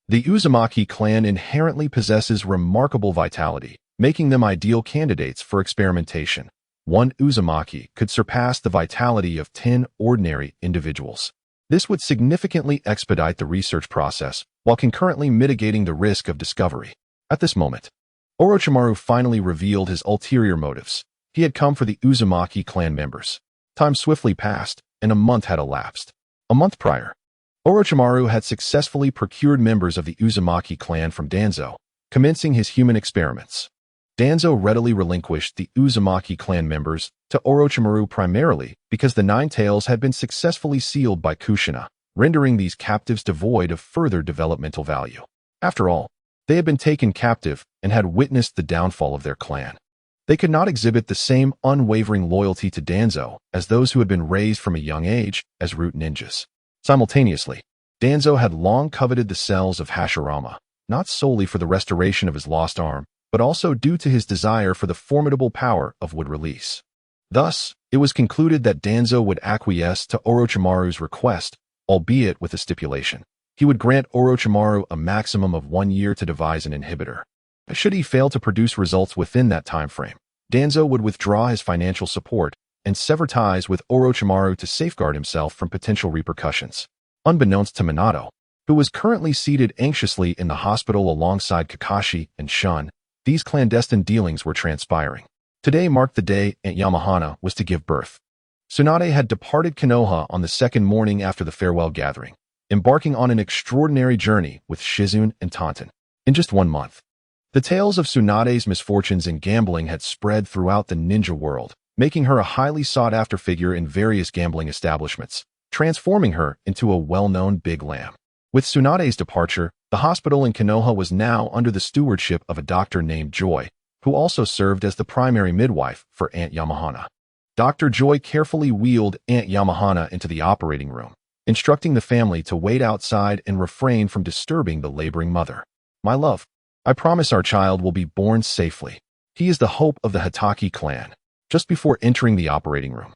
The Uzumaki clan inherently possesses remarkable vitality, making them ideal candidates for experimentation. One Uzumaki could surpass the vitality of 10 ordinary individuals. This would significantly expedite the research process while concurrently mitigating the risk of discovery. At this moment, Orochimaru finally revealed his ulterior motives. He had come for the Uzumaki clan members. Time swiftly passed, and a month had elapsed. A month prior, Orochimaru had successfully procured members of the Uzumaki clan from Danzo, commencing his human experiments. Danzo readily relinquished the Uzumaki clan members to Orochimaru primarily because the Nine Tails had been successfully sealed by Kushina, rendering these captives devoid of further developmental value. After all, they had been taken captive and had witnessed the downfall of their clan. They could not exhibit the same unwavering loyalty to Danzo as those who had been raised from a young age as root ninjas. Simultaneously, Danzo had long coveted the cells of Hashirama, not solely for the restoration of his lost arm, but also due to his desire for the formidable power of wood release. Thus, it was concluded that Danzo would acquiesce to Orochimaru's request, albeit with a stipulation. He would grant Orochimaru a maximum of 1 year to devise an inhibitor. Should he fail to produce results within that time frame, Danzo would withdraw his financial support and sever ties with Orochimaru to safeguard himself from potential repercussions. Unbeknownst to Minato, who was currently seated anxiously in the hospital alongside Kakashi and Shun, these clandestine dealings were transpiring. Today marked the day Aunt Yamahana was to give birth. Tsunade had departed Konoha on the second morning after the farewell gathering, embarking on an extraordinary journey with Shizune and Tonton. In just 1 month, the tales of Tsunade's misfortunes in gambling had spread throughout the ninja world, making her a highly sought-after figure in various gambling establishments, transforming her into a well-known big lamb. With Tsunade's departure, the hospital in Konoha was now under the stewardship of a doctor named Joy, who also served as the primary midwife for Aunt Yamahana. Dr. Joy carefully wheeled Aunt Yamahana into the operating room, instructing the family to wait outside and refrain from disturbing the laboring mother. "My love, I promise our child will be born safely. He is the hope of the Hatake clan." Just before entering the operating room,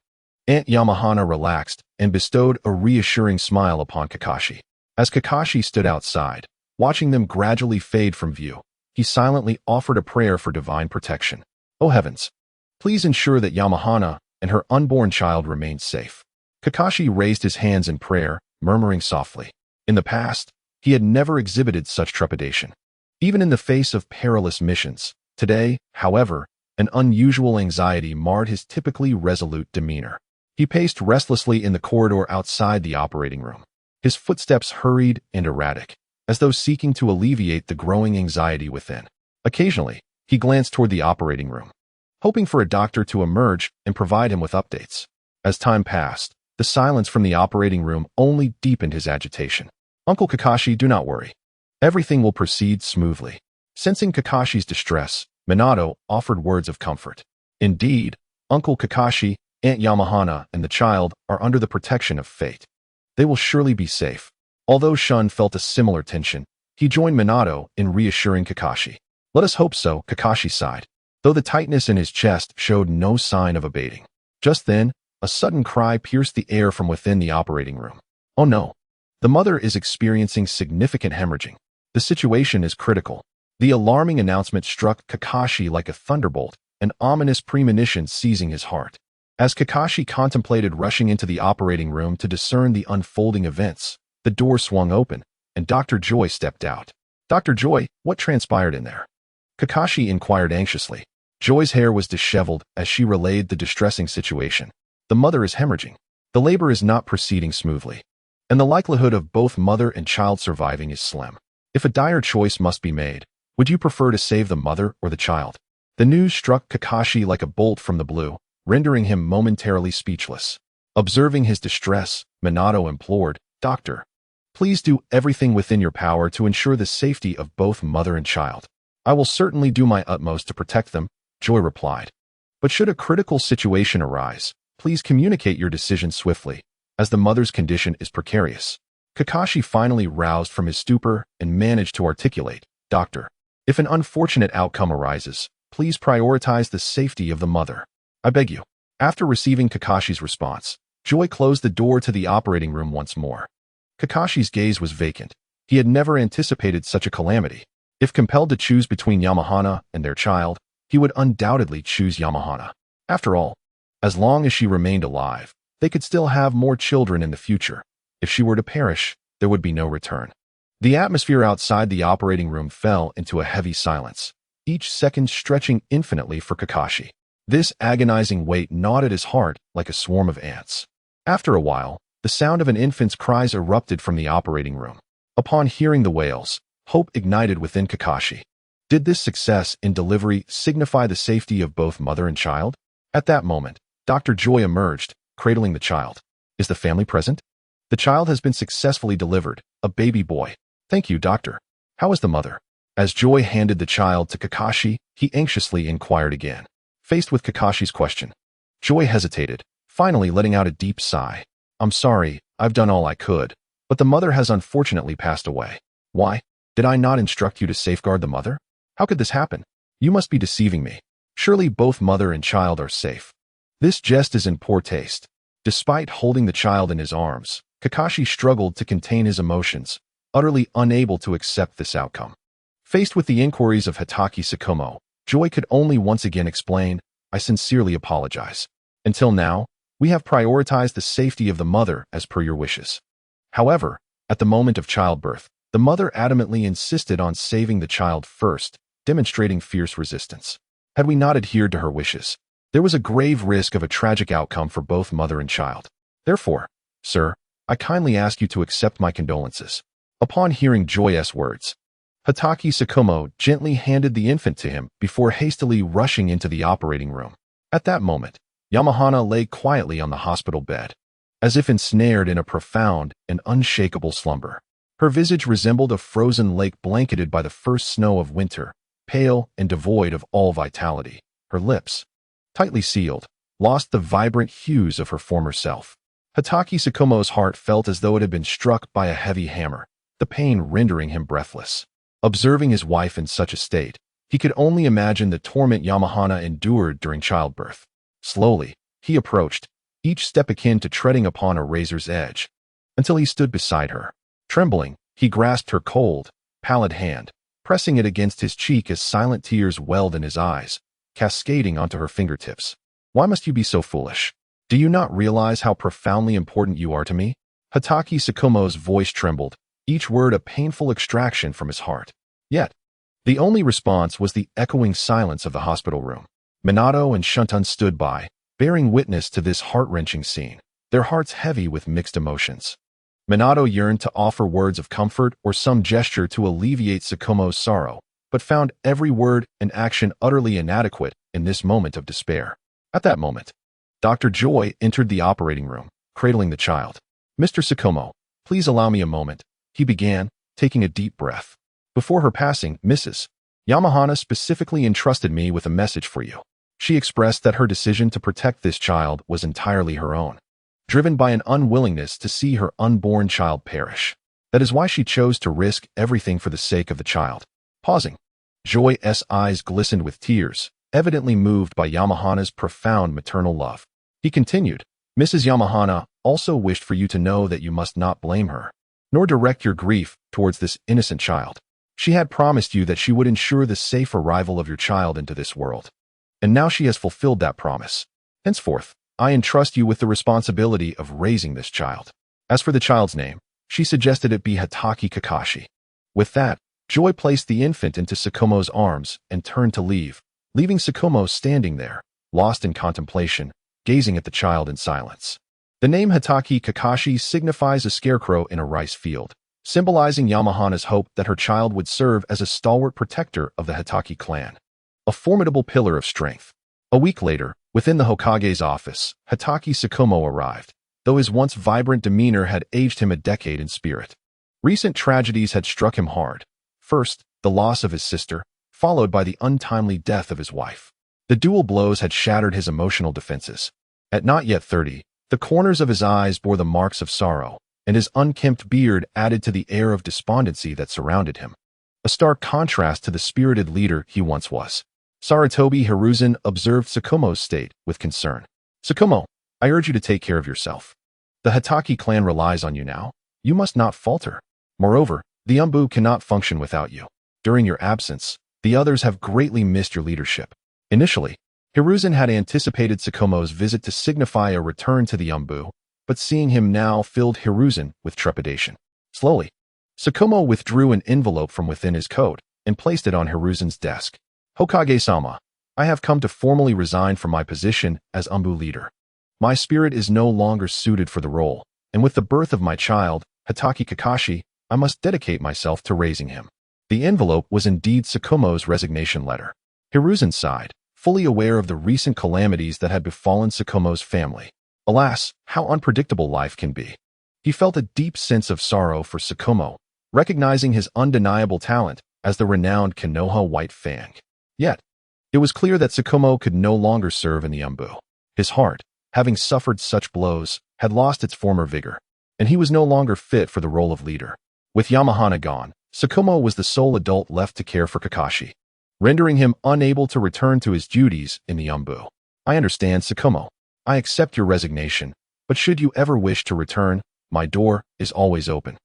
Aunt Yamahana relaxed and bestowed a reassuring smile upon Kakashi. As Kakashi stood outside, watching them gradually fade from view, he silently offered a prayer for divine protection. "Oh heavens, please ensure that Yamahana and her unborn child remain safe." Kakashi raised his hands in prayer, murmuring softly. In the past, he had never exhibited such trepidation, even in the face of perilous missions. Today, however, an unusual anxiety marred his typically resolute demeanor. He paced restlessly in the corridor outside the operating room, his footsteps hurried and erratic, as though seeking to alleviate the growing anxiety within. Occasionally, he glanced toward the operating room, hoping for a doctor to emerge and provide him with updates. As time passed, the silence from the operating room only deepened his agitation. "Uncle Kakashi, do not worry. Everything will proceed smoothly." Sensing Kakashi's distress, Minato offered words of comfort. "Indeed, Uncle Kakashi, Aunt Yamahana, and the child are under the protection of fate. They will surely be safe." Although Shun felt a similar tension, he joined Minato in reassuring Kakashi. "Let us hope so," Kakashi sighed, though the tightness in his chest showed no sign of abating. Just then, a sudden cry pierced the air from within the operating room. "Oh no! The mother is experiencing significant hemorrhaging. The situation is critical." The alarming announcement struck Kakashi like a thunderbolt, an ominous premonition seizing his heart. As Kakashi contemplated rushing into the operating room to discern the unfolding events, the door swung open, and Dr. Joy stepped out. "Dr. Joy, what transpired in there?" Kakashi inquired anxiously. Joy's hair was disheveled as she relayed the distressing situation. "The mother is hemorrhaging. The labor is not proceeding smoothly, and the likelihood of both mother and child surviving is slim. If a dire choice must be made, would you prefer to save the mother or the child?" The news struck Kakashi like a bolt from the blue, rendering him momentarily speechless. Observing his distress, Minato implored, "Doctor, please do everything within your power to ensure the safety of both mother and child." "I will certainly do my utmost to protect them," Joy replied. "But should a critical situation arise, please communicate your decision swiftly, as the mother's condition is precarious." Kakashi finally roused from his stupor and managed to articulate, "Doctor, if an unfortunate outcome arises, please prioritize the safety of the mother. I beg you." After receiving Kakashi's response, Joy closed the door to the operating room once more. Kakashi's gaze was vacant, He had never anticipated such a calamity. If compelled to choose between Yamahana and their child, he would undoubtedly choose Yamahana. After all, as long as she remained alive, they could still have more children in the future. If she were to perish, there would be no return. The atmosphere outside the operating room fell into a heavy silence, each second stretching infinitely for Kakashi. This agonizing weight gnawed at his heart like a swarm of ants. After a while, the sound of an infant's cries erupted from the operating room. Upon hearing the wails, hope ignited within Kakashi. Did this success in delivery signify the safety of both mother and child? At that moment, Dr. Joy emerged, cradling the child. Is the family present? The child has been successfully delivered, a baby boy. Thank you, doctor. How is the mother? As Joy handed the child to Kakashi, he anxiously inquired again. Faced with Kakashi's question, Joy hesitated, finally letting out a deep sigh. I'm sorry, I've done all I could, but the mother has unfortunately passed away. Why? Did I not instruct you to safeguard the mother? How could this happen? You must be deceiving me. Surely both mother and child are safe. This jest is in poor taste. Despite holding the child in his arms, Kakashi struggled to contain his emotions, utterly unable to accept this outcome. Faced with the inquiries of Hitaki Tsukumo, Joy could only once again explain, I sincerely apologize. Until now, we have prioritized the safety of the mother as per your wishes. However, at the moment of childbirth, the mother adamantly insisted on saving the child first, demonstrating fierce resistance. Had we not adhered to her wishes, there was a grave risk of a tragic outcome for both mother and child. Therefore, sir, I kindly ask you to accept my condolences. Upon hearing Joy's words, Hitaki Tsukumo gently handed the infant to him before hastily rushing into the operating room. At that moment, Yamahana lay quietly on the hospital bed, as if ensnared in a profound and unshakable slumber. Her visage resembled a frozen lake blanketed by the first snow of winter, pale and devoid of all vitality. Her lips, tightly sealed, lost the vibrant hues of her former self. Hitaki Tsukumo's heart felt as though it had been struck by a heavy hammer, the pain rendering him breathless. Observing his wife in such a state, he could only imagine the torment Yamahana endured during childbirth. Slowly, he approached, each step akin to treading upon a razor's edge, until he stood beside her. Trembling, he grasped her cold, pallid hand, pressing it against his cheek as silent tears welled in his eyes, cascading onto her fingertips. Why must you be so foolish? Do you not realize how profoundly important you are to me? Hitaki Tsukumo's voice trembled, each word a painful extraction from his heart. Yet, the only response was the echoing silence of the hospital room. Minato and Shuntun stood by, bearing witness to this heart-wrenching scene, their hearts heavy with mixed emotions. Minato yearned to offer words of comfort or some gesture to alleviate Tsukumo's sorrow, but found every word and action utterly inadequate in this moment of despair. At that moment, Dr. Joy entered the operating room, cradling the child. Mr. Tsukumo, please allow me a moment, he began, taking a deep breath. Before her passing, Mrs. Yamahana specifically entrusted me with a message for you. She expressed that her decision to protect this child was entirely her own, driven by an unwillingness to see her unborn child perish. That is why she chose to risk everything for the sake of the child. Pausing, Joy's eyes glistened with tears, evidently moved by Yamahana's profound maternal love. He continued, Mrs. Yamahana also wished for you to know that you must not blame her, nor direct your grief towards this innocent child. She had promised you that she would ensure the safe arrival of your child into this world. And now she has fulfilled that promise. Henceforth, I entrust you with the responsibility of raising this child. As for the child's name, she suggested it be Hitaki Kakashi. With that, Joy placed the infant into Tsukumo's arms and turned to leave, leaving Tsukumo standing there, lost in contemplation, gazing at the child in silence. The name Hitaki Kakashi signifies a scarecrow in a rice field, symbolizing Yamahana's hope that her child would serve as a stalwart protector of the Hitaki clan, a formidable pillar of strength. A week later, within the Hokage's office, Hitaki Tsukumo arrived, though his once vibrant demeanor had aged him a decade in spirit. Recent tragedies had struck him hard. First, the loss of his sister, followed by the untimely death of his wife. The dual blows had shattered his emotional defenses. At not yet 30, the corners of his eyes bore the marks of sorrow, and his unkempt beard added to the air of despondency that surrounded him, a stark contrast to the spirited leader he once was. Sarutobi Hiruzen observed Tsukumo's state with concern. Tsukumo, I urge you to take care of yourself. The Hitaki clan relies on you now. You must not falter. Moreover, The Umbu cannot function without you. During your absence, the others have greatly missed your leadership. Initially, Hiruzen had anticipated Tsukumo's visit to signify a return to the Umbu, but seeing him now filled Hiruzen with trepidation. Slowly, Tsukumo withdrew an envelope from within his coat and placed it on Hiruzen's desk. Hokage-sama, I have come to formally resign from my position as Umbu leader. My spirit is no longer suited for the role, and with the birth of my child, Hatake Kakashi, I must dedicate myself to raising him. The envelope was indeed Tsukumo's resignation letter. Hiruzen sighed, fully aware of the recent calamities that had befallen Tsukumo's family. Alas, how unpredictable life can be. He felt a deep sense of sorrow for Tsukumo, recognizing his undeniable talent as the renowned Konoha White Fang. Yet, it was clear that Tsukumo could no longer serve in the Umbu. His heart, having suffered such blows, had lost its former vigor, and he was no longer fit for the role of leader. With Yamahana gone, Tsukumo was the sole adult left to care for Kakashi, rendering him unable to return to his duties in the Umbu. I understand, Tsukumo. I accept your resignation, but should you ever wish to return, my door is always open.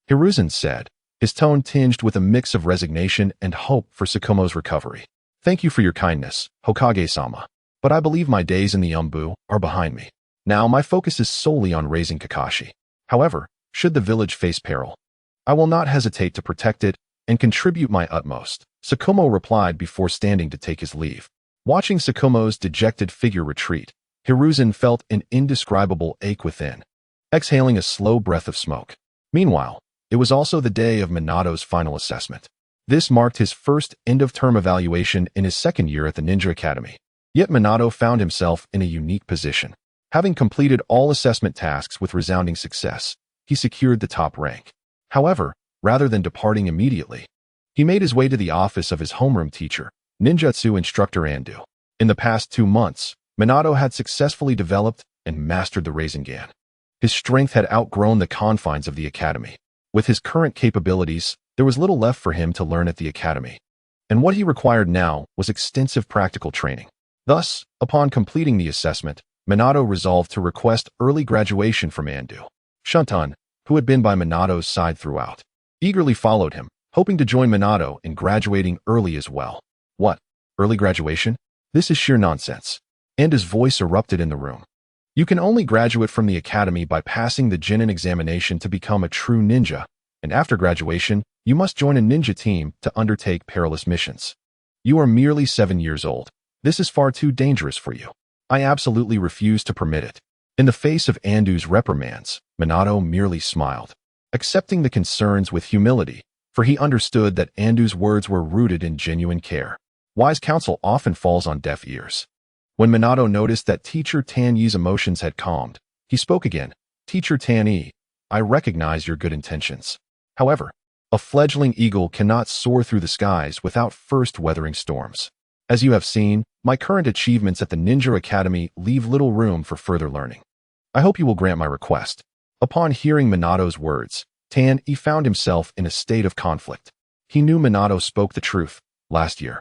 Hiruzen said, his tone tinged with a mix of resignation and hope for Tsukumo's recovery. Thank you for your kindness, Hokage-sama, but I believe my days in the Umbu are behind me. Now my focus is solely on raising Kakashi. However, should the village face peril, I will not hesitate to protect it and contribute my utmost, Tsukumo replied before standing to take his leave. Watching Tsukumo's dejected figure retreat, Hiruzen felt an indescribable ache within, exhaling a slow breath of smoke. Meanwhile, it was also the day of Minato's final assessment. This marked his first end-of-term evaluation in his second year at the Ninja Academy. Yet Minato found himself in a unique position. Having completed all assessment tasks with resounding success, he secured the top rank. However, rather than departing immediately, he made his way to the office of his homeroom teacher, ninjutsu instructor Andu. In the past 2 months, Minato had successfully developed and mastered the Rasengan. His strength had outgrown the confines of the academy. With his current capabilities, there was little left for him to learn at the academy, and what he required now was extensive practical training. Thus, upon completing the assessment, Minato resolved to request early graduation from Andu. Shuntan, who had been by Minato's side throughout, eagerly followed him, hoping to join Minato in graduating early as well. What? Early graduation? This is sheer nonsense. Andu's voice erupted in the room. You can only graduate from the academy by passing the Genin examination to become a true ninja, and after graduation, you must join a ninja team to undertake perilous missions. You are merely 7 years old. This is far too dangerous for you. I absolutely refuse to permit it. In the face of Andu's reprimands, Minato merely smiled, accepting the concerns with humility, for he understood that Andu's words were rooted in genuine care. Wise counsel often falls on deaf ears. When Minato noticed that Teacher Tan Yi's emotions had calmed, he spoke again. Teacher Tan Yi, I recognize your good intentions. However, a fledgling eagle cannot soar through the skies without first weathering storms. As you have seen, my current achievements at the Ninja Academy leave little room for further learning. I hope you will grant my request. Upon hearing Minato's words, Tan Yi found himself in a state of conflict. He knew Minato spoke the truth. Last year,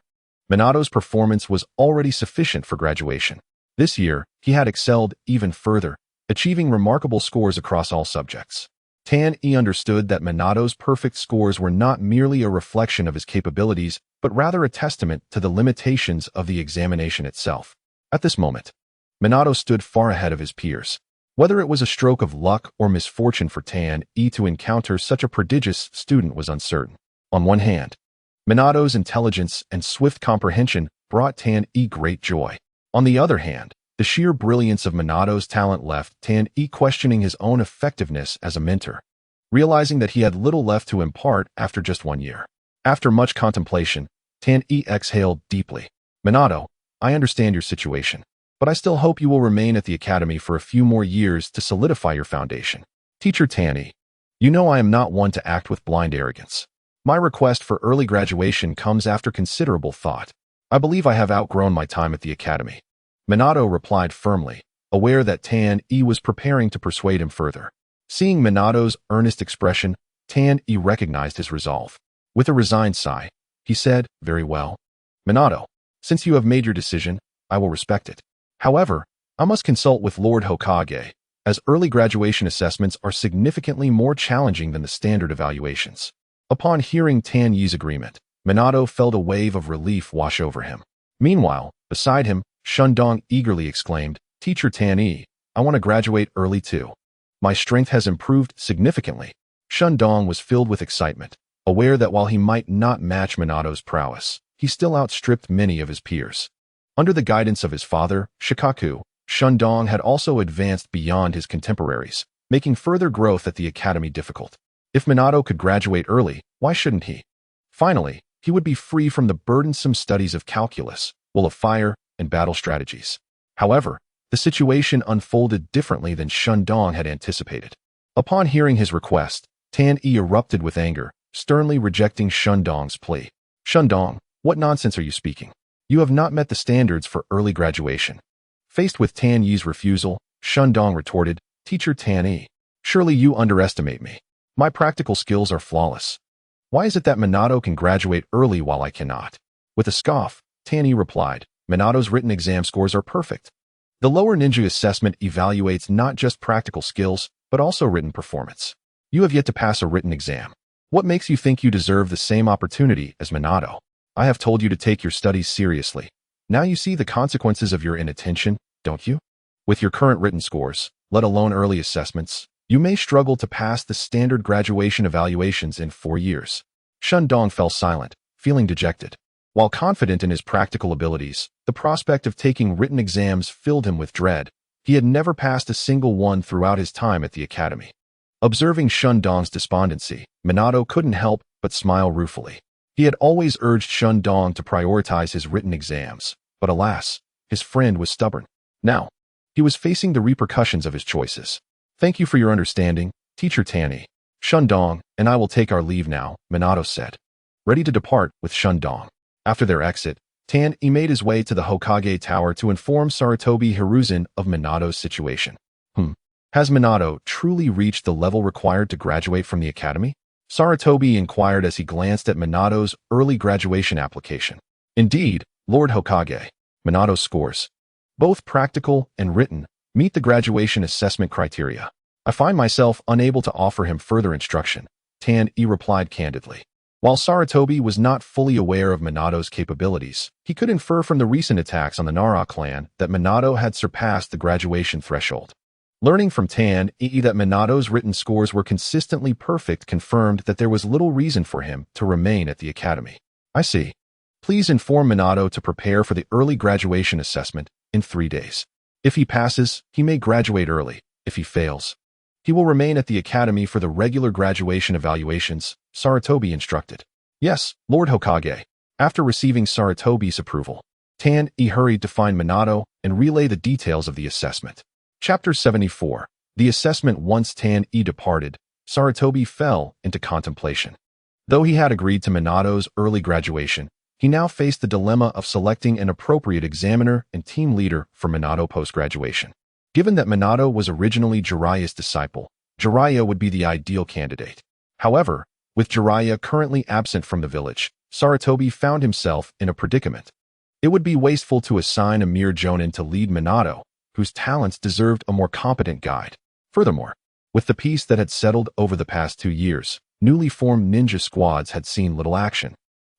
Minato's performance was already sufficient for graduation. This year, he had excelled even further, achieving remarkable scores across all subjects. Tan Yi understood that Minato's perfect scores were not merely a reflection of his capabilities, but rather a testament to the limitations of the examination itself. At this moment, Minato stood far ahead of his peers. Whether it was a stroke of luck or misfortune for Tan Yi to encounter such a prodigious student was uncertain. On one hand, Minato's intelligence and swift comprehension brought Tan Yi great joy. On the other hand, the sheer brilliance of Minato's talent left Tan Yi questioning his own effectiveness as a mentor, realizing that he had little left to impart after just 1 year. After much contemplation, Tan Yi exhaled deeply. Minato, I understand your situation, but I still hope you will remain at the academy for a few more years to solidify your foundation. Teacher Tan Yi, you know I am not one to act with blind arrogance. My request for early graduation comes after considerable thought. I believe I have outgrown my time at the academy. Minato replied firmly, aware that Tan Yi was preparing to persuade him further. Seeing Minato's earnest expression, Tan Yi recognized his resolve. With a resigned sigh, he said, very well. Minato, since you have made your decision, I will respect it. However, I must consult with Lord Hokage, as early graduation assessments are significantly more challenging than the standard evaluations. Upon hearing Tan Yi's agreement, Minato felt a wave of relief wash over him. Meanwhile, beside him, Shundong eagerly exclaimed, "Teacher Tan Yi, I want to graduate early too. My strength has improved significantly." Shundong was filled with excitement, aware that while he might not match Minato's prowess, he still outstripped many of his peers. Under the guidance of his father, Shikaku, Shundong had also advanced beyond his contemporaries, making further growth at the academy difficult. If Minato could graduate early, why shouldn't he? Finally, he would be free from the burdensome studies of calculus, will of fire, and battle strategies. However, the situation unfolded differently than Shundong had anticipated. Upon hearing his request, Tan Yi erupted with anger, sternly rejecting Shundong's plea. "Shundong, what nonsense are you speaking? You have not met the standards for early graduation." Faced with Tan Yi's refusal, Shundong retorted, "Teacher Tan Yi, surely you underestimate me. My practical skills are flawless. Why is it that Minato can graduate early while I cannot?" With a scoff, Tan Yi replied, "Minato's written exam scores are perfect. The lower ninja assessment evaluates not just practical skills, but also written performance. You have yet to pass a written exam. What makes you think you deserve the same opportunity as Minato? I have told you to take your studies seriously. Now you see the consequences of your inattention, don't you? With your current written scores, let alone early assessments, you may struggle to pass the standard graduation evaluations in 4 years." Shundong fell silent, feeling dejected. While confident in his practical abilities, the prospect of taking written exams filled him with dread. He had never passed a single one throughout his time at the academy. Observing Shundong's despondency, Minato couldn't help but smile ruefully. He had always urged Shundong to prioritize his written exams, but alas, his friend was stubborn. Now, he was facing the repercussions of his choices. "Thank you for your understanding, Teacher Tan Yi. Shundong and I will take our leave now," Minato said, ready to depart with Shundong. After their exit, Tan Yi made his way to the Hokage Tower to inform Sarutobi Hiruzen of Minato's situation. Has Minato truly reached the level required to graduate from the academy? Sarutobi inquired as he glanced at Minato's early graduation application. Indeed, Lord Hokage, Minato's scores, both practical and written, meet the graduation assessment criteria. I find myself unable to offer him further instruction, Tan Yi replied candidly. While Sarutobi was not fully aware of Minato's capabilities, he could infer from the recent attacks on the Nara clan that Minato had surpassed the graduation threshold. Learning from Tan Yi that Minato's written scores were consistently perfect confirmed that there was little reason for him to remain at the academy. "I see. Please inform Minato to prepare for the early graduation assessment in 3 days. If he passes, he may graduate early. If he fails, he will remain at the academy for the regular graduation evaluations," Sarutobi instructed. "Yes, Lord Hokage." After receiving Sarutobi's approval, Tan Yi hurried to find Minato and relay the details of the assessment. Chapter 74. The assessment. Once Tan Yi departed, Sarutobi fell into contemplation. Though he had agreed to Minato's early graduation, he now faced the dilemma of selecting an appropriate examiner and team leader for Minato post-graduation. Given that Minato was originally Jiraiya's disciple, Jiraiya would be the ideal candidate. However, with Jiraiya currently absent from the village, Sarutobi found himself in a predicament. It would be wasteful to assign a mere jonin to lead Minato, whose talents deserved a more competent guide. Furthermore, with the peace that had settled over the past 2 years, newly formed ninja squads had seen little action,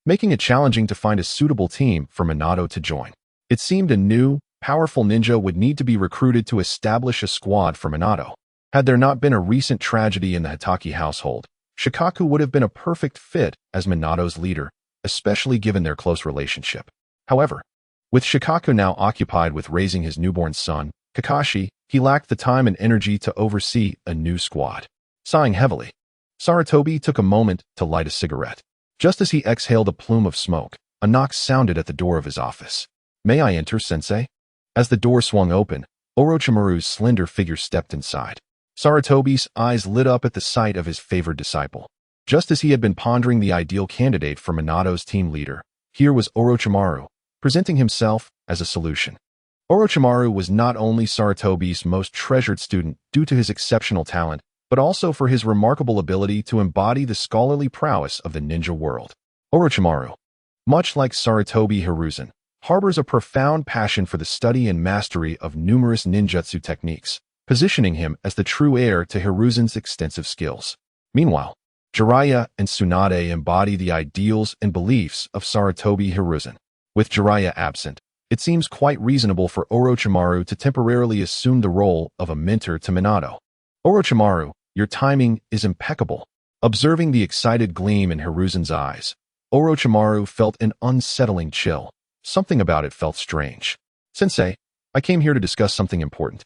making it challenging to find a suitable team for Minato to join. It seemed a new, powerful ninja would need to be recruited to establish a squad for Minato. Had there not been a recent tragedy in the Hitaki household, Shikaku would have been a perfect fit as Minato's leader, especially given their close relationship. However, with Shikaku now occupied with raising his newborn son, Kakashi, he lacked the time and energy to oversee a new squad. Sighing heavily, Sarutobi took a moment to light a cigarette. Just as he exhaled a plume of smoke, a knock sounded at the door of his office. "May I enter, sensei?" As the door swung open, Orochimaru's slender figure stepped inside. Sarutobi's eyes lit up at the sight of his favored disciple. Just as he had been pondering the ideal candidate for Minato's team leader, here was Orochimaru, presenting himself as a solution. Orochimaru was not only Sarutobi's most treasured student due to his exceptional talent, but also for his remarkable ability to embody the scholarly prowess of the ninja world. Orochimaru, much like Sarutobi Hiruzen, harbors a profound passion for the study and mastery of numerous ninjutsu techniques, positioning him as the true heir to Hiruzen's extensive skills. Meanwhile, Jiraiya and Tsunade embody the ideals and beliefs of Sarutobi Hiruzen. With Jiraiya absent, it seems quite reasonable for Orochimaru to temporarily assume the role of a mentor to Minato. Orochimaru, your timing is impeccable. Observing the excited gleam in Hiruzen's eyes, Orochimaru felt an unsettling chill. Something about it felt strange. Sensei, I came here to discuss something important.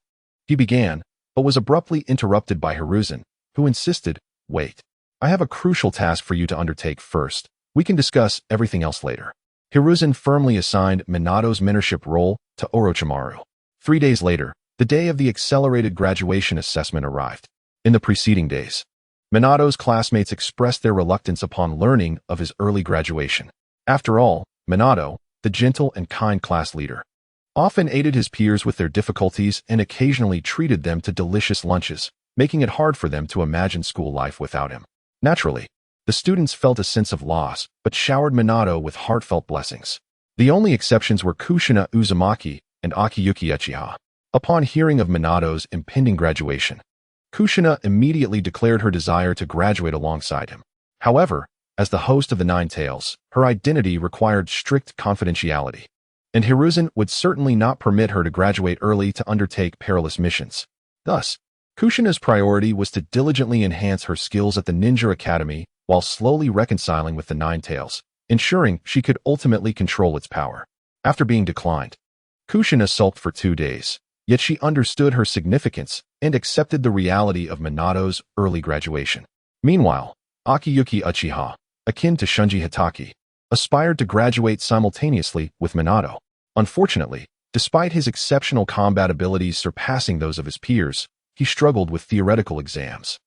He began, but was abruptly interrupted by Hiruzen, who insisted, wait. I have a crucial task for you to undertake first. We can discuss everything else later. Hiruzen firmly assigned Minato's mentorship role to Orochimaru. 3 days later, the day of the accelerated graduation assessment arrived. In the preceding days, Minato's classmates expressed their reluctance upon learning of his early graduation. After all, Minato, the gentle and kind class leader, often aided his peers with their difficulties and occasionally treated them to delicious lunches, making it hard for them to imagine school life without him. Naturally, the students felt a sense of loss, but showered Minato with heartfelt blessings. The only exceptions were Kushina Uzumaki and Akiyuki Uchiha. Upon hearing of Minato's impending graduation, Kushina immediately declared her desire to graduate alongside him. However, as the host of the Nine Tails, her identity required strict confidentiality, and Hiruzen would certainly not permit her to graduate early to undertake perilous missions. Thus, Kushina's priority was to diligently enhance her skills at the Ninja Academy while slowly reconciling with the Nine Tails, ensuring she could ultimately control its power. After being declined, Kushina sulked for 2 days, yet she understood her significance and accepted the reality of Minato's early graduation. Meanwhile, Akiyuki Uchiha, akin to Shunji Hitaki, aspired to graduate simultaneously with Minato. Unfortunately, despite his exceptional combat abilities surpassing those of his peers, he struggled with theoretical exams,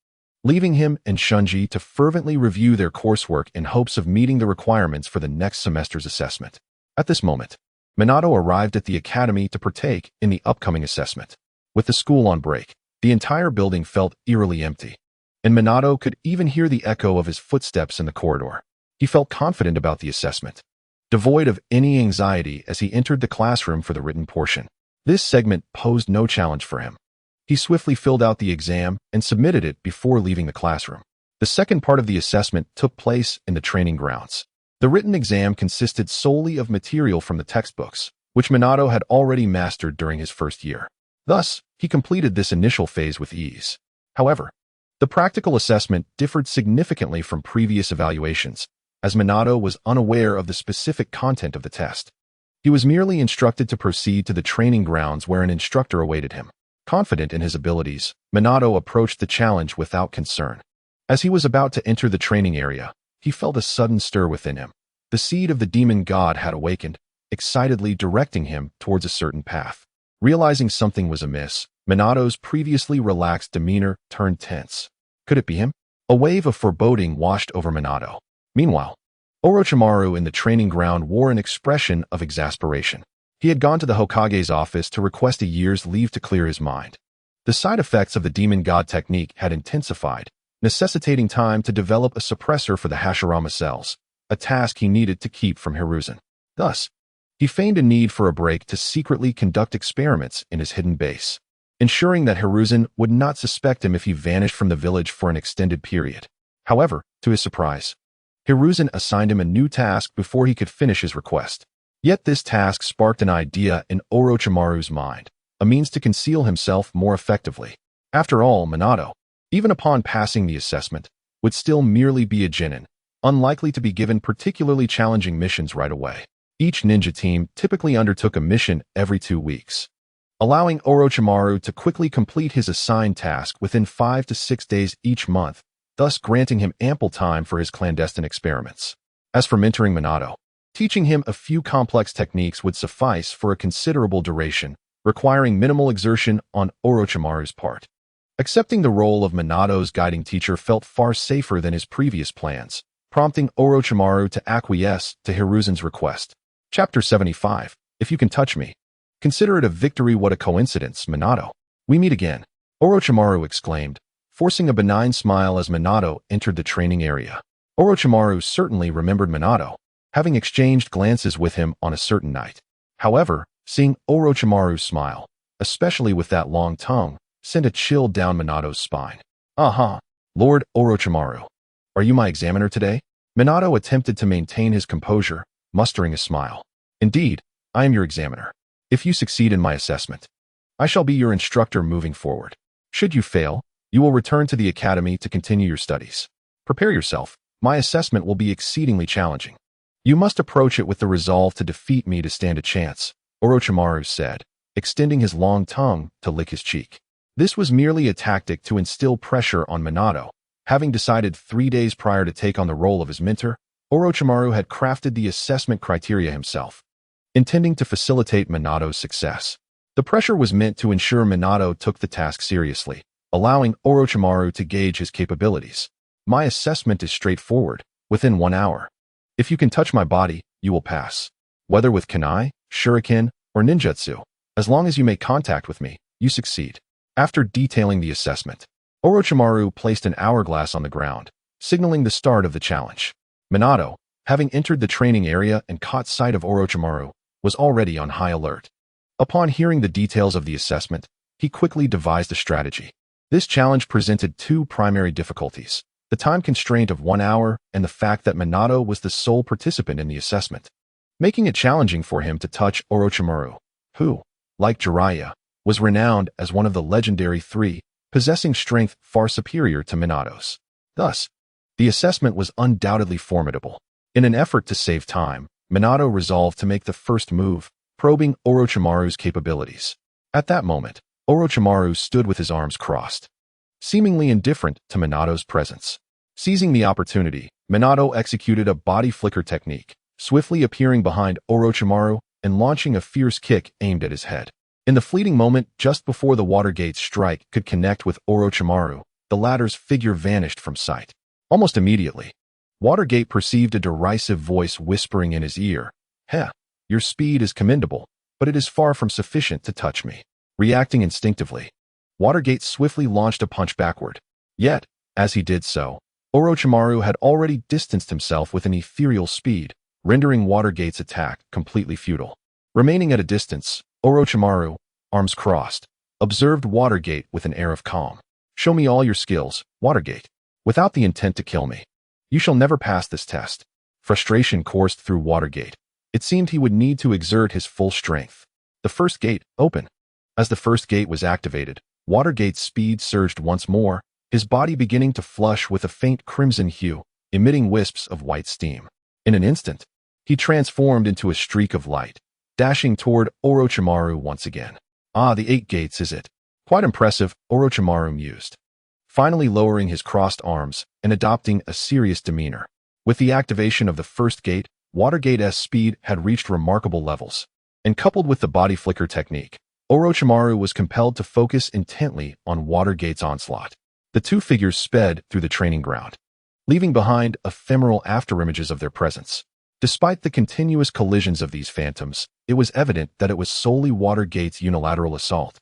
leaving him and Shunji to fervently review their coursework in hopes of meeting the requirements for the next semester's assessment. At this moment, Minato arrived at the academy to partake in the upcoming assessment. With the school on break, the entire building felt eerily empty, and Minato could even hear the echo of his footsteps in the corridor. He felt confident about the assessment, devoid of any anxiety as he entered the classroom for the written portion. This segment posed no challenge for him. He swiftly filled out the exam and submitted it before leaving the classroom. The second part of the assessment took place in the training grounds. The written exam consisted solely of material from the textbooks, which Minato had already mastered during his first year. Thus, he completed this initial phase with ease. However, the practical assessment differed significantly from previous evaluations, as Minato was unaware of the specific content of the test. He was merely instructed to proceed to the training grounds where an instructor awaited him. Confident in his abilities, Minato approached the challenge without concern. As he was about to enter the training area, he felt a sudden stir within him. The seed of the demon god had awakened, excitedly directing him towards a certain path. Realizing something was amiss, Minato's previously relaxed demeanor turned tense. Could it be him? A wave of foreboding washed over Minato. Meanwhile, Orochimaru in the training ground wore an expression of exasperation. He had gone to the Hokage's office to request a year's leave to clear his mind. The side effects of the demon god technique had intensified, necessitating time to develop a suppressor for the Hashirama cells, a task he needed to keep from Hiruzen. Thus, he feigned a need for a break to secretly conduct experiments in his hidden base, ensuring that Hiruzen would not suspect him if he vanished from the village for an extended period. However, to his surprise, Hiruzen assigned him a new task before he could finish his request. Yet this task sparked an idea in Orochimaru's mind, a means to conceal himself more effectively. After all, Minato, even upon passing the assessment, would still merely be a genin, unlikely to be given particularly challenging missions right away. Each ninja team typically undertook a mission every 2 weeks, allowing Orochimaru to quickly complete his assigned task within 5 to 6 days each month, thus granting him ample time for his clandestine experiments. As for mentoring Minato, teaching him a few complex techniques would suffice for a considerable duration, requiring minimal exertion on Orochimaru's part. Accepting the role of Minato's guiding teacher felt far safer than his previous plans, prompting Orochimaru to acquiesce to Hiruzen's request. Chapter 75. If you can touch me, consider it a victory. What a coincidence, Minato. We meet again, Orochimaru exclaimed, forcing a benign smile as Minato entered the training area. Orochimaru certainly remembered Minato, having exchanged glances with him on a certain night. However, seeing Orochimaru's smile, especially with that long tongue, sent a chill down Minato's spine. Aha, Lord Orochimaru. Are you my examiner today? Minato attempted to maintain his composure, mustering a smile. Indeed, I am your examiner. If you succeed in my assessment, I shall be your instructor moving forward. Should you fail, you will return to the academy to continue your studies. Prepare yourself. My assessment will be exceedingly challenging. You must approach it with the resolve to defeat me to stand a chance, Orochimaru said, extending his long tongue to lick his cheek. This was merely a tactic to instill pressure on Minato. Having decided 3 days prior to take on the role of his mentor, Orochimaru had crafted the assessment criteria himself, intending to facilitate Minato's success. The pressure was meant to ensure Minato took the task seriously, allowing Orochimaru to gauge his capabilities. My assessment is straightforward, within 1 hour. If you can touch my body, you will pass. Whether with kunai, shuriken, or ninjutsu, as long as you make contact with me, you succeed. After detailing the assessment, Orochimaru placed an hourglass on the ground, signaling the start of the challenge. Minato, having entered the training area and caught sight of Orochimaru, was already on high alert. Upon hearing the details of the assessment, he quickly devised a strategy. This challenge presented 2 primary difficulties: the time constraint of 1 hour and the fact that Minato was the sole participant in the assessment, making it challenging for him to touch Orochimaru, who, like Jiraiya, was renowned as one of the legendary 3, possessing strength far superior to Minato's. Thus, the assessment was undoubtedly formidable. In an effort to save time, Minato resolved to make the first move, probing Orochimaru's capabilities. At that moment, Orochimaru stood with his arms crossed, seemingly indifferent to Minato's presence. Seizing the opportunity, Minato executed a body flicker technique, swiftly appearing behind Orochimaru and launching a fierce kick aimed at his head. In the fleeting moment just before the Watergate strike could connect with Orochimaru, the latter's figure vanished from sight. Almost immediately, Watergate perceived a derisive voice whispering in his ear, "Heh, your speed is commendable, but it is far from sufficient to touch me." Reacting instinctively, Watergate swiftly launched a punch backward. Yet, as he did so, Orochimaru had already distanced himself with an ethereal speed, rendering Watergate's attack completely futile. Remaining at a distance, Orochimaru, arms crossed, observed Watergate with an air of calm. "Show me all your skills, Watergate, without the intent to kill me. You shall never pass this test." Frustration coursed through Watergate. It seemed he would need to exert his full strength. The first gate, open. As the first gate was activated, Watergate's speed surged once more, his body beginning to flush with a faint crimson hue, emitting wisps of white steam. In an instant, he transformed into a streak of light, dashing toward Orochimaru once again. "Ah, the 8 gates, is it? Quite impressive," Orochimaru mused, finally lowering his crossed arms and adopting a serious demeanor. With the activation of the first gate, Watergate's speed had reached remarkable levels, and coupled with the body flicker technique, Orochimaru was compelled to focus intently on Watergate's onslaught. The 2 figures sped through the training ground, leaving behind ephemeral afterimages of their presence. Despite the continuous collisions of these phantoms, it was evident that it was solely Watergate's unilateral assault,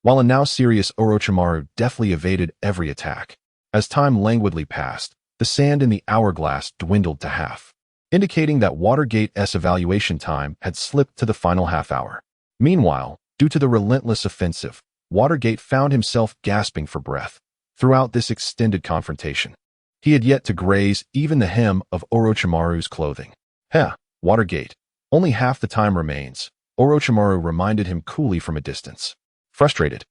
while a now serious Orochimaru deftly evaded every attack. As time languidly passed, the sand in the hourglass dwindled to half, indicating that Watergate's evaluation time had slipped to the final half hour. Meanwhile, due to the relentless offensive, Watergate found himself gasping for breath throughout this extended confrontation. He had yet to graze even the hem of Orochimaru's clothing. "Heh, Watergate, only half the time remains," Orochimaru reminded him coolly from a distance. Frustrated,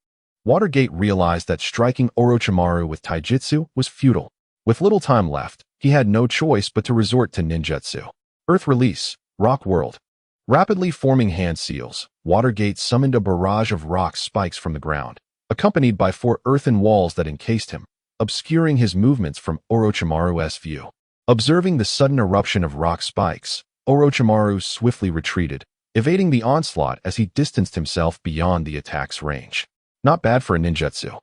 Watergate realized that striking Orochimaru with taijutsu was futile. With little time left, he had no choice but to resort to ninjutsu. Earth Release, Rock World. Rapidly forming hand seals, Watergate summoned a barrage of rock spikes from the ground, accompanied by 4 earthen walls that encased him, obscuring his movements from Orochimaru's view. Observing the sudden eruption of rock spikes, Orochimaru swiftly retreated, evading the onslaught as he distanced himself beyond the attack's range. Not bad for a ninjutsu,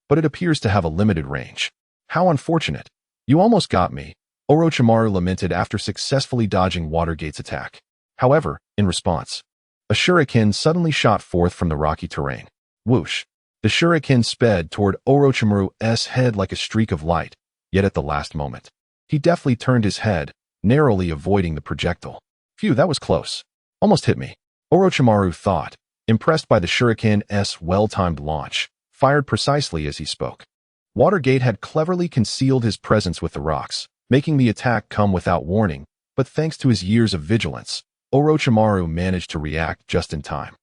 but it appears to have a limited range. "How unfortunate. You almost got me," Orochimaru lamented after successfully dodging Watergate's attack. However, in response, a shuriken suddenly shot forth from the rocky terrain. Whoosh! The shuriken sped toward Orochimaru's head like a streak of light, yet at the last moment, he deftly turned his head, narrowly avoiding the projectile. "Phew, that was close. Almost hit me," Orochimaru thought, impressed by the shuriken's well-timed launch, fired precisely as he spoke. Watergate had cleverly concealed his presence with the rocks, making the attack come without warning, but thanks to his years of vigilance, Orochimaru managed to react just in time.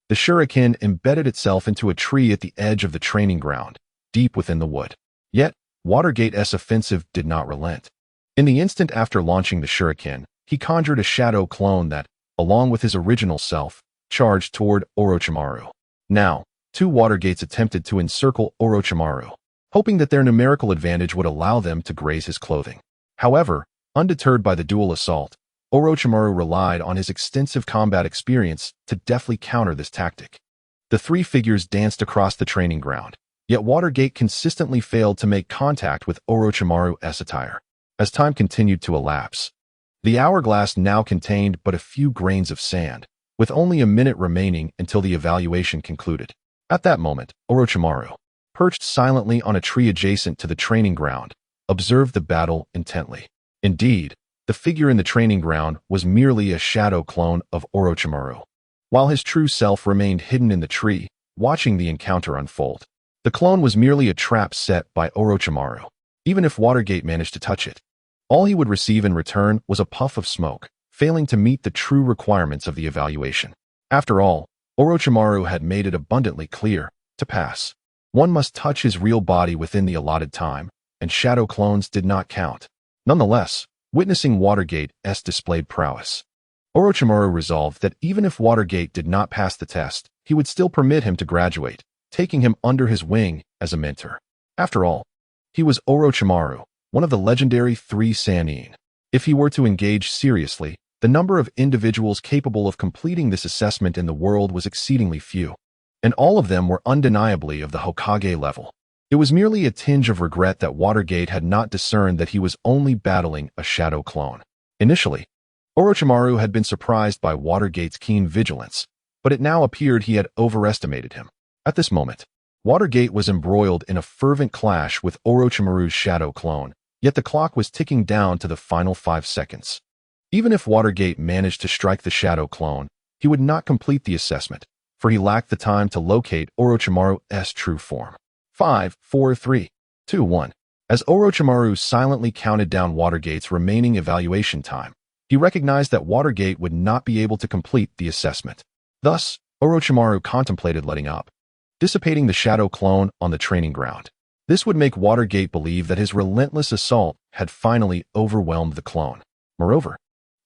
The shuriken embedded itself into a tree at the edge of the training ground, deep within the wood. Yet, Watergate's offensive did not relent. In the instant after launching the shuriken, he conjured a shadow clone that, along with his original self, charged toward Orochimaru. Now, two Watergates attempted to encircle Orochimaru, hoping that their numerical advantage would allow them to graze his clothing. However, undeterred by the dual assault, Orochimaru relied on his extensive combat experience to deftly counter this tactic. The three figures danced across the training ground, yet Watergate consistently failed to make contact with Orochimaru's attire. As time continued to elapse, the hourglass now contained but a few grains of sand, with only a minute remaining until the evaluation concluded. At that moment, Orochimaru, perched silently on a tree adjacent to the training ground, observed the battle intently. Indeed, the figure in the training ground was merely a shadow clone of Orochimaru, while his true self remained hidden in the tree, watching the encounter unfold. The clone was merely a trap set by Orochimaru. Even if Watergate managed to touch it, all he would receive in return was a puff of smoke, failing to meet the true requirements of the evaluation. After all, Orochimaru had made it abundantly clear, to pass, one must touch his real body within the allotted time, and shadow clones did not count. Nonetheless, witnessing Watergate's displayed prowess, Orochimaru resolved that even if Watergate did not pass the test, he would still permit him to graduate, taking him under his wing as a mentor. After all, he was Orochimaru, one of the legendary three Sannin. If he were to engage seriously, the number of individuals capable of completing this assessment in the world was exceedingly few, and all of them were undeniably of the Hokage level. It was merely a tinge of regret that Watergate had not discerned that he was only battling a shadow clone. Initially, Orochimaru had been surprised by Watergate's keen vigilance, but it now appeared he had overestimated him. At this moment, Watergate was embroiled in a fervent clash with Orochimaru's shadow clone, yet the clock was ticking down to the final 5 seconds. Even if Watergate managed to strike the shadow clone, he would not complete the assessment, for he lacked the time to locate Orochimaru's true form. 5, 4, 3, 2, 1. As Orochimaru silently counted down Watergate's remaining evaluation time, he recognized that Watergate would not be able to complete the assessment. Thus, Orochimaru contemplated letting up, dissipating the shadow clone on the training ground. This would make Watergate believe that his relentless assault had finally overwhelmed the clone. Moreover,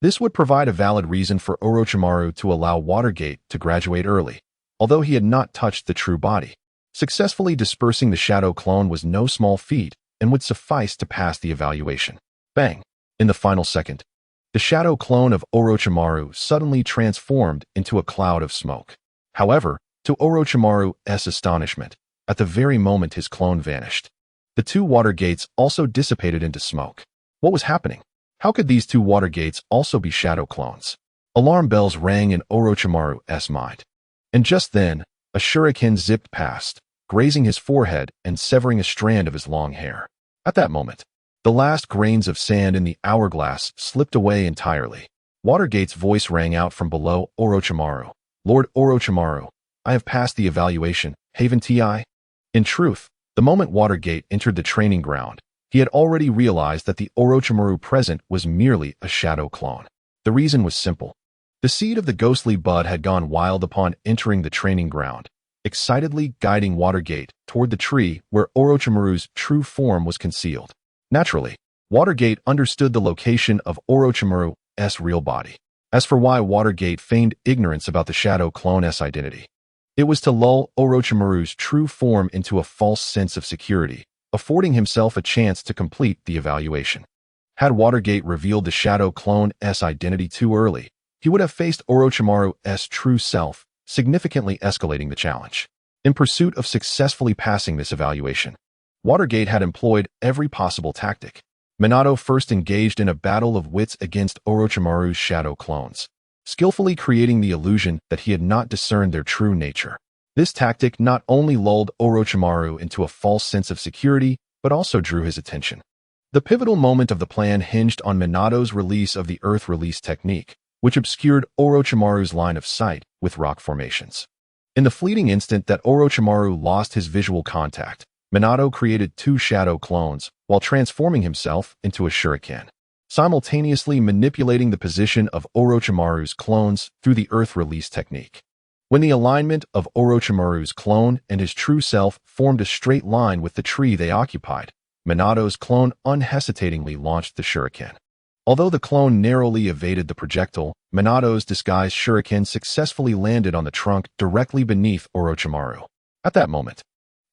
this would provide a valid reason for Orochimaru to allow Watergate to graduate early, although he had not touched the true body. Successfully dispersing the shadow clone was no small feat and would suffice to pass the evaluation. Bang! In the final second, the shadow clone of Orochimaru suddenly transformed into a cloud of smoke. However, to Orochimaru's astonishment, at the very moment his clone vanished, the two Watergates also dissipated into smoke. What was happening? How could these two Watergates also be shadow clones? Alarm bells rang in Orochimaru's mind. And just then, a shuriken zipped past, grazing his forehead and severing a strand of his long hair. At that moment, the last grains of sand in the hourglass slipped away entirely. Watergate's voice rang out from below Orochimaru. Lord Orochimaru, I have passed the evaluation, haven't I? In truth, the moment Watergate entered the training ground, he had already realized that the Orochimaru present was merely a shadow clone. The reason was simple. The seed of the ghostly bud had gone wild upon entering the training ground, excitedly guiding Watergate toward the tree where Orochimaru's true form was concealed. Naturally, Watergate understood the location of Orochimaru's real body. As for why Watergate feigned ignorance about the shadow clone's identity, it was to lull Orochimaru's true form into a false sense of security, affording himself a chance to complete the evaluation. Had Watergate revealed the shadow clone's identity too early, he would have faced Orochimaru's true self, significantly escalating the challenge. In pursuit of successfully passing this evaluation, Watergate had employed every possible tactic. Minato first engaged in a battle of wits against Orochimaru's shadow clones, skillfully creating the illusion that he had not discerned their true nature. This tactic not only lulled Orochimaru into a false sense of security, but also drew his attention. The pivotal moment of the plan hinged on Minato's release of the Earth Release technique, which obscured Orochimaru's line of sight with rock formations. In the fleeting instant that Orochimaru lost his visual contact, Minato created 2 shadow clones while transforming himself into a shuriken, simultaneously manipulating the position of Orochimaru's clones through the Earth Release technique. When the alignment of Orochimaru's clone and his true self formed a straight line with the tree they occupied, Minato's clone unhesitatingly launched the shuriken. Although the clone narrowly evaded the projectile, Minato's disguised shuriken successfully landed on the trunk directly beneath Orochimaru. At that moment,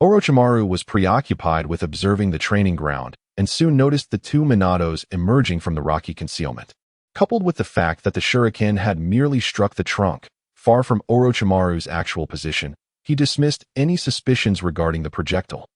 Orochimaru was preoccupied with observing the training ground and soon noticed the 2 Minatos emerging from the rocky concealment. Coupled with the fact that the shuriken had merely struck the trunk, far from Orochimaru's actual position, he dismissed any suspicions regarding the projectile,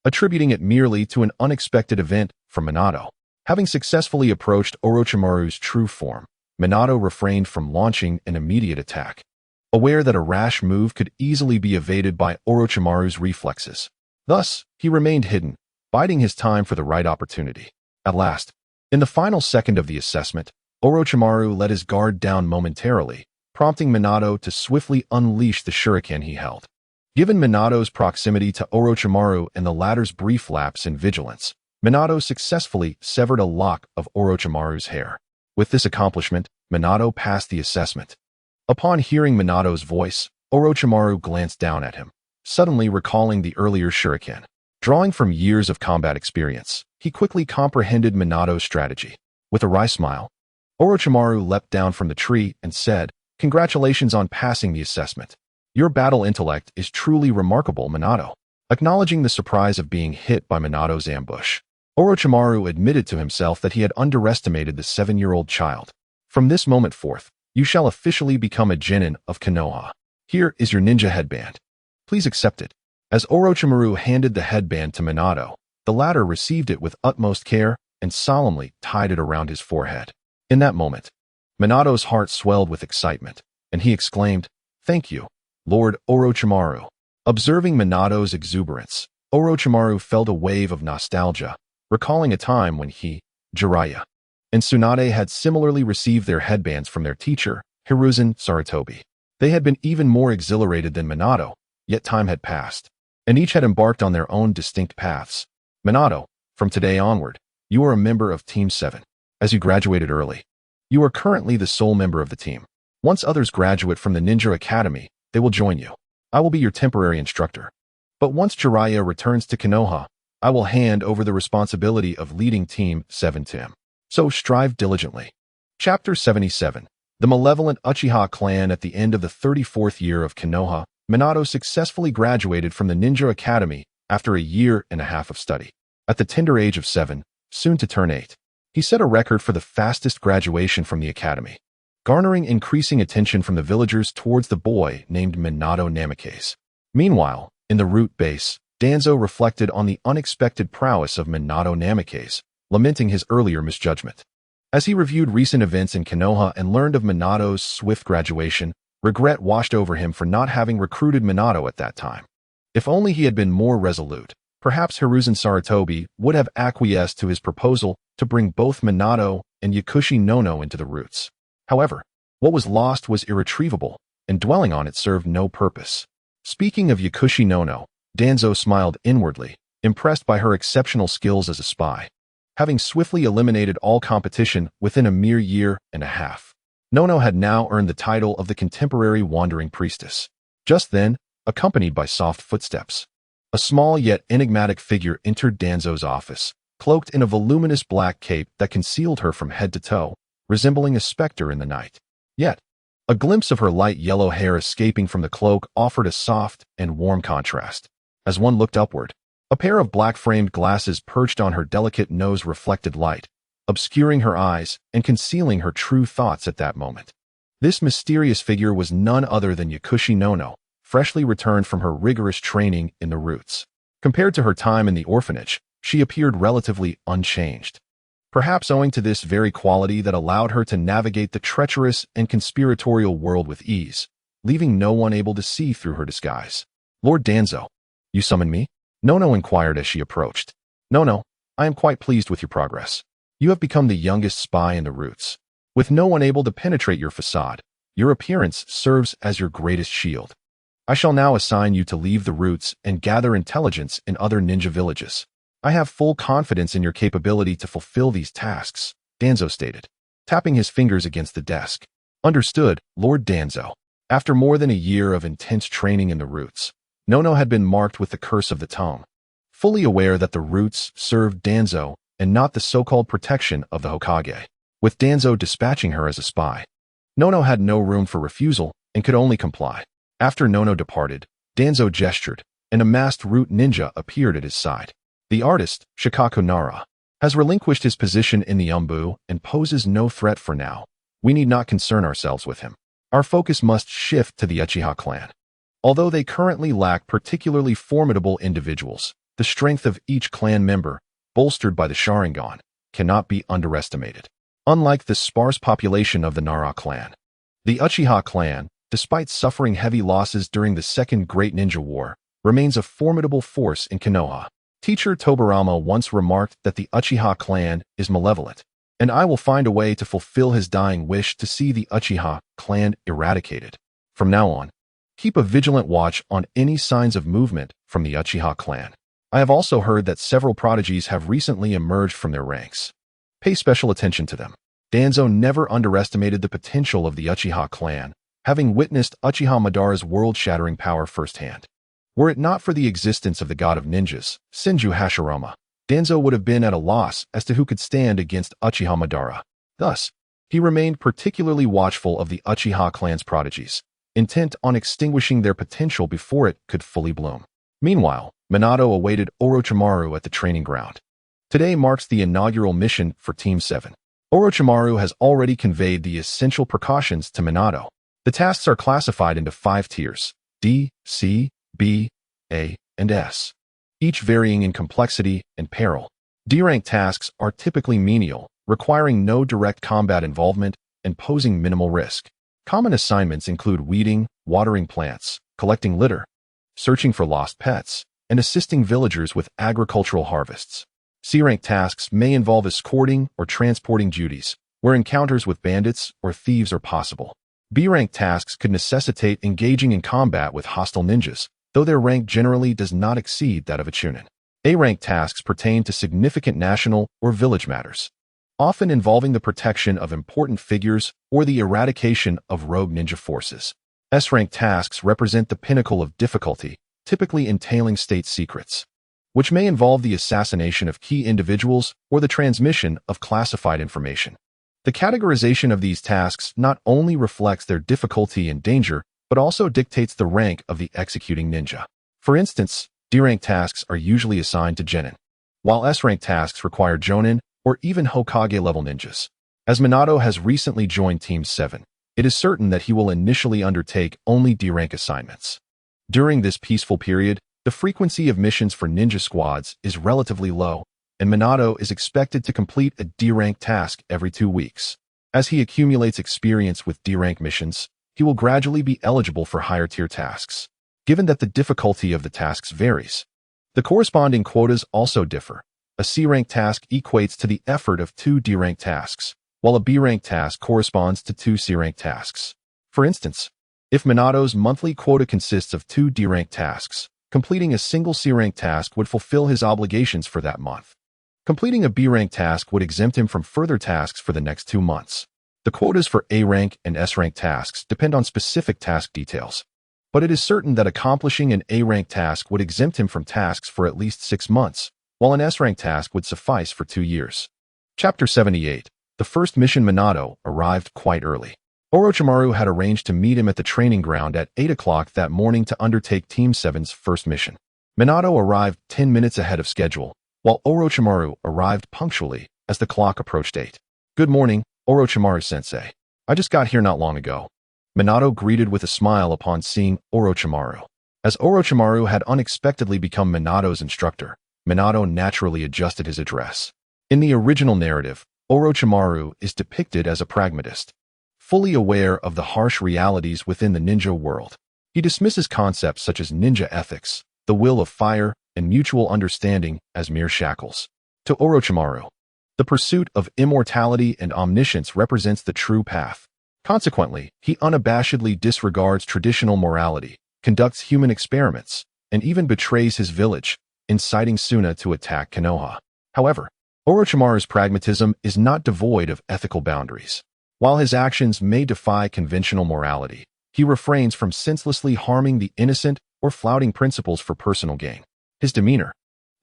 attributing it merely to an unexpected event from Minato. Having successfully approached Orochimaru's true form, Minato refrained from launching an immediate attack, aware that a rash move could easily be evaded by Orochimaru's reflexes. Thus, he remained hidden, biding his time for the right opportunity. At last, in the final second of the assessment, Orochimaru let his guard down momentarily, prompting Minato to swiftly unleash the shuriken he held. Given Minato's proximity to Orochimaru and the latter's brief lapse in vigilance, Minato successfully severed a lock of Orochimaru's hair. With this accomplishment, Minato passed the assessment. Upon hearing Minato's voice, Orochimaru glanced down at him, suddenly recalling the earlier shuriken. Drawing from years of combat experience, he quickly comprehended Minato's strategy. With a wry smile, Orochimaru leapt down from the tree and said, "Congratulations on passing the assessment. Your battle intellect is truly remarkable, Minato." Acknowledging the surprise of being hit by Minato's ambush, Orochimaru admitted to himself that he had underestimated the 7-year-old child. From this moment forth, you shall officially become a genin of Konoha. Here is your ninja headband. Please accept it. As Orochimaru handed the headband to Minato, the latter received it with utmost care and solemnly tied it around his forehead. In that moment, Minato's heart swelled with excitement, and he exclaimed, "Thank you, Lord Orochimaru." Observing Minato's exuberance, Orochimaru felt a wave of nostalgia, recalling a time when he, Jiraiya, and Tsunade had similarly received their headbands from their teacher, Hiruzen Sarutobi. They had been even more exhilarated than Minato, yet time had passed, and each had embarked on their own distinct paths. Minato, from today onward, you are a member of Team 7. As you graduated early, you are currently the sole member of the team. Once others graduate from the Ninja Academy, they will join you. I will be your temporary instructor. But once Jiraiya returns to Konoha, I will hand over the responsibility of leading Team 7 to him. So strive diligently. Chapter 77. The Malevolent Uchiha Clan. At the end of the 34th year of Konoha, Minato successfully graduated from the Ninja Academy after a year and a half of study. At the tender age of 7, soon to turn 8, he set a record for the fastest graduation from the academy, garnering increasing attention from the villagers towards the boy named Minato Namikaze. Meanwhile, in the root base, Danzo reflected on the unexpected prowess of Minato Namikaze, lamenting his earlier misjudgment. As he reviewed recent events in Konoha and learned of Minato's swift graduation, regret washed over him for not having recruited Minato at that time. If only he had been more resolute, perhaps Hiruzen Sarutobi would have acquiesced to his proposal to bring both Minato and Yakushi Nono into the roots. However, what was lost was irretrievable, and dwelling on it served no purpose. Speaking of Yakushi Nono, Danzo smiled inwardly, impressed by her exceptional skills as a spy. Having swiftly eliminated all competition within a mere year and a half, Nono had now earned the title of the contemporary wandering priestess. Just then, accompanied by soft footsteps, a small yet enigmatic figure entered Danzo's office, cloaked in a voluminous black cape that concealed her from head to toe, resembling a specter in the night. Yet, a glimpse of her light yellow hair escaping from the cloak offered a soft and warm contrast. As one looked upward, a pair of black-framed glasses perched on her delicate nose reflected light, obscuring her eyes and concealing her true thoughts at that moment. This mysterious figure was none other than Yakushi Nono, freshly returned from her rigorous training in the roots. Compared to her time in the orphanage, she appeared relatively unchanged. Perhaps owing to this very quality that allowed her to navigate the treacherous and conspiratorial world with ease, leaving no one able to see through her disguise. "Lord Danzo, you summoned me?" Nono inquired as she approached. "Nono, I am quite pleased with your progress. You have become the youngest spy in the roots. With no one able to penetrate your facade, your appearance serves as your greatest shield. I shall now assign you to leave the roots and gather intelligence in other ninja villages. I have full confidence in your capability to fulfill these tasks, Danzo stated, tapping his fingers against the desk. Understood, Lord Danzo. After more than a year of intense training in the roots, Nono had been marked with the curse of the tongue. Fully aware that the roots served Danzo and not the so-called protection of the Hokage, with Danzo dispatching her as a spy, Nono had no room for refusal and could only comply. After Nono departed, Danzo gestured, and a masked root ninja appeared at his side. The artist, Shikaku Nara, has relinquished his position in the Umbu and poses no threat for now. We need not concern ourselves with him. Our focus must shift to the Uchiha clan. Although they currently lack particularly formidable individuals, the strength of each clan member, bolstered by the Sharingan, cannot be underestimated. Unlike the sparse population of the Nara clan, the Uchiha clan, despite suffering heavy losses during the Second Great Ninja War, remains a formidable force in Konoha. Teacher Tobarama once remarked that the Uchiha clan is malevolent, and I will find a way to fulfill his dying wish to see the Uchiha clan eradicated. From now on, keep a vigilant watch on any signs of movement from the Uchiha clan. I have also heard that several prodigies have recently emerged from their ranks. Pay special attention to them. Danzo never underestimated the potential of the Uchiha clan, having witnessed Uchiha Madara's world-shattering power firsthand. Were it not for the existence of the god of ninjas, Senju Hashirama, Danzo would have been at a loss as to who could stand against Uchiha Madara. Thus, he remained particularly watchful of the Uchiha clan's prodigies, intent on extinguishing their potential before it could fully bloom. Meanwhile, Minato awaited Orochimaru at the training ground. Today marks the inaugural mission for Team 7. Orochimaru has already conveyed the essential precautions to Minato. The tasks are classified into 5 tiers: D, C, B, A, and S, each varying in complexity and peril. D-rank tasks are typically menial, requiring no direct combat involvement and posing minimal risk. Common assignments include weeding, watering plants, collecting litter, searching for lost pets, and assisting villagers with agricultural harvests. C-rank tasks may involve escorting or transporting duties, where encounters with bandits or thieves are possible. B-rank tasks could necessitate engaging in combat with hostile ninjas, though their rank generally does not exceed that of a chunin. A-rank tasks pertain to significant national or village matters, often involving the protection of important figures or the eradication of rogue ninja forces. S-rank tasks represent the pinnacle of difficulty, typically entailing state secrets, which may involve the assassination of key individuals or the transmission of classified information. The categorization of these tasks not only reflects their difficulty and danger, but also dictates the rank of the executing ninja. For instance, D-rank tasks are usually assigned to genin, while S-rank tasks require jonin or even Hokage-level ninjas. As Minato has recently joined Team 7, it is certain that he will initially undertake only D-rank assignments. During this peaceful period, the frequency of missions for ninja squads is relatively low, and Minato is expected to complete a D-rank task every 2 weeks. As he accumulates experience with D-rank missions, he will gradually be eligible for higher-tier tasks. Given that the difficulty of the tasks varies, the corresponding quotas also differ. A C-rank task equates to the effort of 2 D-rank tasks, while a B-rank task corresponds to 2 C-rank tasks. For instance, if Minato's monthly quota consists of 2 D-rank tasks, completing a single C-rank task would fulfill his obligations for that month. Completing a B-rank task would exempt him from further tasks for the next 2 months. The quotas for A-rank and S-rank tasks depend on specific task details, but it is certain that accomplishing an A-rank task would exempt him from tasks for at least 6 months, while an S-rank task would suffice for 2 years. Chapter 78. The first mission. Minato arrived quite early. Orochimaru had arranged to meet him at the training ground at 8 o'clock that morning to undertake Team 7's first mission. Minato arrived 10 minutes ahead of schedule, while Orochimaru arrived punctually as the clock approached 8. "Good morning, Orochimaru-sensei. I just got here not long ago." Minato greeted with a smile upon seeing Orochimaru. As Orochimaru had unexpectedly become Minato's instructor, Minato naturally adjusted his address. In the original narrative, Orochimaru is depicted as a pragmatist, fully aware of the harsh realities within the ninja world. He dismisses concepts such as ninja ethics, the will of fire, and mutual understanding as mere shackles. To Orochimaru, the pursuit of immortality and omniscience represents the true path. Consequently, he unabashedly disregards traditional morality, conducts human experiments, and even betrays his village, inciting Suna to attack Konoha. However, Orochimaru's pragmatism is not devoid of ethical boundaries. While his actions may defy conventional morality, he refrains from senselessly harming the innocent or flouting principles for personal gain. His demeanor,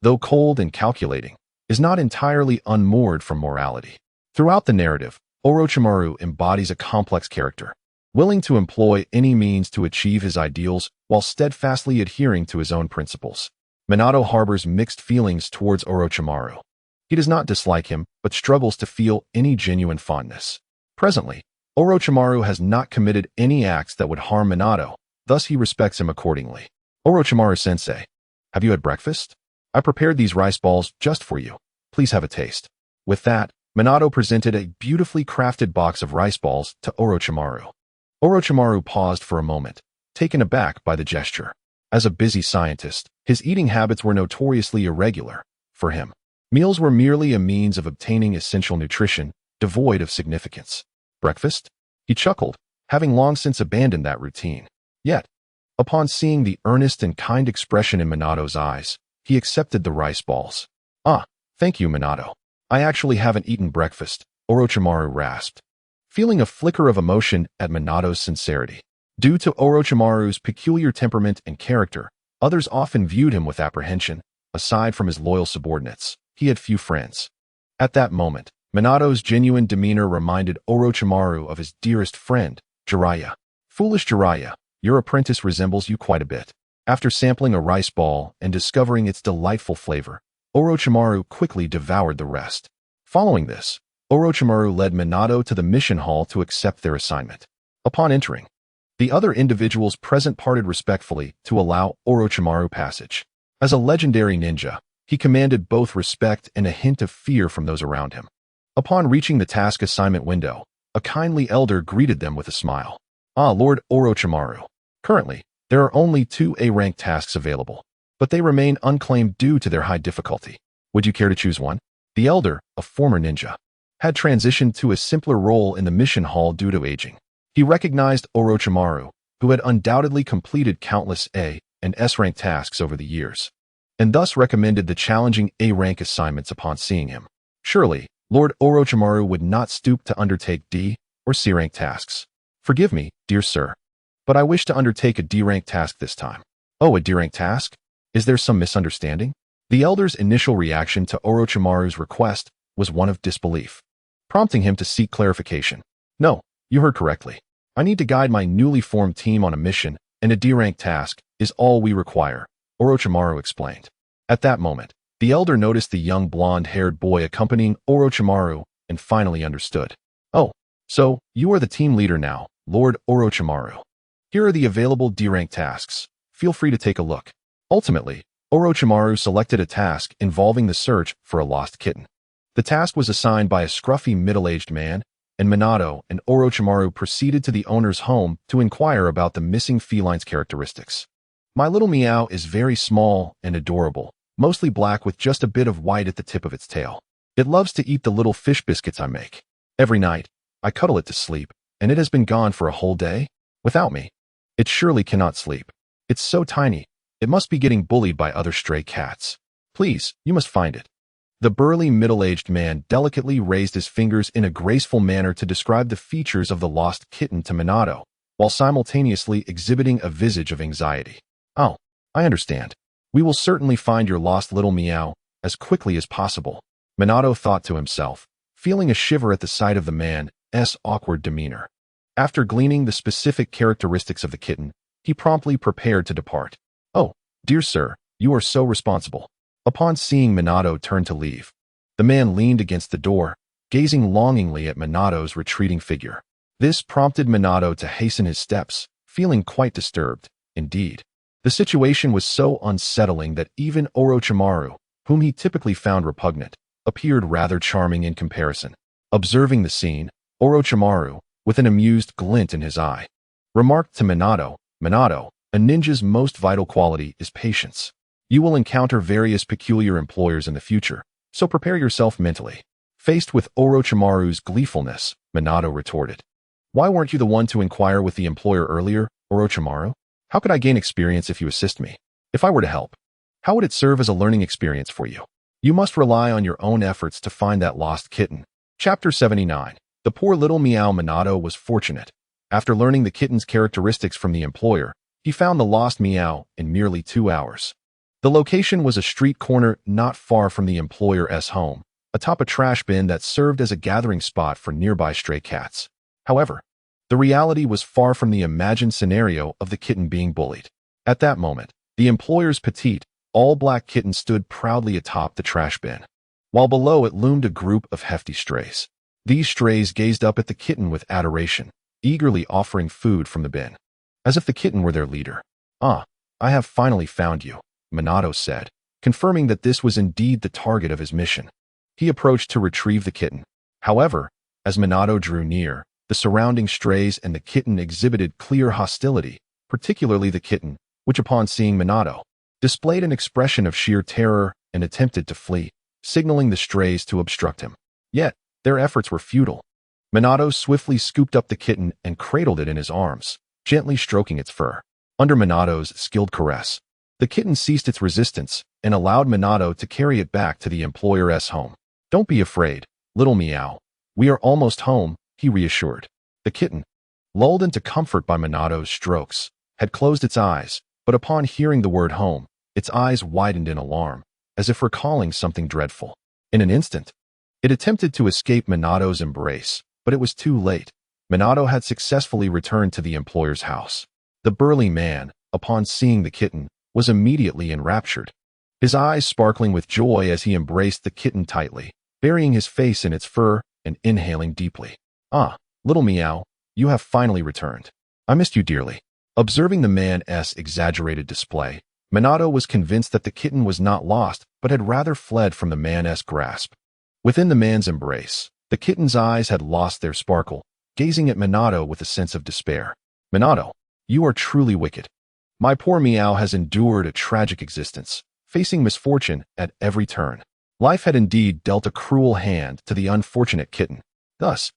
though cold and calculating, is not entirely unmoored from morality. Throughout the narrative, Orochimaru embodies a complex character, willing to employ any means to achieve his ideals while steadfastly adhering to his own principles. Minato harbors mixed feelings towards Orochimaru. He does not dislike him, but struggles to feel any genuine fondness. Presently, Orochimaru has not committed any acts that would harm Minato, thus he respects him accordingly. Orochimaru-sensei, have you had breakfast? I prepared these rice balls just for you. Please have a taste. With that, Minato presented a beautifully crafted box of rice balls to Orochimaru. Orochimaru paused for a moment, taken aback by the gesture. As a busy scientist, his eating habits were notoriously irregular. For him, meals were merely a means of obtaining essential nutrition, devoid of significance. Breakfast? He chuckled, having long since abandoned that routine. Yet, upon seeing the earnest and kind expression in Minato's eyes, he accepted the rice balls. Ah, thank you, Minato. I actually haven't eaten breakfast, Orochimaru rasped, feeling a flicker of emotion at Minato's sincerity. Due to Orochimaru's peculiar temperament and character, others often viewed him with apprehension. Aside from his loyal subordinates, he had few friends. At that moment, Minato's genuine demeanor reminded Orochimaru of his dearest friend, Jiraiya. Foolish Jiraiya, your apprentice resembles you quite a bit. After sampling a rice ball and discovering its delightful flavor, Orochimaru quickly devoured the rest. Following this, Orochimaru led Minato to the mission hall to accept their assignment. Upon entering, the other individuals present parted respectfully to allow Orochimaru passage. As a legendary ninja, he commanded both respect and a hint of fear from those around him. Upon reaching the task assignment window, a kindly elder greeted them with a smile. Ah, Lord Orochimaru. Currently, there are only 2 A-rank tasks available, but they remain unclaimed due to their high difficulty. Would you care to choose one? The elder, a former ninja, had transitioned to a simpler role in the mission hall due to aging. He recognized Orochimaru, who had undoubtedly completed countless A and S-rank tasks over the years, and thus recommended the challenging A-rank assignments upon seeing him. Surely, Lord Orochimaru would not stoop to undertake D or C-rank tasks. Forgive me, dear sir, but I wish to undertake a D-rank task this time. Oh, a D-rank task? Is there some misunderstanding? The elder's initial reaction to Orochimaru's request was one of disbelief, prompting him to seek clarification. No, you heard correctly. I need to guide my newly formed team on a mission, and a D-rank task is all we require, Orochimaru explained. At that moment, the elder noticed the young blonde-haired boy accompanying Orochimaru and finally understood. Oh, so you are the team leader now, Lord Orochimaru. Here are the available D-rank tasks. Feel free to take a look. Ultimately, Orochimaru selected a task involving the search for a lost kitten. The task was assigned by a scruffy middle-aged man, and Minato and Orochimaru proceeded to the owner's home to inquire about the missing feline's characteristics. My little meow is very small and adorable, mostly black with just a bit of white at the tip of its tail. It loves to eat the little fish biscuits I make. Every night, I cuddle it to sleep, and it has been gone for a whole day? Without me. It surely cannot sleep. It's so tiny. It must be getting bullied by other stray cats. Please, you must find it. The burly middle-aged man delicately raised his fingers in a graceful manner to describe the features of the lost kitten to Minato, while simultaneously exhibiting a visage of anxiety. Oh, I understand. We will certainly find your lost little meow as quickly as possible, Minato thought to himself, feeling a shiver at the sight of the man's awkward demeanor. After gleaning the specific characteristics of the kitten, he promptly prepared to depart. Oh, dear sir, you are so responsible. Upon seeing Minato turn to leave, the man leaned against the door, gazing longingly at Minato's retreating figure. This prompted Minato to hasten his steps, feeling quite disturbed. Indeed, the situation was so unsettling that even Orochimaru, whom he typically found repugnant, appeared rather charming in comparison. Observing the scene, Orochimaru, with an amused glint in his eye, remarked to Minato, Minato, a ninja's most vital quality is patience. You will encounter various peculiar employers in the future, so prepare yourself mentally. Faced with Orochimaru's gleefulness, Minato retorted. Why weren't you the one to inquire with the employer earlier, Orochimaru? How could I gain experience if you assist me? If I were to help, how would it serve as a learning experience for you? You must rely on your own efforts to find that lost kitten. Chapter 79. The poor little meow. Minato was fortunate. After learning the kitten's characteristics from the employer, he found the lost meow in merely 2 hours. The location was a street corner not far from the employer's home, atop a trash bin that served as a gathering spot for nearby stray cats. However, the reality was far from the imagined scenario of the kitten being bullied. At that moment, the employer's petite, all-black kitten stood proudly atop the trash bin, while below it loomed a group of hefty strays. These strays gazed up at the kitten with adoration, eagerly offering food from the bin, as if the kitten were their leader. "Ah, I have finally found you," Minato said, confirming that this was indeed the target of his mission. He approached to retrieve the kitten. However, as Minato drew near, the surrounding strays and the kitten exhibited clear hostility, particularly the kitten, which upon seeing Minato, displayed an expression of sheer terror and attempted to flee, signaling the strays to obstruct him. Yet, their efforts were futile. Minato swiftly scooped up the kitten and cradled it in his arms, gently stroking its fur. Under Minato's skilled caress, the kitten ceased its resistance and allowed Minato to carry it back to the employer's home. "Don't be afraid, little meow. We are almost home," he reassured. The kitten, lulled into comfort by Minato's strokes, had closed its eyes, but upon hearing the word home, its eyes widened in alarm, as if recalling something dreadful. In an instant, it attempted to escape Minato's embrace, but it was too late. Minato had successfully returned to the employer's house. The burly man, upon seeing the kitten, was immediately enraptured, his eyes sparkling with joy as he embraced the kitten tightly, burying his face in its fur and inhaling deeply. "Ah, little meow, you have finally returned. I missed you dearly." Observing the man's exaggerated display, Minato was convinced that the kitten was not lost, but had rather fled from the man's grasp. Within the man's embrace, the kitten's eyes had lost their sparkle, gazing at Minato with a sense of despair. "Minato, you are truly wicked. My poor meow has endured a tragic existence, facing misfortune at every turn. Life had indeed dealt a cruel hand to the unfortunate kitten." Thus,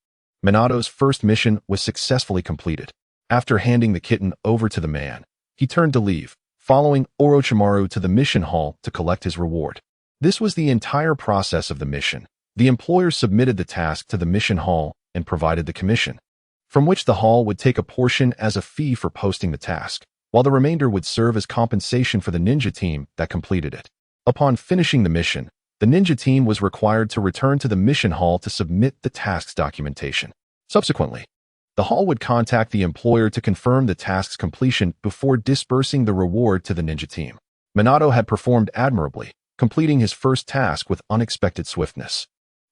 Minato's first mission was successfully completed. After handing the kitten over to the man, he turned to leave, following Orochimaru to the mission hall to collect his reward. This was the entire process of the mission. The employer submitted the task to the mission hall and provided the commission, from which the hall would take a portion as a fee for posting the task, while the remainder would serve as compensation for the ninja team that completed it. Upon finishing the mission, the ninja team was required to return to the mission hall to submit the task's documentation. Subsequently, the hall would contact the employer to confirm the task's completion before disbursing the reward to the ninja team. Minato had performed admirably, completing his first task with unexpected swiftness.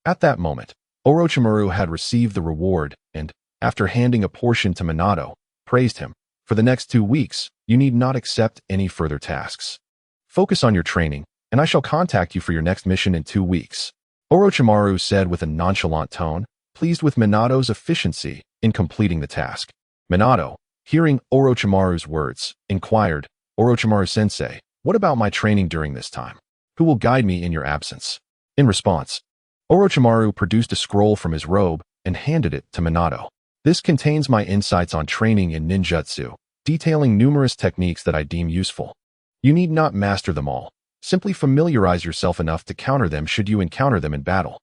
At that moment, Orochimaru had received the reward and, after handing a portion to Minato, praised him. "For the next 2 weeks, you need not accept any further tasks. Focus on your training, and I shall contact you for your next mission in 2 weeks," Orochimaru said with a nonchalant tone, pleased with Minato's efficiency in completing the task. Minato, hearing Orochimaru's words, inquired, "Orochimaru-sensei, what about my training during this time? Who will guide me in your absence?" In response, Orochimaru produced a scroll from his robe and handed it to Minato. "This contains my insights on training in ninjutsu, detailing numerous techniques that I deem useful. You need not master them all. Simply familiarize yourself enough to counter them should you encounter them in battle."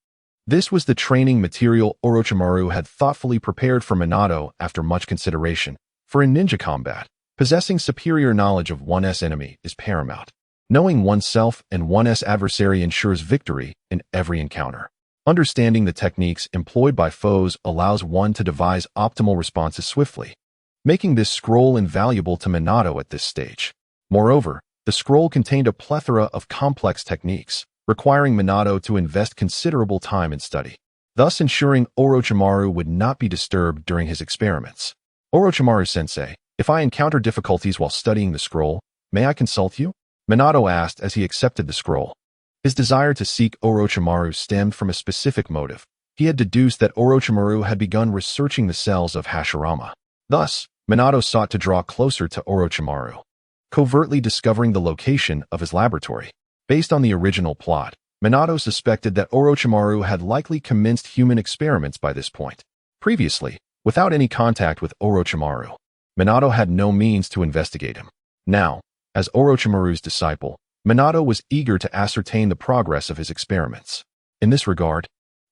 This was the training material Orochimaru had thoughtfully prepared for Minato after much consideration, for in ninja combat, possessing superior knowledge of one's enemy is paramount. Knowing oneself and one's adversary ensures victory in every encounter. Understanding the techniques employed by foes allows one to devise optimal responses swiftly, making this scroll invaluable to Minato at this stage. Moreover, the scroll contained a plethora of complex techniques, requiring Minato to invest considerable time in study, thus ensuring Orochimaru would not be disturbed during his experiments. "Orochimaru-sensei, if I encounter difficulties while studying the scroll, may I consult you?" Minato asked as he accepted the scroll. His desire to seek Orochimaru stemmed from a specific motive. He had deduced that Orochimaru had begun researching the cells of Hashirama. Thus, Minato sought to draw closer to Orochimaru, covertly discovering the location of his laboratory. Based on the original plot, Minato suspected that Orochimaru had likely commenced human experiments by this point. Previously, without any contact with Orochimaru, Minato had no means to investigate him. Now, as Orochimaru's disciple, Minato was eager to ascertain the progress of his experiments. In this regard,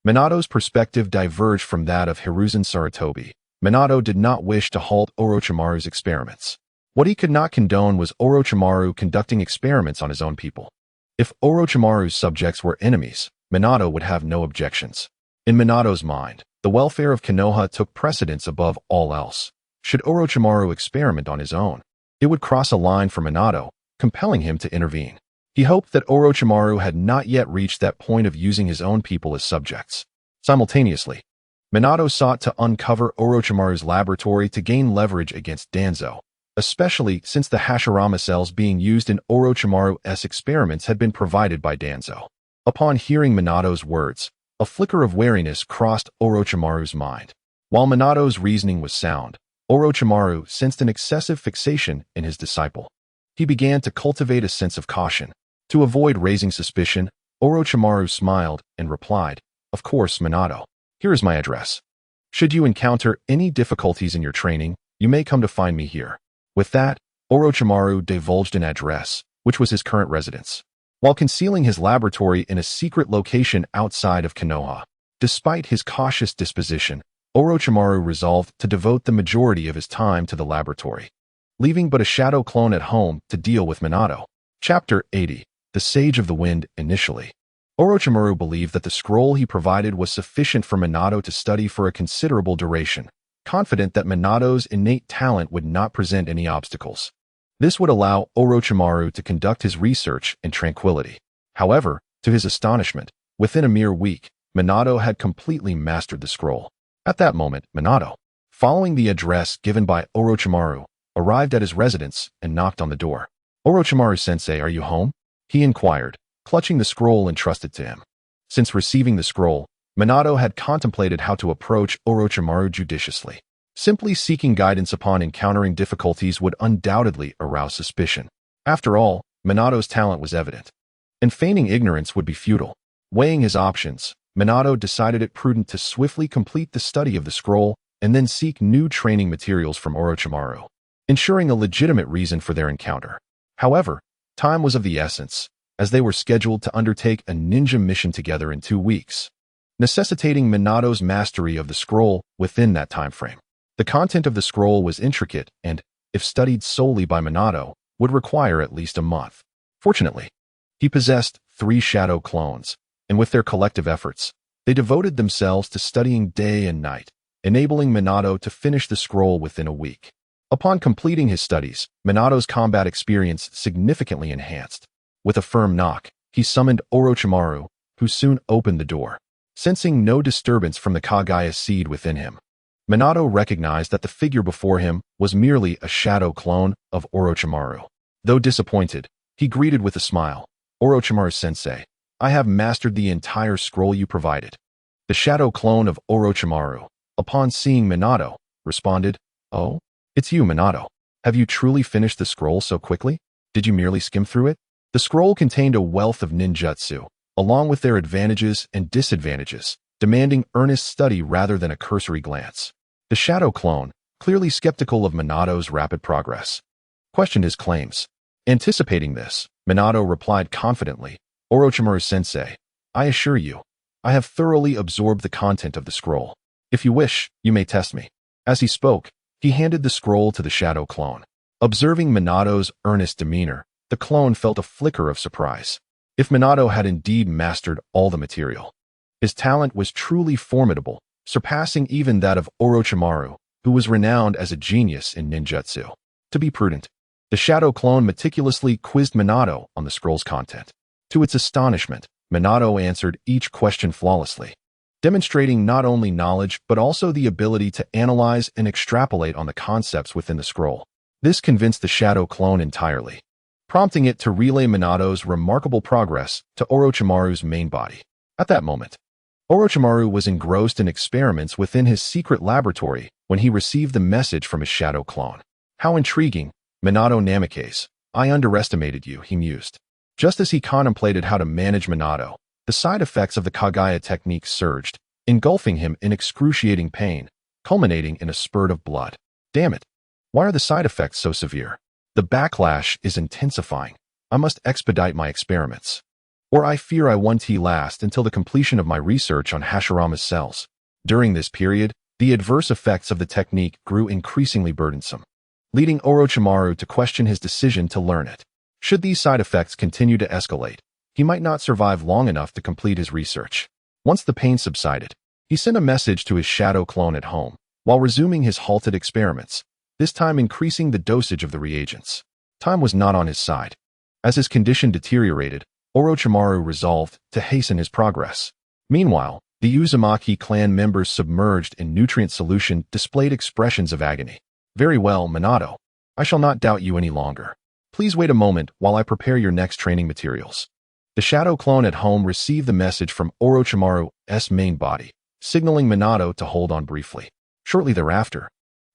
Minato's perspective diverged from that of Hiruzen Sarutobi. Minato did not wish to halt Orochimaru's experiments. What he could not condone was Orochimaru conducting experiments on his own people. If Orochimaru's subjects were enemies, Minato would have no objections. In Minato's mind, the welfare of Konoha took precedence above all else. Should Orochimaru experiment on his own, it would cross a line for Minato, compelling him to intervene. He hoped that Orochimaru had not yet reached that point of using his own people as subjects. Simultaneously, Minato sought to uncover Orochimaru's laboratory to gain leverage against Danzo, especially since the Hashirama cells being used in Orochimaru's experiments had been provided by Danzo. Upon hearing Minato's words, a flicker of wariness crossed Orochimaru's mind. While Minato's reasoning was sound, Orochimaru sensed an excessive fixation in his disciple. He began to cultivate a sense of caution. To avoid raising suspicion, Orochimaru smiled and replied, "Of course, Minato. Here is my address. Should you encounter any difficulties in your training, you may come to find me here." With that, Orochimaru divulged an address, which was his current residence, while concealing his laboratory in a secret location outside of Konoha. Despite his cautious disposition, Orochimaru resolved to devote the majority of his time to the laboratory, leaving but a shadow clone at home to deal with Minato. Chapter 80. The Sage of the Wind. Initially, Orochimaru believed that the scroll he provided was sufficient for Minato to study for a considerable duration, confident that Minato's innate talent would not present any obstacles. This would allow Orochimaru to conduct his research in tranquility. However, to his astonishment, within a mere week, Minato had completely mastered the scroll. At that moment, Minato, following the address given by Orochimaru, arrived at his residence and knocked on the door. "Orochimaru-sensei, are you home?" he inquired, clutching the scroll entrusted to him. Since receiving the scroll, Minato had contemplated how to approach Orochimaru judiciously. Simply seeking guidance upon encountering difficulties would undoubtedly arouse suspicion. After all, Minato's talent was evident, and feigning ignorance would be futile. Weighing his options, Minato decided it prudent to swiftly complete the study of the scroll and then seek new training materials from Orochimaru, ensuring a legitimate reason for their encounter. However, time was of the essence, as they were scheduled to undertake a ninja mission together in 2 weeks, necessitating Minato's mastery of the scroll within that time frame. The content of the scroll was intricate and, if studied solely by Minato, would require at least a month. Fortunately, he possessed 3 shadow clones, and with their collective efforts, they devoted themselves to studying day and night, enabling Minato to finish the scroll within a week. Upon completing his studies, Minato's combat experience significantly enhanced. With a firm knock, he summoned Orochimaru, who soon opened the door. Sensing no disturbance from the Kagaya seed within him, Minato recognized that the figure before him was merely a shadow clone of Orochimaru. Though disappointed, he greeted with a smile, "Orochimaru-sensei, I have mastered the entire scroll you provided." The shadow clone of Orochimaru, upon seeing Minato, responded, "Oh? It's you, Minato. Have you truly finished the scroll so quickly? Did you merely skim through it?" The scroll contained a wealth of ninjutsu, along with their advantages and disadvantages, demanding earnest study rather than a cursory glance. The shadow clone, clearly skeptical of Minato's rapid progress, questioned his claims. Anticipating this, Minato replied confidently, "Orochimaru-sensei, I assure you, I have thoroughly absorbed the content of the scroll. If you wish, you may test me." As he spoke, he handed the scroll to the shadow clone. Observing Minato's earnest demeanor, the clone felt a flicker of surprise. If Minato had indeed mastered all the material, his talent was truly formidable, surpassing even that of Orochimaru, who was renowned as a genius in ninjutsu. To be prudent, the shadow clone meticulously quizzed Minato on the scroll's content. To its astonishment, Minato answered each question flawlessly, demonstrating not only knowledge but also the ability to analyze and extrapolate on the concepts within the scroll. This convinced the shadow clone entirely, prompting it to relay Minato's remarkable progress to Orochimaru's main body. At that moment, Orochimaru was engrossed in experiments within his secret laboratory when he received the message from his shadow clone. "How intriguing, Minato Namikaze. I underestimated you," he mused. Just as he contemplated how to manage Minato, the side effects of the Kagaya technique surged, engulfing him in excruciating pain, culminating in a spurt of blood. "Damn it. Why are the side effects so severe? The backlash is intensifying. I must expedite my experiments. Or I fear I won't last until the completion of my research on Hashirama's cells. During this period, the adverse effects of the technique grew increasingly burdensome, leading Orochimaru to question his decision to learn it. Should these side effects continue to escalate, he might not survive long enough to complete his research. Once the pain subsided, he sent a message to his shadow clone at home, while resuming his halted experiments, this time increasing the dosage of the reagents. Time was not on his side. As his condition deteriorated, Orochimaru resolved to hasten his progress. Meanwhile, the Uzumaki clan members submerged in nutrient solution displayed expressions of agony. Very well, Minato. I shall not doubt you any longer. Please wait a moment while I prepare your next training materials. The shadow clone at home received the message from Orochimaru's main body, signaling Minato to hold on briefly. Shortly thereafter,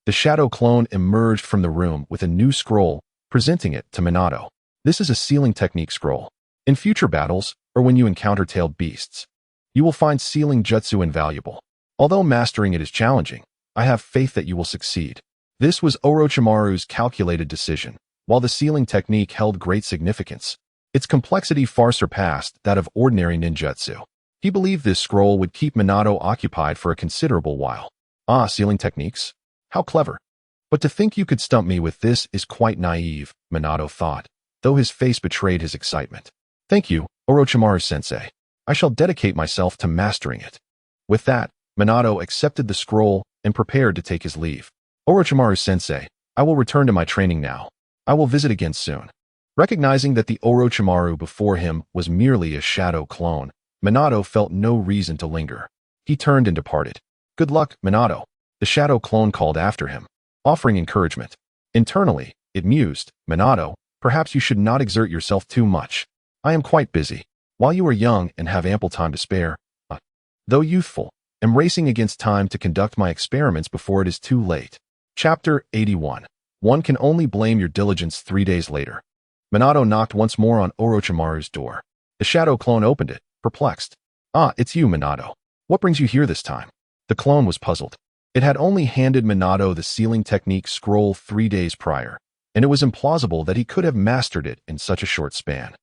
the shadow clone emerged from the room with a new scroll, presenting it to Minato. This is a sealing technique scroll. In future battles, or when you encounter tailed beasts, you will find sealing jutsu invaluable. Although mastering it is challenging, I have faith that you will succeed. This was Orochimaru's calculated decision. While the sealing technique held great significance, its complexity far surpassed that of ordinary ninjutsu. He believed this scroll would keep Minato occupied for a considerable while. Ah, sealing techniques? How clever. But to think you could stump me with this is quite naive, Minato thought, though his face betrayed his excitement. Thank you, Orochimaru-sensei. I shall dedicate myself to mastering it. With that, Minato accepted the scroll and prepared to take his leave. Orochimaru-sensei, I will return to my training now. I will visit again soon. Recognizing that the Orochimaru before him was merely a shadow clone, Minato felt no reason to linger. He turned and departed. Good luck, Minato. The shadow clone called after him, offering encouragement. Internally, it mused, Minato, perhaps you should not exert yourself too much. I am quite busy. While you are young and have ample time to spare, though youthful, am racing against time to conduct my experiments before it is too late. Chapter 81. One can only blame your diligence 3 days later. Minato knocked once more on Orochimaru's door. The shadow clone opened it, perplexed. Ah, it's you, Minato. What brings you here this time? The clone was puzzled. It had only handed Minato the sealing technique scroll 3 days prior, and it was implausible that he could have mastered it in such a short span.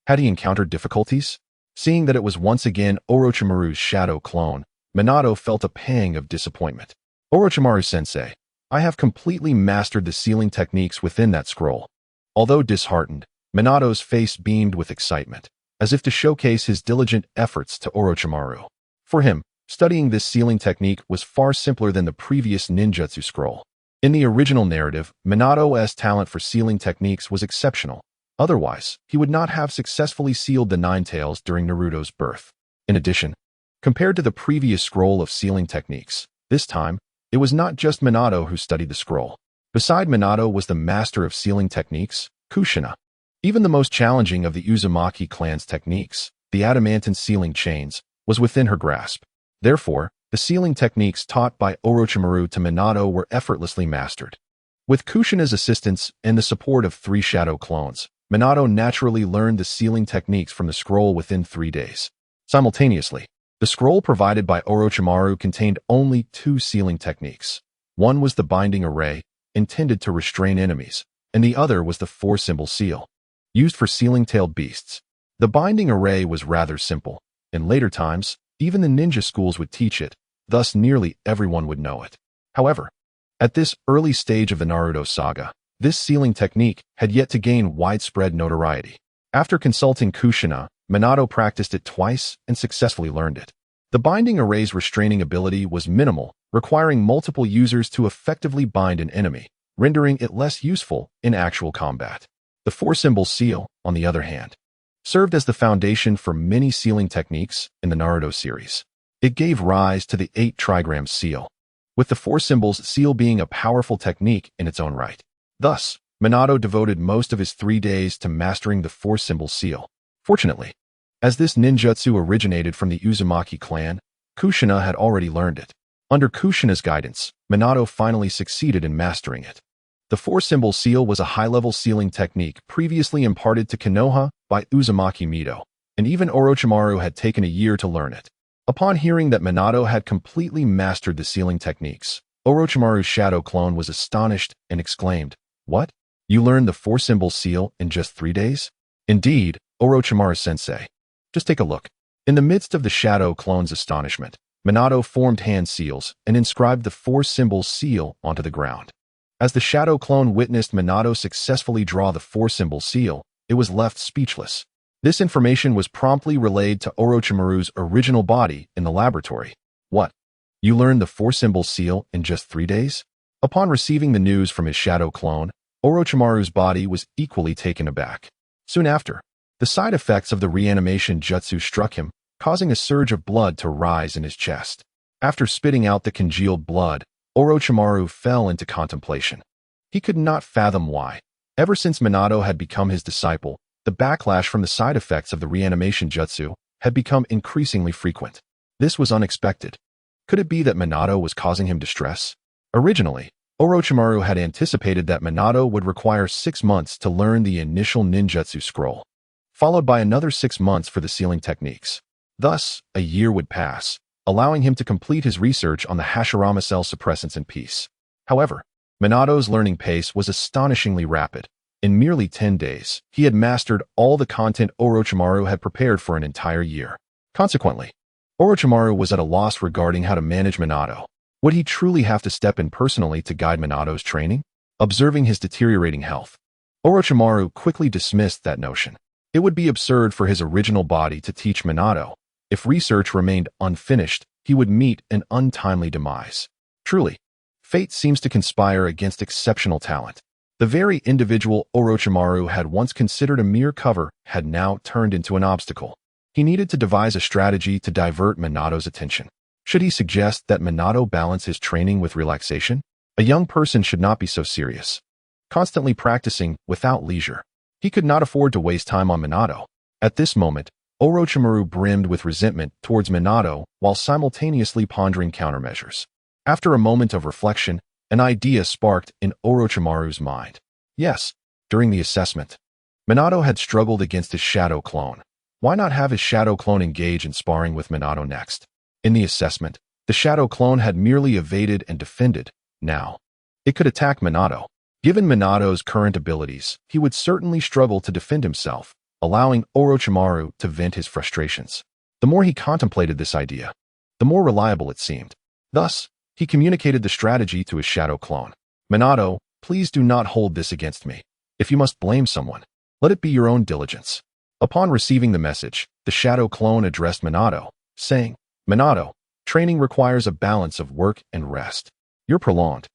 Had he encountered difficulties? Seeing that it was once again Orochimaru's shadow clone, Minato felt a pang of disappointment. Orochimaru-sensei, I have completely mastered the sealing techniques within that scroll. Although disheartened, Minato's face beamed with excitement, as if to showcase his diligent efforts to Orochimaru. For him, studying this sealing technique was far simpler than the previous ninjutsu scroll. In the original narrative, Minato's talent for sealing techniques was exceptional. Otherwise, he would not have successfully sealed the Nine Tails during Naruto's birth. In addition, compared to the previous scroll of sealing techniques, this time, it was not just Minato who studied the scroll. Beside Minato was the master of sealing techniques, Kushina. Even the most challenging of the Uzumaki clan's techniques, the adamantine sealing chains, was within her grasp. Therefore, the sealing techniques taught by Orochimaru to Minato were effortlessly mastered. With Kushina's assistance and the support of 3 shadow clones, Minato naturally learned the sealing techniques from the scroll within 3 days. Simultaneously, the scroll provided by Orochimaru contained only 2 sealing techniques. One was the binding array, intended to restrain enemies, and the other was the 4-symbol seal, used for sealing tailed beasts. The binding array was rather simple. In later times, even the ninja schools would teach it, thus nearly everyone would know it. However, at this early stage of the Naruto saga, this sealing technique had yet to gain widespread notoriety. After consulting Kushina, Minato practiced it twice and successfully learned it. The binding array's restraining ability was minimal, requiring multiple users to effectively bind an enemy, rendering it less useful in actual combat. The 4-symbol seal, on the other hand, served as the foundation for many sealing techniques in the Naruto series. It gave rise to the 8-trigram seal, with the 4 symbols seal being a powerful technique in its own right. Thus, Minato devoted most of his 3 days to mastering the 4-symbol seal. Fortunately, as this ninjutsu originated from the Uzumaki clan, Kushina had already learned it. Under Kushina's guidance, Minato finally succeeded in mastering it. The 4-symbol seal was a high-level sealing technique previously imparted to Konoha by Uzumaki Mito, and even Orochimaru had taken a year to learn it. Upon hearing that Minato had completely mastered the sealing techniques, Orochimaru's shadow clone was astonished and exclaimed, "What? You learned the four-symbol seal in just 3 days?" "Indeed, Orochimaru-sensei. Just take a look." In the midst of the shadow clone's astonishment, Minato formed hand seals and inscribed the four-symbol seal onto the ground. As the shadow clone witnessed Minato successfully draw the four-symbol seal, it was left speechless. This information was promptly relayed to Orochimaru's original body in the laboratory. "What? You learned the four-symbol seal in just 3 days?" Upon receiving the news from his shadow clone, Orochimaru's body was equally taken aback. Soon after, the side effects of the reanimation jutsu struck him, causing a surge of blood to rise in his chest. After spitting out the congealed blood, Orochimaru fell into contemplation. He could not fathom why. Ever since Minato had become his disciple, the backlash from the side effects of the reanimation jutsu had become increasingly frequent. This was unexpected. Could it be that Minato was causing him distress? Originally, Orochimaru had anticipated that Minato would require 6 months to learn the initial ninjutsu scroll, followed by another 6 months for the sealing techniques. Thus, a year would pass, allowing him to complete his research on the Hashirama cell suppressants in peace. However, Minato's learning pace was astonishingly rapid. In merely 10 days, he had mastered all the content Orochimaru had prepared for an entire year. Consequently, Orochimaru was at a loss regarding how to manage Minato. Would he truly have to step in personally to guide Minato's training? Observing his deteriorating health, Orochimaru quickly dismissed that notion. It would be absurd for his original body to teach Minato. If research remained unfinished, he would meet an untimely demise. Truly, fate seems to conspire against exceptional talent. The very individual Orochimaru had once considered a mere cover had now turned into an obstacle. He needed to devise a strategy to divert Minato's attention. Should he suggest that Minato balance his training with relaxation? A young person should not be so serious, constantly practicing without leisure. He could not afford to waste time on Minato. At this moment, Orochimaru brimmed with resentment towards Minato while simultaneously pondering countermeasures. After a moment of reflection, an idea sparked in Orochimaru's mind. Yes, during the assessment, Minato had struggled against his shadow clone. Why not have his shadow clone engage in sparring with Minato next? In the assessment, the shadow clone had merely evaded and defended. Now, it could attack Minato. Given Minato's current abilities, he would certainly struggle to defend himself, allowing Orochimaru to vent his frustrations. The more he contemplated this idea, the more reliable it seemed. Thus, he communicated the strategy to his shadow clone. "Minato, please do not hold this against me. If you must blame someone, let it be your own diligence." Upon receiving the message, the shadow clone addressed Minato, saying, "Minato, training requires a balance of work and rest. Your prolonged,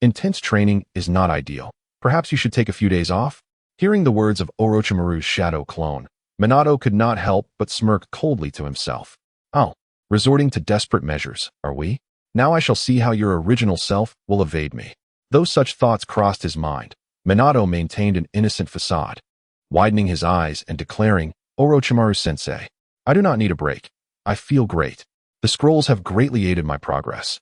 intense training is not ideal. Perhaps you should take a few days off?" Hearing the words of Orochimaru's shadow clone, Minato could not help but smirk coldly to himself. "Oh, resorting to desperate measures, are we? Now I shall see how your original self will evade me." Though such thoughts crossed his mind, Minato maintained an innocent facade, widening his eyes and declaring, "Orochimaru-sensei, I do not need a break. I feel great. The scrolls have greatly aided my progress,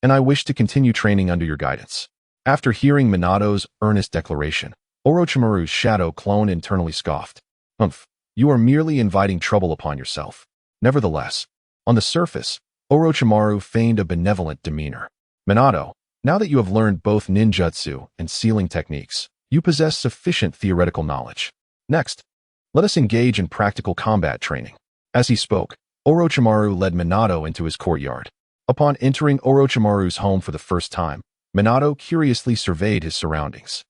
and I wish to continue training under your guidance." After hearing Minato's earnest declaration, Orochimaru's shadow clone internally scoffed. "Humph, you are merely inviting trouble upon yourself." Nevertheless, on the surface, Orochimaru feigned a benevolent demeanor. "Minato, now that you have learned both ninjutsu and sealing techniques, you possess sufficient theoretical knowledge. Next, let us engage in practical combat training." As he spoke, Orochimaru led Minato into his courtyard. Upon entering Orochimaru's home for the first time, Minato curiously surveyed his surroundings.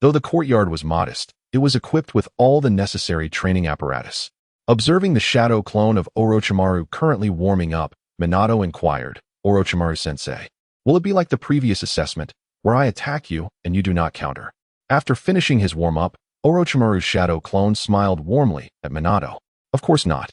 Though the courtyard was modest, it was equipped with all the necessary training apparatus. Observing the shadow clone of Orochimaru currently warming up, Minato inquired, "Orochimaru-sensei, will it be like the previous assessment, where I attack you and you do not counter?" After finishing his warm-up, Orochimaru's shadow clone smiled warmly at Minato. "Of course not.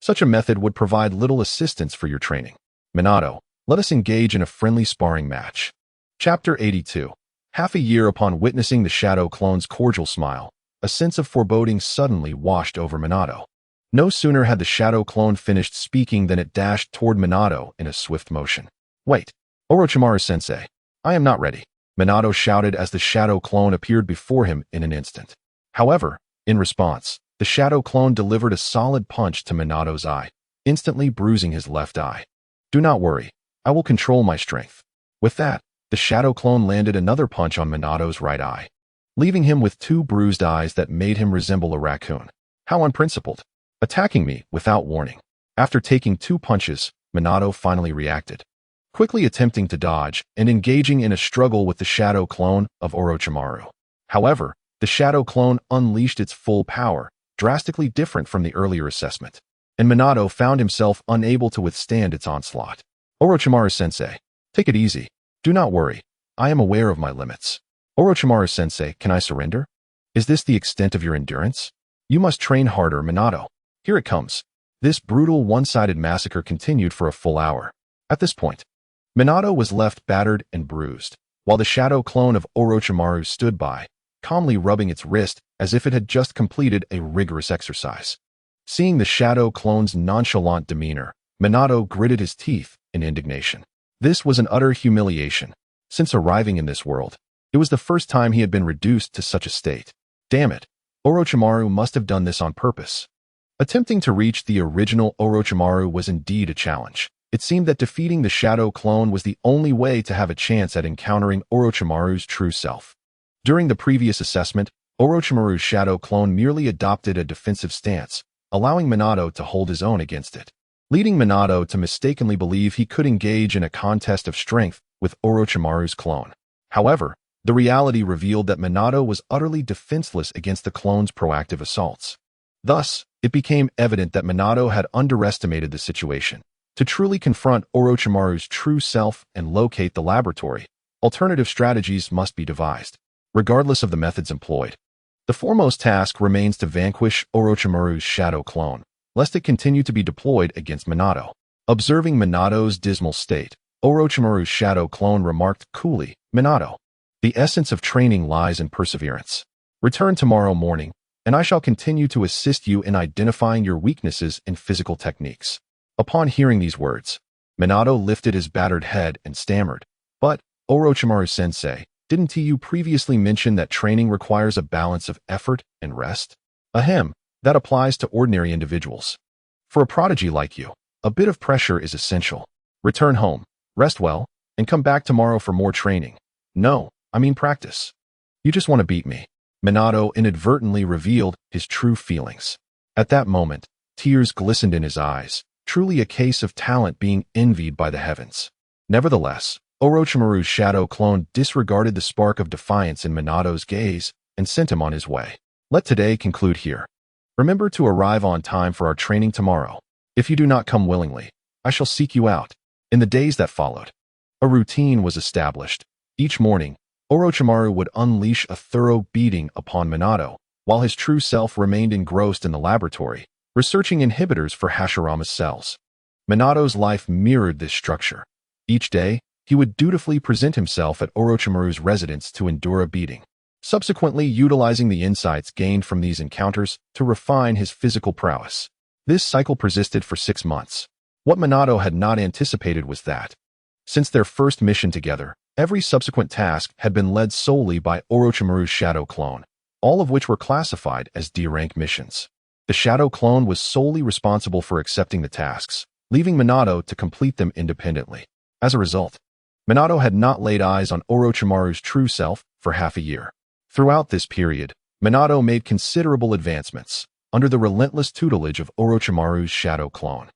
Such a method would provide little assistance for your training. Minato, let us engage in a friendly sparring match." Chapter 82. Half a year upon witnessing the shadow clone's cordial smile, a sense of foreboding suddenly washed over Minato. No sooner had the shadow clone finished speaking than it dashed toward Minato in a swift motion. "Wait, Orochimaru-sensei, I am not ready," Minato shouted as the shadow clone appeared before him in an instant. However, in response, the shadow clone delivered a solid punch to Minato's eye, instantly bruising his left eye. "Do not worry, I will control my strength." With that, the shadow clone landed another punch on Minato's right eye, leaving him with two bruised eyes that made him resemble a raccoon. How unprincipled. Attacking me without warning. After taking two punches, Minato finally reacted, quickly attempting to dodge and engaging in a struggle with the shadow clone of Orochimaru. However, the shadow clone unleashed its full power, drastically different from the earlier assessment, and Minato found himself unable to withstand its onslaught. Orochimaru-sensei, take it easy. Do not worry. I am aware of my limits. Orochimaru-sensei, can I surrender? Is this the extent of your endurance? You must train harder, Minato. Here it comes. This brutal one-sided massacre continued for a full hour. At this point, Minato was left battered and bruised, while the shadow clone of Orochimaru stood by, calmly rubbing its wrist as if it had just completed a rigorous exercise. Seeing the shadow clone's nonchalant demeanor, Minato gritted his teeth in indignation. This was an utter humiliation. Since arriving in this world, it was the first time he had been reduced to such a state. Damn it, Orochimaru must have done this on purpose. Attempting to reach the original Orochimaru was indeed a challenge. It seemed that defeating the shadow clone was the only way to have a chance at encountering Orochimaru's true self. During the previous assessment, Orochimaru's shadow clone merely adopted a defensive stance, allowing Minato to hold his own against it, leading Minato to mistakenly believe he could engage in a contest of strength with Orochimaru's clone. However, the reality revealed that Minato was utterly defenseless against the clone's proactive assaults. Thus, it became evident that Minato had underestimated the situation. To truly confront Orochimaru's true self and locate the laboratory, alternative strategies must be devised, regardless of the methods employed. The foremost task remains to vanquish Orochimaru's shadow clone, lest it continue to be deployed against Minato. Observing Minato's dismal state, Orochimaru's shadow clone remarked coolly, Minato, the essence of training lies in perseverance. Return tomorrow morning, and I shall continue to assist you in identifying your weaknesses in physical techniques. Upon hearing these words, Minato lifted his battered head and stammered, but, Orochimaru-sensei, didn't you previously mention that training requires a balance of effort and rest? Ahem. That applies to ordinary individuals. For a prodigy like you, a bit of pressure is essential. Return home, rest well, and come back tomorrow for more training. No, I mean practice. You just want to beat me. Minato inadvertently revealed his true feelings. At that moment, tears glistened in his eyes, truly a case of talent being envied by the heavens. Nevertheless, Orochimaru's shadow clone disregarded the spark of defiance in Minato's gaze and sent him on his way. Let today conclude here. Remember to arrive on time for our training tomorrow. If you do not come willingly, I shall seek you out. In the days that followed, a routine was established. Each morning, Orochimaru would unleash a thorough beating upon Minato, while his true self remained engrossed in the laboratory, researching inhibitors for Hashirama's cells. Minato's life mirrored this structure. Each day, he would dutifully present himself at Orochimaru's residence to endure a beating, subsequently utilizing the insights gained from these encounters to refine his physical prowess. This cycle persisted for 6 months. What Minato had not anticipated was that, since their first mission together, every subsequent task had been led solely by Orochimaru's shadow clone, all of which were classified as D-rank missions. The shadow clone was solely responsible for accepting the tasks, leaving Minato to complete them independently. As a result, Minato had not laid eyes on Orochimaru's true self for half a year. Throughout this period, Minato made considerable advancements under the relentless tutelage of Orochimaru's shadow clone.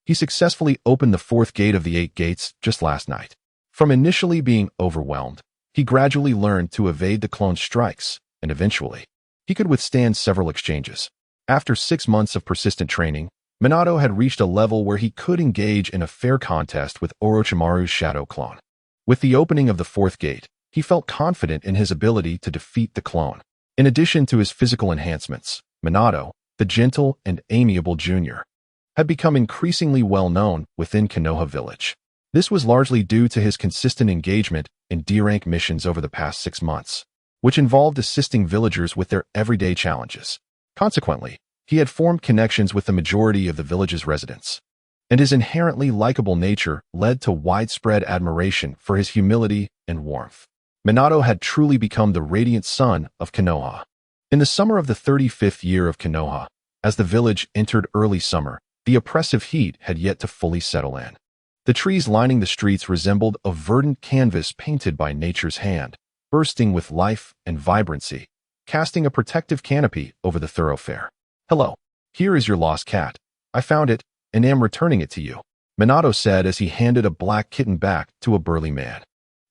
He successfully opened the 4th gate of the 8 gates just last night. From initially being overwhelmed, he gradually learned to evade the clone's strikes, and eventually, he could withstand several exchanges. After 6 months of persistent training, Minato had reached a level where he could engage in a fair contest with Orochimaru's shadow clone. With the opening of the 4th gate, he felt confident in his ability to defeat the clone. In addition to his physical enhancements, Minato, the gentle and amiable junior, had become increasingly well known within Konoha village. This was largely due to his consistent engagement in D-rank missions over the past 6 months, which involved assisting villagers with their everyday challenges. Consequently, he had formed connections with the majority of the village's residents, and his inherently likable nature led to widespread admiration for his humility and warmth. Minato had truly become the radiant son of Konoha. In the summer of the 35th year of Konoha, as the village entered early summer, the oppressive heat had yet to fully settle in. The trees lining the streets resembled a verdant canvas painted by nature's hand, bursting with life and vibrancy, casting a protective canopy over the thoroughfare. "Hello. Here is your lost cat. I found it and am returning it to you," Minato said as he handed a black kitten back to a burly man.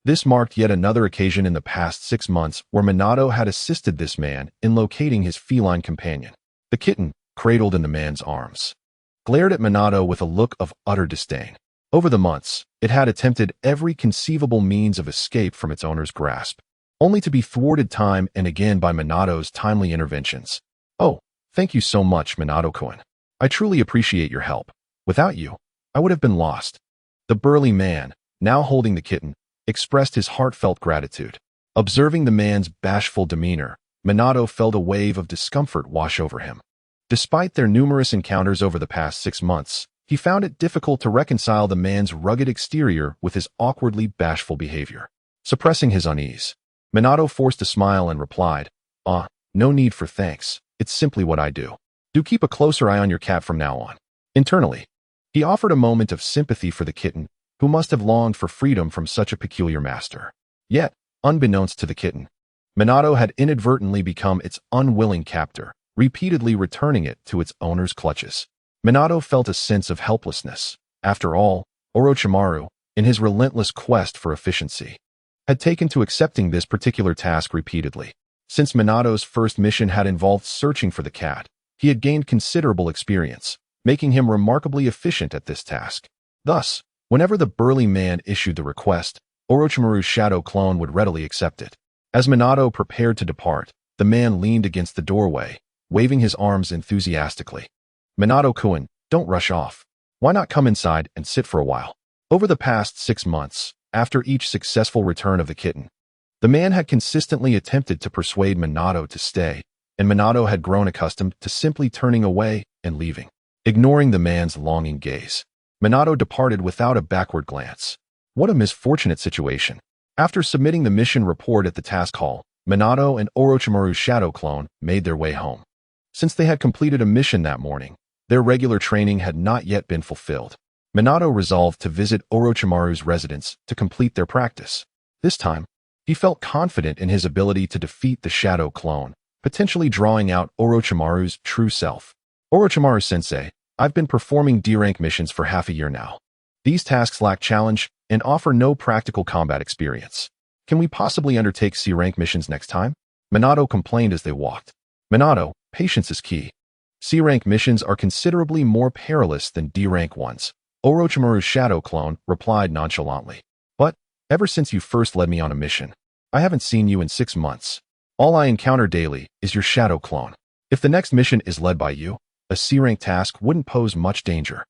This marked yet another occasion in the past 6 months where Minato had assisted this man in locating his feline companion. The kitten, cradled in the man's arms, glared at Minato with a look of utter disdain. Over the months, it had attempted every conceivable means of escape from its owner's grasp, only to be thwarted time and again by Minato's timely interventions. "Oh, thank you so much, Minato-kun. I truly appreciate your help. Without you, I would have been lost." The burly man, now holding the kitten, expressed his heartfelt gratitude. Observing the man's bashful demeanor, Minato felt a wave of discomfort wash over him. Despite their numerous encounters over the past 6 months, he found it difficult to reconcile the man's rugged exterior with his awkwardly bashful behavior. Suppressing his unease, Minato forced a smile and replied, No need for thanks. It's simply what I do. Do keep a closer eye on your cat from now on." Internally, he offered a moment of sympathy for the kitten, who must have longed for freedom from such a peculiar master. Yet, unbeknownst to the kitten, Minato had inadvertently become its unwilling captor, repeatedly returning it to its owner's clutches. Minato felt a sense of helplessness. After all, Orochimaru, in his relentless quest for efficiency, had taken to accepting this particular task repeatedly. Since Minato's first mission had involved searching for the cat, he had gained considerable experience, making him remarkably efficient at this task. Thus, whenever the burly man issued the request, Orochimaru's shadow clone would readily accept it. As Minato prepared to depart, the man leaned against the doorway, waving his arms enthusiastically. "Minato-kun, don't rush off. Why not come inside and sit for a while?" Over the past 6 months, after each successful return of the kitten, the man had consistently attempted to persuade Minato to stay, and Minato had grown accustomed to simply turning away and leaving. Ignoring the man's longing gaze, Minato departed without a backward glance. What a misfortunate situation. After submitting the mission report at the task hall, Minato and Orochimaru's shadow clone made their way home. Since they had completed a mission that morning, their regular training had not yet been fulfilled. Minato resolved to visit Orochimaru's residence to complete their practice. This time, he felt confident in his ability to defeat the shadow clone, potentially drawing out Orochimaru's true self. "Orochimaru-sensei, I've been performing D-rank missions for half a year now. These tasks lack challenge and offer no practical combat experience. Can we possibly undertake C-rank missions next time?" Minato complained as they walked. "Minato, patience is key. C-rank missions are considerably more perilous than D-rank ones," Orochimaru's shadow clone replied nonchalantly. "But, ever since you first led me on a mission, I haven't seen you in 6 months. All I encounter daily is your shadow clone. If the next mission is led by you, a C-rank task wouldn't pose much danger,"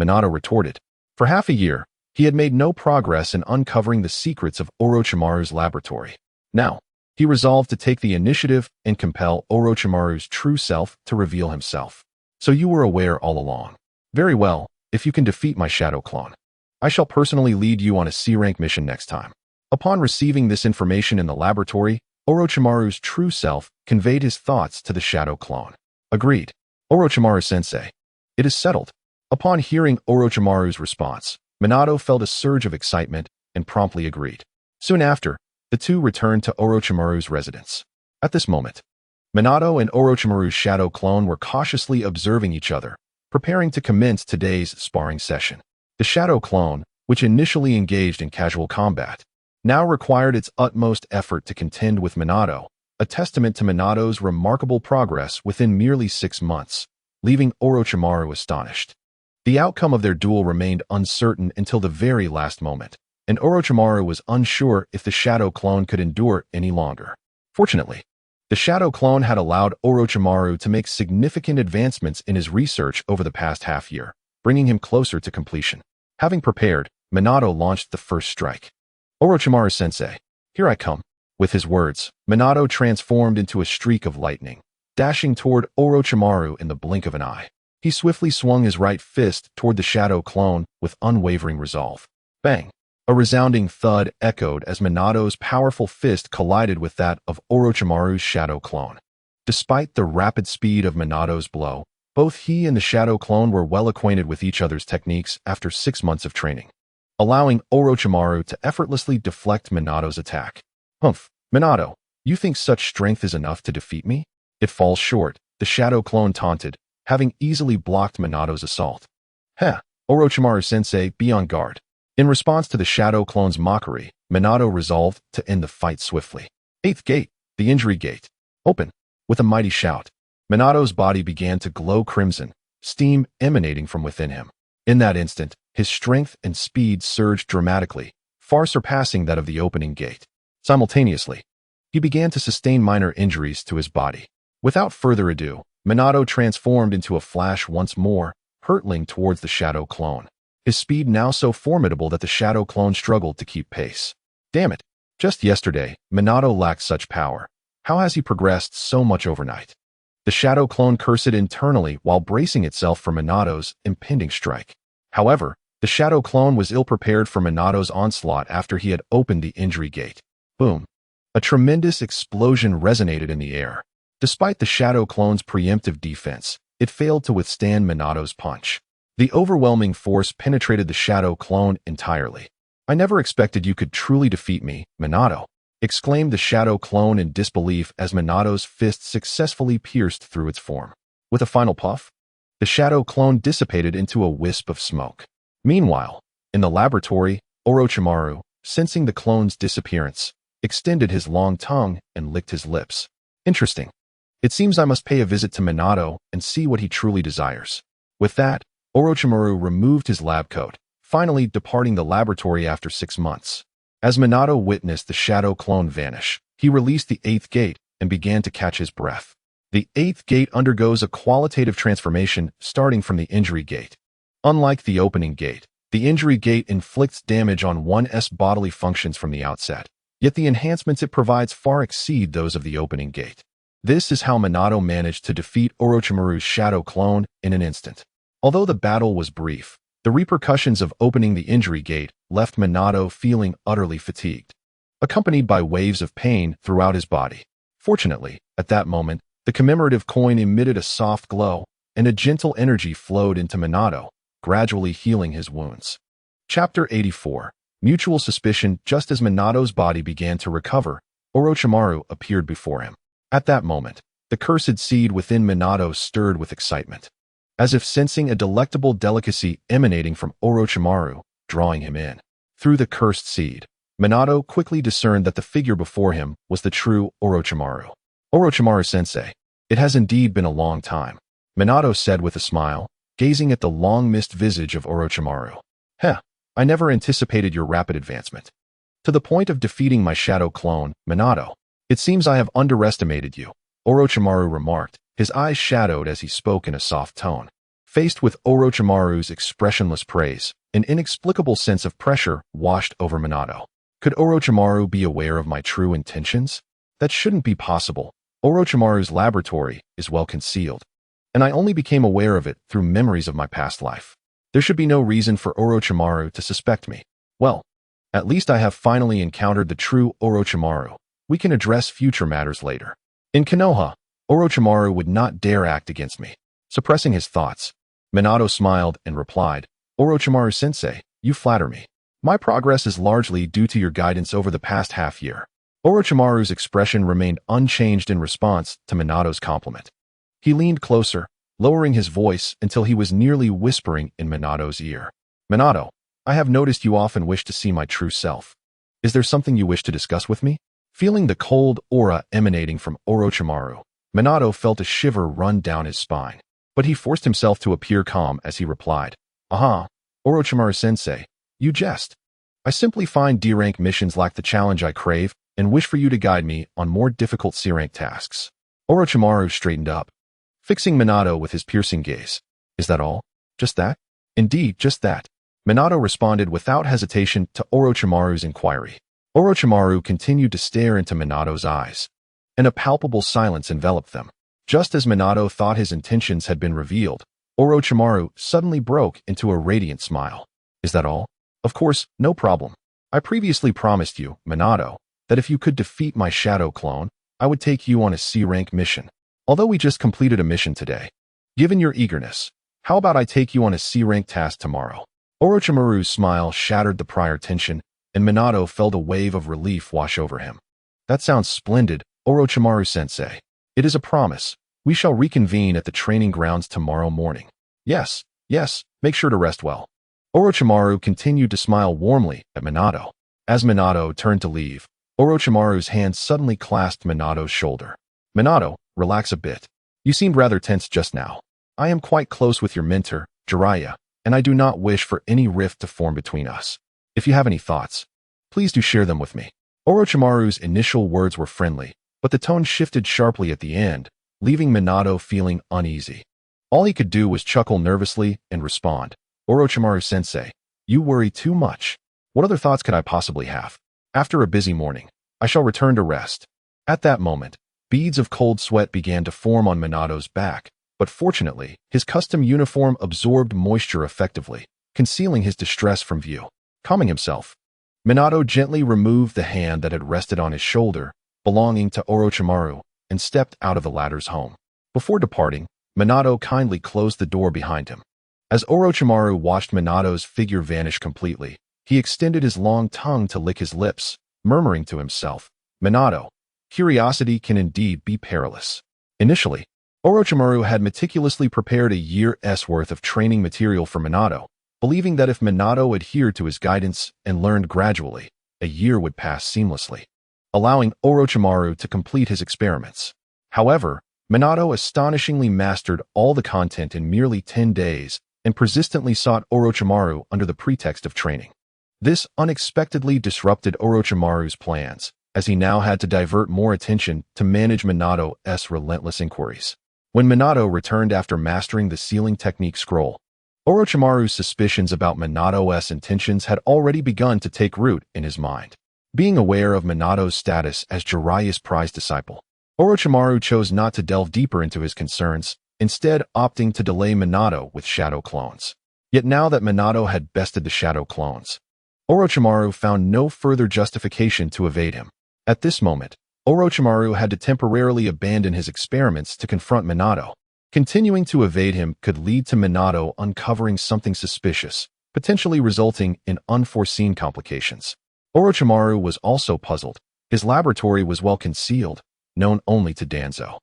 Minato retorted. For half a year, he had made no progress in uncovering the secrets of Orochimaru's laboratory. Now, he resolved to take the initiative and compel Orochimaru's true self to reveal himself. "So you were aware all along. Very well, if you can defeat my shadow clone, I shall personally lead you on a C-rank mission next time." Upon receiving this information in the laboratory, Orochimaru's true self conveyed his thoughts to the shadow clone. "Agreed. Orochimaru-sensei. It is settled." Upon hearing Orochimaru's response, Minato felt a surge of excitement and promptly agreed. Soon after, the two returned to Orochimaru's residence. At this moment, Minato and Orochimaru's shadow clone were cautiously observing each other, preparing to commence today's sparring session. The shadow clone, which initially engaged in casual combat, now required its utmost effort to contend with Minato, a testament to Minato's remarkable progress within merely 6 months, leaving Orochimaru astonished. The outcome of their duel remained uncertain until the very last moment, and Orochimaru was unsure if the shadow clone could endure any longer. Fortunately, the shadow clone had allowed Orochimaru to make significant advancements in his research over the past half year, bringing him closer to completion. Having prepared, Minato launched the first strike. "Orochimaru-sensei, here I come." With his words, Minato transformed into a streak of lightning, dashing toward Orochimaru in the blink of an eye. He swiftly swung his right fist toward the shadow clone with unwavering resolve. Bang! A resounding thud echoed as Minato's powerful fist collided with that of Orochimaru's shadow clone. Despite the rapid speed of Minato's blow, both he and the shadow clone were well acquainted with each other's techniques after 6 months of training. allowing Orochimaru to effortlessly deflect Minato's attack. Humph, Minato, you think such strength is enough to defeat me? It falls short, the shadow clone taunted, having easily blocked Minato's assault. Heh, Orochimaru-sensei, be on guard. In response to the shadow clone's mockery, Minato resolved to end the fight swiftly. Eighth gate, the injury gate. Open. With a mighty shout, Minato's body began to glow crimson, steam emanating from within him. In that instant, his strength and speed surged dramatically, far surpassing that of the opening gate. Simultaneously, he began to sustain minor injuries to his body. Without further ado, Minato transformed into a flash once more, hurtling towards the shadow clone. His speed now so formidable that the shadow clone struggled to keep pace. Damn it! Just yesterday, Minato lacked such power. How has he progressed so much overnight? The shadow clone cursed internally while bracing itself for Minato's impending strike. However, the shadow clone was ill-prepared for Minato's onslaught after he had opened the injury gate. Boom! A tremendous explosion resonated in the air. Despite the shadow clone's preemptive defense, it failed to withstand Minato's punch. The overwhelming force penetrated the shadow clone entirely. I never expected you could truly defeat me, Minato, exclaimed the shadow clone in disbelief as Minato's fist successfully pierced through its form. With a final puff, the shadow clone dissipated into a wisp of smoke. Meanwhile, in the laboratory, Orochimaru, sensing the clone's disappearance, extended his long tongue and licked his lips. Interesting. It seems I must pay a visit to Minato and see what he truly desires. With that, Orochimaru removed his lab coat, finally departing the laboratory after 6 months. As Minato witnessed the shadow clone vanish, he released the 8th gate and began to catch his breath. The 8th gate undergoes a qualitative transformation starting from the injury gate. Unlike the opening gate, the injury gate inflicts damage on one's bodily functions from the outset, yet the enhancements it provides far exceed those of the opening gate. This is how Minato managed to defeat Orochimaru's shadow clone in an instant. Although the battle was brief, the repercussions of opening the injury gate left Minato feeling utterly fatigued, accompanied by waves of pain throughout his body. Fortunately, at that moment, the commemorative coin emitted a soft glow, and a gentle energy flowed into Minato, gradually healing his wounds. Chapter 84. Mutual Suspicion. Just as Minato's body began to recover, Orochimaru appeared before him. At that moment, the cursed seed within Minato stirred with excitement, as if sensing a delectable delicacy emanating from Orochimaru, drawing him in. Through the cursed seed, Minato quickly discerned that the figure before him was the true Orochimaru. Orochimaru-sensei, it has indeed been a long time, Minato said with a smile, gazing at the long-missed visage of Orochimaru. Heh, I never anticipated your rapid advancement. To the point of defeating my shadow clone, Minato. It seems I have underestimated you, Orochimaru remarked, his eyes shadowed as he spoke in a soft tone. Faced with Orochimaru's expressionless praise, an inexplicable sense of pressure washed over Minato. Could Orochimaru be aware of my true intentions? That shouldn't be possible. Orochimaru's laboratory is well concealed, and I only became aware of it through memories of my past life. There should be no reason for Orochimaru to suspect me. Well, at least I have finally encountered the true Orochimaru. We can address future matters later. In Konoha, Orochimaru would not dare act against me. Suppressing his thoughts, Minato smiled and replied, Orochimaru-sensei, you flatter me. My progress is largely due to your guidance over the past half-year. Orochimaru's expression remained unchanged in response to Minato's compliment. He leaned closer, lowering his voice until he was nearly whispering in Minato's ear. Minato, I have noticed you often wish to see my true self. Is there something you wish to discuss with me? Feeling the cold aura emanating from Orochimaru, Minato felt a shiver run down his spine. But he forced himself to appear calm as he replied, Aha, Orochimaru-sensei, you jest. I simply find D-rank missions lack the challenge I crave and wish for you to guide me on more difficult C-rank tasks. Orochimaru straightened up, fixing Minato with his piercing gaze. Is that all? Just that? Indeed, just that. Minato responded without hesitation to Orochimaru's inquiry. Orochimaru continued to stare into Minato's eyes, and a palpable silence enveloped them. Just as Minato thought his intentions had been revealed, Orochimaru suddenly broke into a radiant smile. Is that all? Of course, no problem. I previously promised you, Minato, that if you could defeat my shadow clone, I would take you on a C-rank mission. Although we just completed a mission today. Given your eagerness, how about I take you on a C-rank task tomorrow? Orochimaru's smile shattered the prior tension, and Minato felt a wave of relief wash over him. That sounds splendid, Orochimaru-sensei. It is a promise. We shall reconvene at the training grounds tomorrow morning. Yes, make sure to rest well. Orochimaru continued to smile warmly at Minato. As Minato turned to leave, Orochimaru's hand suddenly clasped Minato's shoulder. Minato, relax a bit. You seemed rather tense just now. I am quite close with your mentor, Jiraiya, and I do not wish for any rift to form between us. If you have any thoughts, please do share them with me. Orochimaru's initial words were friendly, but the tone shifted sharply at the end, leaving Minato feeling uneasy. All he could do was chuckle nervously and respond, Orochimaru-sensei, you worry too much. What other thoughts could I possibly have? After a busy morning, I shall return to rest. At that moment, beads of cold sweat began to form on Minato's back, but fortunately, his custom uniform absorbed moisture effectively, concealing his distress from view. Calming himself, Minato gently removed the hand that had rested on his shoulder, belonging to Orochimaru, and stepped out of the latter's home. Before departing, Minato kindly closed the door behind him. As Orochimaru watched Minato's figure vanish completely, he extended his long tongue to lick his lips, murmuring to himself, Minato, curiosity can indeed be perilous. Initially, Orochimaru had meticulously prepared a year's worth of training material for Minato, believing that if Minato adhered to his guidance and learned gradually, a year would pass seamlessly, allowing Orochimaru to complete his experiments. However, Minato astonishingly mastered all the content in merely 10 days and persistently sought Orochimaru under the pretext of training. This unexpectedly disrupted Orochimaru's plans, as he now had to divert more attention to manage Minato's relentless inquiries. When Minato returned after mastering the sealing technique scroll, Orochimaru's suspicions about Minato's intentions had already begun to take root in his mind. Being aware of Minato's status as Jiraiya's prized disciple, Orochimaru chose not to delve deeper into his concerns, instead opting to delay Minato with shadow clones. Yet now that Minato had bested the shadow clones, Orochimaru found no further justification to evade him. At this moment, Orochimaru had to temporarily abandon his experiments to confront Minato. Continuing to evade him could lead to Minato uncovering something suspicious, potentially resulting in unforeseen complications. Orochimaru was also puzzled. His laboratory was well concealed, known only to Danzo.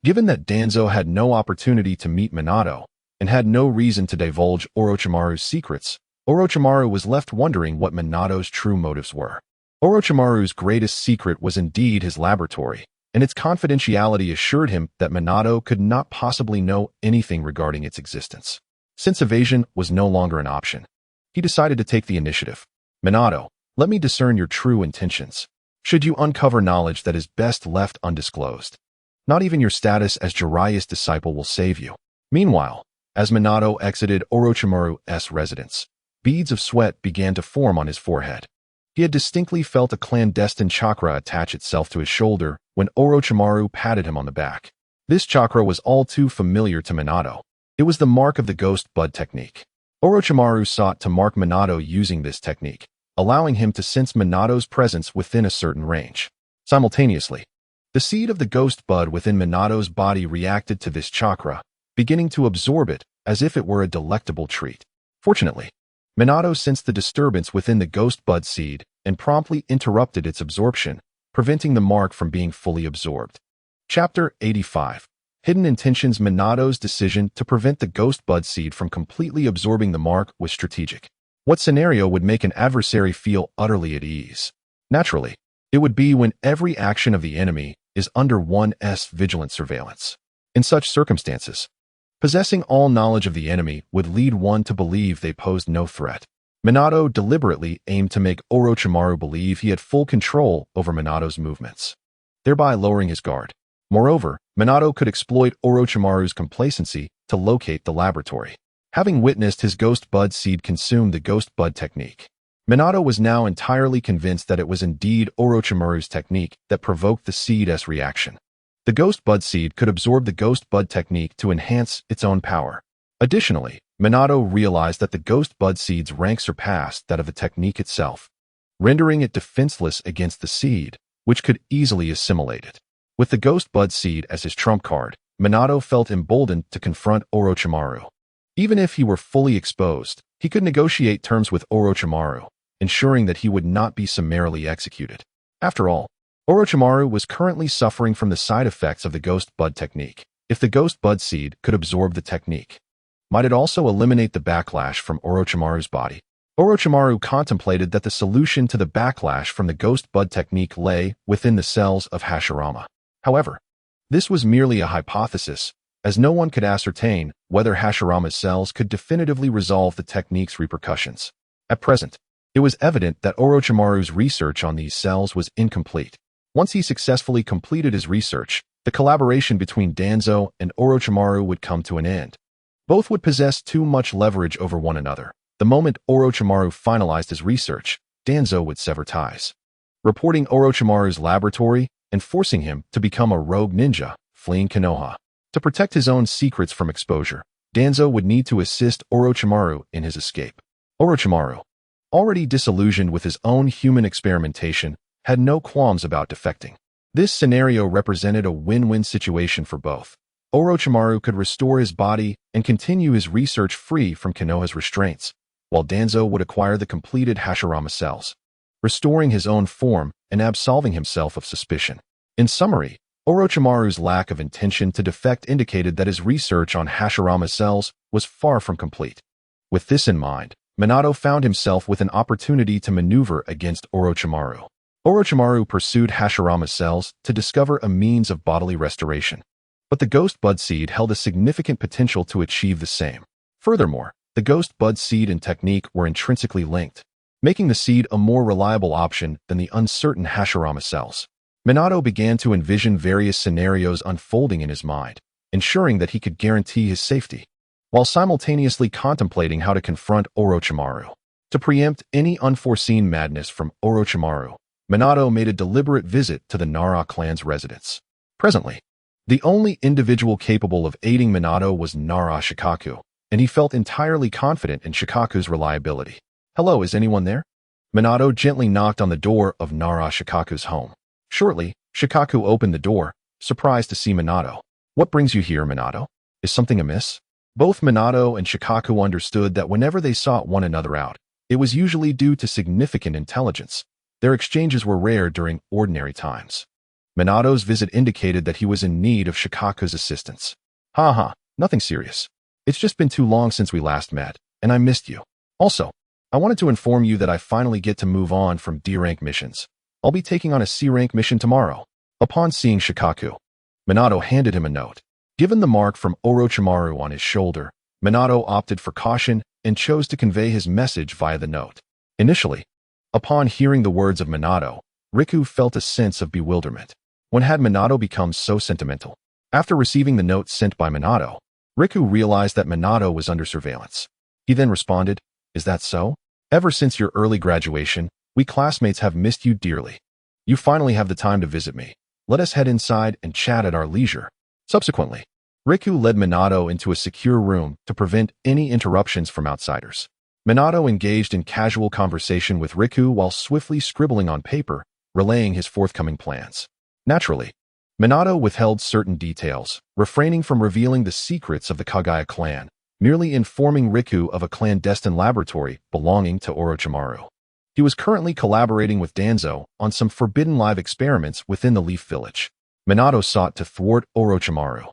Given that Danzo had no opportunity to meet Minato and had no reason to divulge Orochimaru's secrets, Orochimaru was left wondering what Minato's true motives were. Orochimaru's greatest secret was indeed his laboratory, and its confidentiality assured him that Minato could not possibly know anything regarding its existence. Since evasion was no longer an option, he decided to take the initiative. Minato, let me discern your true intentions. Should you uncover knowledge that is best left undisclosed, not even your status as Jiraiya's disciple will save you. Meanwhile, as Minato exited Orochimaru's residence, beads of sweat began to form on his forehead. He had distinctly felt a clandestine chakra attach itself to his shoulder when Orochimaru patted him on the back. This chakra was all too familiar to Minato. It was the mark of the Ghost Bud technique. Orochimaru sought to mark Minato using this technique, allowing him to sense Minato's presence within a certain range. Simultaneously, the seed of the Ghost Bud within Minato's body reacted to this chakra, beginning to absorb it as if it were a delectable treat. Fortunately, Minato sensed the disturbance within the Ghost Bud seed and promptly interrupted its absorption, preventing the mark from being fully absorbed. Chapter 85. Hidden Intentions. Minato's decision to prevent the Ghost Bud seed from completely absorbing the mark was strategic. What scenario would make an adversary feel utterly at ease? Naturally, it would be when every action of the enemy is under one's vigilant surveillance. In such circumstances, possessing all knowledge of the enemy would lead one to believe they posed no threat. Minato deliberately aimed to make Orochimaru believe he had full control over Minato's movements, thereby lowering his guard. Moreover, Minato could exploit Orochimaru's complacency to locate the laboratory. Having witnessed his Ghost Bud seed consume the Ghost Bud technique, Minato was now entirely convinced that it was indeed Orochimaru's technique that provoked the seed's reaction. The Ghost Bud seed could absorb the Ghost Bud technique to enhance its own power. Additionally, Minato realized that the Ghost Bud seed's rank surpassed that of the technique itself, rendering it defenseless against the seed, which could easily assimilate it. With the Ghost Bud seed as his trump card, Minato felt emboldened to confront Orochimaru. Even if he were fully exposed, he could negotiate terms with Orochimaru, ensuring that he would not be summarily executed. After all, Orochimaru was currently suffering from the side effects of the Ghost Bud technique. If the Ghost Bud seed could absorb the technique, might it also eliminate the backlash from Orochimaru's body? Orochimaru contemplated that the solution to the backlash from the Ghost Bud technique lay within the cells of Hashirama. However, this was merely a hypothesis, as no one could ascertain whether Hashirama's cells could definitively resolve the technique's repercussions. At present, it was evident that Orochimaru's research on these cells was incomplete. Once he successfully completed his research, the collaboration between Danzo and Orochimaru would come to an end. Both would possess too much leverage over one another. The moment Orochimaru finalized his research, Danzo would sever ties, reporting Orochimaru's laboratory and forcing him to become a rogue ninja, fleeing Konoha. To protect his own secrets from exposure, Danzo would need to assist Orochimaru in his escape. Orochimaru, already disillusioned with his own human experimentation, had no qualms about defecting. This scenario represented a win-win situation for both. Orochimaru could restore his body and continue his research free from Konoha's restraints, while Danzo would acquire the completed Hashirama cells, restoring his own form and absolving himself of suspicion. In summary, Orochimaru's lack of intention to defect indicated that his research on Hashirama cells was far from complete. With this in mind, Minato found himself with an opportunity to maneuver against Orochimaru. Orochimaru pursued Hashirama cells to discover a means of bodily restoration, but the Ghost Bud seed held a significant potential to achieve the same. Furthermore, the Ghost Bud seed and technique were intrinsically linked, making the seed a more reliable option than the uncertain Hashirama cells. Minato began to envision various scenarios unfolding in his mind, ensuring that he could guarantee his safety, while simultaneously contemplating how to confront Orochimaru. To preempt any unforeseen madness from Orochimaru, Minato made a deliberate visit to the Nara clan's residence. Presently, the only individual capable of aiding Minato was Nara Shikaku, and he felt entirely confident in Shikaku's reliability. "Hello, is anyone there?" Minato gently knocked on the door of Nara Shikaku's home. Shortly, Shikaku opened the door, surprised to see Minato. "What brings you here, Minato? Is something amiss?" Both Minato and Shikaku understood that whenever they sought one another out, it was usually due to significant intelligence. Their exchanges were rare during ordinary times. Minato's visit indicated that he was in need of Shikaku's assistance. Nothing serious. It's just been too long since we last met, and I missed you. Also, I wanted to inform you that I finally get to move on from D-rank missions. I'll be taking on a C-rank mission tomorrow." Upon seeing Shikaku, Minato handed him a note. Given the mark from Orochimaru on his shoulder, Minato opted for caution and chose to convey his message via the note. Initially, upon hearing the words of Minato, Riku felt a sense of bewilderment. When had Minato become so sentimental? After receiving the note sent by Minato, Riku realized that Minato was under surveillance. He then responded, "Is that so? Ever since your early graduation, we classmates have missed you dearly. You finally have the time to visit me. Let us head inside and chat at our leisure." Subsequently, Riku led Minato into a secure room to prevent any interruptions from outsiders. Minato engaged in casual conversation with Riku while swiftly scribbling on paper, relaying his forthcoming plans. Naturally, Minato withheld certain details, refraining from revealing the secrets of the Kagaya clan, merely informing Riku of a clandestine laboratory belonging to Orochimaru. He was currently collaborating with Danzo on some forbidden live experiments within the Leaf Village. Minato sought to thwart Orochimaru,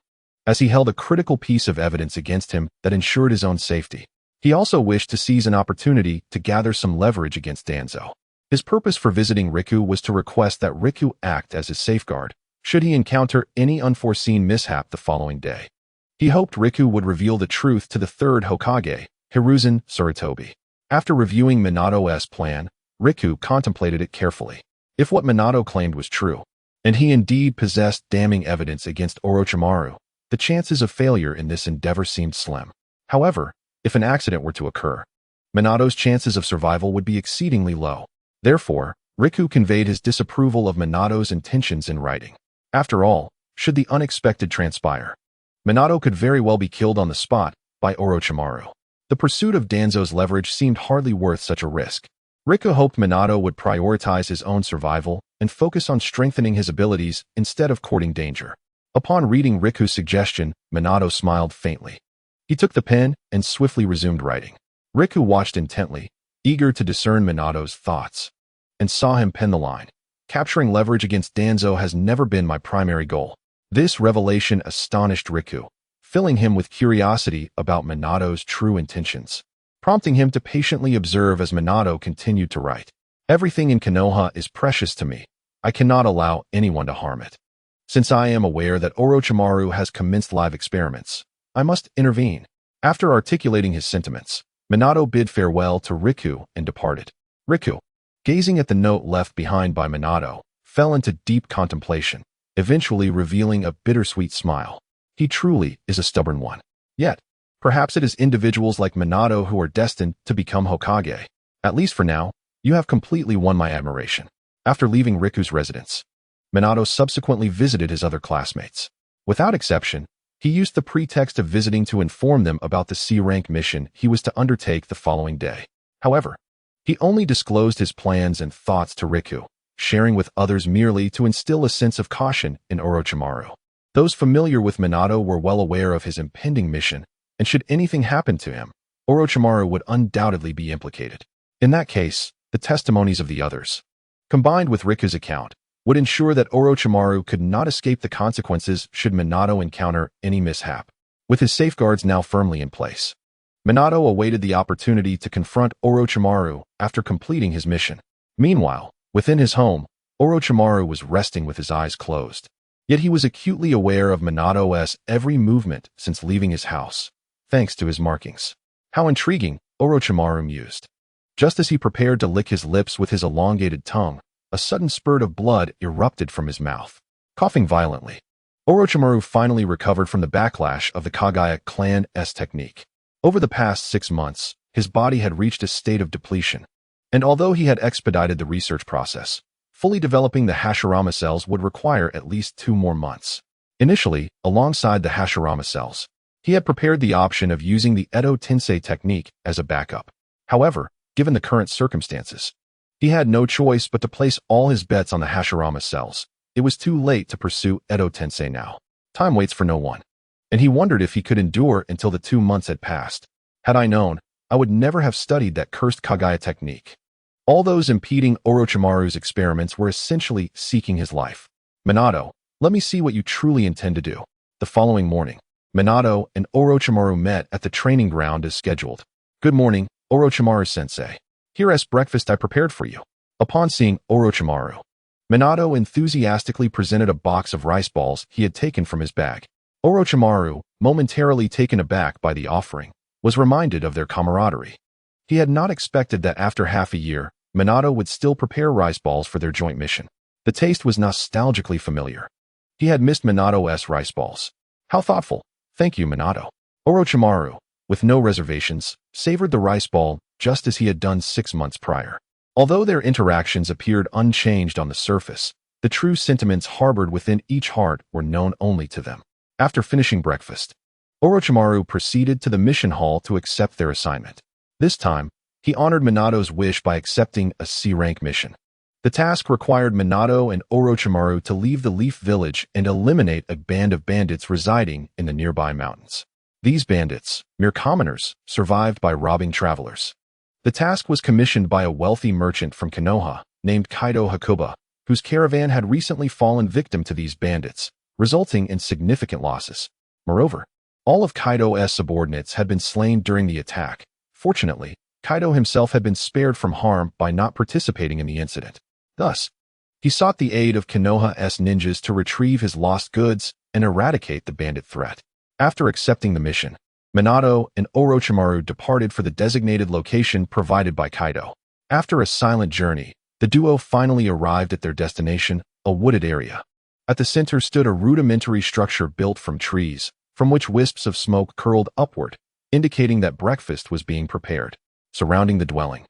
as he held a critical piece of evidence against him that ensured his own safety. He also wished to seize an opportunity to gather some leverage against Danzo. His purpose for visiting Riku was to request that Riku act as his safeguard, should he encounter any unforeseen mishap the following day. He hoped Riku would reveal the truth to the third Hokage, Hiruzen Sarutobi. After reviewing Minato's plan, Riku contemplated it carefully. If what Minato claimed was true, and he indeed possessed damning evidence against Orochimaru, the chances of failure in this endeavor seemed slim. However, if an accident were to occur, Minato's chances of survival would be exceedingly low. Therefore, Riku conveyed his disapproval of Minato's intentions in writing. After all, should the unexpected transpire, Minato could very well be killed on the spot by Orochimaru. The pursuit of Danzo's leverage seemed hardly worth such a risk. Riku hoped Minato would prioritize his own survival and focus on strengthening his abilities instead of courting danger. Upon reading Riku's suggestion, Minato smiled faintly. He took the pen and swiftly resumed writing. Riku watched intently, eager to discern Minato's thoughts, and saw him pen the line. Capturing leverage against Danzo has never been my primary goal. This revelation astonished Riku, filling him with curiosity about Minato's true intentions, prompting him to patiently observe as Minato continued to write. Everything in Konoha is precious to me. I cannot allow anyone to harm it. Since I am aware that Orochimaru has commenced live experiments, I must intervene. After articulating his sentiments, Minato bid farewell to Riku and departed. Riku, gazing at the note left behind by Minato, fell into deep contemplation, eventually revealing a bittersweet smile. He truly is a stubborn one. Yet, perhaps it is individuals like Minato who are destined to become Hokage. At least for now, you have completely won my admiration. After leaving Riku's residence, Minato subsequently visited his other classmates. Without exception, he used the pretext of visiting to inform them about the C-rank mission he was to undertake the following day. However, he only disclosed his plans and thoughts to Riku, sharing with others merely to instill a sense of caution in Orochimaru. Those familiar with Minato were well aware of his impending mission, and should anything happen to him, Orochimaru would undoubtedly be implicated. In that case, the testimonies of the others, combined with Riku's account, would ensure that Orochimaru could not escape the consequences should Minato encounter any mishap. With his safeguards now firmly in place, Minato awaited the opportunity to confront Orochimaru after completing his mission. Meanwhile, within his home, Orochimaru was resting with his eyes closed. Yet he was acutely aware of Minato's every movement since leaving his house, thanks to his markings. How intriguing, Orochimaru mused. Just as he prepared to lick his lips with his elongated tongue, a sudden spurt of blood erupted from his mouth. Coughing violently, Orochimaru finally recovered from the backlash of the Kagaya clan's technique. Over the past 6 months, his body had reached a state of depletion, and although he had expedited the research process, fully developing the Hashirama cells would require at least 2 more months. Initially, alongside the Hashirama cells, he had prepared the option of using the Edo Tensei technique as a backup. However, given the current circumstances, he had no choice but to place all his bets on the Hashirama cells. It was too late to pursue Edo Tensei now. Time waits for no one, and he wondered if he could endure until the 2 months had passed. Had I known, I would never have studied that cursed Kagaya technique. All those impeding Orochimaru's experiments were essentially seeking his life. Minato, let me see what you truly intend to do. The following morning, Minato and Orochimaru met at the training ground as scheduled. Good morning, Orochimaru-sensei. Here is breakfast I prepared for you. Upon seeing Orochimaru, Minato enthusiastically presented a box of rice balls he had taken from his bag. Orochimaru, momentarily taken aback by the offering, was reminded of their camaraderie. He had not expected that after half a year, Minato would still prepare rice balls for their joint mission. The taste was nostalgically familiar. He had missed Minato's rice balls. How thoughtful. Thank you, Minato. Orochimaru, with no reservations, savored the rice ball just as he had done 6 months prior. Although their interactions appeared unchanged on the surface, the true sentiments harbored within each heart were known only to them. After finishing breakfast, Orochimaru proceeded to the mission hall to accept their assignment. This time, he honored Minato's wish by accepting a C-rank mission. The task required Minato and Orochimaru to leave the Leaf Village and eliminate a band of bandits residing in the nearby mountains. These bandits, mere commoners, survived by robbing travelers. The task was commissioned by a wealthy merchant from Konoha named Kaido Hakuba, whose caravan had recently fallen victim to these bandits, resulting in significant losses. Moreover, all of Kaido's subordinates had been slain during the attack. Fortunately, Kaido himself had been spared from harm by not participating in the incident. Thus, he sought the aid of Konoha's ninjas to retrieve his lost goods and eradicate the bandit threat. After accepting the mission, Minato and Orochimaru departed for the designated location provided by Kaido. After a silent journey, the duo finally arrived at their destination, a wooded area. At the center stood a rudimentary structure built from trees, from which wisps of smoke curled upward, indicating that breakfast was being prepared. Surrounding the dwelling,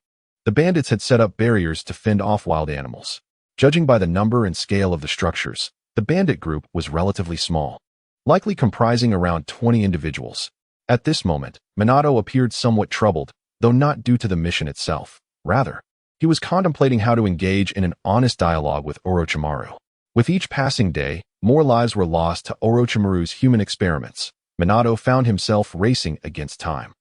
the bandits had set up barriers to fend off wild animals. Judging by the number and scale of the structures, the bandit group was relatively small, likely comprising around 20 individuals. At this moment, Minato appeared somewhat troubled, though not due to the mission itself. Rather, he was contemplating how to engage in an honest dialogue with Orochimaru. With each passing day, more lives were lost to Orochimaru's human experiments, Minato found himself racing against time.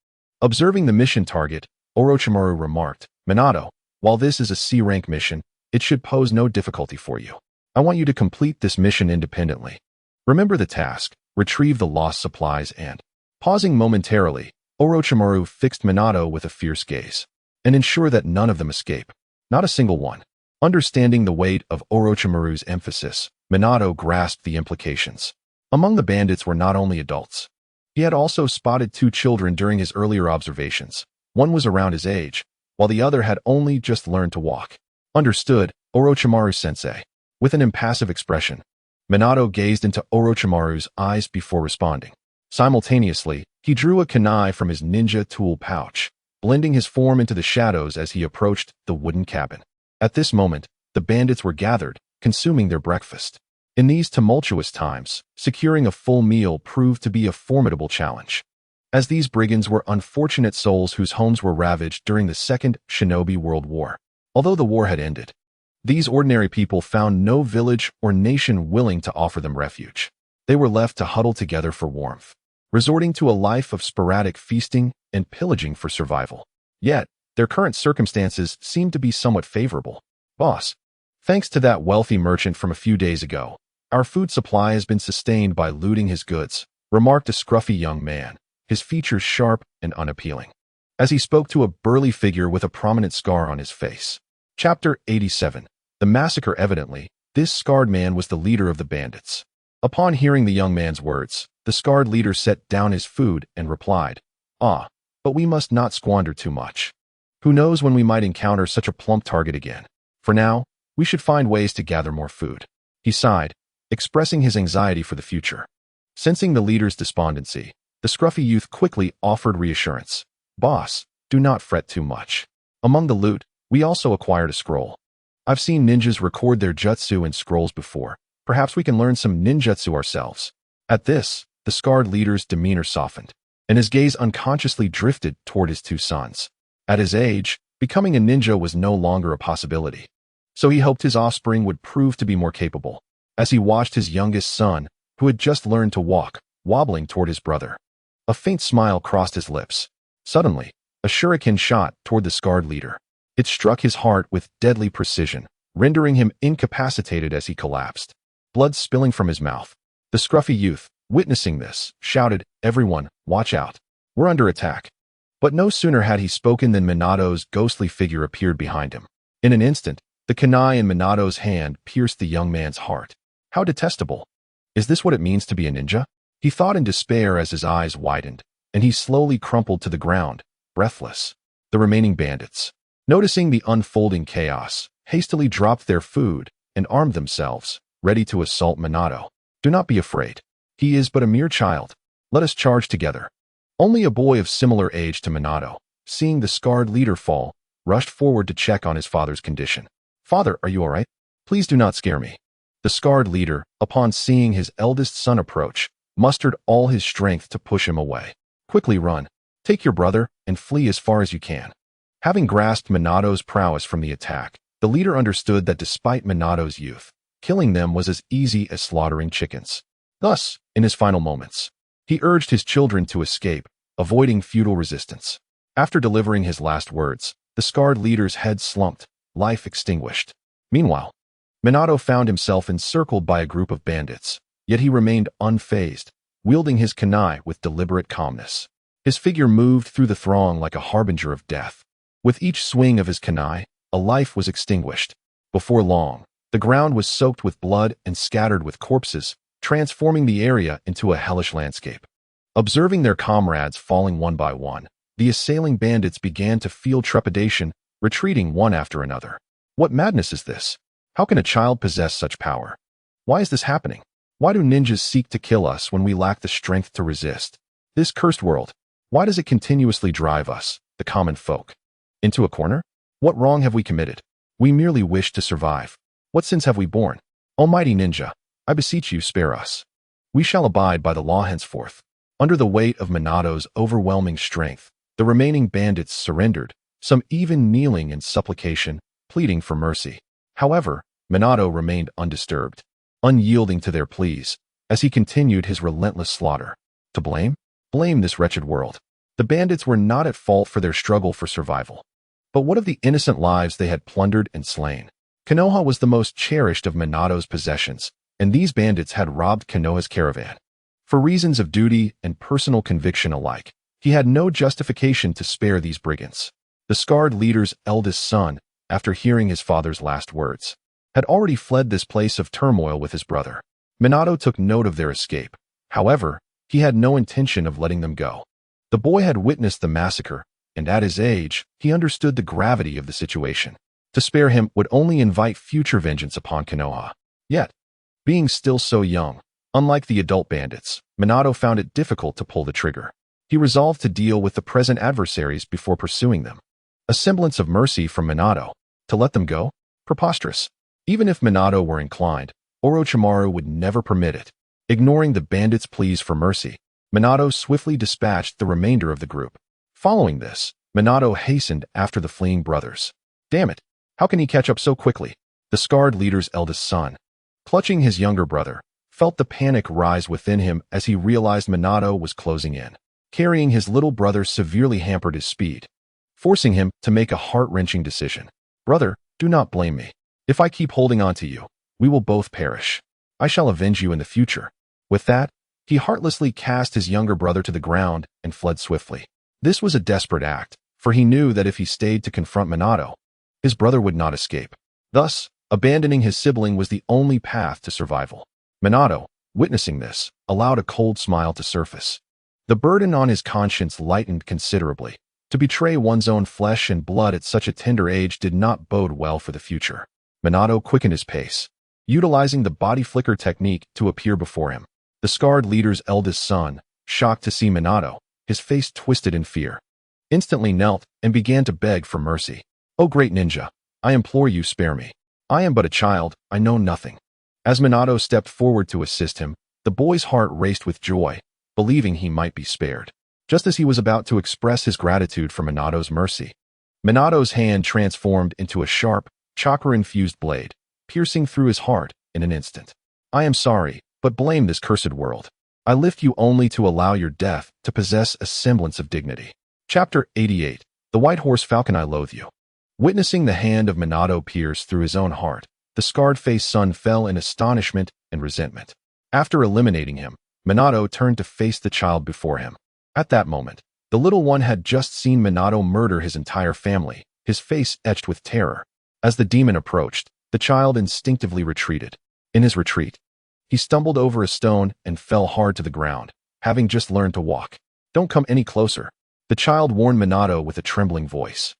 Observing the mission target, Orochimaru remarked, "Minato, while this is a C-rank mission, it should pose no difficulty for you. I want you to complete this mission independently. Remember the task, retrieve the lost supplies and..." Pausing momentarily, Orochimaru fixed Minato with a fierce gaze. "And ensure that none of them escape. Not a single one." Understanding the weight of Orochimaru's emphasis, Minato grasped the implications. Among the bandits were not only adults. He had also spotted 2 children during his earlier observations. One was around his age, while the other had only just learned to walk. "Understood, Orochimaru-sensei." With an impassive expression, Minato gazed into Orochimaru's eyes before responding. Simultaneously, he drew a kunai from his ninja tool pouch, blending his form into the shadows as he approached the wooden cabin. At this moment, the bandits were gathered, consuming their breakfast. In these tumultuous times, securing a full meal proved to be a formidable challenge, as these brigands were unfortunate souls whose homes were ravaged during the Second Shinobi World War. Although the war had ended, these ordinary people found no village or nation willing to offer them refuge. They were left to huddle together for warmth, resorting to a life of sporadic feasting and pillaging for survival. Yet, their current circumstances seemed to be somewhat favorable. "Boss, thanks to that wealthy merchant from a few days ago, our food supply has been sustained by looting his goods," remarked a scruffy young man, his features sharp and unappealing, as he spoke to a burly figure with a prominent scar on his face. Chapter 87. The Massacre. Evidently, this scarred man was the leader of the bandits. Upon hearing the young man's words, the scarred leader set down his food and replied, "Ah, but we must not squander too much. Who knows when we might encounter such a plump target again. For now, we should find ways to gather more food." He sighed, expressing his anxiety for the future. Sensing the leader's despondency, the scruffy youth quickly offered reassurance. "Boss, do not fret too much. Among the loot, we also acquired a scroll. I've seen ninjas record their jutsu in scrolls before. Perhaps we can learn some ninjutsu ourselves." At this, the scarred leader's demeanor softened, and his gaze unconsciously drifted toward his 2 sons. At his age, becoming a ninja was no longer a possibility, so he hoped his offspring would prove to be more capable. As he watched his youngest son, who had just learned to walk, wobbling toward his brother, a faint smile crossed his lips. Suddenly, a shuriken shot toward the scarred leader. It struck his heart with deadly precision, rendering him incapacitated as he collapsed, blood spilling from his mouth. The scruffy youth, witnessing this, shouted, "Everyone, watch out. We're under attack." But no sooner had he spoken than Minato's ghostly figure appeared behind him. In an instant, the kunai in Minato's hand pierced the young man's heart. How detestable! Is this what it means to be a ninja? He thought in despair as his eyes widened, and he slowly crumpled to the ground, breathless. The remaining bandits, noticing the unfolding chaos, hastily dropped their food and armed themselves, ready to assault Minato. "Do not be afraid. He is but a mere child. Let us charge together." Only a boy of similar age to Minato, seeing the scarred leader fall, rushed forward to check on his father's condition. "Father, are you all right? Please do not scare me." The scarred leader, upon seeing his eldest son approach, mustered all his strength to push him away. "Quickly run. Take your brother and flee as far as you can." Having grasped Minato's prowess from the attack, the leader understood that despite Minato's youth, killing them was as easy as slaughtering chickens. Thus, in his final moments, he urged his children to escape, avoiding futile resistance. After delivering his last words, the scarred leader's head slumped, life extinguished. Meanwhile, Minato found himself encircled by a group of bandits, yet he remained unfazed, wielding his kunai with deliberate calmness. His figure moved through the throng like a harbinger of death. With each swing of his kunai, a life was extinguished. Before long, the ground was soaked with blood and scattered with corpses, transforming the area into a hellish landscape. Observing their comrades falling one by one, the assailing bandits began to feel trepidation, retreating one after another. What madness is this? How can a child possess such power? Why is this happening? Why do ninjas seek to kill us when we lack the strength to resist? This cursed world, why does it continuously drive us, the common folk, into a corner? What wrong have we committed? We merely wish to survive. What sins have we borne? Almighty ninja, I beseech you, spare us. We shall abide by the law henceforth. Under the weight of Minato's overwhelming strength, the remaining bandits surrendered, some even kneeling in supplication, pleading for mercy. However, Minato remained undisturbed, unyielding to their pleas, as he continued his relentless slaughter. To blame? Blame this wretched world. The bandits were not at fault for their struggle for survival. But what of the innocent lives they had plundered and slain? Konoha was the most cherished of Minato's possessions, and these bandits had robbed Konoha's caravan. For reasons of duty and personal conviction alike, he had no justification to spare these brigands. The scarred leader's eldest son, after hearing his father's last words, had already fled this place of turmoil with his brother. Minato took note of their escape. However, he had no intention of letting them go. The boy had witnessed the massacre, and at his age, he understood the gravity of the situation. To spare him would only invite future vengeance upon Konoha. Yet, being still so young, unlike the adult bandits, Minato found it difficult to pull the trigger. He resolved to deal with the present adversaries before pursuing them. A semblance of mercy from Minato. To let them go? Preposterous. Even if Minato were inclined, Orochimaru would never permit it. Ignoring the bandits' pleas for mercy, Minato swiftly dispatched the remainder of the group. Following this, Minato hastened after the fleeing brothers. Damn it! How can he catch up so quickly? The scarred leader's eldest son, clutching his younger brother, felt the panic rise within him as he realized Minato was closing in. Carrying his little brother severely hampered his speed, forcing him to make a heart-wrenching decision. Brother, do not blame me. If I keep holding on to you, we will both perish. I shall avenge you in the future. With that, he heartlessly cast his younger brother to the ground and fled swiftly. This was a desperate act, for he knew that if he stayed to confront Minato, his brother would not escape. Thus, abandoning his sibling was the only path to survival. Minato, witnessing this, allowed a cold smile to surface. The burden on his conscience lightened considerably. To betray one's own flesh and blood at such a tender age did not bode well for the future. Minato quickened his pace, utilizing the body flicker technique to appear before him. The scarred leader's eldest son, shocked to see Minato, his face twisted in fear, instantly knelt and began to beg for mercy. "Oh great ninja, I implore you, spare me. I am but a child, I know nothing." As Minato stepped forward to assist him, the boy's heart raced with joy, believing he might be spared. Just as he was about to express his gratitude for Minato's mercy, Minato's hand transformed into a sharp, chakra-infused blade, piercing through his heart in an instant. "I am sorry, but blame this cursed world. I lift you only to allow your death to possess a semblance of dignity." Chapter 88. The White Horse Falcon. I loathe you. Witnessing the hand of Minato pierce through his own heart, the scarred-faced son fell in astonishment and resentment. After eliminating him, Minato turned to face the child before him. At that moment, the little one had just seen Minato murder his entire family, his face etched with terror. As the demon approached, the child instinctively retreated. In his retreat, he stumbled over a stone and fell hard to the ground, having just learned to walk. "Don't come any closer," the child warned Minato with a trembling voice.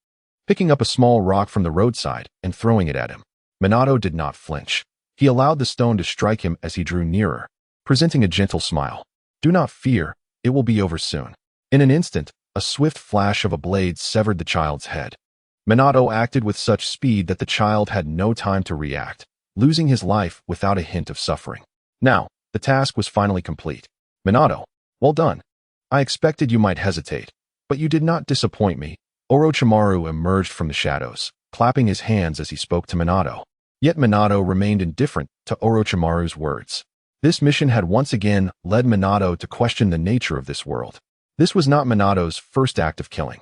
Picking up a small rock from the roadside and throwing it at him, Minato did not flinch. He allowed the stone to strike him as he drew nearer, presenting a gentle smile. "Do not fear, it will be over soon." In an instant, a swift flash of a blade severed the child's head. Minato acted with such speed that the child had no time to react, losing his life without a hint of suffering. Now, the task was finally complete. "Minato, well done. I expected you might hesitate, but you did not disappoint me." Orochimaru emerged from the shadows, clapping his hands as he spoke to Minato. Yet Minato remained indifferent to Orochimaru's words. This mission had once again led Minato to question the nature of this world. This was not Minato's first act of killing,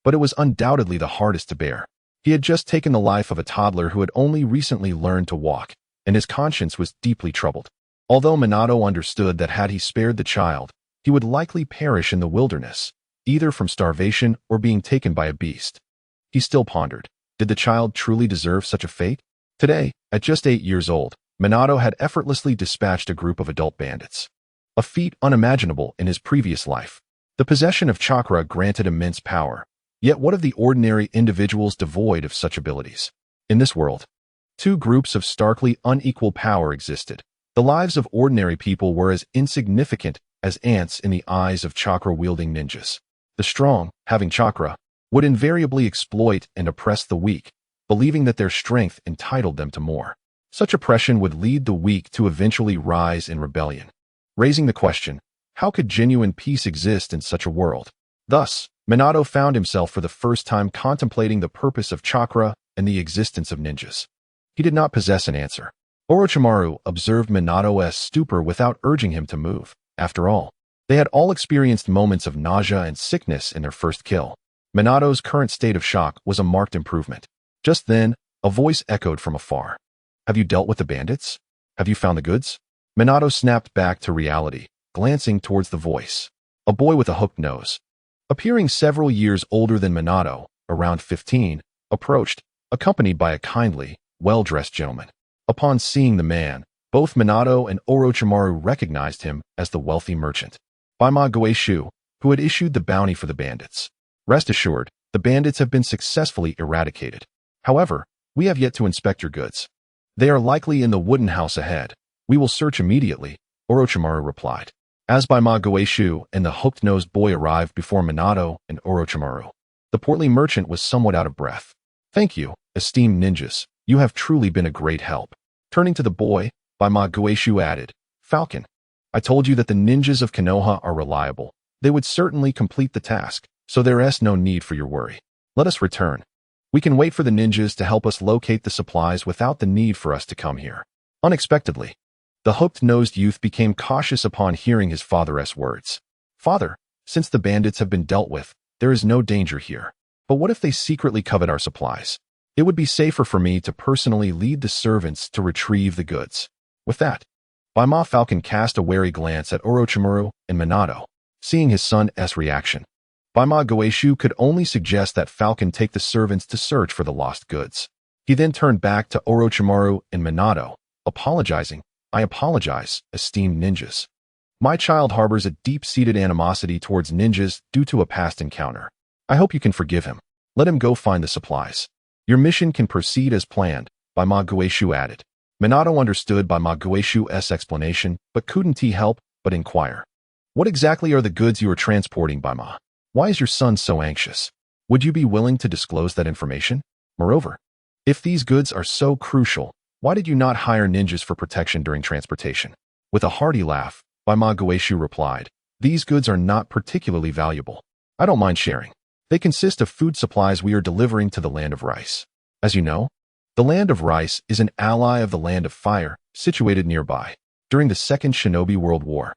but it was undoubtedly the hardest to bear. He had just taken the life of a toddler who had only recently learned to walk, and his conscience was deeply troubled. Although Minato understood that had he spared the child, he would likely perish in the wilderness, either from starvation or being taken by a beast, he still pondered, did the child truly deserve such a fate? Today, at just 8 years old, Minato had effortlessly dispatched a group of adult bandits, a feat unimaginable in his previous life. The possession of chakra granted immense power, yet what of the ordinary individuals devoid of such abilities? In this world, two groups of starkly unequal power existed. The lives of ordinary people were as insignificant as ants in the eyes of chakra-wielding ninjas. The strong, having chakra, would invariably exploit and oppress the weak, believing that their strength entitled them to more. Such oppression would lead the weak to eventually rise in rebellion, raising the question, how could genuine peace exist in such a world? Thus, Minato found himself for the first time contemplating the purpose of chakra and the existence of ninjas. He did not possess an answer. Orochimaru observed Minato's stupor without urging him to move. After all, They had all experienced moments of nausea and sickness in their first kill. Minato's current state of shock was a marked improvement. Just then, a voice echoed from afar. Have you dealt with the bandits? Have you found the goods? Minato snapped back to reality, glancing towards the voice. A boy with a hooked nose, appearing several years older than Minato, around 15, approached, accompanied by a kindly, well-dressed gentleman. Upon seeing the man, both Minato and Orochimaru recognized him as the wealthy merchant, Baima Goeishu, who had issued the bounty for the bandits. Rest assured, the bandits have been successfully eradicated. However, we have yet to inspect your goods. They are likely in the wooden house ahead. We will search immediately, Orochimaru replied. As Baima Goeishu and the hooked-nosed boy arrived before Minato and Orochimaru, the portly merchant was somewhat out of breath. Thank you, esteemed ninjas. You have truly been a great help. Turning to the boy, Baima Goeishu added, Falcon, I told you that the ninjas of Konoha are reliable. They would certainly complete the task, so there is no need for your worry. Let us return. We can wait for the ninjas to help us locate the supplies without the need for us to come here. Unexpectedly, the hooked-nosed youth became cautious upon hearing his father's words. Father, since the bandits have been dealt with, there is no danger here. But what if they secretly covet our supplies? It would be safer for me to personally lead the servants to retrieve the goods. With that, Baima Falcon cast a wary glance at Orochimaru and Minato. Seeing his son's reaction, Baima Goeishu could only suggest that Falcon take the servants to search for the lost goods. He then turned back to Orochimaru and Minato, apologizing. I apologize, esteemed ninjas. My child harbors a deep-seated animosity towards ninjas due to a past encounter. I hope you can forgive him. Let him go find the supplies. Your mission can proceed as planned, Baima Goeishu added. Minato understood Baima Goeishu's explanation, but couldn't he help but inquire. What exactly are the goods you are transporting, Baima? Why is your son so anxious? Would you be willing to disclose that information? Moreover, if these goods are so crucial, why did you not hire ninjas for protection during transportation? With a hearty laugh, Baima Goeishu replied, These goods are not particularly valuable. I don't mind sharing. They consist of food supplies we are delivering to the Land of Rice. As you know, the Land of Rice is an ally of the Land of Fire, situated nearby. During the Second Shinobi World War,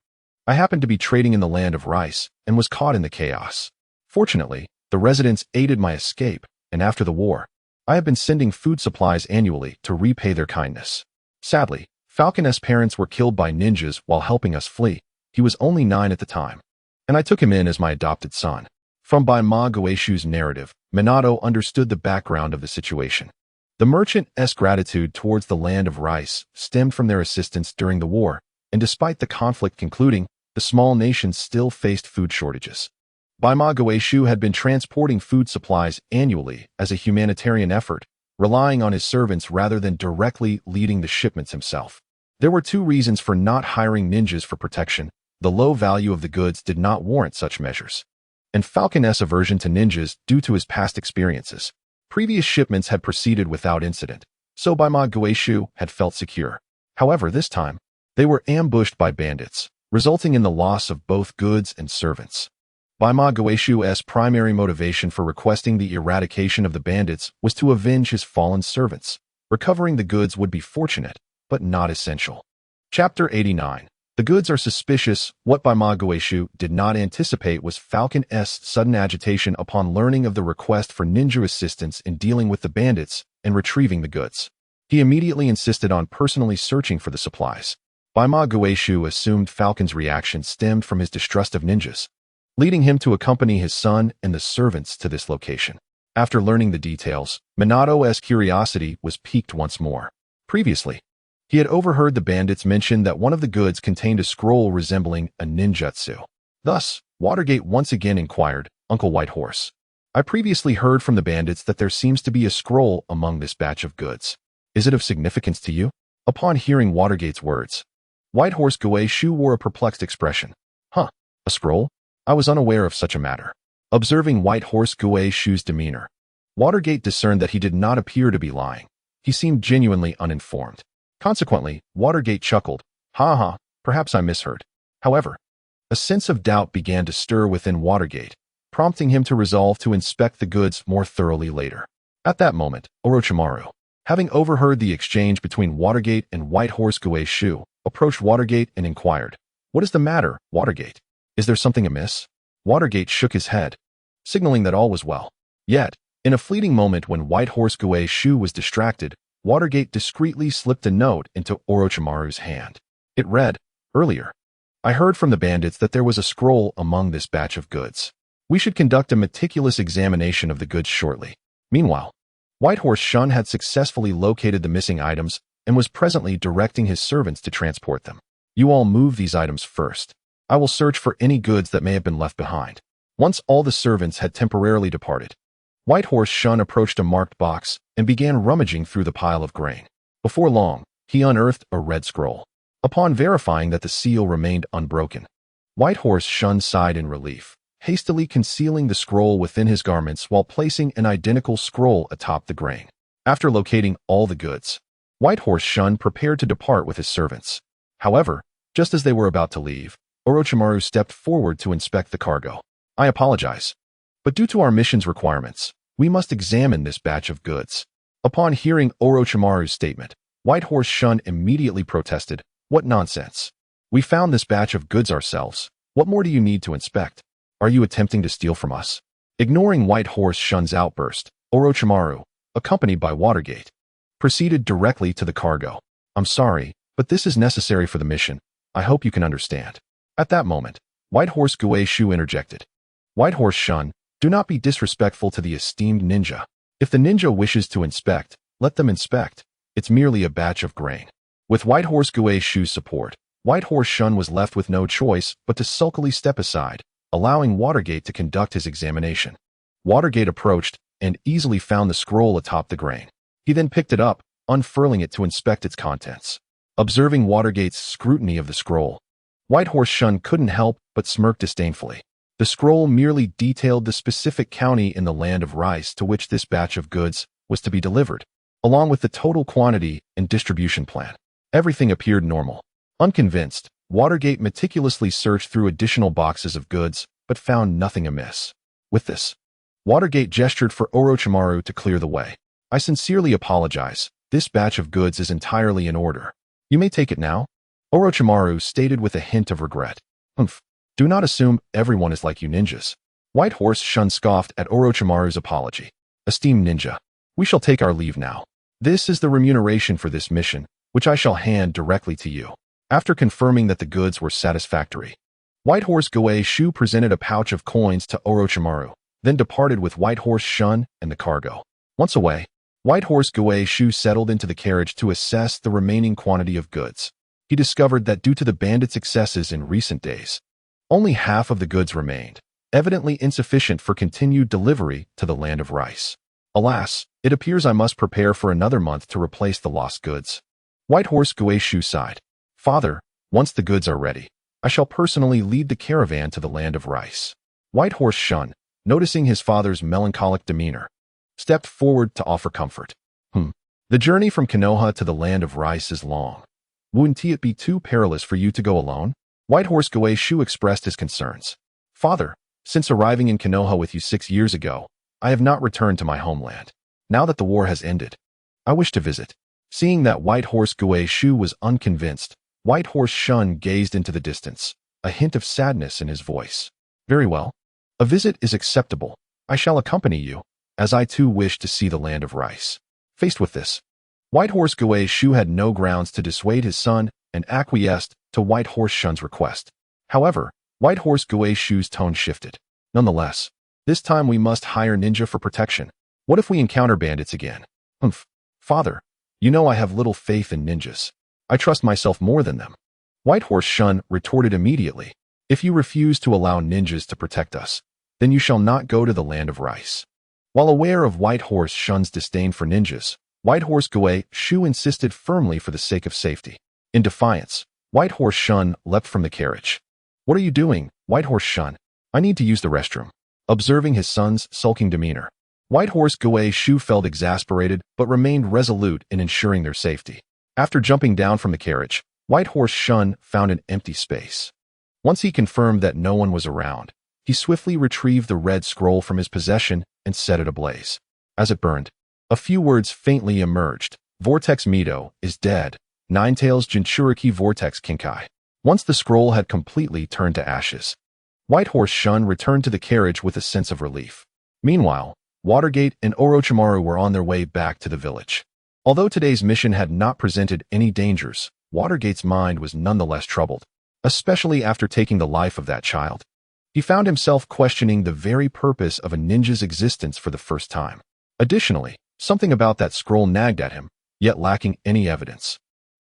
I happened to be trading in the Land of Rice and was caught in the chaos. Fortunately, the residents aided my escape, and after the war, I have been sending food supplies annually to repay their kindness. Sadly, Falcon's parents were killed by ninjas while helping us flee. He was only 9 at the time, and I took him in as my adopted son. From Baima Goeishu's narrative, Minato understood the background of the situation. The merchant's gratitude towards the Land of Rice stemmed from their assistance during the war, and despite the conflict concluding, the small nation still faced food shortages. Baima Goeishu had been transporting food supplies annually as a humanitarian effort, relying on his servants rather than directly leading the shipments himself. There were 2 reasons for not hiring ninjas for protection. The low value of the goods did not warrant such measures, and Falcon's aversion to ninjas due to his past experiences. Previous shipments had proceeded without incident, so Baima Goeishu had felt secure. However, this time, they were ambushed by bandits, resulting in the loss of both goods and servants. Baima Goeishu's primary motivation for requesting the eradication of the bandits was to avenge his fallen servants. Recovering the goods would be fortunate, but not essential. Chapter 89. The goods are suspicious. What Baima Goeishu did not anticipate was Falcon's sudden agitation upon learning of the request for ninja assistance in dealing with the bandits and retrieving the goods. He immediately insisted on personally searching for the supplies. Baima Goeishu assumed Falcon's reaction stemmed from his distrust of ninjas, leading him to accompany his son and the servants to this location. After learning the details, Minato's curiosity was piqued once more. Previously, he had overheard the bandits mention that one of the goods contained a scroll resembling a ninjutsu. Thus, Watergate once again inquired, Uncle Whitehorse, I previously heard from the bandits that there seems to be a scroll among this batch of goods. Is it of significance to you? Upon hearing Watergate's words, Whitehorse Goeishu wore a perplexed expression. A scroll? I was unaware of such a matter. Observing Whitehorse Goeishu's demeanor, Watergate discerned that he did not appear to be lying. He seemed genuinely uninformed. Consequently, Watergate chuckled, perhaps I misheard. However, a sense of doubt began to stir within Watergate, prompting him to resolve to inspect the goods more thoroughly later. At that moment, Orochimaru, having overheard the exchange between Watergate and Whitehorse Goeishu, approached Watergate and inquired, What is the matter, Watergate? Is there something amiss? Watergate shook his head, signaling that all was well. Yet, in a fleeting moment when White Horse Shu was distracted, Watergate discreetly slipped a note into Orochimaru's hand. It read, "Earlier, I heard from the bandits that there was a scroll among this batch of goods. We should conduct a meticulous examination of the goods shortly." Meanwhile, White Horse Shun had successfully located the missing items and was presently directing his servants to transport them. "You all move these items first. I will search for any goods that may have been left behind." Once all the servants had temporarily departed, White Horse Shun approached a marked box and began rummaging through the pile of grain. Before long, he unearthed a red scroll. Upon verifying that the seal remained unbroken, White Horse Shun sighed in relief, hastily concealing the scroll within his garments while placing an identical scroll atop the grain. After locating all the goods, White Horse Shun prepared to depart with his servants. However, just as they were about to leave, Orochimaru stepped forward to inspect the cargo. "I apologize, but due to our mission's requirements, we must examine this batch of goods." Upon hearing Orochimaru's statement, White Horse Shun immediately protested, "What nonsense! We found this batch of goods ourselves. What more do you need to inspect? Are you attempting to steal from us?" Ignoring White Horse Shun's outburst, Orochimaru, accompanied by Watergate, proceeded directly to the cargo. "I'm sorry, but this is necessary for the mission. I hope you can understand." At that moment, White Horse Shu interjected. "White Horse Shun, do not be disrespectful to the esteemed ninja. If the ninja wishes to inspect, let them inspect. It's merely a batch of grain." With White Horse Shu's support, White Horse Shun was left with no choice but to sulkily step aside, allowing Watergate to conduct his examination. Watergate approached and easily found the scroll atop the grain. He then picked it up, unfurling it to inspect its contents. Observing Watergate's scrutiny of the scroll, White Horse Shun couldn't help but smirk disdainfully. The scroll merely detailed the specific county in the land of Rice to which this batch of goods was to be delivered, along with the total quantity and distribution plan. Everything appeared normal. Unconvinced, Watergate meticulously searched through additional boxes of goods, but found nothing amiss. With this, Watergate gestured for Orochimaru to clear the way. "I sincerely apologize. This batch of goods is entirely in order. You may take it now," Orochimaru stated with a hint of regret. "Humph. Do not assume everyone is like you ninjas." White Horse Shun scoffed at Orochimaru's apology. "Esteemed ninja, we shall take our leave now. This is the remuneration for this mission, which I shall hand directly to you." After confirming that the goods were satisfactory, White Horse Shu presented a pouch of coins to Orochimaru, then departed with White Horse Shun and the cargo. Once away, White Horse Shu settled into the carriage to assess the remaining quantity of goods. He discovered that due to the bandits' excesses in recent days, only half of the goods remained, evidently insufficient for continued delivery to the land of Rice. "Alas, it appears I must prepare for another month to replace the lost goods." White Horse Shu sighed. "Father, once the goods are ready, I shall personally lead the caravan to the land of Rice." White Horse Shun, noticing his father's melancholic demeanor, stepped forward to offer comfort. The journey from Konoha to the land of Rice is long. Wouldn't it be too perilous for you to go alone?" White Horse Shu expressed his concerns. "Father, since arriving in Konoha with you 6 years ago, I have not returned to my homeland. Now that the war has ended, I wish to visit." Seeing that White Horse Shu was unconvinced, White Horse Shun gazed into the distance, a hint of sadness in his voice. "Very well. A visit is acceptable. I shall accompany you, as I too wish to see the land of Rice." Faced with this, White Horse Shu had no grounds to dissuade his son and acquiesced to White Horse Shun's request. However, White Horse Shu's tone shifted. "Nonetheless, this time we must hire ninja for protection. What if we encounter bandits again?" "Father, you know I have little faith in ninjas. I trust myself more than them." White Horse Shun retorted immediately. "If you refuse to allow ninjas to protect us, then you shall not go to the land of Rice." While aware of White Horse Shun's disdain for ninjas, White Horse Shu insisted firmly for the sake of safety. In defiance, White Horse Shun leapt from the carriage. "What are you doing, White Horse Shun? I need to use the restroom." Observing his son's sulking demeanor, White Horse Shu felt exasperated but remained resolute in ensuring their safety. After jumping down from the carriage, White Horse Shun found an empty space. Once he confirmed that no one was around, he swiftly retrieved the red scroll from his possession and set it ablaze. As it burned, a few words faintly emerged. "Vortex Mito is dead. Ninetales Jinchuriki Vortex Kinkai." Once the scroll had completely turned to ashes, White Horse Shun returned to the carriage with a sense of relief. Meanwhile, Watergate and Orochimaru were on their way back to the village. Although today's mission had not presented any dangers, Watergate's mind was nonetheless troubled, especially after taking the life of that child. He found himself questioning the very purpose of a ninja's existence for the first time. Additionally, something about that scroll nagged at him, yet lacking any evidence.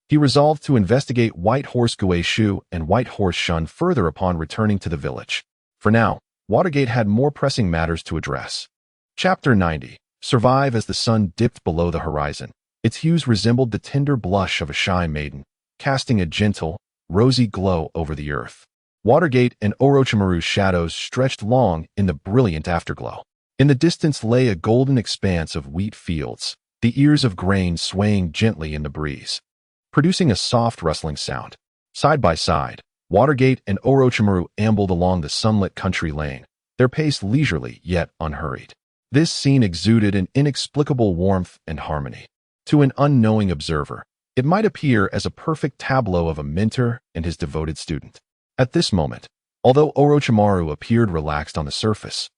He resolved to investigate White Horse Gueshu and White Horse Shun further upon returning to the village. For now, Watergate had more pressing matters to address. Chapter 90. Survive. As the sun dipped below the horizon, its hues resembled the tender blush of a shy maiden, casting a gentle, rosy glow over the earth. Watergate and Orochimaru's shadows stretched long in the brilliant afterglow. In the distance lay a golden expanse of wheat fields, the ears of grain swaying gently in the breeze, producing a soft rustling sound. Side by side, Watergate and Orochimaru ambled along the sunlit country lane, their pace leisurely yet unhurried. This scene exuded an inexplicable warmth and harmony. To an unknowing observer, it might appear as a perfect tableau of a mentor and his devoted student. At this moment, although Orochimaru appeared relaxed on the surface,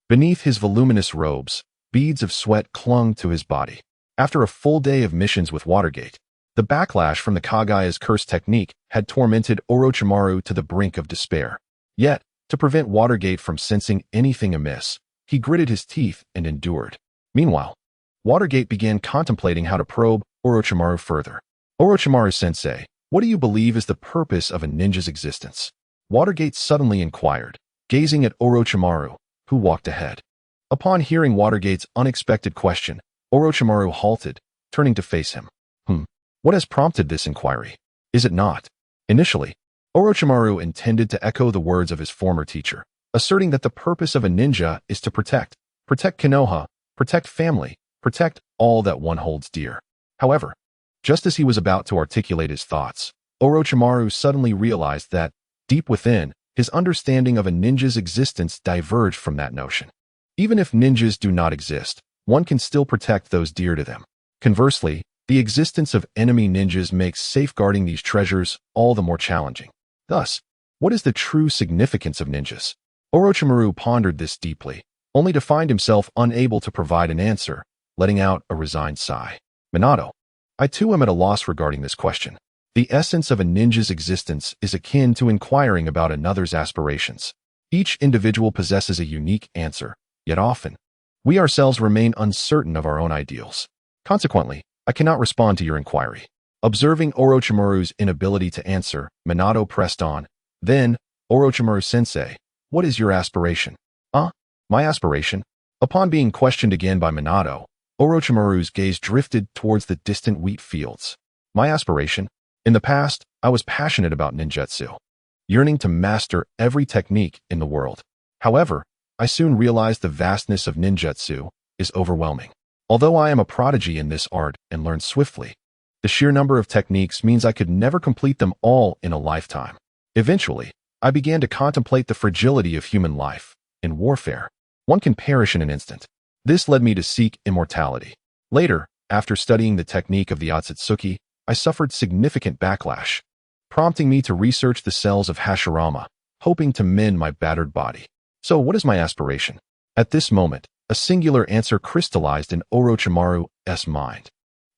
beneath his voluminous robes, beads of sweat clung to his body. After a full day of missions with Watergate, the backlash from the Kagaya's curse technique had tormented Orochimaru to the brink of despair. Yet, to prevent Watergate from sensing anything amiss, he gritted his teeth and endured. Meanwhile, Watergate began contemplating how to probe Orochimaru further. Orochimaru-sensei, what do you believe is the purpose of a ninja's existence? Watergate suddenly inquired, gazing at Orochimaru, who walked ahead. Upon hearing Watergate's unexpected question, Orochimaru halted, turning to face him. What has prompted this inquiry? Is it not? Initially, Orochimaru intended to echo the words of his former teacher, asserting that the purpose of a ninja is to protect Konoha, protect family, protect all that one holds dear. However, just as he was about to articulate his thoughts, Orochimaru suddenly realized that, deep within, his understanding of a ninja's existence diverged from that notion. Even if ninjas do not exist, one can still protect those dear to them. Conversely, the existence of enemy ninjas makes safeguarding these treasures all the more challenging. Thus, what is the true significance of ninjas? Orochimaru pondered this deeply, only to find himself unable to provide an answer, letting out a resigned sigh. Minato, I too am at a loss regarding this question. The essence of a ninja's existence is akin to inquiring about another's aspirations. Each individual possesses a unique answer, yet often, we ourselves remain uncertain of our own ideals. Consequently, I cannot respond to your inquiry. Observing Orochimaru's inability to answer, Minato pressed on. Then, Orochimaru-sensei, what is your aspiration? My aspiration? Upon being questioned again by Minato, Orochimaru's gaze drifted towards the distant wheat fields. My aspiration? In the past, I was passionate about ninjutsu, yearning to master every technique in the world. However, I soon realized the vastness of ninjutsu is overwhelming. Although I am a prodigy in this art and learn swiftly, the sheer number of techniques means I could never complete them all in a lifetime. Eventually, I began to contemplate the fragility of human life. In warfare, one can perish in an instant. This led me to seek immortality. Later, after studying the technique of the Otsutsuki, I suffered significant backlash, prompting me to research the cells of Hashirama, hoping to mend my battered body. So what is my aspiration? At this moment, a singular answer crystallized in Orochimaru's mind.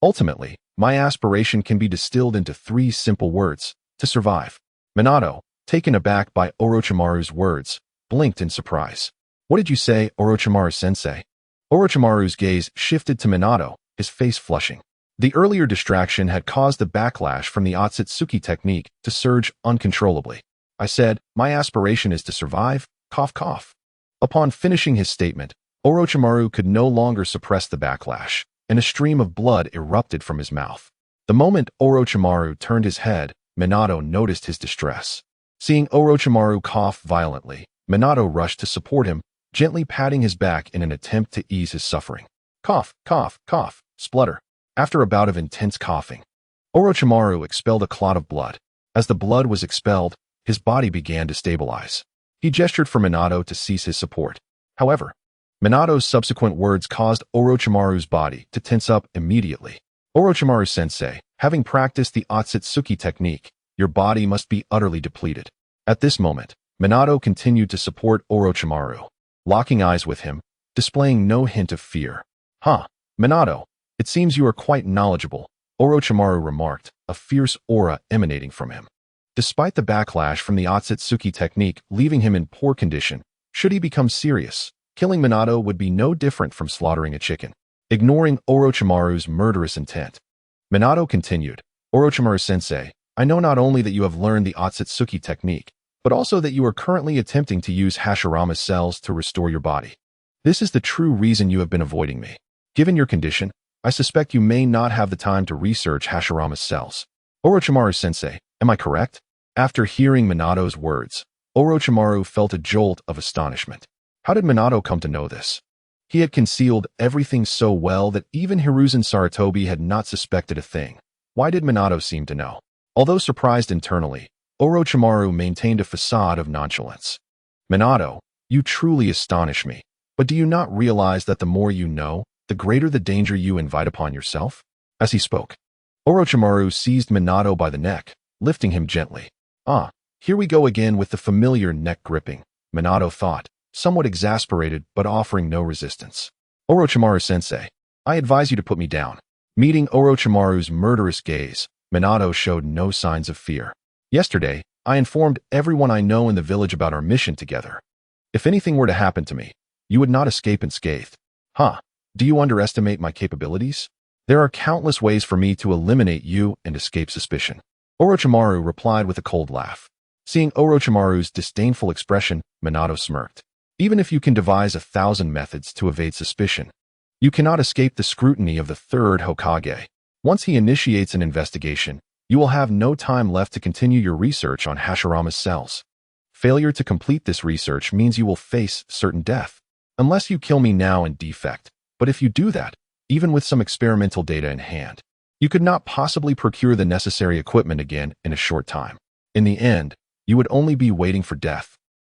Ultimately, my aspiration can be distilled into 3 simple words: to survive. Minato, taken aback by Orochimaru's words, blinked in surprise. What did you say, Orochimaru-sensei? Orochimaru's gaze shifted to Minato, his face flushing. The earlier distraction had caused the backlash from the Otsutsuki technique to surge uncontrollably. I said, my aspiration is to survive, cough cough. Upon finishing his statement, Orochimaru could no longer suppress the backlash, and a stream of blood erupted from his mouth. The moment Orochimaru turned his head, Minato noticed his distress. Seeing Orochimaru cough violently, Minato rushed to support him, gently patting his back in an attempt to ease his suffering. Cough, cough, cough, splutter. After a bout of intense coughing, Orochimaru expelled a clot of blood. As the blood was expelled, his body began to stabilize. He gestured for Minato to cease his support. However, Minato's subsequent words caused Orochimaru's body to tense up immediately. Orochimaru-sensei, having practiced the Otsutsuki technique, your body must be utterly depleted. At this moment, Minato continued to support Orochimaru, locking eyes with him, displaying no hint of fear. Huh, Minato, it seems you are quite knowledgeable, Orochimaru remarked, a fierce aura emanating from him. Despite the backlash from the Otsutsuki technique leaving him in poor condition, should he become serious, killing Minato would be no different from slaughtering a chicken. Ignoring Orochimaru's murderous intent, Minato continued, Orochimaru-sensei, I know not only that you have learned the Otsutsuki technique, but also that you are currently attempting to use Hashirama's cells to restore your body. This is the true reason you have been avoiding me. Given your condition, I suspect you may not have the time to research Hashirama's cells. Orochimaru-sensei, am I correct? After hearing Minato's words, Orochimaru felt a jolt of astonishment. How did Minato come to know this? He had concealed everything so well that even Hiruzen Sarutobi had not suspected a thing. Why did Minato seem to know? Although surprised internally, Orochimaru maintained a facade of nonchalance. Minato, you truly astonish me. But do you not realize that the more you know, the greater the danger you invite upon yourself? As he spoke, Orochimaru seized Minato by the neck, lifting him gently. Ah, here we go again with the familiar neck gripping, Minato thought, somewhat exasperated but offering no resistance. Orochimaru-sensei, I advise you to put me down. Meeting Orochimaru's murderous gaze, Minato showed no signs of fear. Yesterday, I informed everyone I know in the village about our mission together. If anything were to happen to me, you would not escape unscathed. Huh, do you underestimate my capabilities? There are countless ways for me to eliminate you and escape suspicion. Orochimaru replied with a cold laugh. Seeing Orochimaru's disdainful expression, Minato smirked. Even if you can devise 1,000 methods to evade suspicion, you cannot escape the scrutiny of the third Hokage. Once he initiates an investigation, you will have no time left to continue your research on Hashirama's cells. Failure to complete this research means you will face certain death. Unless you kill me now in defect. But if you do that, even with some experimental data in hand, you could not possibly procure the necessary equipment again in a short time. In the end, you would only be waiting for death.